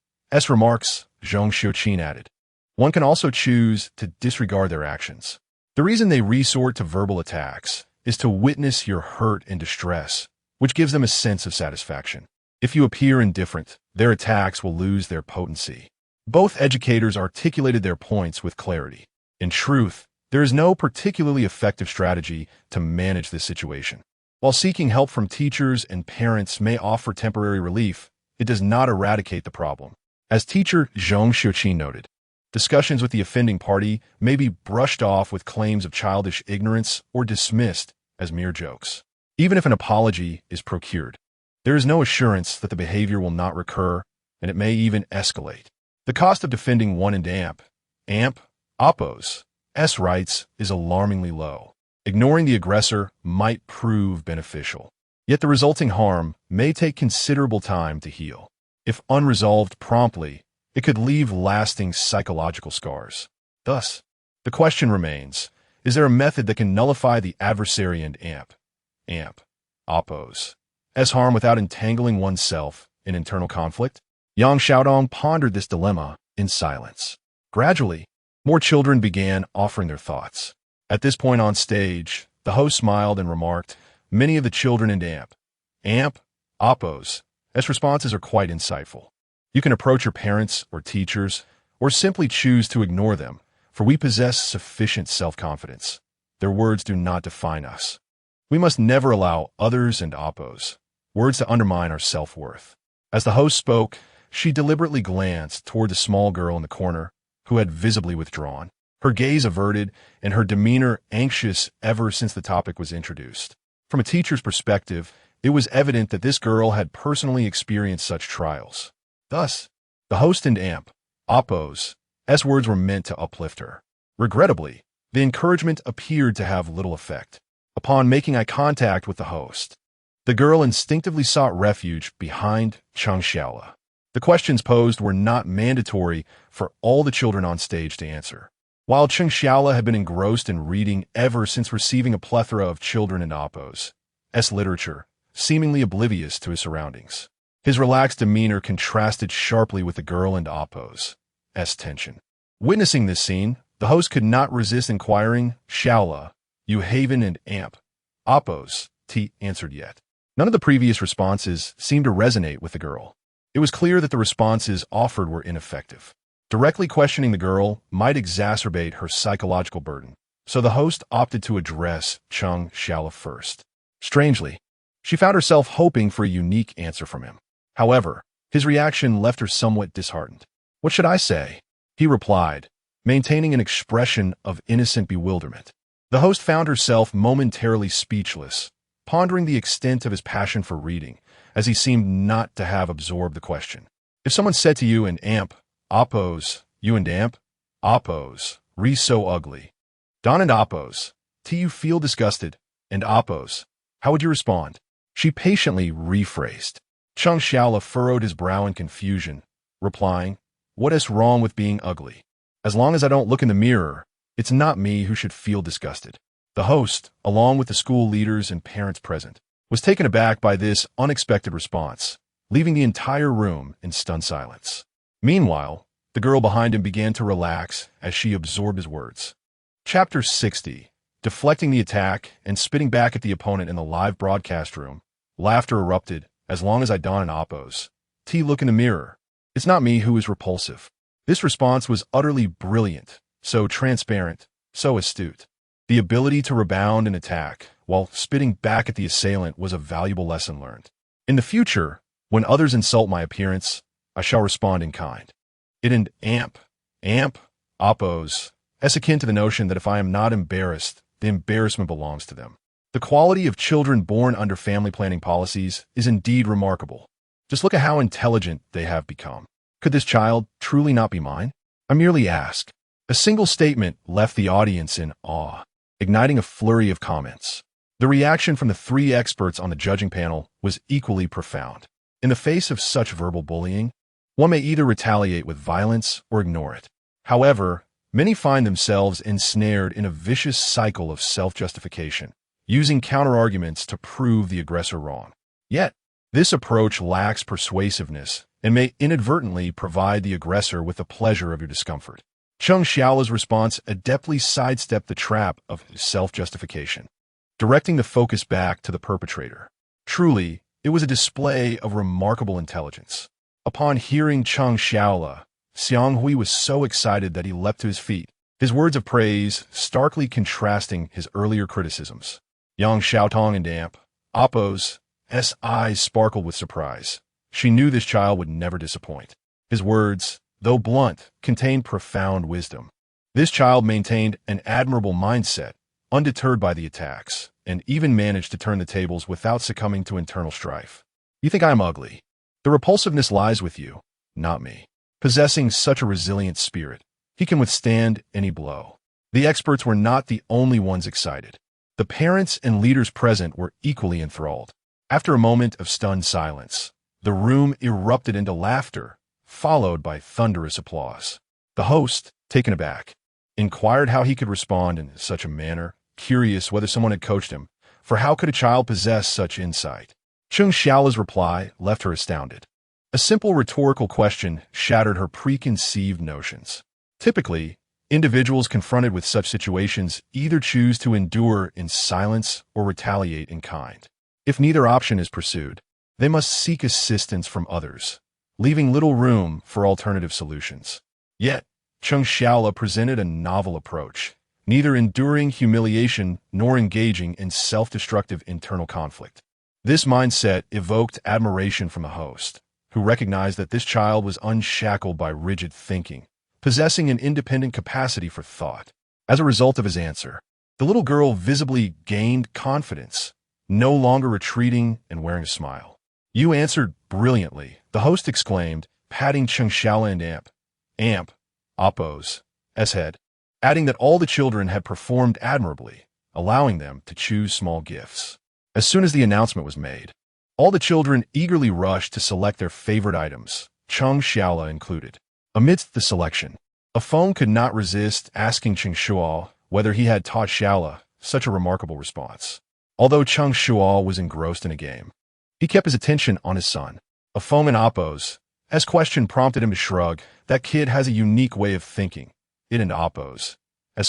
Speaker 1: remarks, Zhong Xiuqin added, one can also choose to disregard their actions. The reason they resort to verbal attacks is to witness your hurt and distress, which gives them a sense of satisfaction. If you appear indifferent, their attacks will lose their potency. Both educators articulated their points with clarity. In truth, there is no particularly effective strategy to manage this situation. While seeking help from teachers and parents may offer temporary relief, it does not eradicate the problem. As teacher Zhong Xiuqin noted, discussions with the offending party may be brushed off with claims of childish ignorance or dismissed as mere jokes. Even if an apology is procured, there is no assurance that the behavior will not recur and it may even escalate. The cost of defending one and amp, oppos, S rights is alarmingly low. Ignoring the aggressor might prove beneficial. Yet the resulting harm may take considerable time to heal. If unresolved promptly, it could leave lasting psychological scars. Thus, the question remains, is there a method that can nullify the adversary and amp, oppos, S harm without entangling oneself in internal conflict? Yang Xiaodong pondered this dilemma in silence. Gradually, more children began offering their thoughts. At this point on stage, the host smiled and remarked, many of the children in amp, oppos, S responses are quite insightful. You can approach your parents or teachers, or simply choose to ignore them, for we possess sufficient self-confidence. Their words do not define us. We must never allow others and oppos, words to undermine our self-worth. As the host spoke, she deliberately glanced toward the small girl in the corner, who had visibly withdrawn, her gaze averted and her demeanor anxious ever since the topic was introduced. From a teacher's perspective, it was evident that this girl had personally experienced such trials. Thus, the host and oppos, S words were meant to uplift her. Regrettably, the encouragement appeared to have little effect. Upon making eye contact with the host, the girl instinctively sought refuge behind Cheng Shuo. The questions posed were not mandatory for all the children on stage to answer. While Cheng Shuo had been engrossed in reading ever since receiving a plethora of children and oppos, S literature, seemingly oblivious to his surroundings. His relaxed demeanor contrasted sharply with the girl and oppos, S tension. Witnessing this scene, the host could not resist inquiring, Shaola, you haven and oppos, T answered yet. None of the previous responses seemed to resonate with the girl. It was clear that the responses offered were ineffective. Directly questioning the girl might exacerbate her psychological burden, so the host opted to address Cheng Shuo first. Strangely, she found herself hoping for a unique answer from him. However, his reaction left her somewhat disheartened. What should I say? He replied, maintaining an expression of innocent bewilderment. The host found herself momentarily speechless, pondering the extent of his passion for reading, as he seemed not to have absorbed the question. If someone said to you in oppos, you and oppos, re so ugly. Don and oppos, T you feel disgusted, and oppos, how would you respond? She patiently rephrased. Cheng Shuo furrowed his brow in confusion, replying, what is wrong with being ugly? As long as I don't look in the mirror, it's not me who should feel disgusted. The host, along with the school leaders and parents present, was taken aback by this unexpected response, leaving the entire room in stunned silence. Meanwhile, the girl behind him began to relax as she absorbed his words. Chapter 60. Deflecting the attack and spitting back at the opponent in the live broadcast room, laughter erupted. As long as I don an oppos, T look in the mirror. It's not me who is repulsive. This response was utterly brilliant, so transparent, so astute. The ability to rebound and attack while spitting back at the assailant was a valuable lesson learned. In the future, when others insult my appearance, I shall respond in kind. It and oppos, as akin to the notion that if I am not embarrassed, the embarrassment belongs to them. The quality of children born under family planning policies is indeed remarkable. Just look at how intelligent they have become. Could this child truly not be mine? I merely ask. A single statement left the audience in awe, igniting a flurry of comments. The reaction from the three experts on the judging panel was equally profound. In the face of such verbal bullying, one may either retaliate with violence or ignore it. However, many find themselves ensnared in a vicious cycle of self-justification, using counterarguments to prove the aggressor wrong. Yet, this approach lacks persuasiveness and may inadvertently provide the aggressor with the pleasure of your discomfort. Cheng Shuo's response adeptly sidestepped the trap of self-justification, directing the focus back to the perpetrator. Truly, it was a display of remarkable intelligence. Upon hearing Cheng Shuo, Xiang Hui was so excited that he leapt to his feet, his words of praise starkly contrasting his earlier criticisms. Yang Xiaotong and oppos, S eyes sparkled with surprise. She knew this child would never disappoint. His words, though blunt, contained profound wisdom. This child maintained an admirable mindset, undeterred by the attacks, and even managed to turn the tables without succumbing to internal strife. You think I'm ugly? The repulsiveness lies with you, not me. Possessing such a resilient spirit, he can withstand any blow. The experts were not the only ones excited. The parents and leaders present were equally enthralled. After a moment of stunned silence, the room erupted into laughter, followed by thunderous applause. The host, taken aback, inquired how he could respond in such a manner, curious whether someone had coached him, for how could a child possess such insight? Cheng Shuo's reply left her astounded. A simple rhetorical question shattered her preconceived notions. Typically, individuals confronted with such situations either choose to endure in silence or retaliate in kind. If neither option is pursued, they must seek assistance from others, leaving little room for alternative solutions. Yet, Cheng Shuo presented a novel approach, neither enduring humiliation nor engaging in self-destructive internal conflict. This mindset evoked admiration from the host, who recognized that this child was unshackled by rigid thinking, possessing an independent capacity for thought. As a result of his answer, the little girl visibly gained confidence, no longer retreating and wearing a smile. "You answered brilliantly," the host exclaimed, patting Cheng Shuo and Amp, Oppo's head, adding that all the children had performed admirably, allowing them to choose small gifts. As soon as the announcement was made, all the children eagerly rushed to select their favorite items, Cheng Shuo included. Amidst the selection, a phone could not resist asking Cheng Shuo whether he had taught Shuo such a remarkable response. Although Cheng Shuo was engrossed in a game, he kept his attention on his son. A foeman Oppo's question prompted him to shrug. That kid has a unique way of thinking. It and Oppo's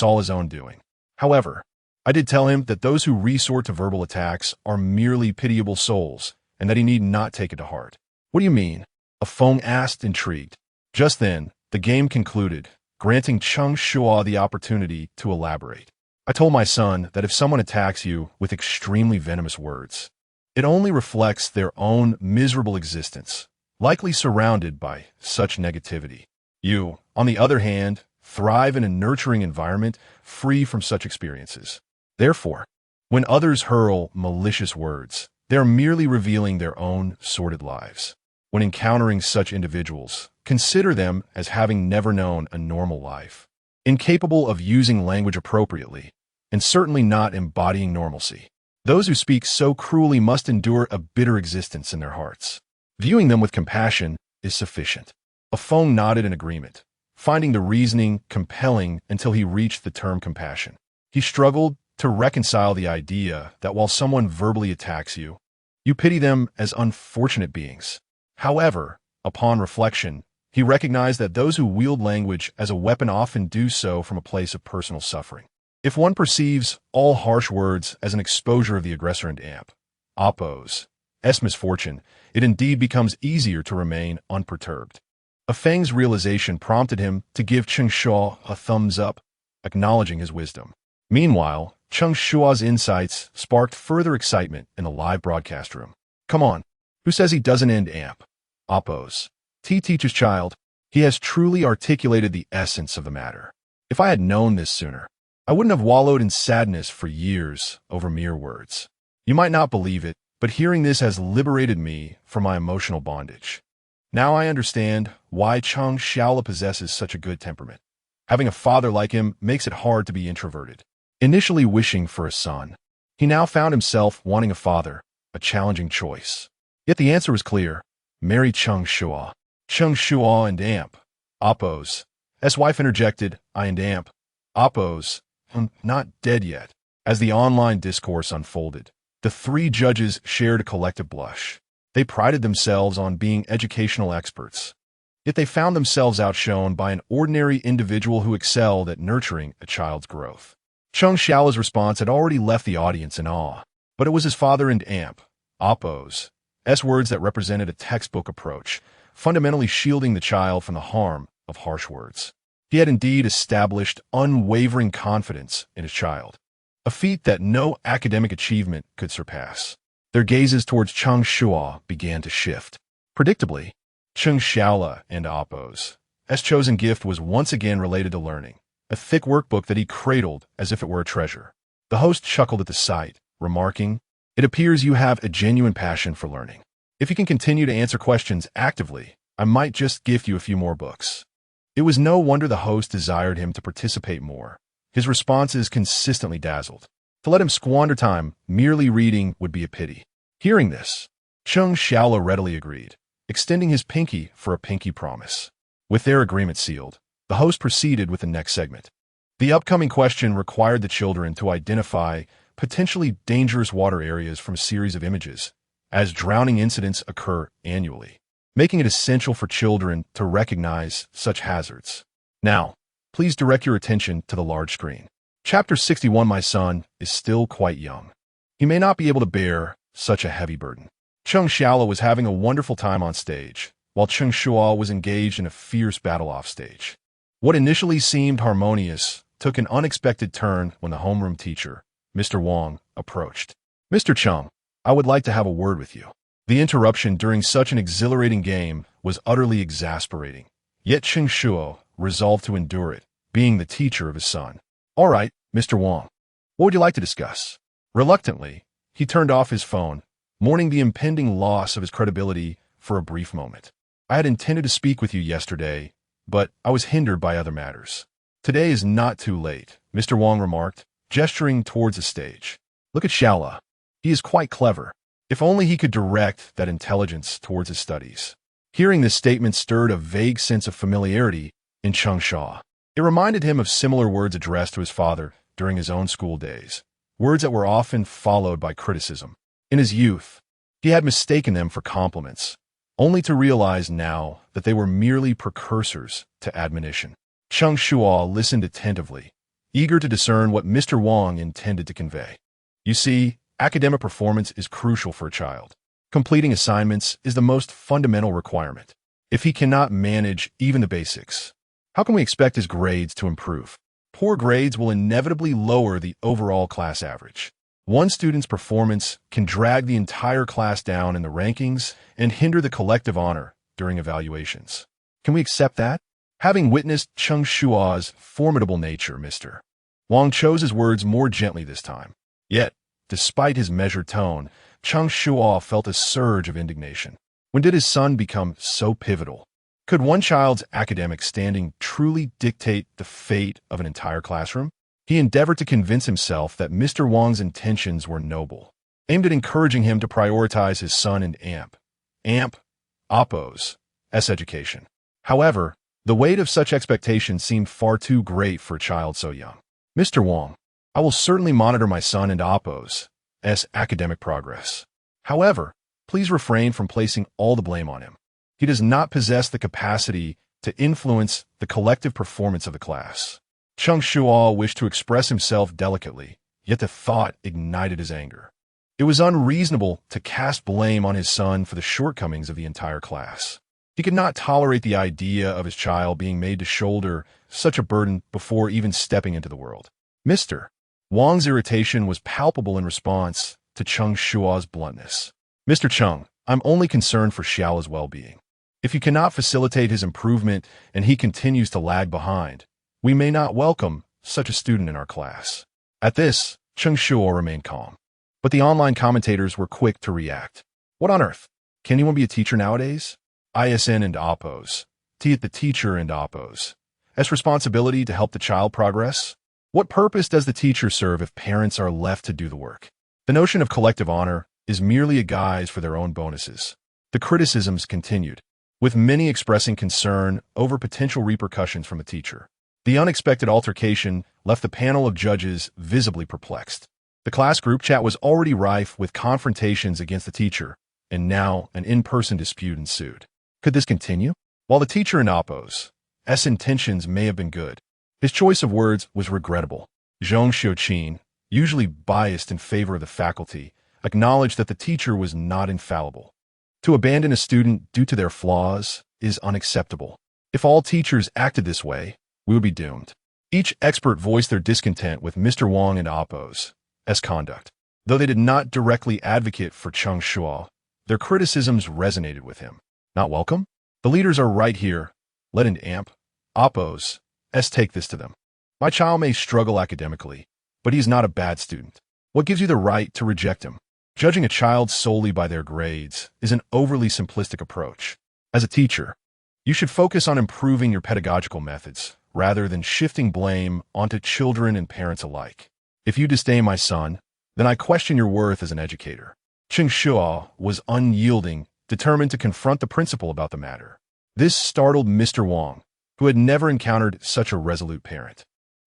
Speaker 1: all his own doing. However, I did tell him that those who resort to verbal attacks are merely pitiable souls, and that he need not take it to heart. "What do you mean?" a foe asked, intrigued. Just then, the game concluded, granting Cheng Shuo the opportunity to elaborate. "I told my son that if someone attacks you with extremely venomous words, it only reflects their own miserable existence, likely surrounded by such negativity. You, on the other hand, thrive in a nurturing environment free from such experiences. Therefore, when others hurl malicious words, they are merely revealing their own sordid lives. When encountering such individuals, consider them as having never known a normal life, incapable of using language appropriately, and certainly not embodying normalcy. Those who speak so cruelly must endure a bitter existence in their hearts. Viewing them with compassion is sufficient." A phone nodded in agreement, finding the reasoning compelling until he reached the term compassion. He struggled to reconcile the idea that while someone verbally attacks you, you pity them as unfortunate beings. However, upon reflection, he recognized that those who wield language as a weapon often do so from a place of personal suffering. If one perceives all harsh words as an exposure of the aggressor and Oppo's misfortune, it indeed becomes easier to remain unperturbed. A Feng's realization prompted him to give Cheng Shuo a thumbs up, acknowledging his wisdom. Meanwhile, Cheng Shuo's insights sparked further excitement in the live broadcast room. "Come on, who says he doesn't end Oppo's teacher's child? He has truly articulated the essence of the matter. If I had known this sooner, I wouldn't have wallowed in sadness for years over mere words. You might not believe it, but hearing this has liberated me from my emotional bondage. Now I understand why Cheng Shuo possesses such a good temperament. Having a father like him makes it hard to be introverted." Initially wishing for a son, he now found himself wanting a father, a challenging choice. Yet the answer was clear: marry Cheng Shuo. Cheng Shuo and Oppo's wife interjected, "I and Oppo's not dead yet." As the online discourse unfolded, the three judges shared a collective blush. They prided themselves on being educational experts, yet they found themselves outshone by an ordinary individual who excelled at nurturing a child's growth. Cheng Shuo's response had already left the audience in awe, but it was his father and Oppo's words that represented a textbook approach, fundamentally shielding the child from the harm of harsh words. He had indeed established unwavering confidence in his child, a feat that no academic achievement could surpass. Their gazes towards Cheng Shuo began to shift. Predictably, Cheng Shuo and Oppo's chosen gift was once again related to learning, a thick workbook that he cradled as if it were a treasure. The host chuckled at the sight, remarking, "It appears you have a genuine passion for learning. If you can continue to answer questions actively, I might just gift you a few more books. It was no wonder the host desired him to participate more. His responses consistently dazzled. To let him squander time merely reading would be a pity. Hearing this, Cheng Shuo readily agreed, extending his pinky for a pinky promise. With their agreement sealed, the host proceeded with the next segment. The upcoming question required the children to identify potentially dangerous water areas from a series of images, as drowning incidents occur annually, making it essential for children to recognize such hazards. Now, please direct your attention to the large screen. Chapter 61. My son is still quite young. He may not be able to bear such a heavy burden. Cheng Shuo was having a wonderful time on stage, while Cheng Shuo was engaged in a fierce battle off stage. What initially seemed harmonious took an unexpected turn when the homeroom teacher, Mr. Wang, approached. Mr. Cheng, I would like to have a word with you. The interruption during such an exhilarating game was utterly exasperating, yet Cheng Shuo resolved to endure it, being the teacher of his son. All right, Mr. Wang, what would you like to discuss? Reluctantly, he turned off his phone, mourning the impending loss of his credibility for a brief moment. I had intended to speak with you yesterday, but I was hindered by other matters. Today is not too late, Mr. Wang remarked, gesturing towards the stage. Look at Xiaola. He is quite clever. If only he could direct that intelligence towards his studies. Hearing this statement stirred a vague sense of familiarity in Cheng Shuo. It reminded him of similar words addressed to his father during his own school days, words that were often followed by criticism. In his youth, he had mistaken them for compliments, only to realize now that they were merely precursors to admonition. Cheng Shuo listened attentively, eager to discern what Mr. Wang intended to convey. You see, academic performance is crucial for a child. Completing assignments is the most fundamental requirement. If he cannot manage even the basics, how can we expect his grades to improve? Poor grades will inevitably lower the overall class average. One student's performance can drag the entire class down in the rankings and hinder the collective honor during evaluations. Can we accept that? Having witnessed Cheng Shuo's formidable nature, Mr. Wang chose his words more gently this time. Yet, despite his measured tone, Cheng Shuo felt a surge of indignation. When did his son become so pivotal? Could one child's academic standing truly dictate the fate of an entire classroom? He endeavored to convince himself that Mr. Wang's intentions were noble, aimed at encouraging him to prioritize his son in Oppo's education. However, the weight of such expectations seemed far too great for a child so young. Mr. Wang, I will certainly monitor my son and Oppo's academic progress. However, please refrain from placing all the blame on him. He does not possess the capacity to influence the collective performance of the class. Cheng Shuo wished to express himself delicately, yet the thought ignited his anger. It was unreasonable to cast blame on his son for the shortcomings of the entire class. He could not tolerate the idea of his child being made to shoulder such a burden before even stepping into the world. Mr. Wang's irritation was palpable in response to Cheng Shuo's bluntness. Mr. Cheng, I'm only concerned for Xiao's well-being. If you cannot facilitate his improvement and he continues to lag behind, we may not welcome such a student in our class. At this, Cheng Shuo remained calm. But the online commentators were quick to react. What on earth? Can anyone be a teacher nowadays? ISN and Oppos. T at the teacher and Oppos. S responsibility to help the child progress? What purpose does the teacher serve if parents are left to do the work? The notion of collective honor is merely a guise for their own bonuses. The criticisms continued, with many expressing concern over potential repercussions from the teacher. The unexpected altercation left the panel of judges visibly perplexed. The class group chat was already rife with confrontations against the teacher, and now an in-person dispute ensued. Could this continue? While the teacher in Oppo's intentions may have been good, his choice of words was regrettable. Zhong Xiuqin, usually biased in favor of the faculty, acknowledged that the teacher was not infallible. To abandon a student due to their flaws is unacceptable. If all teachers acted this way, we would be doomed. Each expert voiced their discontent with Mr. Wang and Oppo's conduct. Though they did not directly advocate for Cheng Shuo, their criticisms resonated with him. Not welcome? The leaders are right here. Let an Oppo's take this to them. My child may struggle academically, but he is not a bad student. What gives you the right to reject him? Judging a child solely by their grades is an overly simplistic approach. As a teacher, You should focus on improving your pedagogical methods, rather than shifting blame onto children and parents alike. If you disdain my son, then I question your worth as an educator. Cheng Shuo was unyielding, determined to confront the principal about the matter. This startled Mr. Wang, who had never encountered such a resolute parent.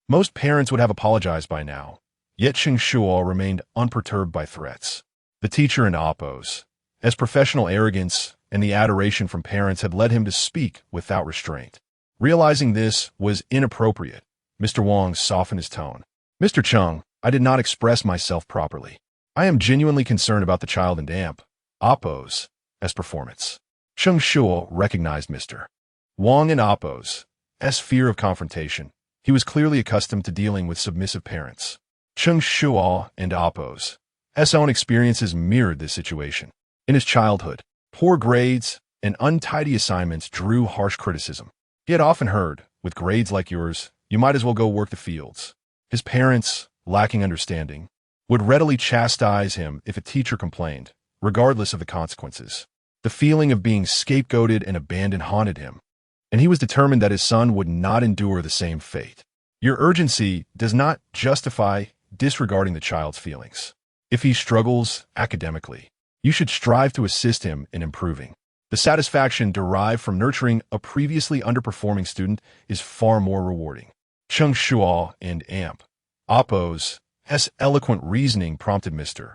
Speaker 1: Most parents would have apologized by now, yet Cheng Shuo remained unperturbed by threats. The teacher and Oppos, as professional arrogance and the adoration from parents had led him to speak without restraint. Realizing this was inappropriate, Mr. Wang softened his tone. Mr. Cheng, I did not express myself properly. I am genuinely concerned about the child and Oppos' performance. Cheng Shuo recognized Mr. Wang and Oppos' fear of confrontation. He was clearly accustomed to dealing with submissive parents. Cheng Shuo and Oppos' own experiences mirrored this situation. In his childhood, poor grades and untidy assignments drew harsh criticism. He had often heard, with grades like yours, you might as well go work the fields. His parents, lacking understanding, would readily chastise him if a teacher complained, regardless of the consequences. The feeling of being scapegoated and abandoned haunted him, and he was determined that his son would not endure the same fate. Your urgency does not justify disregarding the child's feelings. If he struggles academically, you should strive to assist him in improving. The satisfaction derived from nurturing a previously underperforming student is far more rewarding. Cheng Shuo and Oppos' eloquent reasoning prompted Mr.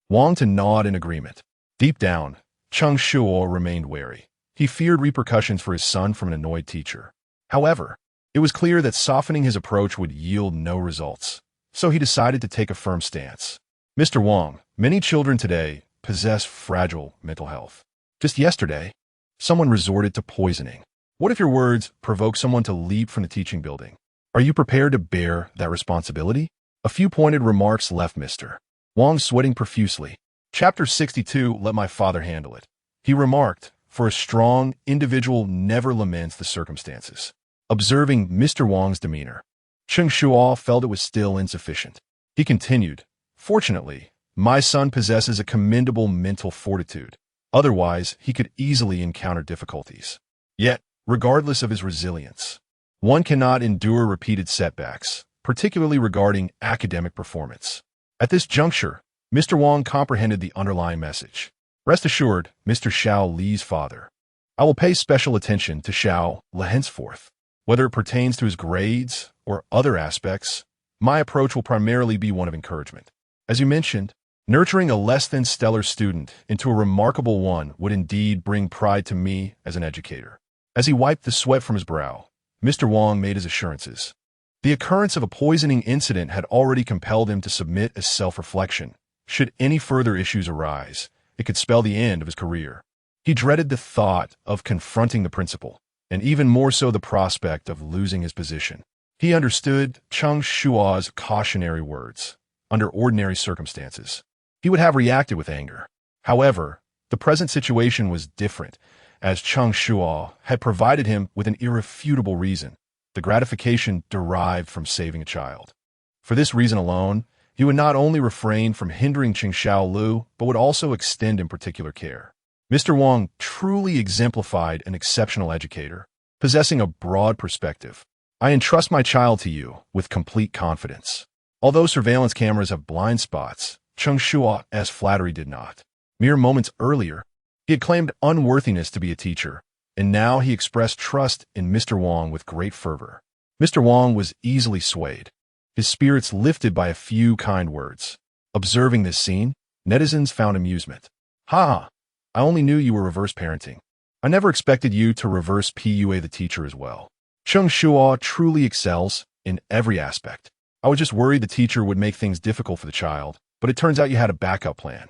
Speaker 1: Wang to nod in agreement. Deep down, Cheng Shuo remained wary. He feared repercussions for his son from an annoyed teacher. However, it was clear that softening his approach would yield no results, so he decided to take a firm stance. Mr. Wang, many children today possess fragile mental health. Just yesterday, someone resorted to poisoning. What if your words provoke someone to leap from the teaching building? Are you prepared to bear that responsibility? A few pointed remarks left Mr. Wang sweating profusely. Chapter 62, Let My Father Handle It. He remarked, for a strong individual never laments the circumstances. Observing Mr. Wang's demeanor, Cheng Shuo felt it was still insufficient. He continued, fortunately, my son possesses a commendable mental fortitude. Otherwise, he could easily encounter difficulties. Yet, regardless of his resilience, one cannot endure repeated setbacks, particularly regarding academic performance. At this juncture, Mr. Wang comprehended the underlying message. Rest assured, Mr. Xiao Li's father. I will pay special attention to Xiao Li henceforth. Whether it pertains to his grades or other aspects, my approach will primarily be one of encouragement. As you mentioned, nurturing a less-than-stellar student into a remarkable one would indeed bring pride to me as an educator. As he wiped the sweat from his brow, Mr. Wang made his assurances. The occurrence of a poisoning incident had already compelled him to submit as self-reflection. Should any further issues arise, it could spell the end of his career. He dreaded the thought of confronting the principal, and even more so the prospect of losing his position. He understood Cheng Shuo's cautionary words. Under ordinary circumstances, he would have reacted with anger. However, the present situation was different, as Cheng Shuo had provided him with an irrefutable reason, the gratification derived from saving a child. For this reason alone, he would not only refrain from hindering Cheng Xiaolu, but would also extend him particular care. Mr. Wang truly exemplified an exceptional educator, possessing a broad perspective. I entrust my child to you with complete confidence. Although surveillance cameras have blind spots, Cheng Shuo's flattery did not. Mere moments earlier, he had claimed unworthiness to be a teacher, and now he expressed trust in Mr. Wang with great fervor. Mr. Wang was easily swayed, his spirits lifted by a few kind words. Observing this scene, netizens found amusement. Haha, I only knew you were reverse parenting. I never expected you to reverse PUA the teacher as well. Cheng Shuo truly excels in every aspect. I was just worried the teacher would make things difficult for the child, but it turns out you had a backup plan.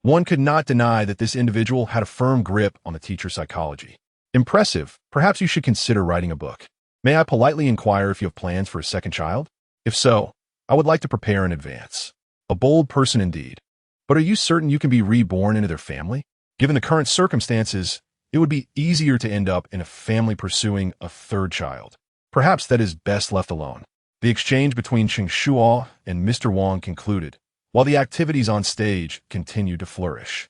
Speaker 1: One could not deny that this individual had a firm grip on the teacher's psychology. Impressive. Perhaps you should consider writing a book. May I politely inquire if you have plans for a second child? If so, I would like to prepare in advance. A bold person indeed. But are you certain you can be reborn into their family? Given the current circumstances, it would be easier to end up in a family pursuing a third child. Perhaps that is best left alone. The exchange between Cheng Shuo and Mr. Wang concluded, while the activities on stage continued to flourish.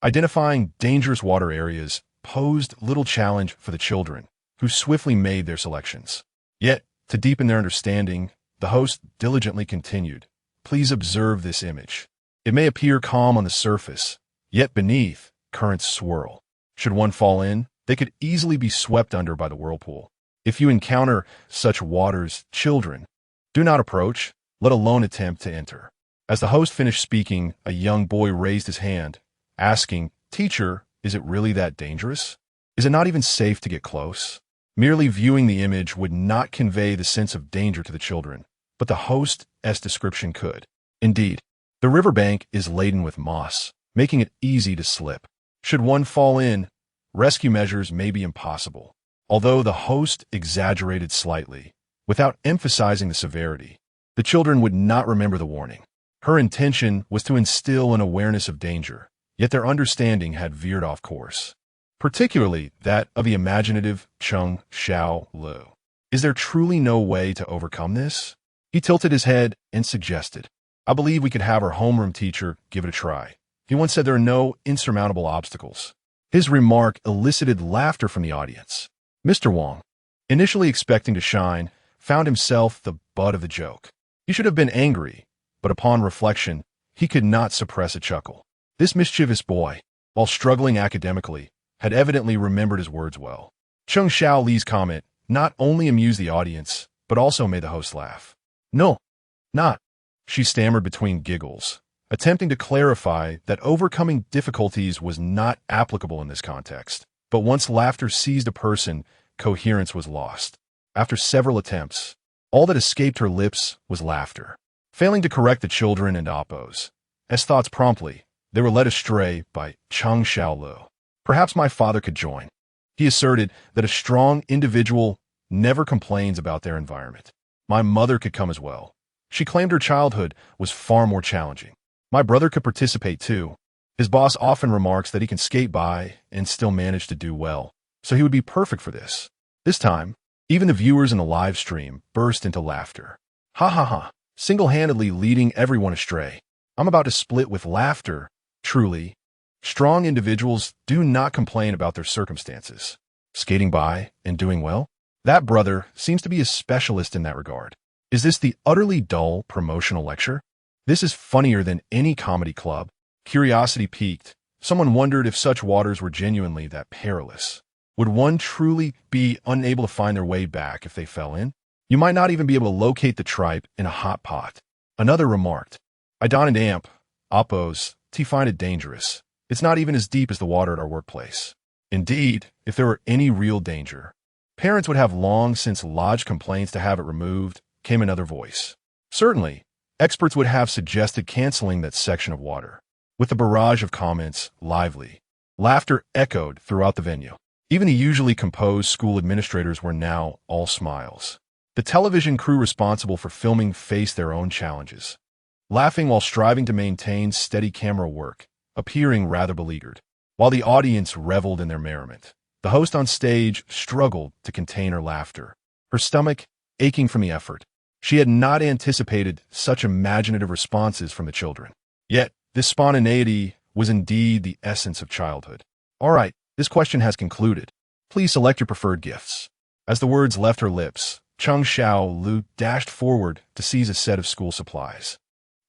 Speaker 1: Identifying dangerous water areas posed little challenge for the children, who swiftly made their selections. Yet, to deepen their understanding, the host diligently continued, "Please observe this image. It may appear calm on the surface, yet beneath, currents swirl. Should one fall in, they could easily be swept under by the whirlpool. If you encounter such waters, children, do not approach, let alone attempt to enter." As the host finished speaking, a young boy raised his hand, asking, "Teacher, is it really that dangerous? Is it not even safe to get close?" Merely viewing the image would not convey the sense of danger to the children, but the host's description could. Indeed, the riverbank is laden with moss, making it easy to slip. Should one fall in, rescue measures may be impossible. Although the host exaggerated slightly, without emphasizing the severity, the children would not remember the warning. Her intention was to instill an awareness of danger, yet their understanding had veered off course, particularly that of the imaginative Cheng Shuo. Is there truly no way to overcome this? He tilted his head and suggested, "I believe we could have our homeroom teacher give it a try. He once said there are no insurmountable obstacles." His remark elicited laughter from the audience. Mr. Wang, initially expecting to shine, found himself the butt of the joke. He should have been angry, but upon reflection, he could not suppress a chuckle. This mischievous boy, while struggling academically, had evidently remembered his words well. Cheng Xiaoli's comment not only amused the audience, but also made the host laugh. "No, not," she stammered between giggles, attempting to clarify that overcoming difficulties was not applicable in this context. But once laughter seized a person, coherence was lost. After several attempts, all that escaped her lips was laughter. Failing to correct the children and oppose, as thoughts promptly, they were led astray by Cheng Shuo. "Perhaps my father could join." He asserted that a strong individual never complains about their environment. "My mother could come as well. She claimed her childhood was far more challenging. My brother could participate too. His boss often remarks that he can skate by and still manage to do well, so he would be perfect for this." This time, even the viewers in the live stream burst into laughter. "Hahaha, single-handedly leading everyone astray. I'm about to split with laughter. Truly, strong individuals do not complain about their circumstances. Skating by and doing well? That brother seems to be a specialist in that regard. Is this the utterly dull promotional lecture? This is funnier than any comedy club." Curiosity piqued. Someone wondered if such waters were genuinely that perilous. Would one truly be unable to find their way back if they fell in? You might not even be able to locate the tripe in a hot pot. Another remarked, "I don't amp, oppose, to find it dangerous. It's not even as deep as the water at our workplace." Indeed, if there were any real danger, parents would have long since lodged complaints to have it removed, came another voice. Certainly, experts would have suggested canceling that section of water. With a barrage of comments, lively laughter echoed throughout the venue. Even the usually composed school administrators were now all smiles. The television crew responsible for filming faced their own challenges, laughing while striving to maintain steady camera work, appearing rather beleaguered. While the audience reveled in their merriment, the host on stage struggled to contain her laughter, her stomach aching from the effort. She had not anticipated such imaginative responses from the children. Yet, this spontaneity was indeed the essence of childhood. "All right, this question has concluded. Please select your preferred gifts." As the words left her lips, Cheng Shuo dashed forward to seize a set of school supplies,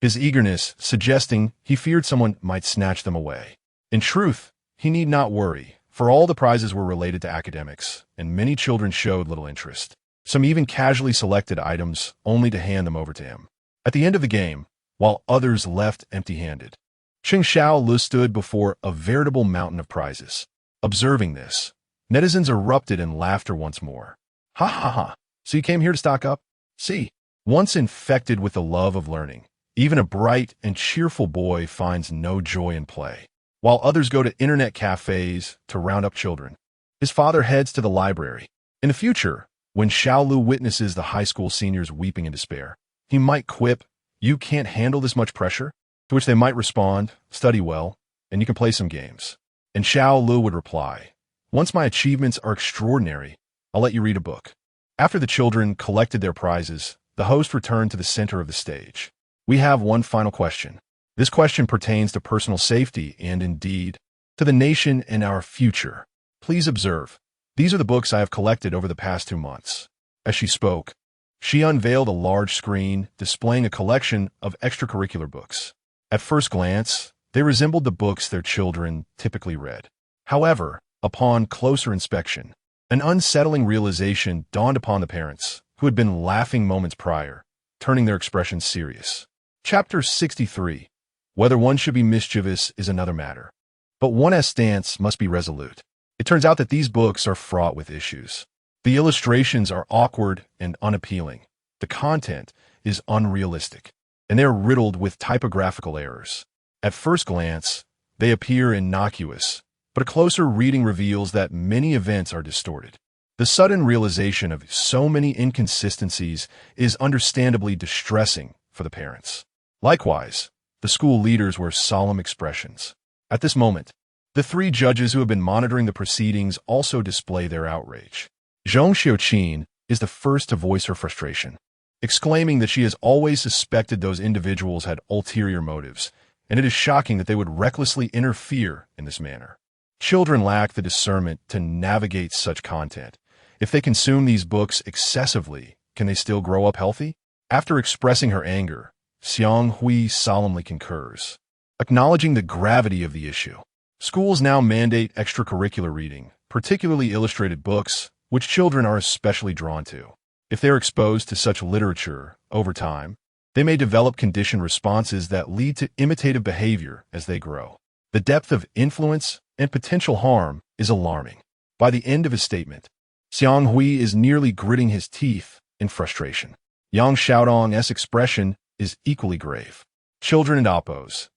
Speaker 1: his eagerness suggesting he feared someone might snatch them away. In truth, he need not worry, for all the prizes were related to academics, and many children showed little interest. Some even casually selected items only to hand them over to him. At the end of the game, while others left empty-handed, Cheng Shuo stood before a veritable mountain of prizes. Observing this, netizens erupted in laughter once more. "Ha ha ha, so you came here to stock up? See." Once infected with the love of learning, even a bright and cheerful boy finds no joy in play. While others go to internet cafes to round up children, his father heads to the library. In the future, when Xiaolu witnesses the high school seniors weeping in despair, he might quip, "You can't handle this much pressure?" To which they might respond, "Study well, and you can play some games." And Xiaolu would reply, "Once my achievements are extraordinary, I'll let you read a book." After the children collected their prizes, the host returned to the center of the stage. "We have one final question. This question pertains to personal safety and, indeed, to the nation and our future. Please observe. These are the books I have collected over the past 2 months. As she spoke, she unveiled a large screen displaying a collection of extracurricular books. At first glance, they resembled the books their children typically read. However, upon closer inspection, an unsettling realization dawned upon the parents, who had been laughing moments prior, turning their expressions serious. Chapter 63. Whether one should be mischievous is another matter. But one's stance must be resolute. It turns out that these books are fraught with issues. The illustrations are awkward and unappealing. The content is unrealistic, and they're riddled with typographical errors. At first glance, they appear innocuous, but a closer reading reveals that many events are distorted. The sudden realization of so many inconsistencies is understandably distressing for the parents. Likewise, the school leaders wear solemn expressions. At this moment, the 3 judges who have been monitoring the proceedings also display their outrage. Cheng Shuo is the first to voice her frustration, exclaiming that she has always suspected those individuals had ulterior motives, and it is shocking that they would recklessly interfere in this manner. Children lack the discernment to navigate such content. If they consume these books excessively, can they still grow up healthy? After expressing her anger, Xianghui solemnly concurs, acknowledging the gravity of the issue. Schools now mandate extracurricular reading, particularly illustrated books, which children are especially drawn to. If they are exposed to such literature over time, they may develop conditioned responses that lead to imitative behavior as they grow. The depth of influence and potential harm is alarming. By the end of his statement, Xianghui is nearly gritting his teeth in frustration. Yang Xiaodong's expression is equally grave. Children and Oppo's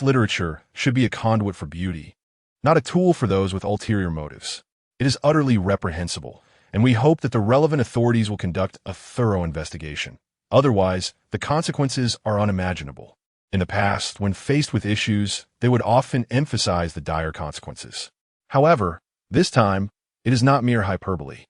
Speaker 1: literature should be a conduit for beauty, not a tool for those with ulterior motives. It is utterly reprehensible, and we hope that the relevant authorities will conduct a thorough investigation. Otherwise, the consequences are unimaginable. In the past, when faced with issues, they would often emphasize the dire consequences. However, this time, it is not mere hyperbole.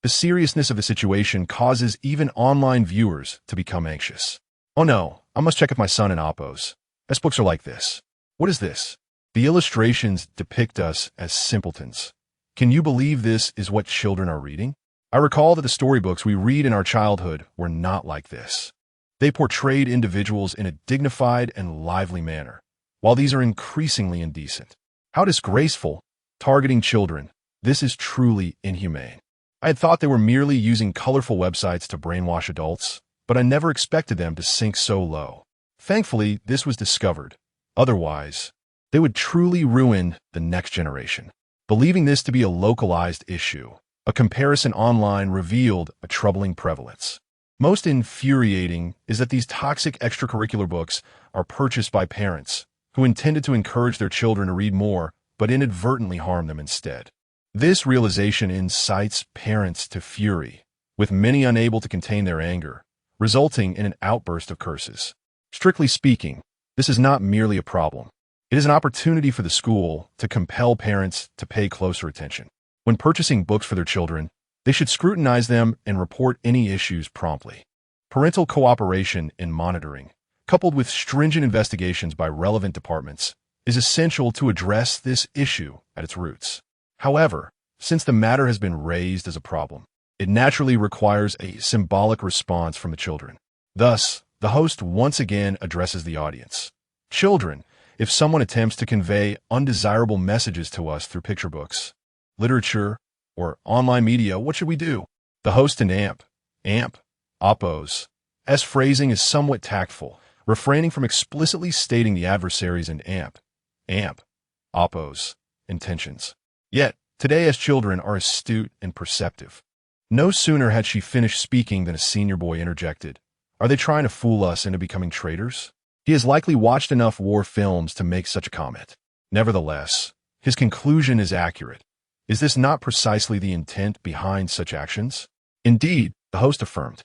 Speaker 1: The seriousness of the situation causes even online viewers to become anxious. Oh no, I must check if my son and Oppo's books are like this. What is this? The illustrations depict us as simpletons. Can you believe this is what children are reading? I recall that the storybooks we read in our childhood were not like this. They portrayed individuals in a dignified and lively manner, while these are increasingly indecent. How disgraceful! Targeting children. This is truly inhumane. I had thought they were merely using colorful websites to brainwash adults, but I never expected them to sink so low. Thankfully, this was discovered. Otherwise, they would truly ruin the next generation. Believing this to be a localized issue, a comparison online revealed a troubling prevalence. Most infuriating is that these toxic extracurricular books are purchased by parents who intended to encourage their children to read more, but inadvertently harm them instead. This realization incites parents to fury, with many unable to contain their anger, resulting in an outburst of curses. Strictly speaking, this is not merely a problem. It is an opportunity for the school to compel parents to pay closer attention. When purchasing books for their children, they should scrutinize them and report any issues promptly. Parental cooperation in monitoring, coupled with stringent investigations by relevant departments, is essential to address this issue at its roots. However, since the matter has been raised as a problem, it naturally requires a symbolic response from the children. Thus, the host once again addresses the audience. Children, if someone attempts to convey undesirable messages to us through picture books, literature, or online media, what should we do? The host and Oppo's phrasing is somewhat tactful, refraining from explicitly stating the adversaries and Oppo's intentions. Yet, today as children are astute and perceptive. No sooner had she finished speaking than a senior boy interjected. Are they trying to fool us into becoming traitors? He has likely watched enough war films to make such a comment. Nevertheless, his conclusion is accurate. Is this not precisely the intent behind such actions? Indeed, the host affirmed.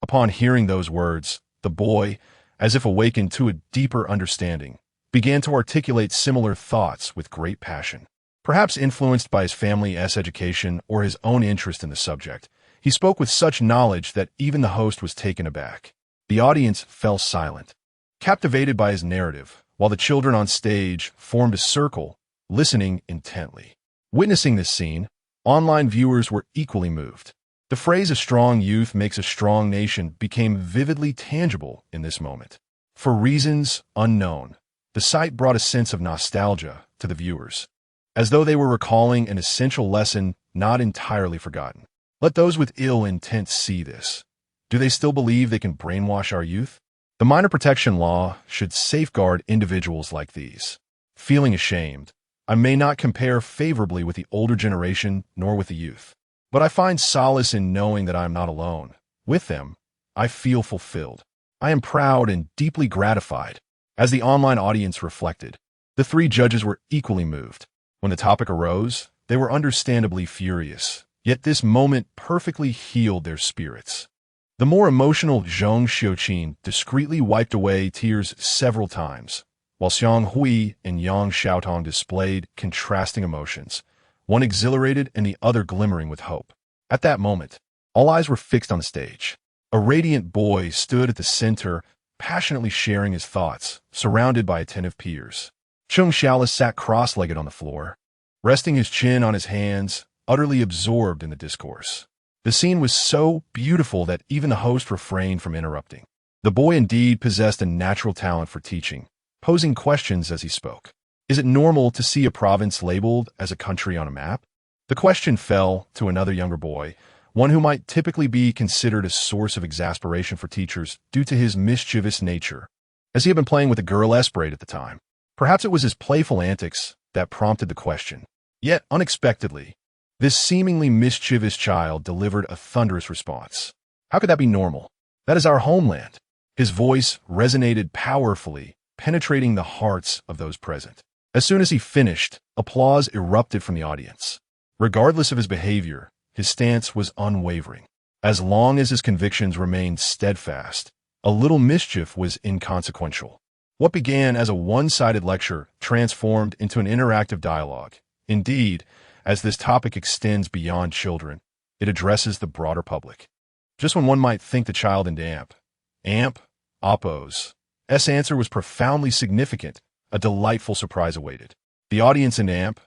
Speaker 1: Upon hearing those words, the boy, as if awakened to a deeper understanding, began to articulate similar thoughts with great passion. Perhaps influenced by his family's education or his own interest in the subject, he spoke with such knowledge that even the host was taken aback. The audience fell silent, captivated by his narrative, while the children on stage formed a circle, listening intently. Witnessing this scene, Online viewers were equally moved. The phrase "a strong youth makes a strong nation" became vividly tangible in this moment. For reasons unknown, the sight brought a sense of nostalgia to the viewers, as though they were recalling an essential lesson not entirely forgotten. Let those with ill intent see this. Do they still believe they can brainwash our youth? The minor protection law should safeguard individuals like these. Feeling ashamed, I may not compare favorably with the older generation nor with the youth, but I find solace in knowing that I am not alone. With them, I feel fulfilled. I am proud and deeply gratified. As the online audience reflected, the three judges were equally moved. When the topic arose, they were understandably furious, yet this moment perfectly healed their spirits. The more emotional Cheng Shuo discreetly wiped away tears several times, while Xiang Hui and Yang Xiaotong displayed contrasting emotions, one exhilarated and the other glimmering with hope. At that moment, all eyes were fixed on the stage. A radiant boy stood at the center, passionately sharing his thoughts, surrounded by attentive peers. Chung Xiaola sat cross-legged on the floor, resting his chin on his hands, utterly absorbed in the discourse. The scene was so beautiful that even the host refrained from interrupting. The boy indeed possessed a natural talent for teaching, posing questions as he spoke. Is it normal to see a province labeled as a country on a map? The question fell to another younger boy, one who might typically be considered a source of exasperation for teachers due to his mischievous nature, as he had been playing with a girl Esperate at the time. Perhaps it was his playful antics that prompted the question. Yet, unexpectedly, this seemingly mischievous child delivered a thunderous response. How could that be normal? That is our homeland. His voice resonated powerfully, penetrating the hearts of those present. As soon as he finished, applause erupted from the audience. Regardless of his behavior, his stance was unwavering. As long as his convictions remained steadfast, a little mischief was inconsequential. What began as a one-sided lecture transformed into an interactive dialogue. Indeed, as this topic extends beyond children, it addresses the broader public. Just when one might think the child in Amp, Oppo's answer was profoundly significant, a delightful surprise awaited. The audience in Amp,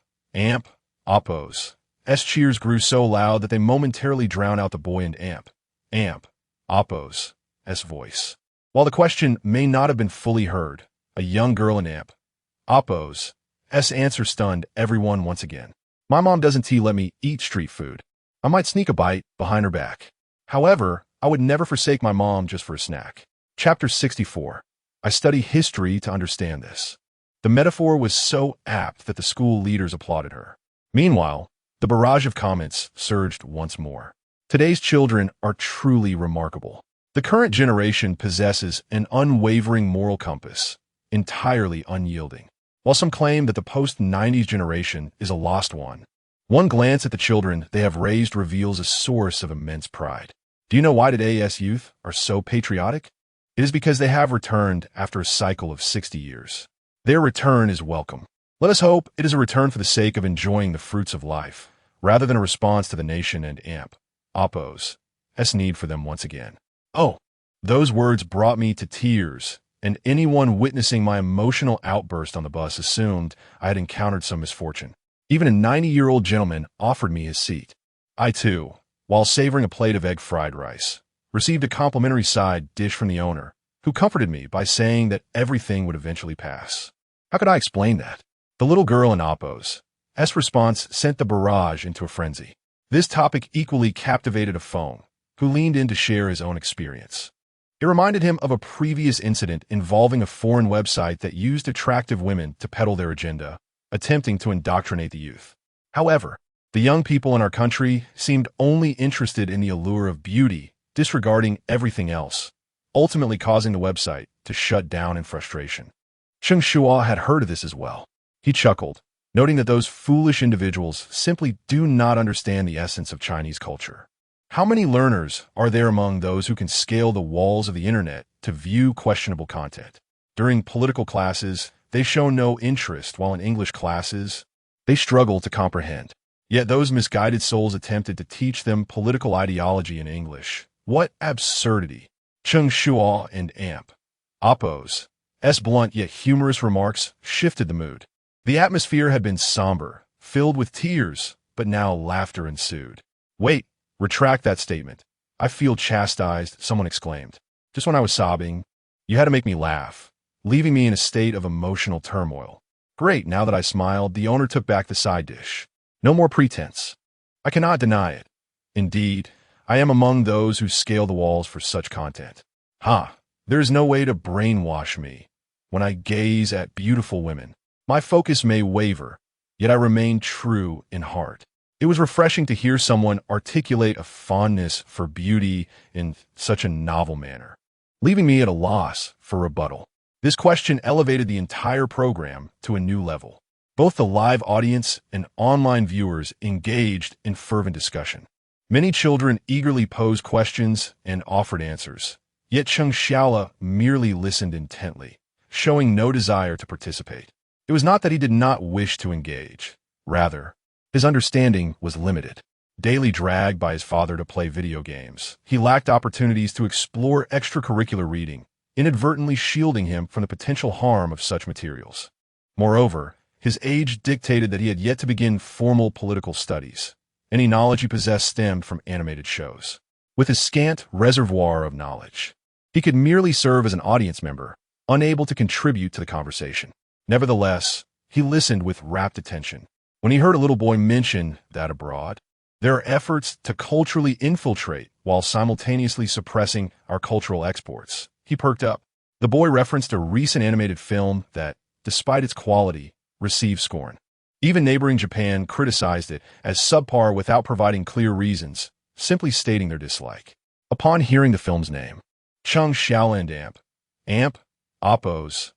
Speaker 1: Oppo's cheers grew so loud that they momentarily drowned out the boy in Amp, Oppo's voice. While the question may not have been fully heard, a young girl in Amp, Oppo's answer stunned everyone once again. My mom doesn't let me eat street food. I might sneak a bite behind her back. However, I would never forsake my mom just for a snack. Chapter 64. I study history to understand this. The metaphor was so apt that the school leaders applauded her. Meanwhile, the barrage of comments surged once more. Today's children are truly remarkable. The current generation possesses an unwavering moral compass, entirely unyielding. While some claim that the post-90s generation is a lost one, one glance at the children they have raised reveals a source of immense pride. Do you know why today's youth are so patriotic? It is because they have returned after a cycle of 60 years. Their return is welcome. Let us hope it is a return for the sake of enjoying the fruits of life, rather than a response to the nation and Oppo's need for them once again. Oh, those words brought me to tears, and anyone witnessing my emotional outburst on the bus assumed I had encountered some misfortune. Even a 90-year-old gentleman offered me his seat. I, too, while savoring a plate of egg fried rice, received a complimentary side dish from the owner, who comforted me by saying that everything would eventually pass. How could I explain that? The little girl in Oppo's response sent the barrage into a frenzy. This topic equally captivated a phone, who leaned in to share his own experience. It reminded him of a previous incident involving a foreign website that used attractive women to peddle their agenda, attempting to indoctrinate the youth. However, the young people in our country seemed only interested in the allure of beauty, disregarding everything else, ultimately causing the website to shut down in frustration. Cheng Shuo had heard of this as well. He chuckled, noting that those foolish individuals simply do not understand the essence of Chinese culture. How many learners are there among those who can scale the walls of the internet to view questionable content? During political classes, they show no interest, while in English classes, they struggle to comprehend. Yet those misguided souls attempted to teach them political ideology in English. What absurdity! Cheng Shuo and Oppo's blunt yet humorous remarks shifted the mood. The atmosphere had been somber, filled with tears, but now laughter ensued. Wait, retract that statement. I feel chastised, someone exclaimed. Just when I was sobbing, you had to make me laugh, leaving me in a state of emotional turmoil. Great, now that I smiled, the owner took back the side dish. No more pretense. I cannot deny it. Indeed, I am among those who scale the walls for such content. There is no way to brainwash me. When I gaze at beautiful women, my focus may waver, yet I remain true in heart. It was refreshing to hear someone articulate a fondness for beauty in such a novel manner, leaving me at a loss for rebuttal. This question elevated the entire program to a new level. Both the live audience and online viewers engaged in fervent discussion. Many children eagerly posed questions and offered answers, yet Cheng Shuo merely listened intently, showing no desire to participate. It was not that he did not wish to engage. Rather, his understanding was limited. Daily dragged by his father to play video games, he lacked opportunities to explore extracurricular reading, inadvertently shielding him from the potential harm of such materials. Moreover, his age dictated that he had yet to begin formal political studies. Any knowledge he possessed stemmed from animated shows. With his scant reservoir of knowledge, he could merely serve as an audience member, unable to contribute to the conversation. Nevertheless, he listened with rapt attention. When he heard a little boy mention that abroad, there are efforts to culturally infiltrate while simultaneously suppressing our cultural exports, he perked up. The boy referenced a recent animated film that, despite its quality, received scorn. Even neighboring Japan criticized it as subpar without providing clear reasons, simply stating their dislike. Upon hearing the film's name, Cheng Shuo and Amp, Oppo's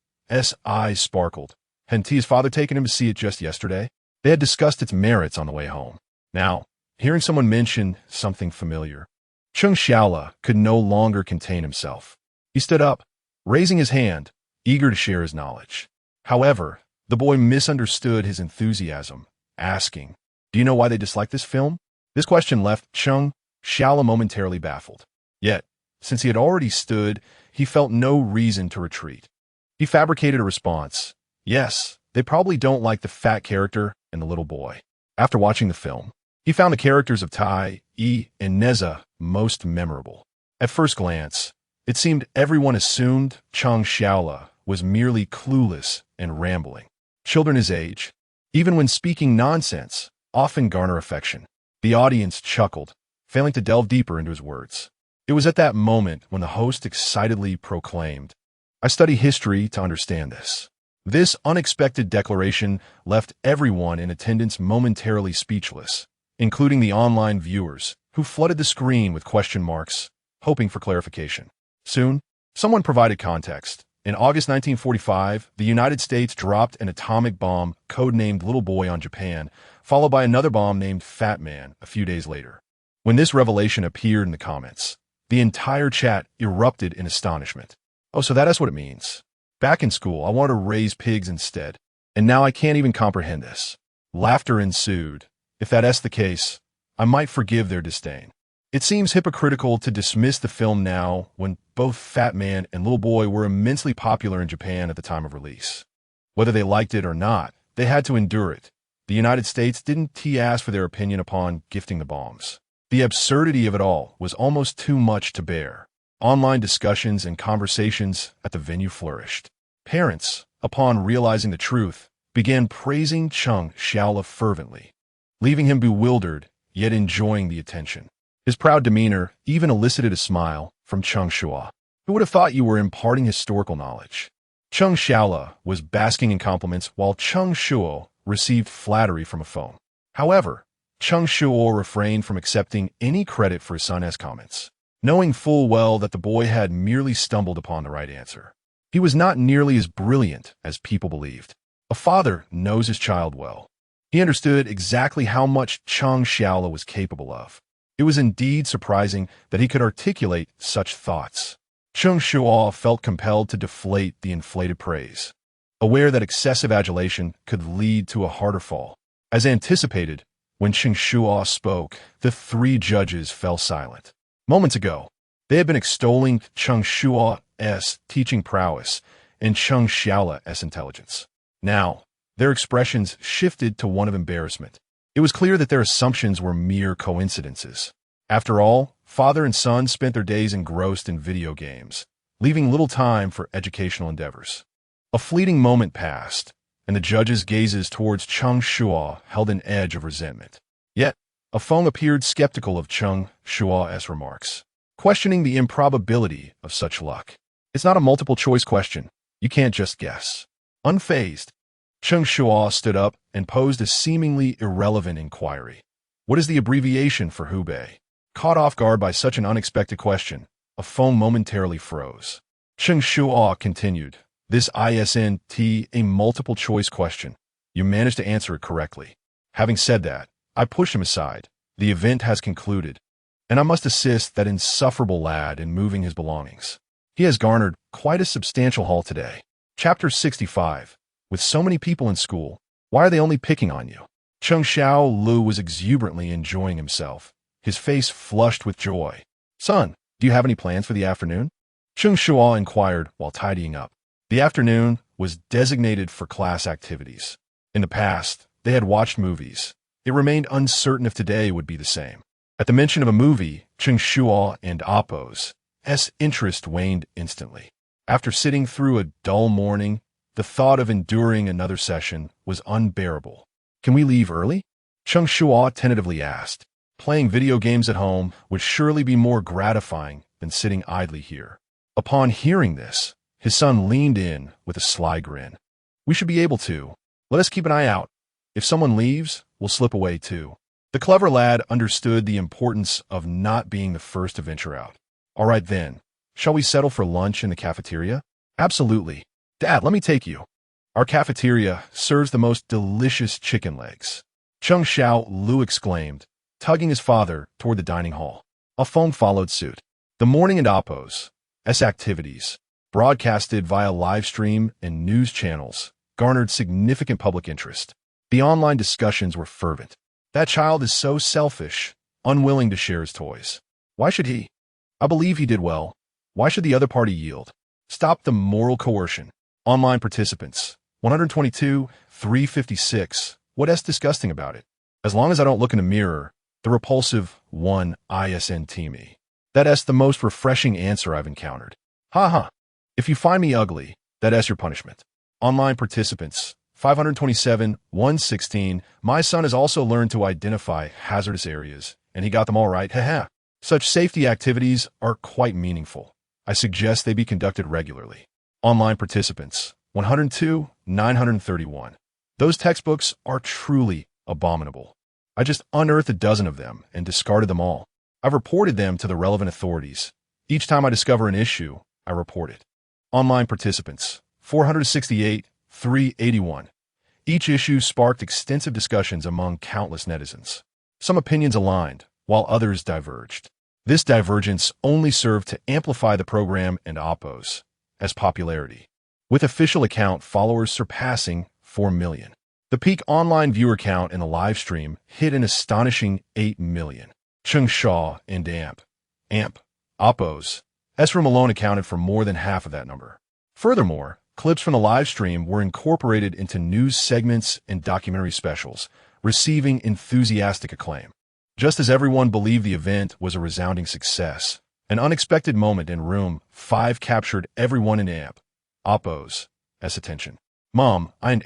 Speaker 1: eyes sparkled. Hadn't his father taken him to see it just yesterday? They had discussed its merits on the way home. Now, hearing someone mention something familiar, Cheng Shuo could no longer contain himself. He stood up, raising his hand, eager to share his knowledge. However, the boy misunderstood his enthusiasm, asking, "Do you know why they dislike this film?" This question left Cheng Shuo momentarily baffled. Yet, since he had already stood, he felt no reason to retreat. He fabricated a response. Yes, they probably don't like the fat character and the little boy. After watching the film, he found the characters of Tai, Yi, and Neza most memorable. At first glance, it seemed everyone assumed Cheng Shuo was merely clueless and rambling. Children his age, even when speaking nonsense, often garner affection. The audience chuckled, failing to delve deeper into his words. It was at that moment when the host excitedly proclaimed, "I study history to understand this." This unexpected declaration left everyone in attendance momentarily speechless, including the online viewers, who flooded the screen with question marks, hoping for clarification. Soon, someone provided context. In August 1945, the United States dropped an atomic bomb codenamed Little Boy on Japan, followed by another bomb named Fat Man a few days later. When this revelation appeared in the comments, the entire chat erupted in astonishment. Oh, so that is what it means. Back in school, I wanted to raise pigs instead, and now I can't even comprehend this. Laughter ensued. If that's the case, I might forgive their disdain. It seems hypocritical to dismiss the film now when both Fat Man and Little Boy were immensely popular in Japan at the time of release. Whether they liked it or not, they had to endure it. The United States didn't ask for their opinion upon gifting the bombs. The absurdity of it all was almost too much to bear. Online discussions and conversations at the venue flourished. Parents, upon realizing the truth, began praising Cheng Shuo fervently, leaving him bewildered, yet enjoying the attention. His proud demeanor even elicited a smile from Cheng Shuo. Who would have thought you were imparting historical knowledge? Cheng Shuo was basking in compliments while Cheng Shuo received flattery from a phone. However, Cheng Shuo refrained from accepting any credit for his son's comments, knowing full well that the boy had merely stumbled upon the right answer. He was not nearly as brilliant as people believed. A father knows his child well. He understood exactly how much Cheng Shuo was capable of. It was indeed surprising that he could articulate such thoughts. Cheng Shuo felt compelled to deflate the inflated praise, aware that excessive adulation could lead to a harder fall. As anticipated, when Cheng Shuo spoke, the three judges fell silent. Moments ago, they had been extolling Cheng Shuo's teaching prowess and Cheng Shuo's intelligence. Now, their expressions shifted to one of embarrassment. It was clear that their assumptions were mere coincidences. After all, father and son spent their days engrossed in video games, leaving little time for educational endeavors. A fleeting moment passed, and the judge's gazes towards Cheng Shuo held an edge of resentment. Yet, a Feng appeared skeptical of Cheng Shuo's remarks, questioning the improbability of such luck. It's not a multiple-choice question. You can't just guess. Unfazed, Cheng Shuo stood up and posed a seemingly irrelevant inquiry. What is the abbreviation for Hubei? Caught off guard by such an unexpected question, a Feng momentarily froze. Cheng Shuo continued, this isn't a multiple-choice question. You managed to answer it correctly. Having said that, I pushed him aside. The event has concluded, and I must assist that insufferable lad in moving his belongings. He has garnered quite a substantial haul today. Chapter 65. With so many people in school, why are they only picking on you? Cheng Xiao Lu was exuberantly enjoying himself, his face flushed with joy. Son, do you have any plans for the afternoon? Cheng Shuo inquired while tidying up. The afternoon was designated for class activities. In the past, they had watched movies. It remained uncertain if today would be the same. At the mention of a movie, Cheng Shuo and Appo's interest waned instantly. After sitting through a dull morning, the thought of enduring another session was unbearable. Can we leave early? Cheng Shuo tentatively asked. Playing video games at home would surely be more gratifying than sitting idly here. Upon hearing this, his son leaned in with a sly grin. We should be able to. Let us keep an eye out. If someone leaves, we'll slip away too. The clever lad understood the importance of not being the first to venture out. All right then, shall we settle for lunch in the cafeteria? Absolutely. Dad, let me take you. Our cafeteria serves the most delicious chicken legs. Cheng Xiao Lu exclaimed, tugging his father toward the dining hall. A Feng followed suit. The morning and Appo's activities, broadcasted via live stream and news channels, garnered significant public interest. The online discussions were fervent. That child is so selfish, unwilling to share his toys. Why should he? I believe he did well. Why should the other party yield? Stop the moral coercion. Online participants, 122, 356. What's disgusting about it? As long as I don't look in the mirror, the repulsive one isn't me. That's the most refreshing answer I've encountered. Haha. If you find me ugly, that's your punishment. Online participants, 527, 116. My son has also learned to identify hazardous areas, and he got them all right. Haha. Such safety activities are quite meaningful. I suggest they be conducted regularly. Online participants, 102, 931. Those textbooks are truly abominable. I just unearthed a dozen of them and discarded them all. I've reported them to the relevant authorities. Each time I discover an issue, I report it. Online participants, 468, 381. Each issue sparked extensive discussions among countless netizens. Some opinions aligned, while others diverged. This divergence only served to amplify the program and Appo's popularity, with official account followers surpassing 4 million. The peak online viewer count in a live stream hit an astonishing 8 million. Cheng Shuo and Appo's room alone accounted for more than half of that number. Furthermore, clips from the live stream were incorporated into news segments and documentary specials, receiving enthusiastic acclaim. Just as everyone believed the event was a resounding success, an unexpected moment in room 5 captured everyone in Appo's attention. Mom, I'm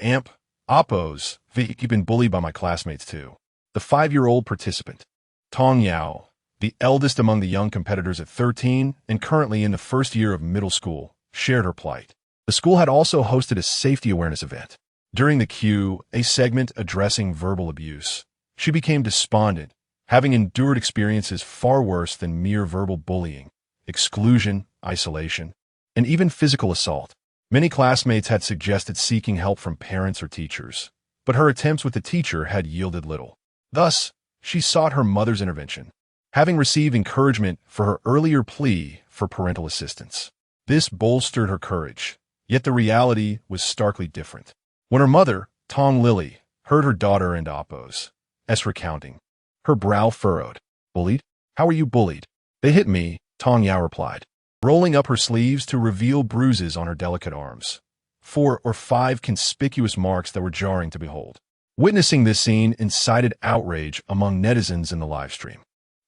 Speaker 1: Appo's. You've been bullied by my classmates too. The 5-year-old participant, Tong Yao, the eldest among the young competitors at 13 and currently in the first year of middle school, shared her plight. The school had also hosted a safety awareness event. During the Q&A segment addressing verbal abuse, she became despondent, having endured experiences far worse than mere verbal bullying, exclusion, isolation, and even physical assault. Many classmates had suggested seeking help from parents or teachers, but her attempts with the teacher had yielded little. Thus, she sought her mother's intervention, having received encouragement for her earlier plea for parental assistance. This bolstered her courage, yet the reality was starkly different. When her mother, Tong Lily, heard her daughter and Appo's recounting, her brow furrowed. Bullied? How are you bullied? They hit me, Tong Yao replied, rolling up her sleeves to reveal bruises on her delicate arms. 4 or 5 conspicuous marks that were jarring to behold. Witnessing this scene incited outrage among netizens in the livestream.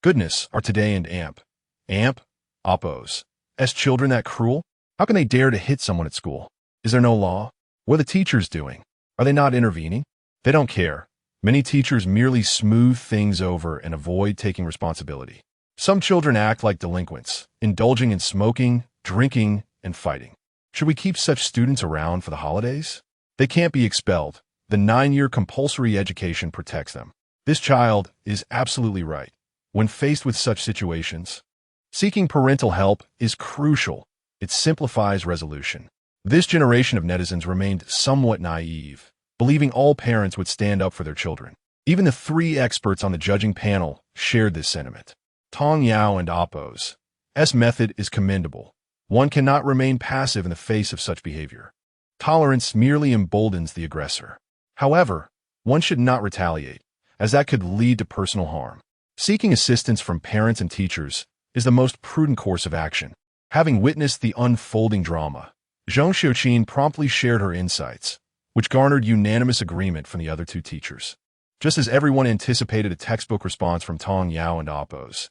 Speaker 1: Goodness, are today and amp, oppos, as children that cruel? How can they dare to hit someone at school? Is there no law? What are the teachers doing? Are they not intervening? They don't care. Many teachers merely smooth things over and avoid taking responsibility. Some children act like delinquents, indulging in smoking, drinking, and fighting. Should we keep such students around for the holidays? They can't be expelled. The 9-year compulsory education protects them. This child is absolutely right. When faced with such situations, seeking parental help is crucial. It simplifies resolution. This generation of netizens remained somewhat naive, believing all parents would stand up for their children. Even the 3 experts on the judging panel shared this sentiment. Tong Yao and Oppo's method is commendable. One cannot remain passive in the face of such behavior. Tolerance merely emboldens the aggressor. However, one should not retaliate, as that could lead to personal harm. Seeking assistance from parents and teachers is the most prudent course of action. Having witnessed the unfolding drama, Zhang Xiuqin promptly shared her insights, which garnered unanimous agreement from the other 2 teachers. Just as everyone anticipated a textbook response from Tong Yao and Oppo's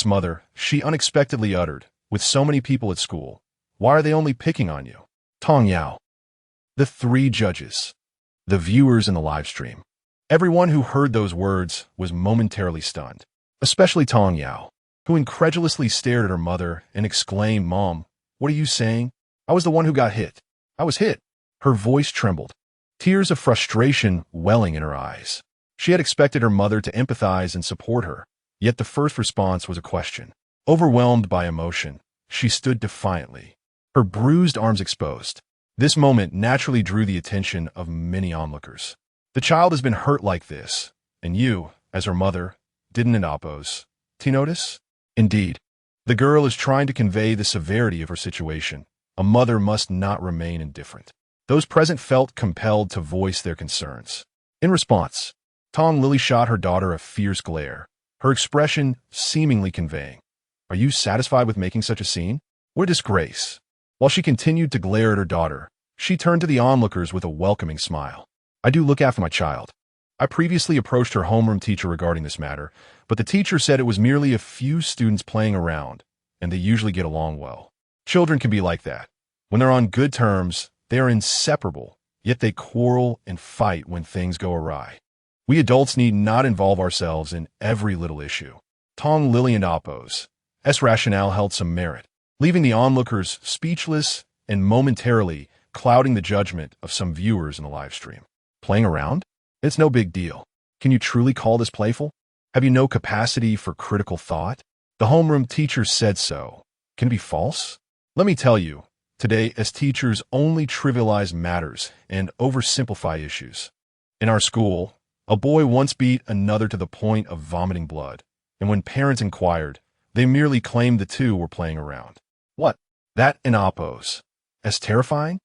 Speaker 1: mother, she unexpectedly uttered, "With so many people at school, why are they only picking on you?" Tong Yao. The 3 judges. The viewers in the live stream. Everyone who heard those words was momentarily stunned, especially Tong Yao, who incredulously stared at her mother and exclaimed, "Mom, what are you saying? I was the one who got hit. I was hit." Her voice trembled, tears of frustration welling in her eyes. She had expected her mother to empathize and support her, yet the first response was a question. Overwhelmed by emotion, she stood defiantly, her bruised arms exposed. This moment naturally drew the attention of many onlookers. The child has been hurt like this, and you, as her mother, didn't oppose. Do you notice? Indeed, the girl is trying to convey the severity of her situation. A mother must not remain indifferent. Those present felt compelled to voice their concerns. In response, Tong Lily shot her daughter a fierce glare, her expression seemingly conveying, "Are you satisfied with making such a scene? What a disgrace." While she continued to glare at her daughter, she turned to the onlookers with a welcoming smile. "I do look after my child. I previously approached her homeroom teacher regarding this matter, but the teacher said it was merely a few students playing around, and they usually get along well. Children can be like that. When they're on good terms, they are inseparable, yet they quarrel and fight when things go awry. We adults need not involve ourselves in every little issue." Tong Lily and Oppo's rationale held some merit, leaving the onlookers speechless and momentarily clouding the judgment of some viewers in the live stream. Playing around? It's no big deal. Can you truly call this playful? Have you no capacity for critical thought? The homeroom teacher said so. Can it be false? Let me tell you, today as teachers only trivialize matters and oversimplify issues. In our school, a boy once beat another to the point of vomiting blood, and when parents inquired, they merely claimed the 2 were playing around. What? That in Oppo's terrifying?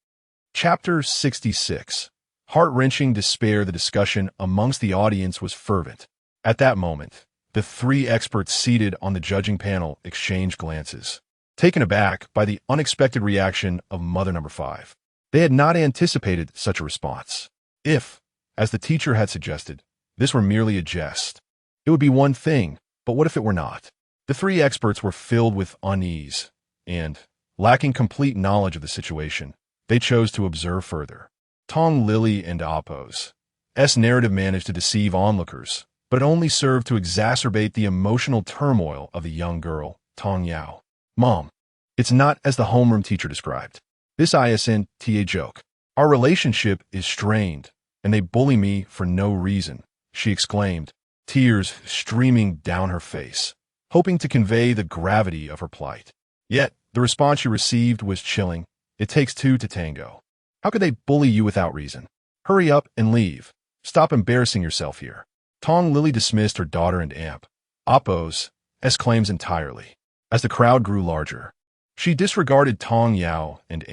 Speaker 1: Chapter 66. Heart-wrenching despair. The discussion amongst the audience was fervent. At that moment, the 3 experts seated on the judging panel exchanged glances, taken aback by the unexpected reaction of mother number 5. They had not anticipated such a response. If, as the teacher had suggested, this were merely a jest, it would be one thing, but what if it were not? The 3 experts were filled with unease, and, lacking complete knowledge of the situation, they chose to observe further. Tong Lily and Oppo's narrative managed to deceive onlookers, but it only served to exacerbate the emotional turmoil of the young girl, Tong Yao. "Mom, it's not as the homeroom teacher described. This isn't a joke. Our relationship is strained, and they bully me for no reason," she exclaimed, tears streaming down her face, hoping to convey the gravity of her plight. Yet, the response she received was chilling. "It takes 2 to tango. How could they bully you without reason? Hurry up and leave. Stop embarrassing yourself here." Tong Lily dismissed her daughter and Oppo's claims entirely. As the crowd grew larger, she disregarded Tong Yao and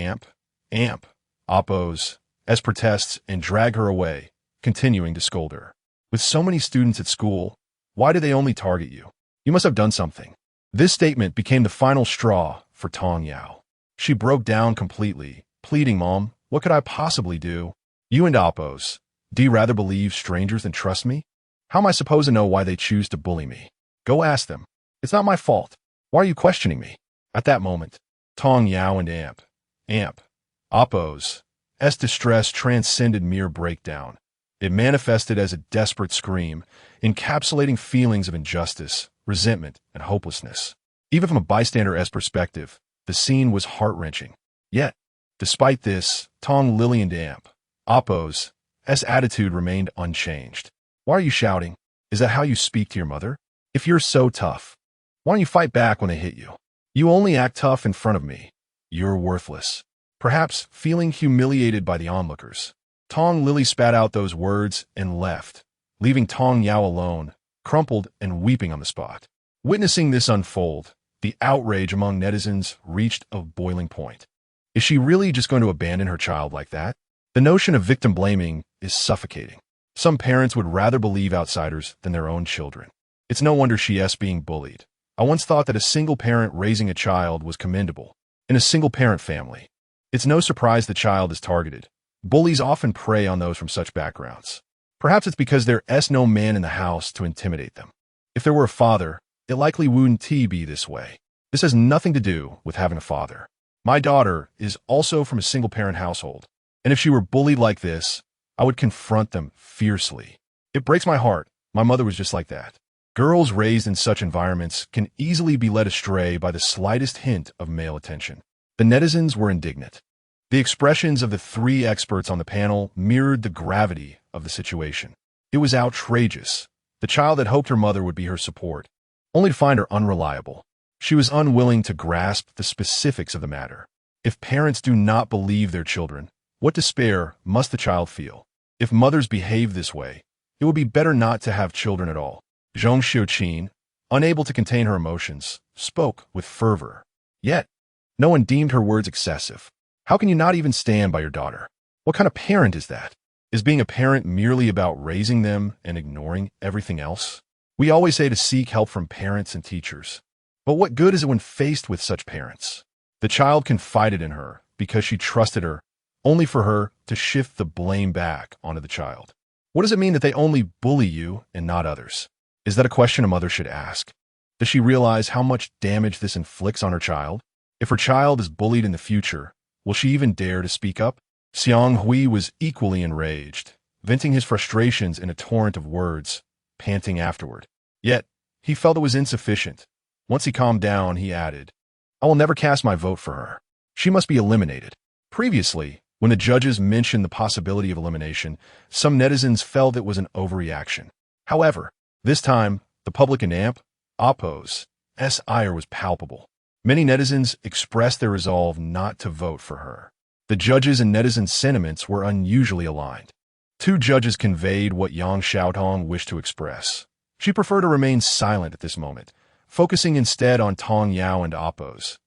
Speaker 1: Oppo's protests and dragged her away, continuing to scold her. "With so many students at school, why do they only target you? You must have done something." This statement became the final straw for Tong Yao. She broke down completely, pleading, "Mom, what could I possibly do? You and Oppo's Do you rather believe strangers than trust me? How am I supposed to know why they choose to bully me? Go ask them. It's not my fault. Why are you questioning me? At that moment, Tong Yao and Oppo's distress transcended mere breakdown. It manifested as a desperate scream, encapsulating feelings of injustice, resentment, and hopelessness. Even from a bystander's perspective, the scene was heart-wrenching. Yet, despite this, Tong Lily and Oppo's attitude remained unchanged. Why are you shouting? Is that how you speak to your mother? If you're so tough, why don't you fight back when they hit you? You only act tough in front of me. You're worthless. Perhaps feeling humiliated by the onlookers, Tong Lily spat out those words and left, leaving Tong Yao alone, crumpled and weeping on the spot. Witnessing this unfold, the outrage among netizens reached a boiling point. Is she really just going to abandon her child like that? The notion of victim blaming is suffocating. Some parents would rather believe outsiders than their own children. It's no wonder she's being bullied. I once thought that a single parent raising a child was commendable. In a single-parent family, it's no surprise the child is targeted. Bullies often prey on those from such backgrounds. Perhaps it's because there's no man in the house to intimidate them. If there were a father, it likely wouldn't be this way. This has nothing to do with having a father. My daughter is also from a single-parent household, and if she were bullied like this, I would confront them fiercely. It breaks my heart. My mother was just like that. Girls raised in such environments can easily be led astray by the slightest hint of male attention. The netizens were indignant. The expressions of the three experts on the panel mirrored the gravity of the situation. It was outrageous. The child had hoped her mother would be her support, only to find her unreliable. She was unwilling to grasp the specifics of the matter. If parents do not believe their children, what despair must the child feel? If mothers behave this way, it would be better not to have children at all. Zhong Xiuqin, unable to contain her emotions, spoke with fervor. Yet, no one deemed her words excessive. How can you not even stand by your daughter? What kind of parent is that? Is being a parent merely about raising them and ignoring everything else? We always say to seek help from parents and teachers. But what good is it when faced with such parents? The child confided in her because she trusted her, only for her to shift the blame back onto the child. What does it mean that they only bully you and not others? Is that a question a mother should ask? Does she realize how much damage this inflicts on her child? If her child is bullied in the future, will she even dare to speak up? Xiang Hui was equally enraged, venting his frustrations in a torrent of words, panting afterward. Yet, he felt it was insufficient. Once he calmed down, he added, I will never cast my vote for her. She must be eliminated. Previously, when the judges mentioned the possibility of elimination, some netizens felt it was an overreaction. However, this time, the public and Oppo's ire was palpable. Many netizens expressed their resolve not to vote for her. The judges' and netizens' sentiments were unusually aligned. Two judges conveyed what Yang Xiaotong wished to express. She preferred to remain silent at this moment, focusing instead on Tong Yao and Oppo's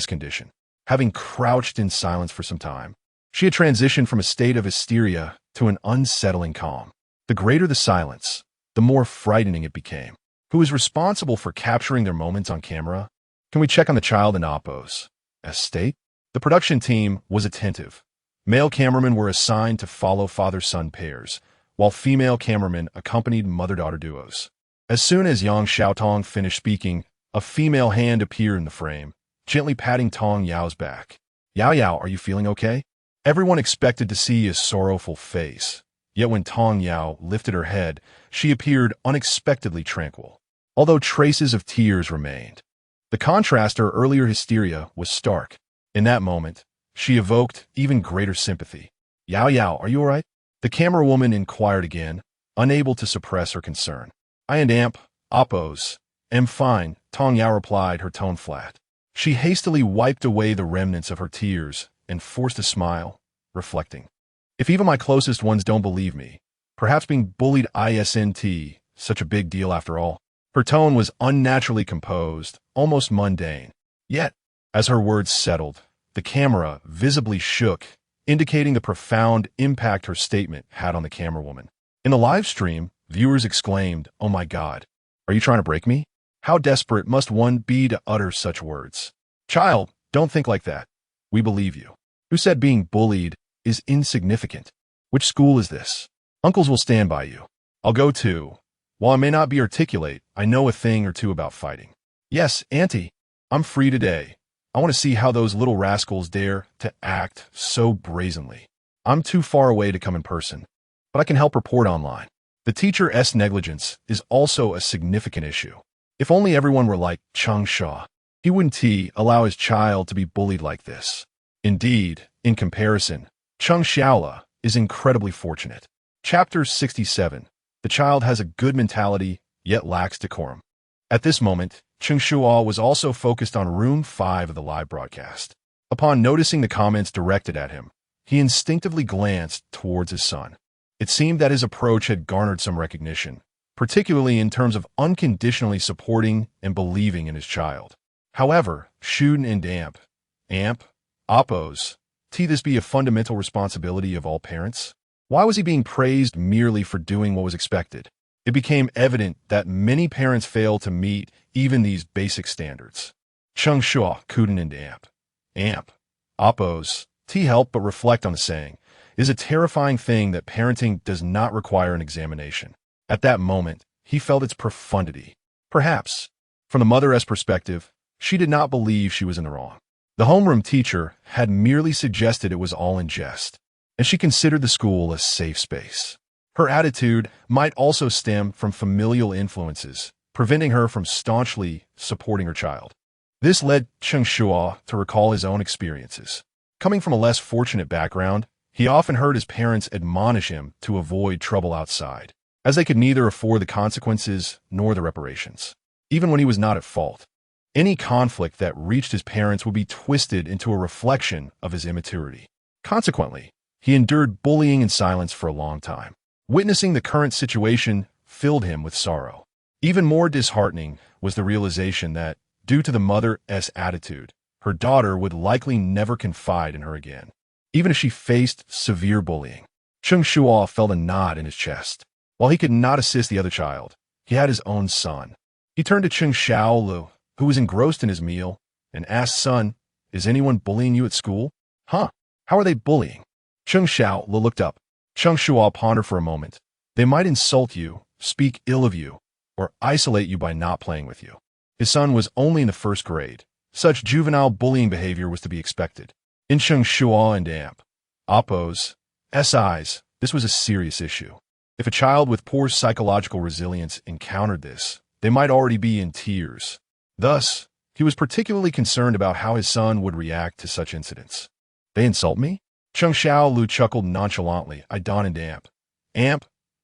Speaker 1: condition. Having crouched in silence for some time, she had transitioned from a state of hysteria to an unsettling calm. The greater the silence, the more frightening it became. Who is responsible for capturing their moments on camera? Can we check on the child in Oppo's state? The production team was attentive. Male cameramen were assigned to follow father-son pairs, while female cameramen accompanied mother-daughter duos. As soon as Yang Xiaotong finished speaking, a female hand appeared in the frame, gently patting Tong Yao's back. Yao Yao, are you feeling okay? Everyone expected to see a sorrowful face. Yet when Tong Yao lifted her head, she appeared unexpectedly tranquil, although traces of tears remained. The contrast to her earlier hysteria was stark. In that moment, she evoked even greater sympathy. Yao Yao, are you all right? The camera woman inquired again, unable to suppress her concern. I and Oppo's am fine, Tong Yao replied, her tone flat. She hastily wiped away the remnants of her tears and forced a smile, reflecting. If even my closest ones don't believe me, perhaps being bullied isn't such a big deal after all. Her tone was unnaturally composed, almost mundane. Yet, as her words settled, the camera visibly shook, indicating the profound impact her statement had on the camerawoman. In the live stream, viewers exclaimed, "Oh my God, are you trying to break me? How desperate must one be to utter such words? Child, don't think like that. We believe you. Who said being bullied is insignificant? Which school is this? Uncles will stand by you. I'll go too. While I may not be articulate, I know a thing or two about fighting. Yes, Auntie. I'm free today. I want to see how those little rascals dare to act so brazenly. I'm too far away to come in person, but I can help report online. The teacher's negligence is also a significant issue. If only everyone were like Cheng Shuo, he wouldn't allow his child to be bullied like this. Indeed, in comparison, Cheng Shuo is incredibly fortunate. Chapter 67. The child has a good mentality, yet lacks decorum. At this moment, Cheng Shuo was also focused on Room 5 of the live broadcast. Upon noticing the comments directed at him, he instinctively glanced towards his son. It seemed that his approach had garnered some recognition, particularly in terms of unconditionally supporting and believing in his child. However, shouldn't and oppose, this be a fundamental responsibility of all parents? Why was he being praised merely for doing what was expected? It became evident that many parents fail to meet even these basic standards. Cheng Shuo couldn't and oppose, help but reflect on the saying, is a terrifying thing that parenting does not require an examination. At that moment, he felt its profundity. Perhaps, from the mother's perspective, she did not believe she was in the wrong. The homeroom teacher had merely suggested it was all in jest, and she considered the school a safe space. Her attitude might also stem from familial influences, preventing her from staunchly supporting her child. This led Cheng Shuo to recall his own experiences. Coming from a less fortunate background, he often heard his parents admonish him to avoid trouble outside, as they could neither afford the consequences nor the reparations. Even when he was not at fault, any conflict that reached his parents would be twisted into a reflection of his immaturity. Consequently, he endured bullying in silence for a long time. Witnessing the current situation filled him with sorrow. Even more disheartening was the realization that, due to the mother's attitude, her daughter would likely never confide in her again, even if she faced severe bullying. Cheng Shuo felt a knot in his chest. While he could not assist the other child, he had his own son. He turned to Cheng Shuo, who was engrossed in his meal, and asked, "Son, is anyone bullying you at school?" "Huh? How are they bullying?" Cheng Shuo looked up. Cheng Shuo pondered for a moment. "They might insult you, speak ill of you, or isolate you by not playing with you." His son was only in the first grade. Such juvenile bullying behavior was to be expected. In Cheng Shuo and Oppo's eyes, this was a serious issue. If a child with poor psychological resilience encountered this, they might already be in tears. Thus, he was particularly concerned about how his son would react to such incidents. "They insult me?" Cheng Shuo chuckled nonchalantly. "I don't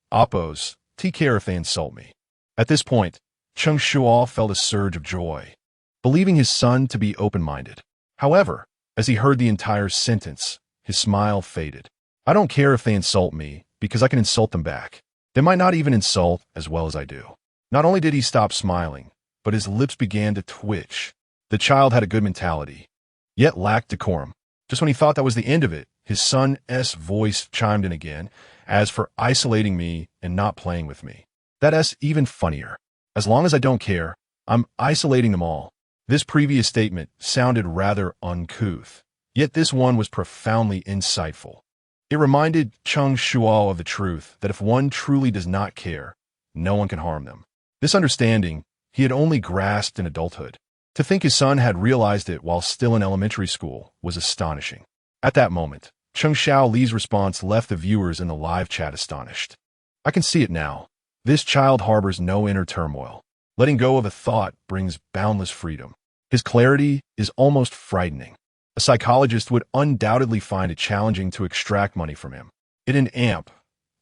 Speaker 1: oppose, care if they insult me." At this point, Cheng Shuo felt a surge of joy, believing his son to be open-minded. However, as he heard the entire sentence, his smile faded. "I don't care if they insult me, because I can insult them back. They might not even insult as well as I do." Not only did he stop smiling, but his lips began to twitch. The child had a good mentality, yet lacked decorum. Just when he thought that was the end of it, his son's voice chimed in again. "As for isolating me and not playing with me, that's even funnier. As long as I don't care, I'm isolating them all." This previous statement sounded rather uncouth, yet this one was profoundly insightful. It reminded Cheng Shuo of the truth that if one truly does not care, no one can harm them. This understanding he had only grasped in adulthood. To think his son had realized it while still in elementary school was astonishing. At that moment, Cheng Xiaoli's response left the viewers in the live chat astonished. "I can see it now. This child harbors no inner turmoil. Letting go of a thought brings boundless freedom. His clarity is almost frightening. A psychologist would undoubtedly find it challenging to extract money from him. It in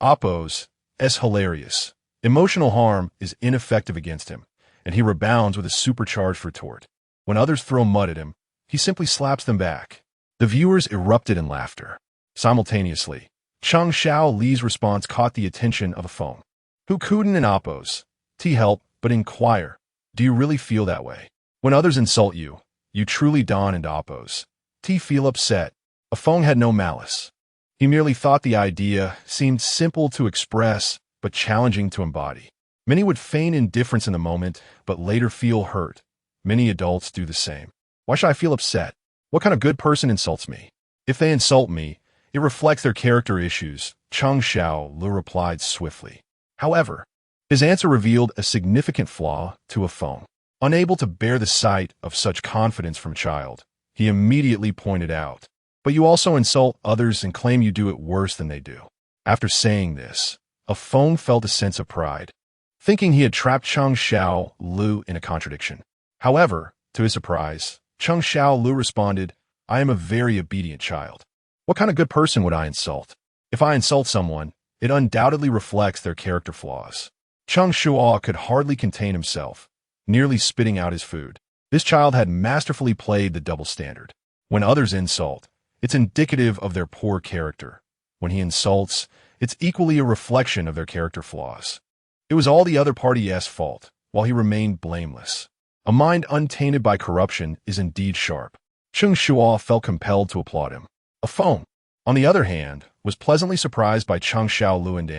Speaker 1: Oppo's hilarious. Emotional harm is ineffective against him, and he rebounds with a supercharged retort. When others throw mud at him, he simply slaps them back." The viewers erupted in laughter. Simultaneously, Cheng Xiaoli's response caught the attention of a phone. "Who couldn't and Oppo's help but inquire, do you really feel that way? When others insult you, you truly don and Oppo's feel upset." A phone had no malice. He merely thought the idea seemed simple to express but challenging to embody. Many would feign indifference in the moment, but later feel hurt. Many adults do the same. Why should I feel upset? What kind of good person insults me? If they insult me, It reflects their character issues, Cheng Shuo Lu replied swiftly. However, his answer revealed a significant flaw to a phone. Unable to bear the sight of such confidence from a child, he immediately pointed out, "But you also insult others and claim you do it worse than they do." After saying this, a phone felt a sense of pride, thinking he had trapped Cheng Shuo Lu in a contradiction. However, to his surprise, Cheng Shuo Lu responded, "I am a very obedient child. What kind of good person would I insult? If I insult someone, it undoubtedly reflects their character flaws." Cheng Shuo could hardly contain himself, nearly spitting out his food. This child had masterfully played the double standard. When others insult, it's indicative of their poor character. When he insults, it's equally a reflection of their character flaws. It was all the other party's fault, while he remained blameless. A mind untainted by corruption is indeed sharp. Cheng Shuo felt compelled to applaud him. A phone, on the other hand, was pleasantly surprised by Cheng Shuo Lu and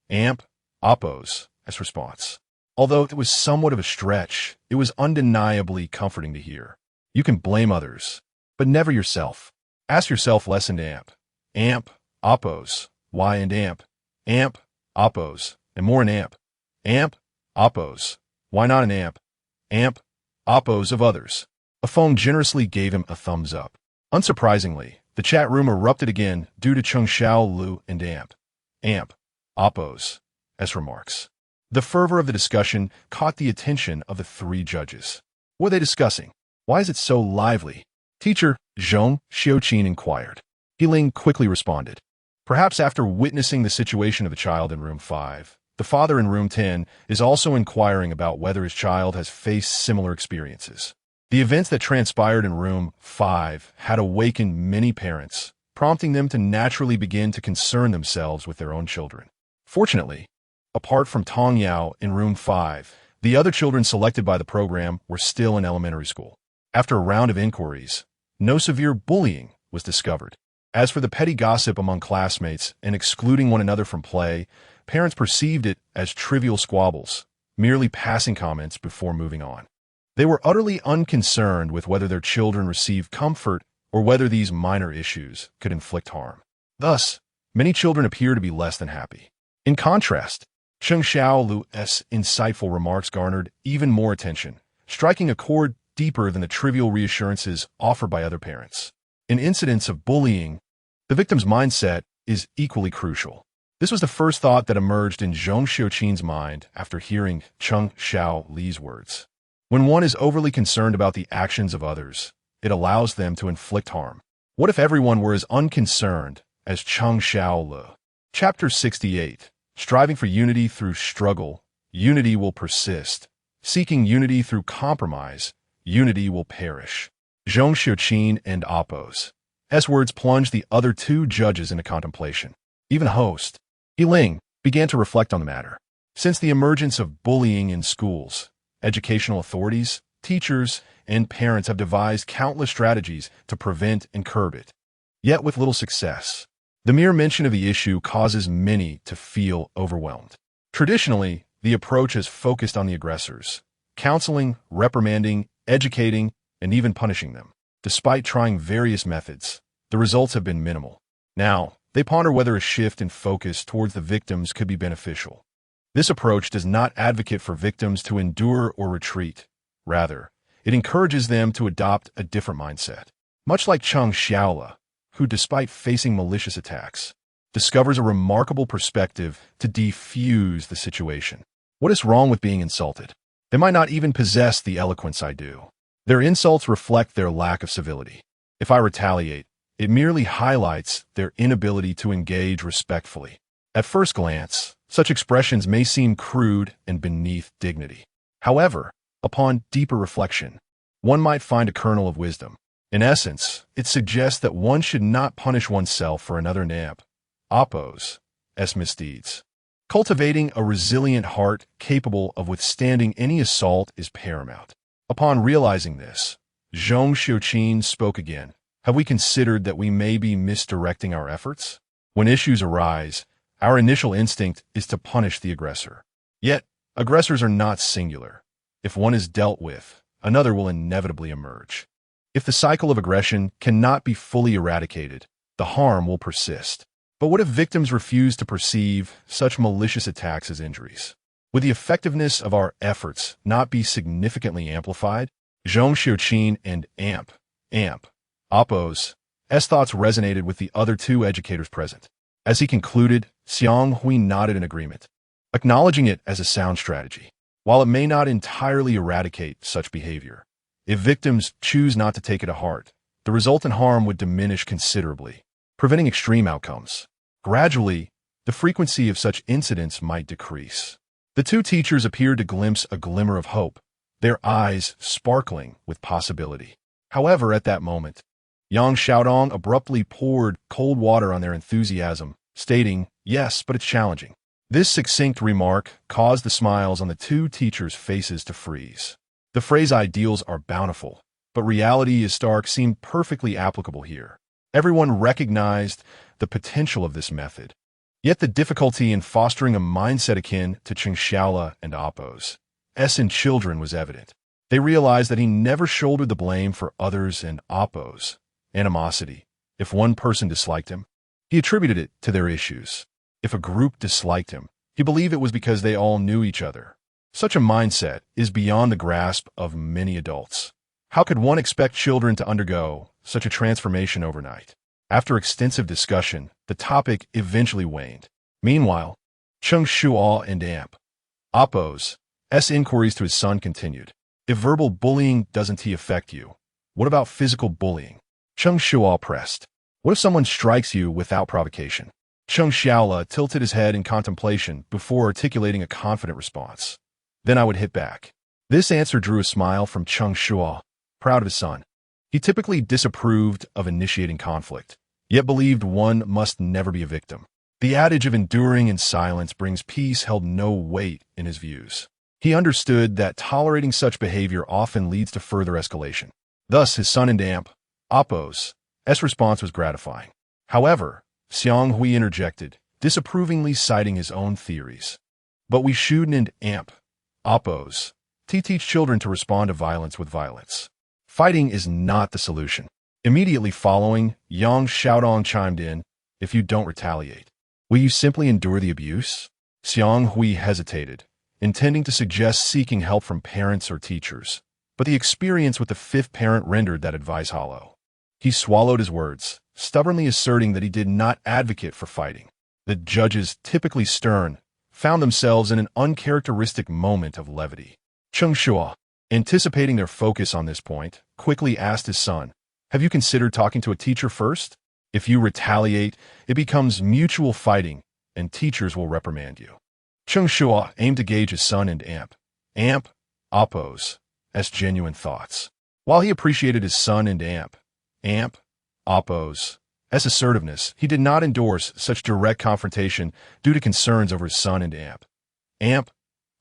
Speaker 1: Amp, Oppo's, as response. Although it was somewhat of a stretch, it was undeniably comforting to hear. You can blame others, but never yourself. Ask yourself less and Amp, Oppo's, why and Amp, Oppo's, and more in Amp, Oppo's, why not an Amp, Oppo's of others. A phone generously gave him a thumbs up. Unsurprisingly, the chat room erupted again due to Cheng Shuo Lu and Amp, Oppo's, as remarks. The fervor of the discussion caught the attention of the three judges. What were they discussing? Why is it so lively? Teacher Zhong Xiaoqin inquired. Healing quickly responded. Perhaps after witnessing the situation of the child in room 5, the father in room 10 is also inquiring about whether his child has faced similar experiences. The events that transpired in room 5 had awakened many parents, prompting them to naturally begin to concern themselves with their own children. Fortunately, apart from Tong Yao in room 5, the other children selected by the program were still in elementary school. After a round of inquiries, no severe bullying was discovered. As for the petty gossip among classmates and excluding one another from play, parents perceived it as trivial squabbles, merely passing comments before moving on. They were utterly unconcerned with whether their children received comfort or whether these minor issues could inflict harm. Thus, many children appear to be less than happy. In contrast, Cheng Shuo Lu's insightful remarks garnered even more attention, striking a chord deeper than the trivial reassurances offered by other parents. In incidents of bullying, the victim's mindset is equally crucial. This was the first thought that emerged in Zhong Xiaoqin's mind after hearing Cheng Shuo Li's words. When one is overly concerned about the actions of others, it allows them to inflict harm. What if everyone were as unconcerned as Cheng Shuo Lu? Chapter 68. Striving for unity through struggle, unity will persist. Seeking unity through compromise, unity will perish. Zhong Xiaoqin and Oppo's words plunged the other two judges into contemplation. Even host Yiling began to reflect on the matter. Since the emergence of bullying in schools, educational authorities, teachers, and parents have devised countless strategies to prevent and curb it. Yet with little success. The mere mention of the issue causes many to feel overwhelmed. Traditionally, the approach has focused on the aggressors, counseling, reprimanding, educating, and even punishing them. Despite trying various methods, the results have been minimal. Now, they ponder whether a shift in focus towards the victims could be beneficial. This approach does not advocate for victims to endure or retreat. Rather, it encourages them to adopt a different mindset. Much like Cheng Shuo, who, despite facing malicious attacks, discovers a remarkable perspective to defuse the situation. What is wrong with being insulted? They might not even possess the eloquence I do. Their insults reflect their lack of civility. If I retaliate, it merely highlights their inability to engage respectfully. At first glance, such expressions may seem crude and beneath dignity. However, upon deeper reflection, one might find a kernel of wisdom. In essence, it suggests that one should not punish oneself for another Oppo's misdeeds. Cultivating a resilient heart capable of withstanding any assault is paramount. Upon realizing this, Zhong Xiaoqin spoke again. Have we considered that we may be misdirecting our efforts? When issues arise, our initial instinct is to punish the aggressor. Yet, aggressors are not singular. If one is dealt with, another will inevitably emerge. If the cycle of aggression cannot be fully eradicated, the harm will persist. But what if victims refuse to perceive such malicious attacks as injuries? Would the effectiveness of our efforts not be significantly amplified? Zhong Xiuqin and Amp, Oppo's thoughts resonated with the other two educators present. As he concluded, Xiang Hui nodded in agreement, acknowledging it as a sound strategy. While it may not entirely eradicate such behavior, if victims choose not to take it to heart, the resultant harm would diminish considerably, preventing extreme outcomes. Gradually, the frequency of such incidents might decrease. The two teachers appeared to glimpse a glimmer of hope, their eyes sparkling with possibility. However, at that moment, Yang Xiaodong abruptly poured cold water on their enthusiasm, stating, "Yes, but it's challenging." This succinct remark caused the smiles on the two teachers' faces to freeze. The phrase "ideals are bountiful, but reality is stark" seemed perfectly applicable here. Everyone recognized the potential of this method. Yet the difficulty in fostering a mindset akin to Cheng Shuo and Oppo's in children was evident. They realized that he never shouldered the blame for others and Oppo's animosity. If one person disliked him, he attributed it to their issues. If a group disliked him, he believed it was because they all knew each other. Such a mindset is beyond the grasp of many adults. How could one expect children to undergo such a transformation overnight? After extensive discussion, the topic eventually waned. Meanwhile, Cheng Shuo and Oppo's inquiries to his son continued. If verbal bullying doesn't affect you, what about physical bullying? Cheng Shuo pressed. What if someone strikes you without provocation? Cheng Xiaola tilted his head in contemplation before articulating a confident response. Then I would hit back. This answer drew a smile from Cheng Shuo, proud of his son. He typically disapproved of initiating conflict, yet believed one must never be a victim. The adage of enduring in silence brings peace held no weight in his views. He understood that tolerating such behavior often leads to further escalation. Thus, his son and Oppo's response was gratifying. However, Xiang Hui interjected, disapprovingly citing his own theories. But we shouldn't Oppo's teach children to respond to violence with violence. Fighting is not the solution. Immediately following, Yang Xiaodong chimed in, if you don't retaliate, will you simply endure the abuse? Xiang Hui hesitated, intending to suggest seeking help from parents or teachers, but the experience with the fifth parent rendered that advice hollow. He swallowed his words, stubbornly asserting that he did not advocate for fighting. The judges, typically stern, found themselves in an uncharacteristic moment of levity. Cheng Shuo, anticipating their focus on this point, quickly asked his son, have you considered talking to a teacher first? If you retaliate, it becomes mutual fighting, and teachers will reprimand you. Cheng Shuo aimed to gauge his son and Oppo's genuine thoughts. While he appreciated his son and Oppo's assertiveness, he did not endorse such direct confrontation due to concerns over his son and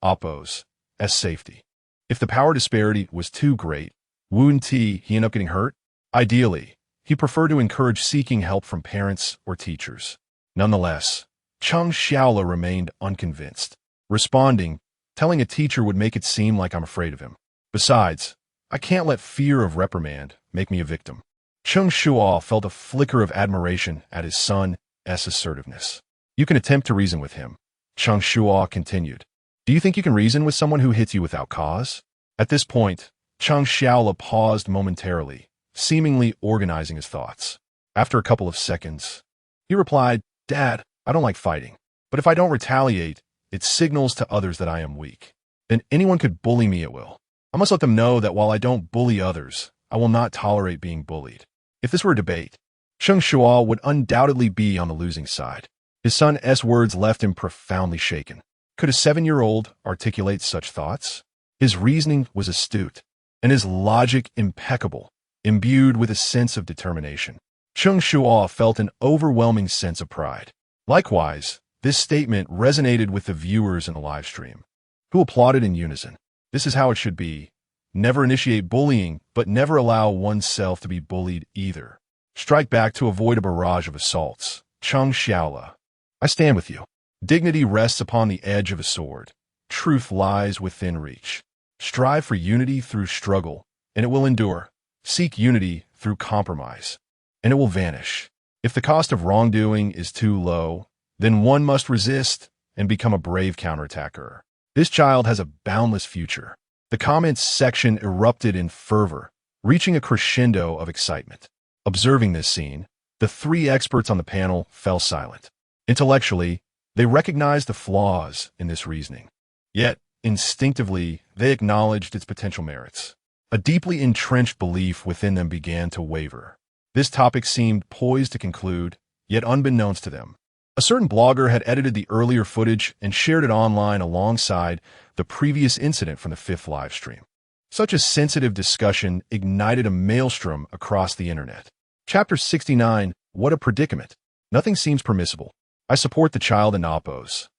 Speaker 1: Oppo's safety. If the power disparity was too great, wouldn't he end up getting hurt? Ideally, he preferred to encourage seeking help from parents or teachers. Nonetheless, Cheng Xiaola remained unconvinced, responding, telling a teacher would make it seem like I'm afraid of him. Besides, I can't let fear of reprimand make me a victim. Cheng Shuo felt a flicker of admiration at his son's assertiveness. You can attempt to reason with him, Cheng Shuo continued. Do you think you can reason with someone who hits you without cause? At this point, Cheng Xiaola paused momentarily, seemingly organizing his thoughts. After a couple of seconds, he replied, Dad, I don't like fighting, but if I don't retaliate, it signals to others that I am weak. Then anyone could bully me at will. I must let them know that while I don't bully others, I will not tolerate being bullied. If this were a debate, Cheng Shuo would undoubtedly be on the losing side. His son's words left him profoundly shaken. Could a 7-year-old articulate such thoughts? His reasoning was astute, and his logic impeccable, imbued with a sense of determination. Cheng Shuo felt an overwhelming sense of pride. Likewise, this statement resonated with the viewers in the live stream, who applauded in unison. This is how it should be. Never initiate bullying, but never allow oneself to be bullied either. Strike back to avoid a barrage of assaults. Cheng Xiaola. I stand with you. Dignity rests upon the edge of a sword. Truth lies within reach. Strive for unity through struggle, and it will endure. Seek unity through compromise, and it will vanish. If the cost of wrongdoing is too low, then one must resist and become a brave counterattacker. This child has a boundless future. The comments section erupted in fervor, reaching a crescendo of excitement. Observing this scene, the three experts on the panel fell silent. Intellectually, they recognized the flaws in this reasoning. Yet, instinctively, they acknowledged its potential merits. A deeply entrenched belief within them began to waver. This topic seemed poised to conclude, yet unbeknownst to them, a certain blogger had edited the earlier footage and shared it online alongside the previous incident from the fifth live stream. Such a sensitive discussion ignited a maelstrom across the internet. Chapter 69, What a Predicament. Nothing seems permissible. I support the child in Oppo's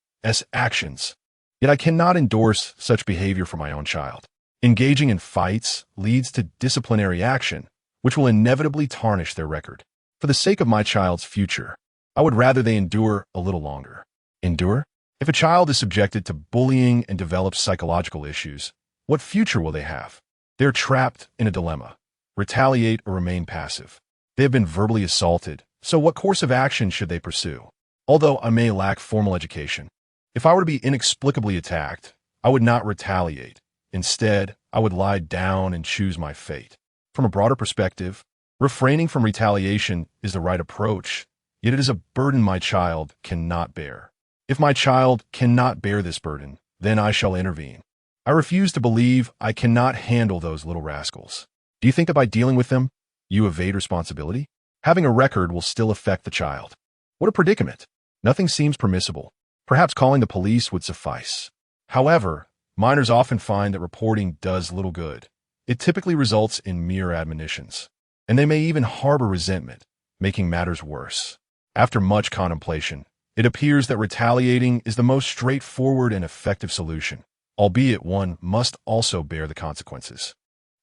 Speaker 1: actions, yet I cannot endorse such behavior for my own child. Engaging in fights leads to disciplinary action, which will inevitably tarnish their record. For the sake of my child's future, I would rather they endure a little longer. Endure? If a child is subjected to bullying and develops psychological issues, what future will they have? They're trapped in a dilemma. Retaliate or remain passive. They have been verbally assaulted, so what course of action should they pursue? Although I may lack formal education, if I were to be inexplicably attacked, I would not retaliate. Instead, I would lie down and choose my fate. From a broader perspective, refraining from retaliation is the right approach, yet it is a burden my child cannot bear. If my child cannot bear this burden, then I shall intervene. I refuse to believe I cannot handle those little rascals. Do you think that by dealing with them, you evade responsibility? Having a record will still affect the child. What a predicament. Nothing seems permissible. Perhaps calling the police would suffice. However, minors often find that reporting does little good. It typically results in mere admonitions, and they may even harbor resentment, making matters worse. After much contemplation, it appears that retaliating is the most straightforward and effective solution, albeit one must also bear the consequences.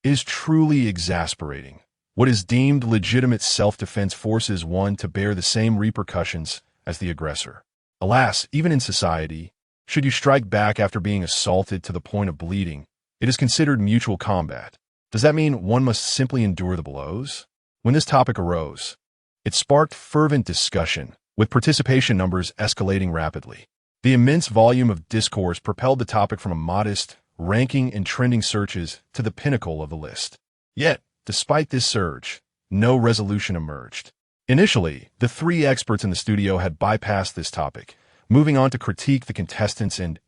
Speaker 1: It is truly exasperating. What is deemed legitimate self-defense forces one to bear the same repercussions as the aggressor. Alas, even in society, should you strike back after being assaulted to the point of bleeding, it is considered mutual combat. Does that mean one must simply endure the blows? When this topic arose, it sparked fervent discussion, with participation numbers escalating rapidly. The immense volume of discourse propelled the topic from a modest ranking in trending searches to the pinnacle of the list. Yet, despite this surge, no resolution emerged. Initially, the three experts in the studio had bypassed this topic, moving on to critique the contestants and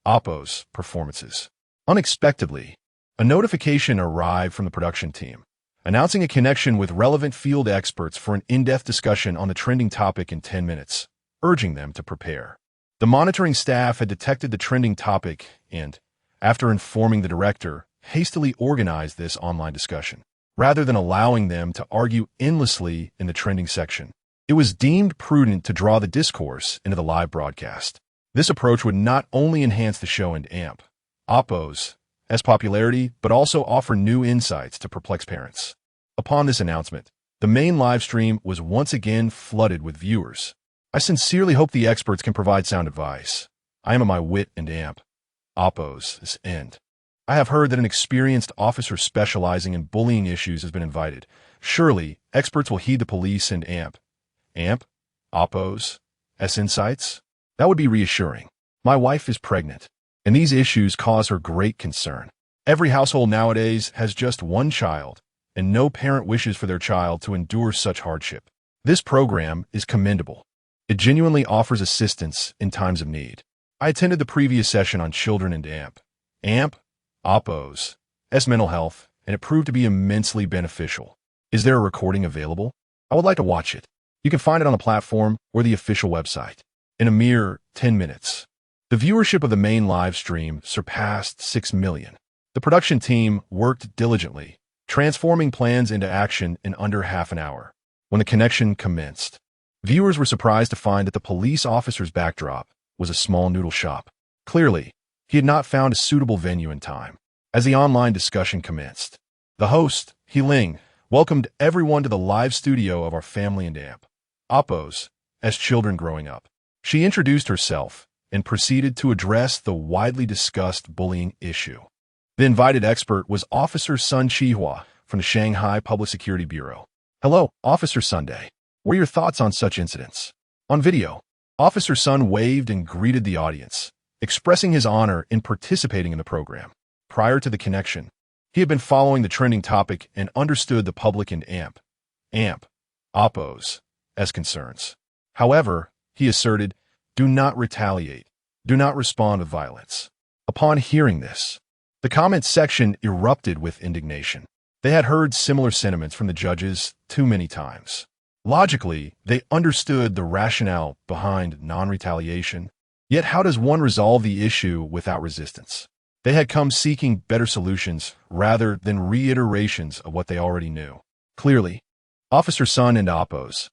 Speaker 1: Oppo's performances. Unexpectedly, a notification arrived from the production team, announcing a connection with relevant field experts for an in-depth discussion on the trending topic in 10 minutes, urging them to prepare. The monitoring staff had detected the trending topic and, after informing the director, hastily organized this online discussion. Rather than allowing them to argue endlessly in the trending section, it was deemed prudent to draw the discourse into the live broadcast. This approach would not only enhance the show and Oppo's popularity, but also offer new insights to perplexed parents. Upon this announcement, the main live stream was once again flooded with viewers. I sincerely hope the experts can provide sound advice. I am at my wit and Oppo's end. I have heard that an experienced officer specializing in bullying issues has been invited. Surely, experts will heed the police and Oppo's insights? That would be reassuring. My wife is pregnant, and these issues cause her great concern. Every household nowadays has just one child, and no parent wishes for their child to endure such hardship. This program is commendable. It genuinely offers assistance in times of need. I attended the previous session on children and Oppo's mental health, and it proved to be immensely beneficial. Is there a recording available? I would like to watch it. You can find it on the platform or the official website. In a mere 10 minutes, the viewership of the main live stream surpassed 6 million. The production team worked diligently, transforming plans into action in under half an hour. When the connection commenced, viewers were surprised to find that the police officer's backdrop was a small noodle shop. Clearly, he had not found a suitable venue in time. As the online discussion commenced, the host, He Ling, welcomed everyone to the live studio of our family and Oppo's children growing up. She introduced herself and proceeded to address the widely discussed bullying issue. The invited expert was Officer Sun Tsinghua from the Shanghai Public Security Bureau. Hello, Officer Sunday. What are your thoughts on such incidents? On video, Officer Sun waved and greeted the audience, expressing his honor in participating in the program. Prior to the connection, he had been following the trending topic and understood the public and oppos as concerns. However, he asserted, do not retaliate, do not respond with violence. Upon hearing this, the comment section erupted with indignation. They had heard similar sentiments from the judges too many times. Logically, they understood the rationale behind non-retaliation. Yet how does one resolve the issue without resistance? They had come seeking better solutions rather than reiterations of what they already knew. Clearly, Officer Sun and Oppo's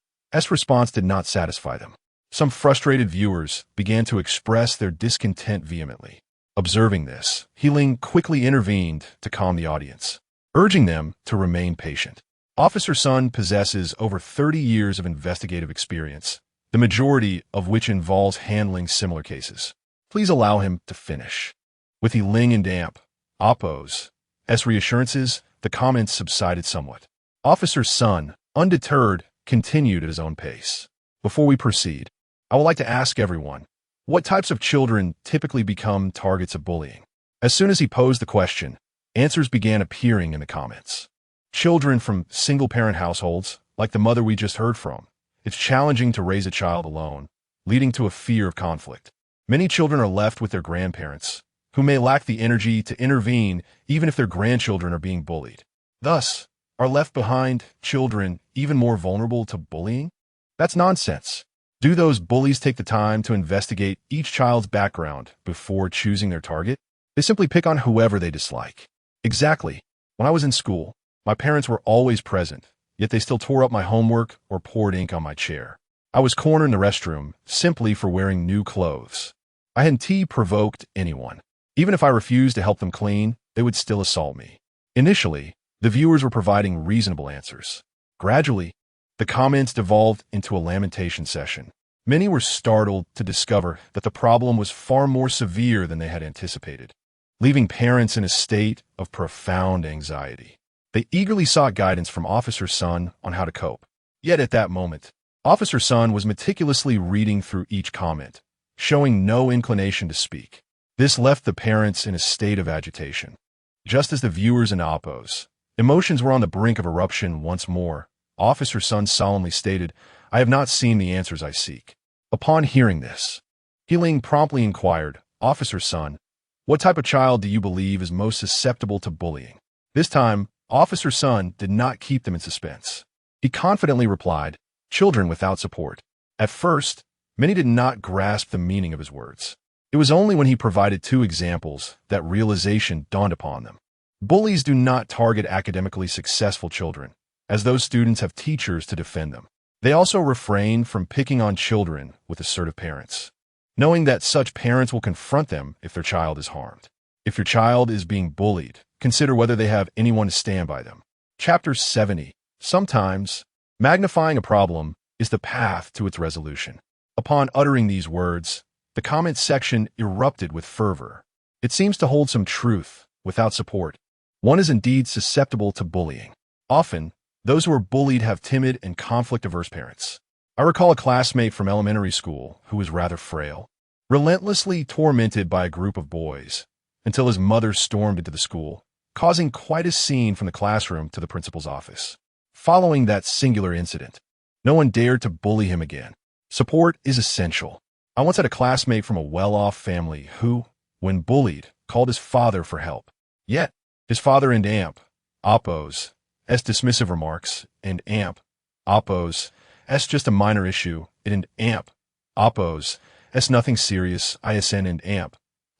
Speaker 1: response did not satisfy them. Some frustrated viewers began to express their discontent vehemently. Observing this, Healing quickly intervened to calm the audience, urging them to remain patient. Officer Sun possesses over 30 years of investigative experience, the majority of which involves handling similar cases. Please allow him to finish. With Healing and Oppo's reassurances, the comments subsided somewhat. Officer Sun, undeterred, continued at his own pace. Before we proceed, I would like to ask everyone, what types of children typically become targets of bullying? As soon as he posed the question, answers began appearing in the comments. Children from single-parent households, like the mother we just heard from. It's challenging to raise a child alone, leading to a fear of conflict. Many children are left with their grandparents, who may lack the energy to intervene even if their grandchildren are being bullied. Thus, are left behind children even more vulnerable to bullying? That's nonsense. Do those bullies take the time to investigate each child's background before choosing their target? They simply pick on whoever they dislike. Exactly. When I was in school, my parents were always present, yet they still tore up my homework or poured ink on my chair. I was cornered in the restroom simply for wearing new clothes. I hadn't provoked anyone. Even if I refused to help them clean, they would still assault me. Initially, the viewers were providing reasonable answers. Gradually, the comments devolved into a lamentation session. Many were startled to discover that the problem was far more severe than they had anticipated, leaving parents in a state of profound anxiety. They eagerly sought guidance from Officer Sun on how to cope. Yet at that moment, Officer Sun was meticulously reading through each comment, showing no inclination to speak. This left the parents in a state of agitation. Just as the viewers and Oppos, emotions were on the brink of eruption once more, Officer Sun solemnly stated, I have not seen the answers I seek. Upon hearing this, Healing promptly inquired, Officer Sun, what type of child do you believe is most susceptible to bullying? This time, Officer Sun did not keep them in suspense. He confidently replied, children without support. At first, many did not grasp the meaning of his words. It was only when he provided 2 examples that realization dawned upon them. Bullies do not target academically successful children, as those students have teachers to defend them. They also refrain from picking on children with assertive parents, knowing that such parents will confront them if their child is harmed. If your child is being bullied, consider whether they have anyone to stand by them. Chapter 70. Sometimes, magnifying a problem is the path to its resolution. Upon uttering these words, the comment section erupted with fervor. It seems to hold some truth without support. One is indeed susceptible to bullying. Often, those who are bullied have timid and conflict-averse parents. I recall a classmate from elementary school who was rather frail, relentlessly tormented by a group of boys, until his mother stormed into the school, causing quite a scene from the classroom to the principal's office. Following that singular incident, no one dared to bully him again. Support is essential. I once had a classmate from a well-off family who, when bullied, called his father for help. Yet, his father and Oppos, dismissive remarks, and Oppos, just a minor issue, and Oppos, nothing serious, ISN and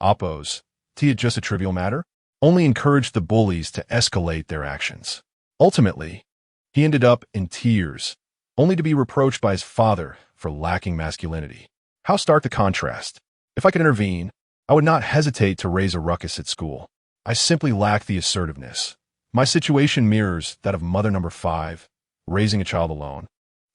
Speaker 1: Oppos, just a trivial matter, only encouraged the bullies to escalate their actions. Ultimately, he ended up in tears, only to be reproached by his father for lacking masculinity. How stark the contrast. If I could intervene, I would not hesitate to raise a ruckus at school. I simply lack the assertiveness. My situation mirrors that of mother number 5, raising a child alone,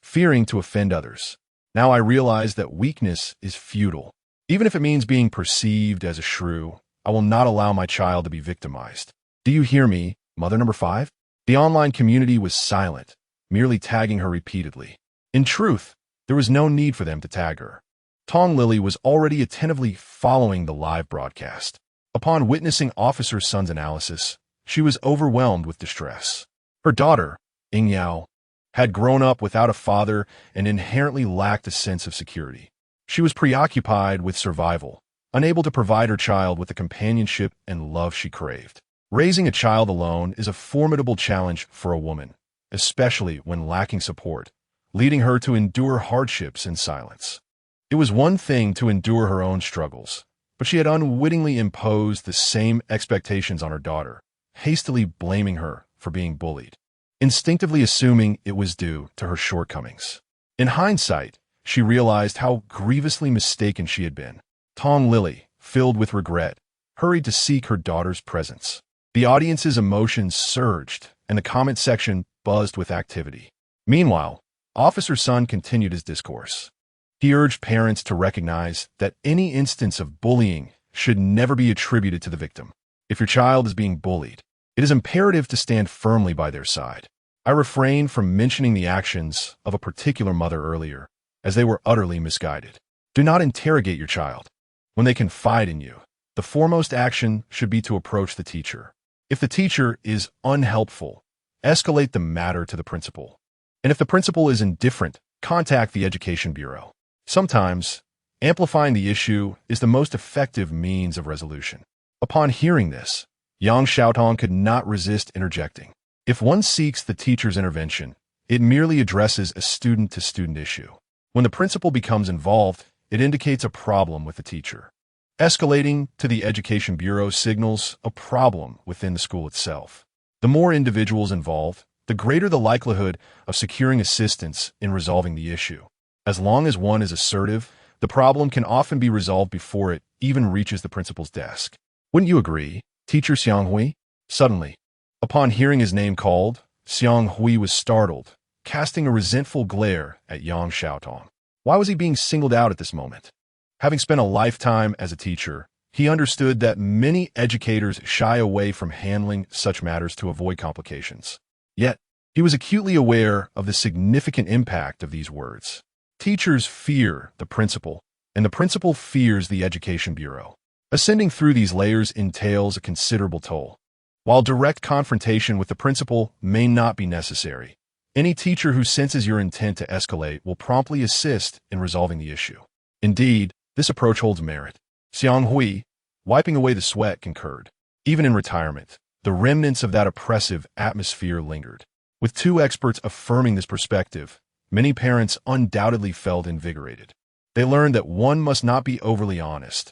Speaker 1: fearing to offend others. Now I realize that weakness is futile. Even if it means being perceived as a shrew, I will not allow my child to be victimized. Do you hear me, mother number 5? The online community was silent, merely tagging her repeatedly. In truth, there was no need for them to tag her. Tong Lily was already attentively following the live broadcast. Upon witnessing Officer Sun's analysis, she was overwhelmed with distress. Her daughter, Ying Yao, had grown up without a father and inherently lacked a sense of security. She was preoccupied with survival, unable to provide her child with the companionship and love she craved. Raising a child alone is a formidable challenge for a woman, especially when lacking support, leading her to endure hardships in silence. It was one thing to endure her own struggles, but she had unwittingly imposed the same expectations on her daughter, hastily blaming her for being bullied, instinctively assuming it was due to her shortcomings. In hindsight, she realized how grievously mistaken she had been. Tong Lily, filled with regret, hurried to seek her daughter's presence. The audience's emotions surged, and the comment section buzzed with activity. Meanwhile, Officer Sun continued his discourse. He urged parents to recognize that any instance of bullying should never be attributed to the victim. If your child is being bullied, it is imperative to stand firmly by their side. I refrained from mentioning the actions of a particular mother earlier, as they were utterly misguided. Do not interrogate your child. When they confide in you, the foremost action should be to approach the teacher. If the teacher is unhelpful, escalate the matter to the principal. And if the principal is indifferent, contact the Education Bureau. Sometimes, amplifying the issue is the most effective means of resolution. Upon hearing this, Yang Xiaotong could not resist interjecting. If one seeks the teacher's intervention, it merely addresses a student-to-student issue. When the principal becomes involved, it indicates a problem with the teacher. Escalating to the Education Bureau signals a problem within the school itself. The more individuals involved, the greater the likelihood of securing assistance in resolving the issue. As long as one is assertive, the problem can often be resolved before it even reaches the principal's desk. Wouldn't you agree, Teacher Xiang Hui? Suddenly, upon hearing his name called, Xiang Hui was startled, casting a resentful glare at Yang Xiaotong. Why was he being singled out at this moment? Having spent a lifetime as a teacher, he understood that many educators shy away from handling such matters to avoid complications. Yet, he was acutely aware of the significant impact of these words. Teachers fear the principal, and the principal fears the Education Bureau. Ascending through these layers entails a considerable toll. While direct confrontation with the principal may not be necessary, any teacher who senses your intent to escalate will promptly assist in resolving the issue. Indeed, this approach holds merit. Xiang Hui, wiping away the sweat, concurred. Even in retirement, the remnants of that oppressive atmosphere lingered. With two experts affirming this perspective, many parents undoubtedly felt invigorated. They learned that one must not be overly honest.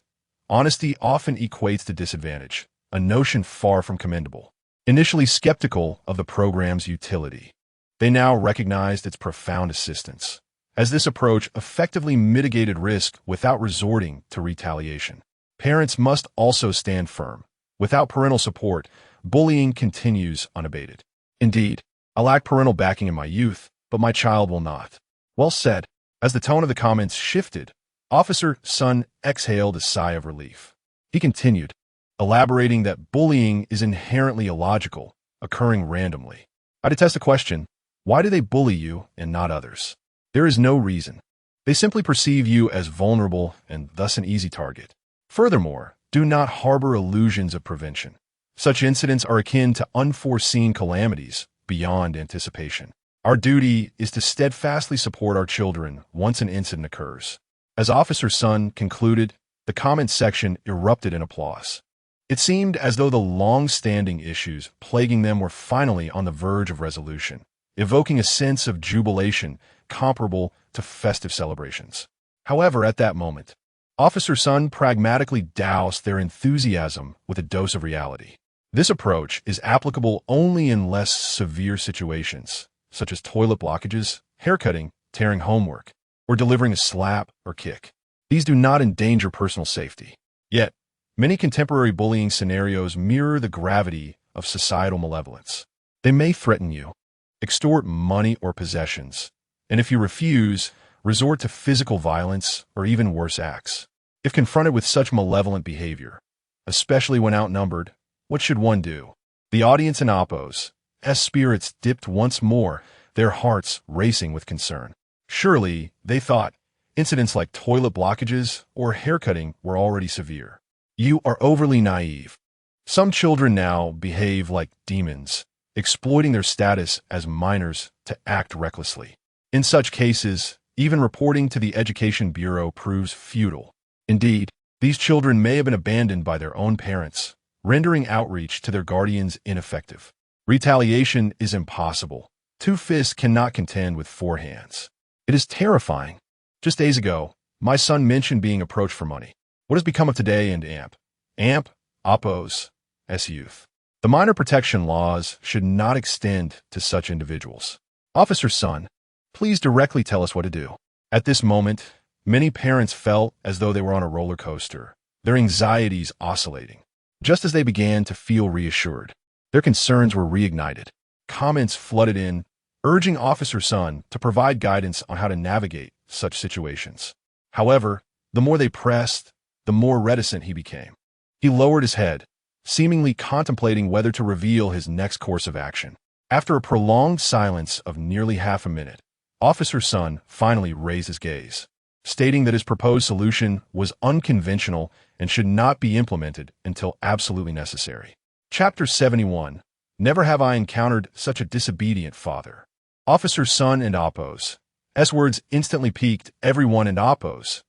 Speaker 1: Honesty often equates to disadvantage, a notion far from commendable. Initially skeptical of the program's utility, they now recognized its profound assistance, as this approach effectively mitigated risk without resorting to retaliation. Parents must also stand firm. Without parental support, bullying continues unabated. Indeed, I lacked parental backing in my youth, but my child will not. Well said. As the tone of the comments shifted, Officer Sun exhaled a sigh of relief. He continued, elaborating that bullying is inherently illogical, occurring randomly. I detest the question, why do they bully you and not others? There is no reason. They simply perceive you as vulnerable and thus an easy target. Furthermore, do not harbor illusions of prevention. Such incidents are akin to unforeseen calamities beyond anticipation. Our duty is to steadfastly support our children once an incident occurs. As Officer Sun concluded, the comment section erupted in applause. It seemed as though the long-standing issues plaguing them were finally on the verge of resolution, evoking a sense of jubilation comparable to festive celebrations. However, at that moment, Officer Sun pragmatically doused their enthusiasm with a dose of reality. This approach is applicable only in less severe situations, such as toilet blockages, haircutting, tearing homework, or delivering a slap or kick. These do not endanger personal safety. Yet, many contemporary bullying scenarios mirror the gravity of societal malevolence. They may threaten you, extort money or possessions, and if you refuse, resort to physical violence or even worse acts. If confronted with such malevolent behavior, especially when outnumbered, what should one do? The audience in Oppo's spirits dipped once more, their hearts racing with concern. Surely, they thought, incidents like toilet blockages or haircutting were already severe. You are overly naive. Some children now behave like demons, exploiting their status as minors to act recklessly. In such cases, even reporting to the Education Bureau proves futile. Indeed, these children may have been abandoned by their own parents, rendering outreach to their guardians ineffective. Retaliation is impossible. Two fists cannot contend with four hands. It is terrifying. Just days ago, my son mentioned being approached for money. What has become of today and AMP, oppose, youth? The minor protection laws should not extend to such individuals. Officer Sun, please directly tell us what to do. At this moment, many parents felt as though they were on a roller coaster, their anxieties oscillating. Just as they began to feel reassured, their concerns were reignited. Comments flooded in, urging Officer Sun to provide guidance on how to navigate such situations. However, the more they pressed, the more reticent he became. He lowered his head, seemingly contemplating whether to reveal his next course of action. After a prolonged silence of nearly half a minute, Officer Sun finally raised his gaze, stating that his proposed solution was unconventional and should not be implemented until absolutely necessary. Chapter 71. Never have I encountered such a disobedient father. Officer Sun and Oppo's words instantly piqued everyone in Oppo's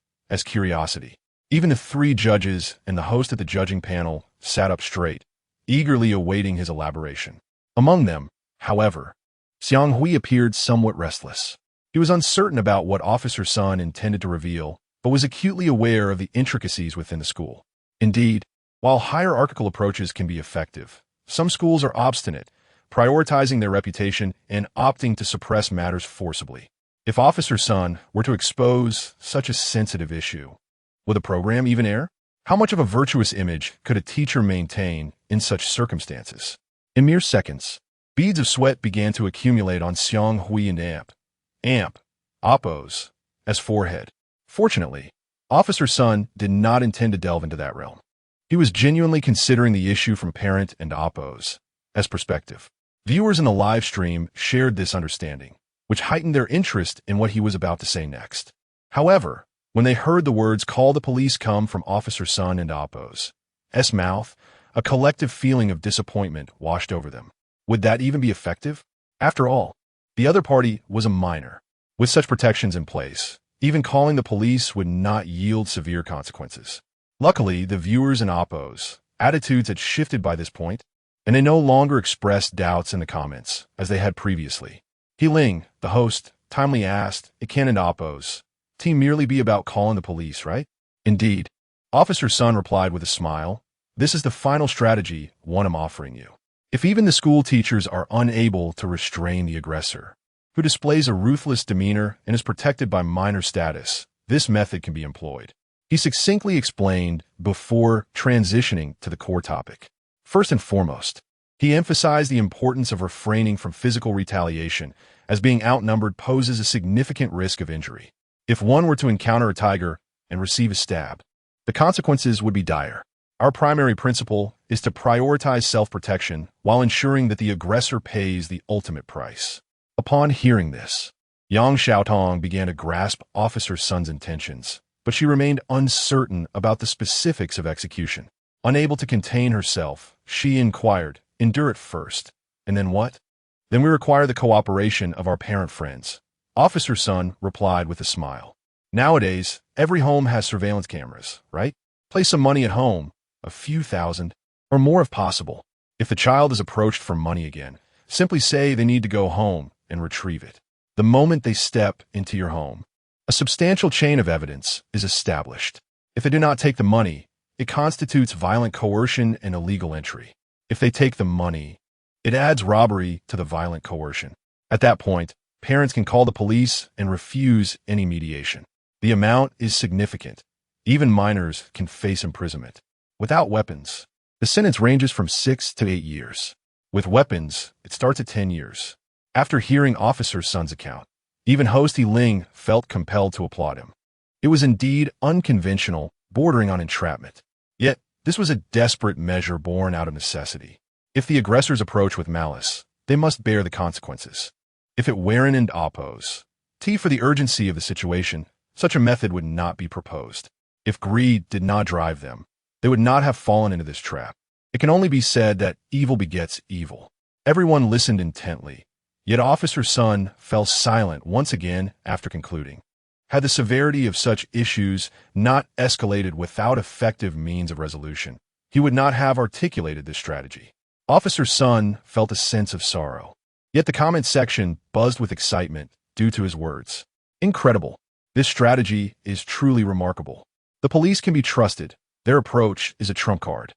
Speaker 1: curiosity. Even the three judges and the host of the judging panel sat up straight, eagerly awaiting his elaboration. Among them, however, Xiang Hui appeared somewhat restless. He was uncertain about what Officer Sun intended to reveal, but was acutely aware of the intricacies within the school. Indeed, while hierarchical approaches can be effective, some schools are obstinate, prioritizing their reputation and opting to suppress matters forcibly. If Officer Sun were to expose such a sensitive issue, would the program even air? How much of a virtuous image could a teacher maintain in such circumstances? In mere seconds, beads of sweat began to accumulate on Xiang Hui and Oppo's forehead. Fortunately, Officer Sun did not intend to delve into that realm. He was genuinely considering the issue from parent and Oppo's perspective. Viewers in the live stream shared this understanding, which heightened their interest in what he was about to say next. However, when they heard the words "call the police" come from Officer Sun and Oppo's mouth, a collective feeling of disappointment washed over them. Would that even be effective? After all, the other party was a minor. With such protections in place, even calling the police would not yield severe consequences. Luckily, the viewers in Oppo's attitudes had shifted by this point, and they no longer expressed doubts in the comments, as they had previously. He Ling, the host, timely asked, "It can and Oppo's team merely be about calling the police, right?" "Indeed," Officer Sun replied with a smile. "This is the final strategy one I'm offering you. If even the school teachers are unable to restrain the aggressor, who displays a ruthless demeanor and is protected by minor status, this method can be employed." He succinctly explained before transitioning to the core topic. First and foremost, he emphasized the importance of refraining from physical retaliation, as being outnumbered poses a significant risk of injury. If one were to encounter a tiger and receive a stab, the consequences would be dire. Our primary principle is to prioritize self-protection while ensuring that the aggressor pays the ultimate price. Upon hearing this, Yang Xiaotong began to grasp Officer Sun's intentions, but she remained uncertain about the specifics of execution. Unable to contain herself, she inquired, "Endure it first, and then what?" "Then we require the cooperation of our parent friends." Officer Sun replied with a smile. "Nowadays, every home has surveillance cameras, right? Place some money at home, a few thousand, or more if possible. If the child is approached for money again, simply say they need to go home and retrieve it. The moment they step into your home, a substantial chain of evidence is established. If they do not take the money, it constitutes violent coercion and illegal entry. If they take the money, it adds robbery to the violent coercion. At that point, parents can call the police and refuse any mediation. The amount is significant. Even minors can face imprisonment. Without weapons, the sentence ranges from 6 to 8 years. With weapons, it starts at 10 years. After hearing Officer Sun's account, even host He Ling felt compelled to applaud him. It was indeed unconventional, bordering on entrapment. Yet, this was a desperate measure born out of necessity. If the aggressors approach with malice, they must bear the consequences. If it weren't and oppose, T for the urgency of the situation, such a method would not be proposed. If greed did not drive them, they would not have fallen into this trap. It can only be said that evil begets evil. Everyone listened intently, yet Officer Sun fell silent once again after concluding. Had the severity of such issues not escalated without effective means of resolution, he would not have articulated this strategy. Officer Sun felt a sense of sorrow. Yet the comment section buzzed with excitement due to his words. Incredible. This strategy is truly remarkable. The police can be trusted. Their approach is a trump card.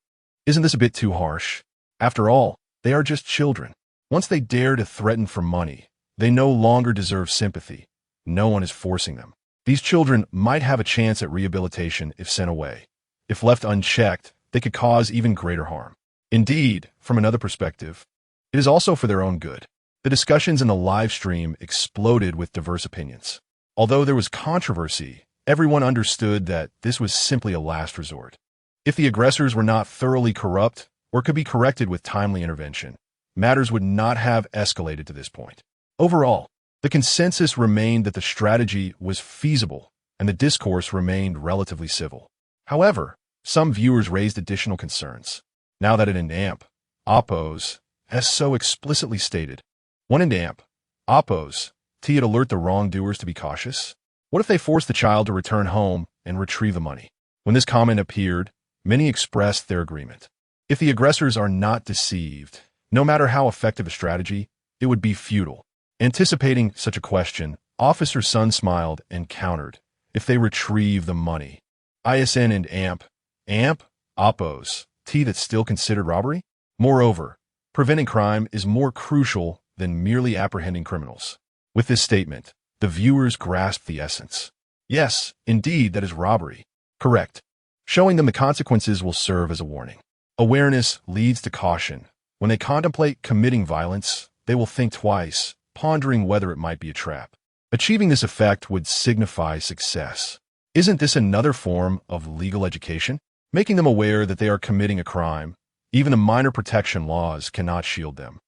Speaker 1: Isn't this a bit too harsh? After all, they are just children. Once they dare to threaten for money, they no longer deserve sympathy. No one is forcing them. These children might have a chance at rehabilitation if sent away. If left unchecked, they could cause even greater harm. Indeed, from another perspective, it is also for their own good. The discussions in the live stream exploded with diverse opinions. Although there was controversy, everyone understood that this was simply a last resort. If the aggressors were not thoroughly corrupt or could be corrected with timely intervention, matters would not have escalated to this point. Overall, the consensus remained that the strategy was feasible and the discourse remained relatively civil. However, some viewers raised additional concerns. Now that an amp, oppose, as so explicitly stated, one in amp, oppose, T'd alert the wrongdoers to be cautious? What if they force the child to return home and retrieve the money? When this comment appeared, many expressed their agreement. If the aggressors are not deceived, no matter how effective a strategy, it would be futile. Anticipating such a question, Officer Sun smiled and countered, if they retrieve the money. ISN and amp, oppose, T that's still considered robbery? Moreover, preventing crime is more crucial than merely apprehending criminals. With this statement, the viewers grasped the essence. Yes, indeed, that is robbery. Correct. Showing them the consequences will serve as a warning. Awareness leads to caution. When they contemplate committing violence, they will think twice, pondering whether it might be a trap. Achieving this effect would signify success. Isn't this another form of legal education? Making them aware that they are committing a crime, even the minor protection laws cannot shield them.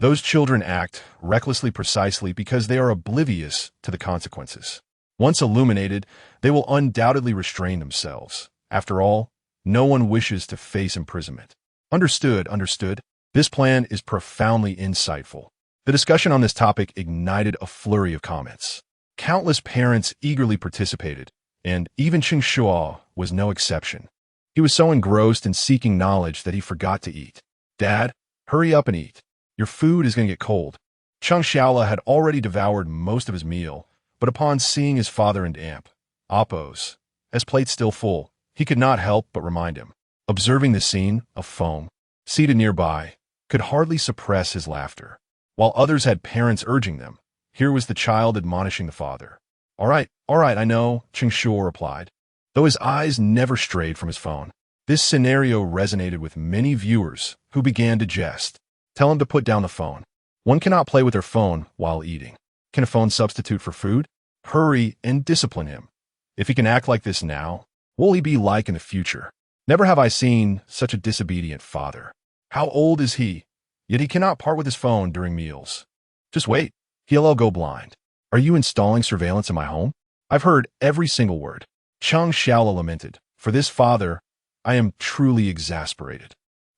Speaker 1: Those children act recklessly precisely because they are oblivious to the consequences. Once illuminated, they will undoubtedly restrain themselves. After all, no one wishes to face imprisonment. Understood. This plan is profoundly insightful. The discussion on this topic ignited a flurry of comments. Countless parents eagerly participated, and even Cheng Shuo was no exception. He was so engrossed in seeking knowledge that he forgot to eat. Dad, hurry up and eat. Your food is going to get cold. Cheng Shuo had already devoured most of his meal, but upon seeing his father and amp, oppose, as plate still full, he could not help but remind him. Observing the scene, a foam, seated nearby, could hardly suppress his laughter. While others had parents urging them, here was the child admonishing the father. All right, I know, Cheng Shuo replied, though his eyes never strayed from his phone. This scenario resonated with many viewers who began to jest. Tell him to put down the phone. One cannot play with their phone while eating. Can a phone substitute for food? Hurry and discipline him. If he can act like this now, what will he be like in the future? Never have I seen such a disobedient father. How old is he? Yet he cannot part with his phone during meals. Just wait. He'll go blind. Are you installing surveillance in my home? I've heard every single word. Cheng Shuo lamented. For this father, I am truly exasperated.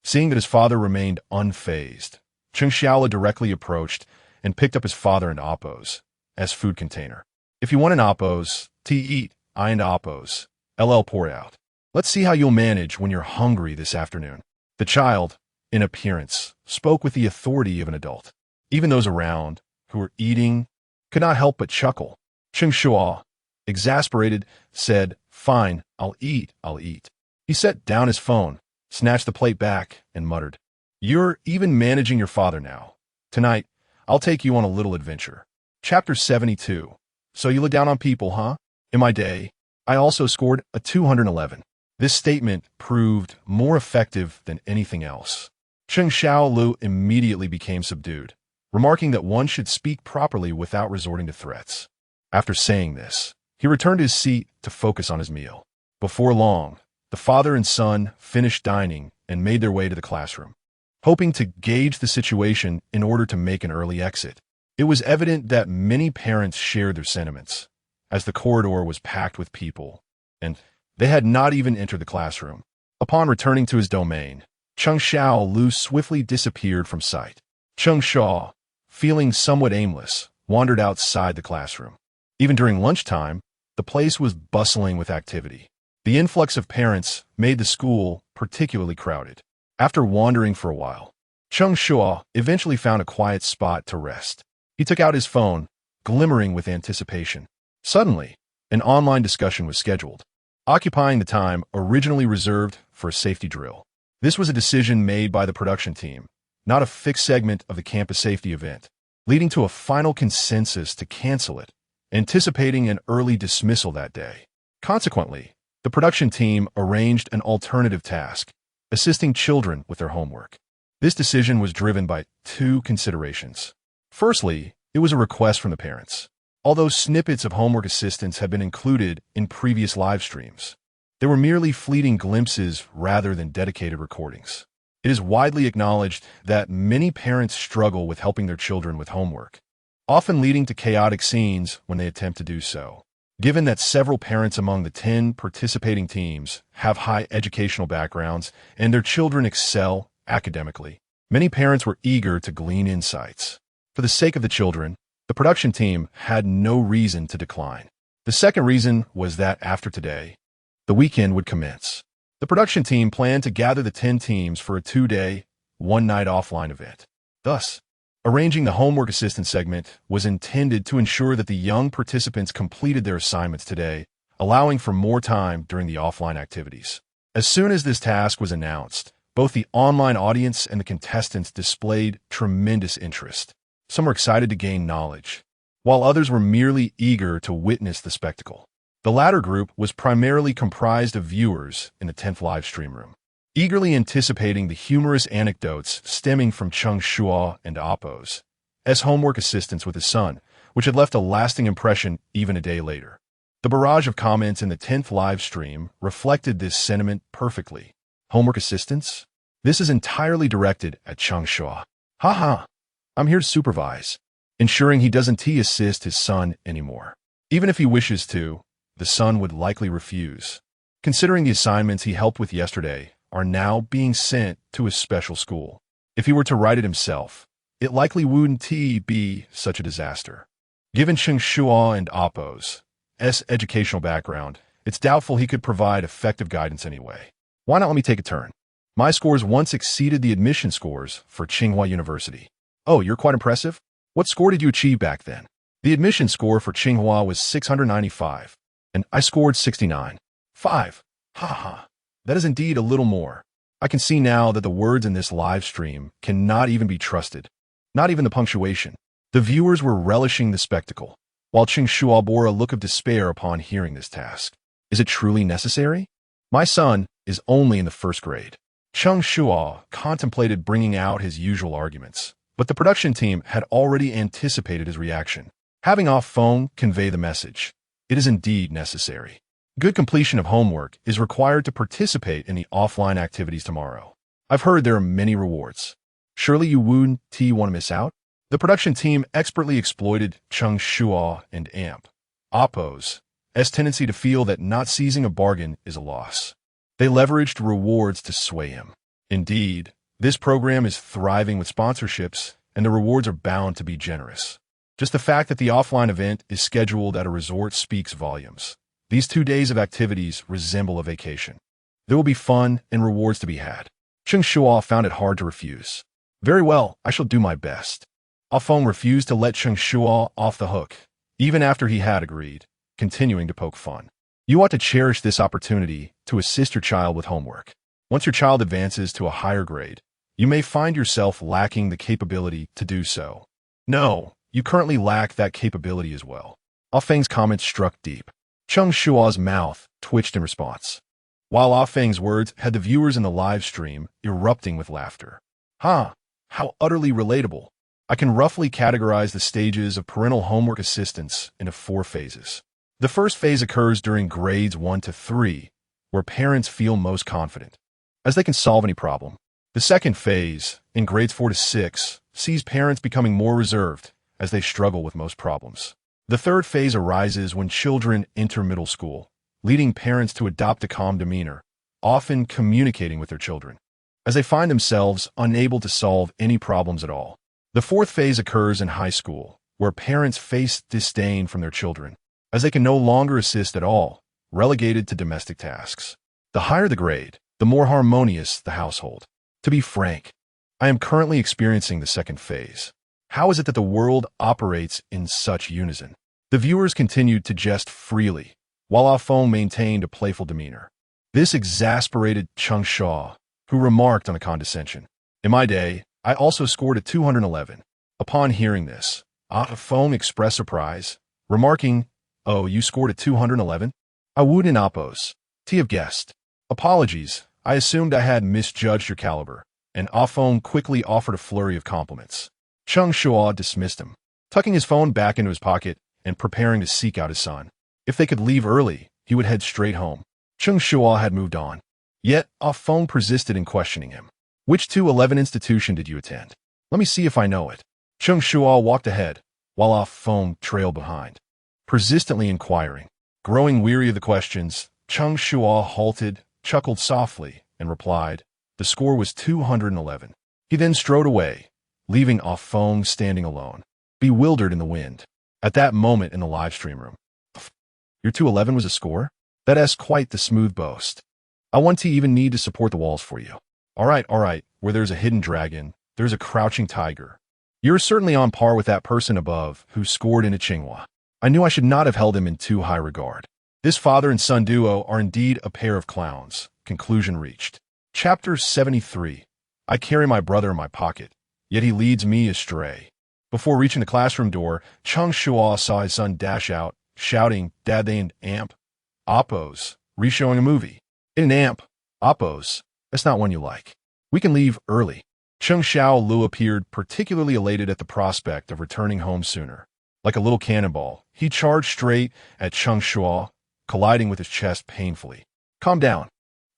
Speaker 1: Seeing that his father remained unfazed, Cheng Shuo directly approached and picked up his father and oppose as food container. If you want an oppose, eat, I and oppose. LL pour out. Let's see how you'll manage when you're hungry this afternoon. The child, in appearance, spoke with the authority of an adult. Even those around, who were eating, could not help but chuckle. Cheng Shuo, exasperated, said, Fine, I'll eat. He set down his phone, snatched the plate back, and muttered, You're even managing your father now. Tonight, I'll take you on a little adventure. Chapter 72. So you look down on people, huh? In my day, I also scored a 211. This statement proved more effective than anything else. Cheng Shuo immediately became subdued, remarking that one should speak properly without resorting to threats. After saying this, he returned to his seat to focus on his meal. Before long, the father and son finished dining and made their way to the classroom, hoping to gauge the situation in order to make an early exit. It was evident that many parents shared their sentiments, as the corridor was packed with people, and they had not even entered the classroom. Upon returning to his domain, Cheng Shuo swiftly disappeared from sight. Cheng Shuo, feeling somewhat aimless, wandered outside the classroom. Even during lunchtime, the place was bustling with activity. The influx of parents made the school particularly crowded. After wandering for a while, Cheng Shuo eventually found a quiet spot to rest. He took out his phone, glimmering with anticipation. Suddenly, an online discussion was scheduled, occupying the time originally reserved for a safety drill. This was a decision made by the production team, not a fixed segment of the campus safety event, leading to a final consensus to cancel it, anticipating an early dismissal that day. Consequently, the production team arranged an alternative task, assisting children with their homework. This decision was driven by two considerations. Firstly, it was a request from the parents. Although snippets of homework assistance had been included in previous live streams, they were merely fleeting glimpses rather than dedicated recordings. It is widely acknowledged that many parents struggle with helping their children with homework, often leading to chaotic scenes when they attempt to do so. Given that several parents among the 10 participating teams have high educational backgrounds and their children excel academically, many parents were eager to glean insights. For the sake of the children, the production team had no reason to decline. The second reason was that after today, the weekend would commence. The production team planned to gather the 10 teams for a 2-day, 1-night offline event. Thus, arranging the homework assistance segment was intended to ensure that the young participants completed their assignments today, allowing for more time during the offline activities. As soon as this task was announced, both the online audience and the contestants displayed tremendous interest. Some were excited to gain knowledge, while others were merely eager to witness the spectacle. The latter group was primarily comprised of viewers in the 10th live stream room, eagerly anticipating the humorous anecdotes stemming from Cheng Shuo and Appo's homework assistance with his son, which had left a lasting impression even a day later. The barrage of comments in the 10th live stream reflected this sentiment perfectly. Homework assistance? This is entirely directed at Cheng Shuo. Haha, I'm here to supervise, ensuring he doesn't assist his son anymore. Even if he wishes to, the son would likely refuse, considering the assignments he helped with yesterday are now being sent to a special school. If he were to write it himself, it likely wouldn't be such a disaster. Given Cheng Shuo and Appo's educational background, it's doubtful he could provide effective guidance anyway. Why not let me take a turn? My scores once exceeded the admission scores for Tsinghua University. Oh, you're quite impressive? What score did you achieve back then? The admission score for Tsinghua was 695, and I scored 69. 5. Haha. That is indeed a little more. I can see now that the words in this live stream cannot even be trusted. Not even the punctuation. The viewers were relishing the spectacle, while Cheng Shuo bore a look of despair upon hearing this task. Is it truly necessary? My son is only in the first grade. Cheng Shuo contemplated bringing out his usual arguments, but the production team had already anticipated his reaction. Having off phone convey the message. It is indeed necessary. Good completion of homework is required to participate in the offline activities tomorrow. I've heard there are many rewards. Surely you wouldn't want to miss out? The production team expertly exploited Cheng Shuo and Appo's tendency to feel that not seizing a bargain is a loss. They leveraged rewards to sway him. Indeed, this program is thriving with sponsorships, and the rewards are bound to be generous. Just the fact that the offline event is scheduled at a resort speaks volumes. These 2 days of activities resemble a vacation. There will be fun and rewards to be had. Cheng Shuo found it hard to refuse. Very well, I shall do my best. Afeng refused to let Cheng Shuo off the hook, even after he had agreed, continuing to poke fun. You ought to cherish this opportunity to assist your child with homework. Once your child advances to a higher grade, you may find yourself lacking the capability to do so. No, you currently lack that capability as well. Afeng's comment struck deep. Cheng Shuo's mouth twitched in response, while Afeng's words had the viewers in the live stream erupting with laughter. How utterly relatable. I can roughly categorize the stages of parental homework assistance into 4 phases. The first phase occurs during grades 1 to 3, where parents feel most confident, as they can solve any problem. The second phase, in grades 4 to 6, sees parents becoming more reserved, as they struggle with most problems. The third phase arises when children enter middle school, leading parents to adopt a calm demeanor, often communicating with their children, as they find themselves unable to solve any problems at all. The fourth phase occurs in high school, where parents face disdain from their children, as they can no longer assist at all, relegated to domestic tasks. The higher the grade, the more harmonious the household. To be frank, I am currently experiencing the second phase. How is it that the world operates in such unison? The viewers continued to jest freely, while Ah Feng maintained a playful demeanor. This exasperated Cheng Shuo, who remarked on a condescension. In my day, I also scored a 211. Upon hearing this, Ah Feng expressed surprise, remarking, "Oh, you scored a 211? I wouldn't oppose. To have guessed. Apologies, I assumed I had misjudged your caliber," and Ah Feng quickly offered a flurry of compliments. Cheng Shuo dismissed him, tucking his phone back into his pocket and preparing to seek out his son. If they could leave early, he would head straight home. Cheng Shuo had moved on. Yet, Ah Feng persisted in questioning him. "Which 211 institution did you attend? Let me see if I know it." Cheng Shuo walked ahead, while Ah Feng trailed behind, persistently inquiring. Growing weary of the questions, Cheng Shuo halted, chuckled softly, and replied, "The score was 211. He then strode away, leaving Ah Feng standing alone, bewildered in the wind. At that moment in the livestream room, "Your 211 was a score? That's quite the smooth boast. I want to even need to support the walls for you. All right, where there's a hidden dragon, there's a crouching tiger. You're certainly on par with that person above who scored in a Tsinghua. I knew I should not have held him in too high regard. This father and son duo are indeed a pair of clowns." Conclusion reached. Chapter 73. I carry my brother in my pocket, yet he leads me astray. Before reaching the classroom door, Cheng Shuo saw his son dash out, shouting, "Dad, they in amp? Oppos, re-showing a movie. In an amp? Oppos, that's not one you like. We can leave early." Cheng Xiao appeared particularly elated at the prospect of returning home sooner. Like a little cannonball, he charged straight at Cheng Shuo, colliding with his chest painfully. "Calm down.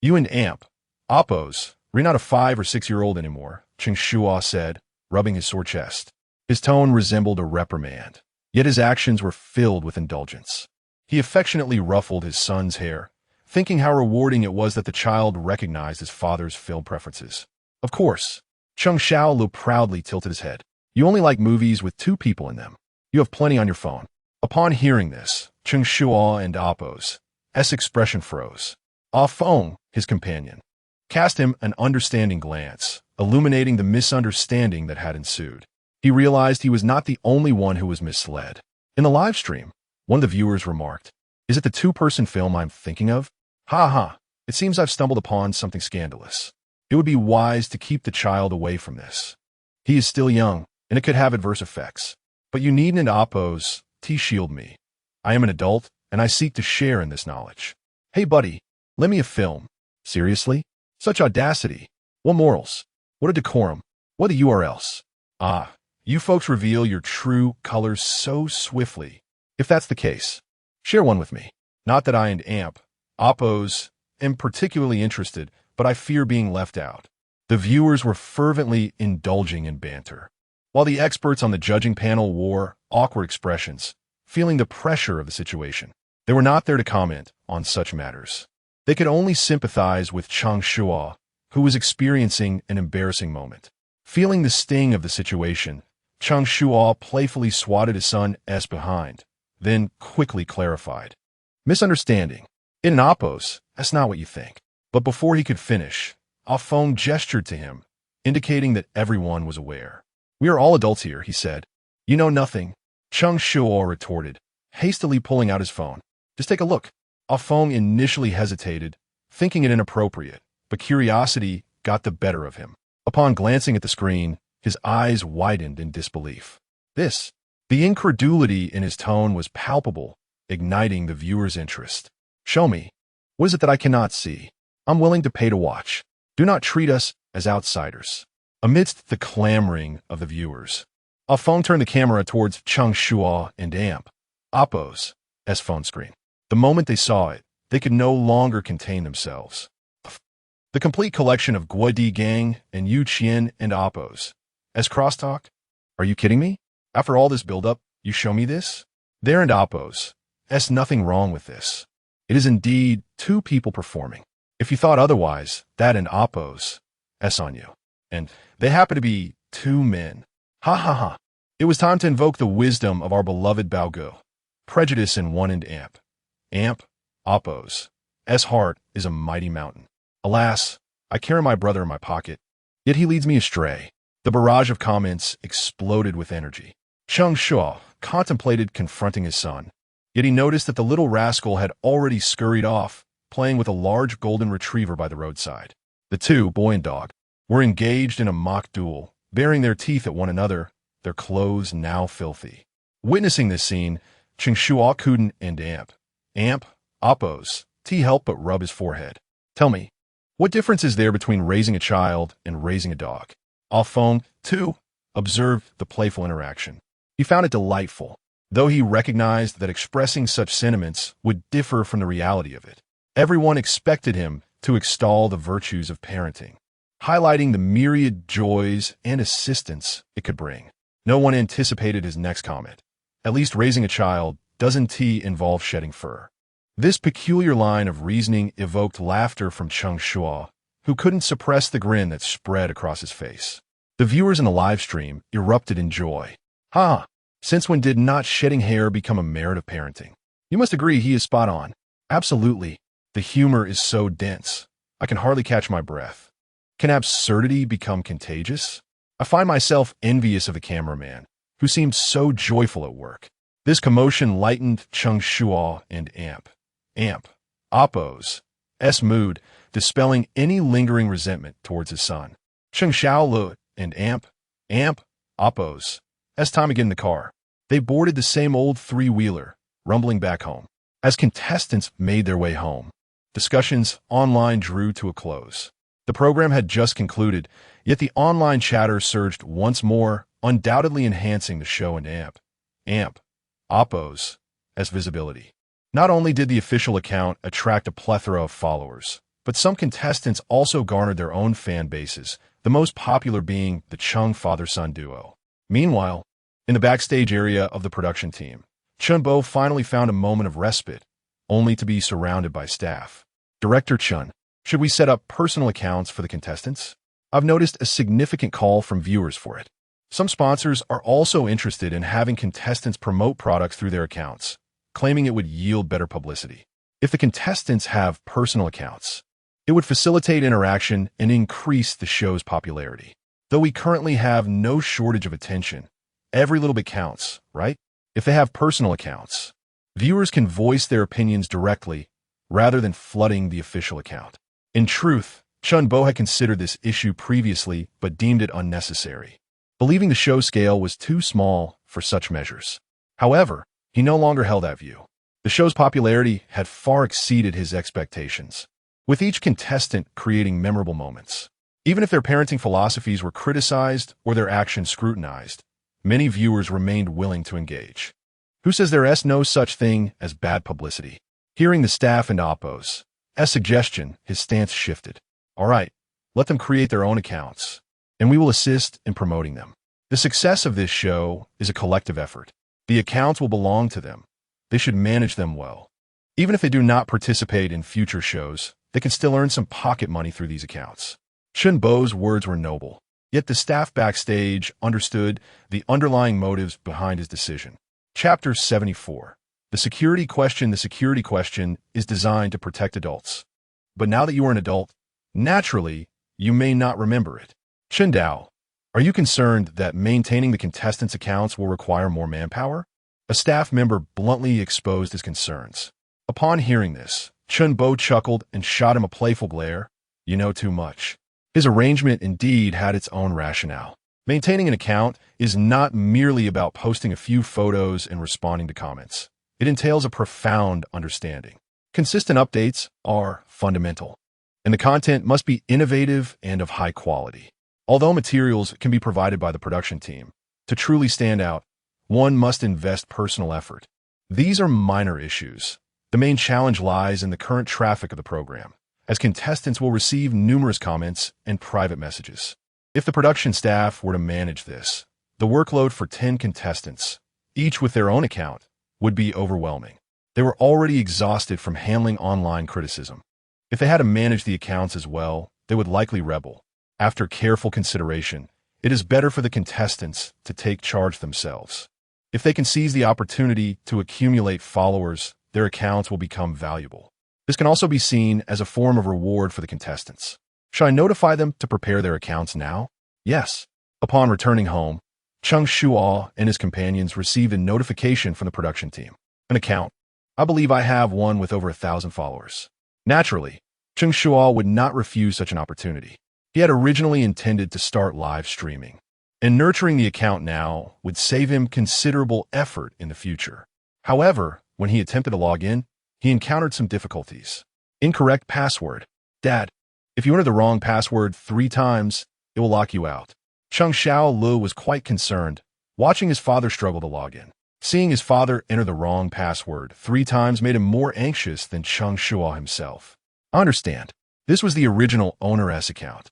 Speaker 1: You and amp. Oppos, we're not a 5 or 6-year-old anymore," Cheng Shuo said, rubbing his sore chest. His tone resembled a reprimand, yet his actions were filled with indulgence. He affectionately ruffled his son's hair, thinking how rewarding it was that the child recognized his father's film preferences. "Of course." Cheng Xiao proudly tilted his head. "You only like movies with 2 people in them. You have plenty on your phone." Upon hearing this, Cheng Shuo and Oppos' expression froze. Ah Feng, his companion, cast him an understanding glance, illuminating the misunderstanding that had ensued. He realized he was not the only one who was misled. In the live stream, one of the viewers remarked, "Is it the 2-person film I'm thinking of? Haha, it seems I've stumbled upon something scandalous. It would be wise to keep the child away from this. He is still young, and it could have adverse effects. But you needn't oppose, shield me. I am an adult, and I seek to share in this knowledge. Hey buddy, lend me a film. Seriously? Such audacity. What morals? What a decorum? What a URLs? Ah, you folks reveal your true colors so swiftly. If that's the case, share one with me. Not that I and amp, oppos, am particularly interested, but I fear being left out." The viewers were fervently indulging in banter, while the experts on the judging panel wore awkward expressions, feeling the pressure of the situation. They were not there to comment on such matters. They could only sympathize with Cheng Shuo, who was experiencing an embarrassing moment. Feeling the sting of the situation, Cheng Shuo playfully swatted his son's behind, then quickly clarified. "Misunderstanding. In an oppos, that's not what you think." But before he could finish, Ah Feng gestured to him, indicating that everyone was aware. "We are all adults here," he said. "You know nothing," Cheng Shuo retorted, hastily pulling out his phone. "Just take a look." Ah Feng initially hesitated, thinking it inappropriate, but curiosity got the better of him. Upon glancing at the screen, his eyes widened in disbelief. The incredulity in his tone was palpable, igniting the viewer's interest. "Show me. What is it that I cannot see? I'm willing to pay to watch. Do not treat us as outsiders." Amidst the clamoring of the viewers, Ah Feng turned the camera towards Cheng Shuo and amp, Oppo's phone screen. The moment they saw it, they could no longer contain themselves. The complete collection of Guodi Gang and Yu Qian and Oppo's crosstalk? Are you kidding me? After all this build-up, you show me this? There and Oppos. Nothing wrong with this. It is indeed two people performing. If you thought otherwise, that and Oppos. On you. And they happen to be two men. Ha. It was time to invoke the wisdom of our beloved Baogo. Prejudice in one and Amp, Oppos. Heart is a mighty mountain. Alas, I carry my brother in my pocket, yet he leads me astray. The barrage of comments exploded with energy. Cheng Shuo contemplated confronting his son, yet he noticed that the little rascal had already scurried off, playing with a large golden retriever by the roadside. The two, boy and dog, were engaged in a mock duel, baring their teeth at one another, their clothes now filthy. Witnessing this scene, Cheng Shuo couldn't and Amp, Oppos, help but rub his forehead. Tell me, what difference is there between raising a child and raising a dog? Alphone, too, observed the playful interaction. He found it delightful, though he recognized that expressing such sentiments would differ from the reality of it. Everyone expected him to extol the virtues of parenting, highlighting the myriad joys and assistance it could bring. No one anticipated his next comment. At least raising a child doesn't involve shedding fur. This peculiar line of reasoning evoked laughter from Cheng Shuo, who couldn't suppress the grin that spread across his face. The viewers in the live stream erupted in joy. Ha! Since when did not shedding hair become a merit of parenting? You must agree he is spot on. Absolutely. The humor is so dense, I can hardly catch my breath. Can absurdity become contagious? I find myself envious of the cameraman, who seemed so joyful at work. This commotion lightened Cheng Shuo and Oppos' mood, dispelling any lingering resentment towards his son. Cheng Shuo and Oppos' time to get in the car. They boarded the same old three-wheeler, rumbling back home. As contestants made their way home, discussions online drew to a close. The program had just concluded, yet the online chatter surged once more, undoubtedly enhancing the show and Oppos' visibility. Not only did the official account attract a plethora of followers, but some contestants also garnered their own fan bases, the most popular being the Cheng father-son duo. Meanwhile, in the backstage area of the production team, Chun Bo finally found a moment of respite, only to be surrounded by staff. Director Chun, should we set up personal accounts for the contestants? I've noticed a significant call from viewers for it. Some sponsors are also interested in having contestants promote products through their accounts, claiming it would yield better publicity. If the contestants have personal accounts, it would facilitate interaction and increase the show's popularity. Though we currently have no shortage of attention, every little bit counts, right? If they have personal accounts, viewers can voice their opinions directly rather than flooding the official account. In truth, Chun Bo had considered this issue previously but deemed it unnecessary, believing the show scale was too small for such measures. However, he no longer held that view. The show's popularity had far exceeded his expectations, with each contestant creating memorable moments. Even if their parenting philosophies were criticized or their actions scrutinized, many viewers remained willing to engage. Who says there is no such thing as bad publicity? Hearing the staff and Oppos' suggestion, his stance shifted. All right, let them create their own accounts, and we will assist in promoting them. The success of this show is a collective effort. The accounts will belong to them. They should manage them well. Even if they do not participate in future shows, they can still earn some pocket money through these accounts. Chun Bo's words were noble, yet the staff backstage understood the underlying motives behind his decision. Chapter 74. The security question. The security question is designed to protect adults. But now that you are an adult, naturally, you may not remember it. Chen Dao, are you concerned that maintaining the contestants' accounts will require more manpower? A staff member bluntly exposed his concerns. Upon hearing this, Chun Bo chuckled and shot him a playful glare. You know too much. His arrangement indeed had its own rationale. Maintaining an account is not merely about posting a few photos and responding to comments. It entails a profound understanding. Consistent updates are fundamental, and the content must be innovative and of high quality. Although materials can be provided by the production team, to truly stand out, one must invest personal effort. These are minor issues. The main challenge lies in the current traffic of the program, as contestants will receive numerous comments and private messages. If the production staff were to manage this, The workload for 10 contestants, each with their own account, would be overwhelming. They were already exhausted from handling online criticism. If they had to manage the accounts as well, they would likely rebel. After careful consideration, it is better for the contestants to take charge themselves. If they can seize the opportunity to accumulate followers, their accounts will become valuable. This can also be seen as a form of reward for the contestants. Shall I notify them to prepare their accounts now? Yes. Upon returning home, Cheng Shuo and his companions received a notification from the production team. An account. I believe I have one with over 1,000 followers. Naturally, Cheng Shuo would not refuse such an opportunity. He had originally intended to start live streaming, and nurturing the account now would save him considerable effort in the future. However, when he attempted to log in, he encountered some difficulties. Incorrect password. Dad, if you enter the wrong password 3 times, it will lock you out. Cheng Shuo was quite concerned, watching his father struggle to log in. Seeing his father enter the wrong password 3 times made him more anxious than Cheng Shuo himself. I understand. This was the original owner's account,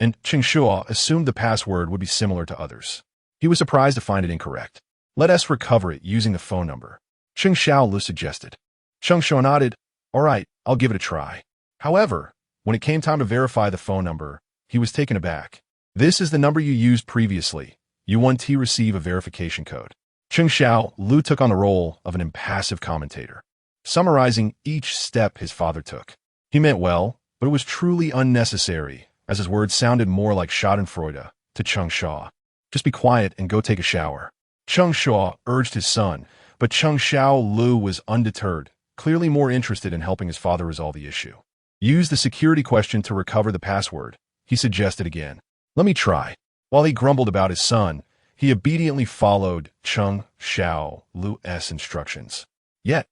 Speaker 1: and Cheng Shuo assumed the password would be similar to others. He was surprised to find it incorrect. Let us recover it using the phone number, Cheng Shuo suggested. Cheng Shuo nodded. All right, I'll give it a try. However, when it came time to verify the phone number, he was taken aback. This is the number you used previously. You want to receive a verification code. Cheng Shuo took on the role of an impassive commentator, summarizing each step his father took. He meant well, but it was truly unnecessary, as his words sounded more like schadenfreude to Cheng Shuo. Just be quiet and go take a shower. Cheng Shuo urged his son, but Cheng Shuo was undeterred, clearly more interested in helping his father resolve the issue. Use the security question to recover the password, he suggested again. Let me try. While he grumbled about his son, he obediently followed Cheng Shuo's instructions. Yet,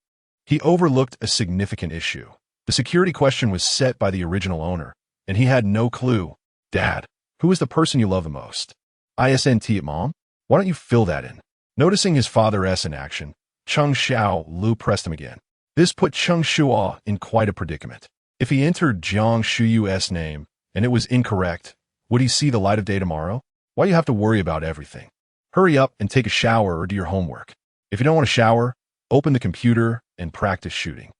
Speaker 1: he overlooked a significant issue. The security question was set by the original owner, and he had no clue. Dad, who is the person you love the most? ISNT at mom? Why don't you fill that in? Noticing his father's in action, Cheng Shuo pressed him again. This put Cheng Shuo in quite a predicament. If he entered Jiang Shuyu's name, and it was incorrect, would he see the light of day tomorrow? Why do you have to worry about everything? Hurry up and take a shower or do your homework. If you don't want to shower, open the computer and practice shooting.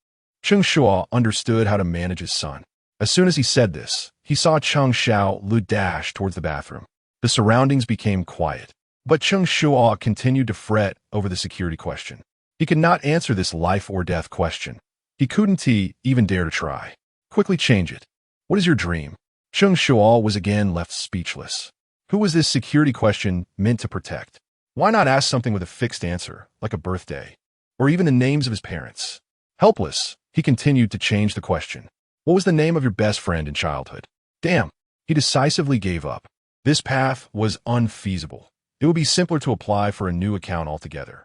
Speaker 1: Cheng Shuo understood how to manage his son. As soon as he said this, he saw Cheng Shuo dash towards the bathroom. The surroundings became quiet, but Cheng Shuo continued to fret over the security question. He could not answer this life or death question. He couldn't even dare to try. Quickly change it. What is your dream? Cheng Shuo was again left speechless. Who was this security question meant to protect? Why not ask something with a fixed answer, like a birthday, or even the names of his parents? Helpless, he continued to change the question. What was the name of your best friend in childhood? Damn, he decisively gave up. This path was unfeasible. It would be simpler to apply for a new account altogether.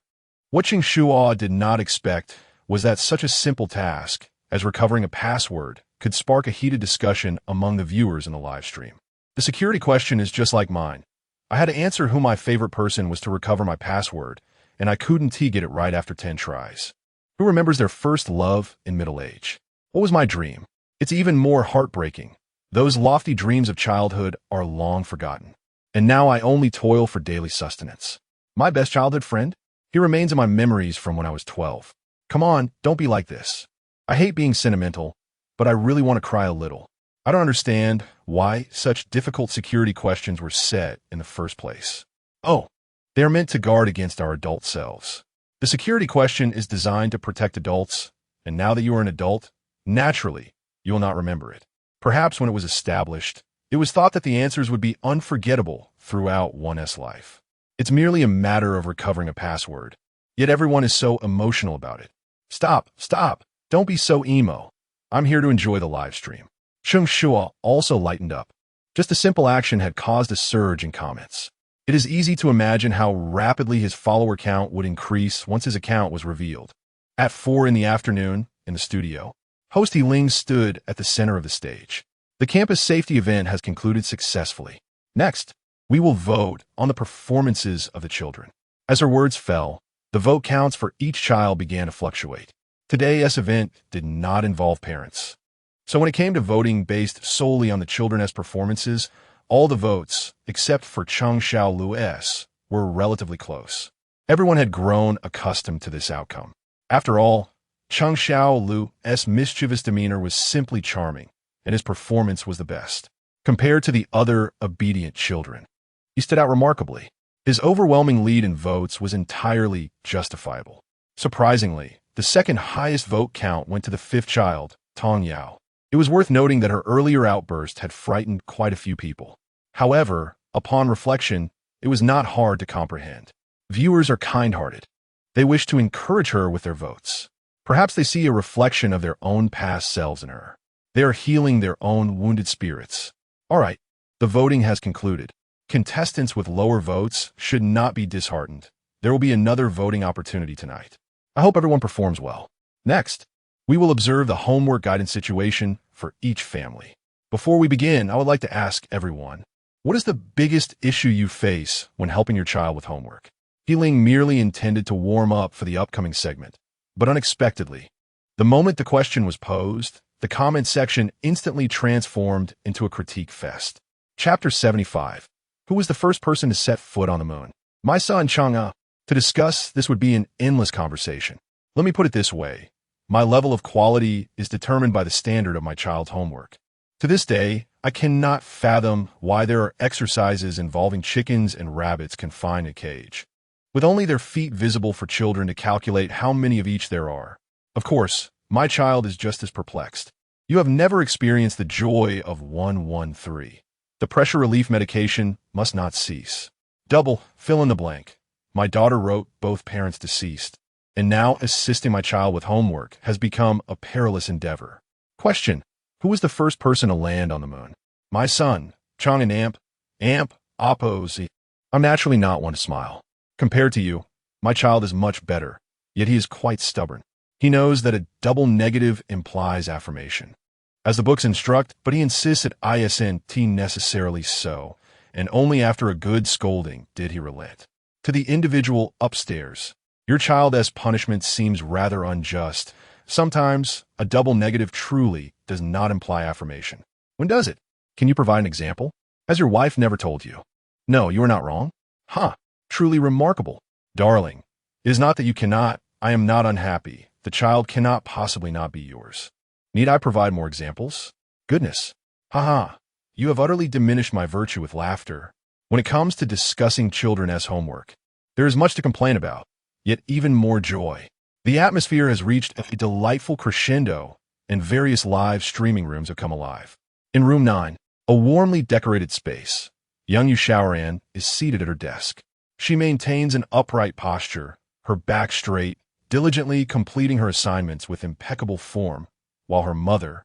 Speaker 1: What Cheng Shuo did not expect was that such a simple task as recovering a password could spark a heated discussion among the viewers in the live stream. The security question is just like mine. I had to answer who my favorite person was to recover my password, and I couldn't get it right after 10 tries. Who remembers their first love in middle age? What was my dream? It's even more heartbreaking. Those lofty dreams of childhood are long forgotten, and now I only toil for daily sustenance. My best childhood friend? He remains in my memories from when I was 12. Come on, don't be like this. I hate being sentimental, but I really want to cry a little. I don't understand why such difficult security questions were set in the first place. Oh, they are meant to guard against our adult selves. The security question is designed to protect adults, and now that you are an adult, naturally, you will not remember it. Perhaps when it was established, it was thought that the answers would be unforgettable throughout one's life. It's merely a matter of recovering a password, yet everyone is so emotional about it. Stop, don't be so emo. I'm here to enjoy the live stream. Cheng Shuo also lightened up. Just a simple action had caused a surge in comments. It is easy to imagine how rapidly his follower count would increase once his account was revealed. At 4 in the afternoon, in the studio, host Ling stood at the center of the stage. The campus safety event has concluded successfully. Next, we will vote on the performances of the children. As her words fell, the vote counts for each child began to fluctuate. Today's event did not involve parents. So when it came to voting based solely on the children's performances, all the votes, except for Cheng Shuo's, were relatively close. Everyone had grown accustomed to this outcome. After all, Cheng Shuo's mischievous demeanor was simply charming, and his performance was the best. Compared to the other obedient children, he stood out remarkably. His overwhelming lead in votes was entirely justifiable. Surprisingly, the second highest vote count went to the fifth child, Tong Yao. It was worth noting that her earlier outburst had frightened quite a few people. However, upon reflection, it was not hard to comprehend. Viewers are kind-hearted. They wish to encourage her with their votes. Perhaps they see a reflection of their own past selves in her. They are healing their own wounded spirits. All right, the voting has concluded. Contestants with lower votes should not be disheartened. There will be another voting opportunity tonight. I hope everyone performs well. Next, we will observe the homework guidance situation for each family. Before we begin, I would like to ask everyone, what is the biggest issue you face when helping your child with homework? Feeling merely intended to warm up for the upcoming segment, but unexpectedly, the moment the question was posed, the comment section instantly transformed into a critique fest. Chapter 75. Who was the first person to set foot on the moon? My son Tsinghua. To discuss this would be an endless conversation. Let me put it this way. My level of quality is determined by the standard of my child's homework. To this day, I cannot fathom why there are exercises involving chickens and rabbits confined in a cage, with only their feet visible for children to calculate how many of each there are. Of course, my child is just as perplexed. You have never experienced the joy of 113. The pressure relief medication must not cease. Double, fill in the blank. My daughter wrote both parents deceased, and now assisting my child with homework has become a perilous endeavor. Question: who was the first person to land on the moon? My son, Chong and Amp, Opposite. I'm naturally not one to smile. Compared to you, my child is much better, yet he is quite stubborn. He knows that a double negative implies affirmation, as the books instruct, but he insists that isn't necessarily so, and only after a good scolding did he relent. To the individual upstairs, your child as punishment seems rather unjust. Sometimes, a double negative truly does not imply affirmation. When does it? Can you provide an example? Has your wife never told you? No, you are not wrong. Truly remarkable. Darling, it is not that you cannot. I am not unhappy. The child cannot possibly not be yours. Need I provide more examples? Goodness. You have utterly diminished my virtue with laughter. When it comes to discussing children as homework, there is much to complain about, yet even more joy. The atmosphere has reached a delightful crescendo, and various live streaming rooms have come alive. In room 9, a warmly decorated space, young Yu Shaoran is seated at her desk. She maintains an upright posture, her back straight, diligently completing her assignments with impeccable form, while her mother,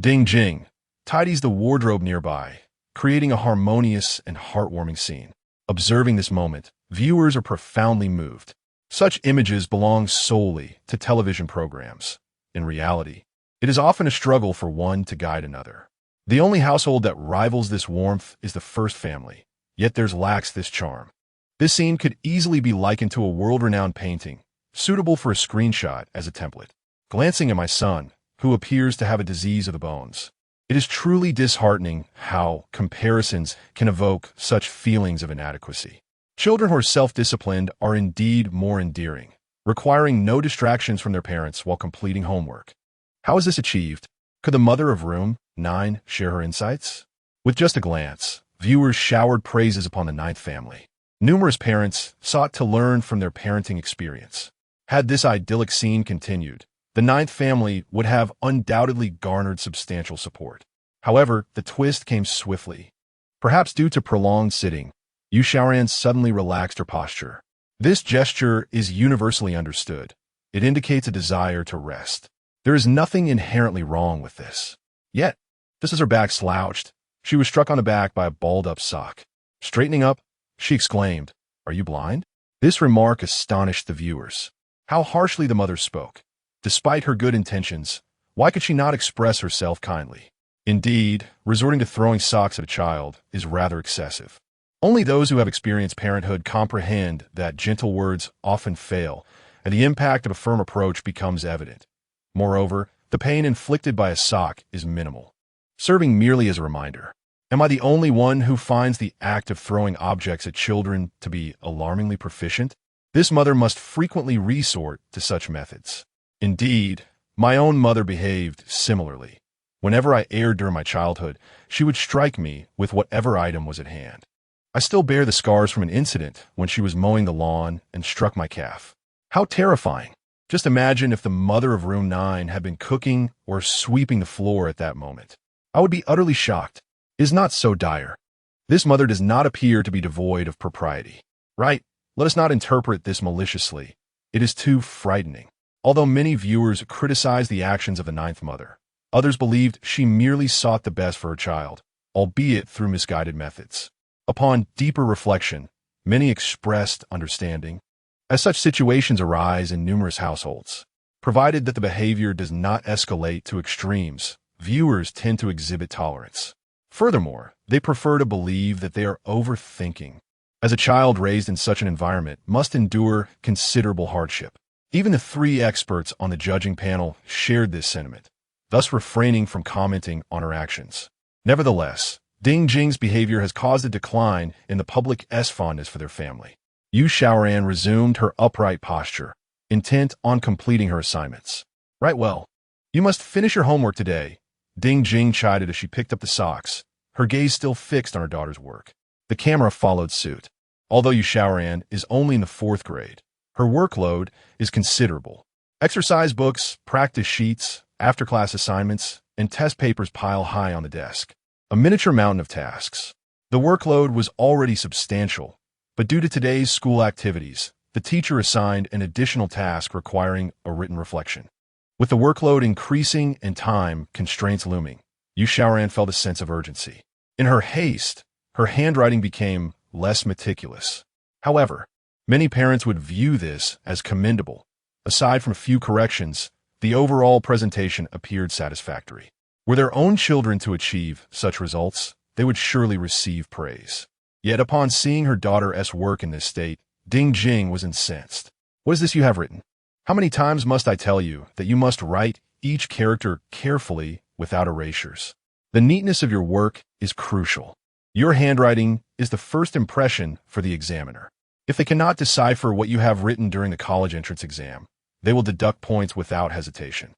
Speaker 1: Ding Jing, tidies the wardrobe nearby, creating a harmonious and heartwarming scene. Observing this moment, viewers are profoundly moved. Such images belong solely to television programs. In reality, it is often a struggle for one to guide another. The only household that rivals this warmth is the first family, yet theirs lacks this charm. This scene could easily be likened to a world-renowned painting, suitable for a screenshot as a template. Glancing at my son, who appears to have a disease of the bones, it is truly disheartening how comparisons can evoke such feelings of inadequacy. Children who are self-disciplined are indeed more endearing, requiring no distractions from their parents while completing homework. How is this achieved? Could the mother of room 9 share her insights? With just a glance, viewers showered praises upon the 9th family. Numerous parents sought to learn from their parenting experience. Had this idyllic scene continued, the 9th family would have undoubtedly garnered substantial support. However, the twist came swiftly. Perhaps due to prolonged sitting, Yu Shaoran suddenly relaxed her posture. This gesture is universally understood. It indicates a desire to rest. There is nothing inherently wrong with this. Yet, just as her back slouched, she was struck on the back by a balled-up sock. Straightening up, she exclaimed, "Are you blind?" This remark astonished the viewers. How harshly the mother spoke. Despite her good intentions, why could she not express herself kindly? Indeed, resorting to throwing socks at a child is rather excessive. Only those who have experienced parenthood comprehend that gentle words often fail, and the impact of a firm approach becomes evident. Moreover, the pain inflicted by a sock is minimal, serving merely as a reminder. Am I the only one who finds the act of throwing objects at children to be alarmingly proficient? This mother must frequently resort to such methods. Indeed, my own mother behaved similarly. Whenever I erred during my childhood, she would strike me with whatever item was at hand. I still bear the scars from an incident when she was mowing the lawn and struck my calf. How terrifying! Just imagine if the mother of room 9 had been cooking or sweeping the floor at that moment. I would be utterly shocked. It is not so dire. This mother does not appear to be devoid of propriety. Right? Let us not interpret this maliciously. It is too frightening. Although many viewers criticize the actions of the ninth mother, others believed she merely sought the best for her child, albeit through misguided methods. Upon deeper reflection, many expressed understanding, as such situations arise in numerous households. Provided that the behavior does not escalate to extremes, viewers tend to exhibit tolerance. Furthermore, they prefer to believe that they are overthinking, as a child raised in such an environment must endure considerable hardship. Even the 3 experts on the judging panel shared this sentiment, thus refraining from commenting on her actions. Nevertheless, Ding Jing's behavior has caused a decline in the public's fondness for their family. Yu Xiaoran resumed her upright posture, intent on completing her assignments. Right, well, you must finish your homework today, Ding Jing chided as she picked up the socks, her gaze still fixed on her daughter's work. The camera followed suit. Although Yu Xiaoran is only in the 4th grade, her workload is considerable. Exercise books, practice sheets, after-class assignments, and test papers pile high on the desk. A miniature mountain of tasks. The workload was already substantial, but due to today's school activities, the teacher assigned an additional task requiring a written reflection. With the workload increasing and time constraints looming, Yu Xiaoran felt a sense of urgency. In her haste, her handwriting became less meticulous. However, many parents would view this as commendable. Aside from a few corrections, the overall presentation appeared satisfactory. Were their own children to achieve such results, they would surely receive praise. Yet upon seeing her daughter's work in this state, Ding Jing was incensed. What is this you have written? How many times must I tell you that you must write each character carefully without erasures? The neatness of your work is crucial. Your handwriting is the first impression for the examiner. If they cannot decipher what you have written during the college entrance exam, they will deduct points without hesitation.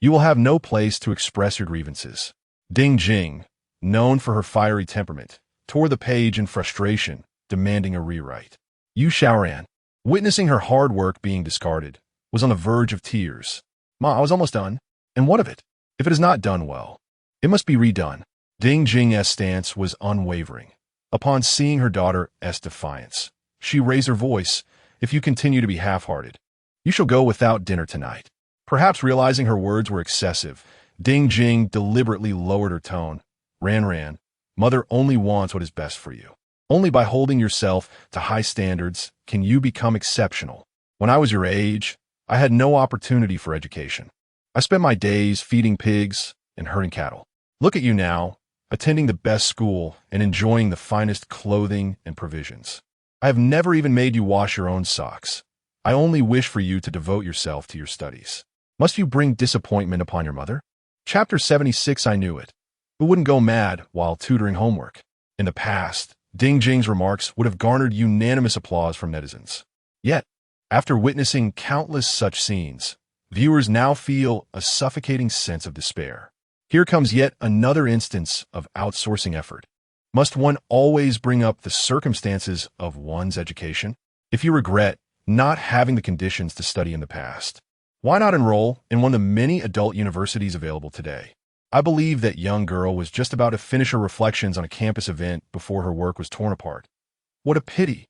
Speaker 1: You will have no place to express your grievances. Ding Jing, known for her fiery temperament, tore the page in frustration, demanding a rewrite. Yu Xiaoran, witnessing her hard work being discarded, was on the verge of tears. Ma, I was almost done. And what of it? If it is not done well, it must be redone. Ding Jing's stance was unwavering. Upon seeing her daughter's defiance, she raised her voice. If you continue to be half-hearted, you shall go without dinner tonight. Perhaps realizing her words were excessive, Ding Jing deliberately lowered her tone. Ran, mother only wants what is best for you. Only by holding yourself to high standards can you become exceptional. When I was your age, I had no opportunity for education. I spent my days feeding pigs and herding cattle. Look at you now, attending the best school and enjoying the finest clothing and provisions. I have never even made you wash your own socks. I only wish for you to devote yourself to your studies. Must you bring disappointment upon your mother? Chapter 76. I knew it. Who wouldn't go mad while tutoring homework? In the past, Ding Jing's remarks would have garnered unanimous applause from netizens. Yet, after witnessing countless such scenes, viewers now feel a suffocating sense of despair. Here comes yet another instance of outsourcing effort. Must one always bring up the circumstances of one's education? If you regret not having the conditions to study in the past, why not enroll in one of the many adult universities available today? I believe that young girl was just about to finish her reflections on a campus event before her work was torn apart. What a pity!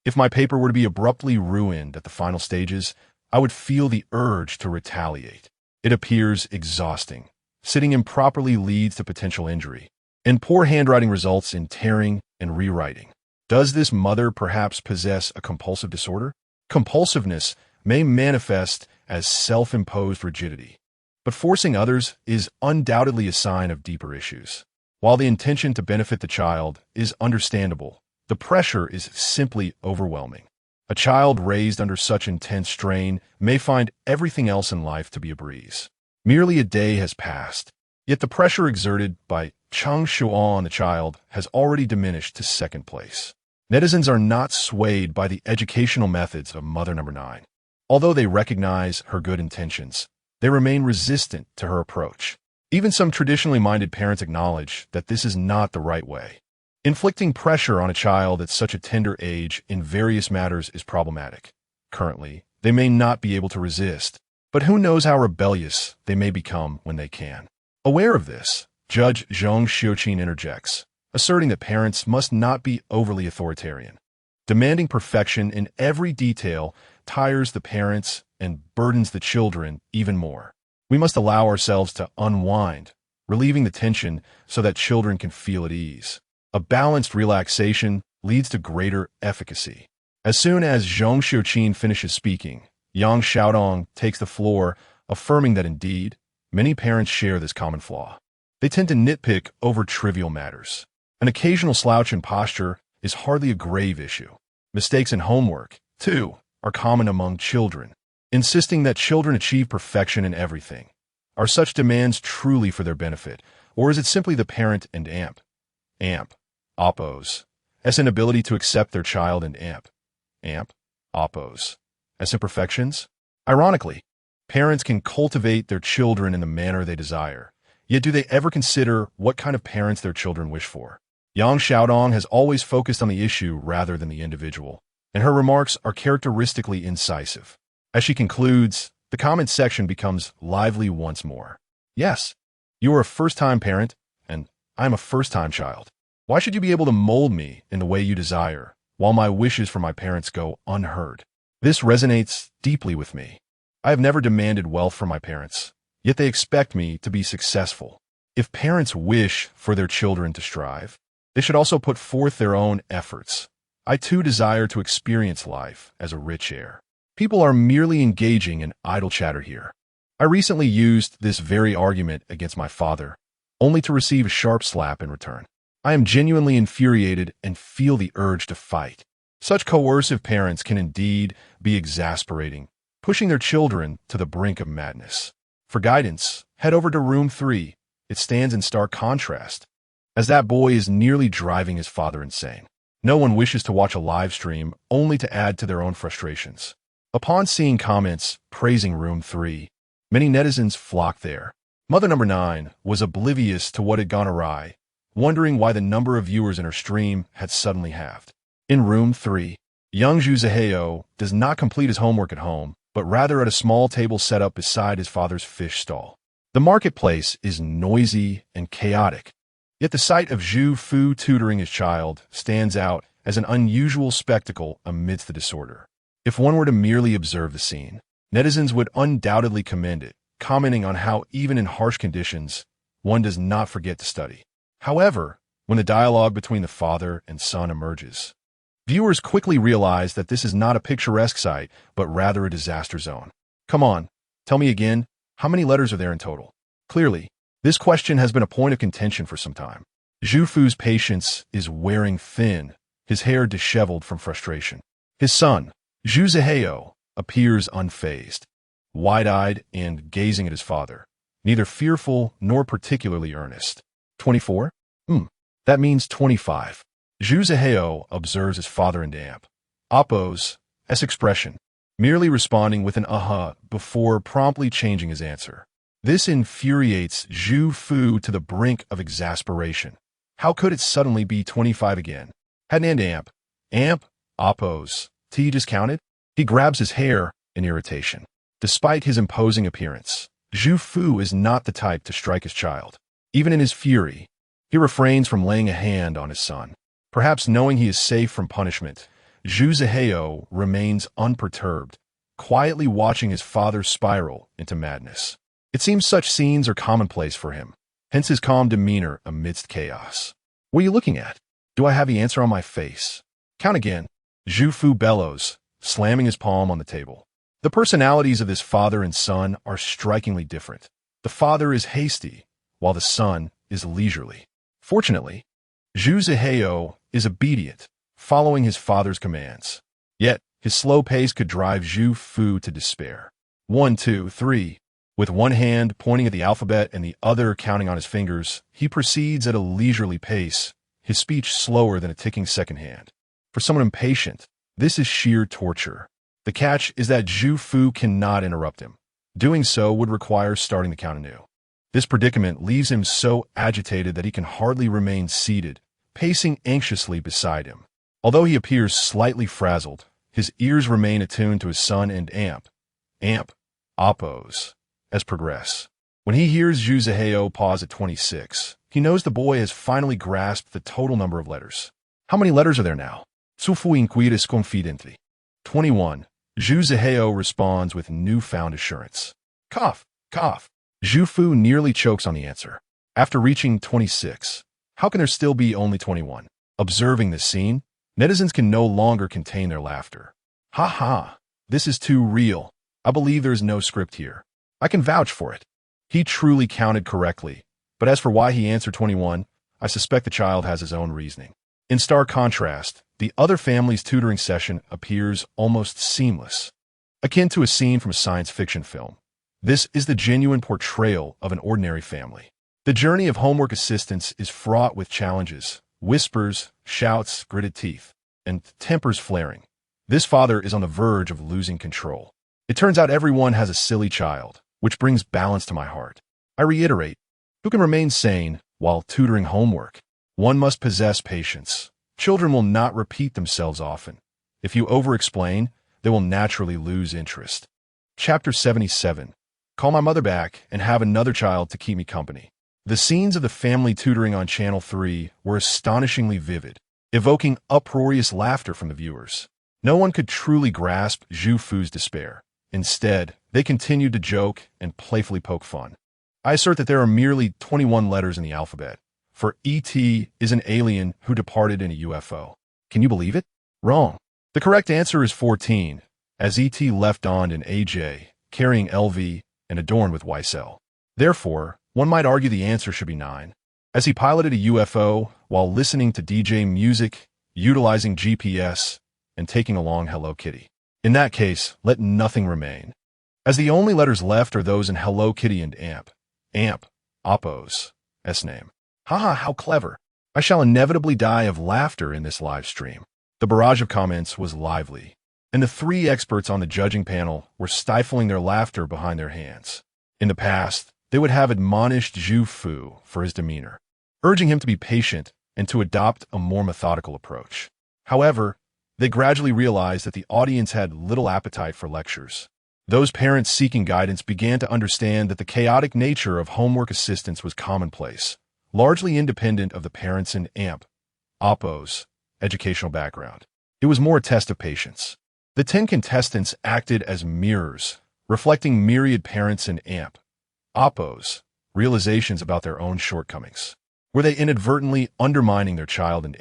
Speaker 1: If my paper were to be abruptly ruined at the final stages, I would feel the urge to retaliate. It appears exhausting. Sitting improperly leads to potential injury, and poor handwriting results in tearing and rewriting. Does this mother perhaps possess a compulsive disorder? Compulsiveness may manifest as self-imposed rigidity, but forcing others is undoubtedly a sign of deeper issues. While the intention to benefit the child is understandable, the pressure is simply overwhelming. A child raised under such intense strain may find everything else in life to be a breeze. Merely a day has passed, yet the pressure exerted by Cheng Shuo, the child, has already diminished to second place. Netizens are not swayed by the educational methods of Mother Number 9. Although they recognize her good intentions, they remain resistant to her approach. Even some traditionally minded parents acknowledge that this is not the right way. Inflicting pressure on a child at such a tender age in various matters is problematic. Currently, they may not be able to resist, but who knows how rebellious they may become when they can. Aware of this, Judge Zhong Xiuqin interjects, asserting that parents must not be overly authoritarian. Demanding perfection in every detail tires the parents and burdens the children even more. We must allow ourselves to unwind, relieving the tension so that children can feel at ease. A balanced relaxation leads to greater efficacy. As soon as Zhong Xiuqin finishes speaking, Yang Xiaodong takes the floor, affirming that indeed, many parents share this common flaw. They tend to nitpick over trivial matters. An occasional slouch in posture is hardly a grave issue. Mistakes in homework, too, are common among children. Insisting that children achieve perfection in everything. Are such demands truly for their benefit, or is it simply the parent and Oppo's inability to accept their child and Oppo's imperfections? Ironically, parents can cultivate their children in the manner they desire, yet do they ever consider what kind of parents their children wish for? Yang Xiaodong has always focused on the issue rather than the individual, and her remarks are characteristically incisive. As she concludes, the comment section becomes lively once more. Yes, you are a first-time parent, and I'm a first-time child. Why should you be able to mold me in the way you desire, while my wishes for my parents go unheard? This resonates deeply with me. I have never demanded wealth from my parents, yet they expect me to be successful. If parents wish for their children to strive, they should also put forth their own efforts. I too desire to experience life as a rich heir. People are merely engaging in idle chatter here. I recently used this very argument against my father, only to receive a sharp slap in return. I am genuinely infuriated and feel the urge to fight. Such coercive parents can indeed be exasperating, pushing their children to the brink of madness. For guidance, head over to room 3. It stands in stark contrast, as that boy is nearly driving his father insane. No one wishes to watch a live stream only to add to their own frustrations. Upon seeing comments praising room 3, many netizens flocked there. Mother Number 9 was oblivious to what had gone awry, wondering why the number of viewers in her stream had suddenly halved. In room 3, young Zhu Ziheo does not complete his homework at home, but rather at a small table set up beside his father's fish stall. The marketplace is noisy and chaotic, yet the sight of Zhu Fu tutoring his child stands out as an unusual spectacle amidst the disorder. If one were to merely observe the scene, netizens would undoubtedly commend it, commenting on how even in harsh conditions, one does not forget to study. However, when the dialogue between the father and son emerges, viewers quickly realize that this is not a picturesque sight, but rather a disaster zone. Come on, tell me again, how many letters are there in total? Clearly, this question has been a point of contention for some time. Zhu Fu's patience is wearing thin, his hair disheveled from frustration. His son, Zhu Ziheo, appears unfazed, wide-eyed and gazing at his father, neither fearful nor particularly earnest. 24? That means 25. Zhu Ziheo observes his father and Oppo's expression, merely responding with an aha before promptly changing his answer. This infuriates Zhu Fu to the brink of exasperation. How could it suddenly be 25 again? Hadn't Oppo's just counted? He grabs his hair in irritation. Despite his imposing appearance, Zhu Fu is not the type to strike his child. Even in his fury, he refrains from laying a hand on his son. Perhaps knowing he is safe from punishment, Zhu Ziheo remains unperturbed, quietly watching his father spiral into madness. It seems such scenes are commonplace for him, hence his calm demeanor amidst chaos. What are you looking at? Do I have the answer on my face? Count again. Zhu Fu bellows, slamming his palm on the table. The personalities of this father and son are strikingly different. The father is hasty, while the son is leisurely. Fortunately, Zhu Ziheo is obedient, following his father's commands. Yet, his slow pace could drive Zhu Fu to despair. 1, 2, 3. With one hand pointing at the alphabet and the other counting on his fingers, he proceeds at a leisurely pace, his speech slower than a ticking second hand. For someone impatient, this is sheer torture. The catch is that Zhu Fu cannot interrupt him. Doing so would require starting the count anew. This predicament leaves him so agitated that he can hardly remain seated, pacing anxiously beside him. Although he appears slightly frazzled, his ears remain attuned to his son and oppos, as progress. When he hears Zhu Zihao pause at 26, he knows the boy has finally grasped the total number of letters. How many letters are there now? Su fu inquiris confidently. 21. Zhu Zihao responds with newfound assurance. Cough, cough. Zhu Fu nearly chokes on the answer. After reaching 26, how can there still be only 21? Observing this scene, netizens can no longer contain their laughter. Ha, this is too real. I believe there is no script here. I can vouch for it. He truly counted correctly, but as for why he answered 21, I suspect the child has his own reasoning. In stark contrast, the other family's tutoring session appears almost seamless, akin to a scene from a science fiction film. This is the genuine portrayal of an ordinary family. The journey of homework assistance is fraught with challenges, whispers, shouts, gritted teeth, and tempers flaring. This father is on the verge of losing control. It turns out everyone has a silly child, which brings balance to my heart. I reiterate, who can remain sane while tutoring homework? One must possess patience. Children will not repeat themselves often. If you over-explain, they will naturally lose interest. Chapter 77. Call my mother back and have another child to keep me company. The scenes of the family tutoring on Channel 3 were astonishingly vivid, evoking uproarious laughter from the viewers. No one could truly grasp Zhu Fu's despair. Instead, they continued to joke and playfully poke fun. I assert that there are merely 21 letters in the alphabet, for E.T. is an alien who departed in a UFO. Can you believe it? Wrong. The correct answer is 14, as E.T. left on in AJ, carrying LV and adorned with YSL. Therefore, one might argue the answer should be 9, as he piloted a UFO while listening to DJ music, utilizing GPS, and taking along Hello Kitty. In that case, let nothing remain, as the only letters left are those in Hello Kitty and Oppo's S-name. Haha, how clever. I shall inevitably die of laughter in this live stream. The barrage of comments was lively, and the 3 experts on the judging panel were stifling their laughter behind their hands. In the past, they would have admonished Zhu Fu for his demeanor, urging him to be patient and to adopt a more methodical approach. However, they gradually realized that the audience had little appetite for lectures. Those parents seeking guidance began to understand that the chaotic nature of homework assistance was commonplace, largely independent of the parents' and Oppo's educational background. It was more a test of patience. The 10 contestants acted as mirrors, reflecting myriad parents' and Oppo's realizations about their own shortcomings. Were they inadvertently undermining their child and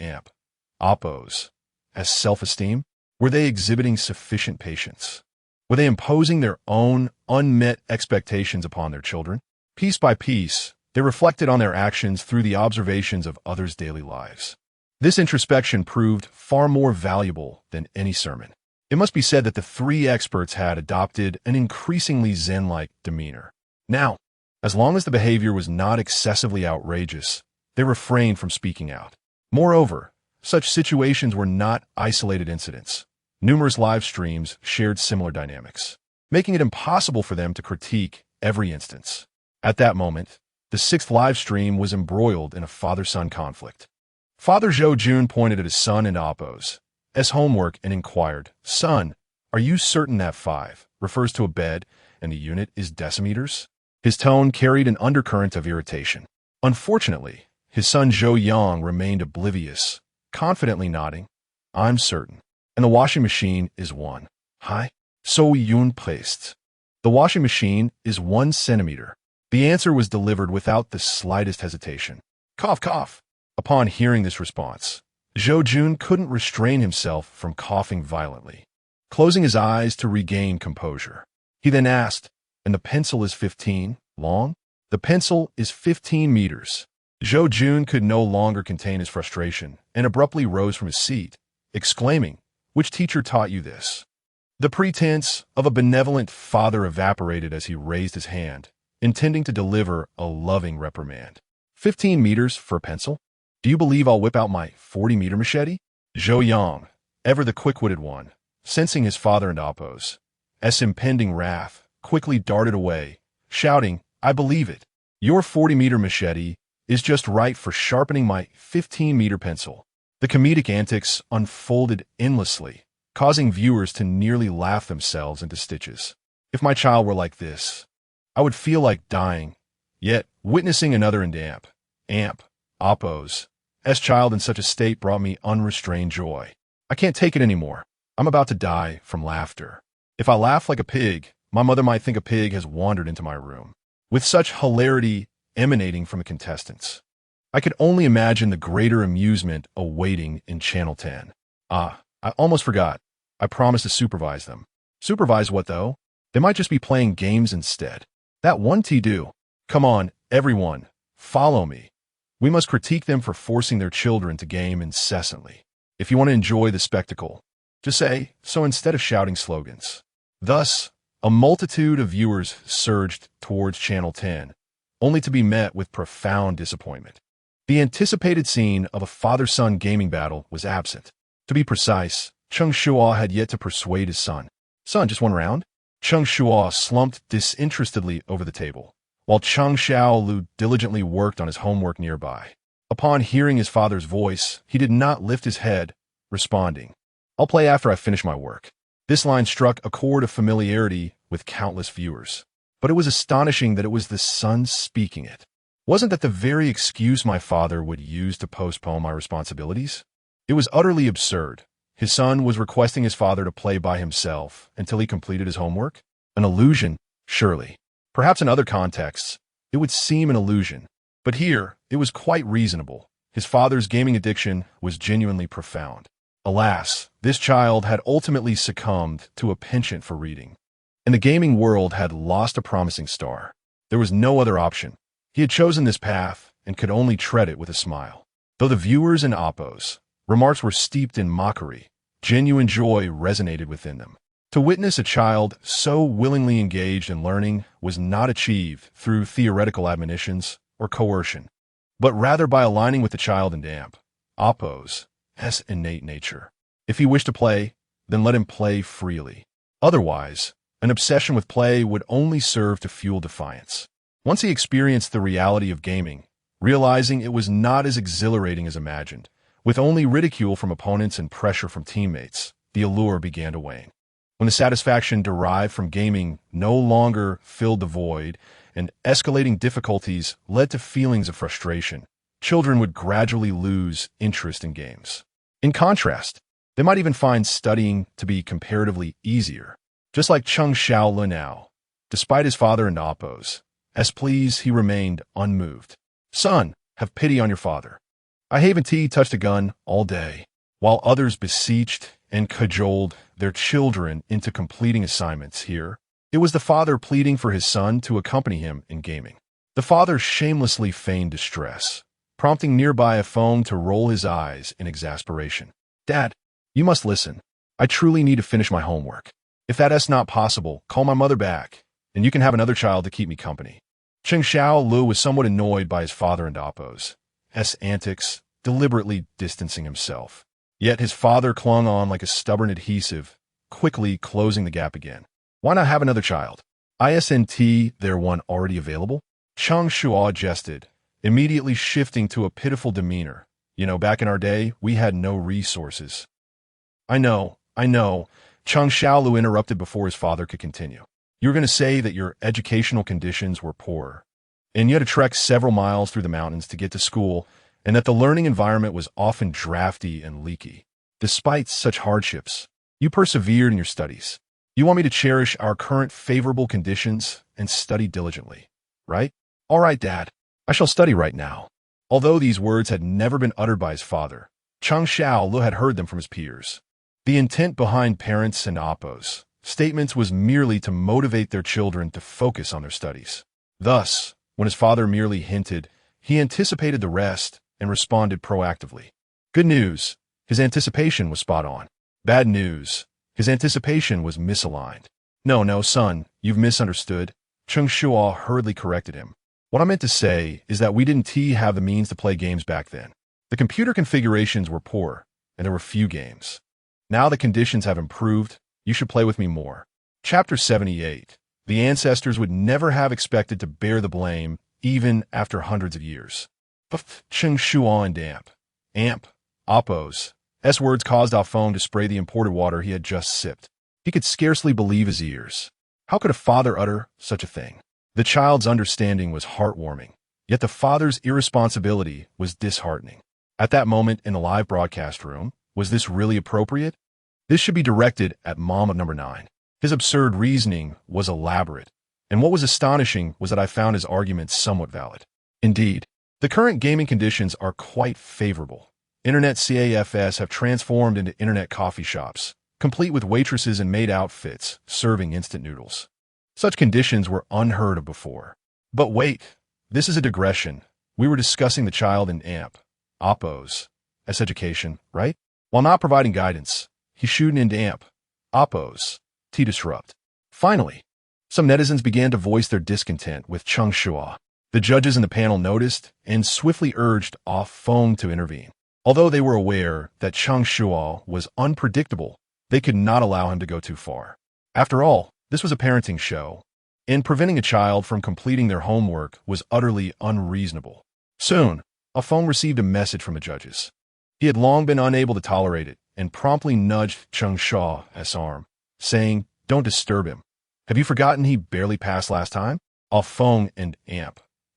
Speaker 1: Oppo's as self-esteem? Were they exhibiting sufficient patience? Were they imposing their own unmet expectations upon their children? Piece by piece, they reflected on their actions through the observations of others' daily lives. This introspection proved far more valuable than any sermon. It must be said that the 3 experts had adopted an increasingly zen-like demeanor. Now, as long as the behavior was not excessively outrageous, they refrained from speaking out. Moreover, such situations were not isolated incidents. Numerous live streams shared similar dynamics, making it impossible for them to critique every instance. At that moment, the 6th live stream was embroiled in a father-son conflict. Father Zhou Jun pointed at his son and Oppo's homework and inquired, "Son, are you certain that 5 refers to a bed and the unit is decimeters?" His tone carried an undercurrent of irritation. Unfortunately, his son Zhou Yang remained oblivious, confidently nodding, "I'm certain. And the washing machine is 1. Hi. So yun placed. The washing machine is 1 centimeter. The answer was delivered without the slightest hesitation. Cough, cough. Upon hearing this response, Zhou Jun couldn't restrain himself from coughing violently, closing his eyes to regain composure. He then asked, "And the pencil is 15 long?" "The pencil is 15 meters. Zhou Jun could no longer contain his frustration and abruptly rose from his seat, exclaiming, "Which teacher taught you this?" The pretense of a benevolent father evaporated as he raised his hand, intending to deliver a loving reprimand. 15 meters for a pencil? Do you believe I'll whip out my 40-meter machete? Zhou Yang, ever the quick-witted one, sensing his father and Appo's impending wrath, quickly darted away, shouting, I believe it. Your 40-meter machete is just right for sharpening my 15-meter pencil. The comedic antics unfolded endlessly, causing viewers to nearly laugh themselves into stitches. If my child were like this, I would feel like dying. Yet, witnessing another in Appo's child in such a state brought me unrestrained joy. I can't take it anymore. I'm about to die from laughter. If I laugh like a pig, my mother might think a pig has wandered into my room. With such hilarity emanating from the contestants, I could only imagine the greater amusement awaiting in Channel 10. I almost forgot. I promised to supervise them. Supervise what, though? They might just be playing games instead. That one do. Come on, everyone, follow me. We must critique them for forcing their children to game incessantly. If you want to enjoy the spectacle, just say so instead of shouting slogans. Thus, a multitude of viewers surged towards Channel 10, only to be met with profound disappointment. The anticipated scene of a father-son gaming battle was absent. To be precise, Cheng Shuo had yet to persuade his son. Son, just one round? Cheng Shuo slumped disinterestedly over the table, while Cheng Xiaolu diligently worked on his homework nearby. Upon hearing his father's voice, he did not lift his head, responding, I'll play after I finish my work. This line struck a chord of familiarity with countless viewers, but it was astonishing that it was the son speaking it. Wasn't that the very excuse my father would use to postpone my responsibilities? It was utterly absurd. His son was requesting his father to play by himself until he completed his homework? An illusion, surely. Perhaps in other contexts, it would seem an illusion. But here, it was quite reasonable. His father's gaming addiction was genuinely profound. Alas, this child had ultimately succumbed to a penchant for reading, and the gaming world had lost a promising star. There was no other option. He had chosen this path and could only tread it with a smile. Though the viewers and Appo's remarks were steeped in mockery, genuine joy resonated within them. To witness a child so willingly engaged in learning was not achieved through theoretical admonitions or coercion, but rather by aligning with the child and Appo's innate nature. If he wished to play, then let him play freely. Otherwise, an obsession with play would only serve to fuel defiance. Once he experienced the reality of gaming, realizing it was not as exhilarating as imagined, with only ridicule from opponents and pressure from teammates, the allure began to wane. When the satisfaction derived from gaming no longer filled the void and escalating difficulties led to feelings of frustration, children would gradually lose interest in games. In contrast, they might even find studying to be comparatively easier. Just like Cheng Shuo now, despite his father and Appo's pleas, he remained unmoved. Son, have pity on your father. I haven't touched a gun all day, while others beseeched and cajoled their children into completing assignments here. It was the father pleading for his son to accompany him in gaming. The father shamelessly feigned distress, prompting nearby a phone to roll his eyes in exasperation. Dad, you must listen. I truly need to finish my homework. If that's not possible, call my mother back, and you can have another child to keep me company. Cheng Xiaolu was somewhat annoyed by his father and Appo's antics, deliberately distancing himself. Yet his father clung on like a stubborn adhesive, quickly closing the gap again. Why not have another child? Isn't there one already available? Cheng Shuo jested, immediately shifting to a pitiful demeanor. Back in our day, we had no resources. I know. Cheng Xiaolu interrupted before his father could continue. You were going to say that your educational conditions were poor, and you had to trek several miles through the mountains to get to school, and that the learning environment was often drafty and leaky. Despite such hardships, you persevered in your studies. You want me to cherish our current favorable conditions and study diligently, right? All right, Dad. I shall study right now. Although these words had never been uttered by his father, Cheng Xiaolu had heard them from his peers. The intent behind parents and Appo's statements was merely to motivate their children to focus on their studies. Thus, when his father merely hinted, he anticipated the rest and responded proactively. Good news, his anticipation was spot on. Bad news, His anticipation was misaligned. No, son, you've misunderstood. Cheng Shuo hurriedly corrected him. What I meant to say is that we didn't have the means to play games back then. The computer configurations were poor, and there were few games. Now the conditions have improved. You should play with me more. Chapter 78. The ancestors would never have expected to bear the blame, even after hundreds of years. Cheng Shuo and Amp. Oppos. S words caused Afong to spray the imported water he had just sipped. He could scarcely believe his ears. How could a father utter such a thing? The child's understanding was heartwarming, yet the father's irresponsibility was disheartening. At that moment in the live broadcast room, was this really appropriate? This should be directed at mom of number 9. His absurd reasoning was elaborate, and what was astonishing was that I found his arguments somewhat valid. Indeed, the current gaming conditions are quite favorable. Internet CAFs have transformed into internet coffee shops, complete with waitresses in maid outfits serving instant noodles. Such conditions were unheard of before. But wait, this is a digression. We were discussing the child in Oppos as education, right? While not providing guidance, he's shooting into Oppos to disrupt. Finally, some netizens began to voice their discontent with Cheng Shuo. The judges in the panel noticed and swiftly urged Afong to intervene. Although they were aware that Cheng Shuo was unpredictable, they could not allow him to go too far. After all, this was a parenting show, and preventing a child from completing their homework was utterly unreasonable. Soon, Afong received a message from the judges. He had long been unable to tolerate it and promptly nudged Cheng Shuo's arm, saying, "Don't disturb him. Have you forgotten he barely passed last time?" Afong and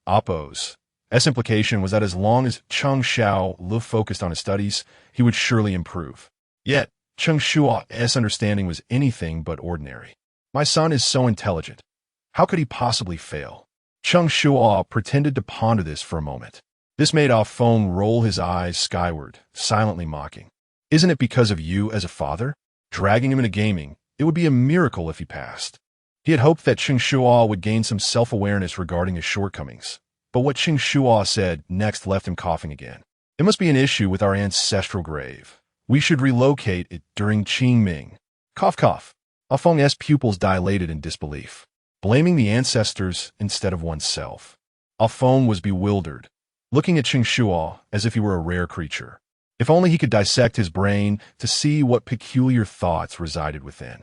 Speaker 1: Oppos. S implication was that as long as Cheng Shuo focused on his studies, he would surely improve. Yet, Cheng Shuo's understanding was anything but ordinary. My son is so intelligent. How could he possibly fail? Cheng Shuo pretended to ponder this for a moment. This made Afong roll his eyes skyward, silently mocking. Isn't it because of you as a father? Dragging him into gaming, it would be a miracle if he passed. He had hoped that Cheng Shuo would gain some self-awareness regarding his shortcomings. But what Cheng Shuo said next left him coughing again. It must be an issue with our ancestral grave. We should relocate it during Qingming. Cough, cough. Afong's pupils dilated in disbelief, blaming the ancestors instead of oneself. Afong was bewildered, looking at Cheng Shuo as if he were a rare creature. If only he could dissect his brain to see what peculiar thoughts resided within.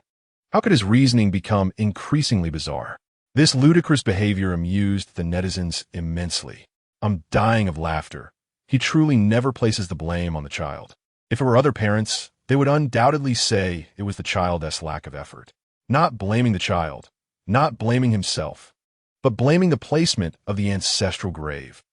Speaker 1: How could his reasoning become increasingly bizarre? This ludicrous behavior amused the netizens immensely. I'm dying of laughter. He truly never places the blame on the child. If it were other parents, they would undoubtedly say it was the child's lack of effort. Not blaming the child, not blaming himself, but blaming the placement of the ancestral grave.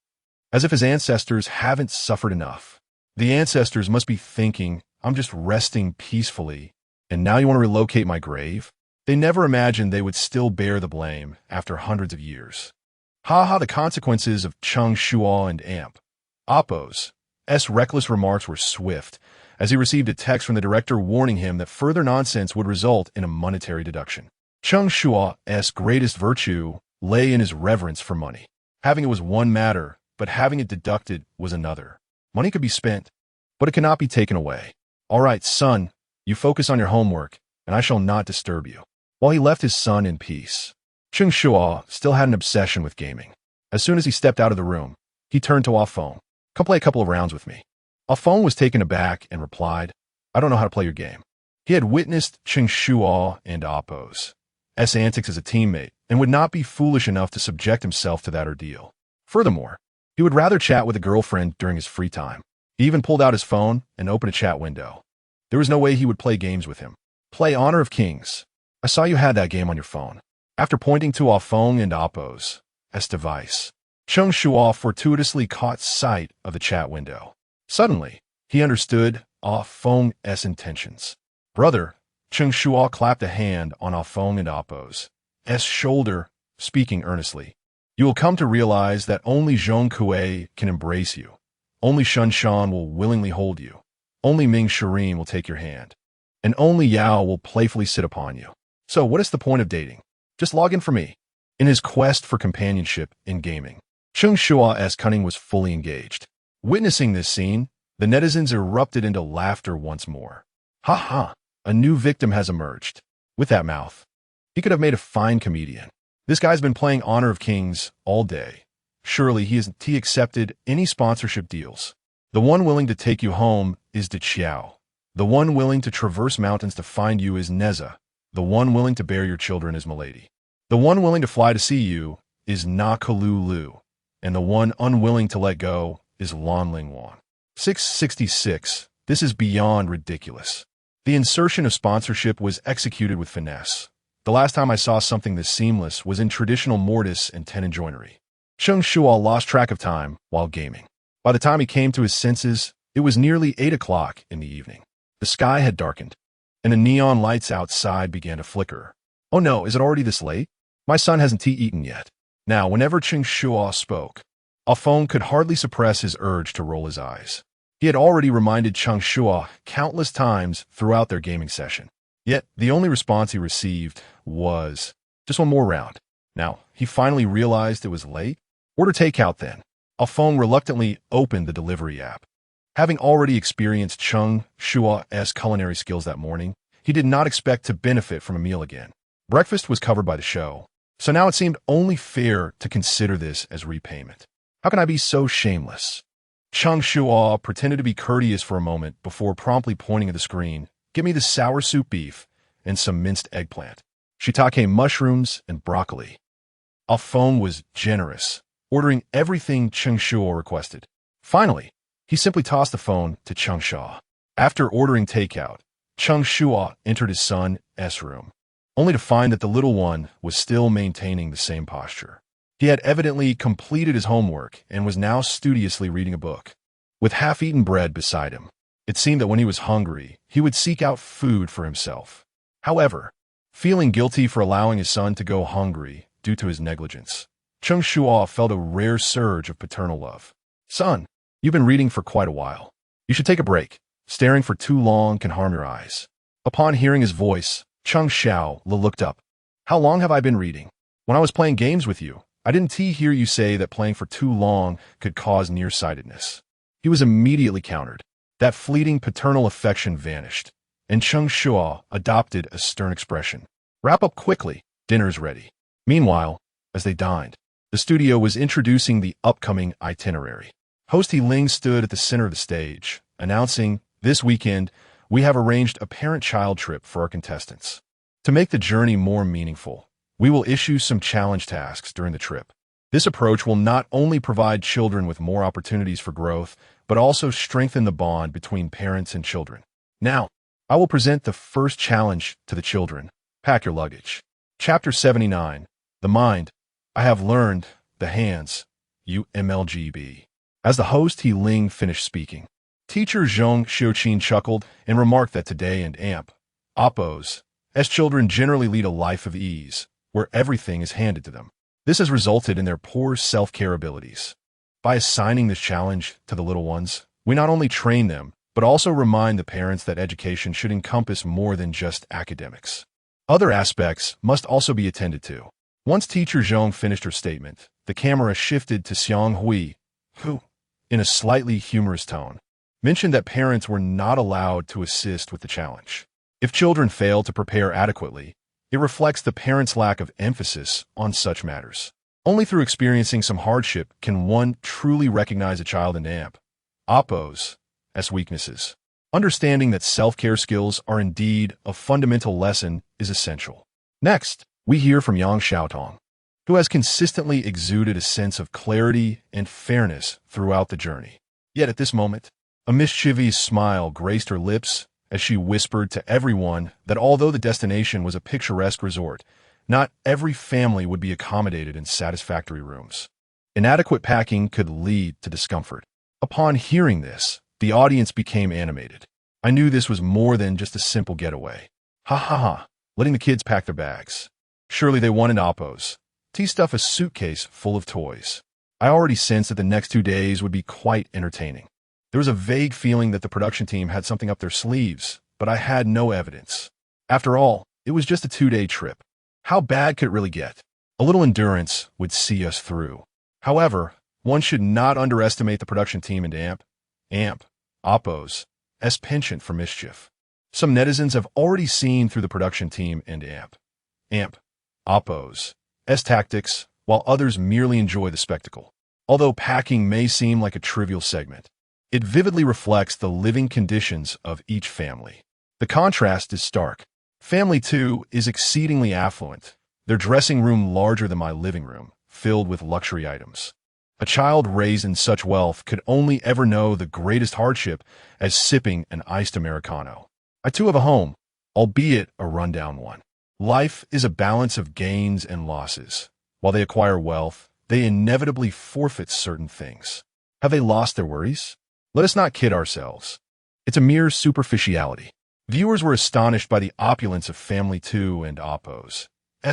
Speaker 1: As if his ancestors haven't suffered enough. The ancestors must be thinking, I'm just resting peacefully, and now you want to relocate my grave? They never imagined they would still bear the blame after hundreds of years. Haha, the consequences of Cheng Shuo and Oppos' reckless remarks were swift, as he received a text from the director warning him that further nonsense would result in a monetary deduction. Cheng Shuo's greatest virtue lay in his reverence for money. Having it was one matter, but having it deducted was another. Money could be spent, but it cannot be taken away. All right, son, you focus on your homework, and I shall not disturb you. While he left his son in peace, Cheng Shuo still had an obsession with gaming. As soon as he stepped out of the room, he turned to Afong. Come play a couple of rounds with me. Afong was taken aback and replied, I don't know how to play your game. He had witnessed Cheng Shuo and Oppos' antics as a teammate and would not be foolish enough to subject himself to that ordeal. Furthermore, he would rather chat with a girlfriend during his free time. He even pulled out his phone and opened a chat window. There was no way he would play games with him. Play Honor of Kings. I saw you had that game on your phone. After pointing to Afong and Oppos' device, Cheng Shuo fortuitously caught sight of the chat window. Suddenly, he understood Afong's intentions. Brother, Cheng Shuo clapped a hand on Afong and Oppos' shoulder, speaking earnestly. You will come to realize that only Zhong Kuei can embrace you. Only Shun Shan will willingly hold you. Only Ming Shirin will take your hand. And only Yao will playfully sit upon you. So what is the point of dating? Just log in for me. In his quest for companionship in gaming, Cheng Shuo's cunning was fully engaged. Witnessing this scene, the netizens erupted into laughter once more. Ha ha! a new victim has emerged. With that mouth, he could have made a fine comedian. This guy's been playing Honor of Kings all day. Surely he accepted any sponsorship deals. The one willing to take you home is De Chiao. The one willing to traverse mountains to find you is Neza. The one willing to bear your children is Milady. The one willing to fly to see you is Na Kalulu. And the one unwilling to let go is Lan Lingwan. 666. This is beyond ridiculous. The insertion of sponsorship was executed with finesse. The last time I saw something this seamless was in traditional mortise and tenon joinery. Cheng Shuo lost track of time while gaming. By the time he came to his senses, it was nearly 8 o'clock in the evening. The sky had darkened, and the neon lights outside began to flicker. Oh no, is it already this late? My son hasn't eaten yet. Now, whenever Cheng Shuo spoke, Alphonse could hardly suppress his urge to roll his eyes. He had already reminded Cheng Shuo countless times throughout their gaming session. Yet, the only response he received was, just one more round. Now, he finally realized it was late. Order takeout then. Alphonse reluctantly opened the delivery app. Having already experienced Cheng Shuo's culinary skills that morning, he did not expect to benefit from a meal again. Breakfast was covered by the show, so now it seemed only fair to consider this as repayment. How can I be so shameless? Cheng Shuo pretended to be courteous for a moment before promptly pointing at the screen. Give me the sour soup beef and some minced eggplant, shiitake mushrooms, and broccoli. Alphonse was generous, ordering everything Cheng Shuo requested. Finally, he simply tossed the phone to Cheng Shuo. After ordering takeout, Cheng Shuo entered his son's room, only to find that the little one was still maintaining the same posture. He had evidently completed his homework and was now studiously reading a book. With half-eaten bread beside him, it seemed that when he was hungry, he would seek out food for himself. However, feeling guilty for allowing his son to go hungry due to his negligence, Cheng Shuo felt a rare surge of paternal love. Son, you've been reading for quite a while. You should take a break. Staring for too long can harm your eyes. Upon hearing his voice, Cheng Shuo looked up. How long have I been reading? When I was playing games with you, I didn't hear you say that playing for too long could cause nearsightedness. He was immediately countered. That fleeting paternal affection vanished, and Cheng Shuo adopted a stern expression. Wrap up quickly. Dinner's ready. Meanwhile, as they dined, the studio was introducing the upcoming itinerary. Host He Ling stood at the center of the stage, announcing, this weekend, we have arranged a parent-child trip for our contestants. To make the journey more meaningful, we will issue some challenge tasks during the trip. This approach will not only provide children with more opportunities for growth, but also strengthen the bond between parents and children. Now, I will present the first challenge to the children. Pack your luggage. Chapter 79. The Mind. I have learned. The Hands. UMLGB. As the host He Ling finished speaking, teacher Zhong Xiuqin chuckled and remarked that today and Oppos, as children generally lead a life of ease, where everything is handed to them. This has resulted in their poor self-care abilities. By assigning this challenge to the little ones, we not only train them, but also remind the parents that education should encompass more than just academics. Other aspects must also be attended to. Once teacher Zhong finished her statement, the camera shifted to Xiang Hui, who, in a slightly humorous tone, mentioned that parents were not allowed to assist with the challenge. If children fail to prepare adequately, it reflects the parents' lack of emphasis on such matters. Only through experiencing some hardship can one truly recognize a child in Oppos as weaknesses. Understanding that self-care skills are indeed a fundamental lesson is essential. Next, we hear from Yang Xiaotong, who has consistently exuded a sense of clarity and fairness throughout the journey. Yet at this moment, a mischievous smile graced her lips as she whispered to everyone that although the destination was a picturesque resort, not every family would be accommodated in satisfactory rooms. Inadequate packing could lead to discomfort. Upon hearing this, the audience became animated. I knew this was more than just a simple getaway. Hahaha, letting the kids pack their bags. Surely they wanted Oppos. Stuff a suitcase full of toys. I already sensed that the next 2 days would be quite entertaining. There was a vague feeling that the production team had something up their sleeves, but I had no evidence. After all, it was just a 2-day trip. How bad could it really get? A little endurance would see us through. However, one should not underestimate the production team and Oppos as penchant for mischief. Some netizens have already seen through the production team and amp, oppos, tactics, while others merely enjoy the spectacle. Although packing may seem like a trivial segment, it vividly reflects the living conditions of each family. The contrast is stark. Family 2 is exceedingly affluent, their dressing room larger than my living room, filled with luxury items. A child raised in such wealth could only ever know the greatest hardship as sipping an iced Americano. I too have a home, albeit a rundown one. Life is a balance of gains and losses. While they acquire wealth, they inevitably forfeit certain things. Have they lost their worries? Let us not kid ourselves. It's a mere superficiality. Viewers were astonished by the opulence of Family 2 and Oppo's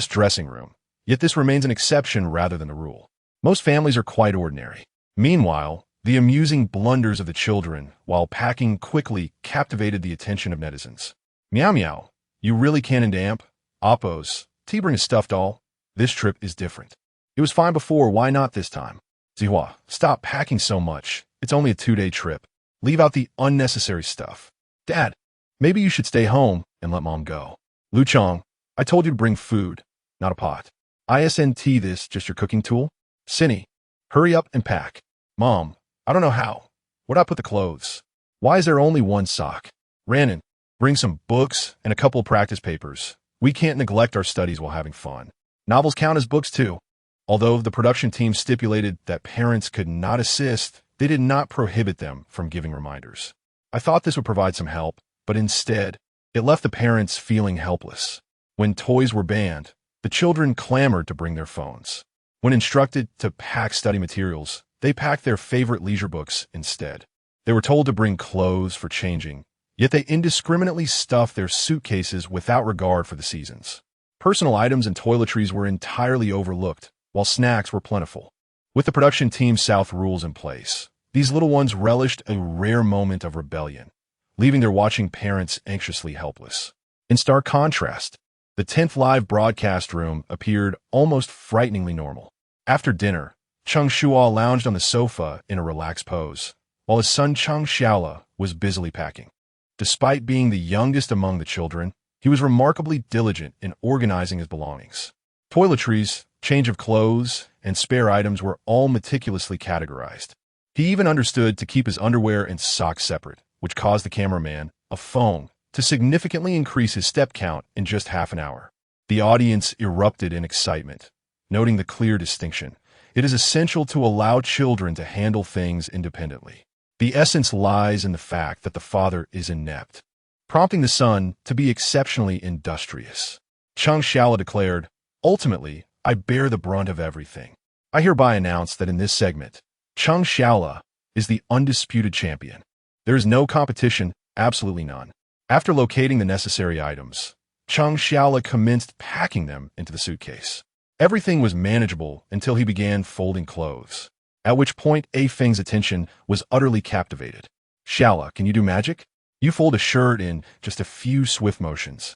Speaker 1: dressing room, yet this remains an exception rather than a rule. Most families are quite ordinary. Meanwhile, the amusing blunders of the children while packing quickly captivated the attention of netizens. Meow meow, you really can amp, Oppo's, bring a stuffed doll. This trip is different. It was fine before, why not this time? Tsinghua, stop packing so much. It's only a 2-day trip. Leave out the unnecessary stuff. Dad, maybe you should stay home and let Mom go. Lu Chong, I told you to bring food, not a pot. Isn't this just your cooking tool? Cinny, hurry up and pack. Mom, I don't know how. Where'd I put the clothes? Why is there only one sock? Rannon, bring some books and a couple of practice papers. We can't neglect our studies while having fun. Novels count as books too. Although the production team stipulated that parents could not assist, they did not prohibit them from giving reminders. I thought this would provide some help, but instead, it left the parents feeling helpless. When toys were banned, the children clamored to bring their phones. When instructed to pack study materials, they packed their favorite leisure books instead. They were told to bring clothes for changing, yet they indiscriminately stuffed their suitcases without regard for the seasons. Personal items and toiletries were entirely overlooked, while snacks were plentiful. With the production team's South rules in place, these little ones relished a rare moment of rebellion, leaving their watching parents anxiously helpless. In stark contrast, the 10th live broadcast room appeared almost frighteningly normal. After dinner, Cheng Shuo lounged on the sofa in a relaxed pose, while his son Cheng Shuo was busily packing. Despite being the youngest among the children, he was remarkably diligent in organizing his belongings. Toiletries, change of clothes, and spare items were all meticulously categorized. He even understood to keep his underwear and socks separate, which caused the cameraman, a phone, to significantly increase his step count in just half an hour. The audience erupted in excitement, noting the clear distinction. It is essential to allow children to handle things independently. The essence lies in the fact that the father is inept, prompting the son to be exceptionally industrious. Cheng Shuo declared, "Ultimately, I bear the brunt of everything. I hereby announce that in this segment, Cheng Shuo is the undisputed champion. There is no competition, absolutely none." After locating the necessary items, Cheng Shuo commenced packing them into the suitcase. Everything was manageable until he began folding clothes, at which point A Feng's attention was utterly captivated. "Shuo, can you do magic? You fold a shirt in just a few swift motions.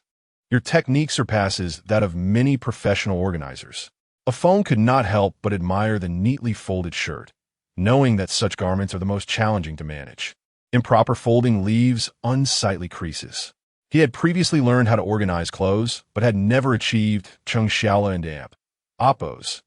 Speaker 1: Your technique surpasses that of many professional organizers." A phone could not help but admire the neatly folded shirt, knowing that such garments are the most challenging to manage. Improper folding leaves unsightly creases. He had previously learned how to organize clothes, but had never achieved Cheng Shuo and Oppo's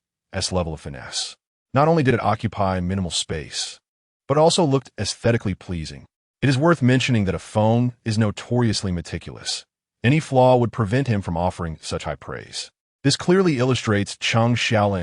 Speaker 1: level of finesse. Not only did it occupy minimal space, but also looked aesthetically pleasing. It is worth mentioning that a phone is notoriously meticulous. Any flaw would prevent him from offering such high praise. This clearly illustrates Cheng Shuo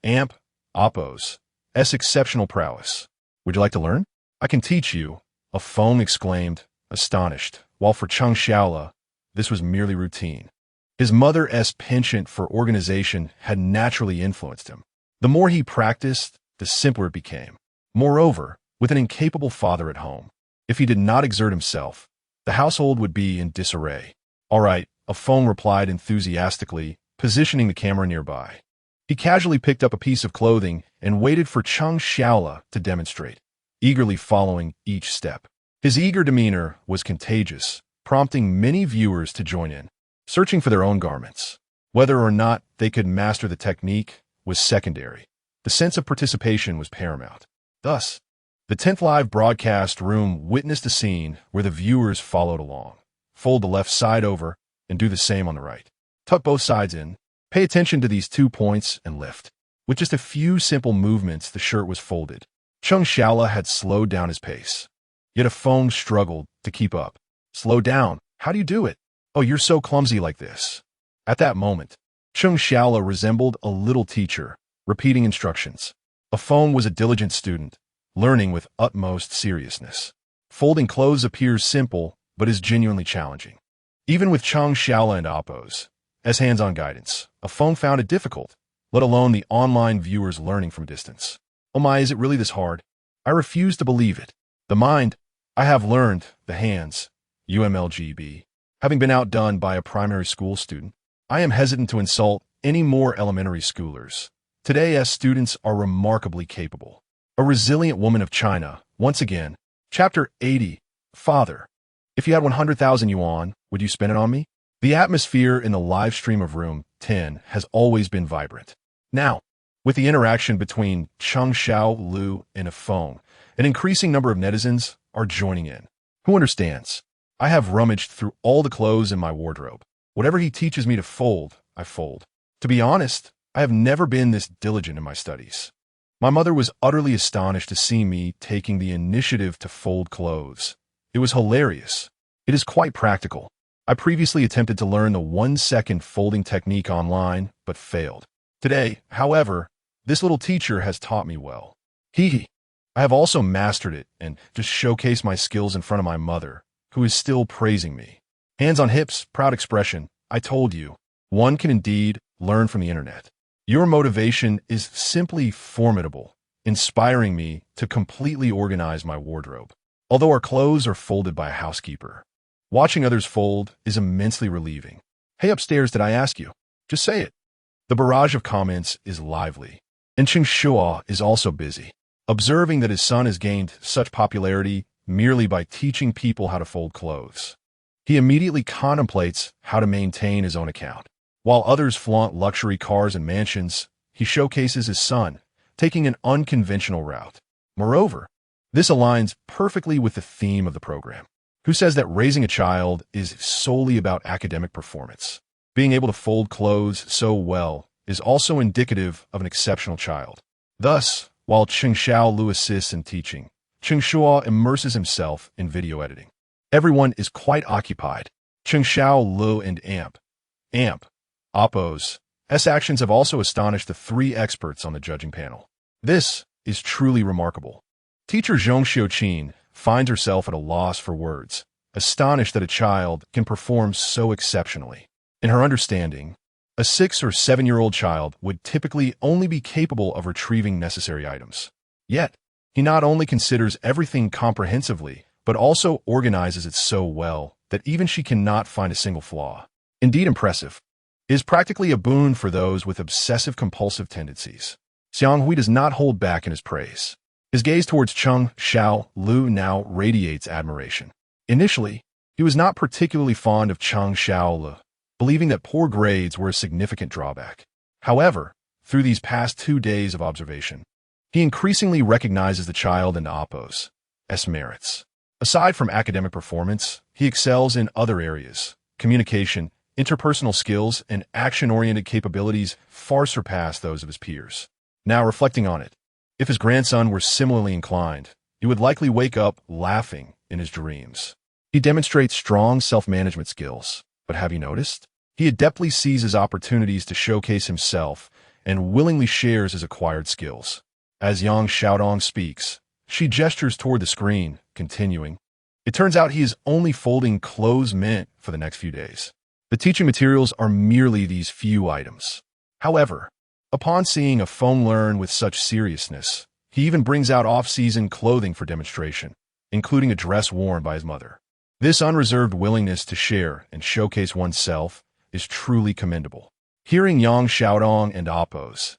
Speaker 1: and Oppo's exceptional prowess. Would you like to learn? I can teach you, a phone exclaimed, astonished, while for Cheng Shuo, this was merely routine. His mother's penchant for organization had naturally influenced him. The more he practiced, the simpler it became. Moreover, with an incapable father at home, if he did not exert himself, the household would be in disarray. "All right," a phone replied enthusiastically, positioning the camera nearby. He casually picked up a piece of clothing and waited for Cheng Shuo to demonstrate, eagerly following each step. His eager demeanor was contagious, prompting many viewers to join in, searching for their own garments. Whether or not they could master the technique was secondary. The sense of participation was paramount. Thus, the 10th live broadcast room witnessed a scene where the viewers followed along. fold the left side over, and do the same on the right. Tuck both sides in. Pay attention to these 2 points and lift. With just a few simple movements, the shirt was folded. Cheng Shuo had slowed down his pace. Yet a phone struggled to keep up. Slow down. How do you do it? Oh, you're so clumsy like this. At that moment, Cheng Shuo resembled a little teacher, repeating instructions. A phone was a diligent student, learning with utmost seriousness. Folding clothes appears simple, but is genuinely challenging. Even with Cheng Shuo and Appos, as hands-on guidance, a phone found it difficult, let alone the online viewers learning from a distance. Oh my, is it really this hard? I refuse to believe it. The mind, I have learned, the hands, UMLGB. Having been outdone by a primary school student, I am hesitant to insult any more elementary schoolers. Today, as students are remarkably capable. A resilient woman of China, once again, Chapter 80, Father. If you had 100,000 yuan, would you spend it on me? The atmosphere in the live stream of Room 10 has always been vibrant. Now, with the interaction between Cheng Shuo, Lu, and a phone, an increasing number of netizens are joining in. Who understands? I have rummaged through all the clothes in my wardrobe. Whatever he teaches me to fold, I fold. To be honest, I have never been this diligent in my studies. My mother was utterly astonished to see me taking the initiative to fold clothes. It was hilarious. It is quite practical. I previously attempted to learn the 1-second folding technique online, but failed. Today, however, this little teacher has taught me well. Hee. I have also mastered it and just showcased my skills in front of my mother, who is still praising me. Hands on hips, proud expression. I told you, one can indeed learn from the internet. Your motivation is simply formidable, inspiring me to completely organize my wardrobe. Although our clothes are folded by a housekeeper, watching others fold is immensely relieving. Hey, upstairs, did I ask you? Just say it. The barrage of comments is lively, and Cheng Shuo is also busy, observing that his son has gained such popularity merely by teaching people how to fold clothes. He immediately contemplates how to maintain his own account. While others flaunt luxury cars and mansions, he showcases his son, taking an unconventional route. Moreover, this aligns perfectly with the theme of the program. Who says that raising a child is solely about academic performance? Being able to fold clothes so well is also indicative of an exceptional child. Thus, while Cheng Shuo Lu assists in teaching, Cheng Shuo immerses himself in video editing. Everyone is quite occupied. Cheng Shuo Lu and Amp, Appos, S actions have also astonished the 3 experts on the judging panel. This is truly remarkable. Teacher Zhong Xiuqin finds herself at a loss for words, astonished that a child can perform so exceptionally. In her understanding, a 6 or 7-year-old child would typically only be capable of retrieving necessary items. Yet, he not only considers everything comprehensively, but also organizes it so well that even she cannot find a single flaw. Indeed impressive. It is practically a boon for those with obsessive-compulsive tendencies. Xiang Hui does not hold back in his praise. His gaze towards Cheng Shuo Lu now radiates admiration. Initially, he was not particularly fond of Cheng Shuo Lu, believing that poor grades were a significant drawback. However, through these past 2 days of observation, he increasingly recognizes the child and Appos' merits. Aside from academic performance, he excels in other areas. Communication, interpersonal skills, and action-oriented capabilities far surpass those of his peers. Now, reflecting on it, if his grandson were similarly inclined, he would likely wake up laughing in his dreams. He demonstrates strong self-management skills, but have you noticed? He adeptly seizes opportunities to showcase himself and willingly shares his acquired skills. As Yang Xiaodong speaks, she gestures toward the screen, continuing. It turns out he is only folding clothes meant for the next few days. The teaching materials are merely these few items. However, upon seeing a phone learn with such seriousness, he even brings out off-season clothing for demonstration, including a dress worn by his mother. This unreserved willingness to share and showcase oneself is truly commendable. Hearing Yang Xiaodong and Appos'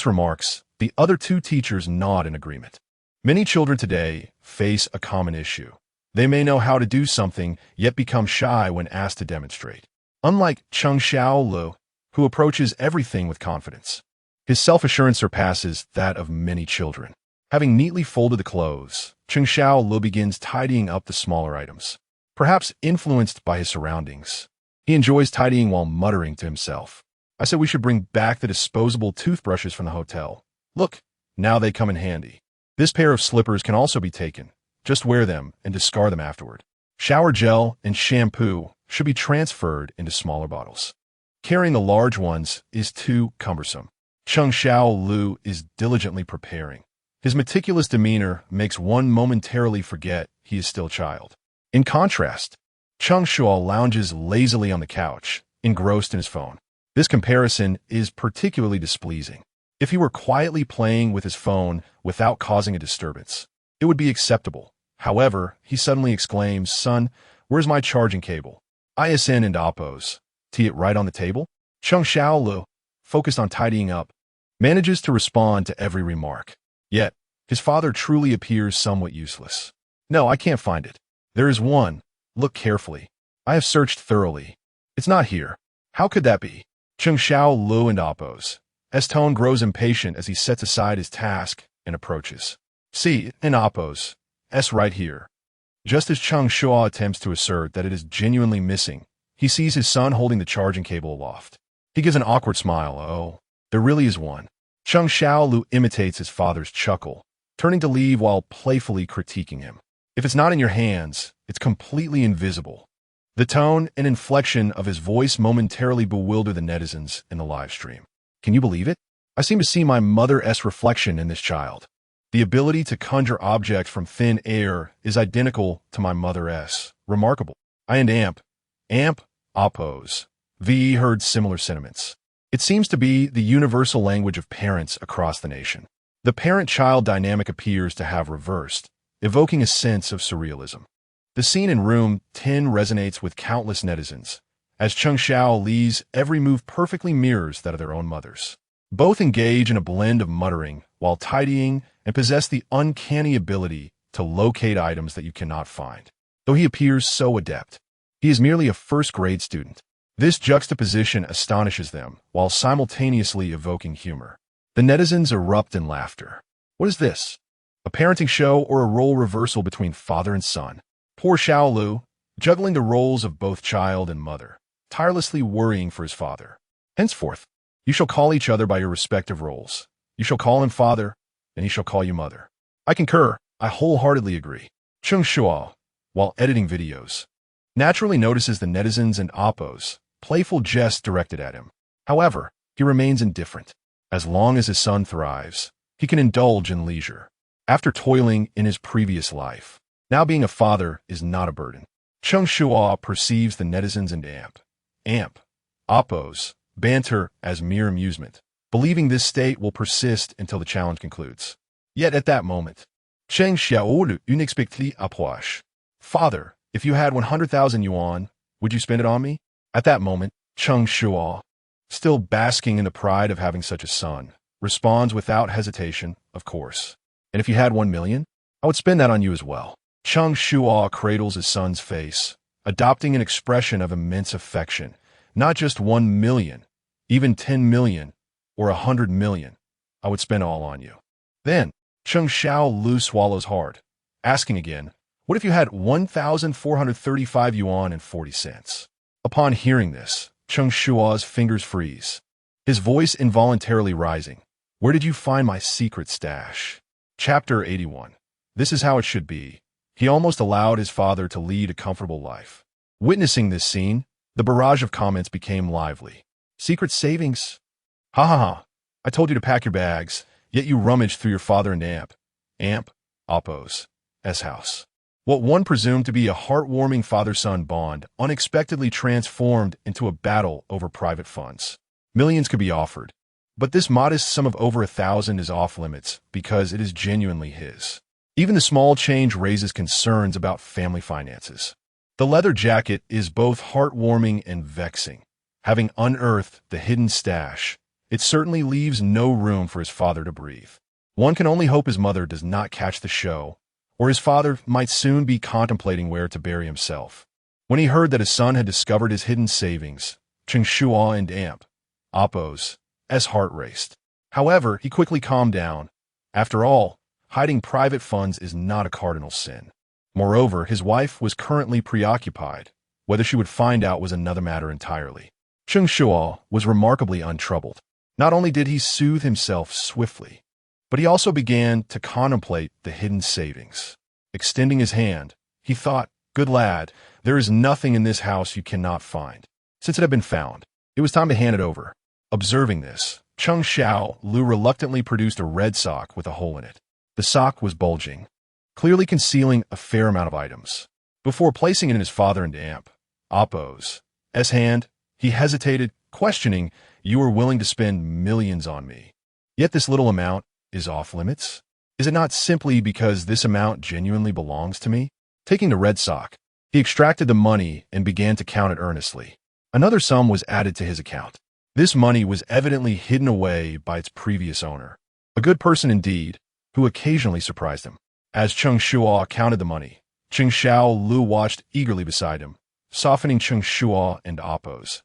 Speaker 1: remarks, the other 2 teachers nod in agreement. Many children today face a common issue. They may know how to do something, yet become shy when asked to demonstrate. Unlike Cheng Shuo Lu, who approaches everything with confidence, his self-assurance surpasses that of many children. Having neatly folded the clothes, Cheng Shuo Lu begins tidying up the smaller items. perhaps influenced by his surroundings. He enjoys tidying while muttering to himself. I said we should bring back the disposable toothbrushes from the hotel. Look, now they come in handy. This pair of slippers can also be taken. Just wear them and discard them afterward. Shower gel and shampoo should be transferred into smaller bottles. Carrying the large ones is too cumbersome. Cheng Shuo is diligently preparing. His meticulous demeanor makes one momentarily forget he is still a child. In contrast, Cheng Shuo lounges lazily on the couch, engrossed in his phone. This comparison is particularly displeasing. If he were quietly playing with his phone without causing a disturbance, it would be acceptable. However, he suddenly exclaims, "Son, where's my charging cable? ISN and Oppos. Tee it right on the table?" Cheng Shuo, focused on tidying up, manages to respond to every remark. Yet, his father truly appears somewhat useless. "No, I can't find it. There is one. Look carefully. I have searched thoroughly. It's not here. How could that be?" Cheng Shuo and Oppos. His tone grows impatient as he sets aside his task and approaches. "See, in Oppos. S right here." Just as Cheng Shuo attempts to assert that it is genuinely missing, he sees his son holding the charging cable aloft. He gives an awkward smile. "Oh, there really is one." Cheng Shuo imitates his father's chuckle, turning to leave while playfully critiquing him. "If it's not in your hands, it's completely invisible." The tone and inflection of his voice momentarily bewilder the netizens in the live stream. Can you believe it? I seem to see my mother's reflection in this child. The ability to conjure objects from thin air is identical to my mother's. Remarkable. I and Amp, Oppos. V heard similar sentiments. It seems to be the universal language of parents across the nation. The parent-child dynamic appears to have reversed, evoking a sense of surrealism. The scene in room 10 resonates with countless netizens, as Cheng Shuo's every move perfectly mirrors that of their own mothers. Both engage in a blend of muttering while tidying and possess the uncanny ability to locate items that you cannot find. Though he appears so adept, he is merely a first-grade student. This juxtaposition astonishes them while simultaneously evoking humor. The netizens erupt in laughter. What is this? A parenting show or a role reversal between father and son? Poor Shuo, juggling the roles of both child and mother, tirelessly worrying for his father. Henceforth, you shall call each other by your respective roles. You shall call him father, and he shall call you mother. I concur. I wholeheartedly agree. Cheng Shuo, while editing videos, naturally notices the netizens and Oppos' playful jests directed at him. However, he remains indifferent. As long as his son thrives, he can indulge in leisure. After toiling in his previous life, now being a father is not a burden. Cheng Shuo perceives the netizens and Amp, Oppos' banter as mere amusement, believing this state will persist until the challenge concludes. Yet at that moment, Cheng Shuo unexpectedly approche. "Father, if you had 100,000 yuan, would you spend it on me?" At that moment, Cheng Shuo, still basking in the pride of having such a son, responds without hesitation, "Of course. And if you had 1 million, I would spend that on you as well." Cheng Shuo cradles his son's face, adopting an expression of immense affection. "Not just 1 million, even 10 million, or 100 million. I would spend all on you." Then, Cheng Shuo swallows hard, asking again, "What if you had 1,435 yuan and 40 cents? Upon hearing this, Cheng Shuo's fingers freeze, his voice involuntarily rising. "Where did you find my secret stash?" Chapter 81. This is how it should be. He almost allowed his father to lead a comfortable life. Witnessing this scene, the barrage of comments became lively. "Secret savings? Hahaha. I told you to pack your bags, yet you rummaged through your father and Amp, Oppos' house." What one presumed to be a heartwarming father-son bond unexpectedly transformed into a battle over private funds. Millions could be offered, but this modest sum of over 1,000 is off-limits because it is genuinely his. Even the small change raises concerns about family finances. The leather jacket is both heartwarming and vexing. Having unearthed the hidden stash, it certainly leaves no room for his father to breathe. One can only hope his mother does not catch the show, or his father might soon be contemplating where to bury himself. When he heard that his son had discovered his hidden savings, Cheng Shuo and Amp, Oppos' heart raced. However, he quickly calmed down. After all, hiding private funds is not a cardinal sin. Moreover, his wife was currently preoccupied. Whether she would find out was another matter entirely. Cheng Shuo was remarkably untroubled. Not only did he soothe himself swiftly, but he also began to contemplate the hidden savings. Extending his hand, he thought, "Good lad, there is nothing in this house you cannot find. Since it had been found, it was time to hand it over." Observing this, Cheng Shuo reluctantly produced a red sock with a hole in it. The sock was bulging, clearly concealing a fair amount of items. Before placing it in his father and aunt Appo's hand, he hesitated, questioning, "You are willing to spend millions on me, yet this little amount is off limits? Is it not simply because this amount genuinely belongs to me?" Taking the red sock, he extracted the money and began to count it earnestly. Another sum was added to his account. This money was evidently hidden away by its previous owner. A good person indeed, who occasionally surprised him. As Cheng Shuo counted the money, Cheng Shuo watched eagerly beside him, softening Cheng Shuo and Appo's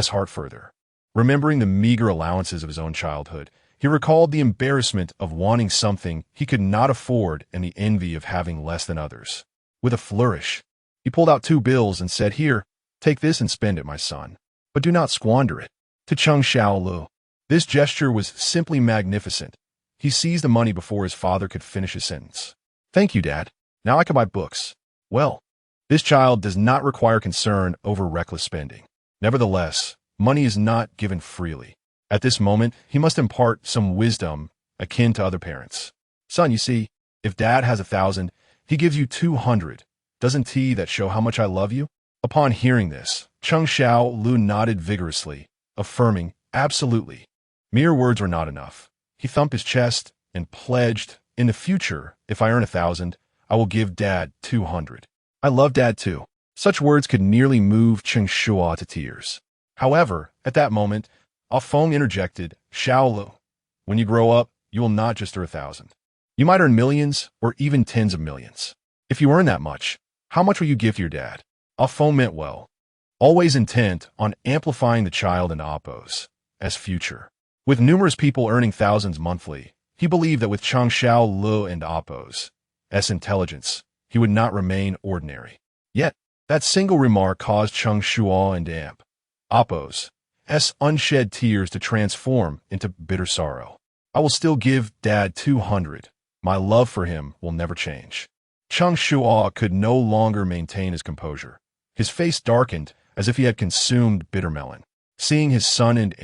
Speaker 1: heart further. Remembering the meager allowances of his own childhood, he recalled the embarrassment of wanting something he could not afford and the envy of having less than others. With a flourish, he pulled out 2 bills and said, "Here, take this and spend it, my son, but do not squander it." To Cheng Shuo, this gesture was simply magnificent. He seized the money before his father could finish his sentence. "Thank you, Dad. Now I can buy books." Well, this child does not require concern over reckless spending. Nevertheless, money is not given freely. At this moment, he must impart some wisdom akin to other parents. "Son, you see, if Dad has 1,000, he gives you 200. Doesn't that show how much I love you?" Upon hearing this, Cheng Shuo nodded vigorously, affirming, "Absolutely." Mere words were not enough. He thumped his chest and pledged, "In the future, if I earn 1,000, I will give Dad 200. I love Dad too." Such words could nearly move Cheng Shuo to tears. However, at that moment, Ah Feng interjected, "Xiaolu, when you grow up, you will not just earn 1,000. You might earn millions or even tens of millions. If you earn that much, how much will you give to your dad?" Ah Feng meant well, always intent on amplifying the child and Appo's future. With numerous people earning thousands monthly, he believed that with Cheng Shuo and Appo's intelligence, he would not remain ordinary. Yet, that single remark caused Cheng Shuo and Appo's unshed tears to transform into bitter sorrow. "I will still give Dad 200. My love for him will never change." Cheng Shuo could no longer maintain his composure. His face darkened as if he had consumed bitter melon. Seeing his son and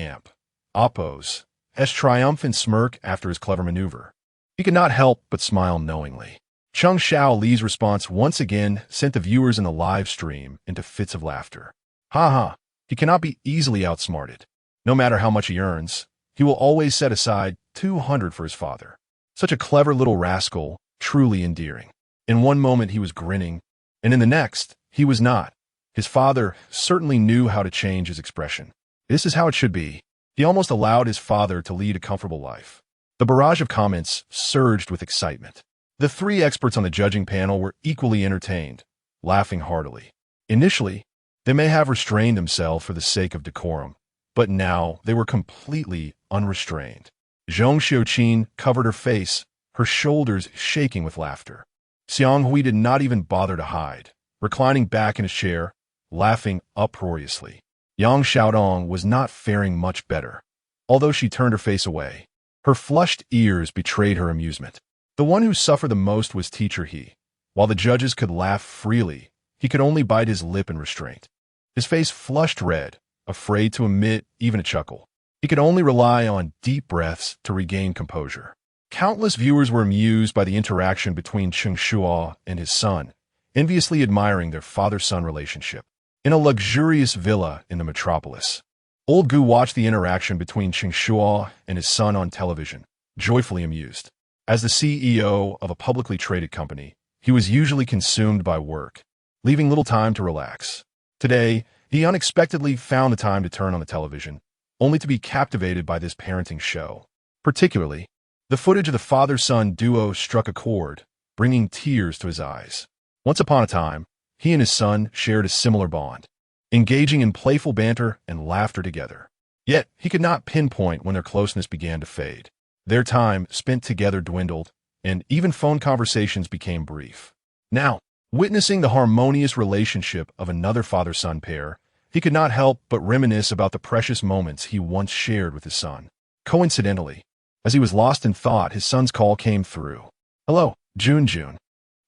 Speaker 1: Appo's triumphant smirk after his clever maneuver, he could not help but smile knowingly. Cheng Shuo's response once again sent the viewers in the live stream into fits of laughter. Haha, he cannot be easily outsmarted. No matter how much he earns, he will always set aside 200 for his father. Such a clever little rascal, truly endearing. In one moment he was grinning, and in the next, he was not. His father certainly knew how to change his expression. This is how it should be. He almost allowed his father to lead a comfortable life. The barrage of comments surged with excitement. The 3 experts on the judging panel were equally entertained, laughing heartily. Initially, they may have restrained themselves for the sake of decorum, but now they were completely unrestrained. Zhong Xiuqin covered her face, her shoulders shaking with laughter. Xiang Hui did not even bother to hide, reclining back in his chair, laughing uproariously. Yang Xiaodong was not faring much better, although she turned her face away. Her flushed ears betrayed her amusement. The one who suffered the most was Teacher He. While the judges could laugh freely, he could only bite his lip in restraint. His face flushed red, afraid to emit even a chuckle. He could only rely on deep breaths to regain composure. Countless viewers were amused by the interaction between Cheng Shuo and his son, enviously admiring their father-son relationship. In a luxurious villa in the metropolis, Old Gu watched the interaction between Cheng Shuo and his son on television, joyfully amused. As the CEO of a publicly traded company, he was usually consumed by work, leaving little time to relax. Today, he unexpectedly found the time to turn on the television, only to be captivated by this parenting show. Particularly, the footage of the father-son duo struck a chord, bringing tears to his eyes. Once upon a time, he and his son shared a similar bond, engaging in playful banter and laughter together. Yet, he could not pinpoint when their closeness began to fade. Their time spent together dwindled, and even phone conversations became brief. Now, Witnessing the harmonious relationship of another father-son pair, he could not help but reminisce about the precious moments he once shared with his son. Coincidentally, as he was lost in thought, his son's call came through. "Hello, June.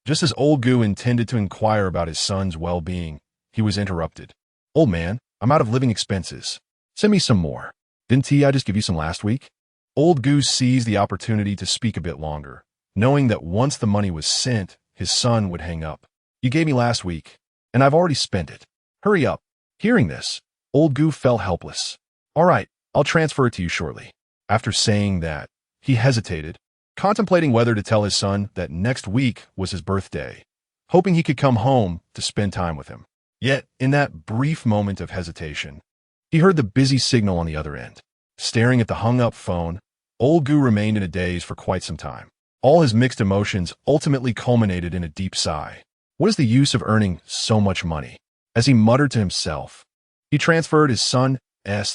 Speaker 1: Just as old Gu intended to inquire about his son's well-being, he was interrupted. "Old man, I'm out of living expenses. Send me some more. Didn't I just give you some last week?" Old Gu seized the opportunity to speak a bit longer, knowing that once the money was sent, his son would hang up. "You gave me last week, and I've already spent it. Hurry up." Hearing this, old Gu felt helpless. "All right, I'll transfer it to you shortly." After saying that, he hesitated, contemplating whether to tell his son that next week was his birthday, hoping he could come home to spend time with him. Yet, in that brief moment of hesitation, he heard the busy signal on the other end. Staring at the hung-up phone, old Gu remained in a daze for quite some time. All his mixed emotions ultimately culminated in a deep sigh. What is the use of earning so much money? As he muttered to himself, he transferred his son's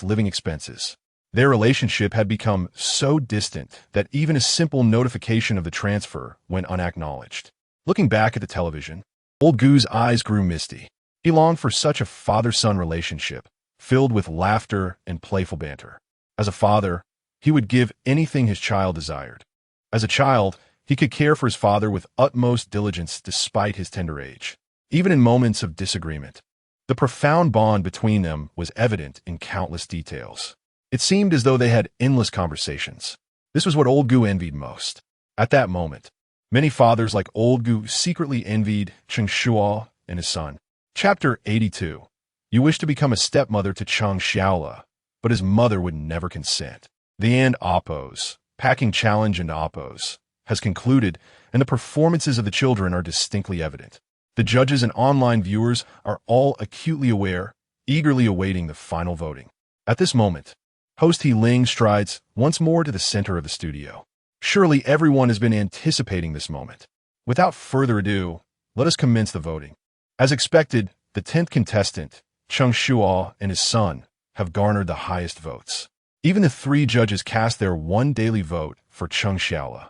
Speaker 1: living expenses. Their relationship had become so distant that even a simple notification of the transfer went unacknowledged. Looking back at the television, old Gu's eyes grew misty. He longed for such a father-son relationship, filled with laughter and playful banter. As a father, he would give anything his child desired. As a child, he could care for his father with utmost diligence despite his tender age. Even in moments of disagreement, the profound bond between them was evident in countless details. It seemed as though they had endless conversations. This was what old Gu envied most. At that moment, many fathers like old Gu secretly envied Cheng Shuo and his son. Chapter 82. You wish to become a stepmother to Cheng Shuo, but his mother would never consent. The and Oppos, packing challenge and Oppos, has concluded, and the performances of the children are distinctly evident. The judges and online viewers are all acutely aware, eagerly awaiting the final voting. At this moment, host He Ling strides once more to the center of the studio. Surely everyone has been anticipating this moment. Without further ado, let us commence the voting. As expected, the 10th contestant, Cheng Shuo and his son, have garnered the highest votes. Even the 3 judges cast their one daily vote for Cheng Shuo.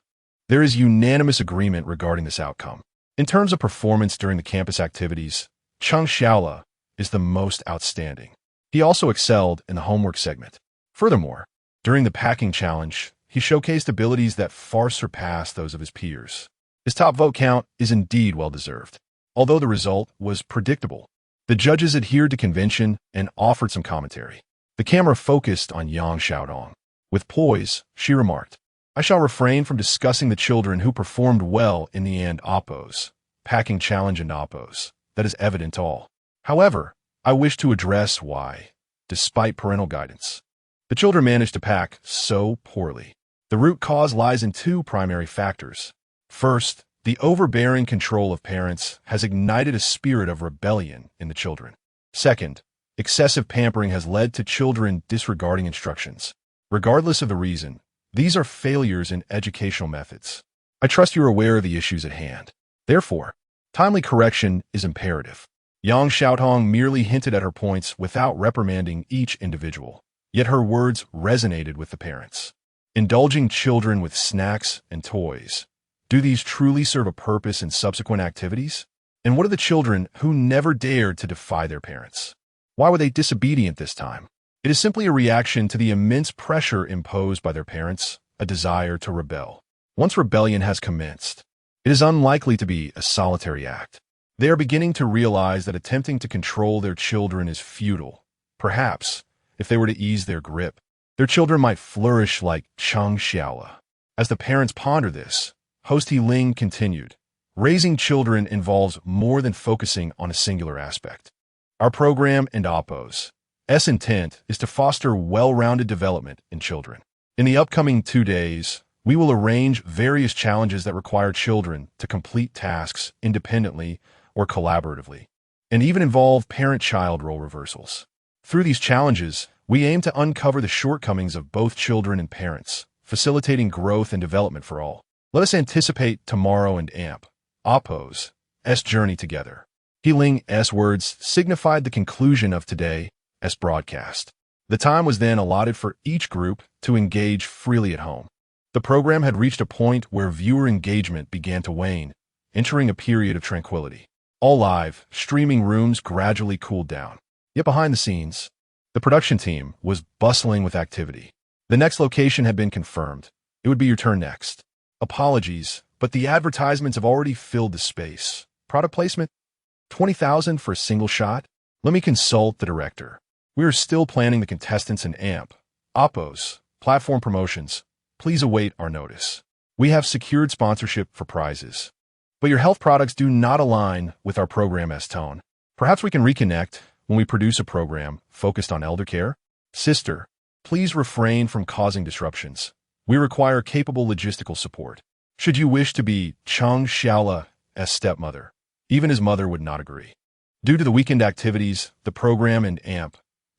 Speaker 1: There is unanimous agreement regarding this outcome. In terms of performance during the campus activities, Cheng Shuo is the most outstanding. He also excelled in the homework segment. Furthermore, during the packing challenge, he showcased abilities that far surpassed those of his peers. His top vote count is indeed well-deserved. Although the result was predictable, the judges adhered to convention and offered some commentary. The camera focused on Yang Xiaodong. With poise, she remarked, "I shall refrain from discussing the children who performed well in the and Oppos, packing challenge and Oppos. That is evident to all. However, I wish to address why, despite parental guidance, the children managed to pack so poorly. The root cause lies in 2 primary factors. First, the overbearing control of parents has ignited a spirit of rebellion in the children. Second, excessive pampering has led to children disregarding instructions. Regardless of the reason, these are failures in educational methods. I trust you're aware of the issues at hand. Therefore, timely correction is imperative." Yang Xiaotong merely hinted at her points without reprimanding each individual. Yet her words resonated with the parents. Indulging children with snacks and toys. Do these truly serve a purpose in subsequent activities? And what of the children who never dared to defy their parents? Why were they disobedient this time? It is simply a reaction to the immense pressure imposed by their parents, a desire to rebel. Once rebellion has commenced, it is unlikely to be a solitary act. They are beginning to realize that attempting to control their children is futile. Perhaps, if they were to ease their grip, their children might flourish like Cheng Shuo. As the parents ponder this, host He Ling continued, "Raising children involves more than focusing on a singular aspect. Our program and Oppos' intent is to foster well-rounded development in children. In the upcoming 2 days, we will arrange various challenges that require children to complete tasks independently or collaboratively, and even involve parent-child role reversals. Through these challenges, we aim to uncover the shortcomings of both children and parents, facilitating growth and development for all. Let us anticipate tomorrow and Oppos' journey together." He Ling's words signified the conclusion of today's broadcast. The time was then allotted for each group to engage freely at home. The program had reached a point where viewer engagement began to wane, entering a period of tranquility. All live, streaming rooms gradually cooled down. Yet behind the scenes, the production team was bustling with activity. The next location had been confirmed. It would be your turn next. Apologies, but the advertisements have already filled the space. Product placement? 20,000 for a single shot? Let me consult the director. We are still planning the contestants and AMP. Oppos, platform promotions. Please await our notice. We have secured sponsorship for prizes. But your health products do not align with our program's tone. Perhaps we can reconnect when we produce a program focused on elder care? Sister, please refrain from causing disruptions. We require capable logistical support. Should you wish to be Cheng Shuo's stepmother, even his mother would not agree. Due to the weekend activities, the program and AMP,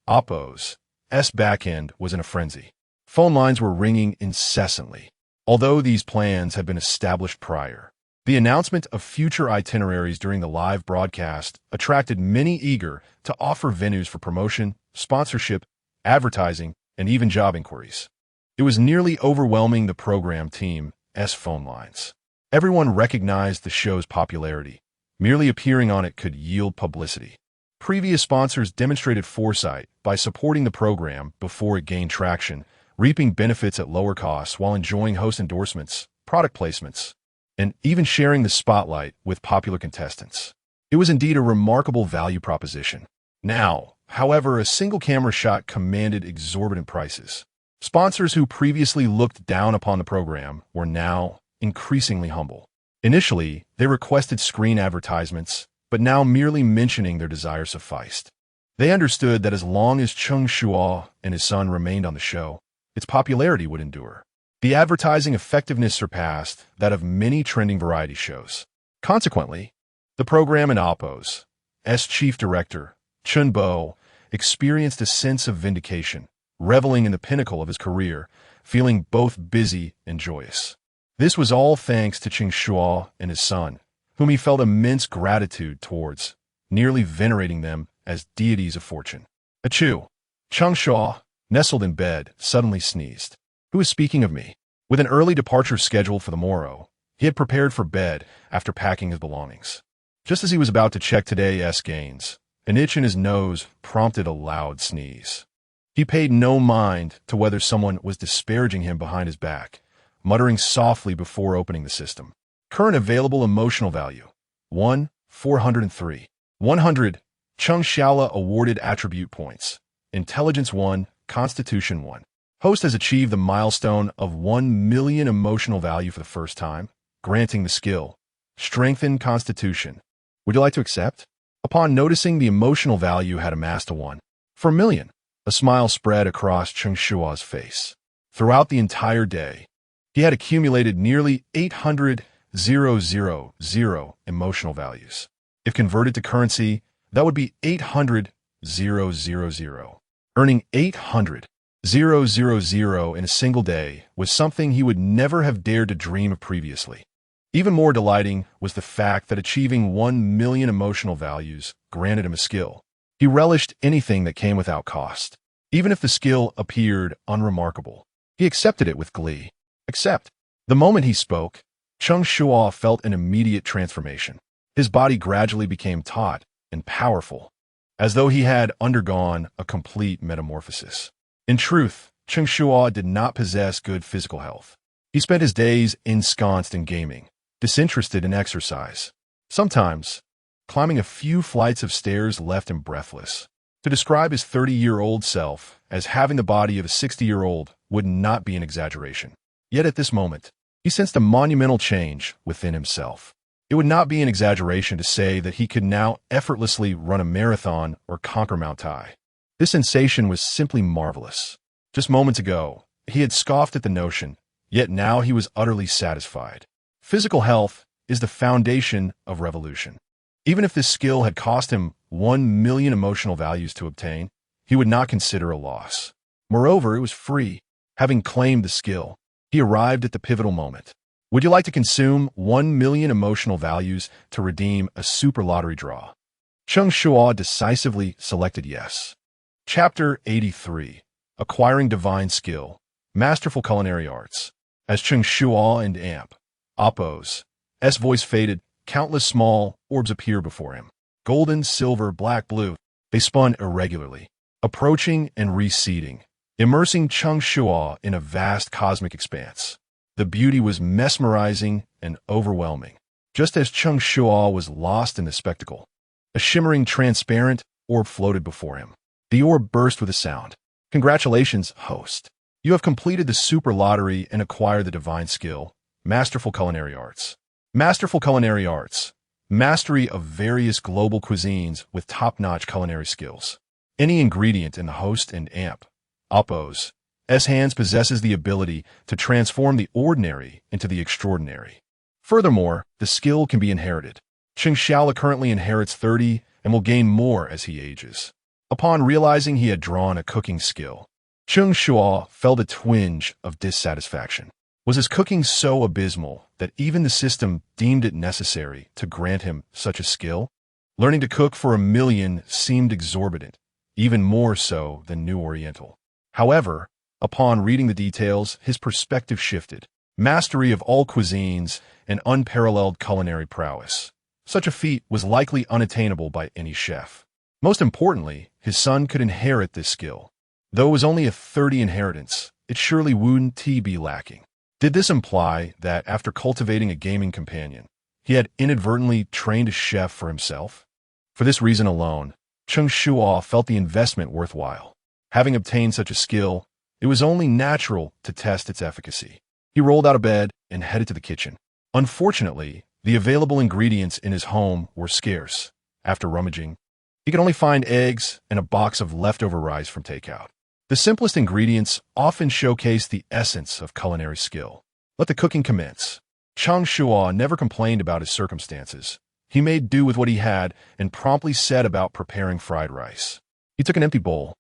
Speaker 1: Oppo's backend was in a frenzy. Phone lines were ringing incessantly. Although these plans had been established prior, the announcement of future itineraries during the live broadcast attracted many eager to offer venues for promotion, sponsorship, advertising, and even job inquiries. It was nearly overwhelming the program team's phone lines. Everyone recognized the show's popularity. Merely appearing on it could yield publicity. Previous sponsors demonstrated foresight by supporting the program before it gained traction, reaping benefits at lower costs while enjoying host endorsements, product placements, and even sharing the spotlight with popular contestants. It was indeed a remarkable value proposition. Now, however, a single camera shot commanded exorbitant prices. Sponsors who previously looked down upon the program were now increasingly humble. Initially, they requested screen advertisements, but now merely mentioning their desire sufficed. They understood that as long as Cheng Shuo and his son remained on the show, its popularity would endure. The advertising effectiveness surpassed that of many trending variety shows. Consequently, the program and Oppo's chief director, Cheng Shuo, experienced a sense of vindication, reveling in the pinnacle of his career, feeling both busy and joyous. This was all thanks to Cheng Shuo and his son, whom he felt immense gratitude towards, nearly venerating them as deities of fortune. Achoo! Cheng Shuo, nestled in bed, suddenly sneezed. Who is speaking of me? With an early departure scheduled for the morrow, he had prepared for bed after packing his belongings. Just as he was about to check today's gains, an itch in his nose prompted a loud sneeze. He paid no mind to whether someone was disparaging him behind his back, muttering softly before opening the system. Current available emotional value, 1,403. 100. Cheng Shuo awarded attribute points. Intelligence 1, Constitution 1. Host has achieved the milestone of 1 million emotional value for the first time, granting the skill, Strengthen Constitution. Would you like to accept? Upon noticing the emotional value had amassed to 1 per million, a smile spread across Cheng Shuo's face. Throughout the entire day, he had accumulated nearly 800,000 emotional values. If converted to currency, that would be 800,000. Earning 800,000 in a single day was something he would never have dared to dream of previously. Even more delighting was the fact that achieving 1 million emotional values granted him a skill. He relished anything that came without cost. Even if the skill appeared unremarkable, he accepted it with glee. Except, the moment he spoke, Cheng Shuo felt an immediate transformation. His body gradually became taut and powerful, as though he had undergone a complete metamorphosis. In truth, Cheng Shuo did not possess good physical health. He spent his days ensconced in gaming, disinterested in exercise. Sometimes, climbing a few flights of stairs left him breathless. To describe his 30-year-old self as having the body of a 60-year-old would not be an exaggeration. Yet at this moment, he sensed a monumental change within himself. It would not be an exaggeration to say that he could now effortlessly run a marathon or conquer Mount Tai. This sensation was simply marvelous. Just moments ago, he had scoffed at the notion, yet now he was utterly satisfied. Physical health is the foundation of revolution. Even if this skill had cost him 1 million emotional values to obtain, he would not consider a loss. Moreover, it was free. Having claimed the skill, he arrived at the pivotal moment. Would you like to consume 1 million emotional values to redeem a super lottery draw? Cheng Shuo decisively selected yes. Chapter 83. Acquiring Divine Skill, Masterful Culinary Arts. As Cheng Shuo and AMP, Oppo's voice faded, countless small orbs appeared before him. Golden, silver, black, blue. They spun irregularly, approaching and receding, immersing Cheng Shuo in a vast cosmic expanse. The beauty was mesmerizing and overwhelming. Just as Cheng Shuo was lost in the spectacle, a shimmering, transparent orb floated before him. The orb burst with a sound. Congratulations, host. You have completed the super lottery and acquired the divine skill, Masterful Culinary Arts. Masterful Culinary Arts. Mastery of various global cuisines with top-notch culinary skills. Any ingredient in the host and Appo's hands possesses the ability to transform the ordinary into the extraordinary. Furthermore, the skill can be inherited. Cheng Shuo currently inherits 30 and will gain more as he ages. Upon realizing he had drawn a cooking skill, Cheng Shuo felt a twinge of dissatisfaction. Was his cooking so abysmal that even the system deemed it necessary to grant him such a skill? Learning to cook for 1,000,000 seemed exorbitant, even more so than New Oriental. However, upon reading the details, his perspective shifted. Mastery of all cuisines and unparalleled culinary prowess. Such a feat was likely unattainable by any chef. Most importantly, his son could inherit this skill. Though it was only a 30 inheritance, it surely wouldn't be lacking. Did this imply that after cultivating a gaming companion, he had inadvertently trained a chef for himself? For this reason alone, Cheng Shuo felt the investment worthwhile. Having obtained such a skill, it was only natural to test its efficacy. He rolled out of bed and headed to the kitchen. Unfortunately, the available ingredients in his home were scarce. After rummaging, he could only find eggs and a box of leftover rice from takeout. The simplest ingredients often showcase the essence of culinary skill. Let the cooking commence. Cheng Shuo never complained about his circumstances. He made do with what he had and promptly set about preparing fried rice. He took an empty bowl,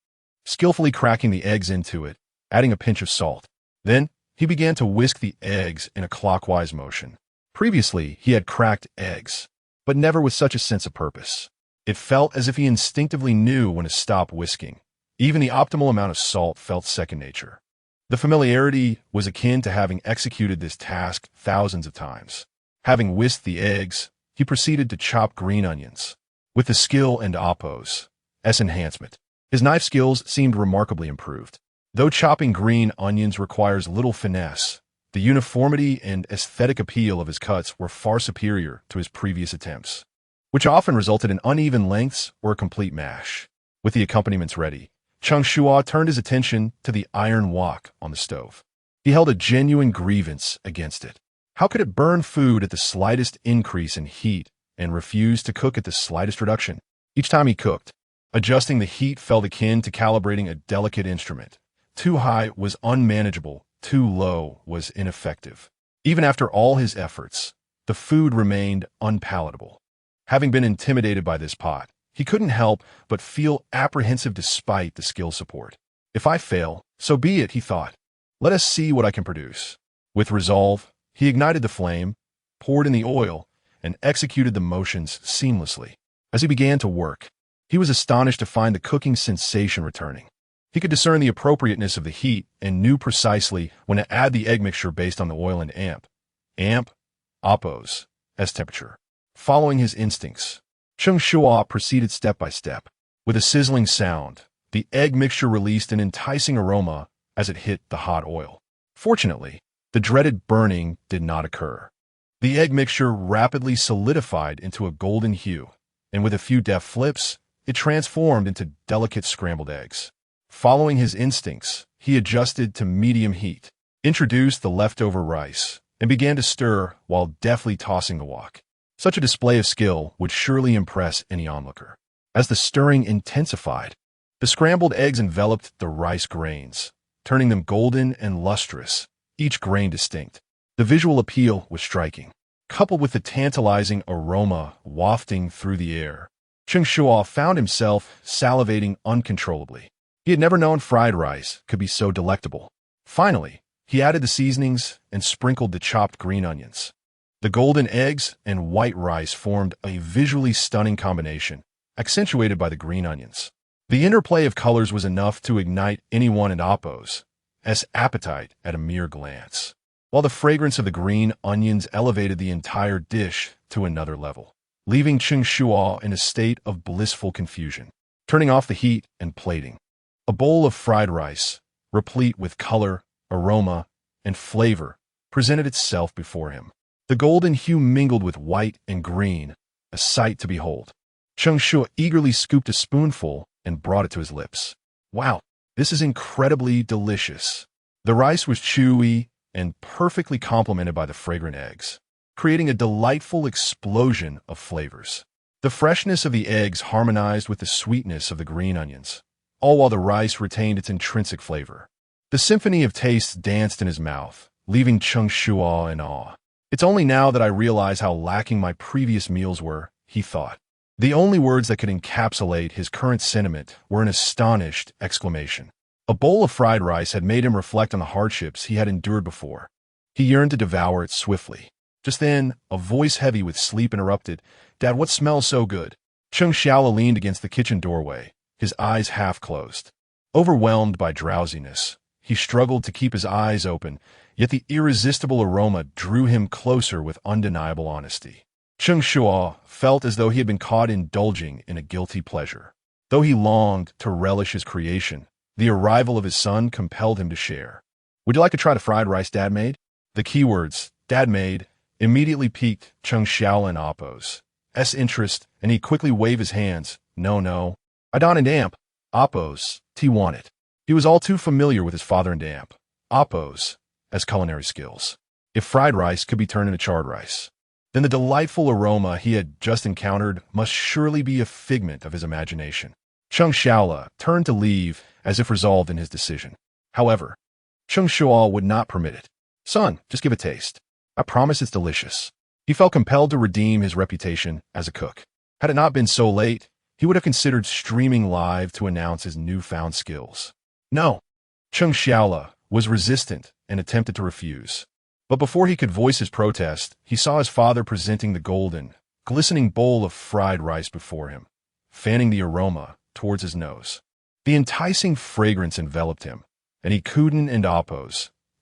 Speaker 1: skillfully cracking the eggs into it, adding a pinch of salt. Then, he began to whisk the eggs in a clockwise motion. Previously, he had cracked eggs, but never with such a sense of purpose. It felt as if he instinctively knew when to stop whisking. Even the optimal amount of salt felt second nature. The familiarity was akin to having executed this task thousands of times. Having whisked the eggs, he proceeded to chop green onions. With the skill and Appo's enhancement, his knife skills seemed remarkably improved. Though chopping green onions requires little finesse, the uniformity and aesthetic appeal of his cuts were far superior to his previous attempts, which often resulted in uneven lengths or a complete mash. With the accompaniments ready, Cheng Shuo turned his attention to the iron wok on the stove. He held a genuine grievance against it. How could it burn food at the slightest increase in heat and refuse to cook at the slightest reduction? Each time he cooked, adjusting the heat felt akin to calibrating a delicate instrument. Too high was unmanageable, too low was ineffective. Even after all his efforts, the food remained unpalatable. Having been intimidated by this pot, he couldn't help but feel apprehensive despite the skill support. If I fail, so be it, he thought. Let us see what I can produce. With resolve, he ignited the flame, poured in the oil, and executed the motions seamlessly. As he began to work, he was astonished to find the cooking sensation returning. He could discern the appropriateness of the heat and knew precisely when to add the egg mixture based on the oil and Appo's temperature. Following his instincts, Cheng Shuo proceeded step by step. With a sizzling sound, the egg mixture released an enticing aroma as it hit the hot oil. Fortunately, the dreaded burning did not occur. The egg mixture rapidly solidified into a golden hue, and with a few deft flips, it transformed into delicate scrambled eggs. Following his instincts, he adjusted to medium heat, introduced the leftover rice, and began to stir while deftly tossing the wok. Such a display of skill would surely impress any onlooker. As the stirring intensified, the scrambled eggs enveloped the rice grains, turning them golden and lustrous, each grain distinct. The visual appeal was striking. Coupled with the tantalizing aroma wafting through the air, Cheng Shuo found himself salivating uncontrollably. He had never known fried rice could be so delectable. Finally, he added the seasonings and sprinkled the chopped green onions. The golden eggs and white rice formed a visually stunning combination, accentuated by the green onions. The interplay of colors was enough to ignite anyone in Appo's appetite at a mere glance. while the fragrance of the green onions elevated the entire dish to another level, leaving Cheng Shuo in a state of blissful confusion. Turning off the heat and plating, a bowl of fried rice, replete with color, aroma, and flavor, presented itself before him. The golden hue mingled with white and green, a sight to behold. Cheng Shuo eagerly scooped a spoonful and brought it to his lips. Wow, this is incredibly delicious. The rice was chewy and perfectly complemented by the fragrant eggs, creating a delightful explosion of flavors. The freshness of the eggs harmonized with the sweetness of the green onions, all while the rice retained its intrinsic flavor. The symphony of tastes danced in his mouth, leaving Cheng Shuo in awe. It's only now that I realize how lacking my previous meals were, he thought. The only words that could encapsulate his current sentiment were an astonished exclamation. A bowl of fried rice had made him reflect on the hardships he had endured before. He yearned to devour it swiftly. Just then, a voice heavy with sleep interrupted, "Dad, what smells so good?" Cheng Shuo leaned against the kitchen doorway, his eyes half closed. Overwhelmed by drowsiness, he struggled to keep his eyes open, yet the irresistible aroma drew him closer with undeniable honesty. Cheng Shuo felt as though he had been caught indulging in a guilty pleasure. Though he longed to relish his creation, the arrival of his son compelled him to share. "Would you like to try the fried rice Dad made?" The keywords, "Dad made," immediately piqued Cheng Shuo and Appo's interest, and he quickly waved his hands. No, I don't amp. Appo's, T want it. He was all too familiar with his father and amp, Appo's, as culinary skills. If fried rice could be turned into charred rice, then the delightful aroma he had just encountered must surely be a figment of his imagination. Cheng Shuo turned to leave as if resolved in his decision. However, Cheng Shuo would not permit it. "Son, just give a taste. I promise it's delicious." He felt compelled to redeem his reputation as a cook. Had it not been so late, he would have considered streaming live to announce his newfound skills. No, Cheng Shuo was resistant and attempted to refuse. But before he could voice his protest, he saw his father presenting the golden, glistening bowl of fried rice before him, fanning the aroma towards his nose. The enticing fragrance enveloped him, and he couldn't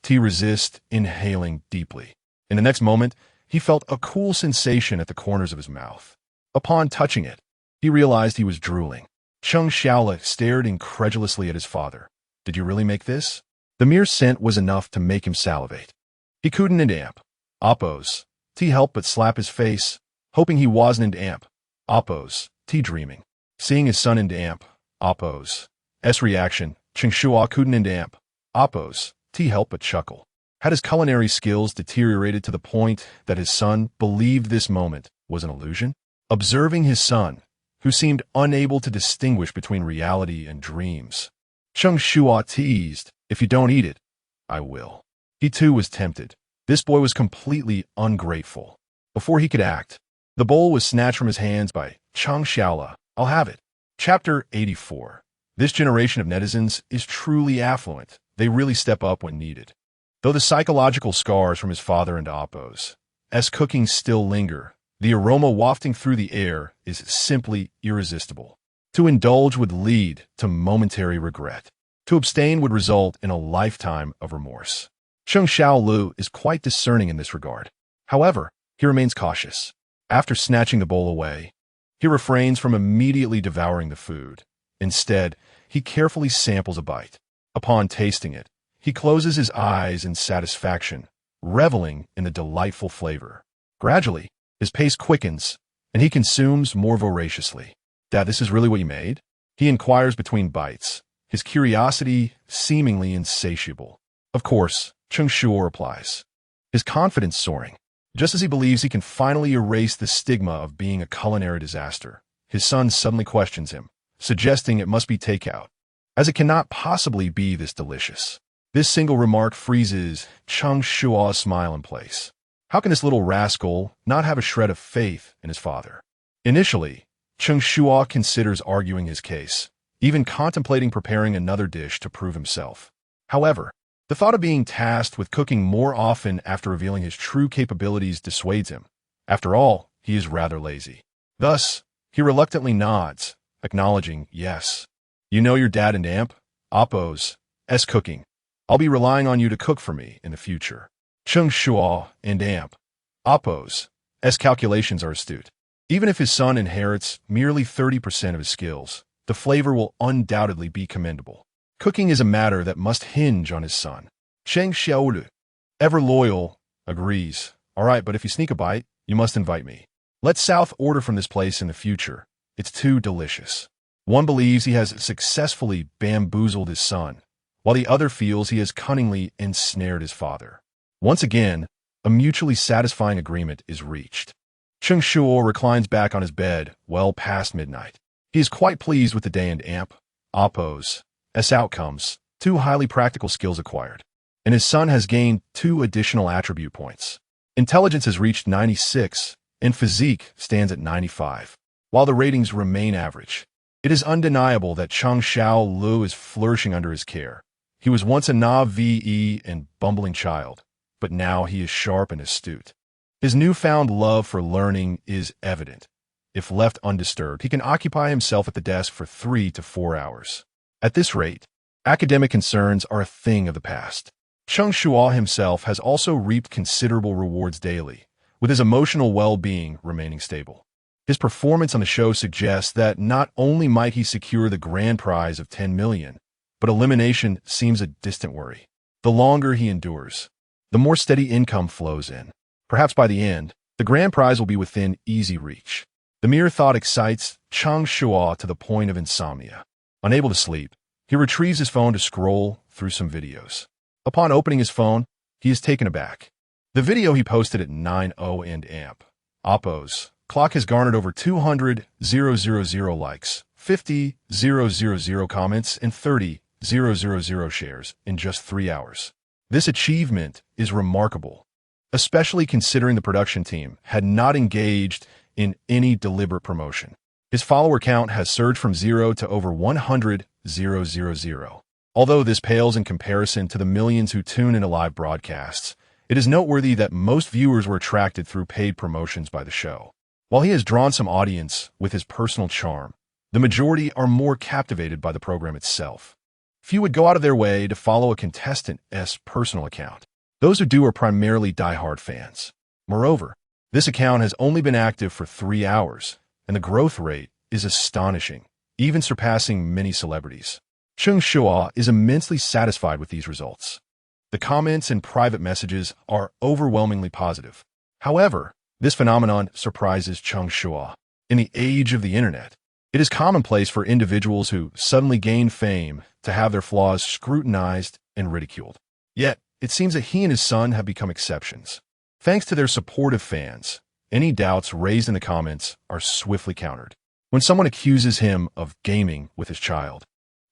Speaker 1: resist inhaling deeply. In the next moment, he felt a cool sensation at the corners of his mouth. Upon touching it, he realized he was drooling. Cheng Shuo stared incredulously at his father. "Did you really make this?" The mere scent was enough to make him salivate. He couldn't amp. Appo's, helped but slap his face, hoping he wasn't amp. Appo's, dreaming. Seeing his son amp, Appo's reaction, Cheng Shuo couldn't amp. Appo's, helped but chuckle. Had his culinary skills deteriorated to the point that his son believed this moment was an illusion? Observing his son, who seemed unable to distinguish between reality and dreams, Cheng Shuo teased, "If you don't eat it, I will." He too was tempted. This boy was completely ungrateful. Before he could act, the bowl was snatched from his hands by Cheng Shuo. "I'll have it." Chapter 84. This generation of netizens is truly affluent. They really step up when needed. Though the psychological scars from his father and Appo's cooking still linger, the aroma wafting through the air is simply irresistible. To indulge would lead to momentary regret. To abstain would result in a lifetime of remorse. Cheng Shuo is quite discerning in this regard. However, he remains cautious. After snatching the bowl away, he refrains from immediately devouring the food. Instead, he carefully samples a bite. Upon tasting it, he closes his eyes in satisfaction, reveling in the delightful flavor. Gradually, his pace quickens, and he consumes more voraciously. "Dad, this is really what you made?" He inquires between bites, his curiosity seemingly insatiable. "Of course," Cheng Shuo replies, his confidence soaring. Just as he believes he can finally erase the stigma of being a culinary disaster, his son suddenly questions him, suggesting it must be takeout, as it cannot possibly be this delicious. This single remark freezes Cheng Shuo's smile in place. How can this little rascal not have a shred of faith in his father? Initially, Cheng Shuo considers arguing his case, even contemplating preparing another dish to prove himself. However, the thought of being tasked with cooking more often after revealing his true capabilities dissuades him. After all, he is rather lazy. Thus, he reluctantly nods, acknowledging, "Yes. You know your dad and amp, Appo's, cooking. I'll be relying on you to cook for me in the future." Cheng Shuo and Amp. Oppo's calculations are astute. Even if his son inherits merely 30% of his skills, the flavor will undoubtedly be commendable. Cooking is a matter that must hinge on his son. Cheng Shuo, ever loyal, agrees. All right, but if you sneak a bite, you must invite me. Let South order from this place in the future. It's too delicious. One believes he has successfully bamboozled his son, while the other feels he has cunningly ensnared his father. Once again, a mutually satisfying agreement is reached. Cheng Shuo reclines back on his bed well past midnight. He is quite pleased with the day and Amp, Oppo's outcomes, 2 highly practical skills acquired. And his son has gained 2 additional attribute points. Intelligence has reached 96, and physique stands at 95. While the ratings remain average, it is undeniable that Cheng Shuo is flourishing under his care. He was once a naive and bumbling child, but now he is sharp and astute. His newfound love for learning is evident. If left undisturbed, he can occupy himself at the desk for 3 to 4 hours. At this rate, academic concerns are a thing of the past. Cheng Shuo himself has also reaped considerable rewards daily, with his emotional well-being remaining stable. His performance on the show suggests that not only might he secure the grand prize of 10 million, but elimination seems a distant worry. The longer he endures, the more steady income flows in. Perhaps by the end, the grand prize will be within easy reach. The mere thought excites Cheng Shuo to the point of insomnia. Unable to sleep, he retrieves his phone to scroll through some videos. Upon opening his phone, he is taken aback. The video he posted at 9:00 and Amp, Oppo's clock has garnered over 200,000 likes, 50,000 comments, and 30,000 shares in just 3 hours. This achievement is remarkable, especially considering the production team had not engaged in any deliberate promotion. His follower count has surged from 0 to over 100,000. Although this pales in comparison to the millions who tune into live broadcasts, it is noteworthy that most viewers were attracted through paid promotions by the show. While he has drawn some audience with his personal charm, the majority are more captivated by the program itself. Few would go out of their way to follow a contestant's personal account. Those who do are primarily die-hard fans. Moreover, this account has only been active for 3 hours, and the growth rate is astonishing, even surpassing many celebrities. Cheng Shuo is immensely satisfied with these results. The comments and private messages are overwhelmingly positive. However, this phenomenon surprises Cheng Shuo. In the age of the internet, it is commonplace for individuals who suddenly gain fame to have their flaws scrutinized and ridiculed. Yet, it seems that he and his son have become exceptions. Thanks to their supportive fans, any doubts raised in the comments are swiftly countered. When someone accuses him of gaming with his child,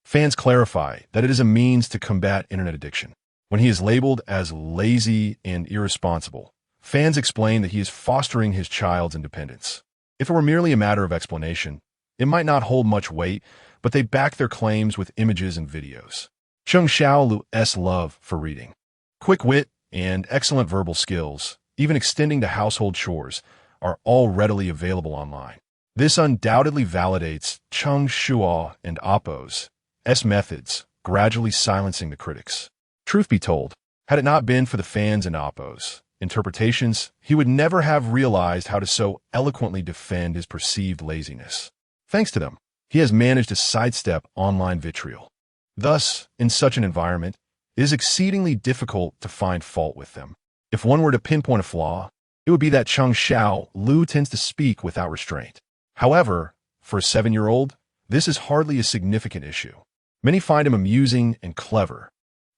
Speaker 1: fans clarify that it is a means to combat internet addiction. When he is labeled as lazy and irresponsible, fans explain that he is fostering his child's independence. If it were merely a matter of explanation, it might not hold much weight, but they back their claims with images and videos. Cheng Shuo's love for reading, quick wit, and excellent verbal skills, even extending to household chores, are all readily available online. This undoubtedly validates Cheng Shuo and Oppo's methods, gradually silencing the critics. Truth be told, had it not been for the fans and Oppo's interpretations, he would never have realized how to so eloquently defend his perceived laziness. Thanks to them, he has managed to sidestep online vitriol. Thus, in such an environment, it is exceedingly difficult to find fault with them. If one were to pinpoint a flaw, it would be that Cheng Shuo tends to speak without restraint. However, for a 7-year-old, this is hardly a significant issue. Many find him amusing and clever,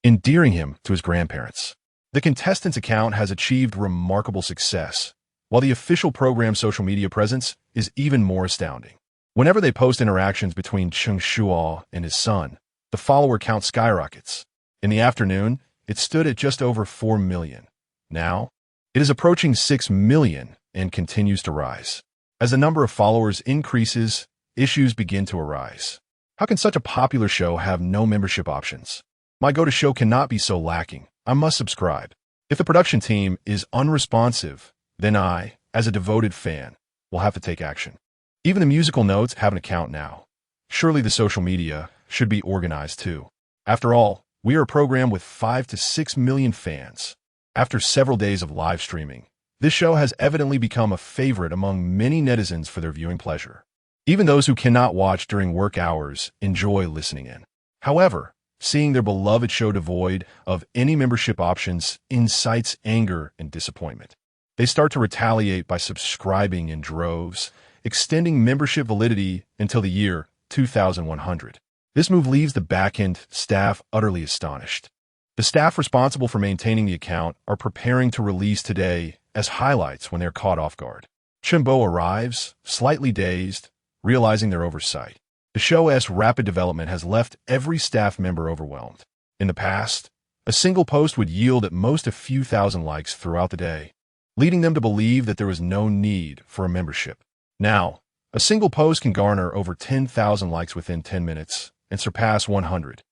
Speaker 1: endearing him to his grandparents. The contestant's account has achieved remarkable success, while the official program's social media presence is even more astounding. Whenever they post interactions between Cheng Shuo and his son, the follower count skyrockets. In the afternoon, it stood at just over 4 million. Now, it is approaching 6 million and continues to rise. As the number of followers increases, issues begin to arise. How can such a popular show have no membership options? My go-to show cannot be so lacking. I must subscribe. If the production team is unresponsive, then I, as a devoted fan, will have to take action. Even the musical notes have an account now. Surely the social media should be organized too. After all, we are a program with 5 to 6 million fans. After several days of live streaming, this show has evidently become a favorite among many netizens for their viewing pleasure. Even those who cannot watch during work hours enjoy listening in. However, seeing their beloved show devoid of any membership options incites anger and disappointment. They start to retaliate by subscribing in droves, extending membership validity until the year 2100. This move leaves the back-end staff utterly astonished. The staff responsible for maintaining the account are preparing to release today as highlights when they're caught off guard. Cheng Shuo arrives, slightly dazed, realizing their oversight. The show's rapid development has left every staff member overwhelmed. In the past, a single post would yield at most a few thousand likes throughout the day, leading them to believe that there was no need for a membership. Now, a single post can garner over 10,000 likes within 10 minutes and surpass 100,000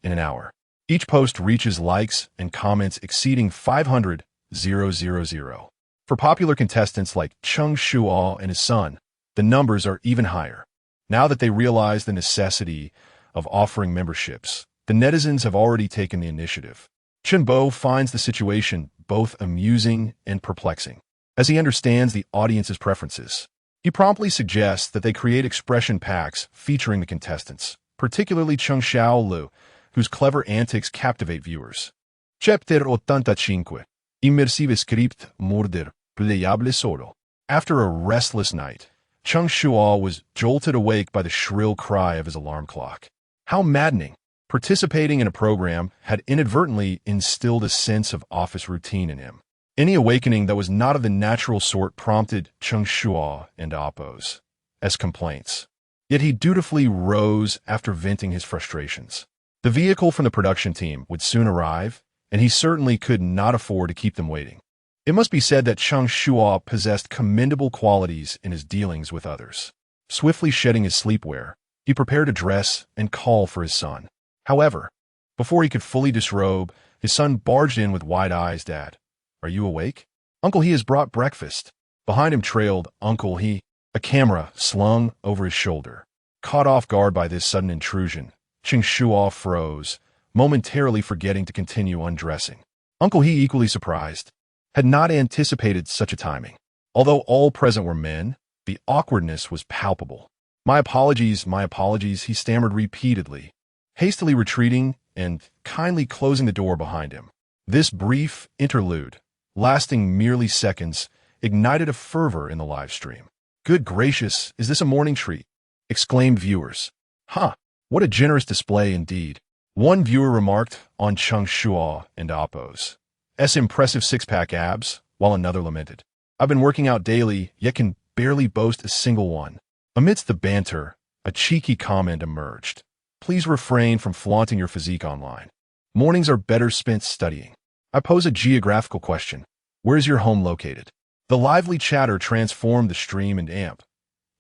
Speaker 1: in an hour. Each post reaches likes and comments exceeding 500,000. For popular contestants like Cheng Shuo and his son, the numbers are even higher. Now that they realize the necessity of offering memberships, the netizens have already taken the initiative. Cheng Shuo finds the situation both amusing and perplexing. As he understands the audience's preferences, he promptly suggests that they create expression packs featuring the contestants, particularly Cheng Shuo, whose clever antics captivate viewers. Chapter 85. Immersive script murder, playable solo. After a restless night, Cheng Shuo was jolted awake by the shrill cry of his alarm clock. How maddening! Participating in a program had inadvertently instilled a sense of office routine in him. Any awakening that was not of the natural sort prompted Cheng Shuo and oppose as complaints. Yet he dutifully rose after venting his frustrations. The vehicle from the production team would soon arrive, and he certainly could not afford to keep them waiting. It must be said that Cheng Shuo possessed commendable qualities in his dealings with others. Swiftly shedding his sleepwear, he prepared to dress and call for his son. However, before he could fully disrobe, his son barged in with wide eyes. "Dad, are you awake? Uncle He has brought breakfast." Behind him trailed Uncle He, a camera slung over his shoulder. Caught off guard by this sudden intrusion, Cheng Shuo froze, momentarily forgetting to continue undressing. Uncle He, equally surprised, had not anticipated such a timing. Although all present were men, the awkwardness was palpable. My apologies, he stammered repeatedly, hastily retreating and kindly closing the door behind him. This brief interlude, lasting merely seconds, ignited a fervor in the live stream. "Good gracious, is this a morning treat?" exclaimed viewers. "Huh, what a generous display indeed." One viewer remarked on Cheng Shuo and Oppo's impressive six-pack abs, while another lamented, "I've been working out daily, yet can barely boast a single one." Amidst the banter, a cheeky comment emerged. "Please refrain from flaunting your physique online. Mornings are better spent studying." I pose a geographical question. Where is your home located? The lively chatter transformed the stream and amp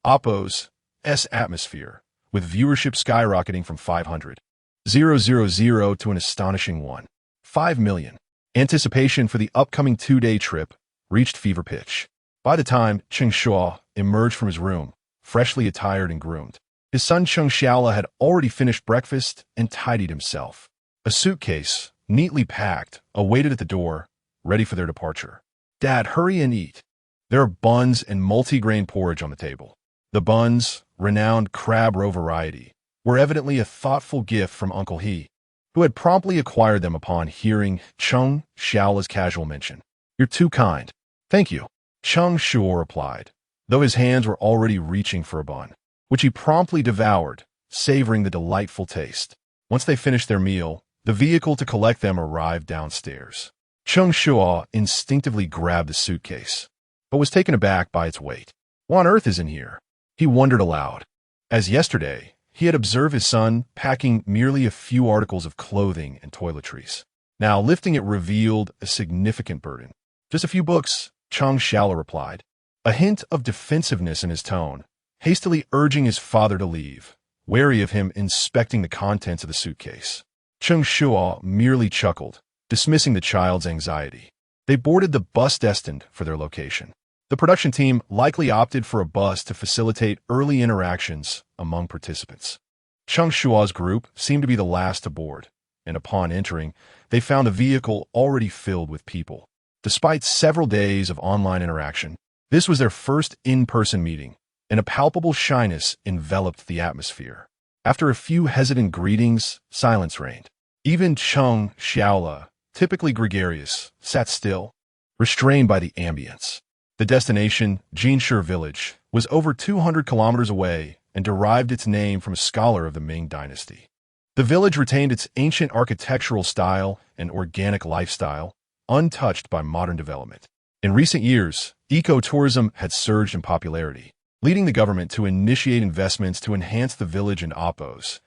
Speaker 1: Oppo's atmosphere, with viewership skyrocketing from 500,000 to an astonishing 1.5 million. Anticipation for the upcoming two-day trip reached fever pitch. By the time Cheng Shuo emerged from his room, freshly attired and groomed, his son Cheng Shuo had already finished breakfast and tidied himself. A suitcase, neatly packed, awaited at the door, ready for their departure. "Dad, hurry and eat." There are buns and multi-grain porridge on the table. The buns, renowned crab roe variety, were evidently a thoughtful gift from Uncle He, who had promptly acquired them upon hearing Cheng Shuo's casual mention. "You're too kind." "Thank you," Cheng Shuo replied, though his hands were already reaching for a bun, which he promptly devoured, savoring the delightful taste. Once they finished their meal, the vehicle to collect them arrived downstairs. Cheng Shuo instinctively grabbed the suitcase, but was taken aback by its weight. "What on earth is in here?" he wondered aloud. As yesterday, he had observed his son packing merely a few articles of clothing and toiletries. Now lifting it revealed a significant burden. "Just a few books," Cheng Shuo replied, a hint of defensiveness in his tone, hastily urging his father to leave, wary of him inspecting the contents of the suitcase. Cheng Shuo merely chuckled, dismissing the child's anxiety. They boarded the bus destined for their location. The production team likely opted for a bus to facilitate early interactions among participants. Cheng Shuo's group seemed to be the last to board, and upon entering, they found the vehicle already filled with people. Despite several days of online interaction, this was their first in-person meeting, and a palpable shyness enveloped the atmosphere. After a few hesitant greetings, silence reigned. Even Cheng Shuo, typically gregarious, sat still, restrained by the ambience. The destination, Jinshe village, was over 200 kilometers away and derived its name from a scholar of the Ming dynasty. The village retained its ancient architectural style and organic lifestyle, untouched by modern development. In recent years, ecotourism had surged in popularity, leading the government to initiate investments to enhance the village and Oppo's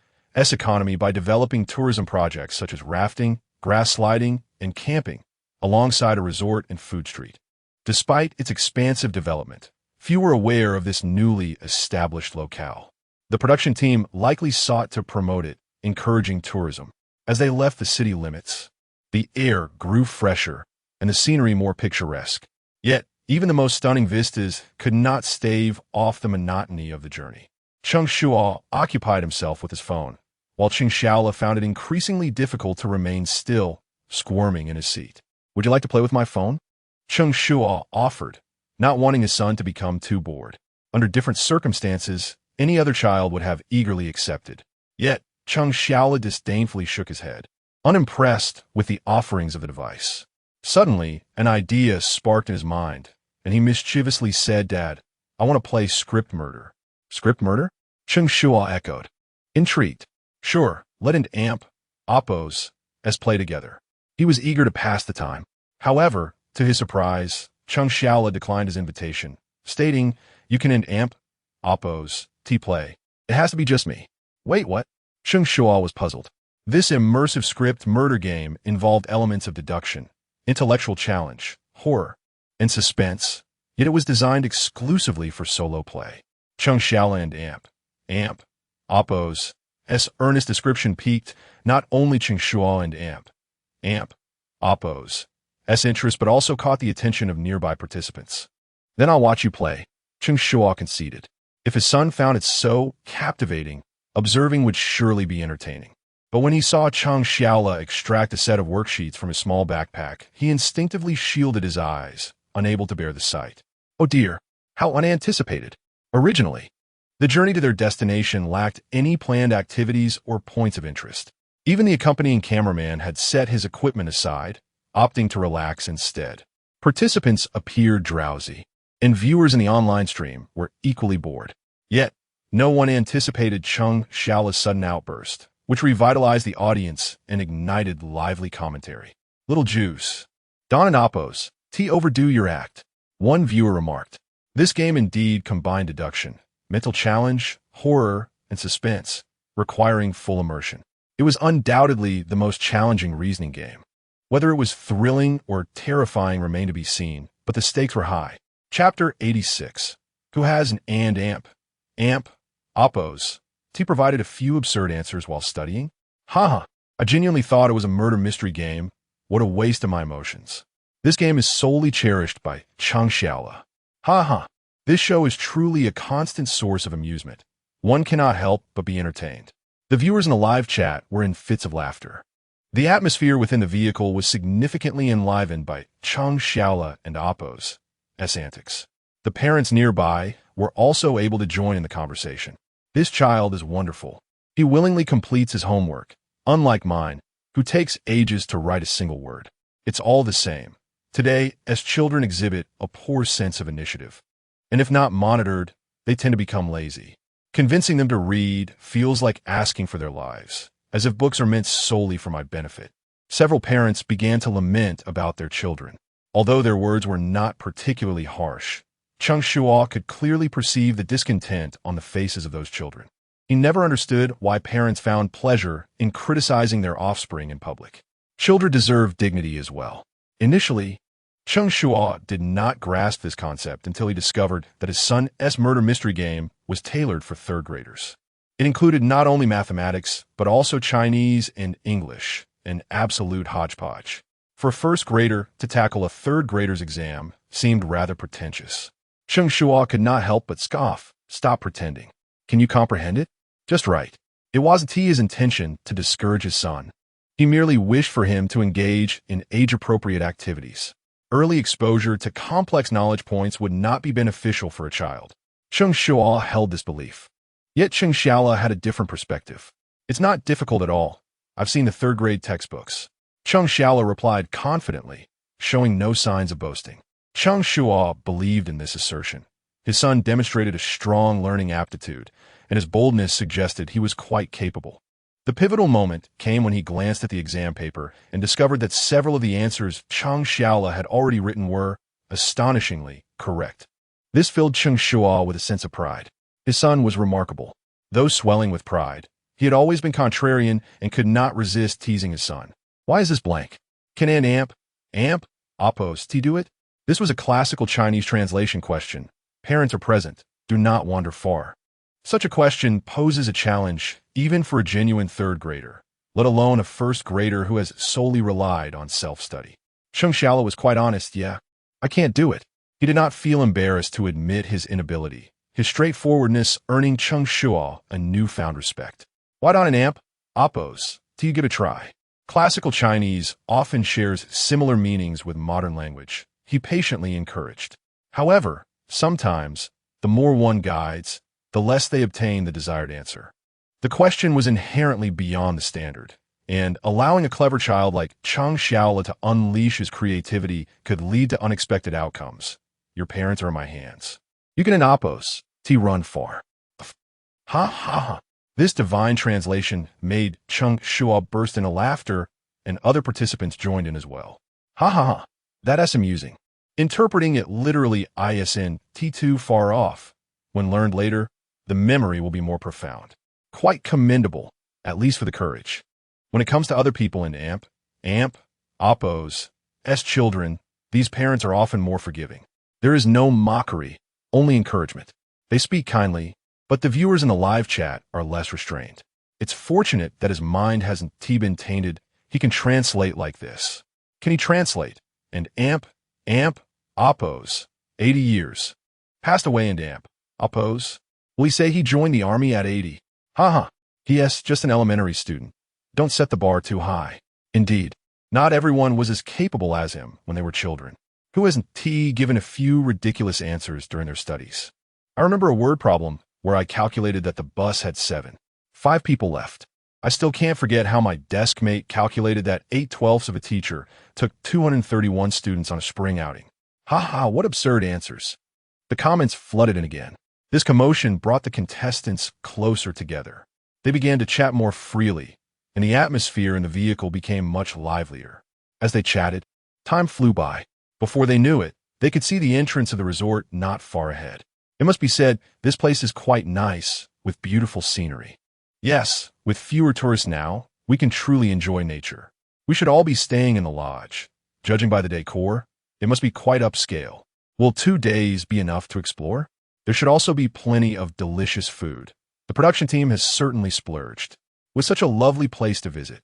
Speaker 1: economy by developing tourism projects such as rafting, grass sliding, and camping, alongside a resort and food street. Despite its expansive development, few were aware of this newly established locale. The production team likely sought to promote it, encouraging tourism. As they left the city limits, the air grew fresher and the scenery more picturesque. Yet, even the most stunning vistas could not stave off the monotony of the journey. Cheng Shuo occupied himself with his phone, while Cheng Shuo found it increasingly difficult to remain still, squirming in his seat. "Would you like to play with my phone?" Cheng Shuo offered, not wanting his son to become too bored. Under different circumstances, any other child would have eagerly accepted. Yet, Cheng Shuo disdainfully shook his head, unimpressed with the offerings of the device. Suddenly, an idea sparked in his mind, and he mischievously said, "Dad, I want to play script murder." "Script murder?" Cheng Shuo echoed, intrigued. "Sure, let an amp, Oppo's, play together." He was eager to pass the time. However, to his surprise, Cheng Shuo declined his invitation, stating, "You can end amp, Oppo's, play. It has to be just me." "Wait, what?" Cheng Shuo was puzzled. This immersive script murder game involved elements of deduction, intellectual challenge, horror, and suspense, yet it was designed exclusively for solo play. Cheng Shuo and amp, Oppo's earnest description piqued not only Cheng Shuo and amp, Oppo's interest, but also caught the attention of nearby participants. "Then I'll watch you play," Cheng Shuo conceded. If his son found it so captivating, observing would surely be entertaining. But when he saw Cheng Shuo extract a set of worksheets from his small backpack, he instinctively shielded his eyes, unable to bear the sight. Oh dear, how unanticipated. Originally, the journey to their destination lacked any planned activities or points of interest. Even the accompanying cameraman had set his equipment aside, opting to relax instead. Participants appeared drowsy, and viewers in the online stream were equally bored. Yet, no one anticipated Cheng Shuo's sudden outburst, which revitalized the audience and ignited lively commentary. "Little juice. Don and Oppo's, overdo your act," one viewer remarked. This game indeed combined deduction, mental challenge, horror, and suspense, requiring full immersion. It was undoubtedly the most challenging reasoning game. Whether it was thrilling or terrifying remained to be seen, but the stakes were high. Chapter 86. Who has an amp, Oppo's? He provided a few absurd answers while studying. Haha, I genuinely thought it was a murder mystery game. What a waste of my emotions. This game is solely cherished by Cheng Shuo. Haha, this show is truly a constant source of amusement. One cannot help but be entertained. The viewers in the live chat were in fits of laughter. The atmosphere within the vehicle was significantly enlivened by Cheng Shuo and Oppo's antics. The parents nearby were also able to join in the conversation. "This child is wonderful. He willingly completes his homework, unlike mine, who takes ages to write a single word. It's all the same. Today, as children exhibit a poor sense of initiative, and if not monitored, they tend to become lazy. Convincing them to read feels like asking for their lives, as if books are meant solely for my benefit." Several parents began to lament about their children. Although their words were not particularly harsh, Cheng Shuo could clearly perceive the discontent on the faces of those children. He never understood why parents found pleasure in criticizing their offspring in public. Children deserve dignity as well. Initially, Cheng Shuo did not grasp this concept until he discovered that his son's murder mystery game was tailored for third graders. It included not only mathematics, but also Chinese and English, an absolute hodgepodge. For a first grader to tackle a third grader's exam seemed rather pretentious. Cheng Shuo could not help but scoff. "Stop pretending. Can you comprehend it?" Just right. It wasn't his intention to discourage his son. He merely wished for him to engage in age-appropriate activities. Early exposure to complex knowledge points would not be beneficial for a child. Cheng Shuo held this belief. Yet Cheng Shuo had a different perspective. It's not difficult at all. I've seen the third-grade textbooks. Cheng Shuo replied confidently, showing no signs of boasting. Cheng Shuo believed in this assertion. His son demonstrated a strong learning aptitude, and his boldness suggested he was quite capable. The pivotal moment came when he glanced at the exam paper and discovered that several of the answers Cheng Shuo had already written were, astonishingly, correct. This filled Cheng Shuo with a sense of pride. His son was remarkable. Though swelling with pride, he had always been contrarian and could not resist teasing his son. Why is this blank? Can an amp, oppose, do it? This was a classical Chinese translation question. Parents are present. Do not wander far. Such a question poses a challenge even for a genuine third grader, let alone a first grader who has solely relied on self-study. Cheng Shuo was quite honest. Yeah, I can't do it. He did not feel embarrassed to admit his inability, his straightforwardness earning Cheng Shuo a newfound respect. Why not an oppose, till you give it a try? Classical Chinese often shares similar meanings with modern language. He patiently encouraged. However, sometimes, the more one guides, the less they obtain the desired answer. The question was inherently beyond the standard, and allowing a clever child like Cheng Shuo to unleash his creativity could lead to unexpected outcomes. Your parents are in my hands. You can an oppose, run far. Ha. This divine translation made Cheng Shuo burst into laughter, and other participants joined in as well. Ha. That's amusing. Interpreting it literally too far off. When learned later, the memory will be more profound. Quite commendable, at least for the courage. When it comes to other people in oppose, children, these parents are often more forgiving. There is no mockery, only encouragement. They speak kindly, but the viewers in the live chat are less restrained. It's fortunate that his mind hasn't been tainted. He can translate like this. Can he translate? And oppose, 80 years. Passed away in oppose. Will he say he joined the army at 80? Ha. Yes, just an elementary student. Don't set the bar too high. Indeed, not everyone was as capable as him when they were children. Who hasn't given a few ridiculous answers during their studies? I remember a word problem where I calculated that the bus had 5 people left. I still can't forget how my desk mate calculated that 8/12 of a teacher took 231 students on a spring outing. Ha, what absurd answers. The comments flooded in again. This commotion brought the contestants closer together. They began to chat more freely, and the atmosphere in the vehicle became much livelier. As they chatted, time flew by. Before they knew it, they could see the entrance of the resort not far ahead. It must be said, this place is quite nice, with beautiful scenery. Yes, with fewer tourists now, we can truly enjoy nature. We should all be staying in the lodge. Judging by the decor, it must be quite upscale. Will 2 days be enough to explore? There should also be plenty of delicious food. The production team has certainly splurged. With such a lovely place to visit,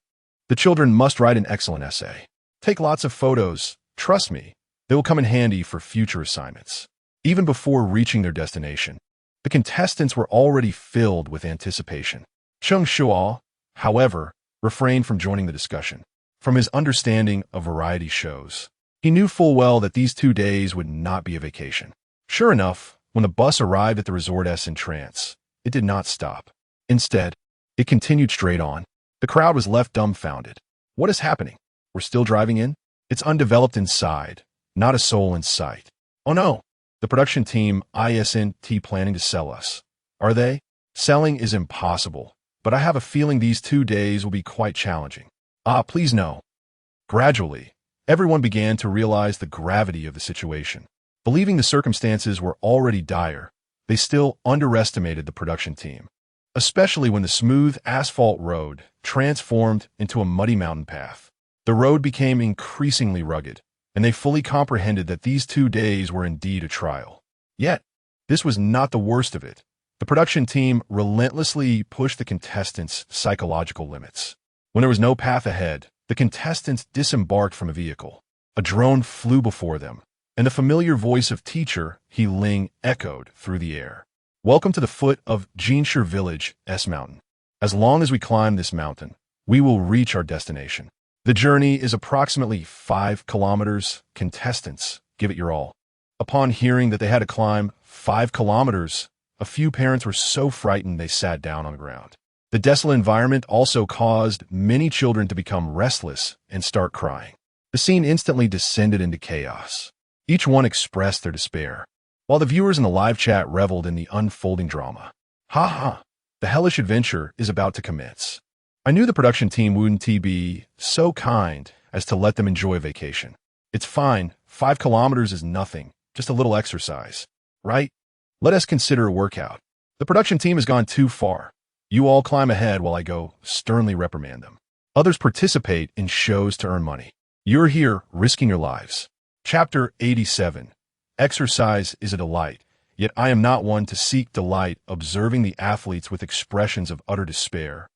Speaker 1: the children must write an excellent essay. Take lots of photos. Trust me, they will come in handy for future assignments. Even before reaching their destination, the contestants were already filled with anticipation. Cheng Shuo, however, refrained from joining the discussion. From his understanding of variety shows, he knew full well that these 2 days would not be a vacation. Sure enough, when the bus arrived at the resort's entrance, it did not stop. Instead, it continued straight on. The crowd was left dumbfounded. What is happening? We're still driving in? It's undeveloped inside, not a soul in sight. Oh no, the production team isn't planning to sell us. Are they? Selling is impossible, but I have a feeling these 2 days will be quite challenging. Please no. Gradually, everyone began to realize the gravity of the situation. Believing the circumstances were already dire, they still underestimated the production team, especially when the smooth asphalt road transformed into a muddy mountain path. The road became increasingly rugged, and they fully comprehended that these 2 days were indeed a trial. Yet, this was not the worst of it. The production team relentlessly pushed the contestants' psychological limits. When there was no path ahead, the contestants disembarked from a vehicle. A drone flew before them, and the familiar voice of teacher He Ling echoed through the air. Welcome to the foot of Jinsher Village, S Mountain. As long as we climb this mountain, we will reach our destination. The journey is approximately 5 kilometers. Contestants, give it your all. Upon hearing that they had to climb 5 kilometers, a few parents were so frightened they sat down on the ground. The desolate environment also caused many children to become restless and start crying. The scene instantly descended into chaos. Each one expressed their despair, while the viewers in the live chat reveled in the unfolding drama. Haha, the hellish adventure is about to commence. I knew the production team wouldn't be so kind as to let them enjoy a vacation. It's fine, 5 kilometers is nothing, just a little exercise, right? Let us consider a workout. The production team has gone too far. You all climb ahead while I go sternly reprimand them. Others participate in shows to earn money. You're here risking your lives. Chapter 87. Exercise is a delight, yet I am not one to seek delight observing the athletes with expressions of utter despair.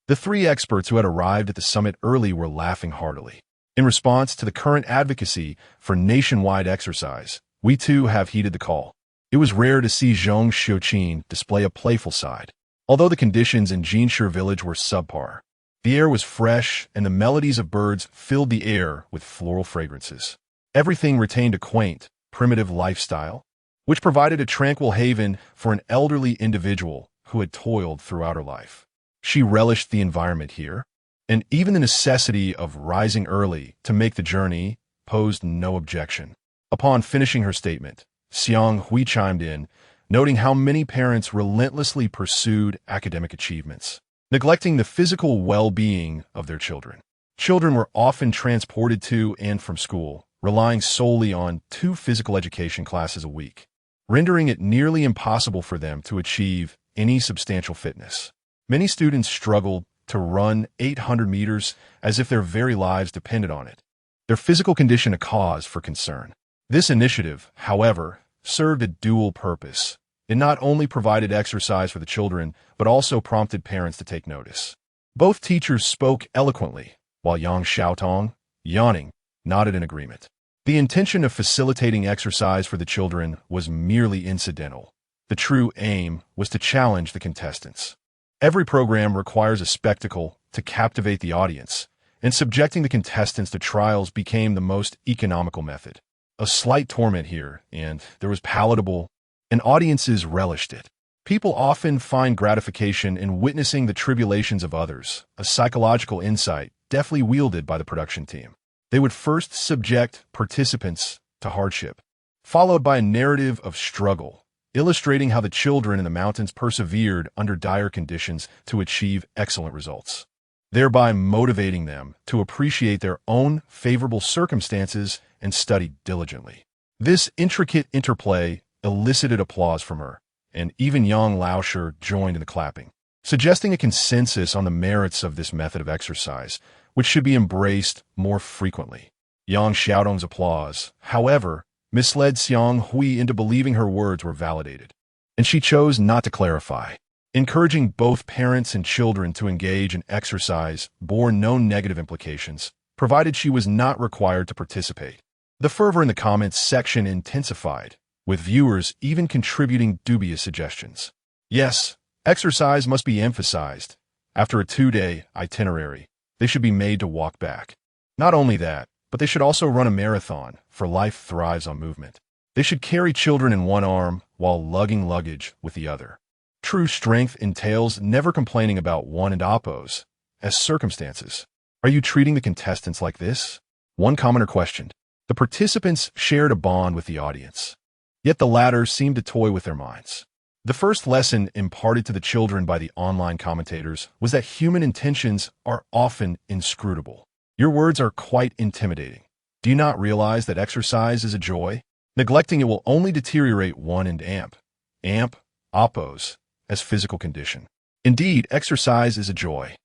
Speaker 1: The 3 experts who had arrived at the summit early were laughing heartily. In response to the current advocacy for nationwide exercise, we too have heeded the call. It was rare to see Cheng Shuo display a playful side. Although the conditions in Jinshe village were subpar, the air was fresh and the melodies of birds filled the air with floral fragrances. Everything retained a quaint, primitive lifestyle, which provided a tranquil haven for an elderly individual who had toiled throughout her life. She relished the environment here, and even the necessity of rising early to make the journey posed no objection. Upon finishing her statement, Xiang Hui chimed in, noting how many parents relentlessly pursued academic achievements, neglecting the physical well-being of their children. Children were often transported to and from school, relying solely on 2 physical education classes a week, rendering it nearly impossible for them to achieve any substantial fitness. Many students struggled to run 800 meters as if their very lives depended on it, their physical condition a cause for concern. This initiative, however, served a dual purpose. It not only provided exercise for the children, but also prompted parents to take notice. Both teachers spoke eloquently, while Yang Xiaotong, yawning, nodded in agreement. The intention of facilitating exercise for the children was merely incidental. The true aim was to challenge the contestants. Every program requires a spectacle to captivate the audience, and subjecting the contestants to trials became the most economical method. A slight torment here, and there was palatable, and audiences relished it. People often find gratification in witnessing the tribulations of others, a psychological insight deftly wielded by the production team. They would first subject participants to hardship, followed by a narrative of struggle, illustrating how the children in the mountains persevered under dire conditions to achieve excellent results, thereby motivating them to appreciate their own favorable circumstances and study diligently. This intricate interplay elicited applause from her, and even Yang Laosher joined in the clapping, suggesting a consensus on the merits of this method of exercise, which should be embraced more frequently. Yang Xiaodong's applause, however, misled Xiang Hui into believing her words were validated, and she chose not to clarify. Encouraging both parents and children to engage in exercise bore no negative implications, provided she was not required to participate. The fervor in the comments section intensified, with viewers even contributing dubious suggestions. Yes, exercise must be emphasized. After a 2-day itinerary, they should be made to walk back. Not only that, but they should also run a marathon, for life thrives on movement. They should carry children in one arm while lugging luggage with the other. True strength entails never complaining about one and oppose, as circumstances. Are you treating the contestants like this? One commenter questioned. The participants shared a bond with the audience, yet the latter seemed to toy with their minds. The first lesson imparted to the children by the online commentators was that human intentions are often inscrutable. Your words are quite intimidating. Do you not realize that exercise is a joy? Neglecting it will only deteriorate one and oppose, as physical condition. Indeed, exercise is a joy.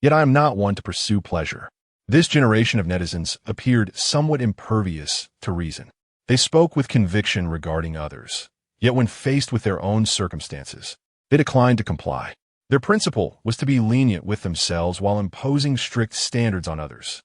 Speaker 1: Yet I am not one to pursue pleasure. This generation of netizens appeared somewhat impervious to reason. They spoke with conviction regarding others, yet when faced with their own circumstances, they declined to comply. Their principle was to be lenient with themselves while imposing strict standards on others.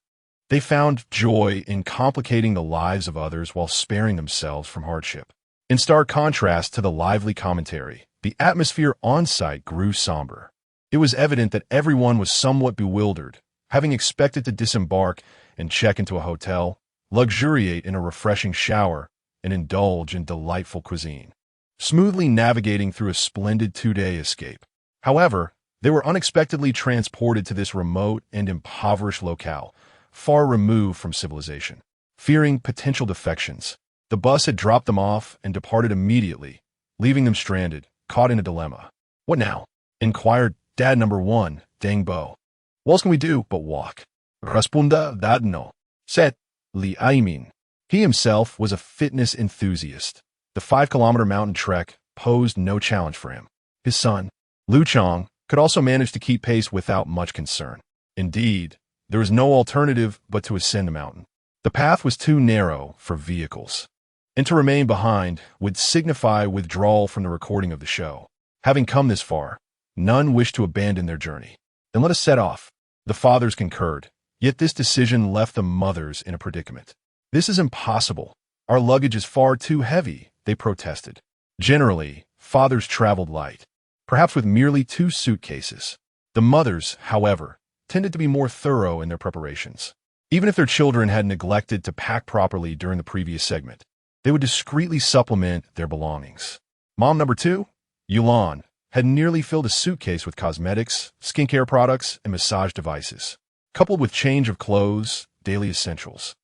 Speaker 1: They found joy in complicating the lives of others while sparing themselves from hardship. In stark contrast to the lively commentary, the atmosphere on site grew somber. It was evident that everyone was somewhat bewildered, Having expected to disembark and check into a hotel, luxuriate in a refreshing shower, and indulge in delightful cuisine, smoothly navigating through a splendid 2-day escape. However, they were unexpectedly transported to this remote and impoverished locale, far removed from civilization. Fearing potential defections, the bus had dropped them off and departed immediately, leaving them stranded, caught in a dilemma. "What now?" inquired Dad number 1, Dang Bo. "What else can we do but walk?" Respunda Dad no. Said Li Aimin. He himself was a fitness enthusiast. The 5-kilometer mountain trek posed no challenge for him. His son, Lu Chong, could also manage to keep pace without much concern. Indeed, there was no alternative but to ascend the mountain. The path was too narrow for vehicles, and to remain behind would signify withdrawal from the recording of the show. Having come this far, none wished to abandon their journey. "Then let us set off." The fathers concurred, yet this decision left the mothers in a predicament. "This is impossible. Our luggage is far too heavy," they protested. Generally, fathers traveled light, perhaps with merely 2 suitcases. The mothers, however, tended to be more thorough in their preparations. Even if their children had neglected to pack properly during the previous segment, they would discreetly supplement their belongings. Mom number 2, Yulan, had nearly filled a suitcase with cosmetics, skincare products, and massage devices, coupled with change of clothes, daily essentials.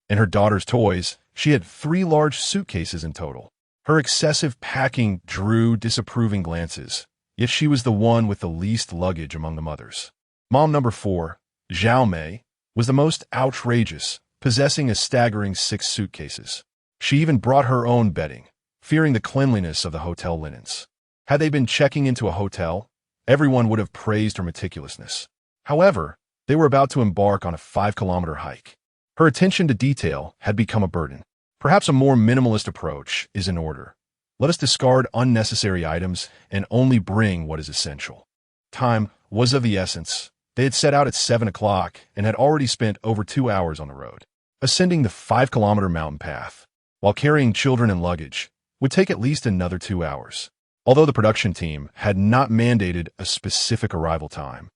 Speaker 1: And her daughter's toys, she had 3 large suitcases in total. Her excessive packing drew disapproving glances, yet she was the one with the least luggage among the mothers. Mom number 4, Zhao Mei, was the most outrageous, possessing a staggering 6 suitcases. She even brought her own bedding, fearing the cleanliness of the hotel linens. Had they been checking into a hotel, everyone would have praised her meticulousness. However, they were about to embark on a 5-kilometer hike. Her attention to detail had become a burden. Perhaps a more minimalist approach is in order. Let us discard unnecessary items and only bring what is essential. Time was of the essence. They had set out at 7 o'clock and had already spent over 2 hours on the road. Ascending the 5-kilometer mountain path, while carrying children and luggage, would take at least another 2 hours. Although the production team had not mandated a specific arrival time,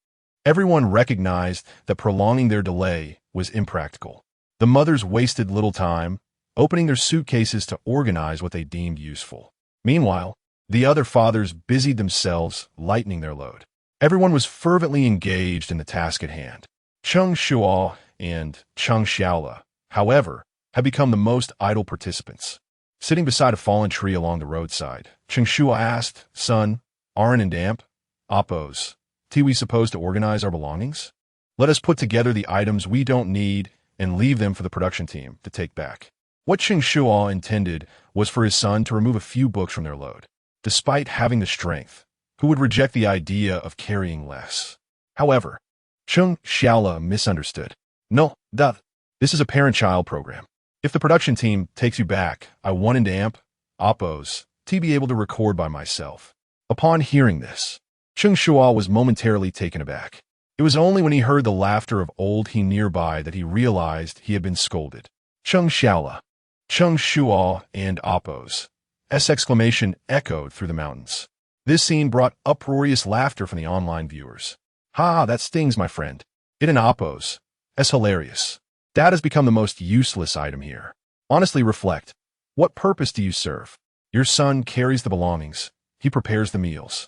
Speaker 1: everyone recognized that prolonging their delay was impractical. The mothers wasted little time, opening their suitcases to organize what they deemed useful. Meanwhile, the other fathers busied themselves lightening their load. Everyone was fervently engaged in the task at hand. Cheng Shuo and Cheng Xiaola, however, had become the most idle participants. Sitting beside a fallen tree along the roadside, Cheng Shuo asked, "Son, aren't and damp? Oppos, we supposed to organize our belongings? Let us put together the items we don't need and leave them for the production team to take back." What Cheng Shuo intended was for his son to remove a few books from their load, despite having the strength, who would reject the idea of carrying less. However, Cheng Xiaola misunderstood. "No, this is a parent-child program. If the production team takes you back, I want and amp, oppos, to be able to record by myself." Upon hearing this, Cheng Shuo was momentarily taken aback. It was only when he heard the laughter of old he nearby that he realized he had been scolded. Cheng Xiaola, Cheng Shuo, and oppos. Exclamation echoed through the mountains. This scene brought uproarious laughter from the online viewers. "Ha, that stings, my friend. It and oppos. It's hilarious. That has become the most useless item here. Honestly reflect. What purpose do you serve? Your son carries the belongings. He prepares the meals.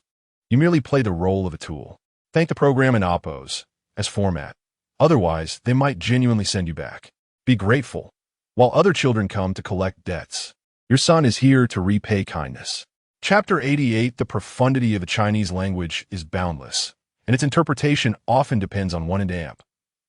Speaker 1: You merely play the role of a tool. Thank the program in oppos as format. Otherwise, they might genuinely send you back. Be grateful. While other children come to collect debts, your son is here to repay kindness." Chapter 88. The profundity of the Chinese language is boundless, and its interpretation often depends on one and amp,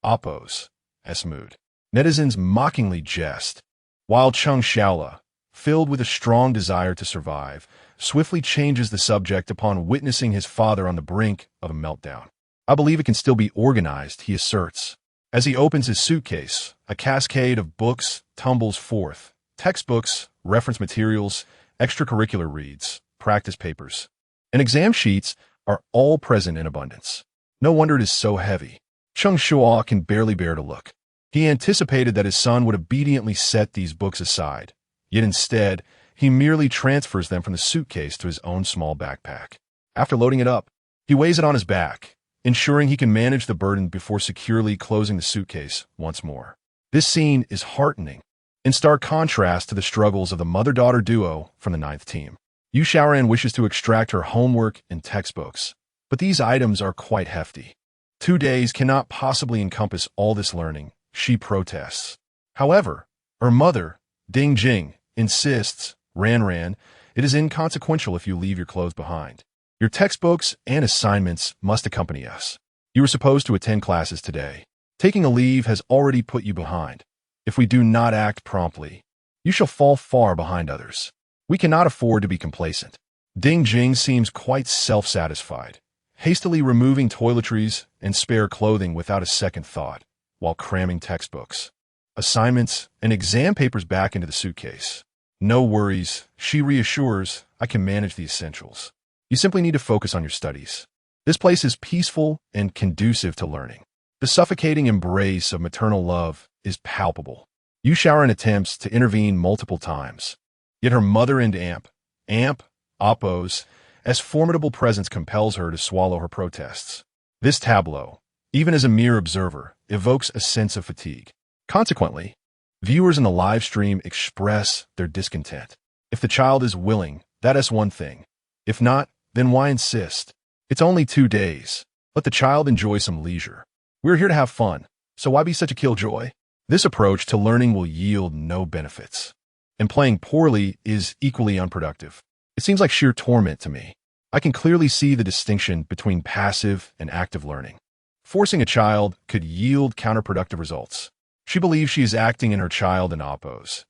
Speaker 1: oppos, s mood. Netizens mockingly jest, while Cheng Xiaola, filled with a strong desire to survive, swiftly changes the subject upon witnessing his father on the brink of a meltdown. "I believe it can still be organized," he asserts. As he opens his suitcase, a cascade of books tumbles forth. Textbooks, reference materials, extracurricular reads, practice papers, and exam sheets are all present in abundance. No wonder it is so heavy. Cheng Shuo can barely bear to look. He anticipated that his son would obediently set these books aside, yet instead, he merely transfers them from the suitcase to his own small backpack. After loading it up, he weighs it on his back, ensuring he can manage the burden before securely closing the suitcase once more. This scene is heartening, in stark contrast to the struggles of the mother-daughter duo from the 9th team. Yu Xiaoran wishes to extract her homework and textbooks, but these items are quite hefty. 2 days cannot possibly encompass all this learning, she protests. However, her mother, Ding Jing, insists, Ran, it is inconsequential if you leave your clothes behind. Your textbooks and assignments must accompany us. You were supposed to attend classes today. Taking a leave has already put you behind. If we do not act promptly, you shall fall far behind others. We cannot afford to be complacent. Ding Jing seems quite self-satisfied, hastily removing toiletries and spare clothing without a second thought, while cramming textbooks, assignments, and exam papers back into the suitcase. No worries, she reassures, I can manage the essentials. You simply need to focus on your studies. This place is peaceful and conducive to learning. The suffocating embrace of maternal love is palpable. Yu Xiaoran attempts to intervene multiple times, yet her mother and Appo's formidable presence compels her to swallow her protests. This tableau, even as a mere observer, evokes a sense of fatigue. Consequently, viewers in the live stream express their discontent. If the child is willing, that is one thing. If not, then why insist? It's only 2 days. Let the child enjoy some leisure. We're here to have fun, so why be such a killjoy? This approach to learning will yield no benefits, and playing poorly is equally unproductive. It seems like sheer torment to me. I can clearly see the distinction between passive and active learning. Forcing a child could yield counterproductive results. She believes she is acting in her child and Appo's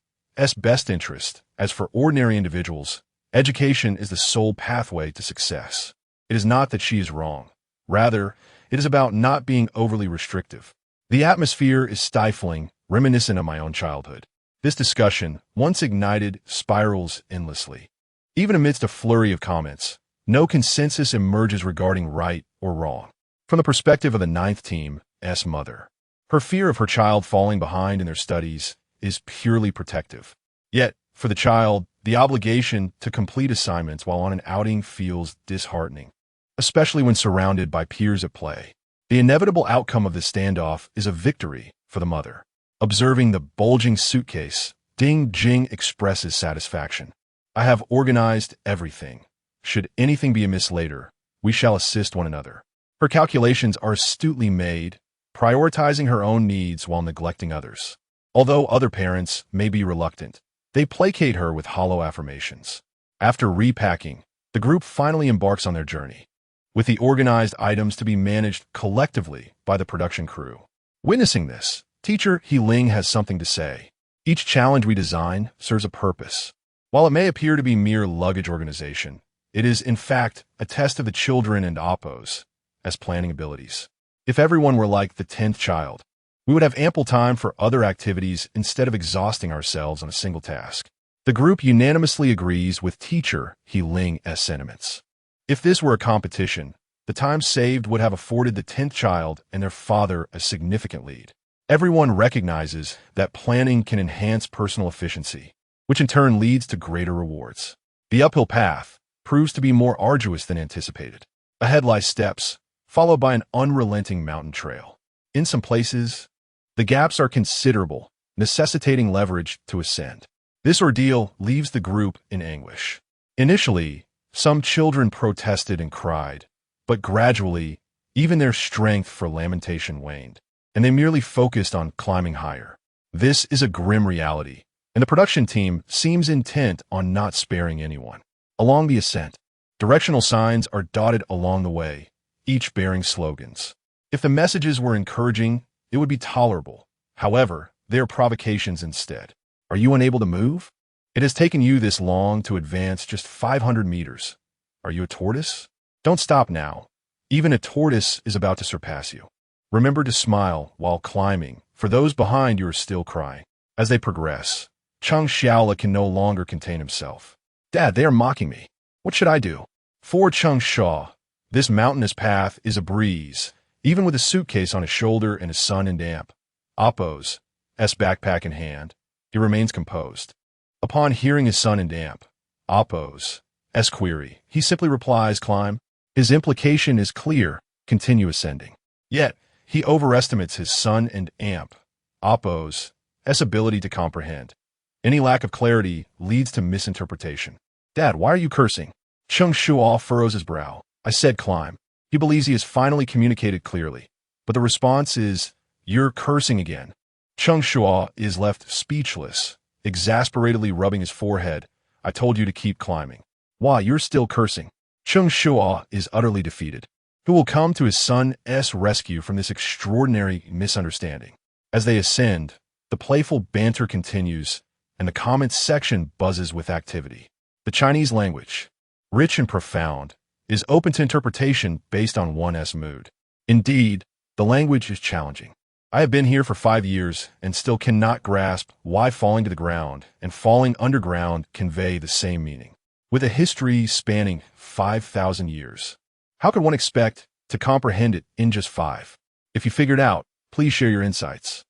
Speaker 1: best interest. As for ordinary individuals, education is the sole pathway to success. It is not that she is wrong. Rather, it is about not being overly restrictive. The atmosphere is stifling, reminiscent of my own childhood. This discussion, once ignited, spirals endlessly. Even amidst a flurry of comments, no consensus emerges regarding right or wrong. From the perspective of the 9th team's mother, her fear of her child falling behind in their studies is purely protective. Yet, for the child, the obligation to complete assignments while on an outing feels disheartening, especially when surrounded by peers at play. The inevitable outcome of this standoff is a victory for the mother. Observing the bulging suitcase, Ding Jing expresses satisfaction. I have organized everything. Should anything be amiss later, we shall assist one another. Her calculations are astutely made, prioritizing her own needs while neglecting others. Although other parents may be reluctant, they placate her with hollow affirmations. After repacking, the group finally embarks on their journey, with the organized items to be managed collectively by the production crew. Witnessing this, teacher He Ling has something to say. Each challenge we design serves a purpose. While it may appear to be mere luggage organization, it is, in fact, a test of the children and Appo's planning abilities. If everyone were like the 10th child, we would have ample time for other activities instead of exhausting ourselves on a single task. The group unanimously agrees with teacher He Ling's sentiments. If this were a competition, the time saved would have afforded the 10th child and their father a significant lead. Everyone recognizes that planning can enhance personal efficiency, which in turn leads to greater rewards. The uphill path proves to be more arduous than anticipated. Ahead lie steps, followed by an unrelenting mountain trail. In some places, the gaps are considerable, necessitating leverage to ascend. This ordeal leaves the group in anguish. Initially, some children protested and cried, but gradually, even their strength for lamentation waned, and they merely focused on climbing higher. This is a grim reality, and the production team seems intent on not sparing anyone. Along the ascent, directional signs are dotted along the way, each bearing slogans. If the messages were encouraging, it would be tolerable. However, they are provocations instead. Are you unable to move? It has taken you this long to advance just 500 meters. Are you a tortoise? Don't stop now. Even a tortoise is about to surpass you. Remember to smile while climbing. For those behind you are still crying. As they progress, Cheng Shuo can no longer contain himself. Dad, they are mocking me. What should I do? For Cheng Shuo, this mountainous path is a breeze, even with a suitcase on his shoulder and his son in Appo's backpack in hand. He remains composed. Upon hearing his son in Appo's query, he simply replies, climb. His implication is clear. continue ascending. Yet, he overestimates his son and Oppo's ability to comprehend. Any lack of clarity leads to misinterpretation. Dad, why are you cursing? Cheng Shuo furrows his brow. I said climb. He believes he has finally communicated clearly. But the response is, you're cursing again. Cheng Shuo is left speechless, exasperatedly rubbing his forehead. I told you to keep climbing. Why, you're still cursing. Cheng Shuo is utterly defeated. Who will come to his son's rescue from this extraordinary misunderstanding? As they ascend, the playful banter continues, and the comments section buzzes with activity. The Chinese language, rich and profound, is open to interpretation based on one's mood. Indeed, the language is challenging. I have been here for 5 years and still cannot grasp why falling to the ground and falling underground convey the same meaning. With a history spanning 5,000 years, how could one expect to comprehend it in just 5? If you figured out, please share your insights.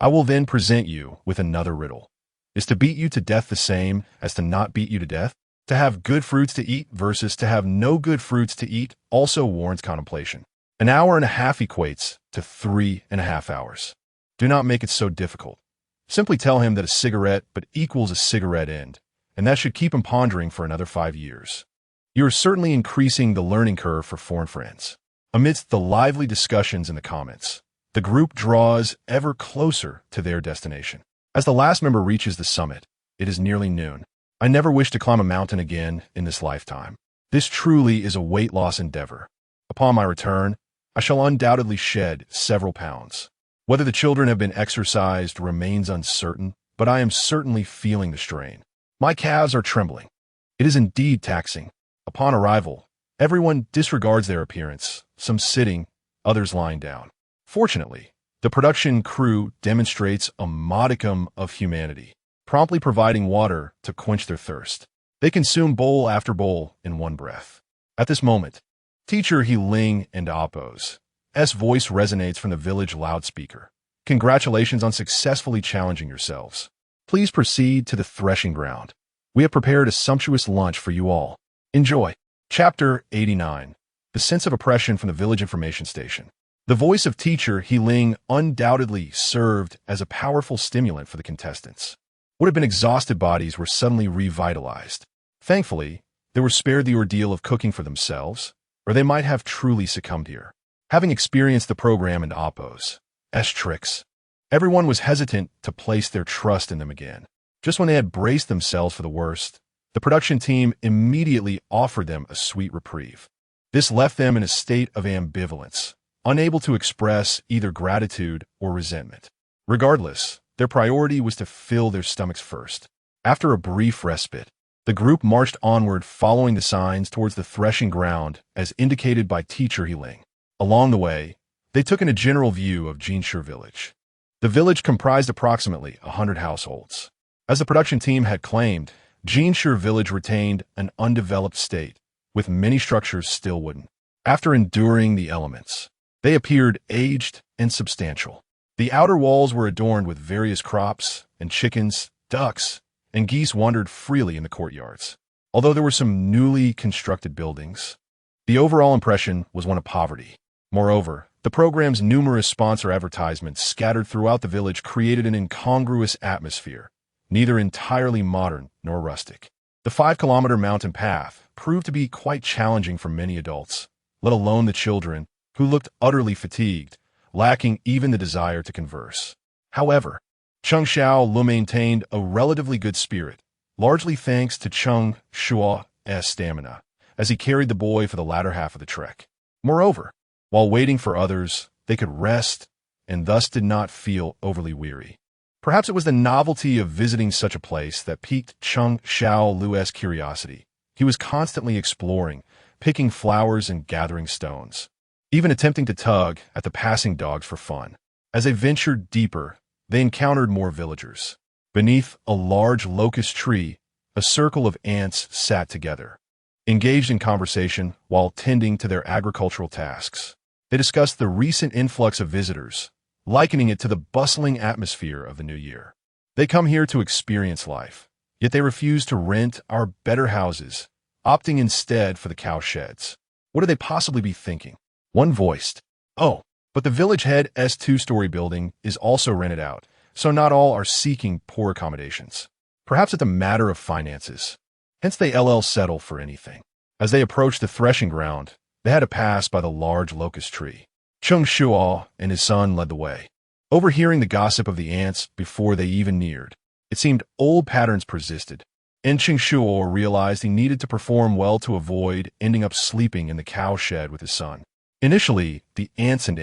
Speaker 1: I will then present you with another riddle. Is to beat you to death the same as to not beat you to death? To have good fruits to eat versus to have no good fruits to eat also warrants contemplation. An hour and a half equates to 3.5 hours. Do not make it so difficult. Simply tell him that a cigarette but equals a cigarette end, and that should keep him pondering for another 5 years. You are certainly increasing the learning curve for foreign friends. Amidst the lively discussions in the comments, the group draws ever closer to their destination. As the last member reaches the summit, it is nearly noon. I never wish to climb a mountain again in this lifetime. This truly is a weight loss endeavor. Upon my return, I shall undoubtedly shed several pounds. Whether the children have been exercised remains uncertain, but I am certainly feeling the strain. My calves are trembling. It is indeed taxing. Upon arrival, everyone disregards their appearance, some sitting, others lying down. Fortunately, the production crew demonstrates a modicum of humanity, promptly providing water to quench their thirst. They consume bowl after bowl in one breath. At this moment, Teacher He Ling and Oppo's voice resonates from the village loudspeaker. Congratulations on successfully challenging yourselves. Please proceed to the threshing ground. We have prepared a sumptuous lunch for you all. Enjoy. Chapter 89. The Sense of Oppression from the Village Information Station. The voice of Teacher He Ling undoubtedly served as a powerful stimulant for the contestants. What had been exhausted bodies were suddenly revitalized. Thankfully, they were spared the ordeal of cooking for themselves, or they might have truly succumbed here. Having experienced the program and Oppo's tricks, everyone was hesitant to place their trust in them again. Just when they had braced themselves for the worst, the production team immediately offered them a sweet reprieve. This left them in a state of ambivalence, unable to express either gratitude or resentment. Regardless, their priority was to fill their stomachs first. After a brief respite, the group marched onward following the signs towards the threshing ground as indicated by Teacher He Ling. Along the way, they took in a general view of Jinshu village. The village comprised approximately 100 households. As the production team had claimed, Jinshu village retained an undeveloped state, with many structures still wooden. After enduring the elements, they appeared aged and substantial. The outer walls were adorned with various crops, and chickens, ducks, and geese wandered freely in the courtyards. Although there were some newly constructed buildings, the overall impression was one of poverty. Moreover, the program's numerous sponsor advertisements scattered throughout the village created an incongruous atmosphere, neither entirely modern nor rustic. The 5-kilometer mountain path proved to be quite challenging for many adults, let alone the children, who looked utterly fatigued, lacking even the desire to converse. However, Cheng Shuo maintained a relatively good spirit, largely thanks to Cheng Shuo's stamina, as he carried the boy for the latter half of the trek. Moreover, while waiting for others, they could rest and thus did not feel overly weary. Perhaps it was the novelty of visiting such a place that piqued Cheng Shuo's curiosity. He was constantly exploring, picking flowers and gathering stones, even attempting to tug at the passing dogs for fun. As they ventured deeper, they encountered more villagers. Beneath a large locust tree, a circle of ants sat together, engaged in conversation while tending to their agricultural tasks. They discussed the recent influx of visitors, likening it to the bustling atmosphere of the new year. They come here to experience life, yet they refuse to rent our better houses, opting instead for the cow sheds. What could they possibly be thinking? One voiced, "Oh, but the village head's two-story building is also rented out, so not all are seeking poor accommodations. Perhaps it's a matter of finances. Hence they settle for anything." As they approached the threshing ground, they had to pass by the large locust tree. Cheng Shuo and his son led the way. Overhearing the gossip of the ants before they even neared, it seemed old patterns persisted, and Cheng Shuo realized he needed to perform well to avoid ending up sleeping in the cow shed with his son. Initially, the ants and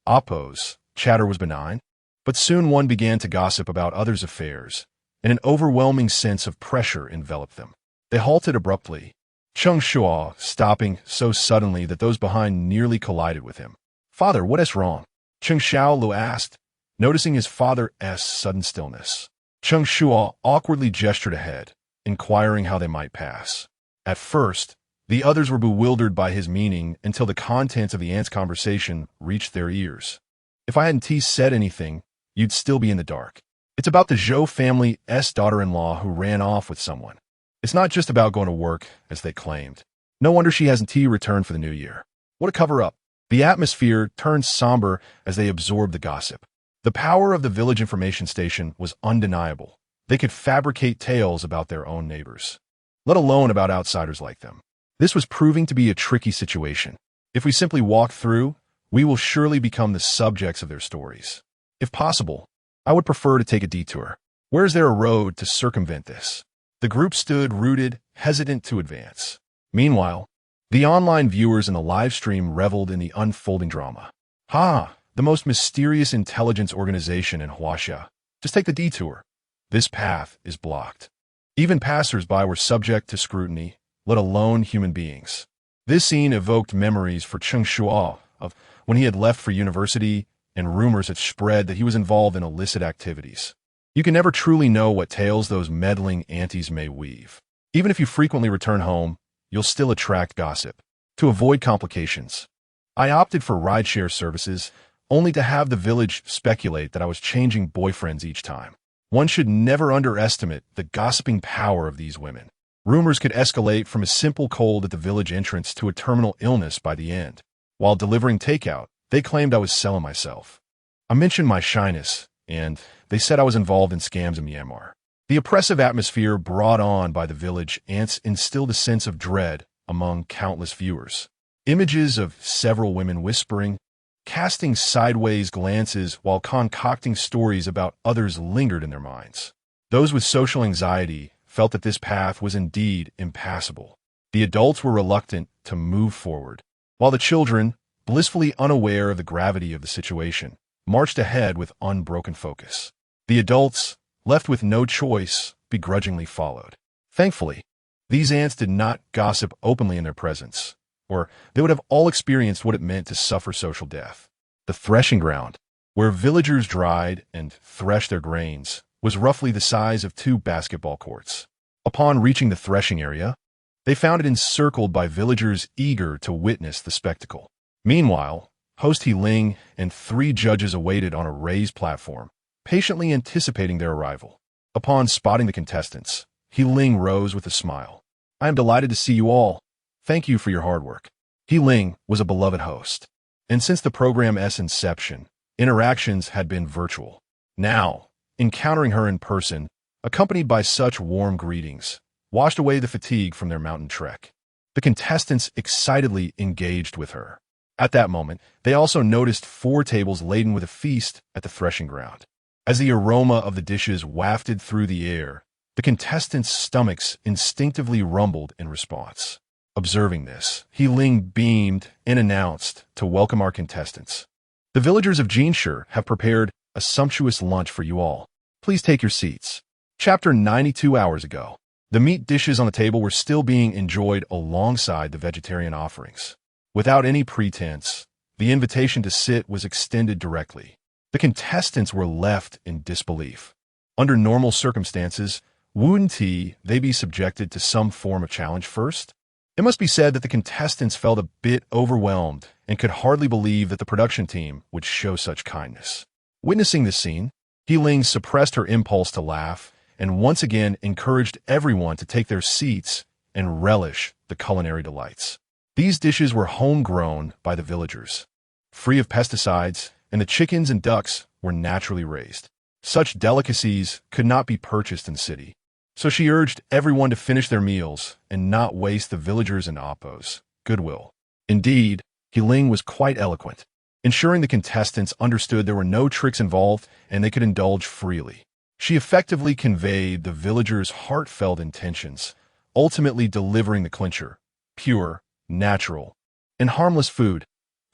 Speaker 1: Oppo's chatter was benign, but soon one began to gossip about others' affairs, and an overwhelming sense of pressure enveloped them. They halted abruptly, Cheng Shuo stopping so suddenly that those behind nearly collided with him. "Father, what is wrong?" Cheng Shuo asked, noticing his father's sudden stillness. Cheng Shuo awkwardly gestured ahead, inquiring how they might pass. At first, the others were bewildered by his meaning until the contents of the ants' conversation reached their ears. "If I hadn't said anything, you'd still be in the dark. It's about the Zhou family's daughter-in-law who ran off with someone. It's not just about going to work, as they claimed. No wonder she hasn't returned for the new year. What a cover-up." The atmosphere turned somber as they absorbed the gossip. The power of the village information station was undeniable. They could fabricate tales about their own neighbors, let alone about outsiders like them. This was proving to be a tricky situation. If we simply walk through, we will surely become the subjects of their stories. If possible, I would prefer to take a detour. Where is there a road to circumvent this? The group stood rooted, hesitant to advance. Meanwhile, the online viewers in the live stream reveled in the unfolding drama. "Ha! The most mysterious intelligence organization in Huaxia. Just take the detour. This path is blocked." Even passers-by were subject to scrutiny, let alone human beings. This scene evoked memories for Cheng Shuo of when he had left for university, and rumors had spread that he was involved in illicit activities. You can never truly know what tales those meddling aunties may weave. Even if you frequently return home, you'll still attract gossip. To avoid complications, I opted for rideshare services, only to have the village speculate that I was changing boyfriends each time. One should never underestimate the gossiping power of these women. Rumors could escalate from a simple cold at the village entrance to a terminal illness by the end. While delivering takeout, they claimed I was selling myself. I mentioned my shyness, and they said I was involved in scams in Myanmar. The oppressive atmosphere brought on by the village ants instilled a sense of dread among countless viewers. Images of several women whispering, casting sideways glances while concocting stories about others lingered in their minds. Those with social anxiety felt that this path was indeed impassable. The adults were reluctant to move forward, while the children, blissfully unaware of the gravity of the situation, marched ahead with unbroken focus. The adults, left with no choice, begrudgingly followed. Thankfully, these ants did not gossip openly in their presence, or they would have all experienced what it meant to suffer social death. The threshing ground, where villagers dried and threshed their grains, was roughly the size of 2 basketball courts. Upon reaching the threshing area, they found it encircled by villagers eager to witness the spectacle. Meanwhile, host He Ling and 3 judges awaited on a raised platform, patiently anticipating their arrival. Upon spotting the contestants, He Ling rose with a smile. "I am delighted to see you all. Thank you for your hard work." He Ling was a beloved host, and since the program's inception, interactions had been virtual. Now, encountering her in person, accompanied by such warm greetings, washed away the fatigue from their mountain trek. The contestants excitedly engaged with her. At that moment, they also noticed 4 tables laden with a feast at the threshing ground. As the aroma of the dishes wafted through the air, the contestants' stomachs instinctively rumbled in response. Observing this, He Ling beamed and announced to welcome our contestants. "The villagers of Jinshi have prepared a sumptuous lunch for you all. Please take your seats." Chapter 92 hours ago. The meat dishes on the table were still being enjoyed alongside the vegetarian offerings. Without any pretense, the invitation to sit was extended directly. The contestants were left in disbelief. Under normal circumstances, wouldn't they be subjected to some form of challenge first? It must be said that the contestants felt a bit overwhelmed and could hardly believe that the production team would show such kindness. Witnessing this scene, He Ling suppressed her impulse to laugh and once again encouraged everyone to take their seats and relish the culinary delights. These dishes were homegrown by the villagers, free of pesticides, and the chickens and ducks were naturally raised. Such delicacies could not be purchased in the city. So she urged everyone to finish their meals and not waste the villagers' and Appo's goodwill. Indeed, Heling was quite eloquent, ensuring the contestants understood there were no tricks involved and they could indulge freely. She effectively conveyed the villagers' heartfelt intentions, ultimately delivering the clincher: pure, natural, and harmless food.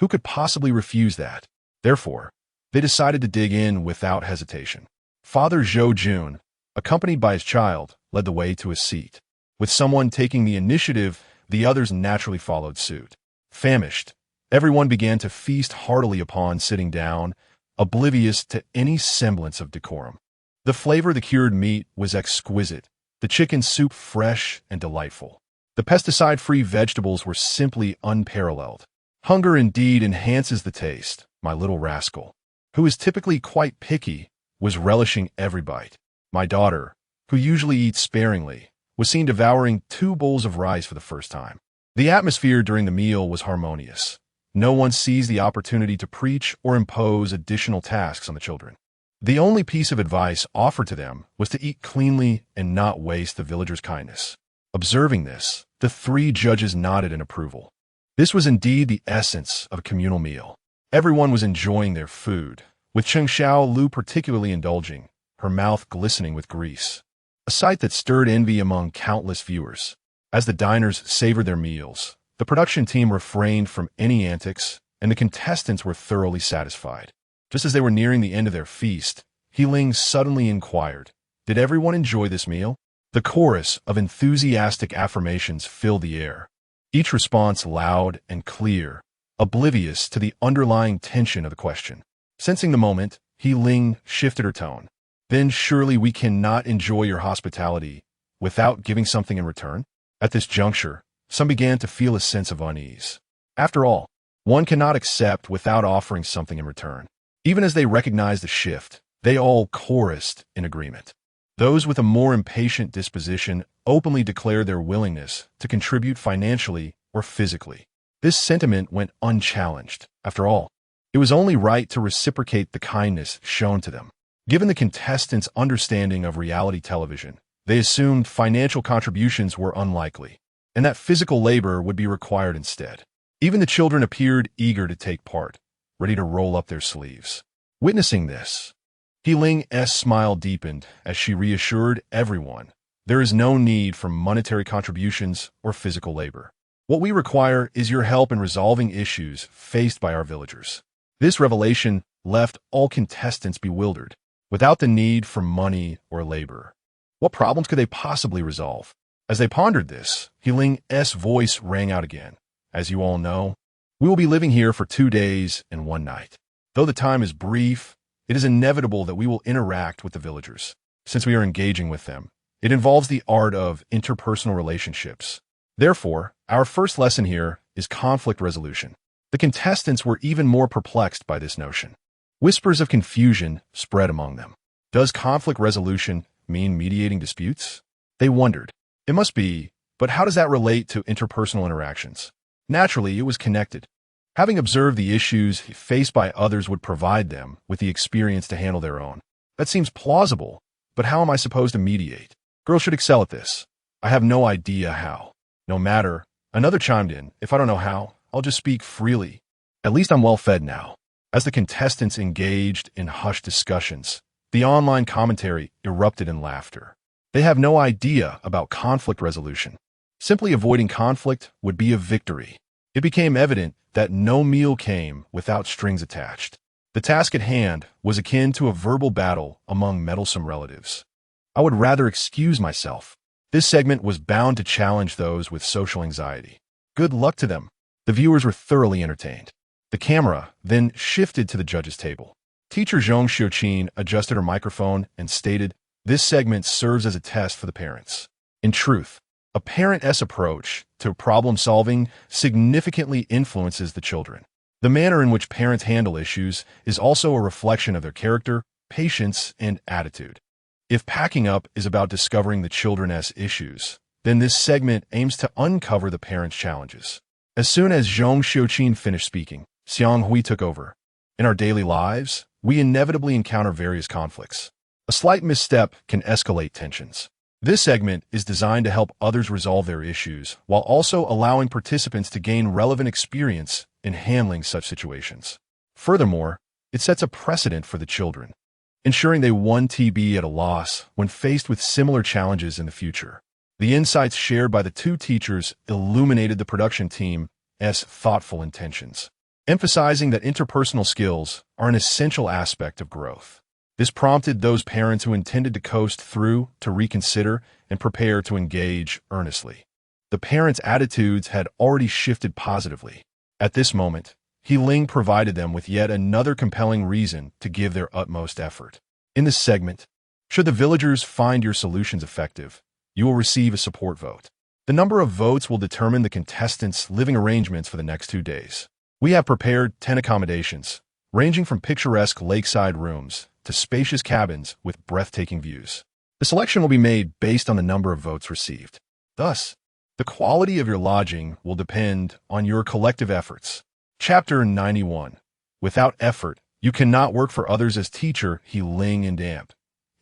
Speaker 1: Who could possibly refuse that? Therefore, they decided to dig in without hesitation. Father Zhou Jun, accompanied by his child, led the way to a seat. With someone taking the initiative, the others naturally followed suit. Famished, everyone began to feast heartily upon sitting down, oblivious to any semblance of decorum. The flavor of the cured meat was exquisite, the chicken soup fresh and delightful. The pesticide-free vegetables were simply unparalleled. Hunger indeed enhances the taste, my little rascal, who is typically quite picky, was relishing every bite. My daughter, who usually eats sparingly, was seen devouring 2 bowls of rice for the first time. The atmosphere during the meal was harmonious. No one seized the opportunity to preach or impose additional tasks on the children. The only piece of advice offered to them was to eat cleanly and not waste the villagers' kindness. Observing this, the 3 judges nodded in approval. This was indeed the essence of a communal meal. Everyone was enjoying their food, with Cheng Shuo particularly indulging, her mouth glistening with grease, a sight that stirred envy among countless viewers. As the diners savored their meals, the production team refrained from any antics, and the contestants were thoroughly satisfied. Just as they were nearing the end of their feast, Heling suddenly inquired, "Did everyone enjoy this meal?" The chorus of enthusiastic affirmations filled the air, each response loud and clear, oblivious to the underlying tension of the question. Sensing the moment, Heling shifted her tone. "Then surely we cannot enjoy your hospitality without giving something in return?" At this juncture, some began to feel a sense of unease. After all, one cannot accept without offering something in return. Even as they recognized the shift, they all chorused in agreement. Those with a more impatient disposition openly declared their willingness to contribute financially or physically. This sentiment went unchallenged. After all, it was only right to reciprocate the kindness shown to them. Given the contestants' understanding of reality television, they assumed financial contributions were unlikely, and that physical labor would be required instead. Even the children appeared eager to take part, ready to roll up their sleeves. Witnessing this, Heiling's smile deepened as she reassured everyone, "There is no need for monetary contributions or physical labor. What we require is your help in resolving issues faced by our villagers." This revelation left all contestants bewildered. Without the need for money or labor, what problems could they possibly resolve? As they pondered this, Heiling's voice rang out again. "As you all know, we will be living here for 2 days and 1 night. Though the time is brief, it is inevitable that we will interact with the villagers. Since we are engaging with them, it involves the art of interpersonal relationships. Therefore, our first lesson here is conflict resolution." The contestants were even more perplexed by this notion. Whispers of confusion spread among them. Does conflict resolution mean mediating disputes? They wondered. It must be, but how does that relate to interpersonal interactions? Naturally, it was connected. Having observed the issues faced by others would provide them with the experience to handle their own. That seems plausible, but how am I supposed to mediate? Girls should excel at this. I have no idea how. No matter, another chimed in, "If I don't know how, I'll just speak freely. At least I'm well fed now." As the contestants engaged in hushed discussions, the online commentary erupted in laughter. They have no idea about conflict resolution. Simply avoiding conflict would be a victory. It became evident that no meal came without strings attached. The task at hand was akin to a verbal battle among meddlesome relatives. I would rather excuse myself. This segment was bound to challenge those with social anxiety. Good luck to them. The viewers were thoroughly entertained. The camera then shifted to the judges' table. Teacher Zhong Xiuqin adjusted her microphone and stated, "This segment serves as a test for the parents." In truth, a parent's approach to problem-solving significantly influences the children. The manner in which parents handle issues is also a reflection of their character, patience, and attitude. If packing up is about discovering the children's issues, then this segment aims to uncover the parents' challenges. As soon as Zhong Xiuqin finished speaking, Xiang Hui took over. In our daily lives, we inevitably encounter various conflicts. A slight misstep can escalate tensions. This segment is designed to help others resolve their issues while also allowing participants to gain relevant experience in handling such situations. Furthermore, it sets a precedent for the children, ensuring they won't be at a loss when faced with similar challenges in the future. The insights shared by the two teachers illuminated the production team's thoughtful intentions, emphasizing that interpersonal skills are an essential aspect of growth. This prompted those parents who intended to coast through to reconsider and prepare to engage earnestly. The parents' attitudes had already shifted positively. At this moment, He Ling provided them with yet another compelling reason to give their utmost effort. In this segment, should the villagers find your solutions effective, you will receive a support vote. The number of votes will determine the contestants' living arrangements for the next 2 days. We have prepared 10 accommodations, ranging from picturesque lakeside rooms to spacious cabins with breathtaking views. The selection will be made based on the number of votes received. Thus, the quality of your lodging will depend on your collective efforts. Chapter 91. Without effort, you cannot work for others as teacher He Ling and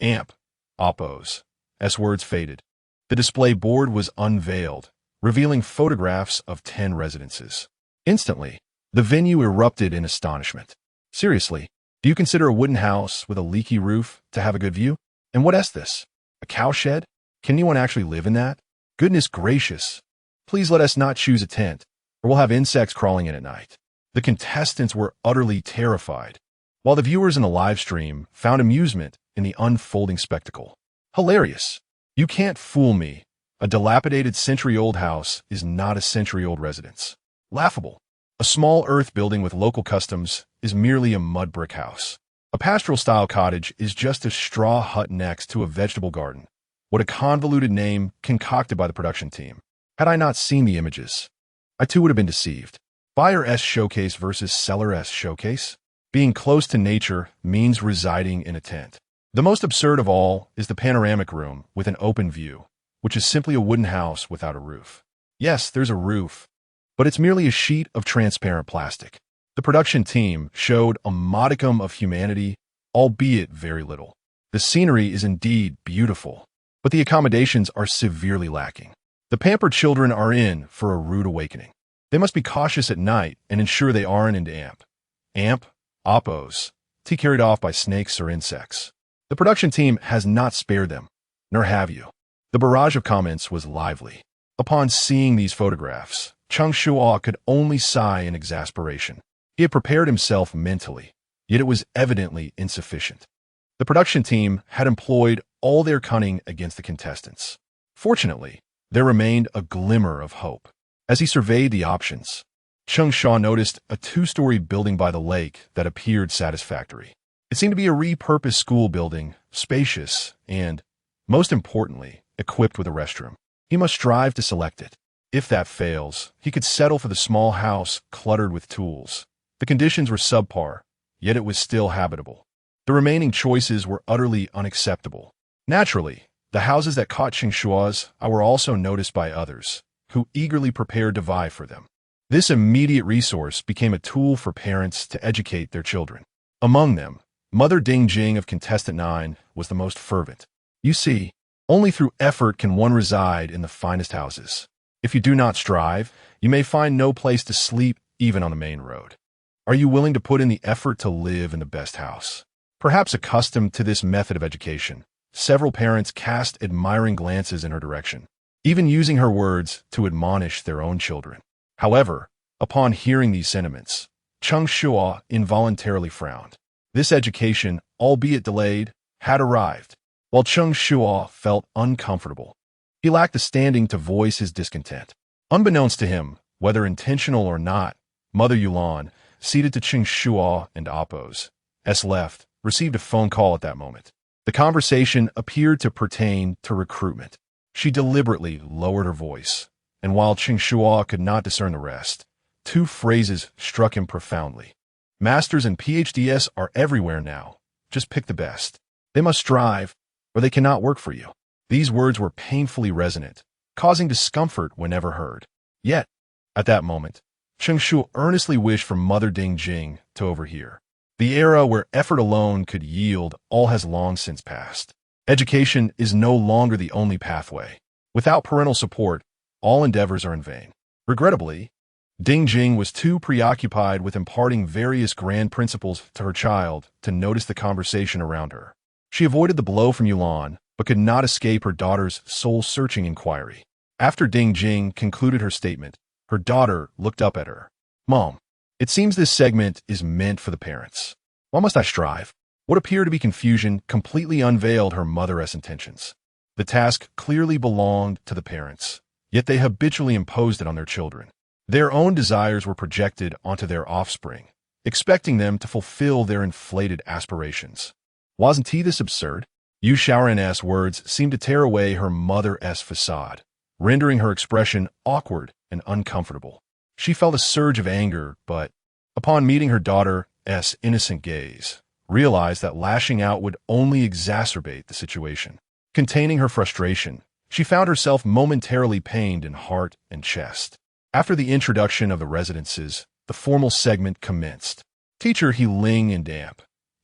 Speaker 1: Amp. Oppos. S words faded. The display board was unveiled, revealing photographs of 10 residences. Instantly, the venue erupted in astonishment. Seriously, do you consider a wooden house with a leaky roof to have a good view? And what is this? A cowshed? Can anyone actually live in that? Goodness gracious. Please let us not choose a tent, or we'll have insects crawling in at night. The contestants were utterly terrified, while the viewers in the live stream found amusement in the unfolding spectacle. Hilarious. You can't fool me. A dilapidated century-old house is not a century-old residence. Laughable. A small earth building with local customs is merely a mud brick house. A pastoral-style cottage is just a straw hut next to a vegetable garden. What a convoluted name concocted by the production team. Had I not seen the images, I too would have been deceived. Buyer-S showcase versus seller-S showcase? Being close to nature means residing in a tent. The most absurd of all is the panoramic room with an open view, which is simply a wooden house without a roof. Yes, there's a roof, but it's merely a sheet of transparent plastic. The production team showed a modicum of humanity, albeit very little. The scenery is indeed beautiful, but the accommodations are severely lacking. The pampered children are in for a rude awakening. They must be cautious at night and ensure they aren't into oppos, carried off by snakes or insects. The production team has not spared them, nor have you. The barrage of comments was lively. Upon seeing these photographs, Cheng Shuo could only sigh in exasperation. He had prepared himself mentally, yet it was evidently insufficient. The production team had employed all their cunning against the contestants. Fortunately, there remained a glimmer of hope. As he surveyed the options, Cheng Shuo noticed a 2-story building by the lake that appeared satisfactory. It seemed to be a repurposed school building, spacious, and, most importantly, equipped with a restroom. He must strive to select it. If that fails, he could settle for the small house cluttered with tools. The conditions were subpar, yet it was still habitable. The remaining choices were utterly unacceptable. Naturally, the houses that caught Cheng Shuo's eye were also noticed by others, who eagerly prepared to vie for them. This immediate resource became a tool for parents to educate their children. Among them, Mother Ding Jing of Contestant 9 was the most fervent. You see, only through effort can one reside in the finest houses. If you do not strive, you may find no place to sleep even on the main road. Are you willing to put in the effort to live in the best house? Perhaps accustomed to this method of education, several parents cast admiring glances in her direction, even using her words to admonish their own children. However, upon hearing these sentiments, Cheng Shuo involuntarily frowned. This education, albeit delayed, had arrived. While Cheng Shuo felt uncomfortable, he lacked the standing to voice his discontent. Unbeknownst to him, whether intentional or not, Mother Yulan, seated to Cheng Shuo and Oppos' left, received a phone call at that moment. The conversation appeared to pertain to recruitment. She deliberately lowered her voice, and while Cheng Shuo could not discern the rest, 2 phrases struck him profoundly. Masters and PhDs are everywhere now. Just pick the best. They must strive, or they cannot work for you. These words were painfully resonant, causing discomfort whenever heard. Yet, At that moment, Cheng Shuo earnestly wished for Mother Ding Jing to overhear. The era where effort alone could yield all has long since passed. Education is no longer the only pathway. Without parental support, all endeavors are in vain. Regrettably, Ding Jing was too preoccupied with imparting various grand principles to her child to notice the conversation around her. She avoided the blow from Yulan, but could not escape her daughter's soul-searching inquiry. After Ding Jing concluded her statement, her daughter looked up at her. "Mom, it seems this segment is meant for the parents. Why must I strive?" What appeared to be confusion completely unveiled her mother's intentions. The task clearly belonged to the parents, yet they habitually imposed it on their children. Their own desires were projected onto their offspring, expecting them to fulfill their inflated aspirations. Wasn't this absurd? Yu Shaoran's words seemed to tear away her mother's facade, rendering her expression awkward and uncomfortable. She felt a surge of anger, but, upon meeting her daughter's innocent gaze, realized that lashing out would only exacerbate the situation. Containing her frustration, she found herself momentarily pained in heart and chest. After the introduction of the residences, the formal segment commenced. Teacher He Ling and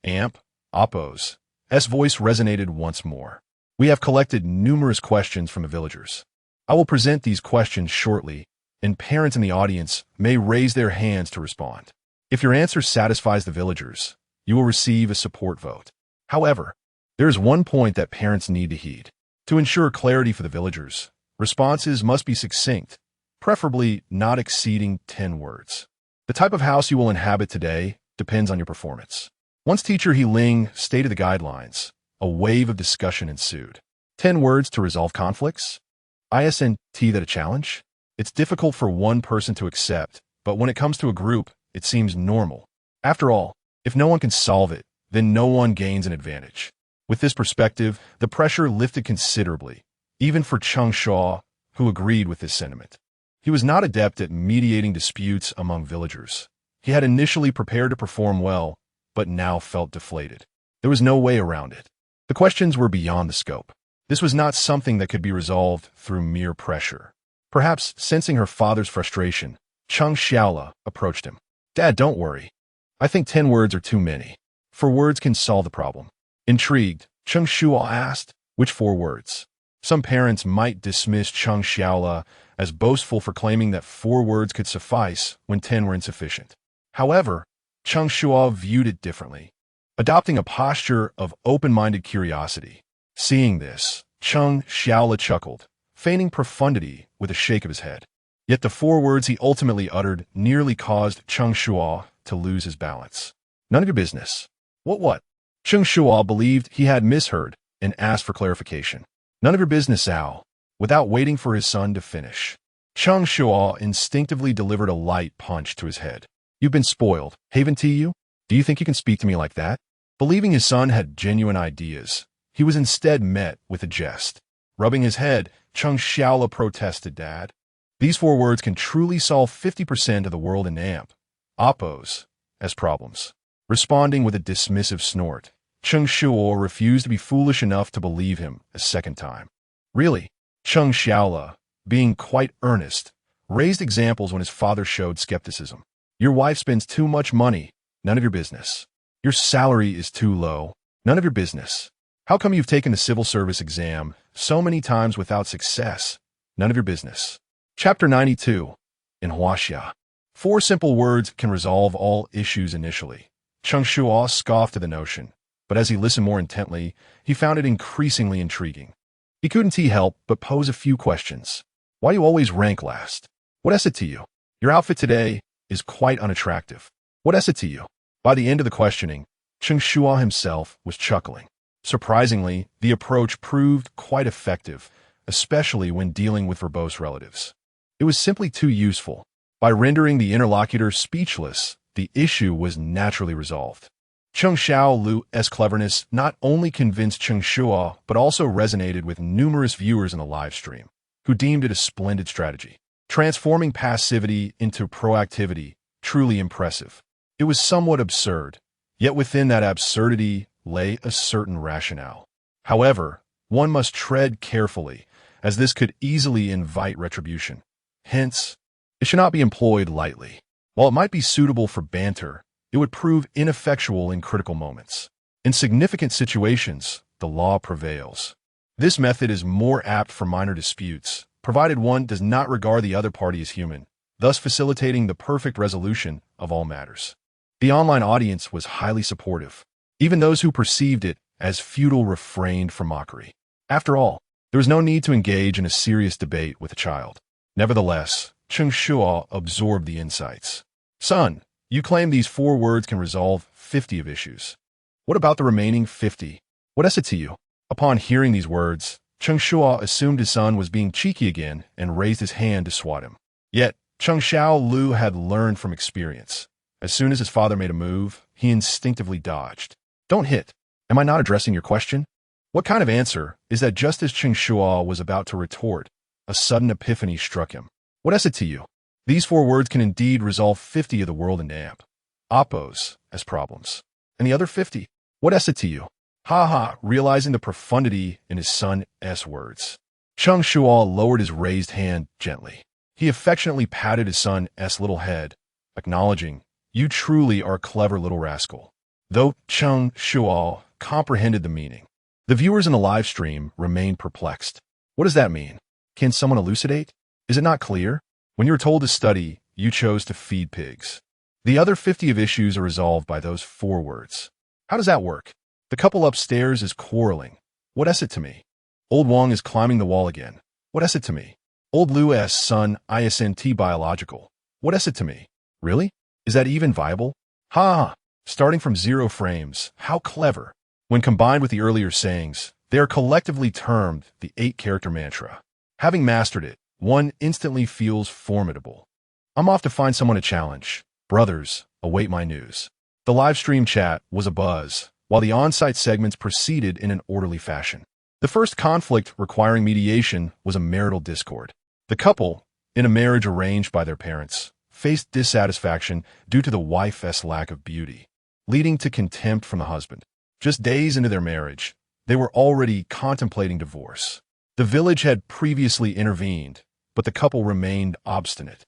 Speaker 1: Amp, Oppo's voice resonated once more. "We have collected numerous questions from the villagers. I will present these questions shortly, and parents in the audience may raise their hands to respond. If your answer satisfies the villagers, you will receive a support vote. However, there is one point that parents need to heed. To ensure clarity for the villagers, responses must be succinct, preferably not exceeding 10 words. The type of house you will inhabit today depends on your performance." Once teacher He Ling stated the guidelines, a wave of discussion ensued. 10 words to resolve conflicts? Isn't that a challenge? It's difficult for one person to accept, but when it comes to a group, it seems normal. After all, if no one can solve it, then no one gains an advantage. With this perspective, the pressure lifted considerably, even for Cheng Shuo, who agreed with this sentiment. He was not adept at mediating disputes among villagers. He had initially prepared to perform well, but now felt deflated. There was no way around it. The questions were beyond the scope. This was not something that could be resolved through mere pressure. Perhaps sensing her father's frustration, Cheng Shuo approached him. "Dad, don't worry. I think 10 words are too many. 4 words can solve the problem." Intrigued, Cheng Shuo asked, "Which 4 words?" Some parents might dismiss Cheng Shuo as boastful for claiming that 4 words could suffice when 10 were insufficient. However, Cheng Shuo viewed it differently, adopting a posture of open-minded curiosity. Seeing this, Cheng Shuo chuckled, feigning profundity with a shake of his head. Yet the 4 words he ultimately uttered nearly caused Cheng Shuo to lose his balance. "None of your business." What? Cheng Shuo believed he had misheard and asked for clarification. "None of your business, Al." Without waiting for his son to finish, Cheng Shuo instinctively delivered a light punch to his head. "You've been spoiled, haven't you? Do you think you can speak to me like that?" Believing his son had genuine ideas, he was instead met with a jest. Rubbing his head, Cheng Shuo protested, "Dad, these 4 words can truly solve 50% of the world in Oppo's problems." Responding with a dismissive snort, Cheng Shuo refused to be foolish enough to believe him a second time. "Really?" Cheng Shuo, being quite earnest, raised examples when his father showed skepticism. "Your wife spends too much money. None of your business. Your salary is too low. None of your business. How come you've taken the civil service exam so many times without success? None of your business." Chapter 92. In Huaxia. 4 simple words can resolve all issues initially. Cheng Shuo scoffed at the notion, but as he listened more intently, he found it increasingly intriguing. He couldn't help but pose a few questions. "Why do you always rank last? What is it to you? Your outfit today is quite unattractive. What is it to you?" By the end of the questioning, Cheng Shuo himself was chuckling. Surprisingly, the approach proved quite effective, especially when dealing with verbose relatives. It was simply too useful. By rendering the interlocutor speechless, the issue was naturally resolved. Cheng Shuo's cleverness not only convinced Cheng Shuo, but also resonated with numerous viewers in the live stream, who deemed it a splendid strategy. Transforming passivity into proactivity, truly impressive. It was somewhat absurd, yet within that absurdity lay a certain rationale. However, one must tread carefully, as this could easily invite retribution. Hence, It should not be employed lightly. While it might be suitable for banter, it would prove ineffectual in critical moments. In significant situations, the law prevails. This method is more apt for minor disputes, provided one does not regard the other party as human, thus facilitating the perfect resolution of all matters. The online audience was highly supportive. Even those who perceived it as futile refrained from mockery. After all, there was no need to engage in a serious debate with a child. Nevertheless, Cheng Shuo absorbed the insights. Son, you claim these 4 words can resolve 50 of issues. What about the remaining 50? What is it to you? Upon hearing these words, Cheng Shuo assumed his son was being cheeky again and raised his hand to swat him. Yet, Cheng Xiao had learned from experience. As soon as his father made a move, he instinctively dodged. Don't hit. Am I not addressing your question? What kind of answer is that? Just as Cheng Shuo was about to retort, a sudden epiphany struck him. What is it to you? These 4 words can indeed resolve 50 of the world in amp. Oppos as problems. And the other 50? What is it to you? Haha, realizing the profundity in his son's words. Cheng Shuo lowered his raised hand gently. He affectionately patted his son's little head, acknowledging, you truly are a clever little rascal. Though Cheng Shuo comprehended the meaning, the viewers in the live stream remained perplexed. What does that mean? Can someone elucidate? Is it not clear? When you were told to study, you chose to feed pigs. The other 50 of issues are resolved by those 4 words. How does that work? The couple upstairs is quarreling. What is it to me? Old Wang is climbing the wall again. What is it to me? Old Lu's son isn't biological. What is it to me? Really? Is that even viable? Ha! Starting from 0 frames, how clever. When combined with the earlier sayings, they are collectively termed the 8-character mantra. Having mastered it, one instantly feels formidable. I'm off to find someone to challenge. Brothers, await my news. The live stream chat was abuzz, while the on-site segments proceeded in an orderly fashion. The first conflict requiring mediation was a marital discord. The couple, in a marriage arranged by their parents, faced dissatisfaction due to the wife's lack of beauty, leading to contempt from the husband. Just days into their marriage, they were already contemplating divorce. The village had previously intervened, but the couple remained obstinate.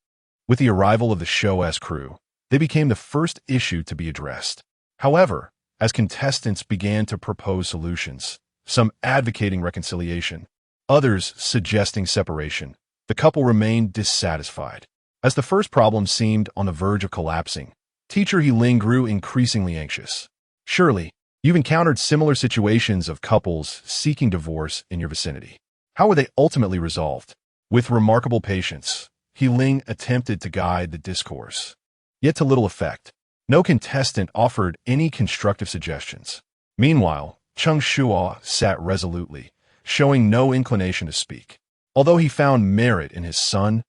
Speaker 1: With the arrival of the show's crew, they became the first issue to be addressed. However, as contestants began to propose solutions, some advocating reconciliation, others suggesting separation, the couple remained dissatisfied. As the first problem seemed on the verge of collapsing, teacher He Ling grew increasingly anxious. Surely, you've encountered similar situations of couples seeking divorce in your vicinity. How were they ultimately resolved? With remarkable patience, He Ling attempted to guide the discourse. Yet to little effect. No contestant offered any constructive suggestions. Meanwhile, Cheng Shuo sat resolutely, showing no inclination to speak. Although he found merit in his son's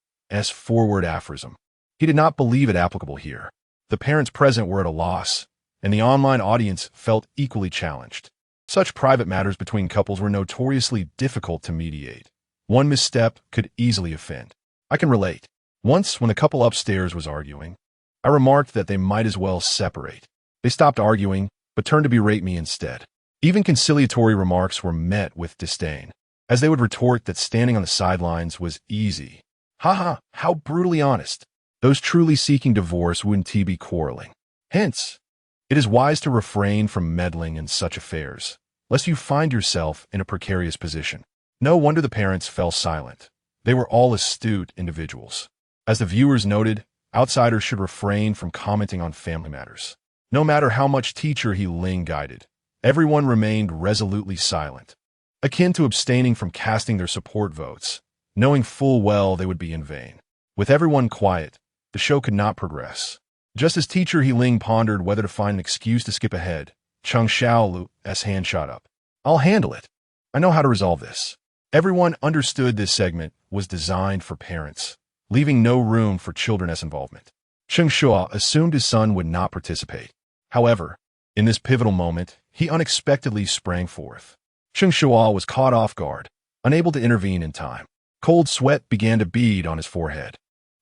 Speaker 1: forward aphorism, he did not believe it applicable here. The parents present were at a loss, and the online audience felt equally challenged. Such private matters between couples were notoriously difficult to mediate. One misstep could easily offend. I can relate. Once, when the couple upstairs was arguing, I remarked that they might as well separate. They stopped arguing, but turned to berate me instead. Even conciliatory remarks were met with disdain, as they would retort that standing on the sidelines was easy. Haha, how brutally honest. Those truly seeking divorce wouldn't be quarreling. Hence, it is wise to refrain from meddling in such affairs, lest you find yourself in a precarious position. No wonder the parents fell silent. They were all astute individuals. As the viewers noted, outsiders should refrain from commenting on family matters. No matter how much teacher He Ling guided, everyone remained resolutely silent, akin to abstaining from casting their support votes, knowing full well they would be in vain. With everyone quiet, the show could not progress. Just as teacher He Ling pondered whether to find an excuse to skip ahead, Cheng Xiaolu's hand shot up. I'll handle it. I know how to resolve this. Everyone understood this segment was designed for parents, leaving no room for children's involvement. Cheng Shuo assumed his son would not participate. However, in this pivotal moment, he unexpectedly sprang forth. Cheng Shuo was caught off guard, unable to intervene in time. Cold sweat began to bead on his forehead.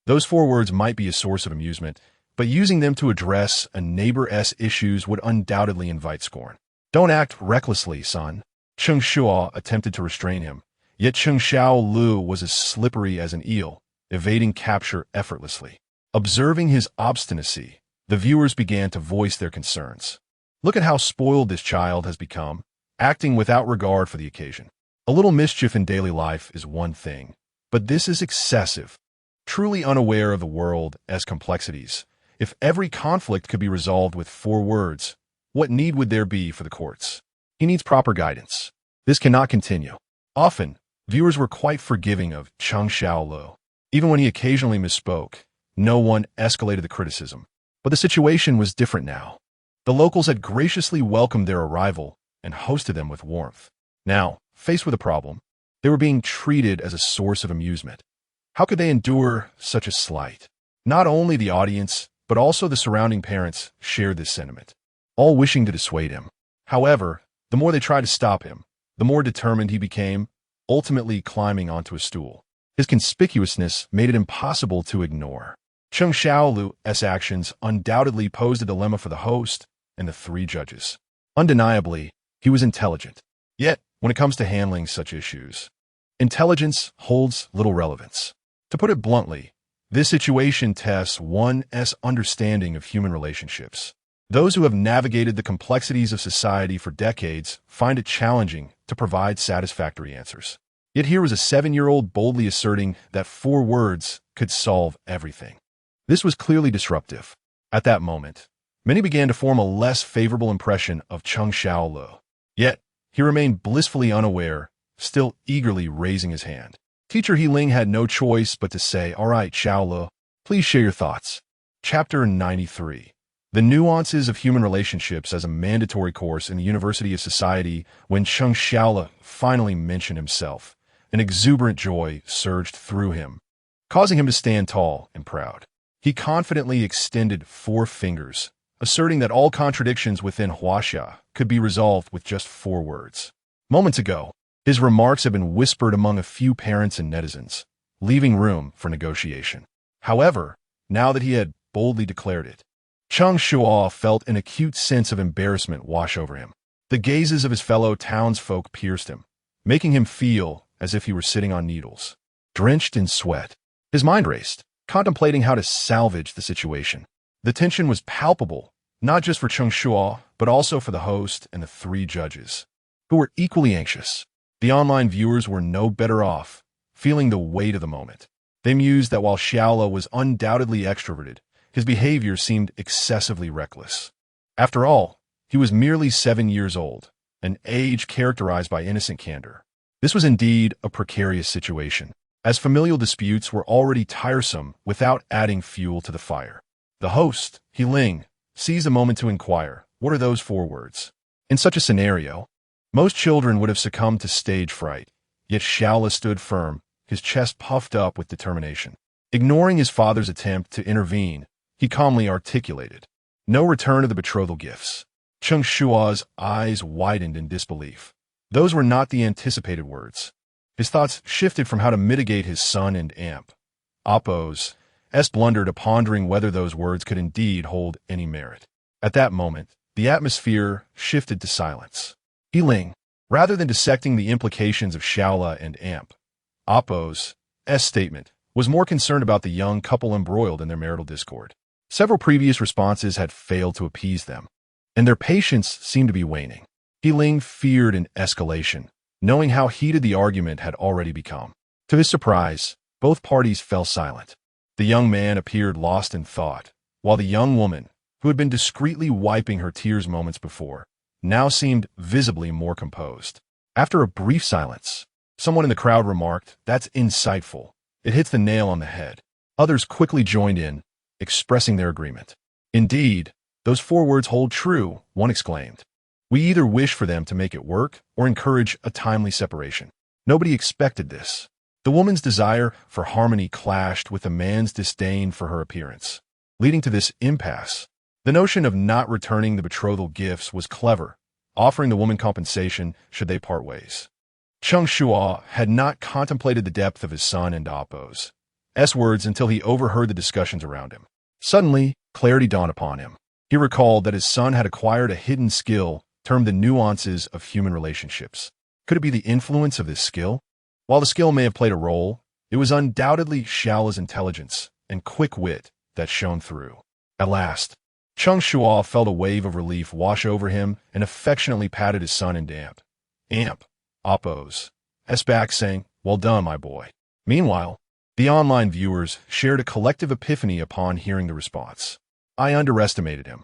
Speaker 1: Those 4 words might be a source of amusement, but using them to address a neighbor's issues would undoubtedly invite scorn. Don't act recklessly, son. Cheng Shuo attempted to restrain him, yet Cheng Xiao was as slippery as an eel, evading capture effortlessly. Observing his obstinacy, the viewers began to voice their concerns. Look at how spoiled this child has become, acting without regard for the occasion. A little mischief in daily life is one thing, but this is excessive. Truly unaware of the world's complexities, if every conflict could be resolved with 4 words, what need would there be for the courts? He needs proper guidance. This cannot continue. Often, viewers were quite forgiving of Cheng Shuo. Even when he occasionally misspoke, no one escalated the criticism. But the situation was different now. The locals had graciously welcomed their arrival and hosted them with warmth. Now, faced with a problem, they were being treated as a source of amusement. How could they endure such a slight? Not only the audience, but also the surrounding parents shared this sentiment, all wishing to dissuade him. However, the more they tried to stop him, the more determined he became, ultimately climbing onto a stool. His conspicuousness made it impossible to ignore. Cheng Shuo's actions undoubtedly posed a dilemma for the host and the 3 judges. Undeniably, he was intelligent. Yet, when it comes to handling such issues, intelligence holds little relevance. To put it bluntly, this situation tests one's understanding of human relationships. Those who have navigated the complexities of society for decades find it challenging to provide satisfactory answers. Yet here was a 7-year-old boldly asserting that 4 words could solve everything. This was clearly disruptive. At that moment, many began to form a less favorable impression of Cheng Shuo. Yet, he remained blissfully unaware, still eagerly raising his hand. Teacher He Ling had no choice but to say, "All right, Shuo, please share your thoughts." Chapter 93. The Nuances of Human Relationships as a mandatory course in the University of Society. When Cheng Shuo finally mentioned himself, an exuberant joy surged through him, causing him to stand tall and proud. He confidently extended 4 fingers, asserting that all contradictions within Huaxia could be resolved with just 4 words. Moments ago, his remarks had been whispered among a few parents and netizens, leaving room for negotiation. However, now that he had boldly declared it, Cheng Shuo felt an acute sense of embarrassment wash over him. The gazes of his fellow townsfolk pierced him, making him feel as if he were sitting on needles. Drenched in sweat, his mind raced, contemplating how to salvage the situation. The tension was palpable, not just for Cheng Shuo, but also for the host and the 3 judges, who were equally anxious. The online viewers were no better off, feeling the weight of the moment. They mused that while Shuo was undoubtedly extroverted, his behavior seemed excessively reckless. After all, he was merely 7 years old, an age characterized by innocent candor. This was indeed a precarious situation, as familial disputes were already tiresome without adding fuel to the fire. The host, He Ling, seized a moment to inquire, what are those 4 words? In such a scenario, most children would have succumbed to stage fright, yet Shuo stood firm, his chest puffed up with determination. Ignoring his father's attempt to intervene, he calmly articulated, "No return of the betrothal gifts." Cheng Shuo's eyes widened in disbelief. Those were not the anticipated words. His thoughts shifted from how to mitigate his son and Oppo's blunder to pondering whether those words could indeed hold any merit. At that moment, the atmosphere shifted to silence. He Ling, rather than dissecting the implications of Shuo and Oppo's statement, was more concerned about the young couple embroiled in their marital discord. Several previous responses had failed to appease them, and their patience seemed to be waning. He Ling feared an escalation, knowing how heated the argument had already become. To his surprise, both parties fell silent. The young man appeared lost in thought, while the young woman, who had been discreetly wiping her tears moments before, now seemed visibly more composed. After a brief silence, someone in the crowd remarked, "That's insightful. It hits the nail on the head." Others quickly joined in, expressing their agreement. "Indeed, those 4 words hold true," one exclaimed. "We either wish for them to make it work or encourage a timely separation." Nobody expected this. The woman's desire for harmony clashed with the man's disdain for her appearance, leading to this impasse. The notion of not returning the betrothal gifts was clever, offering the woman compensation should they part ways. Cheng Shuo had not contemplated the depth of his son and Oppo's words until he overheard the discussions around him. Suddenly, clarity dawned upon him. He recalled that his son had acquired a hidden skill termed the nuances of human relationships. Could it be the influence of this skill? While the skill may have played a role, It was undoubtedly Xiaola's intelligence and quick wit that shone through. At last, Cheng Shuo felt a wave of relief wash over him and affectionately patted his son and Oppos S back, saying, "Well done, my boy." Meanwhile, the online viewers shared a collective epiphany upon hearing the response. "I underestimated him.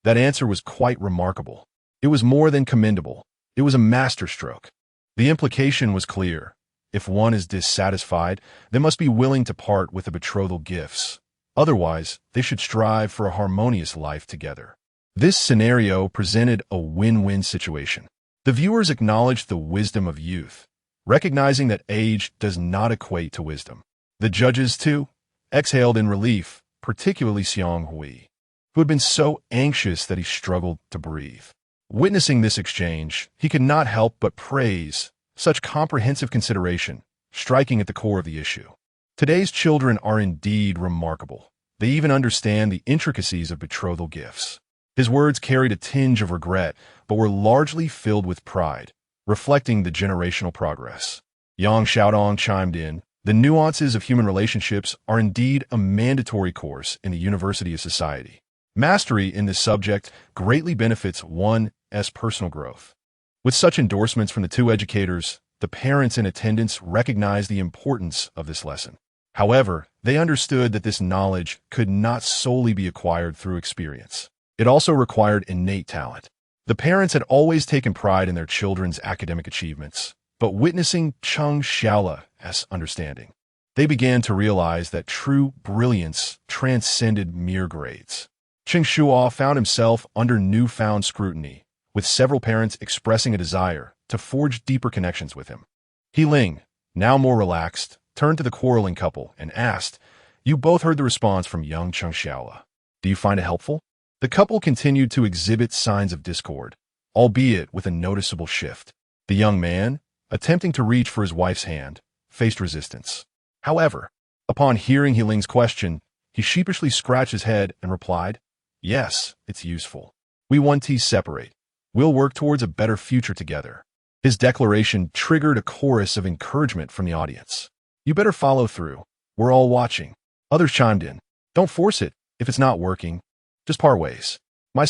Speaker 1: That answer was quite remarkable. It was more than commendable. It was a masterstroke." The implication was clear. If one is dissatisfied, they must be willing to part with the betrothal gifts. Otherwise, they should strive for a harmonious life together. This scenario presented a win-win situation. The viewers acknowledged the wisdom of youth, recognizing that age does not equate to wisdom. The judges, too, exhaled in relief, particularly Xiang Hui, who had been so anxious that he struggled to breathe. Witnessing this exchange, he could not help but praise such comprehensive consideration, striking at the core of the issue. Today's children are indeed remarkable. They even understand the intricacies of betrothal gifts. His words carried a tinge of regret, but were largely filled with pride, reflecting the generational progress. Yang Xiaodong chimed in, "The nuances of human relationships are indeed a mandatory course in the University of Society. Mastery in this subject greatly benefits one's personal growth." With such endorsements from the two educators, the parents in attendance recognized the importance of this lesson. However, they understood that this knowledge could not solely be acquired through experience. It also required innate talent. The parents had always taken pride in their children's academic achievements, but witnessing Cheng Xiaola's understanding, they began to realize that true brilliance transcended mere grades. Cheng Shuo found himself under newfound scrutiny, with several parents expressing a desire to forge deeper connections with him. He Ling, now more relaxed, turned to the quarreling couple and asked, "You both heard the response from young Cheng Xiaola. Do you find it helpful?" The couple continued to exhibit signs of discord, albeit with a noticeable shift. The young man, attempting to reach for his wife's hand, faced resistance. However, upon hearing He Ling's question, he sheepishly scratched his head and replied, "Yes, it's useful. We want to separate. We'll work towards a better future together." His declaration triggered a chorus of encouragement from the audience. "You better follow through. We're all watching." Others chimed in, "Don't force it. If it's not working, just part ways."